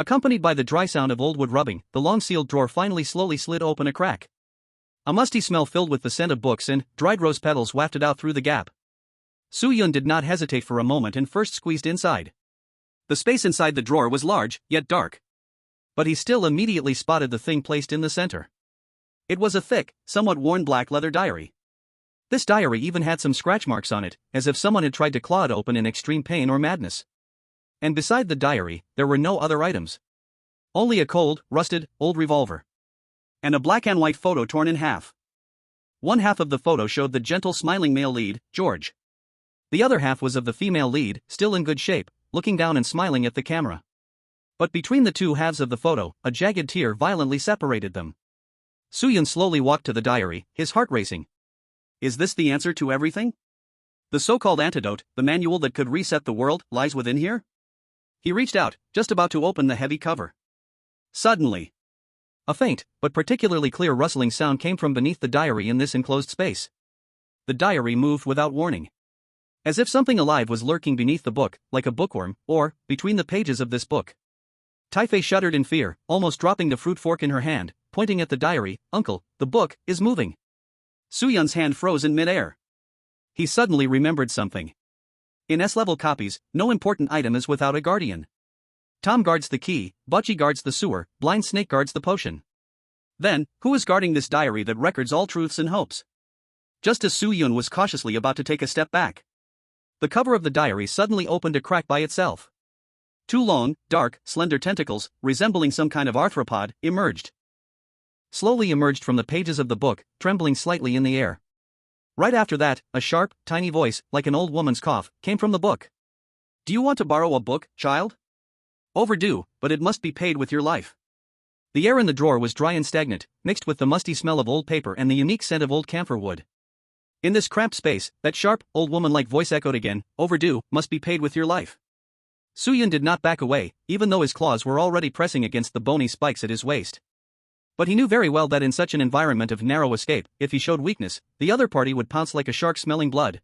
Accompanied by the dry sound of old wood rubbing, the long-sealed drawer finally slowly slid open a crack. A musty smell filled with the scent of books and dried rose petals wafted out through the gap. Soo-yoon did not hesitate for a moment and first squeezed inside. The space inside the drawer was large, yet dark. But he still immediately spotted the thing placed in the center. It was a thick, somewhat worn black leather diary. This diary even had some scratch marks on it, as if someone had tried to claw it open in extreme pain or madness. And beside the diary, there were no other items. Only a cold, rusted, old revolver. And a black and white photo torn in half. One half of the photo showed the gentle smiling male lead, George. The other half was of the female lead, still in good shape, looking down and smiling at the camera. But between the two halves of the photo, a jagged tear violently separated them. Soo-yoon slowly walked to the diary, his heart racing. Is this the answer to everything? The so-called antidote, the manual that could reset the world, lies within here? He reached out, just about to open the heavy cover. Suddenly, a faint, but particularly clear rustling sound came from beneath the diary in this enclosed space. The diary moved without warning. As if something alive was lurking beneath the book, like a bookworm, or, between the pages of this book. Taifei shuddered in fear, almost dropping the fruit fork in her hand, pointing at the diary. Uncle, the book is moving. Soo-yoon's hand froze in midair. He suddenly remembered something. In S-level copies, no important item is without a guardian. Tom guards the key, Bocce guards the sewer, Blind Snake guards the potion. Then, who is guarding this diary that records all truths and hopes? Just as Soo-yoon was cautiously about to take a step back, the cover of the diary suddenly opened a crack by itself. Two long, dark, slender tentacles, resembling some kind of arthropod, slowly emerged from the pages of the book, trembling slightly in the air. Right after that, a sharp, tiny voice, like an old woman's cough, came from the book. Do you want to borrow a book, child? Overdue, but it must be paid with your life. The air in the drawer was dry and stagnant, mixed with the musty smell of old paper and the unique scent of old camphor wood. In this cramped space, that sharp, old woman-like voice echoed again, overdue, must be paid with your life. Soo-yoon did not back away, even though his claws were already pressing against the bony spikes at his waist. But he knew very well that in such an environment of narrow escape, if he showed weakness, the other party would pounce like a shark smelling blood.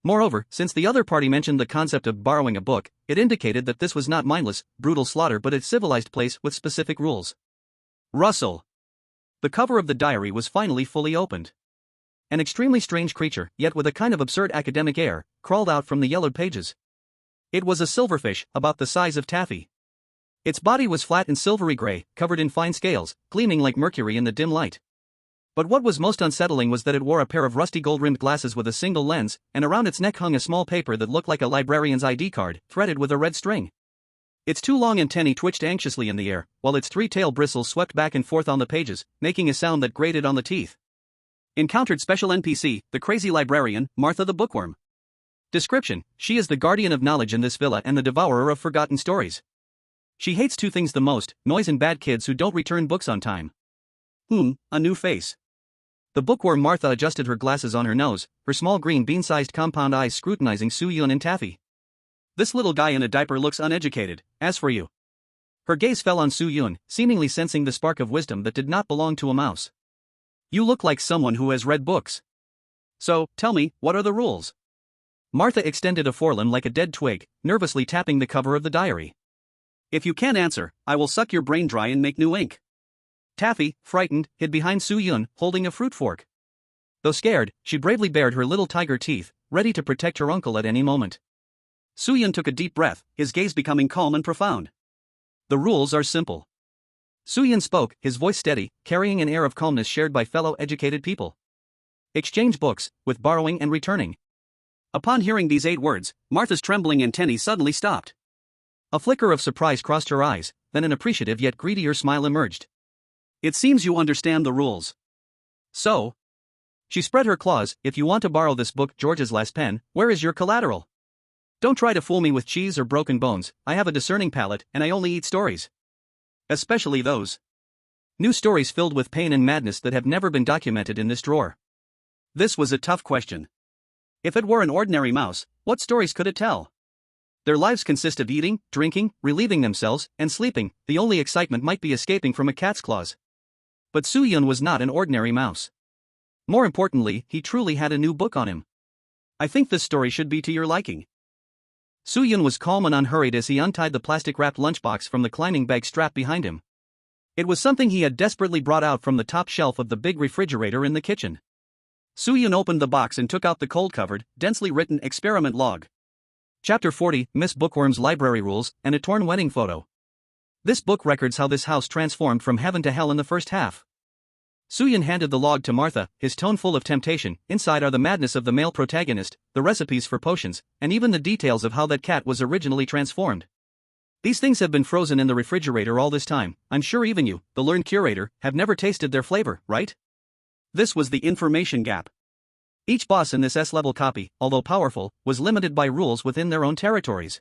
Moreover, since the other party mentioned the concept of borrowing a book, it indicated that this was not mindless, brutal slaughter but a civilized place with specific rules. Rustle. The cover of the diary was finally fully opened. An extremely strange creature, yet with a kind of absurd academic air, crawled out from the yellowed pages. It was a silverfish, about the size of taffy. Its body was flat and silvery gray, covered in fine scales, gleaming like mercury in the dim light. But what was most unsettling was that it wore a pair of rusty gold-rimmed glasses with a single lens, and around its neck hung a small paper that looked like a librarian's ID card, threaded with a red string. Its two long antennae twitched anxiously in the air, while its three tail bristles swept back and forth on the pages, making a sound that grated on the teeth. Encountered special NPC, the crazy librarian, Martha the Bookworm. Description: she is the guardian of knowledge in this villa and the devourer of forgotten stories. She hates two things the most, noise and bad kids who don't return books on time. A new face. The bookworm Martha adjusted her glasses on her nose, her small green bean-sized compound eyes scrutinizing Soo-yoon and Taffy. This little guy in a diaper looks uneducated, as for you. Her gaze fell on Soo-yoon, seemingly sensing the spark of wisdom that did not belong to a mouse. You look like someone who has read books. So, tell me, what are the rules? Martha extended a forelimb like a dead twig, nervously tapping the cover of the diary. If you can't answer, I will suck your brain dry and make new ink. Taffy, frightened, hid behind Soo-yoon, holding a fruit fork. Though scared, she bravely bared her little tiger teeth, ready to protect her uncle at any moment. Soo-yoon took a deep breath, his gaze becoming calm and profound. The rules are simple. Soo-yoon spoke, his voice steady, carrying an air of calmness shared by fellow educated people. Exchange books, with borrowing and returning. Upon hearing these 8 words, Martha's trembling antennae suddenly stopped. A flicker of surprise crossed her eyes, then an appreciative yet greedier smile emerged. It seems you understand the rules. So? She spread her claws. If you want to borrow this book, George's last pen, where is your collateral? Don't try to fool me with cheese or broken bones. I have a discerning palate, and I only eat stories. Especially those. New stories filled with pain and madness that have never been documented in this drawer. This was a tough question. If it were an ordinary mouse, what stories could it tell? Their lives consist of eating, drinking, relieving themselves, and sleeping. The only excitement might be escaping from a cat's claws. But Soo-yoon was not an ordinary mouse. More importantly, he truly had a new book on him. I think this story should be to your liking. Soo-yun was calm and unhurried as he untied the plastic-wrapped lunchbox from the climbing bag strap behind him. It was something he had desperately brought out from the top shelf of the big refrigerator in the kitchen. Soo-yun opened the box and took out the cold-covered, densely written experiment log. Chapter 40, Miss Bookworm's Library Rules, and a torn wedding photo. This book records how this house transformed from heaven to hell in the first half. Soo-yun handed the log to Martha, his tone full of temptation. Inside are the madness of the male protagonist, the recipes for potions, and even the details of how that cat was originally transformed. These things have been frozen in the refrigerator all this time. I'm sure even you, the learned curator, have never tasted their flavor, right? This was the information gap. Each boss in this S-level copy, although powerful, was limited by rules within their own territories.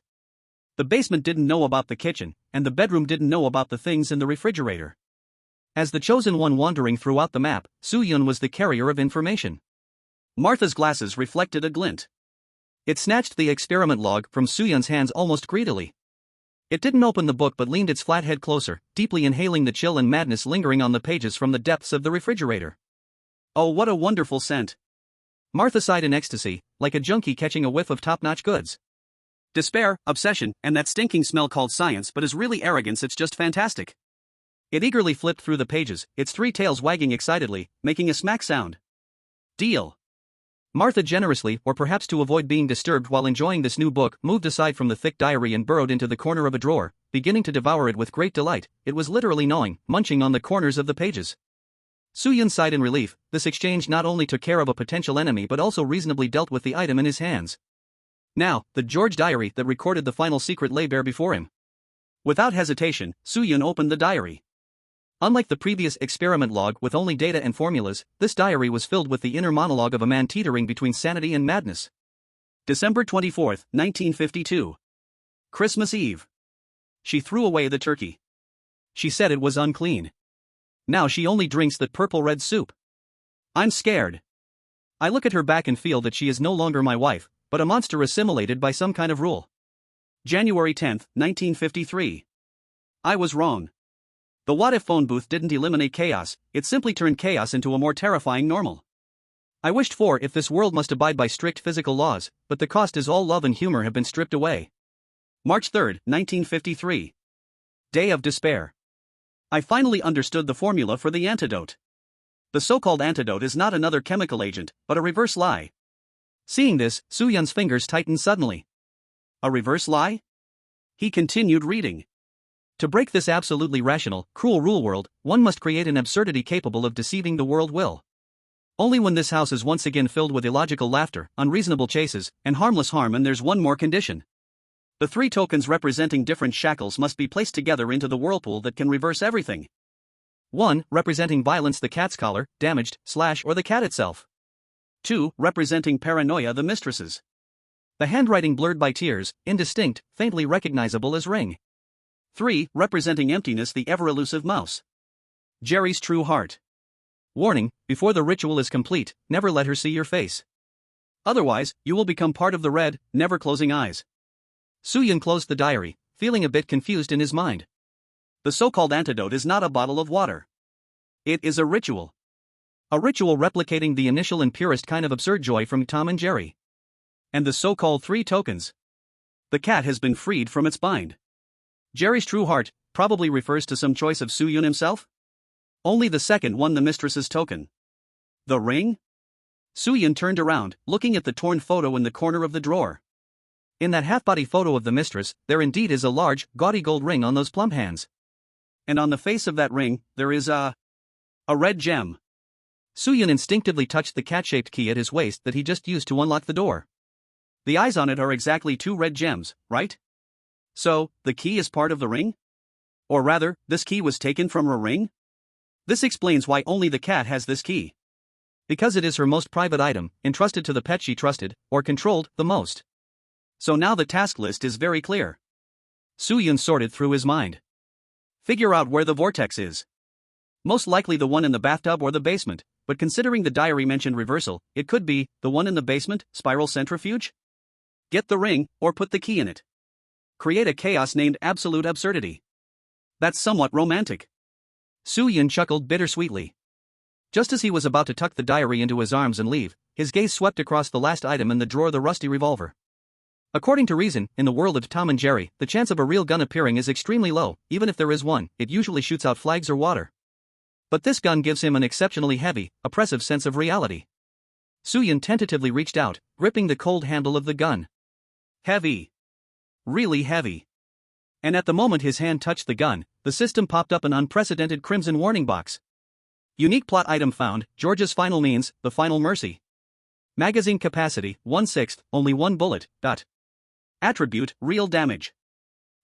The basement didn't know about the kitchen, and the bedroom didn't know about the things in the refrigerator. As the chosen one wandering throughout the map, Soo-yun was the carrier of information. Martha's glasses reflected a glint. It snatched the experiment log from Soo-yun's hands almost greedily. It didn't open the book but leaned its flat head closer, deeply inhaling the chill and madness lingering on the pages from the depths of the refrigerator. Oh, what a wonderful scent! Martha sighed in ecstasy, like a junkie catching a whiff of top-notch goods. Despair, obsession, and that stinking smell called science, but is really arrogance. It's just fantastic. It eagerly flipped through the pages, its three tails wagging excitedly, making a smack sound. Deal. Martha generously, or perhaps to avoid being disturbed while enjoying this new book, moved aside from the thick diary and burrowed into the corner of a drawer, beginning to devour it with great delight. It was literally gnawing, munching on the corners of the pages. Soo-yun sighed in relief. This exchange not only took care of a potential enemy but also reasonably dealt with the item in his hands. Now, the George diary that recorded the final secret lay bare before him. Without hesitation, Soo-yun opened the diary. Unlike the previous experiment log with only data and formulas, this diary was filled with the inner monologue of a man teetering between sanity and madness. December 24, 1952. Christmas Eve. She threw away the turkey. She said it was unclean. Now she only drinks that purple-red soup. I'm scared. I look at her back and feel that she is no longer my wife, but a monster assimilated by some kind of rule. January 10, 1953. I was wrong. The What If phone booth didn't eliminate chaos, it simply turned chaos into a more terrifying normal. I wished for if this world must abide by strict physical laws, but the cost is all love and humor have been stripped away. March 3, 1953. Day of despair. I finally understood the formula for the antidote. The so-called antidote is not another chemical agent, but a reverse lie. Seeing this, Soo-yun's fingers tightened suddenly. A reverse lie? He continued reading. To break this absolutely rational, cruel rule world, one must create an absurdity capable of deceiving the world will. Only when this house is once again filled with illogical laughter, unreasonable chases, and harmless harm, and there's one more condition. The three tokens representing different shackles must be placed together into the whirlpool that can reverse everything. 1. Representing violence, the cat's collar, damaged, / or the cat itself. 2. Representing paranoia, the mistresses. The handwriting blurred by tears, indistinct, faintly recognizable as ring. 3. Representing emptiness, the ever-elusive mouse. Jerry's true heart. Warning, before the ritual is complete, never let her see your face. Otherwise, you will become part of the red, never closing eyes. Soo-yun closed the diary, feeling a bit confused in his mind. The so-called antidote is not a bottle of water. It is a ritual. A ritual replicating the initial and purest kind of absurd joy from Tom and Jerry. And the so-called three tokens. The cat has been freed from its bind. Jerry's true heart probably refers to some choice of Soo-yun himself? Only the second one, the mistress's token. The ring? Soo-yun turned around, looking at the torn photo in the corner of the drawer. In that half-body photo of the mistress, there indeed is a large, gaudy gold ring on those plump hands. And on the face of that ring, there is a red gem. Soo-yun instinctively touched the cat-shaped key at his waist that he just used to unlock the door. The eyes on it are exactly 2 red gems, right? So, the key is part of the ring? Or rather, this key was taken from her ring? This explains why only the cat has this key. Because it is her most private item, entrusted to the pet she trusted, or controlled, the most. So now the task list is very clear. Soo-yun sorted through his mind. Figure out where the vortex is. Most likely the one in the bathtub or the basement, but considering the diary mentioned reversal, it could be the one in the basement, spiral centrifuge? Get the ring, or put the key in it. Create a chaos named absolute absurdity. That's somewhat romantic. Soo-yun chuckled bittersweetly. Just as he was about to tuck the diary into his arms and leave, his gaze swept across the last item in the drawer, the rusty revolver. According to reason, in the world of Tom and Jerry, the chance of a real gun appearing is extremely low. Even if there is one, it usually shoots out flags or water. But this gun gives him an exceptionally heavy, oppressive sense of reality. Soo-yun tentatively reached out, gripping the cold handle of the gun. Heavy. Really heavy. And at the moment his hand touched the gun, the system popped up an unprecedented crimson warning box. Unique plot item found, George's final means, the final mercy. Magazine capacity, 1/6, only one bullet. Attribute, real damage.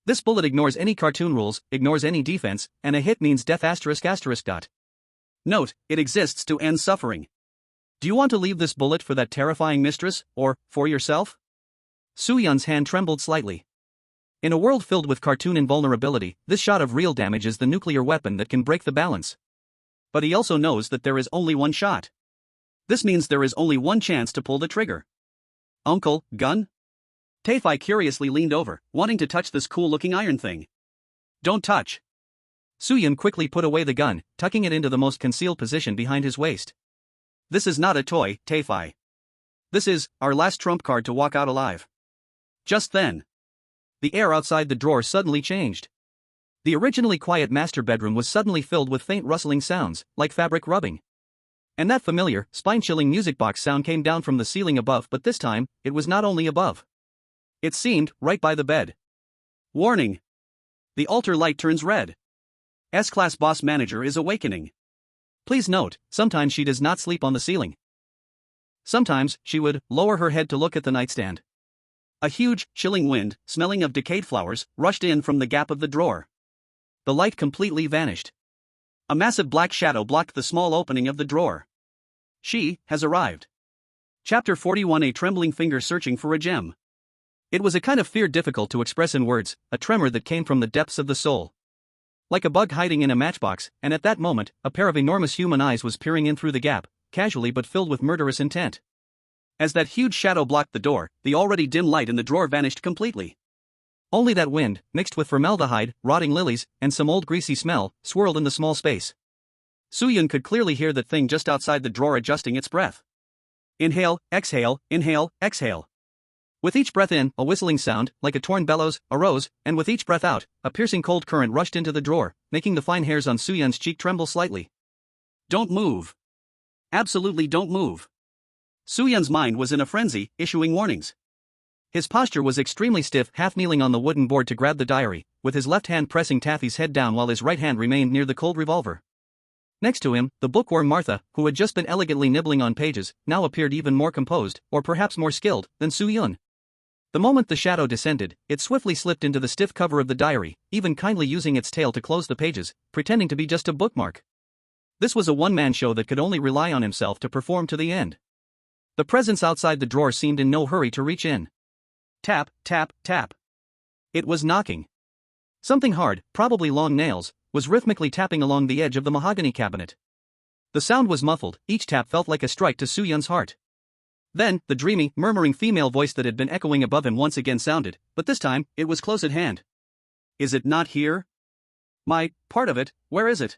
This bullet ignores any cartoon rules, ignores any defense, and a hit means death ***. Note, it exists to end suffering. Do you want to leave this bullet for that terrifying mistress, or, for yourself? Soo-yun's hand trembled slightly. In a world filled with cartoon invulnerability, this shot of real damage is the nuclear weapon that can break the balance. But he also knows that there is only one shot. This means there is only one chance to pull the trigger. Uncle, gun? Tae-fi curiously leaned over, wanting to touch this cool-looking iron thing. Don't touch. Soo-yun quickly put away the gun, tucking it into the most concealed position behind his waist. This is not a toy, Tae-fi. This is our last trump card to walk out alive. Just then, the air outside the drawer suddenly changed. The originally quiet master bedroom was suddenly filled with faint rustling sounds, like fabric rubbing. And that familiar, spine-chilling music box sound came down from the ceiling above, but this time, it was not only above. It seemed right by the bed. Warning! The altar light turns red. S-Class boss manager is awakening. Please note, sometimes she does not sleep on the ceiling. Sometimes, she would lower her head to look at the nightstand. A huge, chilling wind, smelling of decayed flowers, rushed in from the gap of the drawer. The light completely vanished. A massive black shadow blocked the small opening of the drawer. She has arrived. Chapter 41. A trembling finger searching for a gem. It was a kind of fear difficult to express in words, a tremor that came from the depths of the soul. Like a bug hiding in a matchbox, and at that moment, a pair of enormous human eyes was peering in through the gap, casually but filled with murderous intent. As that huge shadow blocked the door, the already dim light in the drawer vanished completely. Only that wind, mixed with formaldehyde, rotting lilies, and some old greasy smell, swirled in the small space. Soo-yun could clearly hear that thing just outside the drawer adjusting its breath. Inhale, exhale, inhale, exhale. With each breath in, a whistling sound, like a torn bellows, arose, and with each breath out, a piercing cold current rushed into the drawer, making the fine hairs on Soo-yun's cheek tremble slightly. Don't move. Absolutely don't move. Soo-yun's mind was in a frenzy, issuing warnings. His posture was extremely stiff, half kneeling on the wooden board to grab the diary, with his left hand pressing Taffy's head down while his right hand remained near the cold revolver. Next to him, the bookworm Martha, who had just been elegantly nibbling on pages, now appeared even more composed, or perhaps more skilled, than Soo-yun. The moment the shadow descended, it swiftly slipped into the stiff cover of the diary, even kindly using its tail to close the pages, pretending to be just a bookmark. This was a one-man show that could only rely on himself to perform to the end. The presence outside the drawer seemed in no hurry to reach in. Tap, tap, tap. It was knocking. Something hard, probably long nails, was rhythmically tapping along the edge of the mahogany cabinet. The sound was muffled, each tap felt like a strike to Soo-yun's heart. Then, the dreamy, murmuring female voice that had been echoing above him once again sounded, but this time, it was close at hand. Is it not here? My part of it, where is it?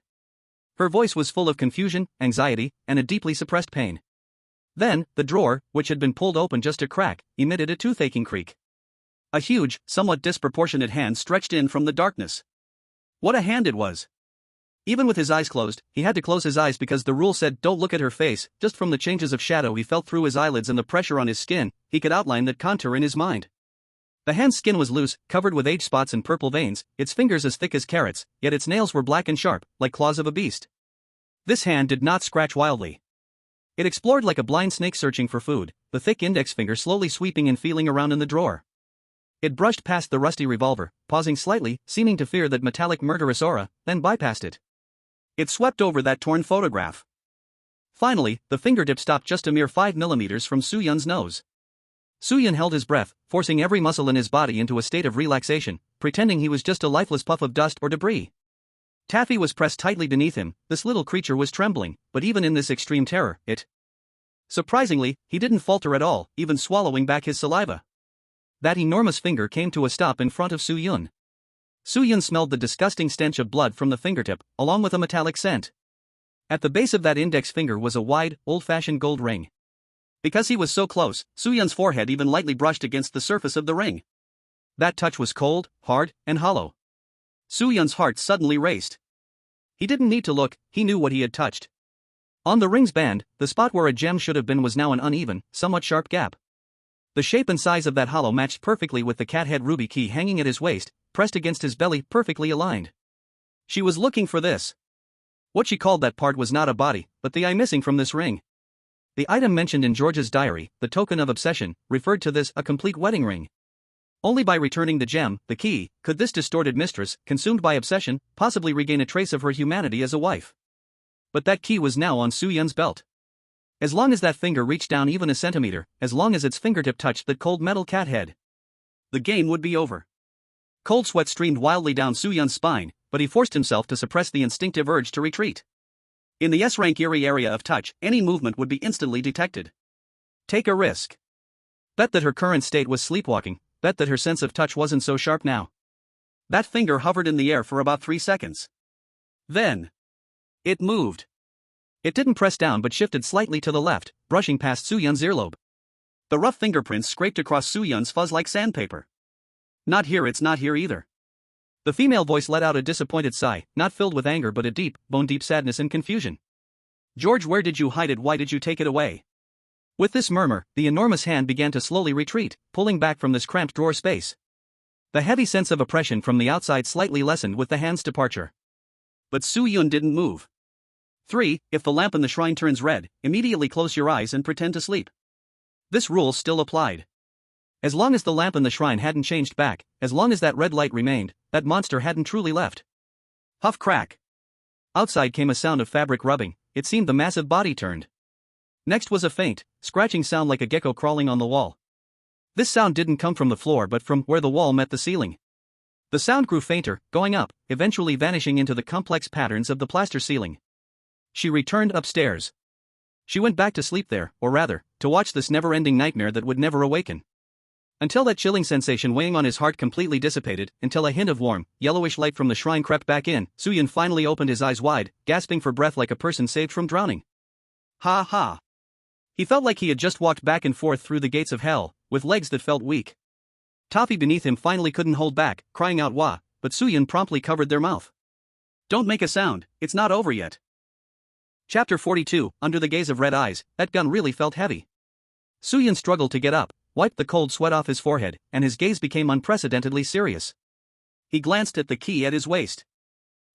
Her voice was full of confusion, anxiety, and a deeply suppressed pain. Then, the drawer, which had been pulled open just a crack, emitted a toothacheing creak. A huge, somewhat disproportionate hand stretched in from the darkness. What a hand it was! Even with his eyes closed, he had to close his eyes because the rule said don't look at her face. Just from the changes of shadow he felt through his eyelids and the pressure on his skin, he could outline that contour in his mind. The hand's skin was loose, covered with age spots and purple veins, its fingers as thick as carrots, yet its nails were black and sharp, like claws of a beast. This hand did not scratch wildly. It explored like a blind snake searching for food, the thick index finger slowly sweeping and feeling around in the drawer. It brushed past the rusty revolver, pausing slightly, seeming to fear that metallic murderous aura, then bypassed it. It swept over that torn photograph. Finally, the fingertip stopped just a mere 5 millimeters from Soo-yun's nose. Soo-yun held his breath, forcing every muscle in his body into a state of relaxation, pretending he was just a lifeless puff of dust or debris. Taffy was pressed tightly beneath him. This little creature was trembling, but even in this extreme terror, surprisingly, he didn't falter at all, even swallowing back his saliva. That enormous finger came to a stop in front of Soo-yun. Soo-yun smelled the disgusting stench of blood from the fingertip, along with a metallic scent. At the base of that index finger was a wide, old-fashioned gold ring. Because he was so close, Soo-yeon's forehead even lightly brushed against the surface of the ring. That touch was cold, hard, and hollow. Soo-yeon's heart suddenly raced. He didn't need to look, he knew what he had touched. On the ring's band, the spot where a gem should have been was now an uneven, somewhat sharp gap. The shape and size of that hollow matched perfectly with the cat head ruby key hanging at his waist, pressed against his belly, perfectly aligned. She was looking for this. What she called that part was not a body, but the eye missing from this ring. The item mentioned in George's diary, the token of obsession, referred to this, a complete wedding ring. Only by returning the gem, the key, could this distorted mistress, consumed by obsession, possibly regain a trace of her humanity as a wife. But that key was now on Soo-yeon's belt. As long as that finger reached down even a centimeter, as long as its fingertip touched that cold metal cat head, the game would be over. Cold sweat streamed wildly down Soo-yeon's spine, but he forced himself to suppress the instinctive urge to retreat. In the S-rank eerie area of touch, any movement would be instantly detected. Take a risk. Bet that her current state was sleepwalking, bet that her sense of touch wasn't so sharp now. That finger hovered in the air for about 3 seconds. Then it moved. It didn't press down but shifted slightly to the left, brushing past Soo-yeon's earlobe. The rough fingerprints scraped across Soo-yeon's fuzz like sandpaper. Not here, it's not here either. The female voice let out a disappointed sigh, not filled with anger but a deep, bone-deep sadness and confusion. George, where did you hide it? Why did you take it away? With this murmur, the enormous hand began to slowly retreat, pulling back from this cramped drawer space. The heavy sense of oppression from the outside slightly lessened with the hand's departure. But Soo-yeon didn't move. 3. If the lamp in the shrine turns red, immediately close your eyes and pretend to sleep. This rule still applied. As long as the lamp in the shrine hadn't changed back, as long as that red light remained, that monster hadn't truly left. Huff crack. Outside came a sound of fabric rubbing, it seemed the massive body turned. Next was a faint, scratching sound like a gecko crawling on the wall. This sound didn't come from the floor but from where the wall met the ceiling. The sound grew fainter, going up, eventually vanishing into the complex patterns of the plaster ceiling. She returned upstairs. She went back to sleep there, or rather, to watch this never-ending nightmare that would never awaken. Until that chilling sensation weighing on his heart completely dissipated, until a hint of warm, yellowish light from the shrine crept back in, Soo-yeon finally opened his eyes wide, gasping for breath like a person saved from drowning. Ha ha. He felt like he had just walked back and forth through the gates of hell, with legs that felt weak. Toffee beneath him finally couldn't hold back, crying out wah, but Soo-yeon promptly covered their mouth. Don't make a sound, it's not over yet. Chapter 42, Under the gaze of red eyes, that gun really felt heavy. Soo-yeon struggled to get up, wiped the cold sweat off his forehead, and his gaze became unprecedentedly serious. He glanced at the key at his waist.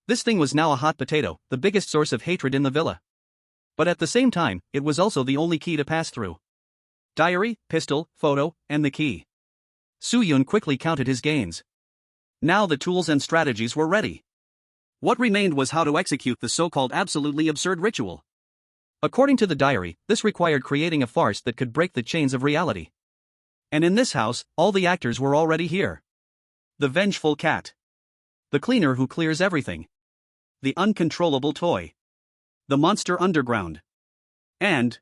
This thing was now a hot potato, the biggest source of hatred in the villa. But at the same time, it was also the only key to pass through. Diary, pistol, photo, and the key. Soo-yeon quickly counted his gains. Now the tools and strategies were ready. What remained was how to execute the so-called absolutely absurd ritual. According to the diary, this required creating a farce that could break the chains of reality. And in this house, all the actors were already here. The vengeful cat. The cleaner who clears everything. The uncontrollable toy. The monster underground. And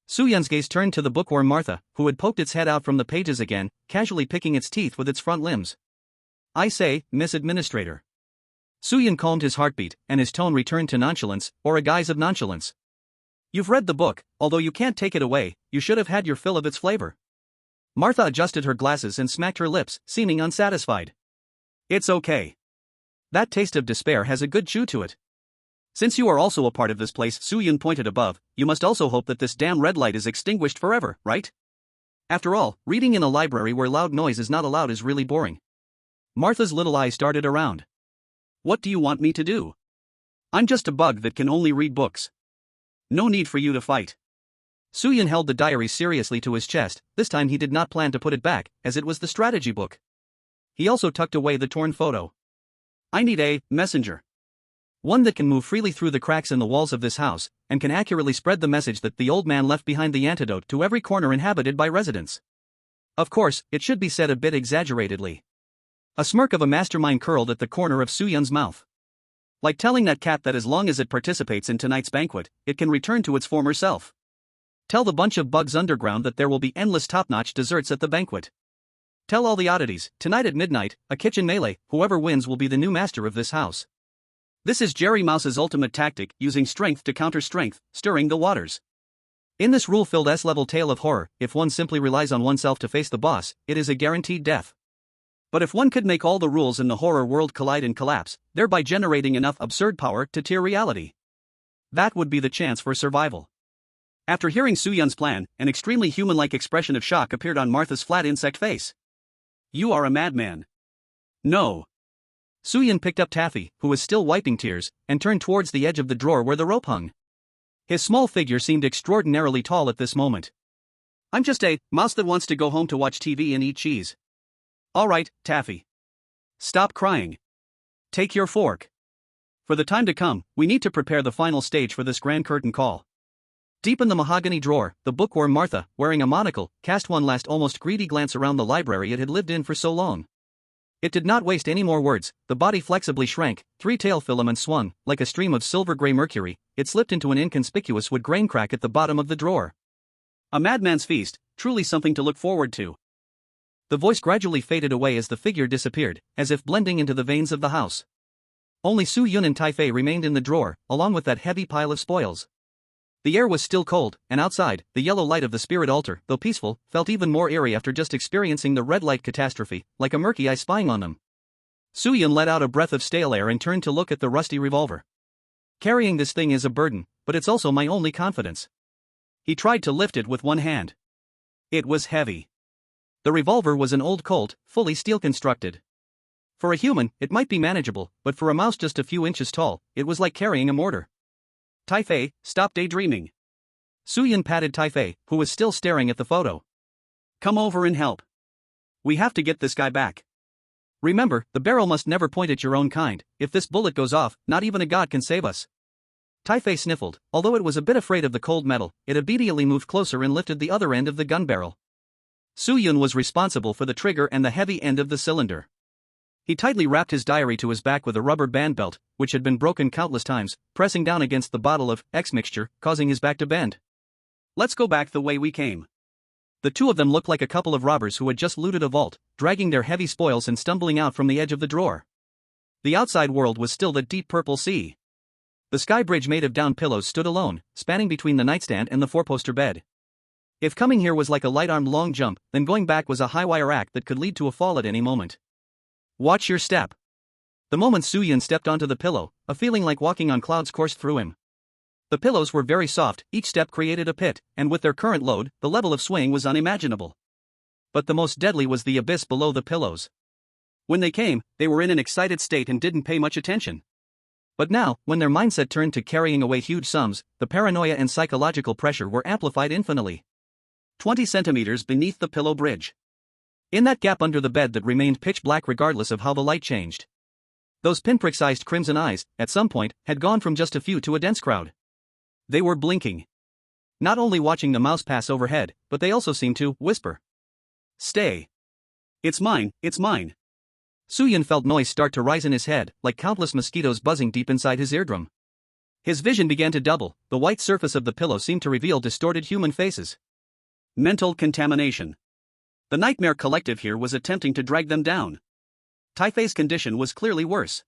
Soo-yeon's gaze turned to the bookworm Martha, who had poked its head out from the pages again, casually picking its teeth with its front limbs. I say, Miss Administrator. Soo-yeon calmed his heartbeat, and his tone returned to nonchalance, or a guise of nonchalance. You've read the book, although you can't take it away, you should have had your fill of its flavor. Martha adjusted her glasses and smacked her lips, seeming unsatisfied. It's okay. That taste of despair has a good chew to it. Since you are also a part of this place, Soo-yeon pointed above, you must also hope that this damn red light is extinguished forever, right? After all, reading in a library where loud noise is not allowed is really boring. Martha's little eyes darted around. What do you want me to do? I'm just a bug that can only read books. No need for you to fight. Soo-yeon held the diary seriously to his chest, this time he did not plan to put it back, as it was the strategy book. He also tucked away the torn photo. I need a messenger. One that can move freely through the cracks in the walls of this house, and can accurately spread the message that the old man left behind the antidote to every corner inhabited by residents. Of course, it should be said a bit exaggeratedly. A smirk of a mastermind curled at the corner of Soo-yeon's mouth. Like telling that cat that as long as it participates in tonight's banquet, it can return to its former self. Tell the bunch of bugs underground that there will be endless top-notch desserts at the banquet. Tell all the oddities, tonight at midnight, a kitchen melee, whoever wins will be the new master of this house. This is Jerry Mouse's ultimate tactic, using strength to counter strength, stirring the waters. In this rule-filled S-level tale of horror, if one simply relies on oneself to face the boss, it is a guaranteed death. But if one could make all the rules in the horror world collide and collapse, thereby generating enough absurd power to tear reality, that would be the chance for survival. After hearing Soo-Yun's plan, an extremely human-like expression of shock appeared on Martha's flat insect face. You are a madman. No. Soo-Yun picked up Taffy, who was still wiping tears, and turned towards the edge of the drawer where the rope hung. His small figure seemed extraordinarily tall at this moment. I'm just a mouse that wants to go home to watch TV and eat cheese. All right, Taffy. Stop crying. Take your fork. For the time to come, we need to prepare the final stage for this grand curtain call. Deep in the mahogany drawer, the bookworm Martha, wearing a monocle, cast one last almost greedy glance around the library it had lived in for so long. It did not waste any more words. The body flexibly shrank, three-tail filaments swung, like a stream of silver-gray mercury. It slipped into an inconspicuous wood grain crack at the bottom of the drawer. A madman's feast, truly something to look forward to. The voice gradually faded away as the figure disappeared, as if blending into the veins of the house. Only Soo-Yun and Tai-Fei remained in the drawer, along with that heavy pile of spoils. The air was still cold, and outside, the yellow light of the spirit altar, though peaceful, felt even more eerie after just experiencing the red light catastrophe, like a murky eye spying on them. Soo-Yun let out a breath of stale air and turned to look at the rusty revolver. Carrying this thing is a burden, but it's also my only confidence. He tried to lift it with one hand. It was heavy. The revolver was an old Colt, fully steel-constructed. For a human, it might be manageable, but for a mouse just a few inches tall, it was like carrying a mortar. Tai-Fei, stop daydreaming. Soo-Yun patted Tai-Fei, who was still staring at the photo. Come over and help. We have to get this guy back. Remember, the barrel must never point at your own kind. If this bullet goes off, not even a god can save us. Tai-Fei sniffled. Although it was a bit afraid of the cold metal, it immediately moved closer and lifted the other end of the gun barrel. Soo-Yun was responsible for the trigger and the heavy end of the cylinder. He tightly wrapped his diary to his back with a rubber band belt, which had been broken countless times, pressing down against the bottle of X mixture, causing his back to bend. Let's go back the way we came. The two of them looked like a couple of robbers who had just looted a vault, dragging their heavy spoils and stumbling out from the edge of the drawer. The outside world was still the deep purple sea. The sky bridge made of down pillows stood alone, spanning between the nightstand and the four-poster bed. If coming here was like a light-armed long jump, then going back was a high-wire act that could lead to a fall at any moment. Watch your step. The moment Soo-Yun stepped onto the pillow, a feeling like walking on clouds coursed through him. The pillows were very soft, each step created a pit, and with their current load, the level of swaying was unimaginable. But the most deadly was the abyss below the pillows. When they came, they were in an excited state and didn't pay much attention. But now, when their mindset turned to carrying away huge sums, the paranoia and psychological pressure were amplified infinitely. 20 centimeters beneath the pillow bridge. In that gap under the bed that remained pitch black regardless of how the light changed. Those pinprick-sized crimson eyes, at some point, had gone from just a few to a dense crowd. They were blinking. Not only watching the mouse pass overhead, but they also seemed to whisper. Stay. It's mine, it's mine. Soo-Yun felt noise start to rise in his head, like countless mosquitoes buzzing deep inside his eardrum. His vision began to double. The white surface of the pillow seemed to reveal distorted human faces. Mental contamination. The Nightmare Collective here was attempting to drag them down. Tai-Fei's condition was clearly worse.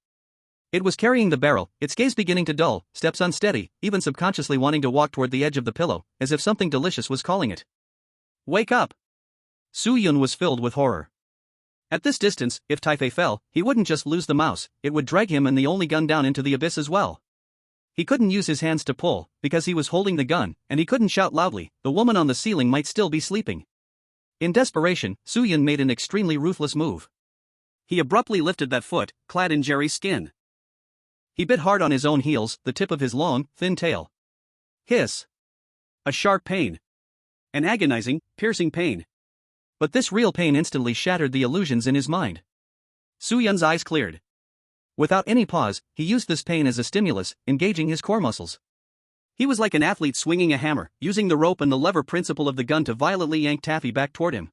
It was carrying the barrel, its gaze beginning to dull, steps unsteady, even subconsciously wanting to walk toward the edge of the pillow, as if something delicious was calling it. Wake up! Soo-Yun was filled with horror. At this distance, if Tai-Fei fell, he wouldn't just lose the mouse, it would drag him and the only gun down into the abyss as well. He couldn't use his hands to pull, because he was holding the gun, and he couldn't shout loudly. The woman on the ceiling might still be sleeping. In desperation, Soo-Yun made an extremely ruthless move. He abruptly lifted that foot, clad in Jerry's skin. He bit hard on his own heels, the tip of his long, thin tail. Hiss. A sharp pain. An agonizing, piercing pain. But this real pain instantly shattered the illusions in his mind. Soo-Yun's eyes cleared. Without any pause, he used this pain as a stimulus, engaging his core muscles. He was like an athlete swinging a hammer, using the rope and the lever principle of the gun to violently yank Taffy back toward him.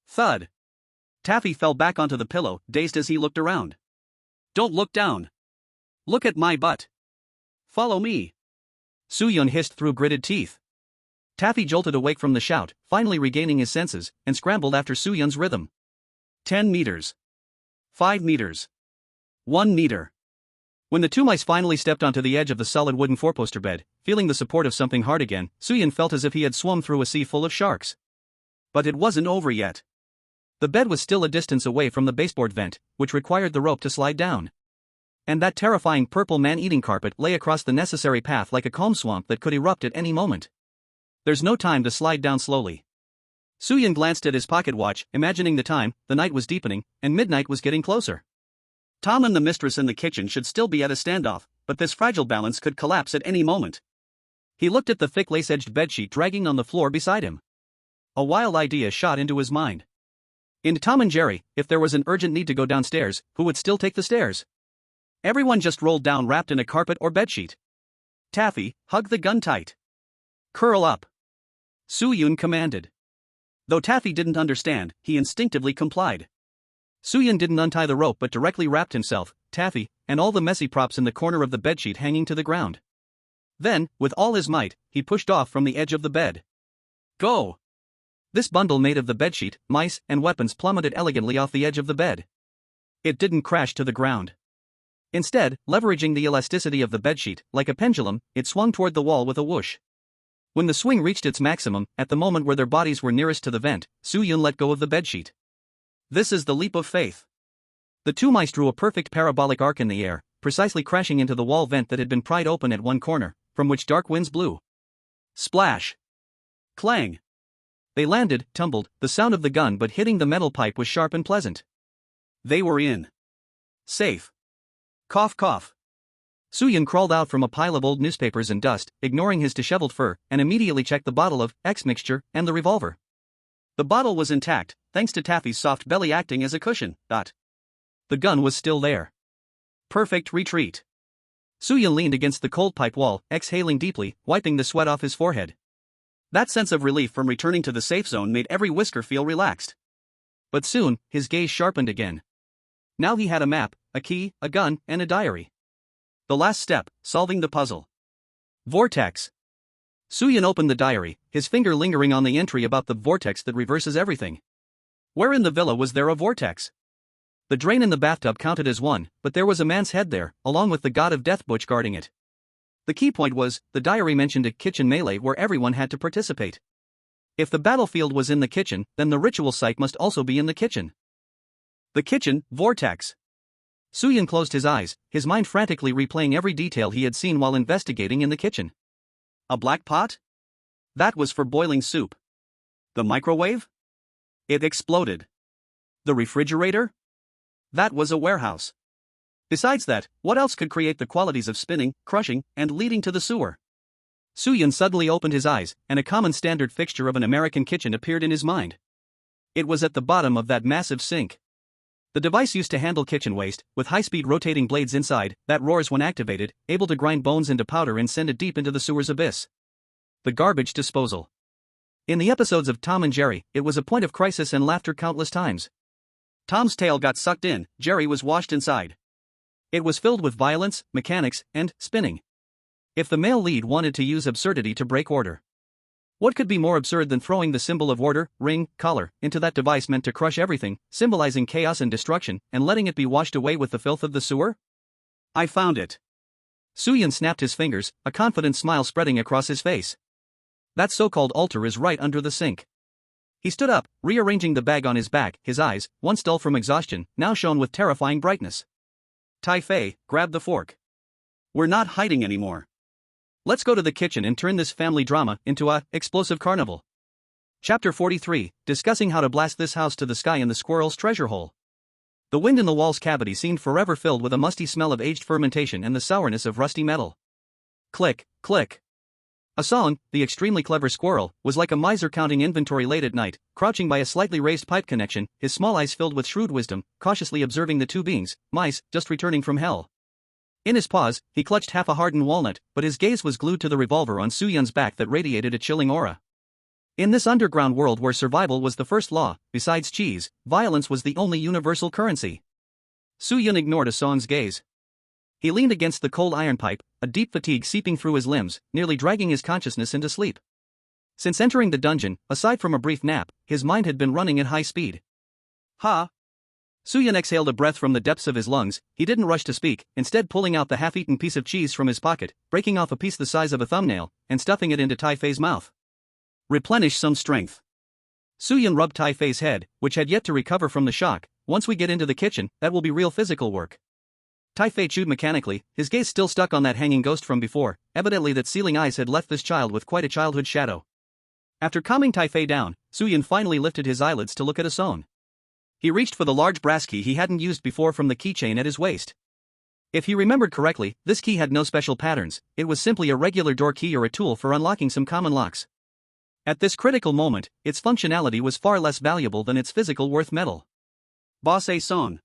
Thud. Taffy fell back onto the pillow, dazed as he looked around. Don't look down. Look at my butt. Follow me. Soo-Yun hissed through gritted teeth. Taffy jolted awake from the shout, finally regaining his senses, and scrambled after Soo-Yun's rhythm. 10 meters. 5 meters. 1 meter. When the two mice finally stepped onto the edge of the solid wooden four-poster bed, feeling the support of something hard again, Soo-Yun felt as if he had swum through a sea full of sharks. But it wasn't over yet. The bed was still a distance away from the baseboard vent, which required the rope to slide down. And that terrifying purple man-eating carpet lay across the necessary path like a calm swamp that could erupt at any moment. There's no time to slide down slowly. Soo-Yun glanced at his pocket watch, imagining the time. The night was deepening, and midnight was getting closer. Tom and the mistress in the kitchen should still be at a standoff, but this fragile balance could collapse at any moment. He looked at the thick lace-edged bedsheet dragging on the floor beside him. A wild idea shot into his mind. In Tom and Jerry, if there was an urgent need to go downstairs, who would still take the stairs? Everyone just rolled down wrapped in a carpet or bedsheet. Taffy, hug the gun tight. Curl up. Soo-Yun commanded. Though Taffy didn't understand, he instinctively complied. Soo-Yun didn't untie the rope but directly wrapped himself, Taffy, and all the messy props in the corner of the bedsheet hanging to the ground. Then, with all his might, he pushed off from the edge of the bed. Go! This bundle made of the bedsheet, mice, and weapons plummeted elegantly off the edge of the bed. It didn't crash to the ground. Instead, leveraging the elasticity of the bedsheet, like a pendulum, it swung toward the wall with a whoosh. When the swing reached its maximum, at the moment where their bodies were nearest to the vent, Soo-Yun let go of the bedsheet. This is the leap of faith. The two mice drew a perfect parabolic arc in the air, precisely crashing into the wall vent that had been pried open at one corner, from which dark winds blew. Splash! Clang! They landed, tumbled, the sound of the gun but hitting the metal pipe was sharp and pleasant. They were in. Safe. Cough cough. Soo-Yun crawled out from a pile of old newspapers and dust, ignoring his disheveled fur, and immediately checked the bottle of X mixture and the revolver. The bottle was intact, thanks to Taffy's soft belly acting as a cushion. The gun was still there. Perfect retreat. Soo-Yun leaned against the cold pipe wall, exhaling deeply, wiping the sweat off his forehead. That sense of relief from returning to the safe zone made every whisker feel relaxed. But soon, his gaze sharpened again. Now he had a map, a key, a gun, and a diary. The last step, solving the puzzle. Vortex. Soo-Yun opened the diary, his finger lingering on the entry about the vortex that reverses everything. Where in the villa was there a vortex? The drain in the bathtub counted as one, but there was a man's head there, along with the god of death Butch guarding it. The key point was, the diary mentioned a kitchen melee where everyone had to participate. If the battlefield was in the kitchen, then the ritual site must also be in the kitchen. The kitchen, vortex. Soo-Yun closed his eyes, his mind frantically replaying every detail he had seen while investigating in the kitchen. A black pot? That was for boiling soup. The microwave? It exploded. The refrigerator? That was a warehouse. Besides that, what else could create the qualities of spinning, crushing, and leading to the sewer? Soo-Yun suddenly opened his eyes, and a common standard fixture of an American kitchen appeared in his mind. It was at the bottom of that massive sink. The device used to handle kitchen waste, with high-speed rotating blades inside, that roars when activated, able to grind bones into powder and send it deep into the sewer's abyss. The garbage disposal. In the episodes of Tom and Jerry, it was a point of crisis and laughter countless times. Tom's tail got sucked in, Jerry was washed inside. It was filled with violence, mechanics, and spinning. If the male lead wanted to use absurdity to break order. What could be more absurd than throwing the symbol of order, ring, collar, into that device meant to crush everything, symbolizing chaos and destruction, and letting it be washed away with the filth of the sewer? I found it. Soo-Yun snapped his fingers, a confident smile spreading across his face. That so-called altar is right under the sink. He stood up, rearranging the bag on his back, his eyes, once dull from exhaustion, now shone with terrifying brightness. Tai-Fei, grab the fork. We're not hiding anymore. Let's go to the kitchen and turn this family drama into a explosive carnival. Chapter 43, discussing how to blast this house to the sky in the squirrel's treasure hole. The wind in the wall's cavity seemed forever filled with a musty smell of aged fermentation and the sourness of rusty metal. Click, click. A song, the extremely clever squirrel, was like a miser counting inventory late at night, crouching by a slightly raised pipe connection, his small eyes filled with shrewd wisdom, cautiously observing the two beings, mice, just returning from hell. In his paws, he clutched half a hardened walnut, but his gaze was glued to the revolver on Soo-Yun's back that radiated a chilling aura. In this underground world where survival was the first law, besides cheese, violence was the only universal currency. Soo-Yun ignored a song's gaze. He leaned against the cold iron pipe, a deep fatigue seeping through his limbs, nearly dragging his consciousness into sleep. Since entering the dungeon, aside from a brief nap, his mind had been running at high speed. Ha! Suyun exhaled a breath from the depths of his lungs. He didn't rush to speak, instead pulling out the half-eaten piece of cheese from his pocket, breaking off a piece the size of a thumbnail, and stuffing it into Taifei's mouth. Replenish some strength. Suyun rubbed Taifei's head, which had yet to recover from the shock. Once we get into the kitchen, that will be real physical work. Taifei chewed mechanically, his gaze still stuck on that hanging ghost from before. Evidently that sealing eyes had left this child with quite a childhood shadow. After calming Taifei down, Suyun finally lifted his eyelids to look at Asong. He reached for the large brass key he hadn't used before from the keychain at his waist. If he remembered correctly, this key had no special patterns, it was simply a regular door key or a tool for unlocking some common locks. At this critical moment, its functionality was far less valuable than its physical worth metal. Boss Asong.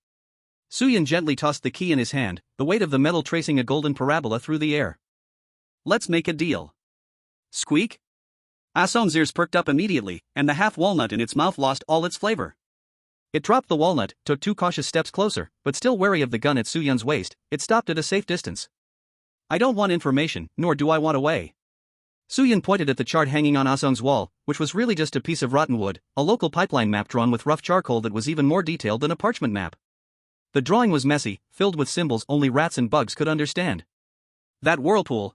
Suyun gently tossed the key in his hand, the weight of the metal tracing a golden parabola through the air. Let's make a deal. Squeak? Asong's ears perked up immediately, and the half-walnut in its mouth lost all its flavor. It dropped the walnut, took 2 cautious steps closer, but still wary of the gun at Suyun's waist, it stopped at a safe distance. I don't want information, nor do I want a way. Suyun pointed at the chart hanging on Asong's wall, which was really just a piece of rotten wood, a local pipeline map drawn with rough charcoal that was even more detailed than a parchment map. The drawing was messy, filled with symbols only rats and bugs could understand. That whirlpool.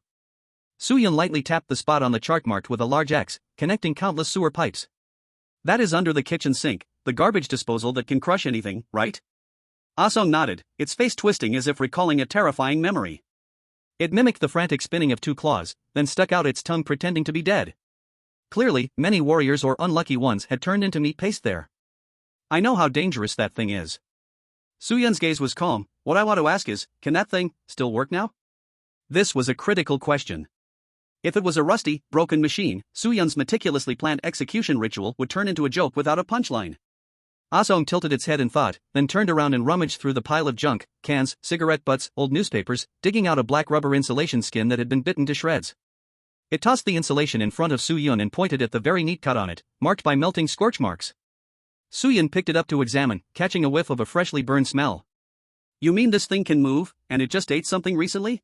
Suyun lightly tapped the spot on the chart marked with a large X, connecting countless sewer pipes. That is under the kitchen sink, the garbage disposal that can crush anything, right? Asong nodded, its face twisting as if recalling a terrifying memory. It mimicked the frantic spinning of 2 claws, then stuck out its tongue pretending to be dead. Clearly, many warriors or unlucky ones had turned into meat paste there. I know how dangerous that thing is. Suyun's gaze was calm. What I want to ask is, can that thing still work now? This was a critical question. If it was a rusty, broken machine, Suyun's meticulously planned execution ritual would turn into a joke without a punchline. Asong tilted its head in thought, then turned around and rummaged through the pile of junk, cans, cigarette butts, old newspapers, digging out a black rubber insulation skin that had been bitten to shreds. It tossed the insulation in front of Suyun and pointed at the very neat cut on it, marked by melting scorch marks. Suyun picked it up to examine, catching a whiff of a freshly burned smell. You mean this thing can move, and it just ate something recently?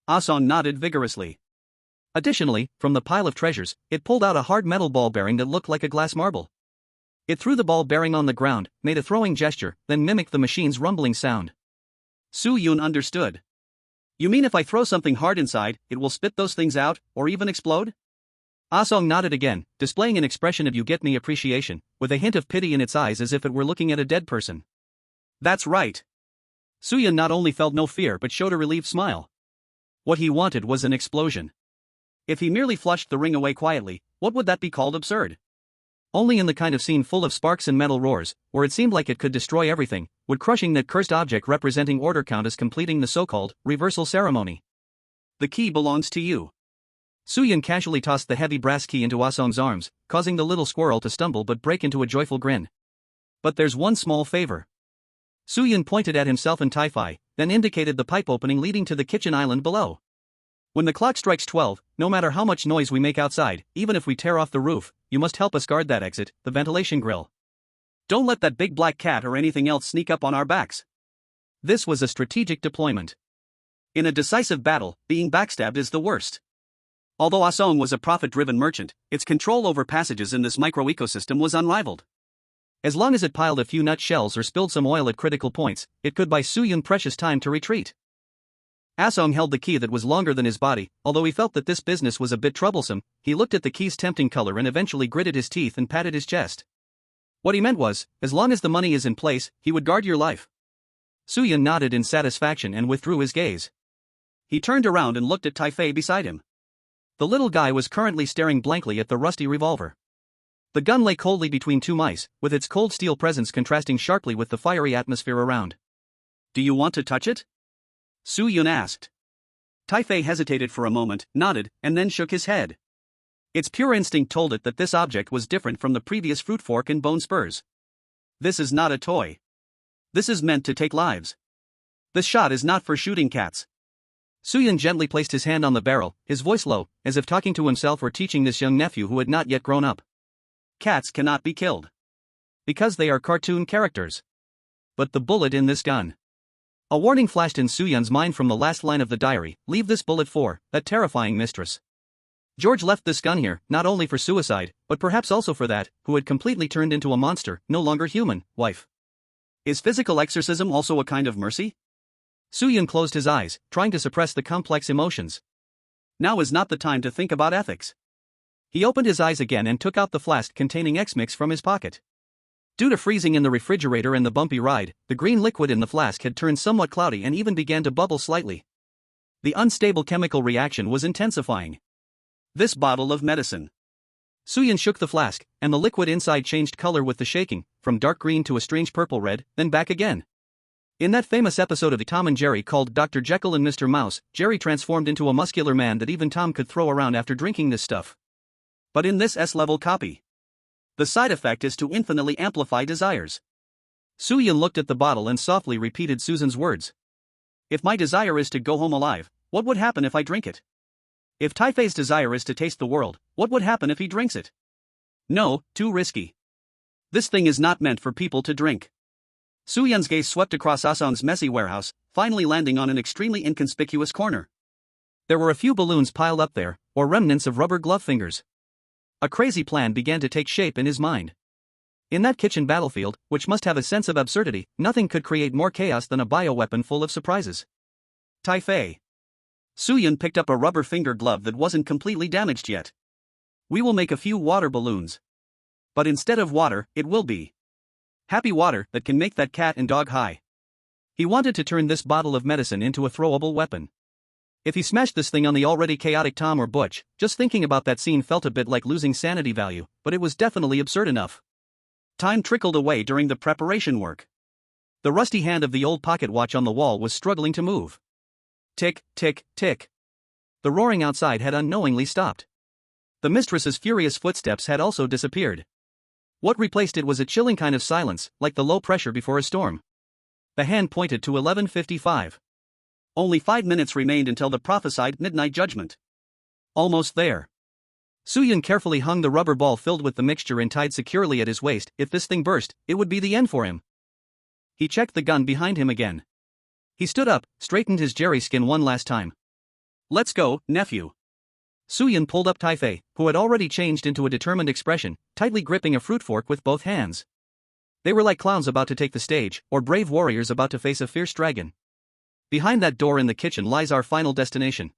Asong nodded vigorously. Additionally, from the pile of treasures, it pulled out a hard metal ball bearing that looked like a glass marble. It threw the ball bearing on the ground, made a throwing gesture, then mimicked the machine's rumbling sound. Suyun understood. You mean if I throw something hard inside, it will spit those things out, or even explode? Asong nodded again, displaying an expression of you get me appreciation, with a hint of pity in its eyes as if it were looking at a dead person. That's right. Suyun not only felt no fear but showed a relieved smile. What he wanted was an explosion. If he merely flushed the ring away quietly, what would that be called? Absurd? Only in the kind of scene full of sparks and metal roars, where it seemed like it could destroy everything, would crushing that cursed object representing order count as completing the so-called reversal ceremony. The key belongs to you. Suyun casually tossed the heavy brass key into Asong's arms, causing the little squirrel to stumble but break into a joyful grin. But there's one small favor. Suyun pointed at himself and Taifei, then indicated the pipe opening leading to the kitchen island below. When the clock strikes 12, no matter how much noise we make outside, even if we tear off the roof, you must help us guard that exit, the ventilation grill. Don't let that big black cat or anything else sneak up on our backs. This was a strategic deployment. In a decisive battle, being backstabbed is the worst. Although Asong was a profit-driven merchant, its control over passages in this micro-ecosystem was unrivaled. As long as it piled a few nutshells or spilled some oil at critical points, it could buy Suyun precious time to retreat. Asong held the key that was longer than his body. Although he felt that this business was a bit troublesome, he looked at the key's tempting color and eventually gritted his teeth and patted his chest. What he meant was, as long as the money is in place, he would guard your life. Suyun nodded in satisfaction and withdrew his gaze. He turned around and looked at Taifei beside him. The little guy was currently staring blankly at the rusty revolver. The gun lay coldly between 2 mice, with its cold steel presence contrasting sharply with the fiery atmosphere around. Do you want to touch it? Suyun asked. Taifei hesitated for a moment, nodded, and then shook his head. Its pure instinct told it that this object was different from the previous fruit fork and bone spurs. This is not a toy. This is meant to take lives. This shot is not for shooting cats. Suyun gently placed his hand on the barrel, his voice low, as if talking to himself or teaching this young nephew who had not yet grown up. Cats cannot be killed. Because they are cartoon characters. But the bullet in this gun. A warning flashed in Suyun's mind from the last line of the diary, leave this bullet for that terrifying mistress. George left this gun here, not only for suicide, but perhaps also for that, who had completely turned into a monster, no longer human, wife. Is physical exorcism also a kind of mercy? Soo-yun closed his eyes, trying to suppress the complex emotions. Now is not the time to think about ethics. He opened his eyes again and took out the flask containing X-Mix from his pocket. Due to freezing in the refrigerator and the bumpy ride, the green liquid in the flask had turned somewhat cloudy and even began to bubble slightly. The unstable chemical reaction was intensifying. This bottle of medicine. Soo-yun shook the flask, and the liquid inside changed color with the shaking, from dark green to a strange purple red, then back again. In that famous episode of Tom and Jerry called Dr. Jekyll and Mr. Mouse, Jerry transformed into a muscular man that even Tom could throw around after drinking this stuff. But in this S-level copy, the side effect is to infinitely amplify desires. Soo-yun looked at the bottle and softly repeated Susan's words. If my desire is to go home alive, what would happen if I drink it? If Taifei's desire is to taste the world, what would happen if he drinks it? No, too risky. This thing is not meant for people to drink. Soo-yun's gaze swept across Asong's messy warehouse, finally landing on an extremely inconspicuous corner. There were a few balloons piled up there, or remnants of rubber glove fingers. A crazy plan began to take shape in his mind. In that kitchen battlefield, which must have a sense of absurdity, nothing could create more chaos than a bioweapon full of surprises. Taifei. Soo-yun picked up a rubber finger glove that wasn't completely damaged yet. We will make a few water balloons. But instead of water, it will be happy water that can make that cat and dog high. He wanted to turn this bottle of medicine into a throwable weapon. If he smashed this thing on the already chaotic Tom or Butch, just thinking about that scene felt a bit like losing sanity value, but it was definitely absurd enough. Time trickled away during the preparation work. The rusty hand of the old pocket watch on the wall was struggling to move. Tick, tick, tick. The roaring outside had unknowingly stopped. The mistress's furious footsteps had also disappeared. What replaced it was a chilling kind of silence, like the low pressure before a storm. The hand pointed to 11:55. Only 5 minutes remained until the prophesied midnight judgment. Almost there. Soo-yun carefully hung the rubber ball filled with the mixture and tied securely at his waist. If this thing burst, it would be the end for him. He checked the gun behind him again. He stood up, straightened his jerry skin one last time. Let's go, nephew. Soo-yun pulled up Taifei, who had already changed into a determined expression, tightly gripping a fruit fork with both hands. They were like clowns about to take the stage, or brave warriors about to face a fierce dragon. Behind that door in the kitchen lies our final destination.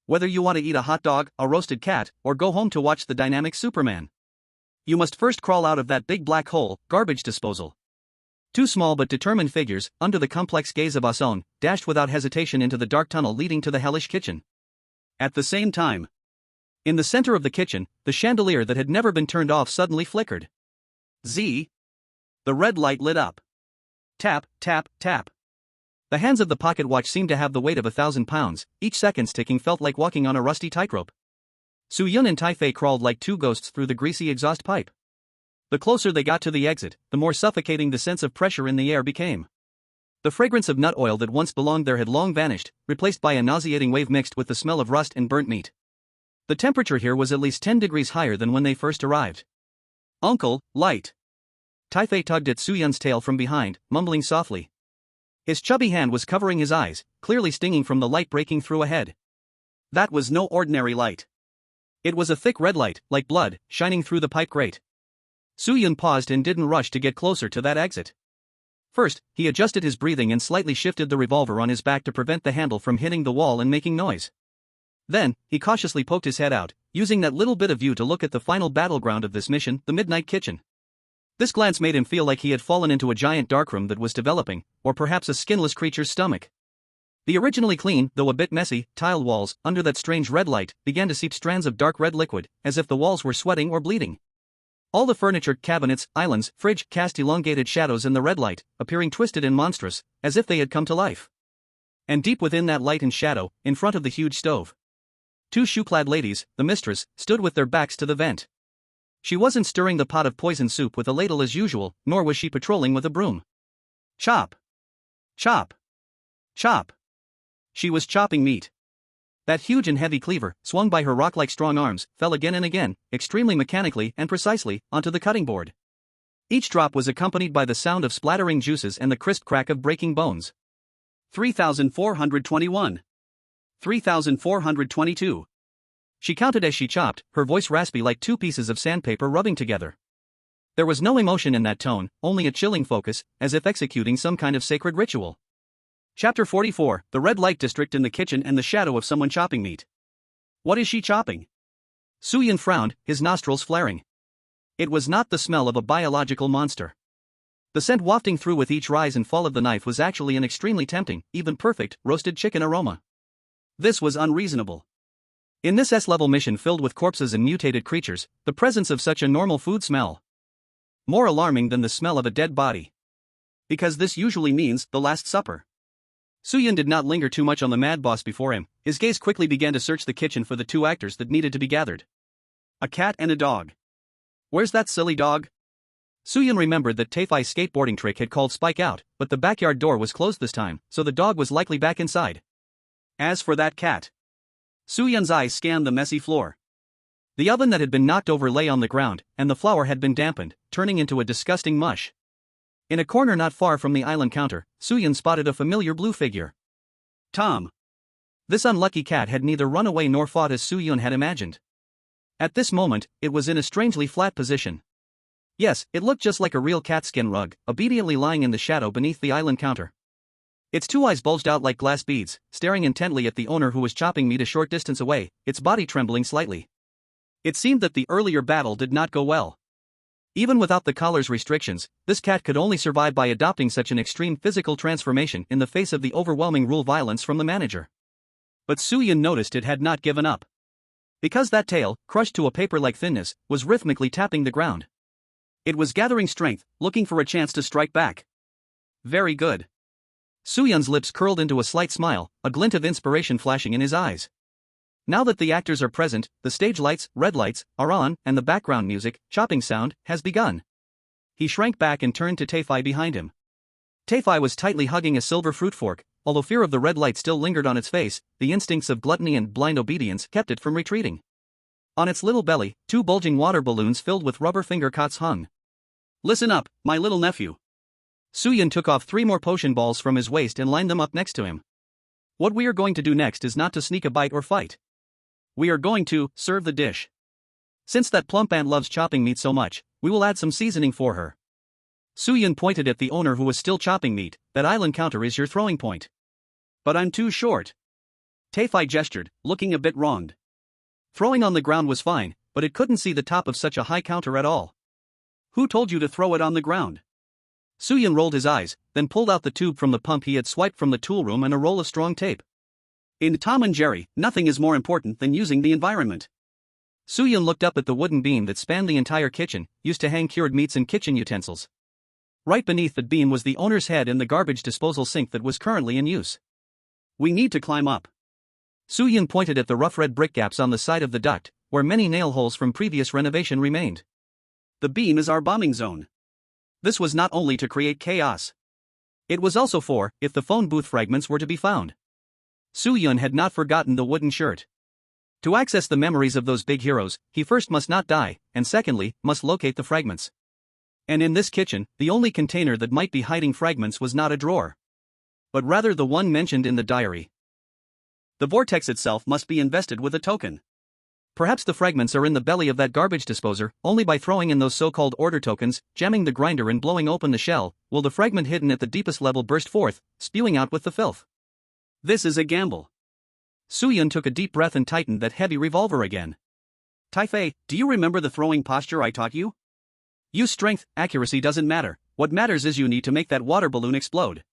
Whether you want to eat a hot dog, a roasted cat, or go home to watch the dynamic Superman, you must first crawl out of that big black hole, garbage disposal. Two small but determined figures, under the complex gaze of Asong, dashed without hesitation into the dark tunnel leading to the hellish kitchen. At the same time, in the center of the kitchen, the chandelier that had never been turned off suddenly flickered. Z. The red light lit up. Tap, tap, tap. The hands of the pocket watch seemed to have the weight of 1,000 pounds, each second's ticking felt like walking on a rusty tightrope. Soo-yun and Taifei crawled like two ghosts through the greasy exhaust pipe. The closer they got to the exit, the more suffocating the sense of pressure in the air became. The fragrance of nut oil that once belonged there had long vanished, replaced by a nauseating wave mixed with the smell of rust and burnt meat. The temperature here was at least 10 degrees higher than when they first arrived. Uncle, light. Taifei tugged at Soo-yun's tail from behind, mumbling softly. His chubby hand was covering his eyes, clearly stinging from the light breaking through ahead. That was no ordinary light. It was a thick red light, like blood, shining through the pipe grate. Soo-yun paused and didn't rush to get closer to that exit. First, he adjusted his breathing and slightly shifted the revolver on his back to prevent the handle from hitting the wall and making noise. Then, he cautiously poked his head out, using that little bit of view to look at the final battleground of this mission, the Midnight Kitchen. This glance made him feel like he had fallen into a giant darkroom that was developing, or perhaps a skinless creature's stomach. The originally clean, though a bit messy, tiled walls, under that strange red light, began to seep strands of dark red liquid, as if the walls were sweating or bleeding. All the furniture, cabinets, islands, fridge, cast elongated shadows in the red light, appearing twisted and monstrous, as if they had come to life. And deep within that light and shadow, in front of the huge stove, two shoe-clad ladies, the mistress, stood with their backs to the vent. She wasn't stirring the pot of poison soup with a ladle as usual, nor was she patrolling with a broom. Chop! Chop! Chop! She was chopping meat. That huge and heavy cleaver, swung by her rock-like strong arms, fell again and again, extremely mechanically and precisely, onto the cutting board. Each drop was accompanied by the sound of splattering juices and the crisp crack of breaking bones. 3,421. 3,422. She counted as she chopped, her voice raspy like two pieces of sandpaper rubbing together. There was no emotion in that tone, only a chilling focus, as if executing some kind of sacred ritual. Chapter 44, The Red Light District in the Kitchen and the Shadow of Someone Chopping Meat. What is she chopping? Soo-Yun frowned, his nostrils flaring. It was not the smell of a biological monster. The scent wafting through with each rise and fall of the knife was actually an extremely tempting, even perfect, roasted chicken aroma. This was unreasonable. In this S-level mission filled with corpses and mutated creatures, the presence of such a normal food smell. More alarming than the smell of a dead body. Because this usually means the Last Supper. Soo-Yun did not linger too much on the mad boss before him, his gaze quickly began to search the kitchen for the two actors that needed to be gathered. A cat and a dog. Where's that silly dog? Soo-Yun remembered that Taefai's skateboarding trick had called Spike out, but the backyard door was closed this time, so the dog was likely back inside. As for that cat. Soo-Yun's eyes scanned the messy floor. The oven that had been knocked over lay on the ground, and the flour had been dampened, turning into a disgusting mush. In a corner not far from the island counter, Soo-Yun spotted a familiar blue figure. Tom. This unlucky cat had neither run away nor fought as Soo-Yun had imagined. At this moment, it was in a strangely flat position. Yes, it looked just like a real catskin rug, obediently lying in the shadow beneath the island counter. Its two eyes bulged out like glass beads, staring intently at the owner who was chopping meat a short distance away, its body trembling slightly. It seemed that the earlier battle did not go well. Even without the collar's restrictions, this cat could only survive by adopting such an extreme physical transformation in the face of the overwhelming rule violence from the manager. But Soo-Yun noticed it had not given up. Because that tail, crushed to a paper-like thinness, was rhythmically tapping the ground. It was gathering strength, looking for a chance to strike back. Very good. Soo-Yun's lips curled into a slight smile, a glint of inspiration flashing in his eyes. Now that the actors are present, the stage lights, red lights, are on, and the background music, chopping sound, has begun. He shrank back and turned to Taefai behind him. Taefai was tightly hugging a silver fruit fork, although fear of the red light still lingered on its face, the instincts of gluttony and blind obedience kept it from retreating. On its little belly, two bulging water balloons filled with rubber finger cots hung. Listen up, my little nephew. Soo-Yun took off 3 more potion balls from his waist and lined them up next to him. What we are going to do next is not to sneak a bite or fight. We are going to serve the dish. Since that plump ant loves chopping meat so much, we will add some seasoning for her. Soo-Yun pointed at the owner who was still chopping meat. That island counter is your throwing point. But I'm too short. Taefai gestured, looking a bit wronged. Throwing on the ground was fine, but it couldn't see the top of such a high counter at all. Who told you to throw it on the ground? Soo-Yun rolled his eyes, then pulled out the tube from the pump he had swiped from the tool room and a roll of strong tape. In Tom and Jerry, nothing is more important than using the environment. Soo-Yun looked up at the wooden beam that spanned the entire kitchen, used to hang cured meats and kitchen utensils. Right beneath that beam was the owner's head and the garbage disposal sink that was currently in use. We need to climb up. Soo-Yun pointed at the rough red brick gaps on the side of the duct, where many nail holes from previous renovation remained. The beam is our bombing zone. This was not only to create chaos. It was also for, if the phone booth fragments were to be found. Soo-Yun had not forgotten the wooden shirt. To access the memories of those big heroes, he first must not die, and secondly, must locate the fragments. And in this kitchen, the only container that might be hiding fragments was not a drawer, but rather the one mentioned in the diary. The vortex itself must be invested with a token. Perhaps the fragments are in the belly of that garbage disposer. Only by throwing in those so-called order tokens, jamming the grinder and blowing open the shell, will the fragment hidden at the deepest level burst forth, spewing out with the filth. This is a gamble. Soo-Yun took a deep breath and tightened that heavy revolver again. Taefei, do you remember the throwing posture I taught you? Use strength, accuracy doesn't matter. What matters is you need to make that water balloon explode.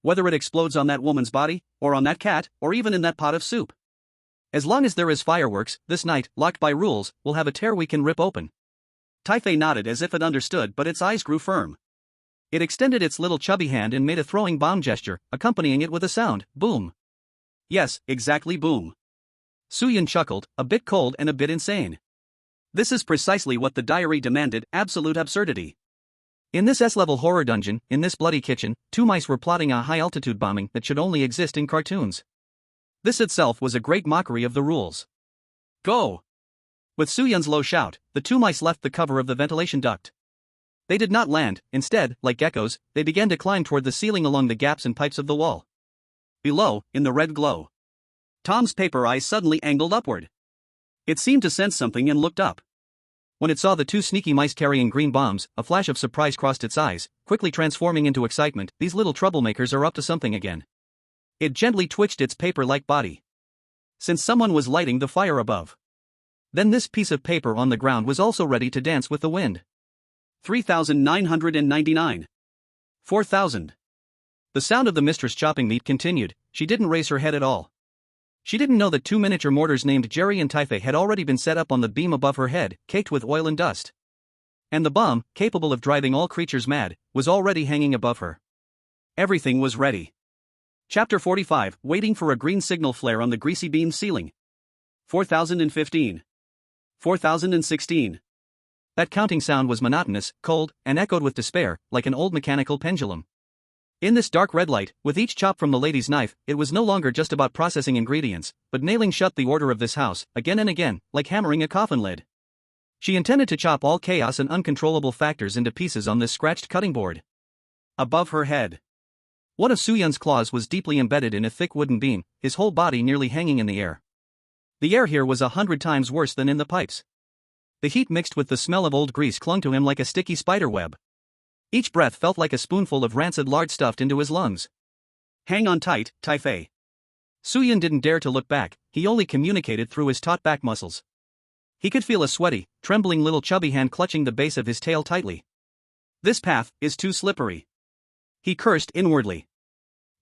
Whether it explodes on that woman's body, or on that cat, or even in that pot of soup. As long as there is fireworks, this night, locked by rules, will have a tear we can rip open. Taefei nodded as if it understood, but its eyes grew firm. It extended its little chubby hand and made a throwing bomb gesture, accompanying it with a sound, boom. Yes, exactly boom. Soo-Yun chuckled, a bit cold and a bit insane. This is precisely what the diary demanded, absolute absurdity. In this S-level horror dungeon, in this bloody kitchen, 2 mice were plotting a high-altitude bombing that should only exist in cartoons. This itself was a great mockery of the rules. Go! With Soo-Yun's low shout, the 2 mice left the cover of the ventilation duct. They did not land. Instead, like geckos, they began to climb toward the ceiling along the gaps and pipes of the wall. Below, in the red glow, Tom's paper eyes suddenly angled upward. It seemed to sense something and looked up. When it saw the two sneaky mice carrying green bombs, a flash of surprise crossed its eyes, quickly transforming into excitement. These little troublemakers are up to something again. It gently twitched its paper-like body. Since someone was lighting the fire above. Then this piece of paper on the ground was also ready to dance with the wind. 3,999. 4,000. The sound of the mistress chopping meat continued. She didn't raise her head at all. She didn't know that two miniature mortars named Jerry and Typhe had already been set up on the beam above her head, caked with oil and dust. And the bomb, capable of driving all creatures mad, was already hanging above her. Everything was ready. Chapter 45, waiting for a green signal flare on the greasy beam ceiling. 4,015. 4,016. That counting sound was monotonous, cold, and echoed with despair, like an old mechanical pendulum. In this dark red light, with each chop from the lady's knife, it was no longer just about processing ingredients, but nailing shut the order of this house, again and again, like hammering a coffin lid. She intended to chop all chaos and uncontrollable factors into pieces on this scratched cutting board. Above her head. One of Soo-Yun's claws was deeply embedded in a thick wooden beam, his whole body nearly hanging in the air. The air here was 100 times worse than in the pipes. The heat mixed with the smell of old grease clung to him like a sticky spider web. Each breath felt like a spoonful of rancid lard stuffed into his lungs. Hang on tight, Typhe. Soo-Yun didn't dare to look back, he only communicated through his taut back muscles. He could feel a sweaty, trembling little chubby hand clutching the base of his tail tightly. This path is too slippery. He cursed inwardly.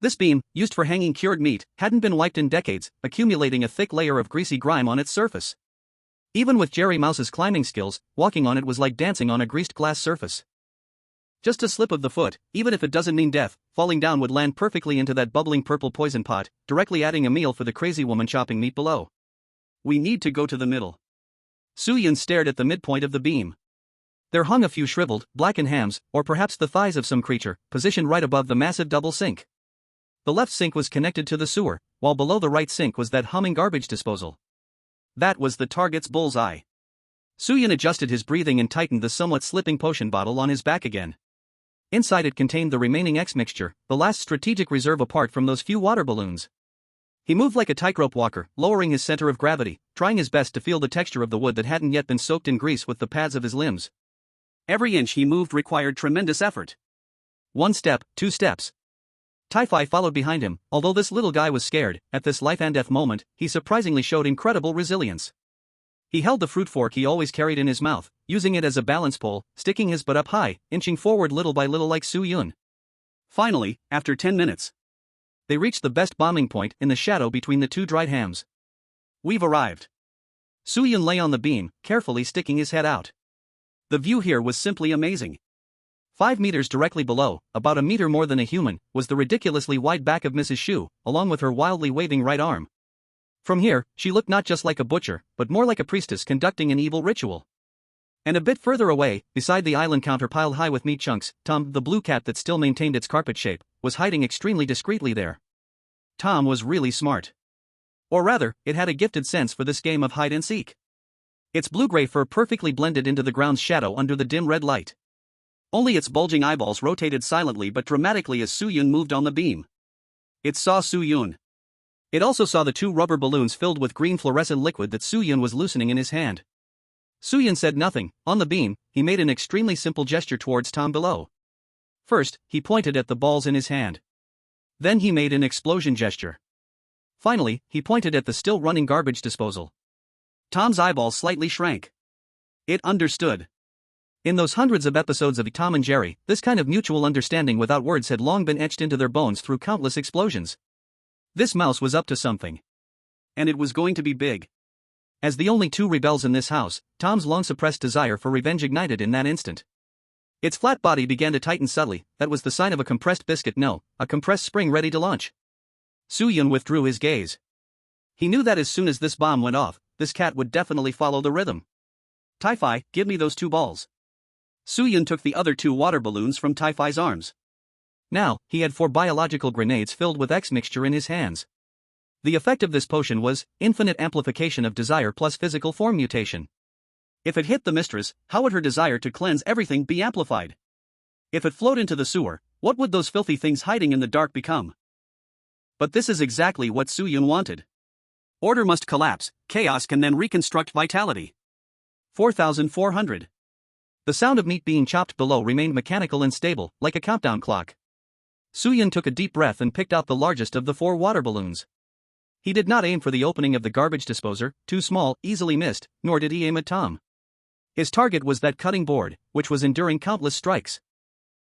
This beam, used for hanging cured meat, hadn't been wiped in decades, accumulating a thick layer of greasy grime on its surface. Even with Jerry Mouse's climbing skills, walking on it was like dancing on a greased glass surface. Just a slip of the foot, even if it doesn't mean death, falling down would land perfectly into that bubbling purple poison pot, directly adding a meal for the crazy woman chopping meat below. We need to go to the middle. Soo-Yun stared at the midpoint of the beam. There hung a few shriveled, blackened hams, or perhaps the thighs of some creature, positioned right above the massive double sink. The left sink was connected to the sewer, while below the right sink was that humming garbage disposal. That was the target's bullseye. Soo-Yun adjusted his breathing and tightened the somewhat slipping potion bottle on his back again. Inside it contained the remaining X mixture, the last strategic reserve apart from those few water balloons. He moved like a tightrope walker, lowering his center of gravity, trying his best to feel the texture of the wood that hadn't yet been soaked in grease with the pads of his limbs. Every inch he moved required tremendous effort. 1 step, 2 steps. Typhi followed behind him. Although this little guy was scared, at this life and death moment, he surprisingly showed incredible resilience. He held the fruit fork he always carried in his mouth, using it as a balance pole, sticking his butt up high, inching forward little by little like Soo-Yun. Finally, after 10 minutes, they reached the best bombing point in the shadow between the two dried hams. We've arrived. Soo-Yun lay on the beam, carefully sticking his head out. The view here was simply amazing. 5 meters directly below, about a meter more than a human, was the ridiculously wide back of Mrs. Shu, along with her wildly waving right arm. From here, she looked not just like a butcher, but more like a priestess conducting an evil ritual. And a bit further away, beside the island counter piled high with meat chunks, Tom, the blue cat that still maintained its carpet shape, was hiding extremely discreetly there. Tom was really smart. Or rather, it had a gifted sense for this game of hide-and-seek. Its blue-gray fur perfectly blended into the ground's shadow under the dim red light. Only its bulging eyeballs rotated silently but dramatically as Soo-Yun moved on the beam. It saw Soo-Yun. It also saw the 2 rubber balloons filled with green fluorescent liquid that Soo-Yun was loosening in his hand. Soo-Yun said nothing. On the beam, he made an extremely simple gesture towards Tom below. First, he pointed at the balls in his hand. Then he made an explosion gesture. Finally, he pointed at the still running garbage disposal. Tom's eyeballs slightly shrank. It understood. In those hundreds of episodes of Tom and Jerry, this kind of mutual understanding without words had long been etched into their bones through countless explosions. This mouse was up to something. And it was going to be big. As the only 2 rebels in this house, Tom's long-suppressed desire for revenge ignited in that instant. Its flat body began to tighten subtly. That was the sign of a compressed biscuit, no, a compressed spring ready to launch. Soo-Yun withdrew his gaze. He knew that as soon as this bomb went off, this cat would definitely follow the rhythm. Typhi, give me those 2 balls. Soo-Yun took the other 2 water balloons from Typhi's arms. Now, he had 4 biological grenades filled with X mixture in his hands. The effect of this potion was infinite amplification of desire plus physical form mutation. If it hit the mistress, how would her desire to cleanse everything be amplified? If it flowed into the sewer, what would those filthy things hiding in the dark become? But this is exactly what Soo-Yun wanted. Order must collapse, chaos can then reconstruct vitality. 4,400. The sound of meat being chopped below remained mechanical and stable, like a countdown clock. Soo-yun took a deep breath and picked out the largest of the 4 water balloons. He did not aim for the opening of the garbage disposer, too small, easily missed, nor did he aim at Tom. His target was that cutting board, which was enduring countless strikes.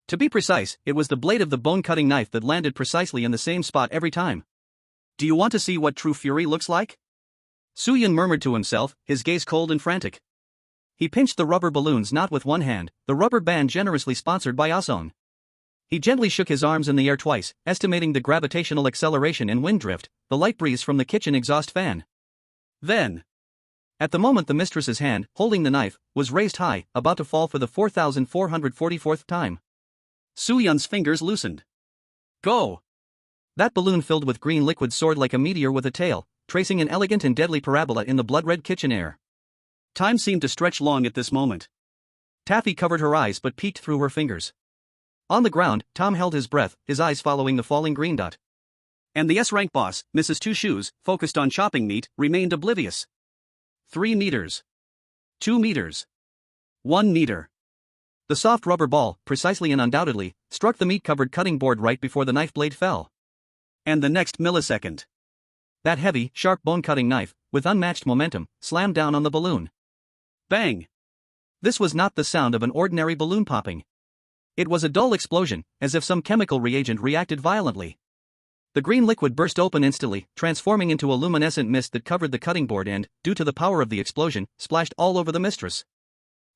To be precise, it was the blade of the bone-cutting knife that landed precisely in the same spot every time. Do you want to see what true fury looks like? Soo-yun murmured to himself, his gaze cold and frantic. He pinched the rubber balloons not with one hand, the rubber band generously sponsored by Ason. He gently shook his arms in the air twice, estimating the gravitational acceleration and wind drift, the light breeze from the kitchen exhaust fan. Then, at the moment the mistress's hand, holding the knife, was raised high, about to fall for the 4,444th time. Soo-yun's fingers loosened. Go! That balloon filled with green liquid soared like a meteor with a tail, tracing an elegant and deadly parabola in the blood-red kitchen air. Time seemed to stretch long at this moment. Taffy covered her eyes but peeked through her fingers. On the ground, Tom held his breath, his eyes following the falling green dot. And the S-rank boss, Mrs. Two Shoes, focused on chopping meat, remained oblivious. 3 meters. 2 meters. 1 meter. The soft rubber ball, precisely and undoubtedly, struck the meat-covered cutting board right before the knife blade fell. And the next millisecond, that heavy, sharp bone-cutting knife, with unmatched momentum, slammed down on the balloon. Bang! This was not the sound of an ordinary balloon popping. It was a dull explosion, as if some chemical reagent reacted violently. The green liquid burst open instantly, transforming into a luminescent mist that covered the cutting board and, due to the power of the explosion, splashed all over the mistress.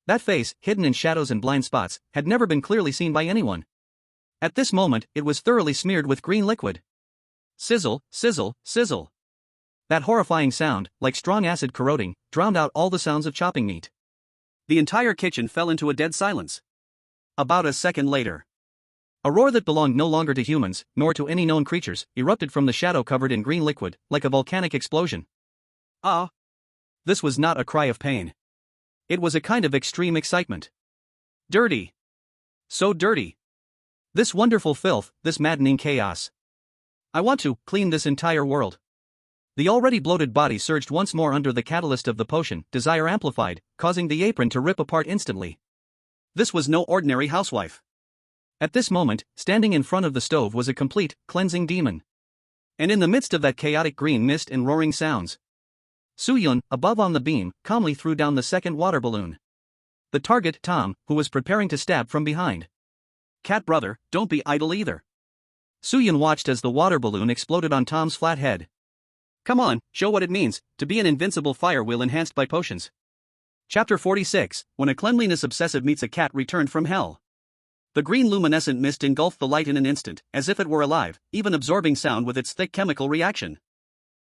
That face, hidden in shadows and blind spots, had never been clearly seen by anyone. At this moment, it was thoroughly smeared with green liquid. Sizzle, sizzle, sizzle. That horrifying sound, like strong acid corroding, drowned out all the sounds of chopping meat. The entire kitchen fell into a dead silence. About a second later, a roar that belonged no longer to humans, nor to any known creatures, erupted from the shadow covered in green liquid, like a volcanic explosion. Ah! This was not a cry of pain. It was a kind of extreme excitement. Dirty. So dirty. This wonderful filth, this maddening chaos. I want to clean this entire world. The already bloated body surged once more under the catalyst of the potion, desire amplified, causing the apron to rip apart instantly. This was no ordinary housewife. At this moment, standing in front of the stove was a complete, cleansing demon. And in the midst of that chaotic green mist and roaring sounds, Soo-yun, above on the beam, calmly threw down the second water balloon. The target, Tom, who was preparing to stab from behind. Cat brother, don't be idle either. Soo-yun watched as the water balloon exploded on Tom's flat head. Come on, show what it means to be an invincible fire wheel enhanced by potions. Chapter 46, When a cleanliness obsessive meets a cat returned from hell. The green luminescent mist engulfed the light in an instant, as if it were alive, even absorbing sound with its thick chemical reaction.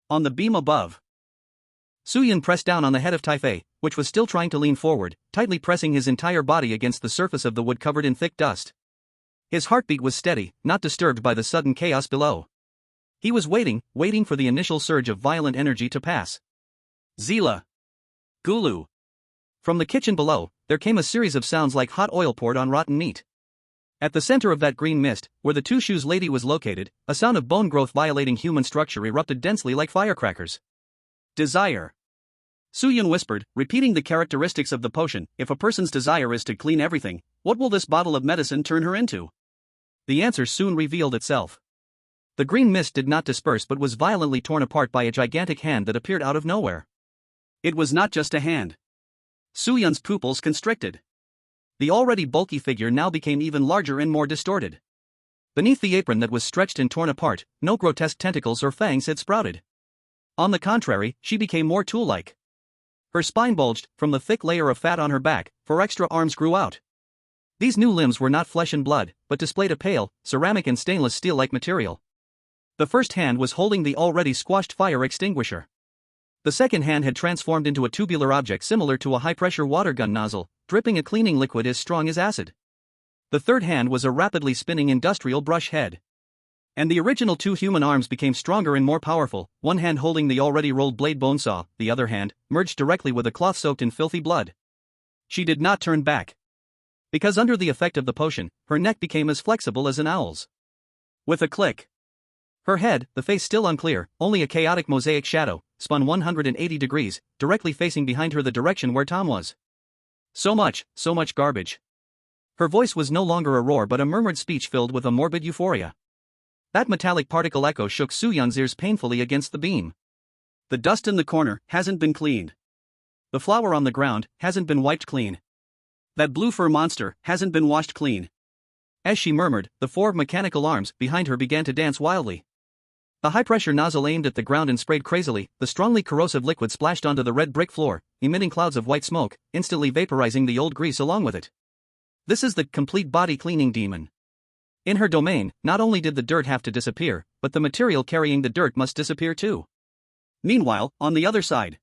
On the beam above, Soo-yun pressed down on the head of Taifei, which was still trying to lean forward, tightly pressing his entire body against the surface of the wood covered in thick dust. His heartbeat was steady, not disturbed by the sudden chaos below. He was waiting for the initial surge of violent energy to pass. Zila. Gulu. From the kitchen below, there came a series of sounds like hot oil poured on rotten meat. At the center of that green mist, where the Two Shoes lady was located, a sound of bone growth violating human structure erupted densely like firecrackers. Desire. Soo-yun whispered, repeating the characteristics of the potion. If a person's desire is to clean everything, what will this bottle of medicine turn her into? The answer soon revealed itself. The green mist did not disperse but was violently torn apart by a gigantic hand that appeared out of nowhere. It was not just a hand. Soo-yun's pupils constricted. The already bulky figure now became even larger and more distorted. Beneath the apron that was stretched and torn apart, no grotesque tentacles or fangs had sprouted. On the contrary, she became more tool-like. Her spine bulged, from the thick layer of fat on her back, 4 extra arms grew out. These new limbs were not flesh and blood, but displayed a pale, ceramic and stainless steel-like material. The first hand was holding the already squashed fire extinguisher. The second hand had transformed into a tubular object similar to a high-pressure water gun nozzle, dripping a cleaning liquid as strong as acid. The third hand was a rapidly spinning industrial brush head. And the original 2 human arms became stronger and more powerful, one hand holding the already rolled blade bone saw, the other hand, merged directly with a cloth soaked in filthy blood. She did not turn back. Because under the effect of the potion, her neck became as flexible as an owl's. With a click, her head, the face still unclear, only a chaotic mosaic shadow, spun 180 degrees, directly facing behind her the direction where Tom was. So much garbage. Her voice was no longer a roar but a murmured speech filled with a morbid euphoria. That metallic particle echo shook Soo-Yun's ears painfully against the beam. The dust in the corner hasn't been cleaned. The flour on the ground hasn't been wiped clean. That blue fur monster hasn't been washed clean. As she murmured, the 4 mechanical arms behind her began to dance wildly. The high-pressure nozzle aimed at the ground and sprayed crazily, the strongly corrosive liquid splashed onto the red brick floor, emitting clouds of white smoke, instantly vaporizing the old grease along with it. This is the complete body cleaning demon. In her domain, not only did the dirt have to disappear, but the material carrying the dirt must disappear too. Meanwhile, on the other side,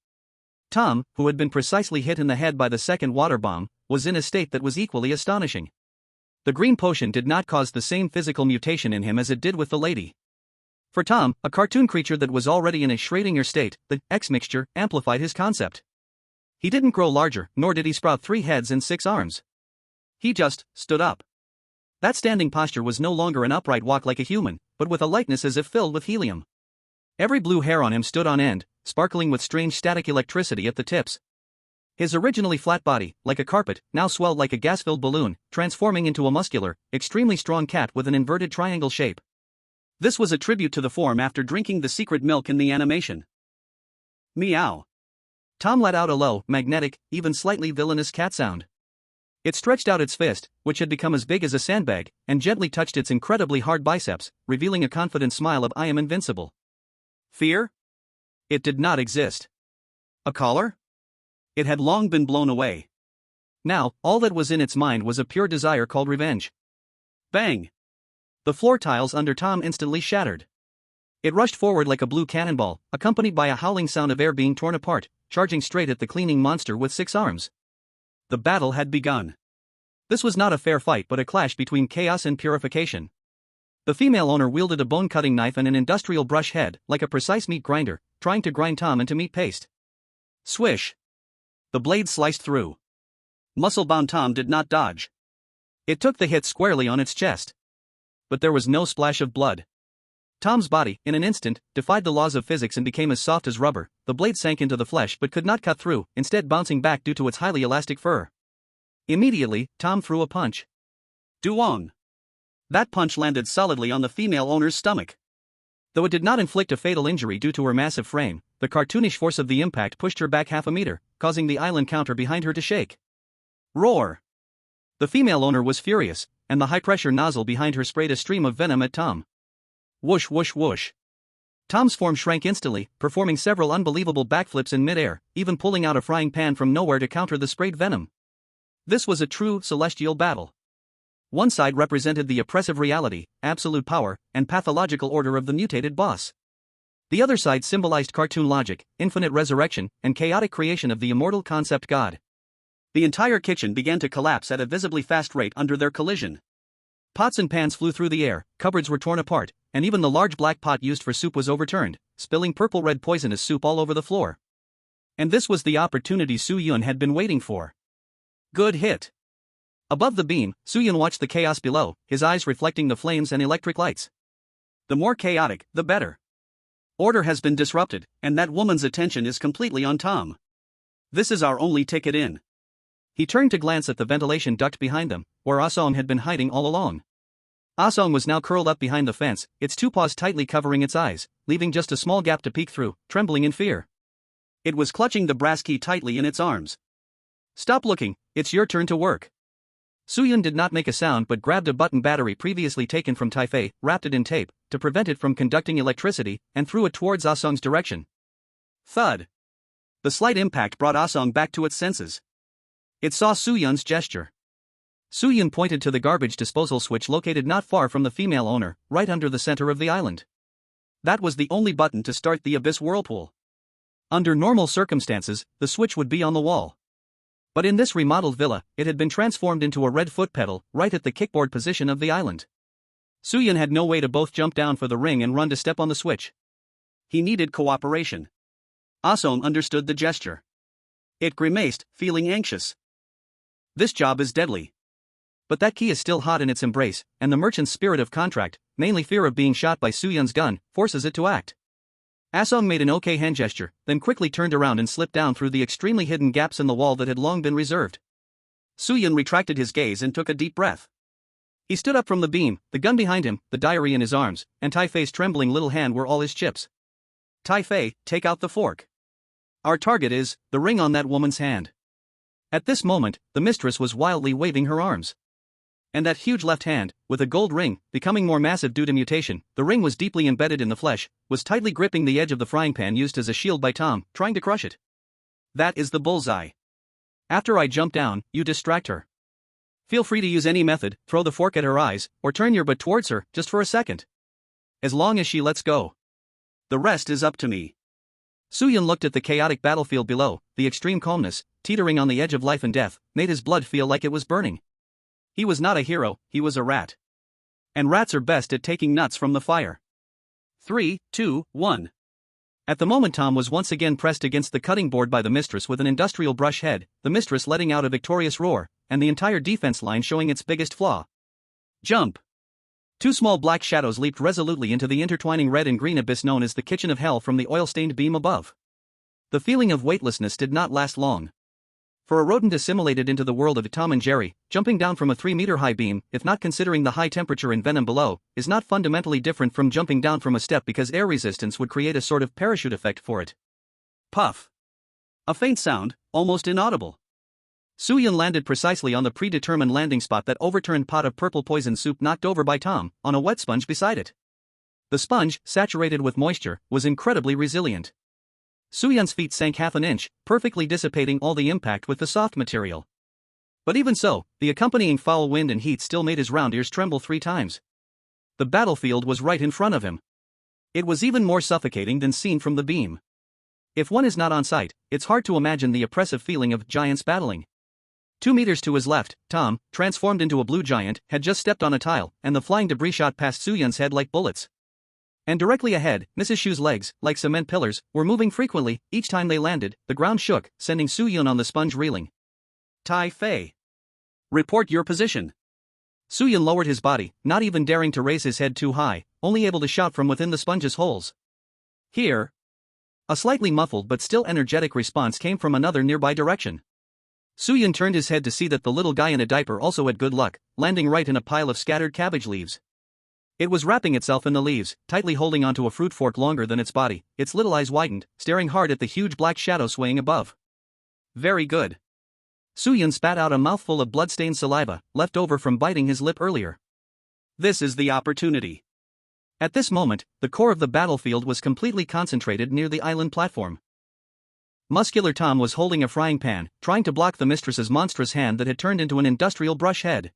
Tom, who had been precisely hit in the head by the second water bomb, was in a state that was equally astonishing. The green potion did not cause the same physical mutation in him as it did with the lady. For Tom, a cartoon creature that was already in a Schrödinger state, the X-mixture amplified his concept. He didn't grow larger, nor did he sprout 3 heads and 6 arms. He just stood up. That standing posture was no longer an upright walk like a human, but with a lightness as if filled with helium. Every blue hair on him stood on end, sparkling with strange static electricity at the tips. His originally flat body, like a carpet, now swelled like a gas-filled balloon, transforming into a muscular, extremely strong cat with an inverted triangle shape. This was a tribute to the form after drinking the secret milk in the animation. Meow. Tom let out a low, magnetic, even slightly villainous cat sound. It stretched out its fist, which had become as big as a sandbag, and gently touched its incredibly hard biceps, revealing a confident smile of "I am invincible." Fear? It did not exist. A collar? It had long been blown away. Now, all that was in its mind was a pure desire called revenge. Bang! The floor tiles under Tom instantly shattered. It rushed forward like a blue cannonball, accompanied by a howling sound of air being torn apart, charging straight at the cleaning monster with 6 arms. The battle had begun. This was not a fair fight but a clash between chaos and purification. The female owner wielded a bone-cutting knife and an industrial brush head, like a precise meat grinder, trying to grind Tom into meat paste. Swish! The blade sliced through. Muscle-bound Tom did not dodge. It took the hit squarely on its chest. But there was no splash of blood. Tom's body, in an instant, defied the laws of physics and became as soft as rubber. The blade sank into the flesh but could not cut through, instead bouncing back due to its highly elastic fur. Immediately, Tom threw a punch. Duong! That punch landed solidly on the female owner's stomach. Though it did not inflict a fatal injury due to her massive frame, the cartoonish force of the impact pushed her back half a meter, causing the island counter behind her to shake. Roar! The female owner was furious, and the high-pressure nozzle behind her sprayed a stream of venom at Tom. Whoosh whoosh whoosh. Tom's form shrank instantly, performing several unbelievable backflips in midair, even pulling out a frying pan from nowhere to counter the sprayed venom. This was a true celestial battle. One side represented the oppressive reality, absolute power, and pathological order of the mutated boss. The other side symbolized cartoon logic, infinite resurrection, and chaotic creation of the immortal concept God. The entire kitchen began to collapse at a visibly fast rate under their collision. Pots and pans flew through the air, cupboards were torn apart, and even the large black pot used for soup was overturned, spilling purple-red poisonous soup all over the floor. And this was the opportunity Soo-Yun had been waiting for. Good hit. Above the beam, Soo-Yun watched the chaos below, his eyes reflecting the flames and electric lights. The more chaotic, the better. Order has been disrupted, and that woman's attention is completely on Tom. This is our only ticket in. He turned to glance at the ventilation duct behind them, where Ah-Song had been hiding all along. Ah-Song was now curled up behind the fence, its 2 paws tightly covering its eyes, leaving just a small gap to peek through, trembling in fear. It was clutching the brass key tightly in its arms. Stop looking, it's your turn to work. Soo-Yun did not make a sound but grabbed a button battery previously taken from Taifei, wrapped it in tape, to prevent it from conducting electricity, and threw it towards Ah-Song's direction. Thud. The slight impact brought Ah-Song back to its senses. It saw Soo-Yun's gesture. Soo-Yun pointed to the garbage disposal switch located not far from the female owner, right under the center of the island. That was the only button to start the abyss whirlpool. Under normal circumstances, the switch would be on the wall. But in this remodeled villa, it had been transformed into a red foot pedal, right at the kickboard position of the island. Soo-Yun had no way to both jump down for the ring and run to step on the switch. He needed cooperation. Ah-Song understood the gesture. It grimaced, feeling anxious. This job is deadly. But that key is still hot in its embrace, and the merchant's spirit of contract, mainly fear of being shot by Soo-Yun's gun, forces it to act. Ah-Song made an okay hand gesture, then quickly turned around and slipped down through the extremely hidden gaps in the wall that had long been reserved. Soo-yun retracted his gaze and took a deep breath. He stood up from the beam, the gun behind him, the diary in his arms, and Tai-Fei's trembling little hand were all his chips. Tai-Fei, take out the fork. Our target is the ring on that woman's hand. At this moment, the mistress was wildly waving her arms. And that huge left hand, with a gold ring, becoming more massive due to mutation, the ring was deeply embedded in the flesh, was tightly gripping the edge of the frying pan used as a shield by Tom, trying to crush it. That is the bullseye. After I jump down, you distract her. Feel free to use any method, throw the fork at her eyes, or turn your butt towards her, just for a second. As long as she lets go. The rest is up to me. Soo-yun looked at the chaotic battlefield below. The extreme calmness, teetering on the edge of life and death, made his blood feel like it was burning. He was not a hero, he was a rat. And rats are best at taking nuts from the fire. 3, 2, 1. At the moment Tom was once again pressed against the cutting board by the mistress with an industrial brush head, the mistress letting out a victorious roar, and the entire defense line showing its biggest flaw. Jump! Two small black shadows leaped resolutely into the intertwining red and green abyss known as the kitchen of hell from the oil-stained beam above. The feeling of weightlessness did not last long. For a rodent assimilated into the world of Tom and Jerry, jumping down from a 3-meter-high beam, if not considering the high temperature and venom below, is not fundamentally different from jumping down from a step because air resistance would create a sort of parachute effect for it. Puff. A faint sound, almost inaudible. Soo-yun landed precisely on the predetermined landing spot, that overturned pot of purple poison soup knocked over by Tom, on a wet sponge beside it. The sponge, saturated with moisture, was incredibly resilient. Soo-yun's feet sank half an inch, perfectly dissipating all the impact with the soft material. But even so, the accompanying foul wind and heat still made his round ears tremble 3 times. The battlefield was right in front of him. It was even more suffocating than seen from the beam. If one is not on site, it's hard to imagine the oppressive feeling of giants battling. 2 meters to his left, Tom, transformed into a blue giant, had just stepped on a tile, and the flying debris shot past Soo-yun's head like bullets. And directly ahead, Mrs. Shu's legs, like cement pillars, were moving frequently. Each time they landed, the ground shook, sending Soo-yun on the sponge reeling. Tai-Fei. Report your position. Soo-yun lowered his body, not even daring to raise his head too high, only able to shout from within the sponge's holes. Here. A slightly muffled but still energetic response came from another nearby direction. Soo-yun turned his head to see that the little guy in a diaper also had good luck, landing right in a pile of scattered cabbage leaves. It was wrapping itself in the leaves, tightly holding onto a fruit fork longer than its body, its little eyes widened, staring hard at the huge black shadow swaying above. Very good. Soo-yun spat out a mouthful of blood-stained saliva, left over from biting his lip earlier. This is the opportunity. At this moment, the core of the battlefield was completely concentrated near the island platform. Muscular Tom was holding a frying pan, trying to block the mistress's monstrous hand that had turned into an industrial brush head.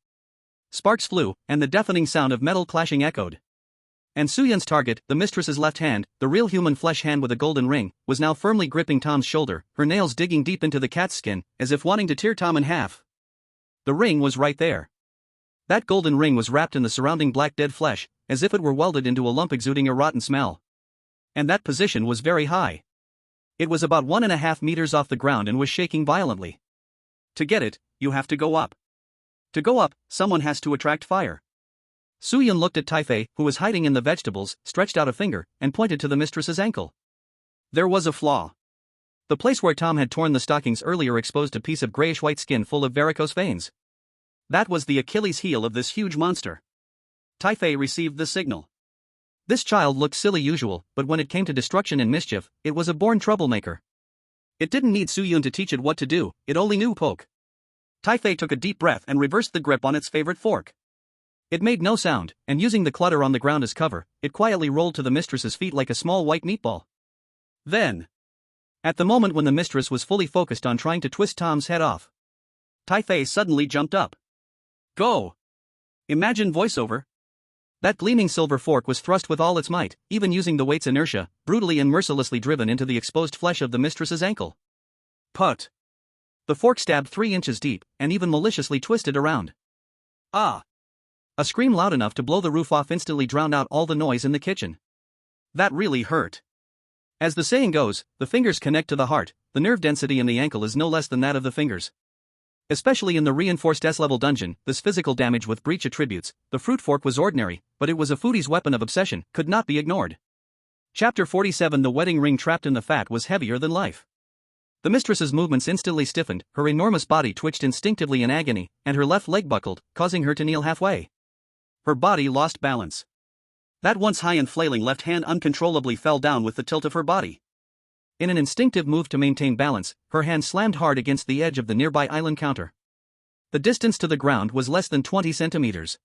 Sparks flew, and the deafening sound of metal clashing echoed. And Soo-yun's target, the mistress's left hand, the real human flesh hand with a golden ring, was now firmly gripping Tom's shoulder, her nails digging deep into the cat's skin, as if wanting to tear Tom in half. The ring was right there. That golden ring was wrapped in the surrounding black dead flesh, as if it were welded into a lump exuding a rotten smell. And that position was very high. It was about 1.5 meters off the ground and was shaking violently. To get it, you have to go up. To go up, someone has to attract fire. Soo-yun looked at Tai-Fei, who was hiding in the vegetables, stretched out a finger, and pointed to the mistress's ankle. There was a flaw. The place where Tom had torn the stockings earlier exposed a piece of grayish-white skin full of varicose veins. That was the Achilles heel of this huge monster. Tai-Fei received the signal. This child looked silly usual, but when it came to destruction and mischief, it was a born troublemaker. It didn't need Soo-yun to teach it what to do, it only knew poke. Tai-Fei took a deep breath and reversed the grip on its favorite fork. It made no sound, and using the clutter on the ground as cover, it quietly rolled to the mistress's feet like a small white meatball. Then, at the moment when the mistress was fully focused on trying to twist Tom's head off, Tai-Fei suddenly jumped up. Go! Imagine voiceover. That gleaming silver fork was thrust with all its might, even using the weight's inertia, brutally and mercilessly driven into the exposed flesh of the mistress's ankle. Put! The fork stabbed 3 inches deep, and even maliciously twisted around. Ah! A scream loud enough to blow the roof off instantly drowned out all the noise in the kitchen. That really hurt. As the saying goes, the fingers connect to the heart, the nerve density in the ankle is no less than that of the fingers. Especially in the reinforced S-level dungeon, this physical damage with breach attributes, the fruit fork was ordinary, but it was a foodie's weapon of obsession, could not be ignored. Chapter 47 The wedding ring trapped in the fat was heavier than life. The mistress's movements instantly stiffened, her enormous body twitched instinctively in agony, and her left leg buckled, causing her to kneel halfway. Her body lost balance. That once high and flailing left hand uncontrollably fell down with the tilt of her body. In an instinctive move to maintain balance, her hand slammed hard against the edge of the nearby island counter. The distance to the ground was less than 20 centimeters.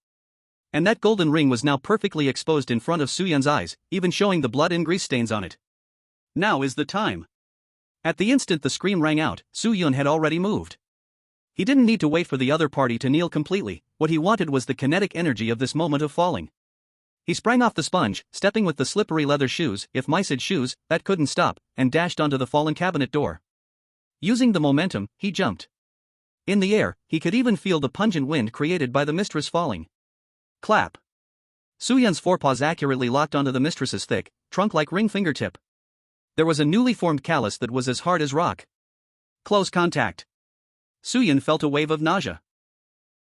And that golden ring was now perfectly exposed in front of Soo-Yun's eyes, even showing the blood and grease stains on it. Now is the time. At the instant the scream rang out, Soo-Yun had already moved. He didn't need to wait for the other party to kneel completely, what he wanted was the kinetic energy of this moment of falling. He sprang off the sponge, stepping with the slippery leather shoes, if mice had shoes, that couldn't stop, and dashed onto the fallen cabinet door. Using the momentum, he jumped. In the air, he could even feel the pungent wind created by the mistress falling. Clap. Soo-Yun's forepaws accurately locked onto the mistress's thick, trunk-like ring fingertip. There was a newly formed callus that was as hard as rock. Close contact. Soo-Yun felt a wave of nausea.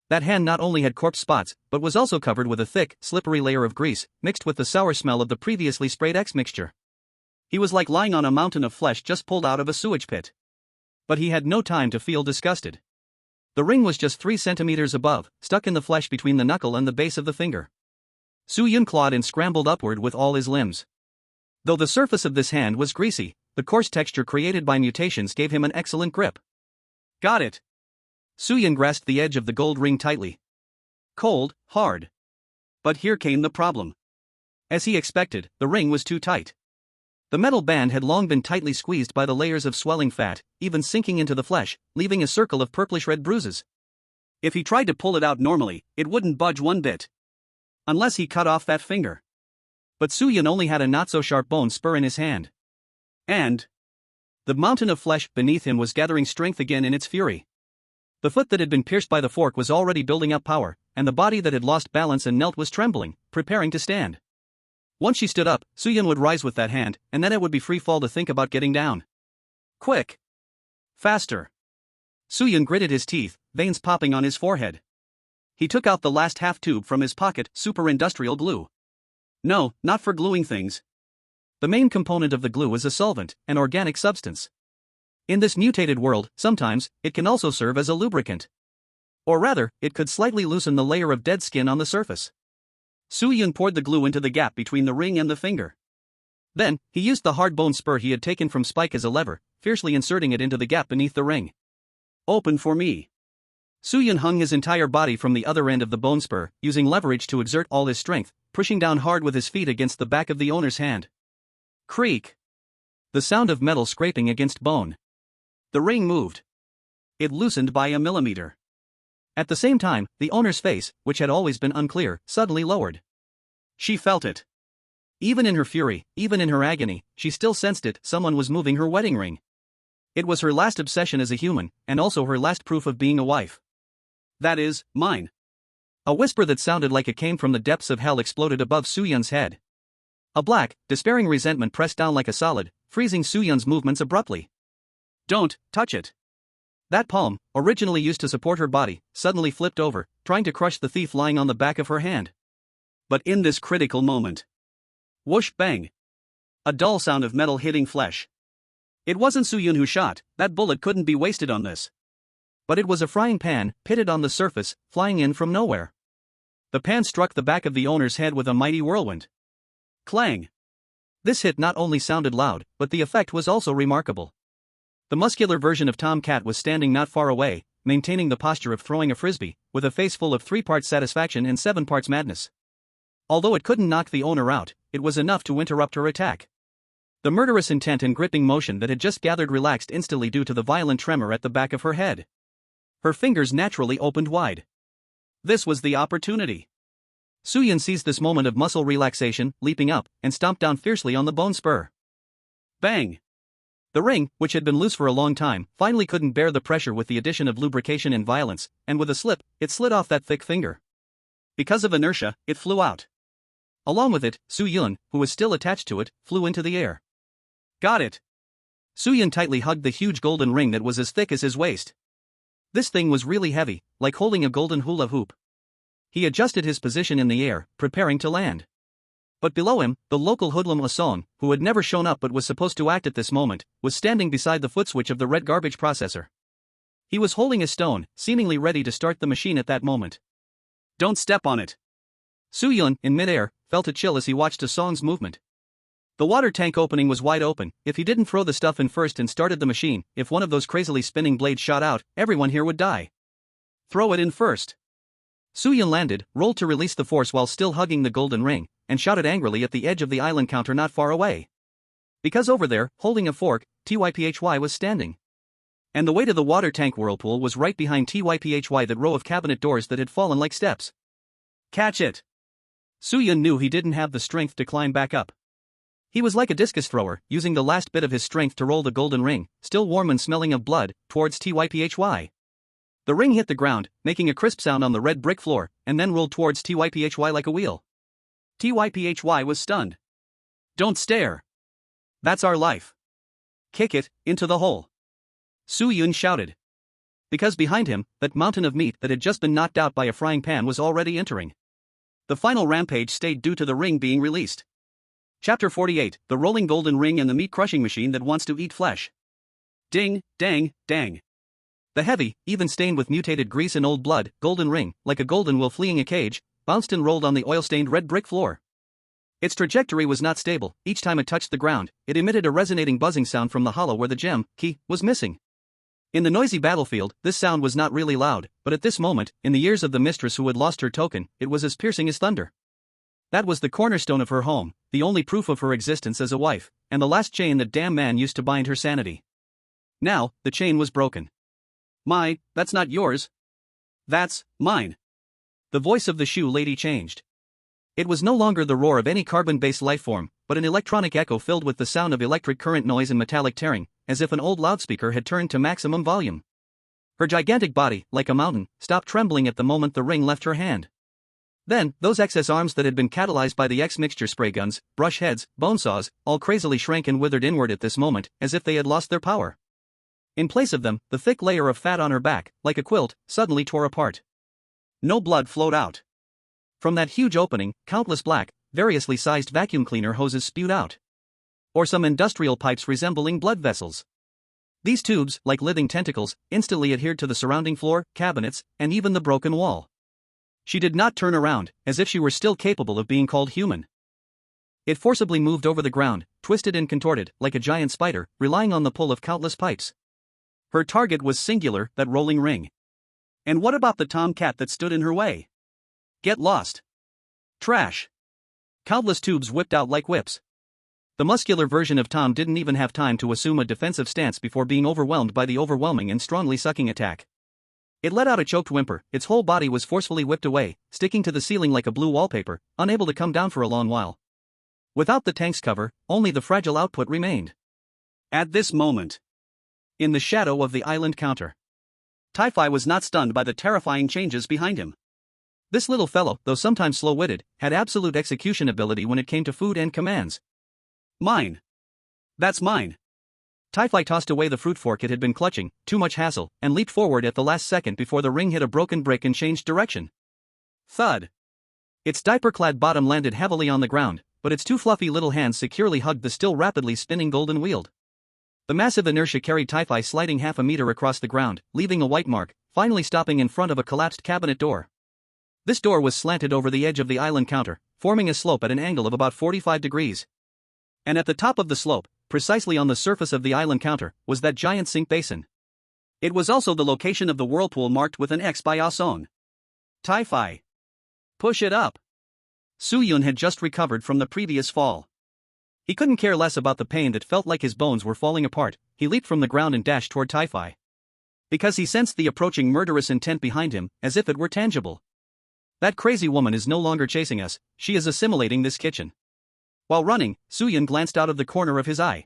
That hand not only had corpse spots, but was also covered with a thick, slippery layer of grease, mixed with the sour smell of the previously sprayed X mixture. He was like lying on a mountain of flesh just pulled out of a sewage pit. But he had no time to feel disgusted. The ring was just 3 centimeters above, stuck in the flesh between the knuckle and the base of the finger. Soo-Yun clawed and scrambled upward with all his limbs. Though the surface of this hand was greasy, the coarse texture created by mutations gave him an excellent grip. Got it. Soo-Yun grasped the edge of the gold ring tightly. Cold, hard. But here came the problem. As he expected, the ring was too tight. The metal band had long been tightly squeezed by the layers of swelling fat, even sinking into the flesh, leaving a circle of purplish-red bruises. If he tried to pull it out normally, it wouldn't budge one bit. Unless he cut off that finger. But Soo-Yun only had a not-so-sharp bone spur in his hand. And the mountain of flesh beneath him was gathering strength again in its fury. The foot that had been pierced by the fork was already building up power, and the body that had lost balance and knelt was trembling, preparing to stand. Once she stood up, Soo-Yun would rise with that hand, and then it would be free fall to think about getting down. Quick! Faster! Soo-Yun gritted his teeth, veins popping on his forehead. He took out the last half-tube from his pocket, super-industrial glue. No, not for gluing things. The main component of the glue is a solvent, an organic substance. In this mutated world, sometimes, it can also serve as a lubricant. Or rather, it could slightly loosen the layer of dead skin on the surface. Soo-Yun poured the glue into the gap between the ring and the finger. Then, he used the hard bone spur he had taken from Spike as a lever, fiercely inserting it into the gap beneath the ring. Open for me. Soo-Yun hung his entire body from the other end of the bone spur, using leverage to exert all his strength, pushing down hard with his feet against the back of the owner's hand. Creak! The sound of metal scraping against bone. The ring moved. It loosened by a millimeter. At the same time, the owner's face, which had always been unclear, suddenly lowered. She felt it. Even in her fury, even in her agony, she still sensed it, someone was moving her wedding ring. It was her last obsession as a human, and also her last proof of being a wife. That is, mine. A whisper that sounded like it came from the depths of hell exploded above Soo-Yun's head. A black, despairing resentment pressed down like a solid, freezing Soo-Yun's movements abruptly. Don't touch it. That palm, originally used to support her body, suddenly flipped over, trying to crush the thief lying on the back of her hand. But in this critical moment. Whoosh bang. A dull sound of metal hitting flesh. It wasn't Soo-Yun who shot, that bullet couldn't be wasted on this. But it was a frying pan, pitted on the surface, flying in from nowhere. The pan struck the back of the owner's head with a mighty whirlwind. Clang. This hit not only sounded loud, but the effect was also remarkable. The muscular version of Tom Cat was standing not far away, maintaining the posture of throwing a frisbee, with a face full of 3 parts satisfaction and 7 parts madness. Although it couldn't knock the owner out, it was enough to interrupt her attack. The murderous intent and gripping motion that had just gathered relaxed instantly due to the violent tremor at the back of her head. Her fingers naturally opened wide. This was the opportunity. Soo-Yun seized this moment of muscle relaxation, leaping up, and stomped down fiercely on the bone spur. Bang! The ring, which had been loose for a long time, finally couldn't bear the pressure with the addition of lubrication and violence, and with a slip, it slid off that thick finger. Because of inertia, it flew out. Along with it, Soo-Yun, who was still attached to it, flew into the air. Got it! Soo-Yun tightly hugged the huge golden ring that was as thick as his waist. This thing was really heavy, like holding a golden hula hoop. He adjusted his position in the air, preparing to land. But below him, the local hoodlum Lasson, who had never shown up but was supposed to act at this moment, was standing beside the foot switch of the red garbage processor. He was holding a stone, seemingly ready to start the machine at that moment. Don't step on it. Soo-yun, in midair, felt a chill as he watched Lason's movement. The water tank opening was wide open. If he didn't throw the stuff in first and started the machine, if one of those crazily spinning blades shot out, everyone here would die. Throw it in first. Soo-yun landed, rolled to release the force while still hugging the golden ring, and shouted angrily at the edge of the island counter not far away. Because over there, holding a fork, Typhy was standing. And the way to the water tank whirlpool was right behind Typhy, that row of cabinet doors that had fallen like steps. Catch it! Soo-yun knew he didn't have the strength to climb back up. He was like a discus thrower, using the last bit of his strength to roll the golden ring, still warm and smelling of blood, towards Typhy. The ring hit the ground, making a crisp sound on the red brick floor, and then rolled towards Typhy like a wheel. Typhy was stunned. Don't stare. That's our life. Kick it, into the hole. Soo-yun shouted. Because behind him, that mountain of meat that had just been knocked out by a frying pan was already entering. The final rampage stayed due to the ring being released. Chapter 48, The Rolling Golden Ring and the Meat Crushing Machine That Wants to Eat Flesh. Ding, dang, dang. The heavy, even stained with mutated grease and old blood, golden ring, like a golden will fleeing a cage, bounced and rolled on the oil-stained red brick floor. Its trajectory was not stable. Each time it touched the ground, it emitted a resonating buzzing sound from the hollow where the gem, key, was missing. In the noisy battlefield, this sound was not really loud, but at this moment, in the ears of the mistress who had lost her token, it was as piercing as thunder. That was the cornerstone of her home, the only proof of her existence as a wife, and the last chain that damn man used to bind her sanity. Now, the chain was broken. That's not yours. That's mine. The voice of the shoe lady changed. It was no longer the roar of any carbon-based lifeform, but an electronic echo filled with the sound of electric current noise and metallic tearing, as if an old loudspeaker had turned to maximum volume. Her gigantic body, like a mountain, stopped trembling at the moment the ring left her hand. Then, those excess arms that had been catalyzed by the X-mixture spray guns, brush heads, bone saws, all crazily shrank and withered inward at this moment, as if they had lost their power. In place of them, the thick layer of fat on her back, like a quilt, suddenly tore apart. No blood flowed out. From that huge opening, countless black, variously sized vacuum cleaner hoses spewed out. Or some industrial pipes resembling blood vessels. These tubes, like living tentacles, instantly adhered to the surrounding floor, cabinets, and even the broken wall. She did not turn around, as if she were still capable of being called human. It forcibly moved over the ground, twisted and contorted, like a giant spider, relying on the pull of countless pipes. Her target was singular, that rolling ring. And what about the tomcat that stood in her way? Get lost. Trash. Countless tubes whipped out like whips. The muscular version of Tom didn't even have time to assume a defensive stance before being overwhelmed by the overwhelming and strongly sucking attack. It let out a choked whimper, its whole body was forcefully whipped away, sticking to the ceiling like a blue wallpaper, unable to come down for a long while. Without the tank's cover, only the fragile output remained. At this moment, in the shadow of the island counter, Typhy was not stunned by the terrifying changes behind him. This little fellow, though sometimes slow-witted, had absolute execution ability when it came to food and commands. Mine. That's mine. Typhy tossed away the fruit fork it had been clutching, too much hassle, and leaped forward at the last second before the ring hit a broken brick and changed direction. Thud. Its diaper-clad bottom landed heavily on the ground, but its two fluffy little hands securely hugged the still rapidly spinning golden wheel. The massive inertia carried Typhy sliding half a meter across the ground, leaving a white mark, finally stopping in front of a collapsed cabinet door. This door was slanted over the edge of the island counter, forming a slope at an angle of about 45 degrees. And at the top of the slope, precisely on the surface of the island counter, was that giant sink basin. It was also the location of the whirlpool marked with an X by Ason. Typhy. Push it up. Soo-yun had just recovered from the previous fall. He couldn't care less about the pain that felt like his bones were falling apart. He leaped from the ground and dashed toward Typhy. Because he sensed the approaching murderous intent behind him, as if it were tangible. That crazy woman is no longer chasing us, she is assimilating this kitchen. While running, Soo-yun glanced out of the corner of his eye.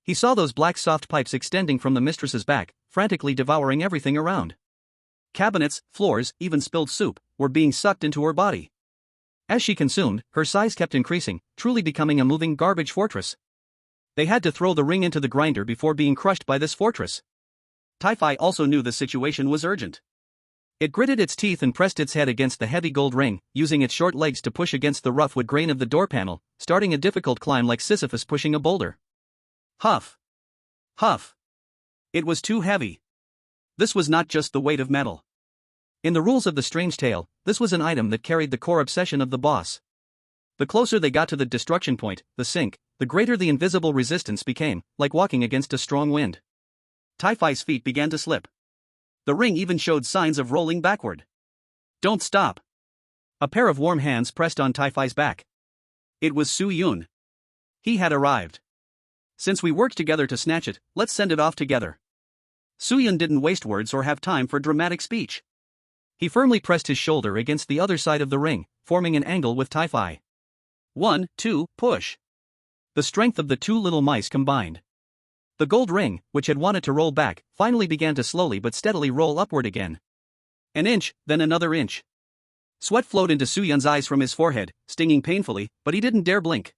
He saw those black soft pipes extending from the mistress's back, frantically devouring everything around. Cabinets, floors, even spilled soup, were being sucked into her body. As she consumed, her size kept increasing, truly becoming a moving garbage fortress. They had to throw the ring into the grinder before being crushed by this fortress. Typhy also knew the situation was urgent. It gritted its teeth and pressed its head against the heavy gold ring, using its short legs to push against the rough wood grain of the door panel, starting a difficult climb like Sisyphus pushing a boulder. Huff. Huff. It was too heavy. This was not just the weight of metal. In the rules of the strange tale, this was an item that carried the core obsession of the boss. The closer they got to the destruction point, the sink, the greater the invisible resistance became, like walking against a strong wind. Tai-Fi's feet began to slip. The ring even showed signs of rolling backward. Don't stop. A pair of warm hands pressed on Tai-Fi's back. It was Su-Yun. He had arrived. Since we worked together to snatch it, let's send it off together. Su-Yun didn't waste words or have time for dramatic speech. He firmly pressed his shoulder against the other side of the ring, forming an angle with Tai-Fi. 1, 2, push. The strength of the two little mice combined. The gold ring, which had wanted to roll back, finally began to slowly but steadily roll upward again. An inch, then another inch. Sweat flowed into Su-Yun's eyes from his forehead, stinging painfully, but he didn't dare blink.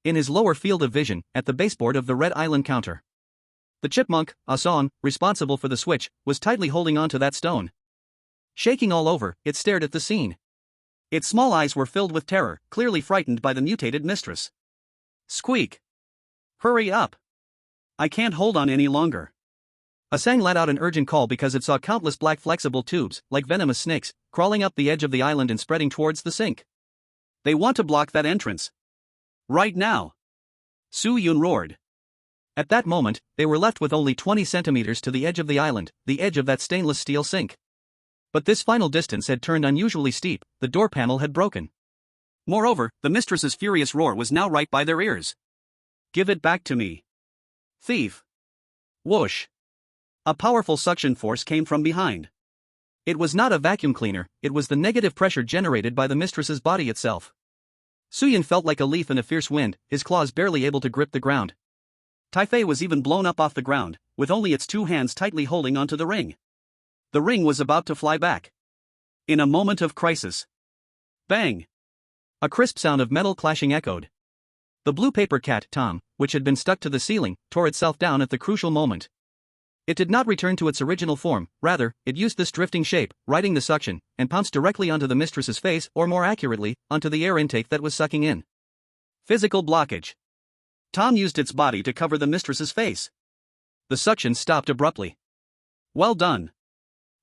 In his lower field of vision, at the baseboard of the Red Island counter, the chipmunk, Asan, responsible for the switch, was tightly holding on to that stone. Shaking all over, it stared at the scene. Its small eyes were filled with terror, clearly frightened by the mutated mistress. Squeak! Hurry up! I can't hold on any longer. Asang let out an urgent call because it saw countless black flexible tubes, like venomous snakes, crawling up the edge of the island and spreading towards the sink. They want to block that entrance. Right now! Su-Yun roared. At that moment, they were left with only 20 centimeters to the edge of the island, the edge of that stainless steel sink. But this final distance had turned unusually steep, the door panel had broken. Moreover, the mistress's furious roar was now right by their ears. Give it back to me. Thief! Whoosh! A powerful suction force came from behind. It was not a vacuum cleaner, it was the negative pressure generated by the mistress's body itself. Su-Yun felt like a leaf in a fierce wind, his claws barely able to grip the ground. Tai-Fei was even blown up off the ground, with only its two hands tightly holding onto the ring. The ring was about to fly back. In a moment of crisis. Bang! A crisp sound of metal clashing echoed. The blue paper cat, Tom, which had been stuck to the ceiling, tore itself down at the crucial moment. It did not return to its original form, rather, it used this drifting shape, riding the suction, and pounced directly onto the mistress's face, or more accurately, onto the air intake that was sucking in. Physical blockage. Tom used its body to cover the mistress's face. The suction stopped abruptly. Well done.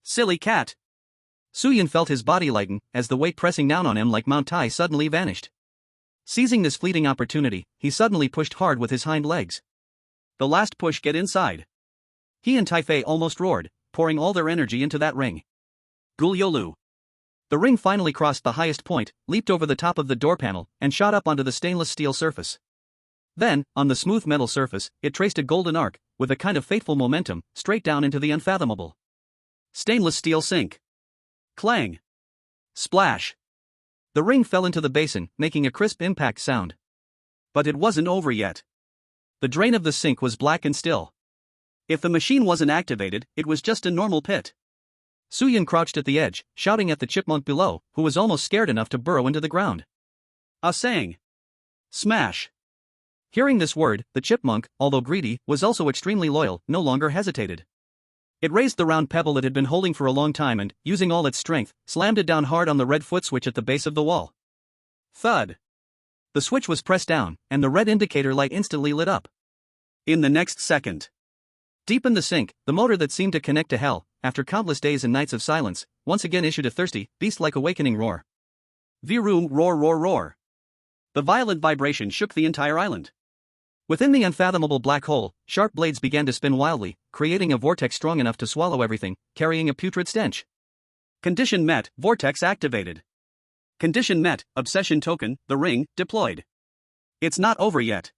Silly cat. Su-Yun felt his body lighten, as the weight pressing down on him like Mount Tai suddenly vanished. Seizing this fleeting opportunity, he suddenly pushed hard with his hind legs. The last push, get inside. He and Tai-Fei almost roared, pouring all their energy into that ring. Gulyolu. The ring finally crossed the highest point, leaped over the top of the door panel, and shot up onto the stainless steel surface. Then, on the smooth metal surface, it traced a golden arc, with a kind of fateful momentum, straight down into the unfathomable. Stainless steel sink. Clang. Splash. The ring fell into the basin, making a crisp impact sound. But it wasn't over yet. The drain of the sink was black and still. If the machine wasn't activated, it was just a normal pit. Su-Yun crouched at the edge, shouting at the chipmunk below, who was almost scared enough to burrow into the ground. Asang. Smash. Hearing this word, the chipmunk, although greedy, was also extremely loyal, no longer hesitated. It raised the round pebble it had been holding for a long time and, using all its strength, slammed it down hard on the red foot switch at the base of the wall. Thud. The switch was pressed down, and the red indicator light instantly lit up. In the next second. Deep in the sink, the motor that seemed to connect to hell, after countless days and nights of silence, once again issued a thirsty, beast-like awakening roar. Virum roar roar roar. The violent vibration shook the entire island. Within the unfathomable black hole, sharp blades began to spin wildly, creating a vortex strong enough to swallow everything, carrying a putrid stench. Condition met, vortex activated. Condition met, obsession token, the ring, deployed. It's not over yet.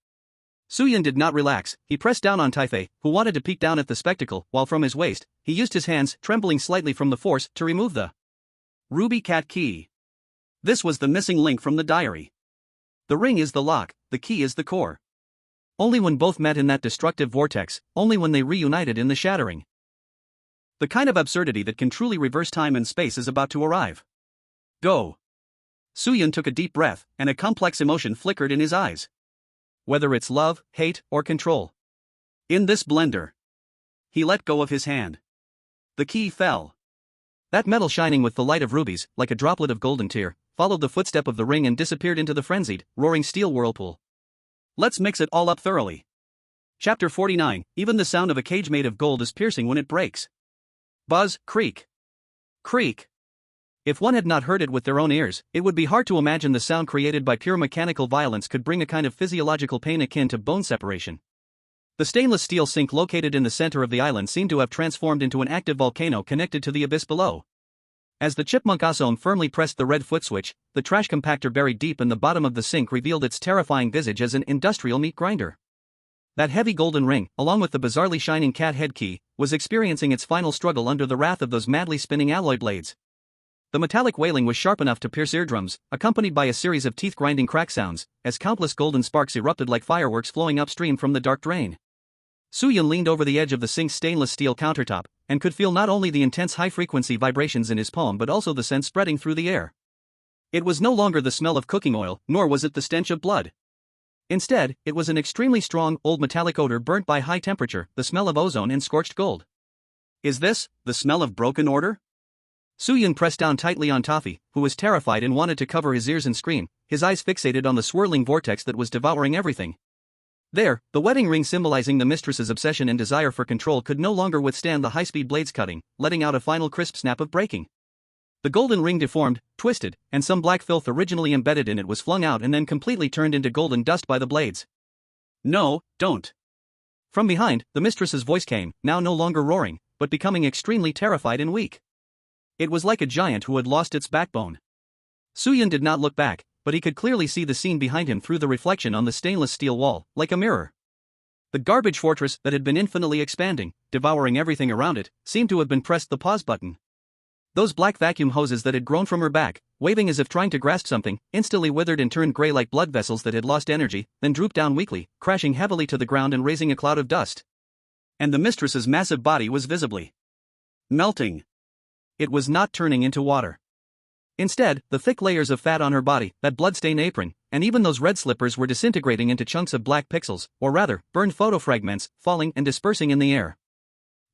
Su-Yun did not relax, he pressed down on Tai-Fei, who wanted to peek down at the spectacle, while from his waist, he used his hands, trembling slightly from the force, to remove the ruby cat key. This was the missing link from the diary. The ring is the lock, the key is the core. Only when both met in that destructive vortex, only when they reunited in the shattering. The kind of absurdity that can truly reverse time and space is about to arrive. Go. Su-Yun took a deep breath, and a complex emotion flickered in his eyes. Whether it's love, hate, or control. In this blender. He let go of his hand. The key fell. That metal shining with the light of rubies, like a droplet of golden tear, followed the footstep of the ring and disappeared into the frenzied, roaring steel whirlpool. Let's mix it all up thoroughly. Chapter 49. Even the sound of a cage made of gold is piercing when it breaks. Buzz, creak. Creak. If one had not heard it with their own ears, it would be hard to imagine the sound created by pure mechanical violence could bring a kind of physiological pain akin to bone separation. The stainless steel sink located in the center of the island seemed to have transformed into an active volcano connected to the abyss below. As the chipmunk Asome firmly pressed the red foot switch, the trash compactor buried deep in the bottom of the sink revealed its terrifying visage as an industrial meat grinder. That heavy golden ring, along with the bizarrely shining cat head key, was experiencing its final struggle under the wrath of those madly spinning alloy blades. The metallic wailing was sharp enough to pierce eardrums, accompanied by a series of teeth-grinding crack sounds, as countless golden sparks erupted like fireworks flowing upstream from the dark drain. Soo-Yun leaned over the edge of the sink's stainless steel countertop, and could feel not only the intense high-frequency vibrations in his palm but also the scent spreading through the air. It was no longer the smell of cooking oil, nor was it the stench of blood. Instead, it was an extremely strong, old metallic odor burnt by high temperature, the smell of ozone and scorched gold. Is this the smell of broken order? Soo-Yun pressed down tightly on Toffee, who was terrified and wanted to cover his ears and scream, his eyes fixated on the swirling vortex that was devouring everything. There, the wedding ring symbolizing the mistress's obsession and desire for control could no longer withstand the high-speed blades cutting, letting out a final crisp snap of breaking. The golden ring deformed, twisted, and some black filth originally embedded in it was flung out and then completely turned into golden dust by the blades. No, don't. From behind, the mistress's voice came, now no longer roaring, but becoming extremely terrified and weak. It was like a giant who had lost its backbone. Soo-Yun did not look back, but he could clearly see the scene behind him through the reflection on the stainless steel wall, like a mirror. The garbage fortress that had been infinitely expanding, devouring everything around it, seemed to have been pressed the pause button. Those black vacuum hoses that had grown from her back, waving as if trying to grasp something, instantly withered and turned gray like blood vessels that had lost energy, then drooped down weakly, crashing heavily to the ground and raising a cloud of dust. And the mistress's massive body was visibly melting. It was not turning into water. Instead, the thick layers of fat on her body, that blood-stained apron, and even those red slippers were disintegrating into chunks of black pixels, or rather, burned photo fragments, falling and dispersing in the air.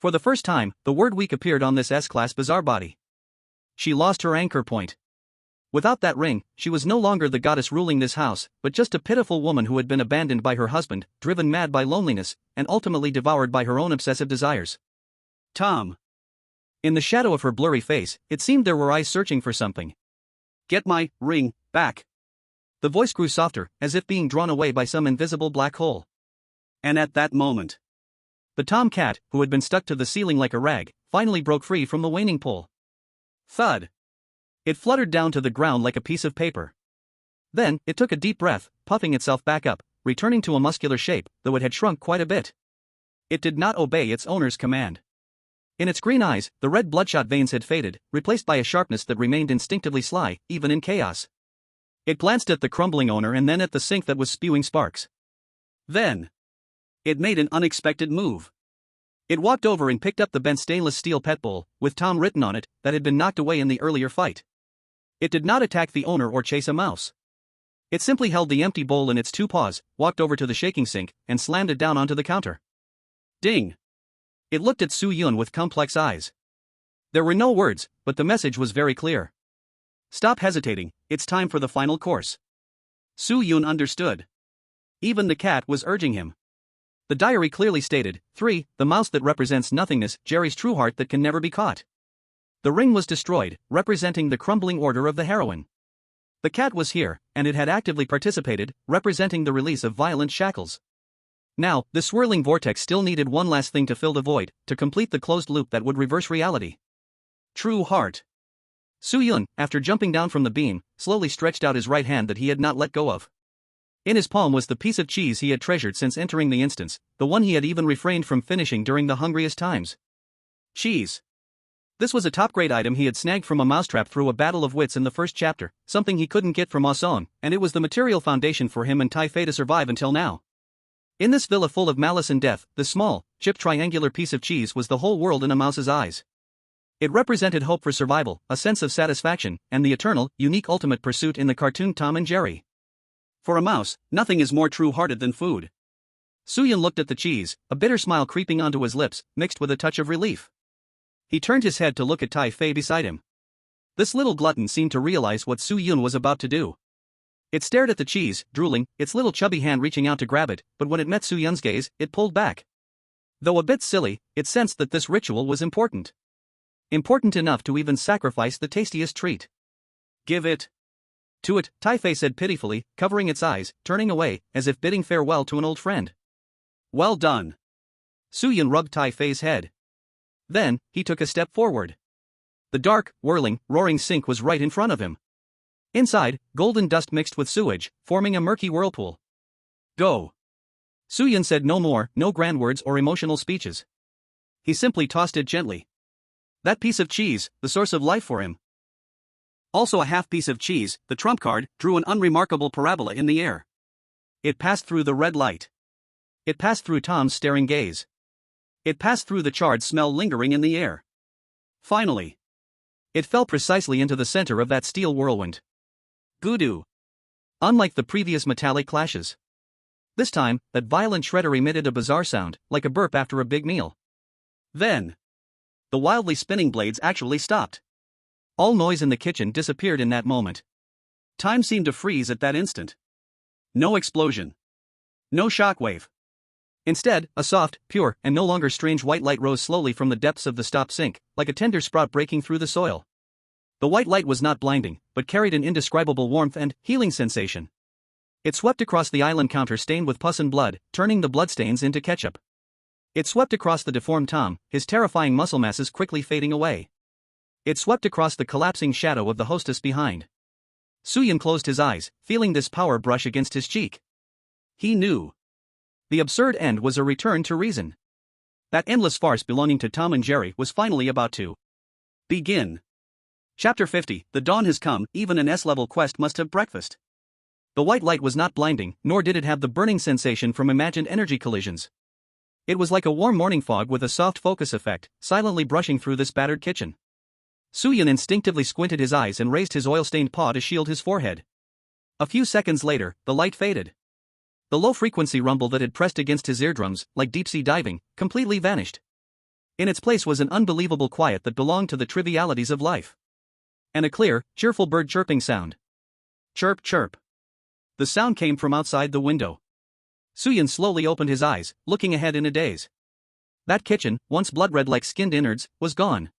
For the first time, the word weak appeared on this S-class bizarre body. She lost her anchor point. Without that ring, she was no longer the goddess ruling this house, but just a pitiful woman who had been abandoned by her husband, driven mad by loneliness, and ultimately devoured by her own obsessive desires. Tom. In the shadow of her blurry face, it seemed there were eyes searching for something. Get my ring back. The voice grew softer, as if being drawn away by some invisible black hole. And at that moment, the tomcat, who had been stuck to the ceiling like a rag, finally broke free from the waning pole. Thud. It fluttered down to the ground like a piece of paper. Then, it took a deep breath, puffing itself back up, returning to a muscular shape, though it had shrunk quite a bit. It did not obey its owner's command. In its green eyes, the red bloodshot veins had faded, replaced by a sharpness that remained instinctively sly, even in chaos. It glanced at the crumbling owner and then at the sink that was spewing sparks. Then, it made an unexpected move. It walked over and picked up the bent stainless steel pet bowl, with Tom written on it, that had been knocked away in the earlier fight. It did not attack the owner or chase a mouse. It simply held the empty bowl in its two paws, walked over to the shaking sink, and slammed it down onto the counter. Ding! It looked at Soo-Yun with complex eyes. There were no words, but the message was very clear. Stop hesitating, it's time for the final course. Soo-Yun understood. Even the cat was urging him. The diary clearly stated, 3, the mouse that represents nothingness, Jerry's true heart that can never be caught. The ring was destroyed, representing the crumbling order of the heroine. The cat was here, and it had actively participated, representing the release of violent shackles. Now, the swirling vortex still needed one last thing to fill the void, to complete the closed loop that would reverse reality. True heart. Soo-Yun, after jumping down from the beam, slowly stretched out his right hand that he had not let go of. In his palm was the piece of cheese he had treasured since entering the instance, the one he had even refrained from finishing during the hungriest times. Cheese. This was a top-grade item he had snagged from a mousetrap through a battle of wits in the first chapter, something he couldn't get from Asome, and it was the material foundation for him and Tai-Fei to survive until now. In this villa full of malice and death, the small, chipped triangular piece of cheese was the whole world in a mouse's eyes. It represented hope for survival, a sense of satisfaction, and the eternal, unique ultimate pursuit in the cartoon Tom and Jerry. For a mouse, nothing is more true-hearted than food. Soo-Yun looked at the cheese, a bitter smile creeping onto his lips, mixed with a touch of relief. He turned his head to look at Tai Fei beside him. This little glutton seemed to realize what Su Yun was about to do. It stared at the cheese, drooling, its little chubby hand reaching out to grab it, but when it met Su Yun's gaze, it pulled back. Though a bit silly, it sensed that this ritual was important. Important enough to even sacrifice the tastiest treat. Give it to it, Tai Fei said pitifully, covering its eyes, turning away, as if bidding farewell to an old friend. Well done. Su Yun rubbed Tai Fei's head. Then, he took a step forward. The dark, whirling, roaring sink was right in front of him. Inside, golden dust mixed with sewage, forming a murky whirlpool. Go. Su Yun said no more, no grand words or emotional speeches. He simply tossed it gently. That piece of cheese, the source of life for him. Also a half piece of cheese, the trump card, drew an unremarkable parabola in the air. It passed through the red light. It passed through Tom's staring gaze. It passed through the charred smell lingering in the air. Finally, it fell precisely into the center of that steel whirlwind. Goodoo. Unlike the previous metallic clashes. This time, that violent shredder emitted a bizarre sound, like a burp after a big meal. Then, the wildly spinning blades actually stopped. All noise in the kitchen disappeared in that moment. Time seemed to freeze at that instant. No explosion. No shockwave. Instead, a soft, pure, and no longer strange white light rose slowly from the depths of the stopped sink, like a tender sprout breaking through the soil. The white light was not blinding, but carried an indescribable warmth and healing sensation. It swept across the island counter stained with pus and blood, turning the bloodstains into ketchup. It swept across the deformed Tom, his terrifying muscle masses quickly fading away. It swept across the collapsing shadow of the hostess behind. Su Yun closed his eyes, feeling this power brush against his cheek. He knew. The absurd end was a return to reason. That endless farce belonging to Tom and Jerry was finally about to begin. Chapter 50, The dawn has come, even an S-level quest must have breakfast. The white light was not blinding, nor did it have the burning sensation from imagined energy collisions. It was like a warm morning fog with a soft focus effect, silently brushing through this battered kitchen. Su Yun instinctively squinted his eyes and raised his oil-stained paw to shield his forehead. A few seconds later, the light faded. The low-frequency rumble that had pressed against his eardrums, like deep-sea diving, completely vanished. In its place was an unbelievable quiet that belonged to the trivialities of life. And a clear, cheerful bird chirping sound. Chirp, chirp. The sound came from outside the window. Su Yun slowly opened his eyes, looking ahead in a daze. That kitchen, once blood-red like skinned innards, was gone.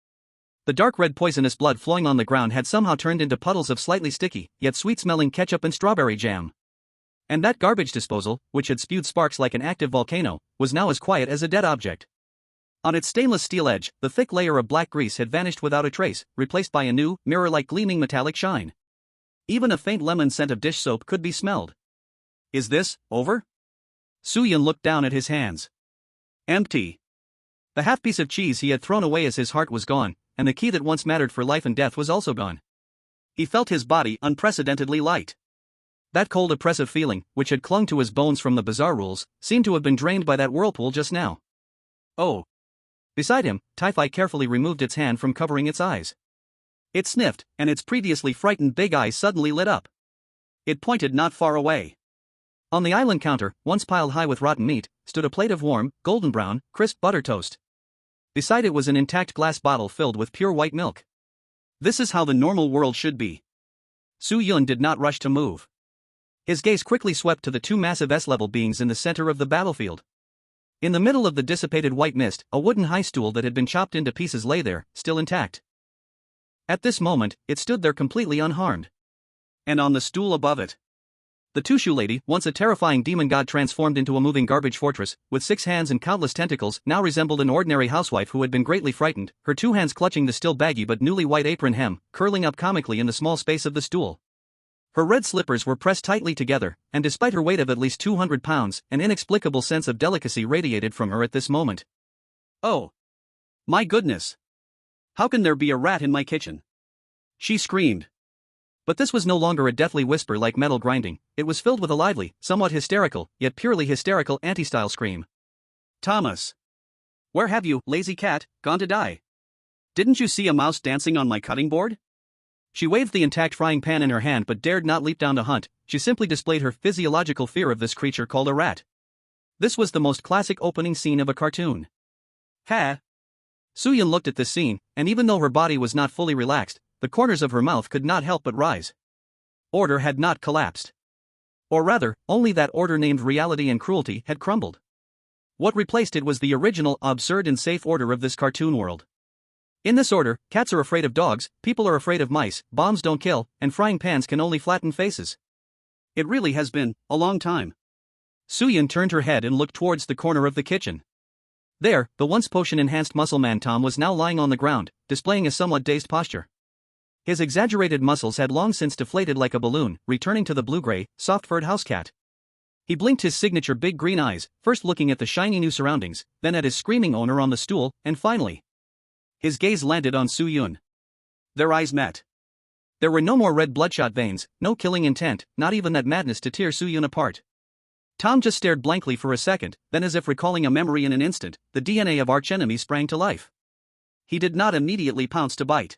The dark red poisonous blood flowing on the ground had somehow turned into puddles of slightly sticky, yet sweet-smelling ketchup and strawberry jam. And that garbage disposal, which had spewed sparks like an active volcano, was now as quiet as a dead object. On its stainless steel edge, the thick layer of black grease had vanished without a trace, replaced by a new, mirror-like gleaming metallic shine. Even a faint lemon scent of dish soap could be smelled. Is this over? Su Yun looked down at his hands. Empty. The half-piece of cheese he had thrown away as his heart was gone, and the key that once mattered for life and death was also gone. He felt his body unprecedentedly light. That cold oppressive feeling, which had clung to his bones from the bizarre rules, seemed to have been drained by that whirlpool just now. Oh. Beside him, Tai Fei carefully removed its hand from covering its eyes. It sniffed, and its previously frightened big eyes suddenly lit up. It pointed not far away. On the island counter, once piled high with rotten meat, stood a plate of warm, golden brown, crisp butter toast. Beside it was an intact glass bottle filled with pure white milk. This is how the normal world should be. Su Yun did not rush to move. His gaze quickly swept to the two massive S-level beings in the center of the battlefield. In the middle of the dissipated white mist, a wooden high stool that had been chopped into pieces lay there, still intact. At this moment, it stood there completely unharmed. And on the stool above it, the two-shoe lady, once a terrifying demon god transformed into a moving garbage fortress, with 6 hands and countless tentacles, now resembled an ordinary housewife who had been greatly frightened, her 2 hands clutching the still baggy but newly white apron hem, curling up comically in the small space of the stool. Her red slippers were pressed tightly together, and despite her weight of at least 200 pounds, an inexplicable sense of delicacy radiated from her at this moment. Oh! My goodness! How can there be a rat in my kitchen? She screamed. But this was no longer a deathly whisper like metal grinding, it was filled with a lively, somewhat hysterical, yet purely hysterical anti-style scream. Thomas! Where have you, lazy cat, gone to die? Didn't you see a mouse dancing on my cutting board? She waved the intact frying pan in her hand but dared not leap down to hunt, she simply displayed her physiological fear of this creature called a rat. This was the most classic opening scene of a cartoon. Ha! Soo-Yun looked at this scene, and even though her body was not fully relaxed, the corners of her mouth could not help but rise. Order had not collapsed. Or rather, only that order named reality and cruelty had crumbled. What replaced it was the original, absurd and safe order of this cartoon world. In this order, cats are afraid of dogs, people are afraid of mice, bombs don't kill, and frying pans can only flatten faces. It really has been a long time. Soo-Yun turned her head and looked towards the corner of the kitchen. There, the once potion-enhanced muscle man Tom was now lying on the ground, displaying a somewhat dazed posture. His exaggerated muscles had long since deflated like a balloon, returning to the blue-gray, soft-furred house cat. He blinked his signature big green eyes, first looking at the shiny new surroundings, then at his screaming owner on the stool, and finally, his gaze landed on Soo-Yun. Their eyes met. There were no more red bloodshot veins, no killing intent, not even that madness to tear Soo-Yun apart. Tom just stared blankly for a second, then as if recalling a memory in an instant, the DNA of archenemy sprang to life. He did not immediately pounce to bite.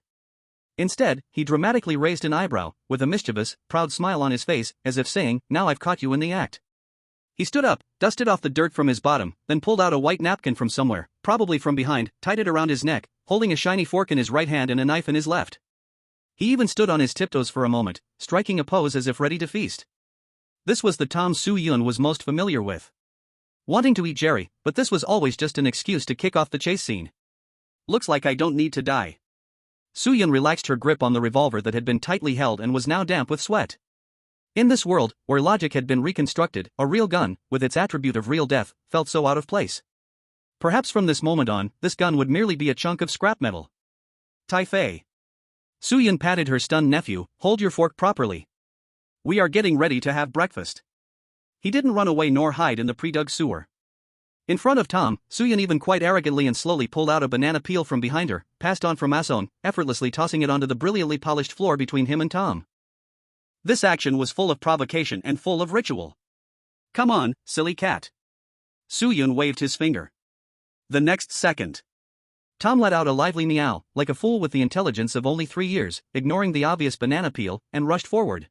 Instead, he dramatically raised an eyebrow, with a mischievous, proud smile on his face, as if saying, "Now I've caught you in the act." He stood up, dusted off the dirt from his bottom, then pulled out a white napkin from somewhere, probably from behind, tied it around his neck, holding a shiny fork in his right hand and a knife in his left. He even stood on his tiptoes for a moment, striking a pose as if ready to feast. This was the Tom Soo-Yun was most familiar with. Wanting to eat Jerry, but this was always just an excuse to kick off the chase scene. Looks like I don't need to die. Soo-Yun relaxed her grip on the revolver that had been tightly held and was now damp with sweat. In this world, where logic had been reconstructed, a real gun, with its attribute of real death, felt so out of place. Perhaps from this moment on, this gun would merely be a chunk of scrap metal. Tai-Fei. Soo-Yun patted her stunned nephew, "Hold your fork properly. We are getting ready to have breakfast." He didn't run away nor hide in the pre-dug sewer. In front of Tom, Soo-Yun even quite arrogantly and slowly pulled out a banana peel from behind her, passed on from Ason, effortlessly tossing it onto the brilliantly polished floor between him and Tom. This action was full of provocation and full of ritual. "Come on, silly cat." Soo-Yun waved his finger. The next second, Tom let out a lively meow, like a fool with the intelligence of only 3 years, ignoring the obvious banana peel, and rushed forward.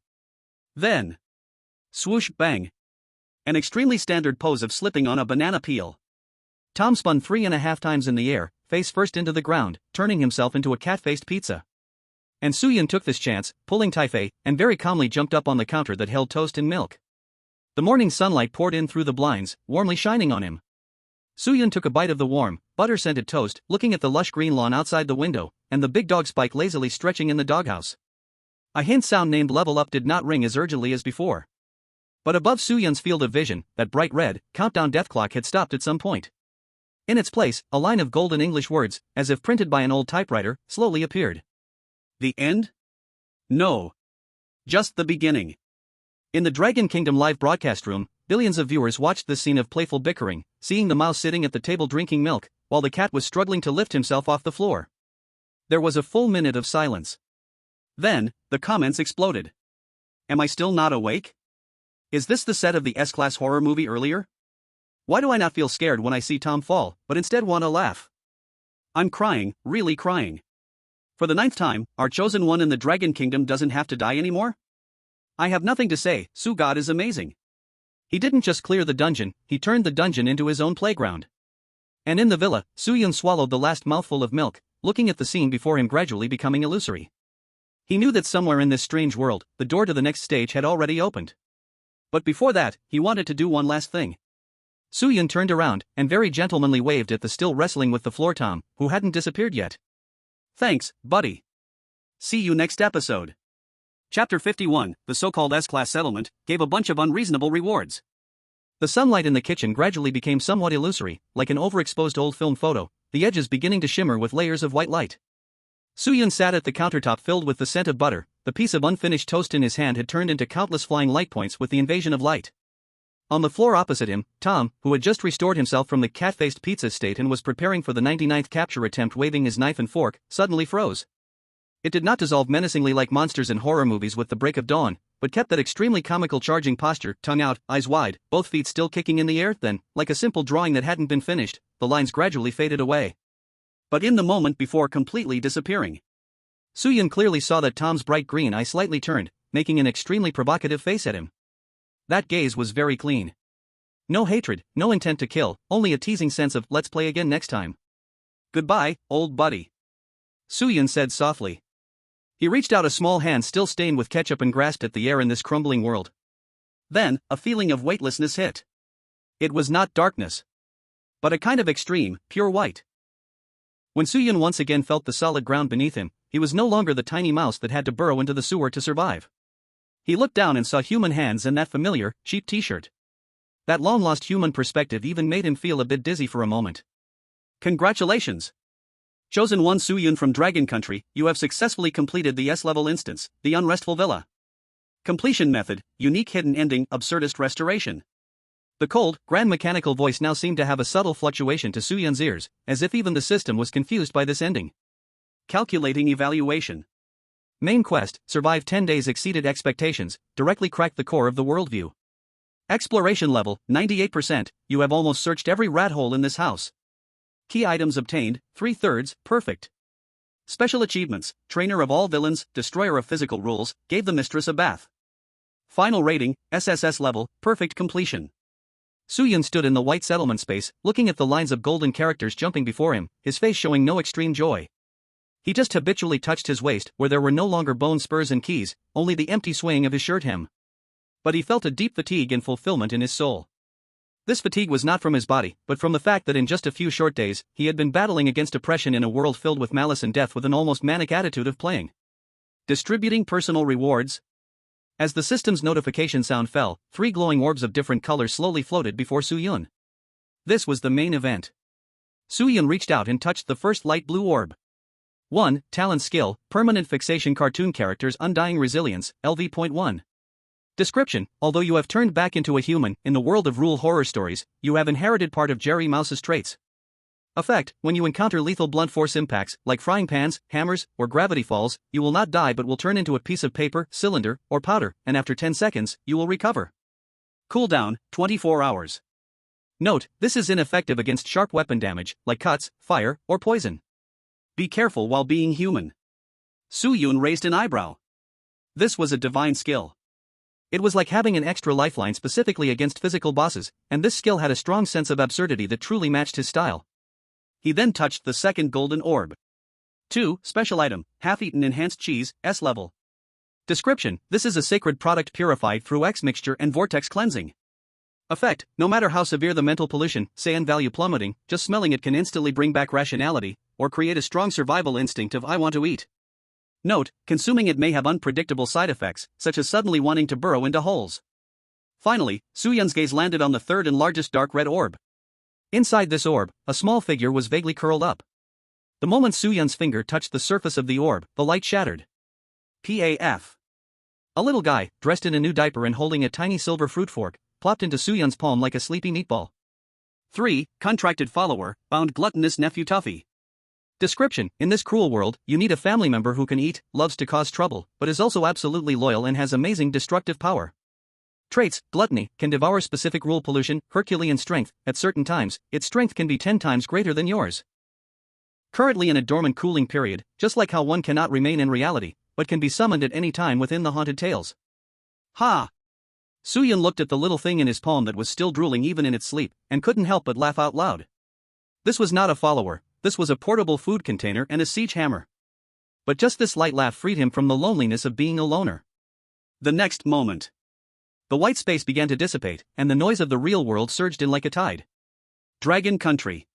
Then, swoosh bang. An extremely standard pose of slipping on a banana peel. Tom spun 3.5 times in the air, face first into the ground, turning himself into a cat-faced pizza. And Soo-Yun took this chance, pulling Tai-Fei, and very calmly jumped up on the counter that held toast and milk. The morning sunlight poured in through the blinds, warmly shining on him. Soo-Yun took a bite of the warm, butter-scented toast, looking at the lush green lawn outside the window, and the big dog Spike lazily stretching in the doghouse. A hint sound named Level Up did not ring as urgently as before. But above Soo-Yun's field of vision, that bright red, countdown death clock had stopped at some point. In its place, a line of golden English words, as if printed by an old typewriter, slowly appeared. The end? No. Just the beginning. In the Dragon Kingdom live broadcast room, billions of viewers watched this scene of playful bickering, seeing the mouse sitting at the table drinking milk, while the cat was struggling to lift himself off the floor. There was a full minute of silence. Then, the comments exploded. Am I still not awake? Is this the set of the S-Class horror movie earlier? Why do I not feel scared when I see Tom fall, but instead want to laugh? I'm crying, really crying. For the 9th time, our chosen one in the Dragon Kingdom doesn't have to die anymore? I have nothing to say, Soo-God is amazing. He didn't just clear the dungeon, he turned the dungeon into his own playground. And in the villa, Soo-Yun swallowed the last mouthful of milk, looking at the scene before him gradually becoming illusory. He knew that somewhere in this strange world, the door to the next stage had already opened. But before that, he wanted to do one last thing. Soo-Yun turned around, and very gentlemanly waved at the still wrestling with the floor Tom, who hadn't disappeared yet. Thanks, buddy. See you next episode. Chapter 51, the so-called S-Class settlement, gave a bunch of unreasonable rewards. The sunlight in the kitchen gradually became somewhat illusory, like an overexposed old film photo, the edges beginning to shimmer with layers of white light. Soo-Yun sat at the countertop filled with the scent of butter, the piece of unfinished toast in his hand had turned into countless flying light points with the invasion of light. On the floor opposite him, Tom, who had just restored himself from the cat-faced pizza state and was preparing for the 99th capture attempt waving his knife and fork, suddenly froze. It did not dissolve menacingly like monsters in horror movies with the break of dawn, but kept that extremely comical charging posture, tongue out, eyes wide, both feet still kicking in the air, then, like a simple drawing that hadn't been finished, the lines gradually faded away. But in the moment before completely disappearing, Soo-Yun clearly saw that Tom's bright green eye slightly turned, making an extremely provocative face at him. That gaze was very clean. No hatred, no intent to kill, only a teasing sense of, let's play again next time. Goodbye, old buddy. Suyun said softly. He reached out a small hand still stained with ketchup and grasped at the air in this crumbling world. Then, a feeling of weightlessness hit. It was not darkness, but a kind of extreme, pure white. When Suyun once again felt the solid ground beneath him, he was no longer the tiny mouse that had to burrow into the sewer to survive. He looked down and saw human hands and that familiar, cheap t-shirt. That long-lost human perspective even made him feel a bit dizzy for a moment. Congratulations! Chosen 1 Suyun from Dragon Country, you have successfully completed the S-level instance, the Unrestful Villa. Completion method, unique hidden ending, absurdist restoration. The cold, grand mechanical voice now seemed to have a subtle fluctuation to Suyun's ears, as if even the system was confused by this ending. Calculating evaluation. Main quest, survive 10 days exceeded expectations, directly cracked the core of the worldview. Exploration level, 98%, you have almost searched every rat hole in this house. Key items obtained, 3/3, perfect. Special achievements, trainer of all villains, destroyer of physical rules, gave the mistress a bath. Final rating, SSS level, perfect completion. Suyun stood in the white settlement space, looking at the lines of golden characters jumping before him, his face showing no extreme joy. He just habitually touched his waist, where there were no longer bone spurs and keys, only the empty swaying of his shirt hem. But he felt a deep fatigue and fulfillment in his soul. This fatigue was not from his body, but from the fact that in just a few short days, he had been battling against oppression in a world filled with malice and death with an almost manic attitude of playing. Distributing personal rewards. As the system's notification sound fell, 3 glowing orbs of different colors slowly floated before Suyun. This was the main event. Suyun reached out and touched the first light blue orb. 1. Talent skill, permanent fixation cartoon characters undying resilience, LV.1. Description: although you have turned back into a human, in the world of rule horror stories, you have inherited part of Jerry Mouse's traits. Effect: when you encounter lethal blunt force impacts, like frying pans, hammers, or gravity falls, you will not die but will turn into a piece of paper, cylinder, or powder, and after 10 seconds, you will recover. Cooldown, 24 hours. Note, this is ineffective against sharp weapon damage, like cuts, fire, or poison. Be careful while being human. Suyun raised an eyebrow. This was a divine skill. It was like having an extra lifeline specifically against physical bosses, and this skill had a strong sense of absurdity that truly matched his style. He then touched the second golden orb. 2. Special item, half-eaten enhanced cheese, S level. Description: this is a sacred product purified through X mixture and vortex cleansing. Effect: no matter how severe the mental pollution, say and value plummeting, just smelling it can instantly bring back rationality, or create a strong survival instinct of I want to eat. Note, consuming it may have unpredictable side effects, such as suddenly wanting to burrow into holes. Finally, Suyun's gaze landed on the third and largest dark red orb. Inside this orb, a small figure was vaguely curled up. The moment Suyun's finger touched the surface of the orb, the light shattered. PAF. A little guy, dressed in a new diaper and holding a tiny silver fruit fork, plopped into Suyun's palm like a sleepy meatball. 3. Contracted follower, bound gluttonous nephew Tuffy. Description: in this cruel world, you need a family member who can eat, loves to cause trouble, but is also absolutely loyal and has amazing destructive power. Traits: gluttony, can devour specific rule pollution, Herculean strength, at certain times, its strength can be 10 times greater than yours. Currently in a dormant cooling period, just like how one cannot remain in reality, but can be summoned at any time within the haunted tales. Ha! Suyun looked at the little thing in his palm that was still drooling even in its sleep, and couldn't help but laugh out loud. This was not a follower, this was a portable food container and a siege hammer. But just this light laugh freed him from the loneliness of being a loner. The next moment, the white space began to dissipate, and the noise of the real world surged in like a tide. Dragon Country.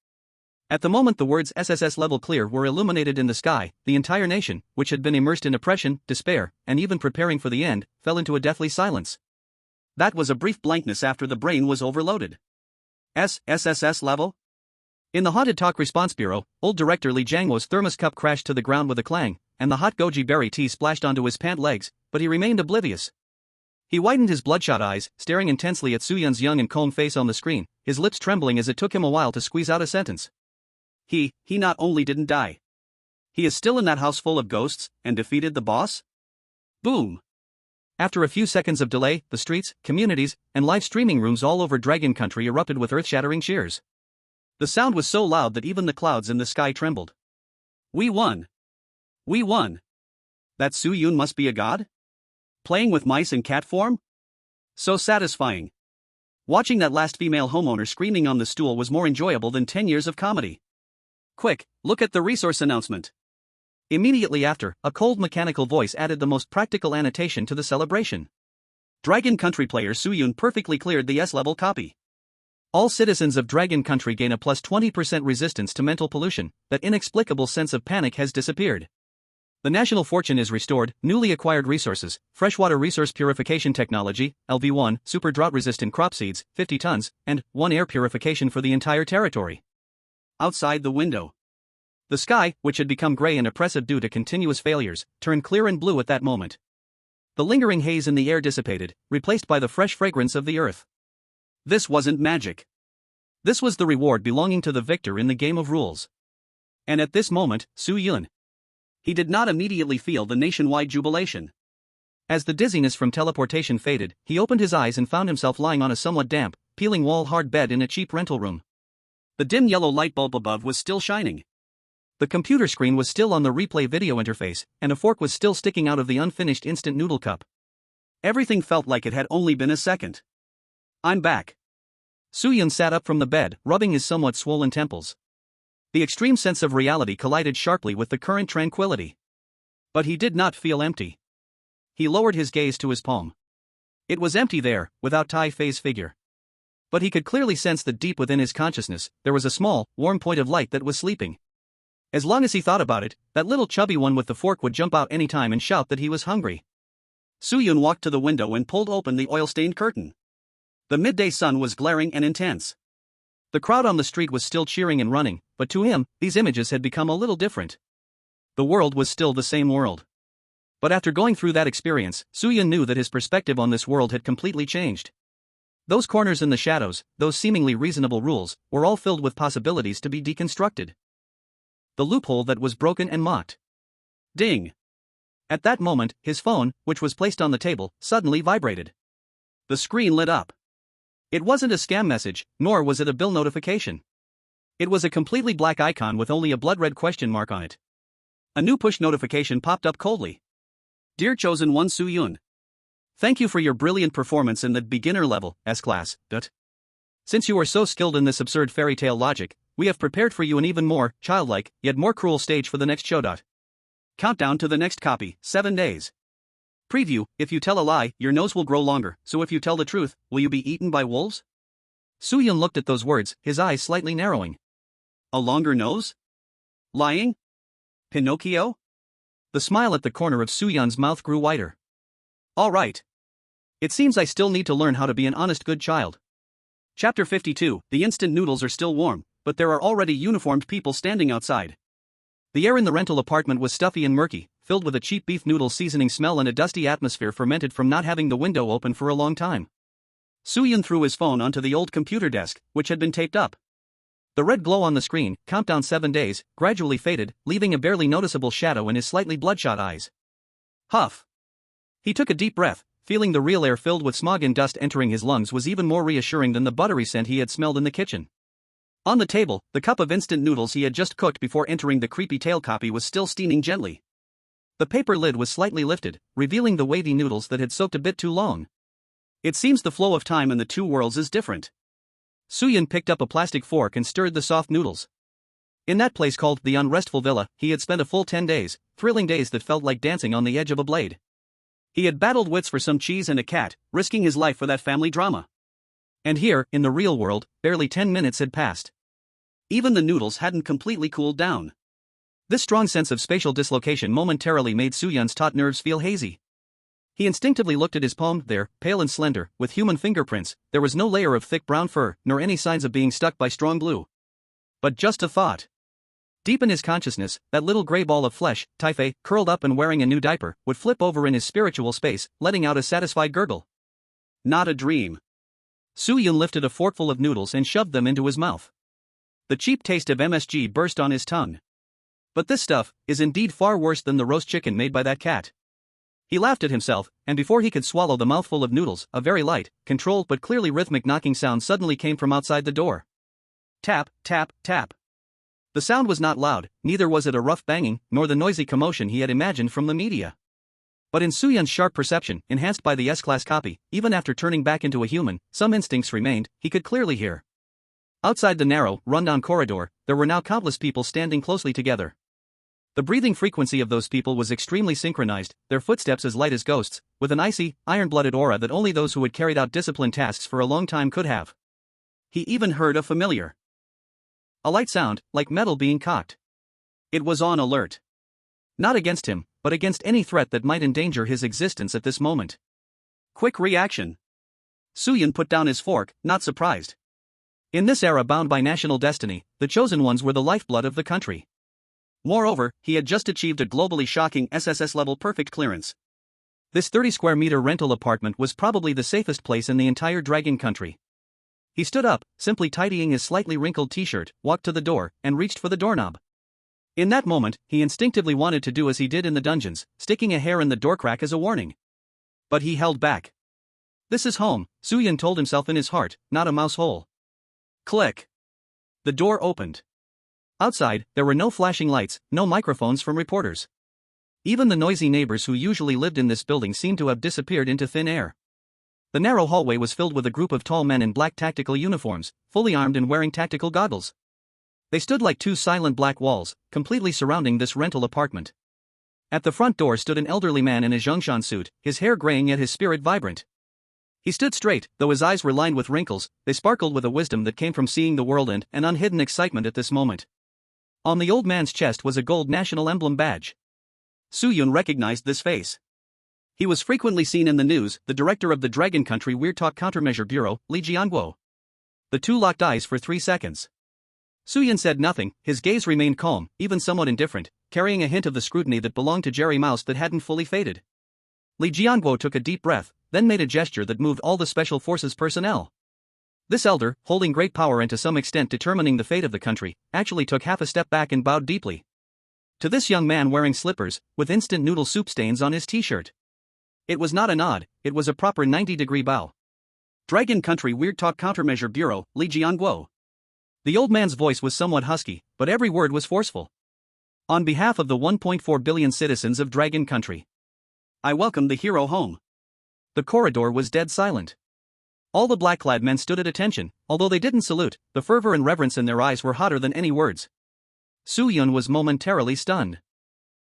At the moment the words SSS level clear were illuminated in the sky, the entire nation, which had been immersed in oppression, despair, and even preparing for the end, fell into a deathly silence. That was a brief blankness after the brain was overloaded. SSS level? In the Haunted Talk Response Bureau, old director Li Jiangwo's thermos cup crashed to the ground with a clang, and the hot goji berry tea splashed onto his pant legs, but he remained oblivious. He widened his bloodshot eyes, staring intensely at Suyun's young and calm face on the screen, his lips trembling as it took him a while to squeeze out a sentence. He not only didn't die. He is still in that house full of ghosts, and defeated the boss? Boom! After a few seconds of delay, the streets, communities, and live streaming rooms all over Dragon Country erupted with earth-shattering cheers. The sound was so loud that even the clouds in the sky trembled. We won! We won! That Suyun must be a god? Playing with mice in cat form? So satisfying. Watching that last female homeowner screaming on the stool was more enjoyable than 10 years of comedy. Quick, look at the resource announcement. Immediately after, a cold mechanical voice added the most practical annotation to the celebration. Dragon Country player Suyun perfectly cleared the S-level copy. All citizens of Dragon Country gain a plus 20% resistance to mental pollution. That inexplicable sense of panic has disappeared. The national fortune is restored. Newly acquired resources: freshwater resource purification technology, LV1, super drought-resistant crop seeds, 50 tons, and 1 air purification for the entire territory. Outside the window, the sky, which had become gray and oppressive due to continuous failures, turned clear and blue at that moment. The lingering haze in the air dissipated, replaced by the fresh fragrance of the earth. This wasn't magic. This was the reward belonging to the victor in the game of rules. And at this moment, Suyun. He did not immediately feel the nationwide jubilation. As the dizziness from teleportation faded, he opened his eyes and found himself lying on a somewhat damp, peeling wall-hard bed in a cheap rental room. The dim yellow light bulb above was still shining. The computer screen was still on the replay video interface, and a fork was still sticking out of the unfinished instant noodle cup. Everything felt like it had only been a second. I'm back. Suyun sat up from the bed, rubbing his somewhat swollen temples. The extreme sense of reality collided sharply with the current tranquility. But he did not feel empty. He lowered his gaze to his palm. It was empty there, without Tai Fei's figure. But he could clearly sense that deep within his consciousness, there was a small, warm point of light that was sleeping. As long as he thought about it, that little chubby one with the fork would jump out any time and shout that he was hungry. Suyun walked to the window and pulled open the oil-stained curtain. The midday sun was glaring and intense. The crowd on the street was still cheering and running, but to him, these images had become a little different. The world was still the same world. But after going through that experience, Suyun knew that his perspective on this world had completely changed. Those corners in the shadows, those seemingly reasonable rules, were all filled with possibilities to be deconstructed. The loophole that was broken and mocked. Ding! At that moment, his phone, which was placed on the table, suddenly vibrated. The screen lit up. It wasn't a scam message, nor was it a bill notification. It was a completely black icon with only a blood-red question mark on it. A new push notification popped up coldly. Dear Chosen One Suyun. Thank you for your brilliant performance in the beginner level, S-class. Since you are so skilled in this absurd fairy tale logic, we have prepared for you an even more childlike, yet more cruel stage for the next show. Countdown to the next copy, 7 days. Preview: if you tell a lie, your nose will grow longer, so if you tell the truth, will you be eaten by wolves? Suyun looked at those words, his eyes slightly narrowing. A longer nose? Lying? Pinocchio? The smile at the corner of Suyun's mouth grew wider. All right. It seems I still need to learn how to be an honest good child. Chapter 52, the instant noodles are still warm, but there are already uniformed people standing outside. The air in the rental apartment was stuffy and murky, filled with a cheap beef noodle seasoning smell and a dusty atmosphere fermented from not having the window open for a long time. Suyun threw his phone onto the old computer desk, which had been taped up. The red glow on the screen, countdown 7 days, gradually faded, leaving a barely noticeable shadow in his slightly bloodshot eyes. Huff. He took a deep breath, feeling the real air filled with smog and dust entering his lungs was even more reassuring than the buttery scent he had smelled in the kitchen. On the table, the cup of instant noodles he had just cooked before entering the creepy tale copy was still steaming gently. The paper lid was slightly lifted, revealing the wavy noodles that had soaked a bit too long. It seems the flow of time in the two worlds is different. Suyun picked up a plastic fork and stirred the soft noodles. In that place called the Unrestful Villa, he had spent a full 10 days, thrilling days that felt like dancing on the edge of a blade. He had battled wits for some cheese and a cat, risking his life for that family drama. And here, in the real world, barely 10 minutes had passed. Even the noodles hadn't completely cooled down. This strong sense of spatial dislocation momentarily made Suyun's taut nerves feel hazy. He instinctively looked at his palm. There, pale and slender, with human fingerprints, there was no layer of thick brown fur, nor any signs of being stuck by strong glue. But just a thought. Deep in his consciousness, that little gray ball of flesh, Tai Fei, curled up and wearing a new diaper, would flip over in his spiritual space, letting out a satisfied gurgle. Not a dream. Suyun lifted a forkful of noodles and shoved them into his mouth. The cheap taste of MSG burst on his tongue. But this stuff is indeed far worse than the roast chicken made by that cat. He laughed at himself, and before he could swallow the mouthful of noodles, a very light, controlled but clearly rhythmic knocking sound suddenly came from outside the door. Tap, tap, tap. The sound was not loud, neither was it a rough banging, nor the noisy commotion he had imagined from the media. But in Suyun's sharp perception, enhanced by the S-class copy, even after turning back into a human, some instincts remained. He could clearly hear Outside the narrow, rundown corridor, there were now countless people standing closely together. The breathing frequency of those people was extremely synchronized, their footsteps as light as ghosts, with an icy, iron-blooded aura that only those who had carried out disciplined tasks for a long time could have. He even heard a familiar, a light sound, like metal being cocked. It was on alert. Not against him, but against any threat that might endanger his existence at this moment. Quick reaction. Suyun put down his fork, not surprised. In this era bound by national destiny, the chosen ones were the lifeblood of the country. Moreover, he had just achieved a globally shocking SSS-level perfect clearance. This 30-square-meter rental apartment was probably the safest place in the entire Dragon Country. He stood up, simply tidying his slightly wrinkled t-shirt, walked to the door, and reached for the doorknob. In that moment, he instinctively wanted to do as he did in the dungeons, sticking a hair in the door crack as a warning. But he held back. This is home, Suyun told himself in his heart, not a mouse hole. Click. The door opened. Outside, there were no flashing lights, no microphones from reporters. Even the noisy neighbors who usually lived in this building seemed to have disappeared into thin air. The narrow hallway was filled with a group of tall men in black tactical uniforms, fully armed and wearing tactical goggles. They stood like two silent black walls, completely surrounding this rental apartment. At the front door stood an elderly man in a Zhongshan suit, his hair graying yet his spirit vibrant. He stood straight, though his eyes were lined with wrinkles, they sparkled with a wisdom that came from seeing the world and an unhidden excitement at this moment. On the old man's chest was a gold national emblem badge. Suyun recognized this face. He was frequently seen in the news, the director of the Dragon Country Weird Talk Countermeasure Bureau, Li Jianguo. The two locked eyes for 3 seconds. Suyun said nothing, his gaze remained calm, even somewhat indifferent, carrying a hint of the scrutiny that belonged to Jerry Mouse that hadn't fully faded. Li Jianguo took a deep breath, then made a gesture that moved all the Special Forces personnel. This elder, holding great power and to some extent determining the fate of the country, actually took half a step back and bowed deeply. To this young man wearing slippers, with instant noodle soup stains on his t-shirt. It was not a nod, it was a proper 90-degree bow. Dragon Country Weird Talk Countermeasure Bureau, Li Jianguo. The old man's voice was somewhat husky, but every word was forceful. On behalf of the 1.4 billion citizens of Dragon Country, I welcome the hero home. The corridor was dead silent. All the black-clad men stood at attention, although they didn't salute, the fervor and reverence in their eyes were hotter than any words. Suyun was momentarily stunned.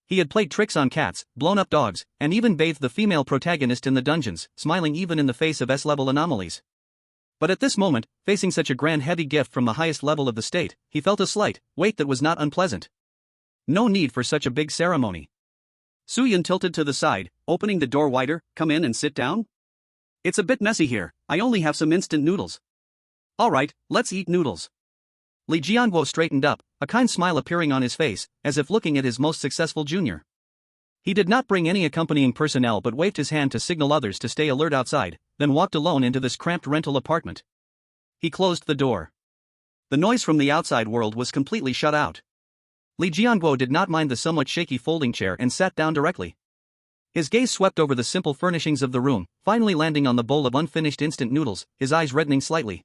He had played tricks on cats, blown up dogs, and even bathed the female protagonist in the dungeons, smiling even in the face of S-level anomalies. But at this moment, facing such a grand heavy gift from the highest level of the state, he felt a slight weight that was not unpleasant. No need for such a big ceremony. Suyun tilted to the side, opening the door wider. Come in and sit down? It's a bit messy here, I only have some instant noodles. Alright, let's eat noodles. Li Jianguo straightened up, a kind smile appearing on his face, as if looking at his most successful junior. He did not bring any accompanying personnel but waved his hand to signal others to stay alert outside, then walked alone into this cramped rental apartment. He closed the door. The noise from the outside world was completely shut out. Li Jianguo did not mind the somewhat shaky folding chair and sat down directly. His gaze swept over the simple furnishings of the room, finally landing on the bowl of unfinished instant noodles, his eyes reddening slightly.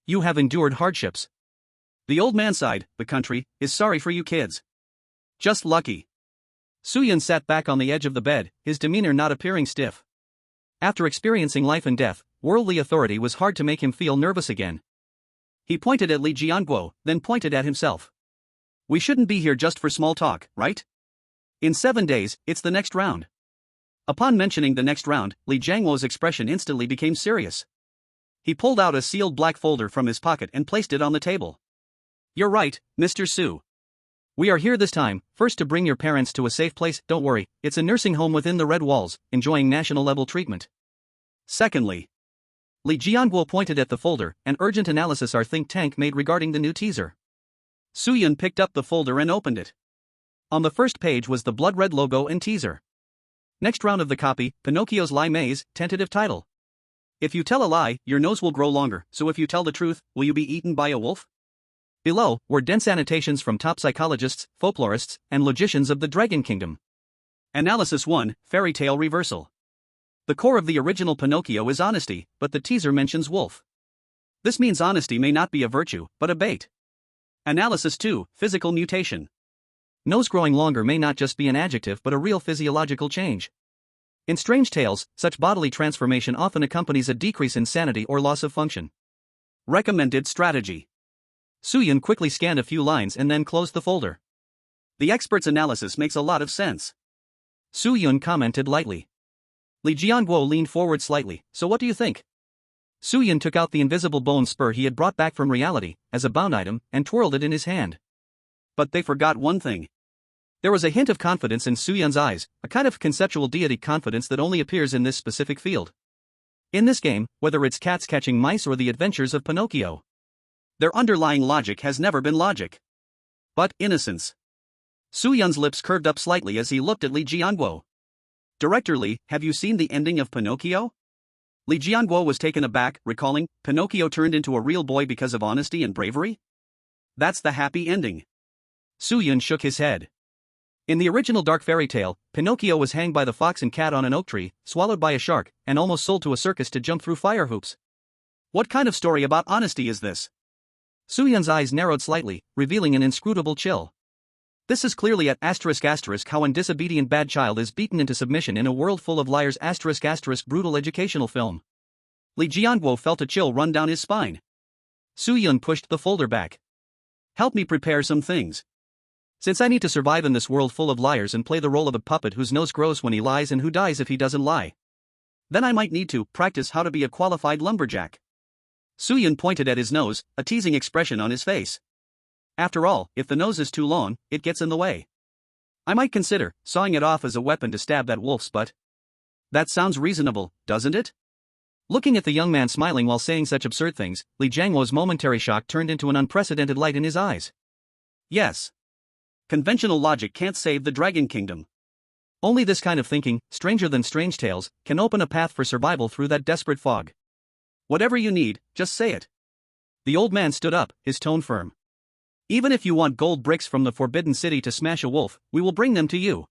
You have endured hardships. The old man sighed, the country is sorry for you kids. Just lucky. Suyun sat back on the edge of the bed, his demeanor not appearing stiff. After experiencing life and death, worldly authority was hard to make him feel nervous again. He pointed at Li Jianguo, then pointed at himself. We shouldn't be here just for small talk, right? In 7 days, it's the next round. Upon mentioning the next round, Li Jianguo's expression instantly became serious. He pulled out a sealed black folder from his pocket and placed it on the table. You're right, Mr. Su. We are here this time, first to bring your parents to a safe place. Don't worry, it's a nursing home within the red walls, enjoying national-level treatment. Secondly, Li Jianguo pointed at the folder, an urgent analysis our think tank made regarding the new teaser. Suyun picked up the folder and opened it. On the first page was the blood-red logo and teaser. Next round of the copy, Pinocchio's Lie Maze, tentative title. If you tell a lie, your nose will grow longer, so if you tell the truth, will you be eaten by a wolf? Below were dense annotations from top psychologists, folklorists, and logicians of the Dragon Kingdom. Analysis 1, Fairy Tale Reversal. The core of the original Pinocchio is honesty, but the teaser mentions wolf. This means honesty may not be a virtue, but a bait. Analysis 2, Physical Mutation. Nose growing longer may not just be an adjective but a real physiological change. In strange tales, such bodily transformation often accompanies a decrease in sanity or loss of function. Recommended strategy. Su Yun quickly scanned a few lines and then closed the folder. The expert's analysis makes a lot of sense. Su Yun commented lightly. Li Jianguo leaned forward slightly, so what do you think? Su Yun took out the invisible bone spur he had brought back from reality, as a bound item, and twirled it in his hand. But they forgot one thing. There was a hint of confidence in Su Yun's eyes, a kind of conceptual deity confidence that only appears in this specific field. In this game, whether it's cats catching mice or the adventures of Pinocchio, their underlying logic has never been logic, but innocence. Su Yun's lips curved up slightly as he looked at Li Jianguo. Director Li, have you seen the ending of Pinocchio? Li Jianguo was taken aback, recalling, Pinocchio turned into a real boy because of honesty and bravery? That's the happy ending. Su Yun shook his head. In the original dark fairy tale, Pinocchio was hanged by the fox and cat on an oak tree, swallowed by a shark, and almost sold to a circus to jump through fire hoops. What kind of story about honesty is this? Su Yun's eyes narrowed slightly, revealing an inscrutable chill. This is clearly at **** how an disobedient bad child is beaten into submission in a world full of liars **** brutal educational film. Li Jianguo felt a chill run down his spine. Su Yun pushed the folder back. Help me prepare some things. Since I need to survive in this world full of liars and play the role of a puppet whose nose grows when he lies and who dies if he doesn't lie, then I might need to practice how to be a qualified lumberjack. Su Yun pointed at his nose, a teasing expression on his face. After all, if the nose is too long, it gets in the way. I might consider sawing it off as a weapon to stab that wolf's butt. That sounds reasonable, doesn't it? Looking at the young man smiling while saying such absurd things, Li Jianguo's momentary shock turned into an unprecedented light in his eyes. Yes. Conventional logic can't save the Dragon Kingdom. Only this kind of thinking, stranger than strange tales, can open a path for survival through that desperate fog. Whatever you need, just say it. The old man stood up, his tone firm. Even if you want gold bricks from the Forbidden City to smash a wolf, we will bring them to you.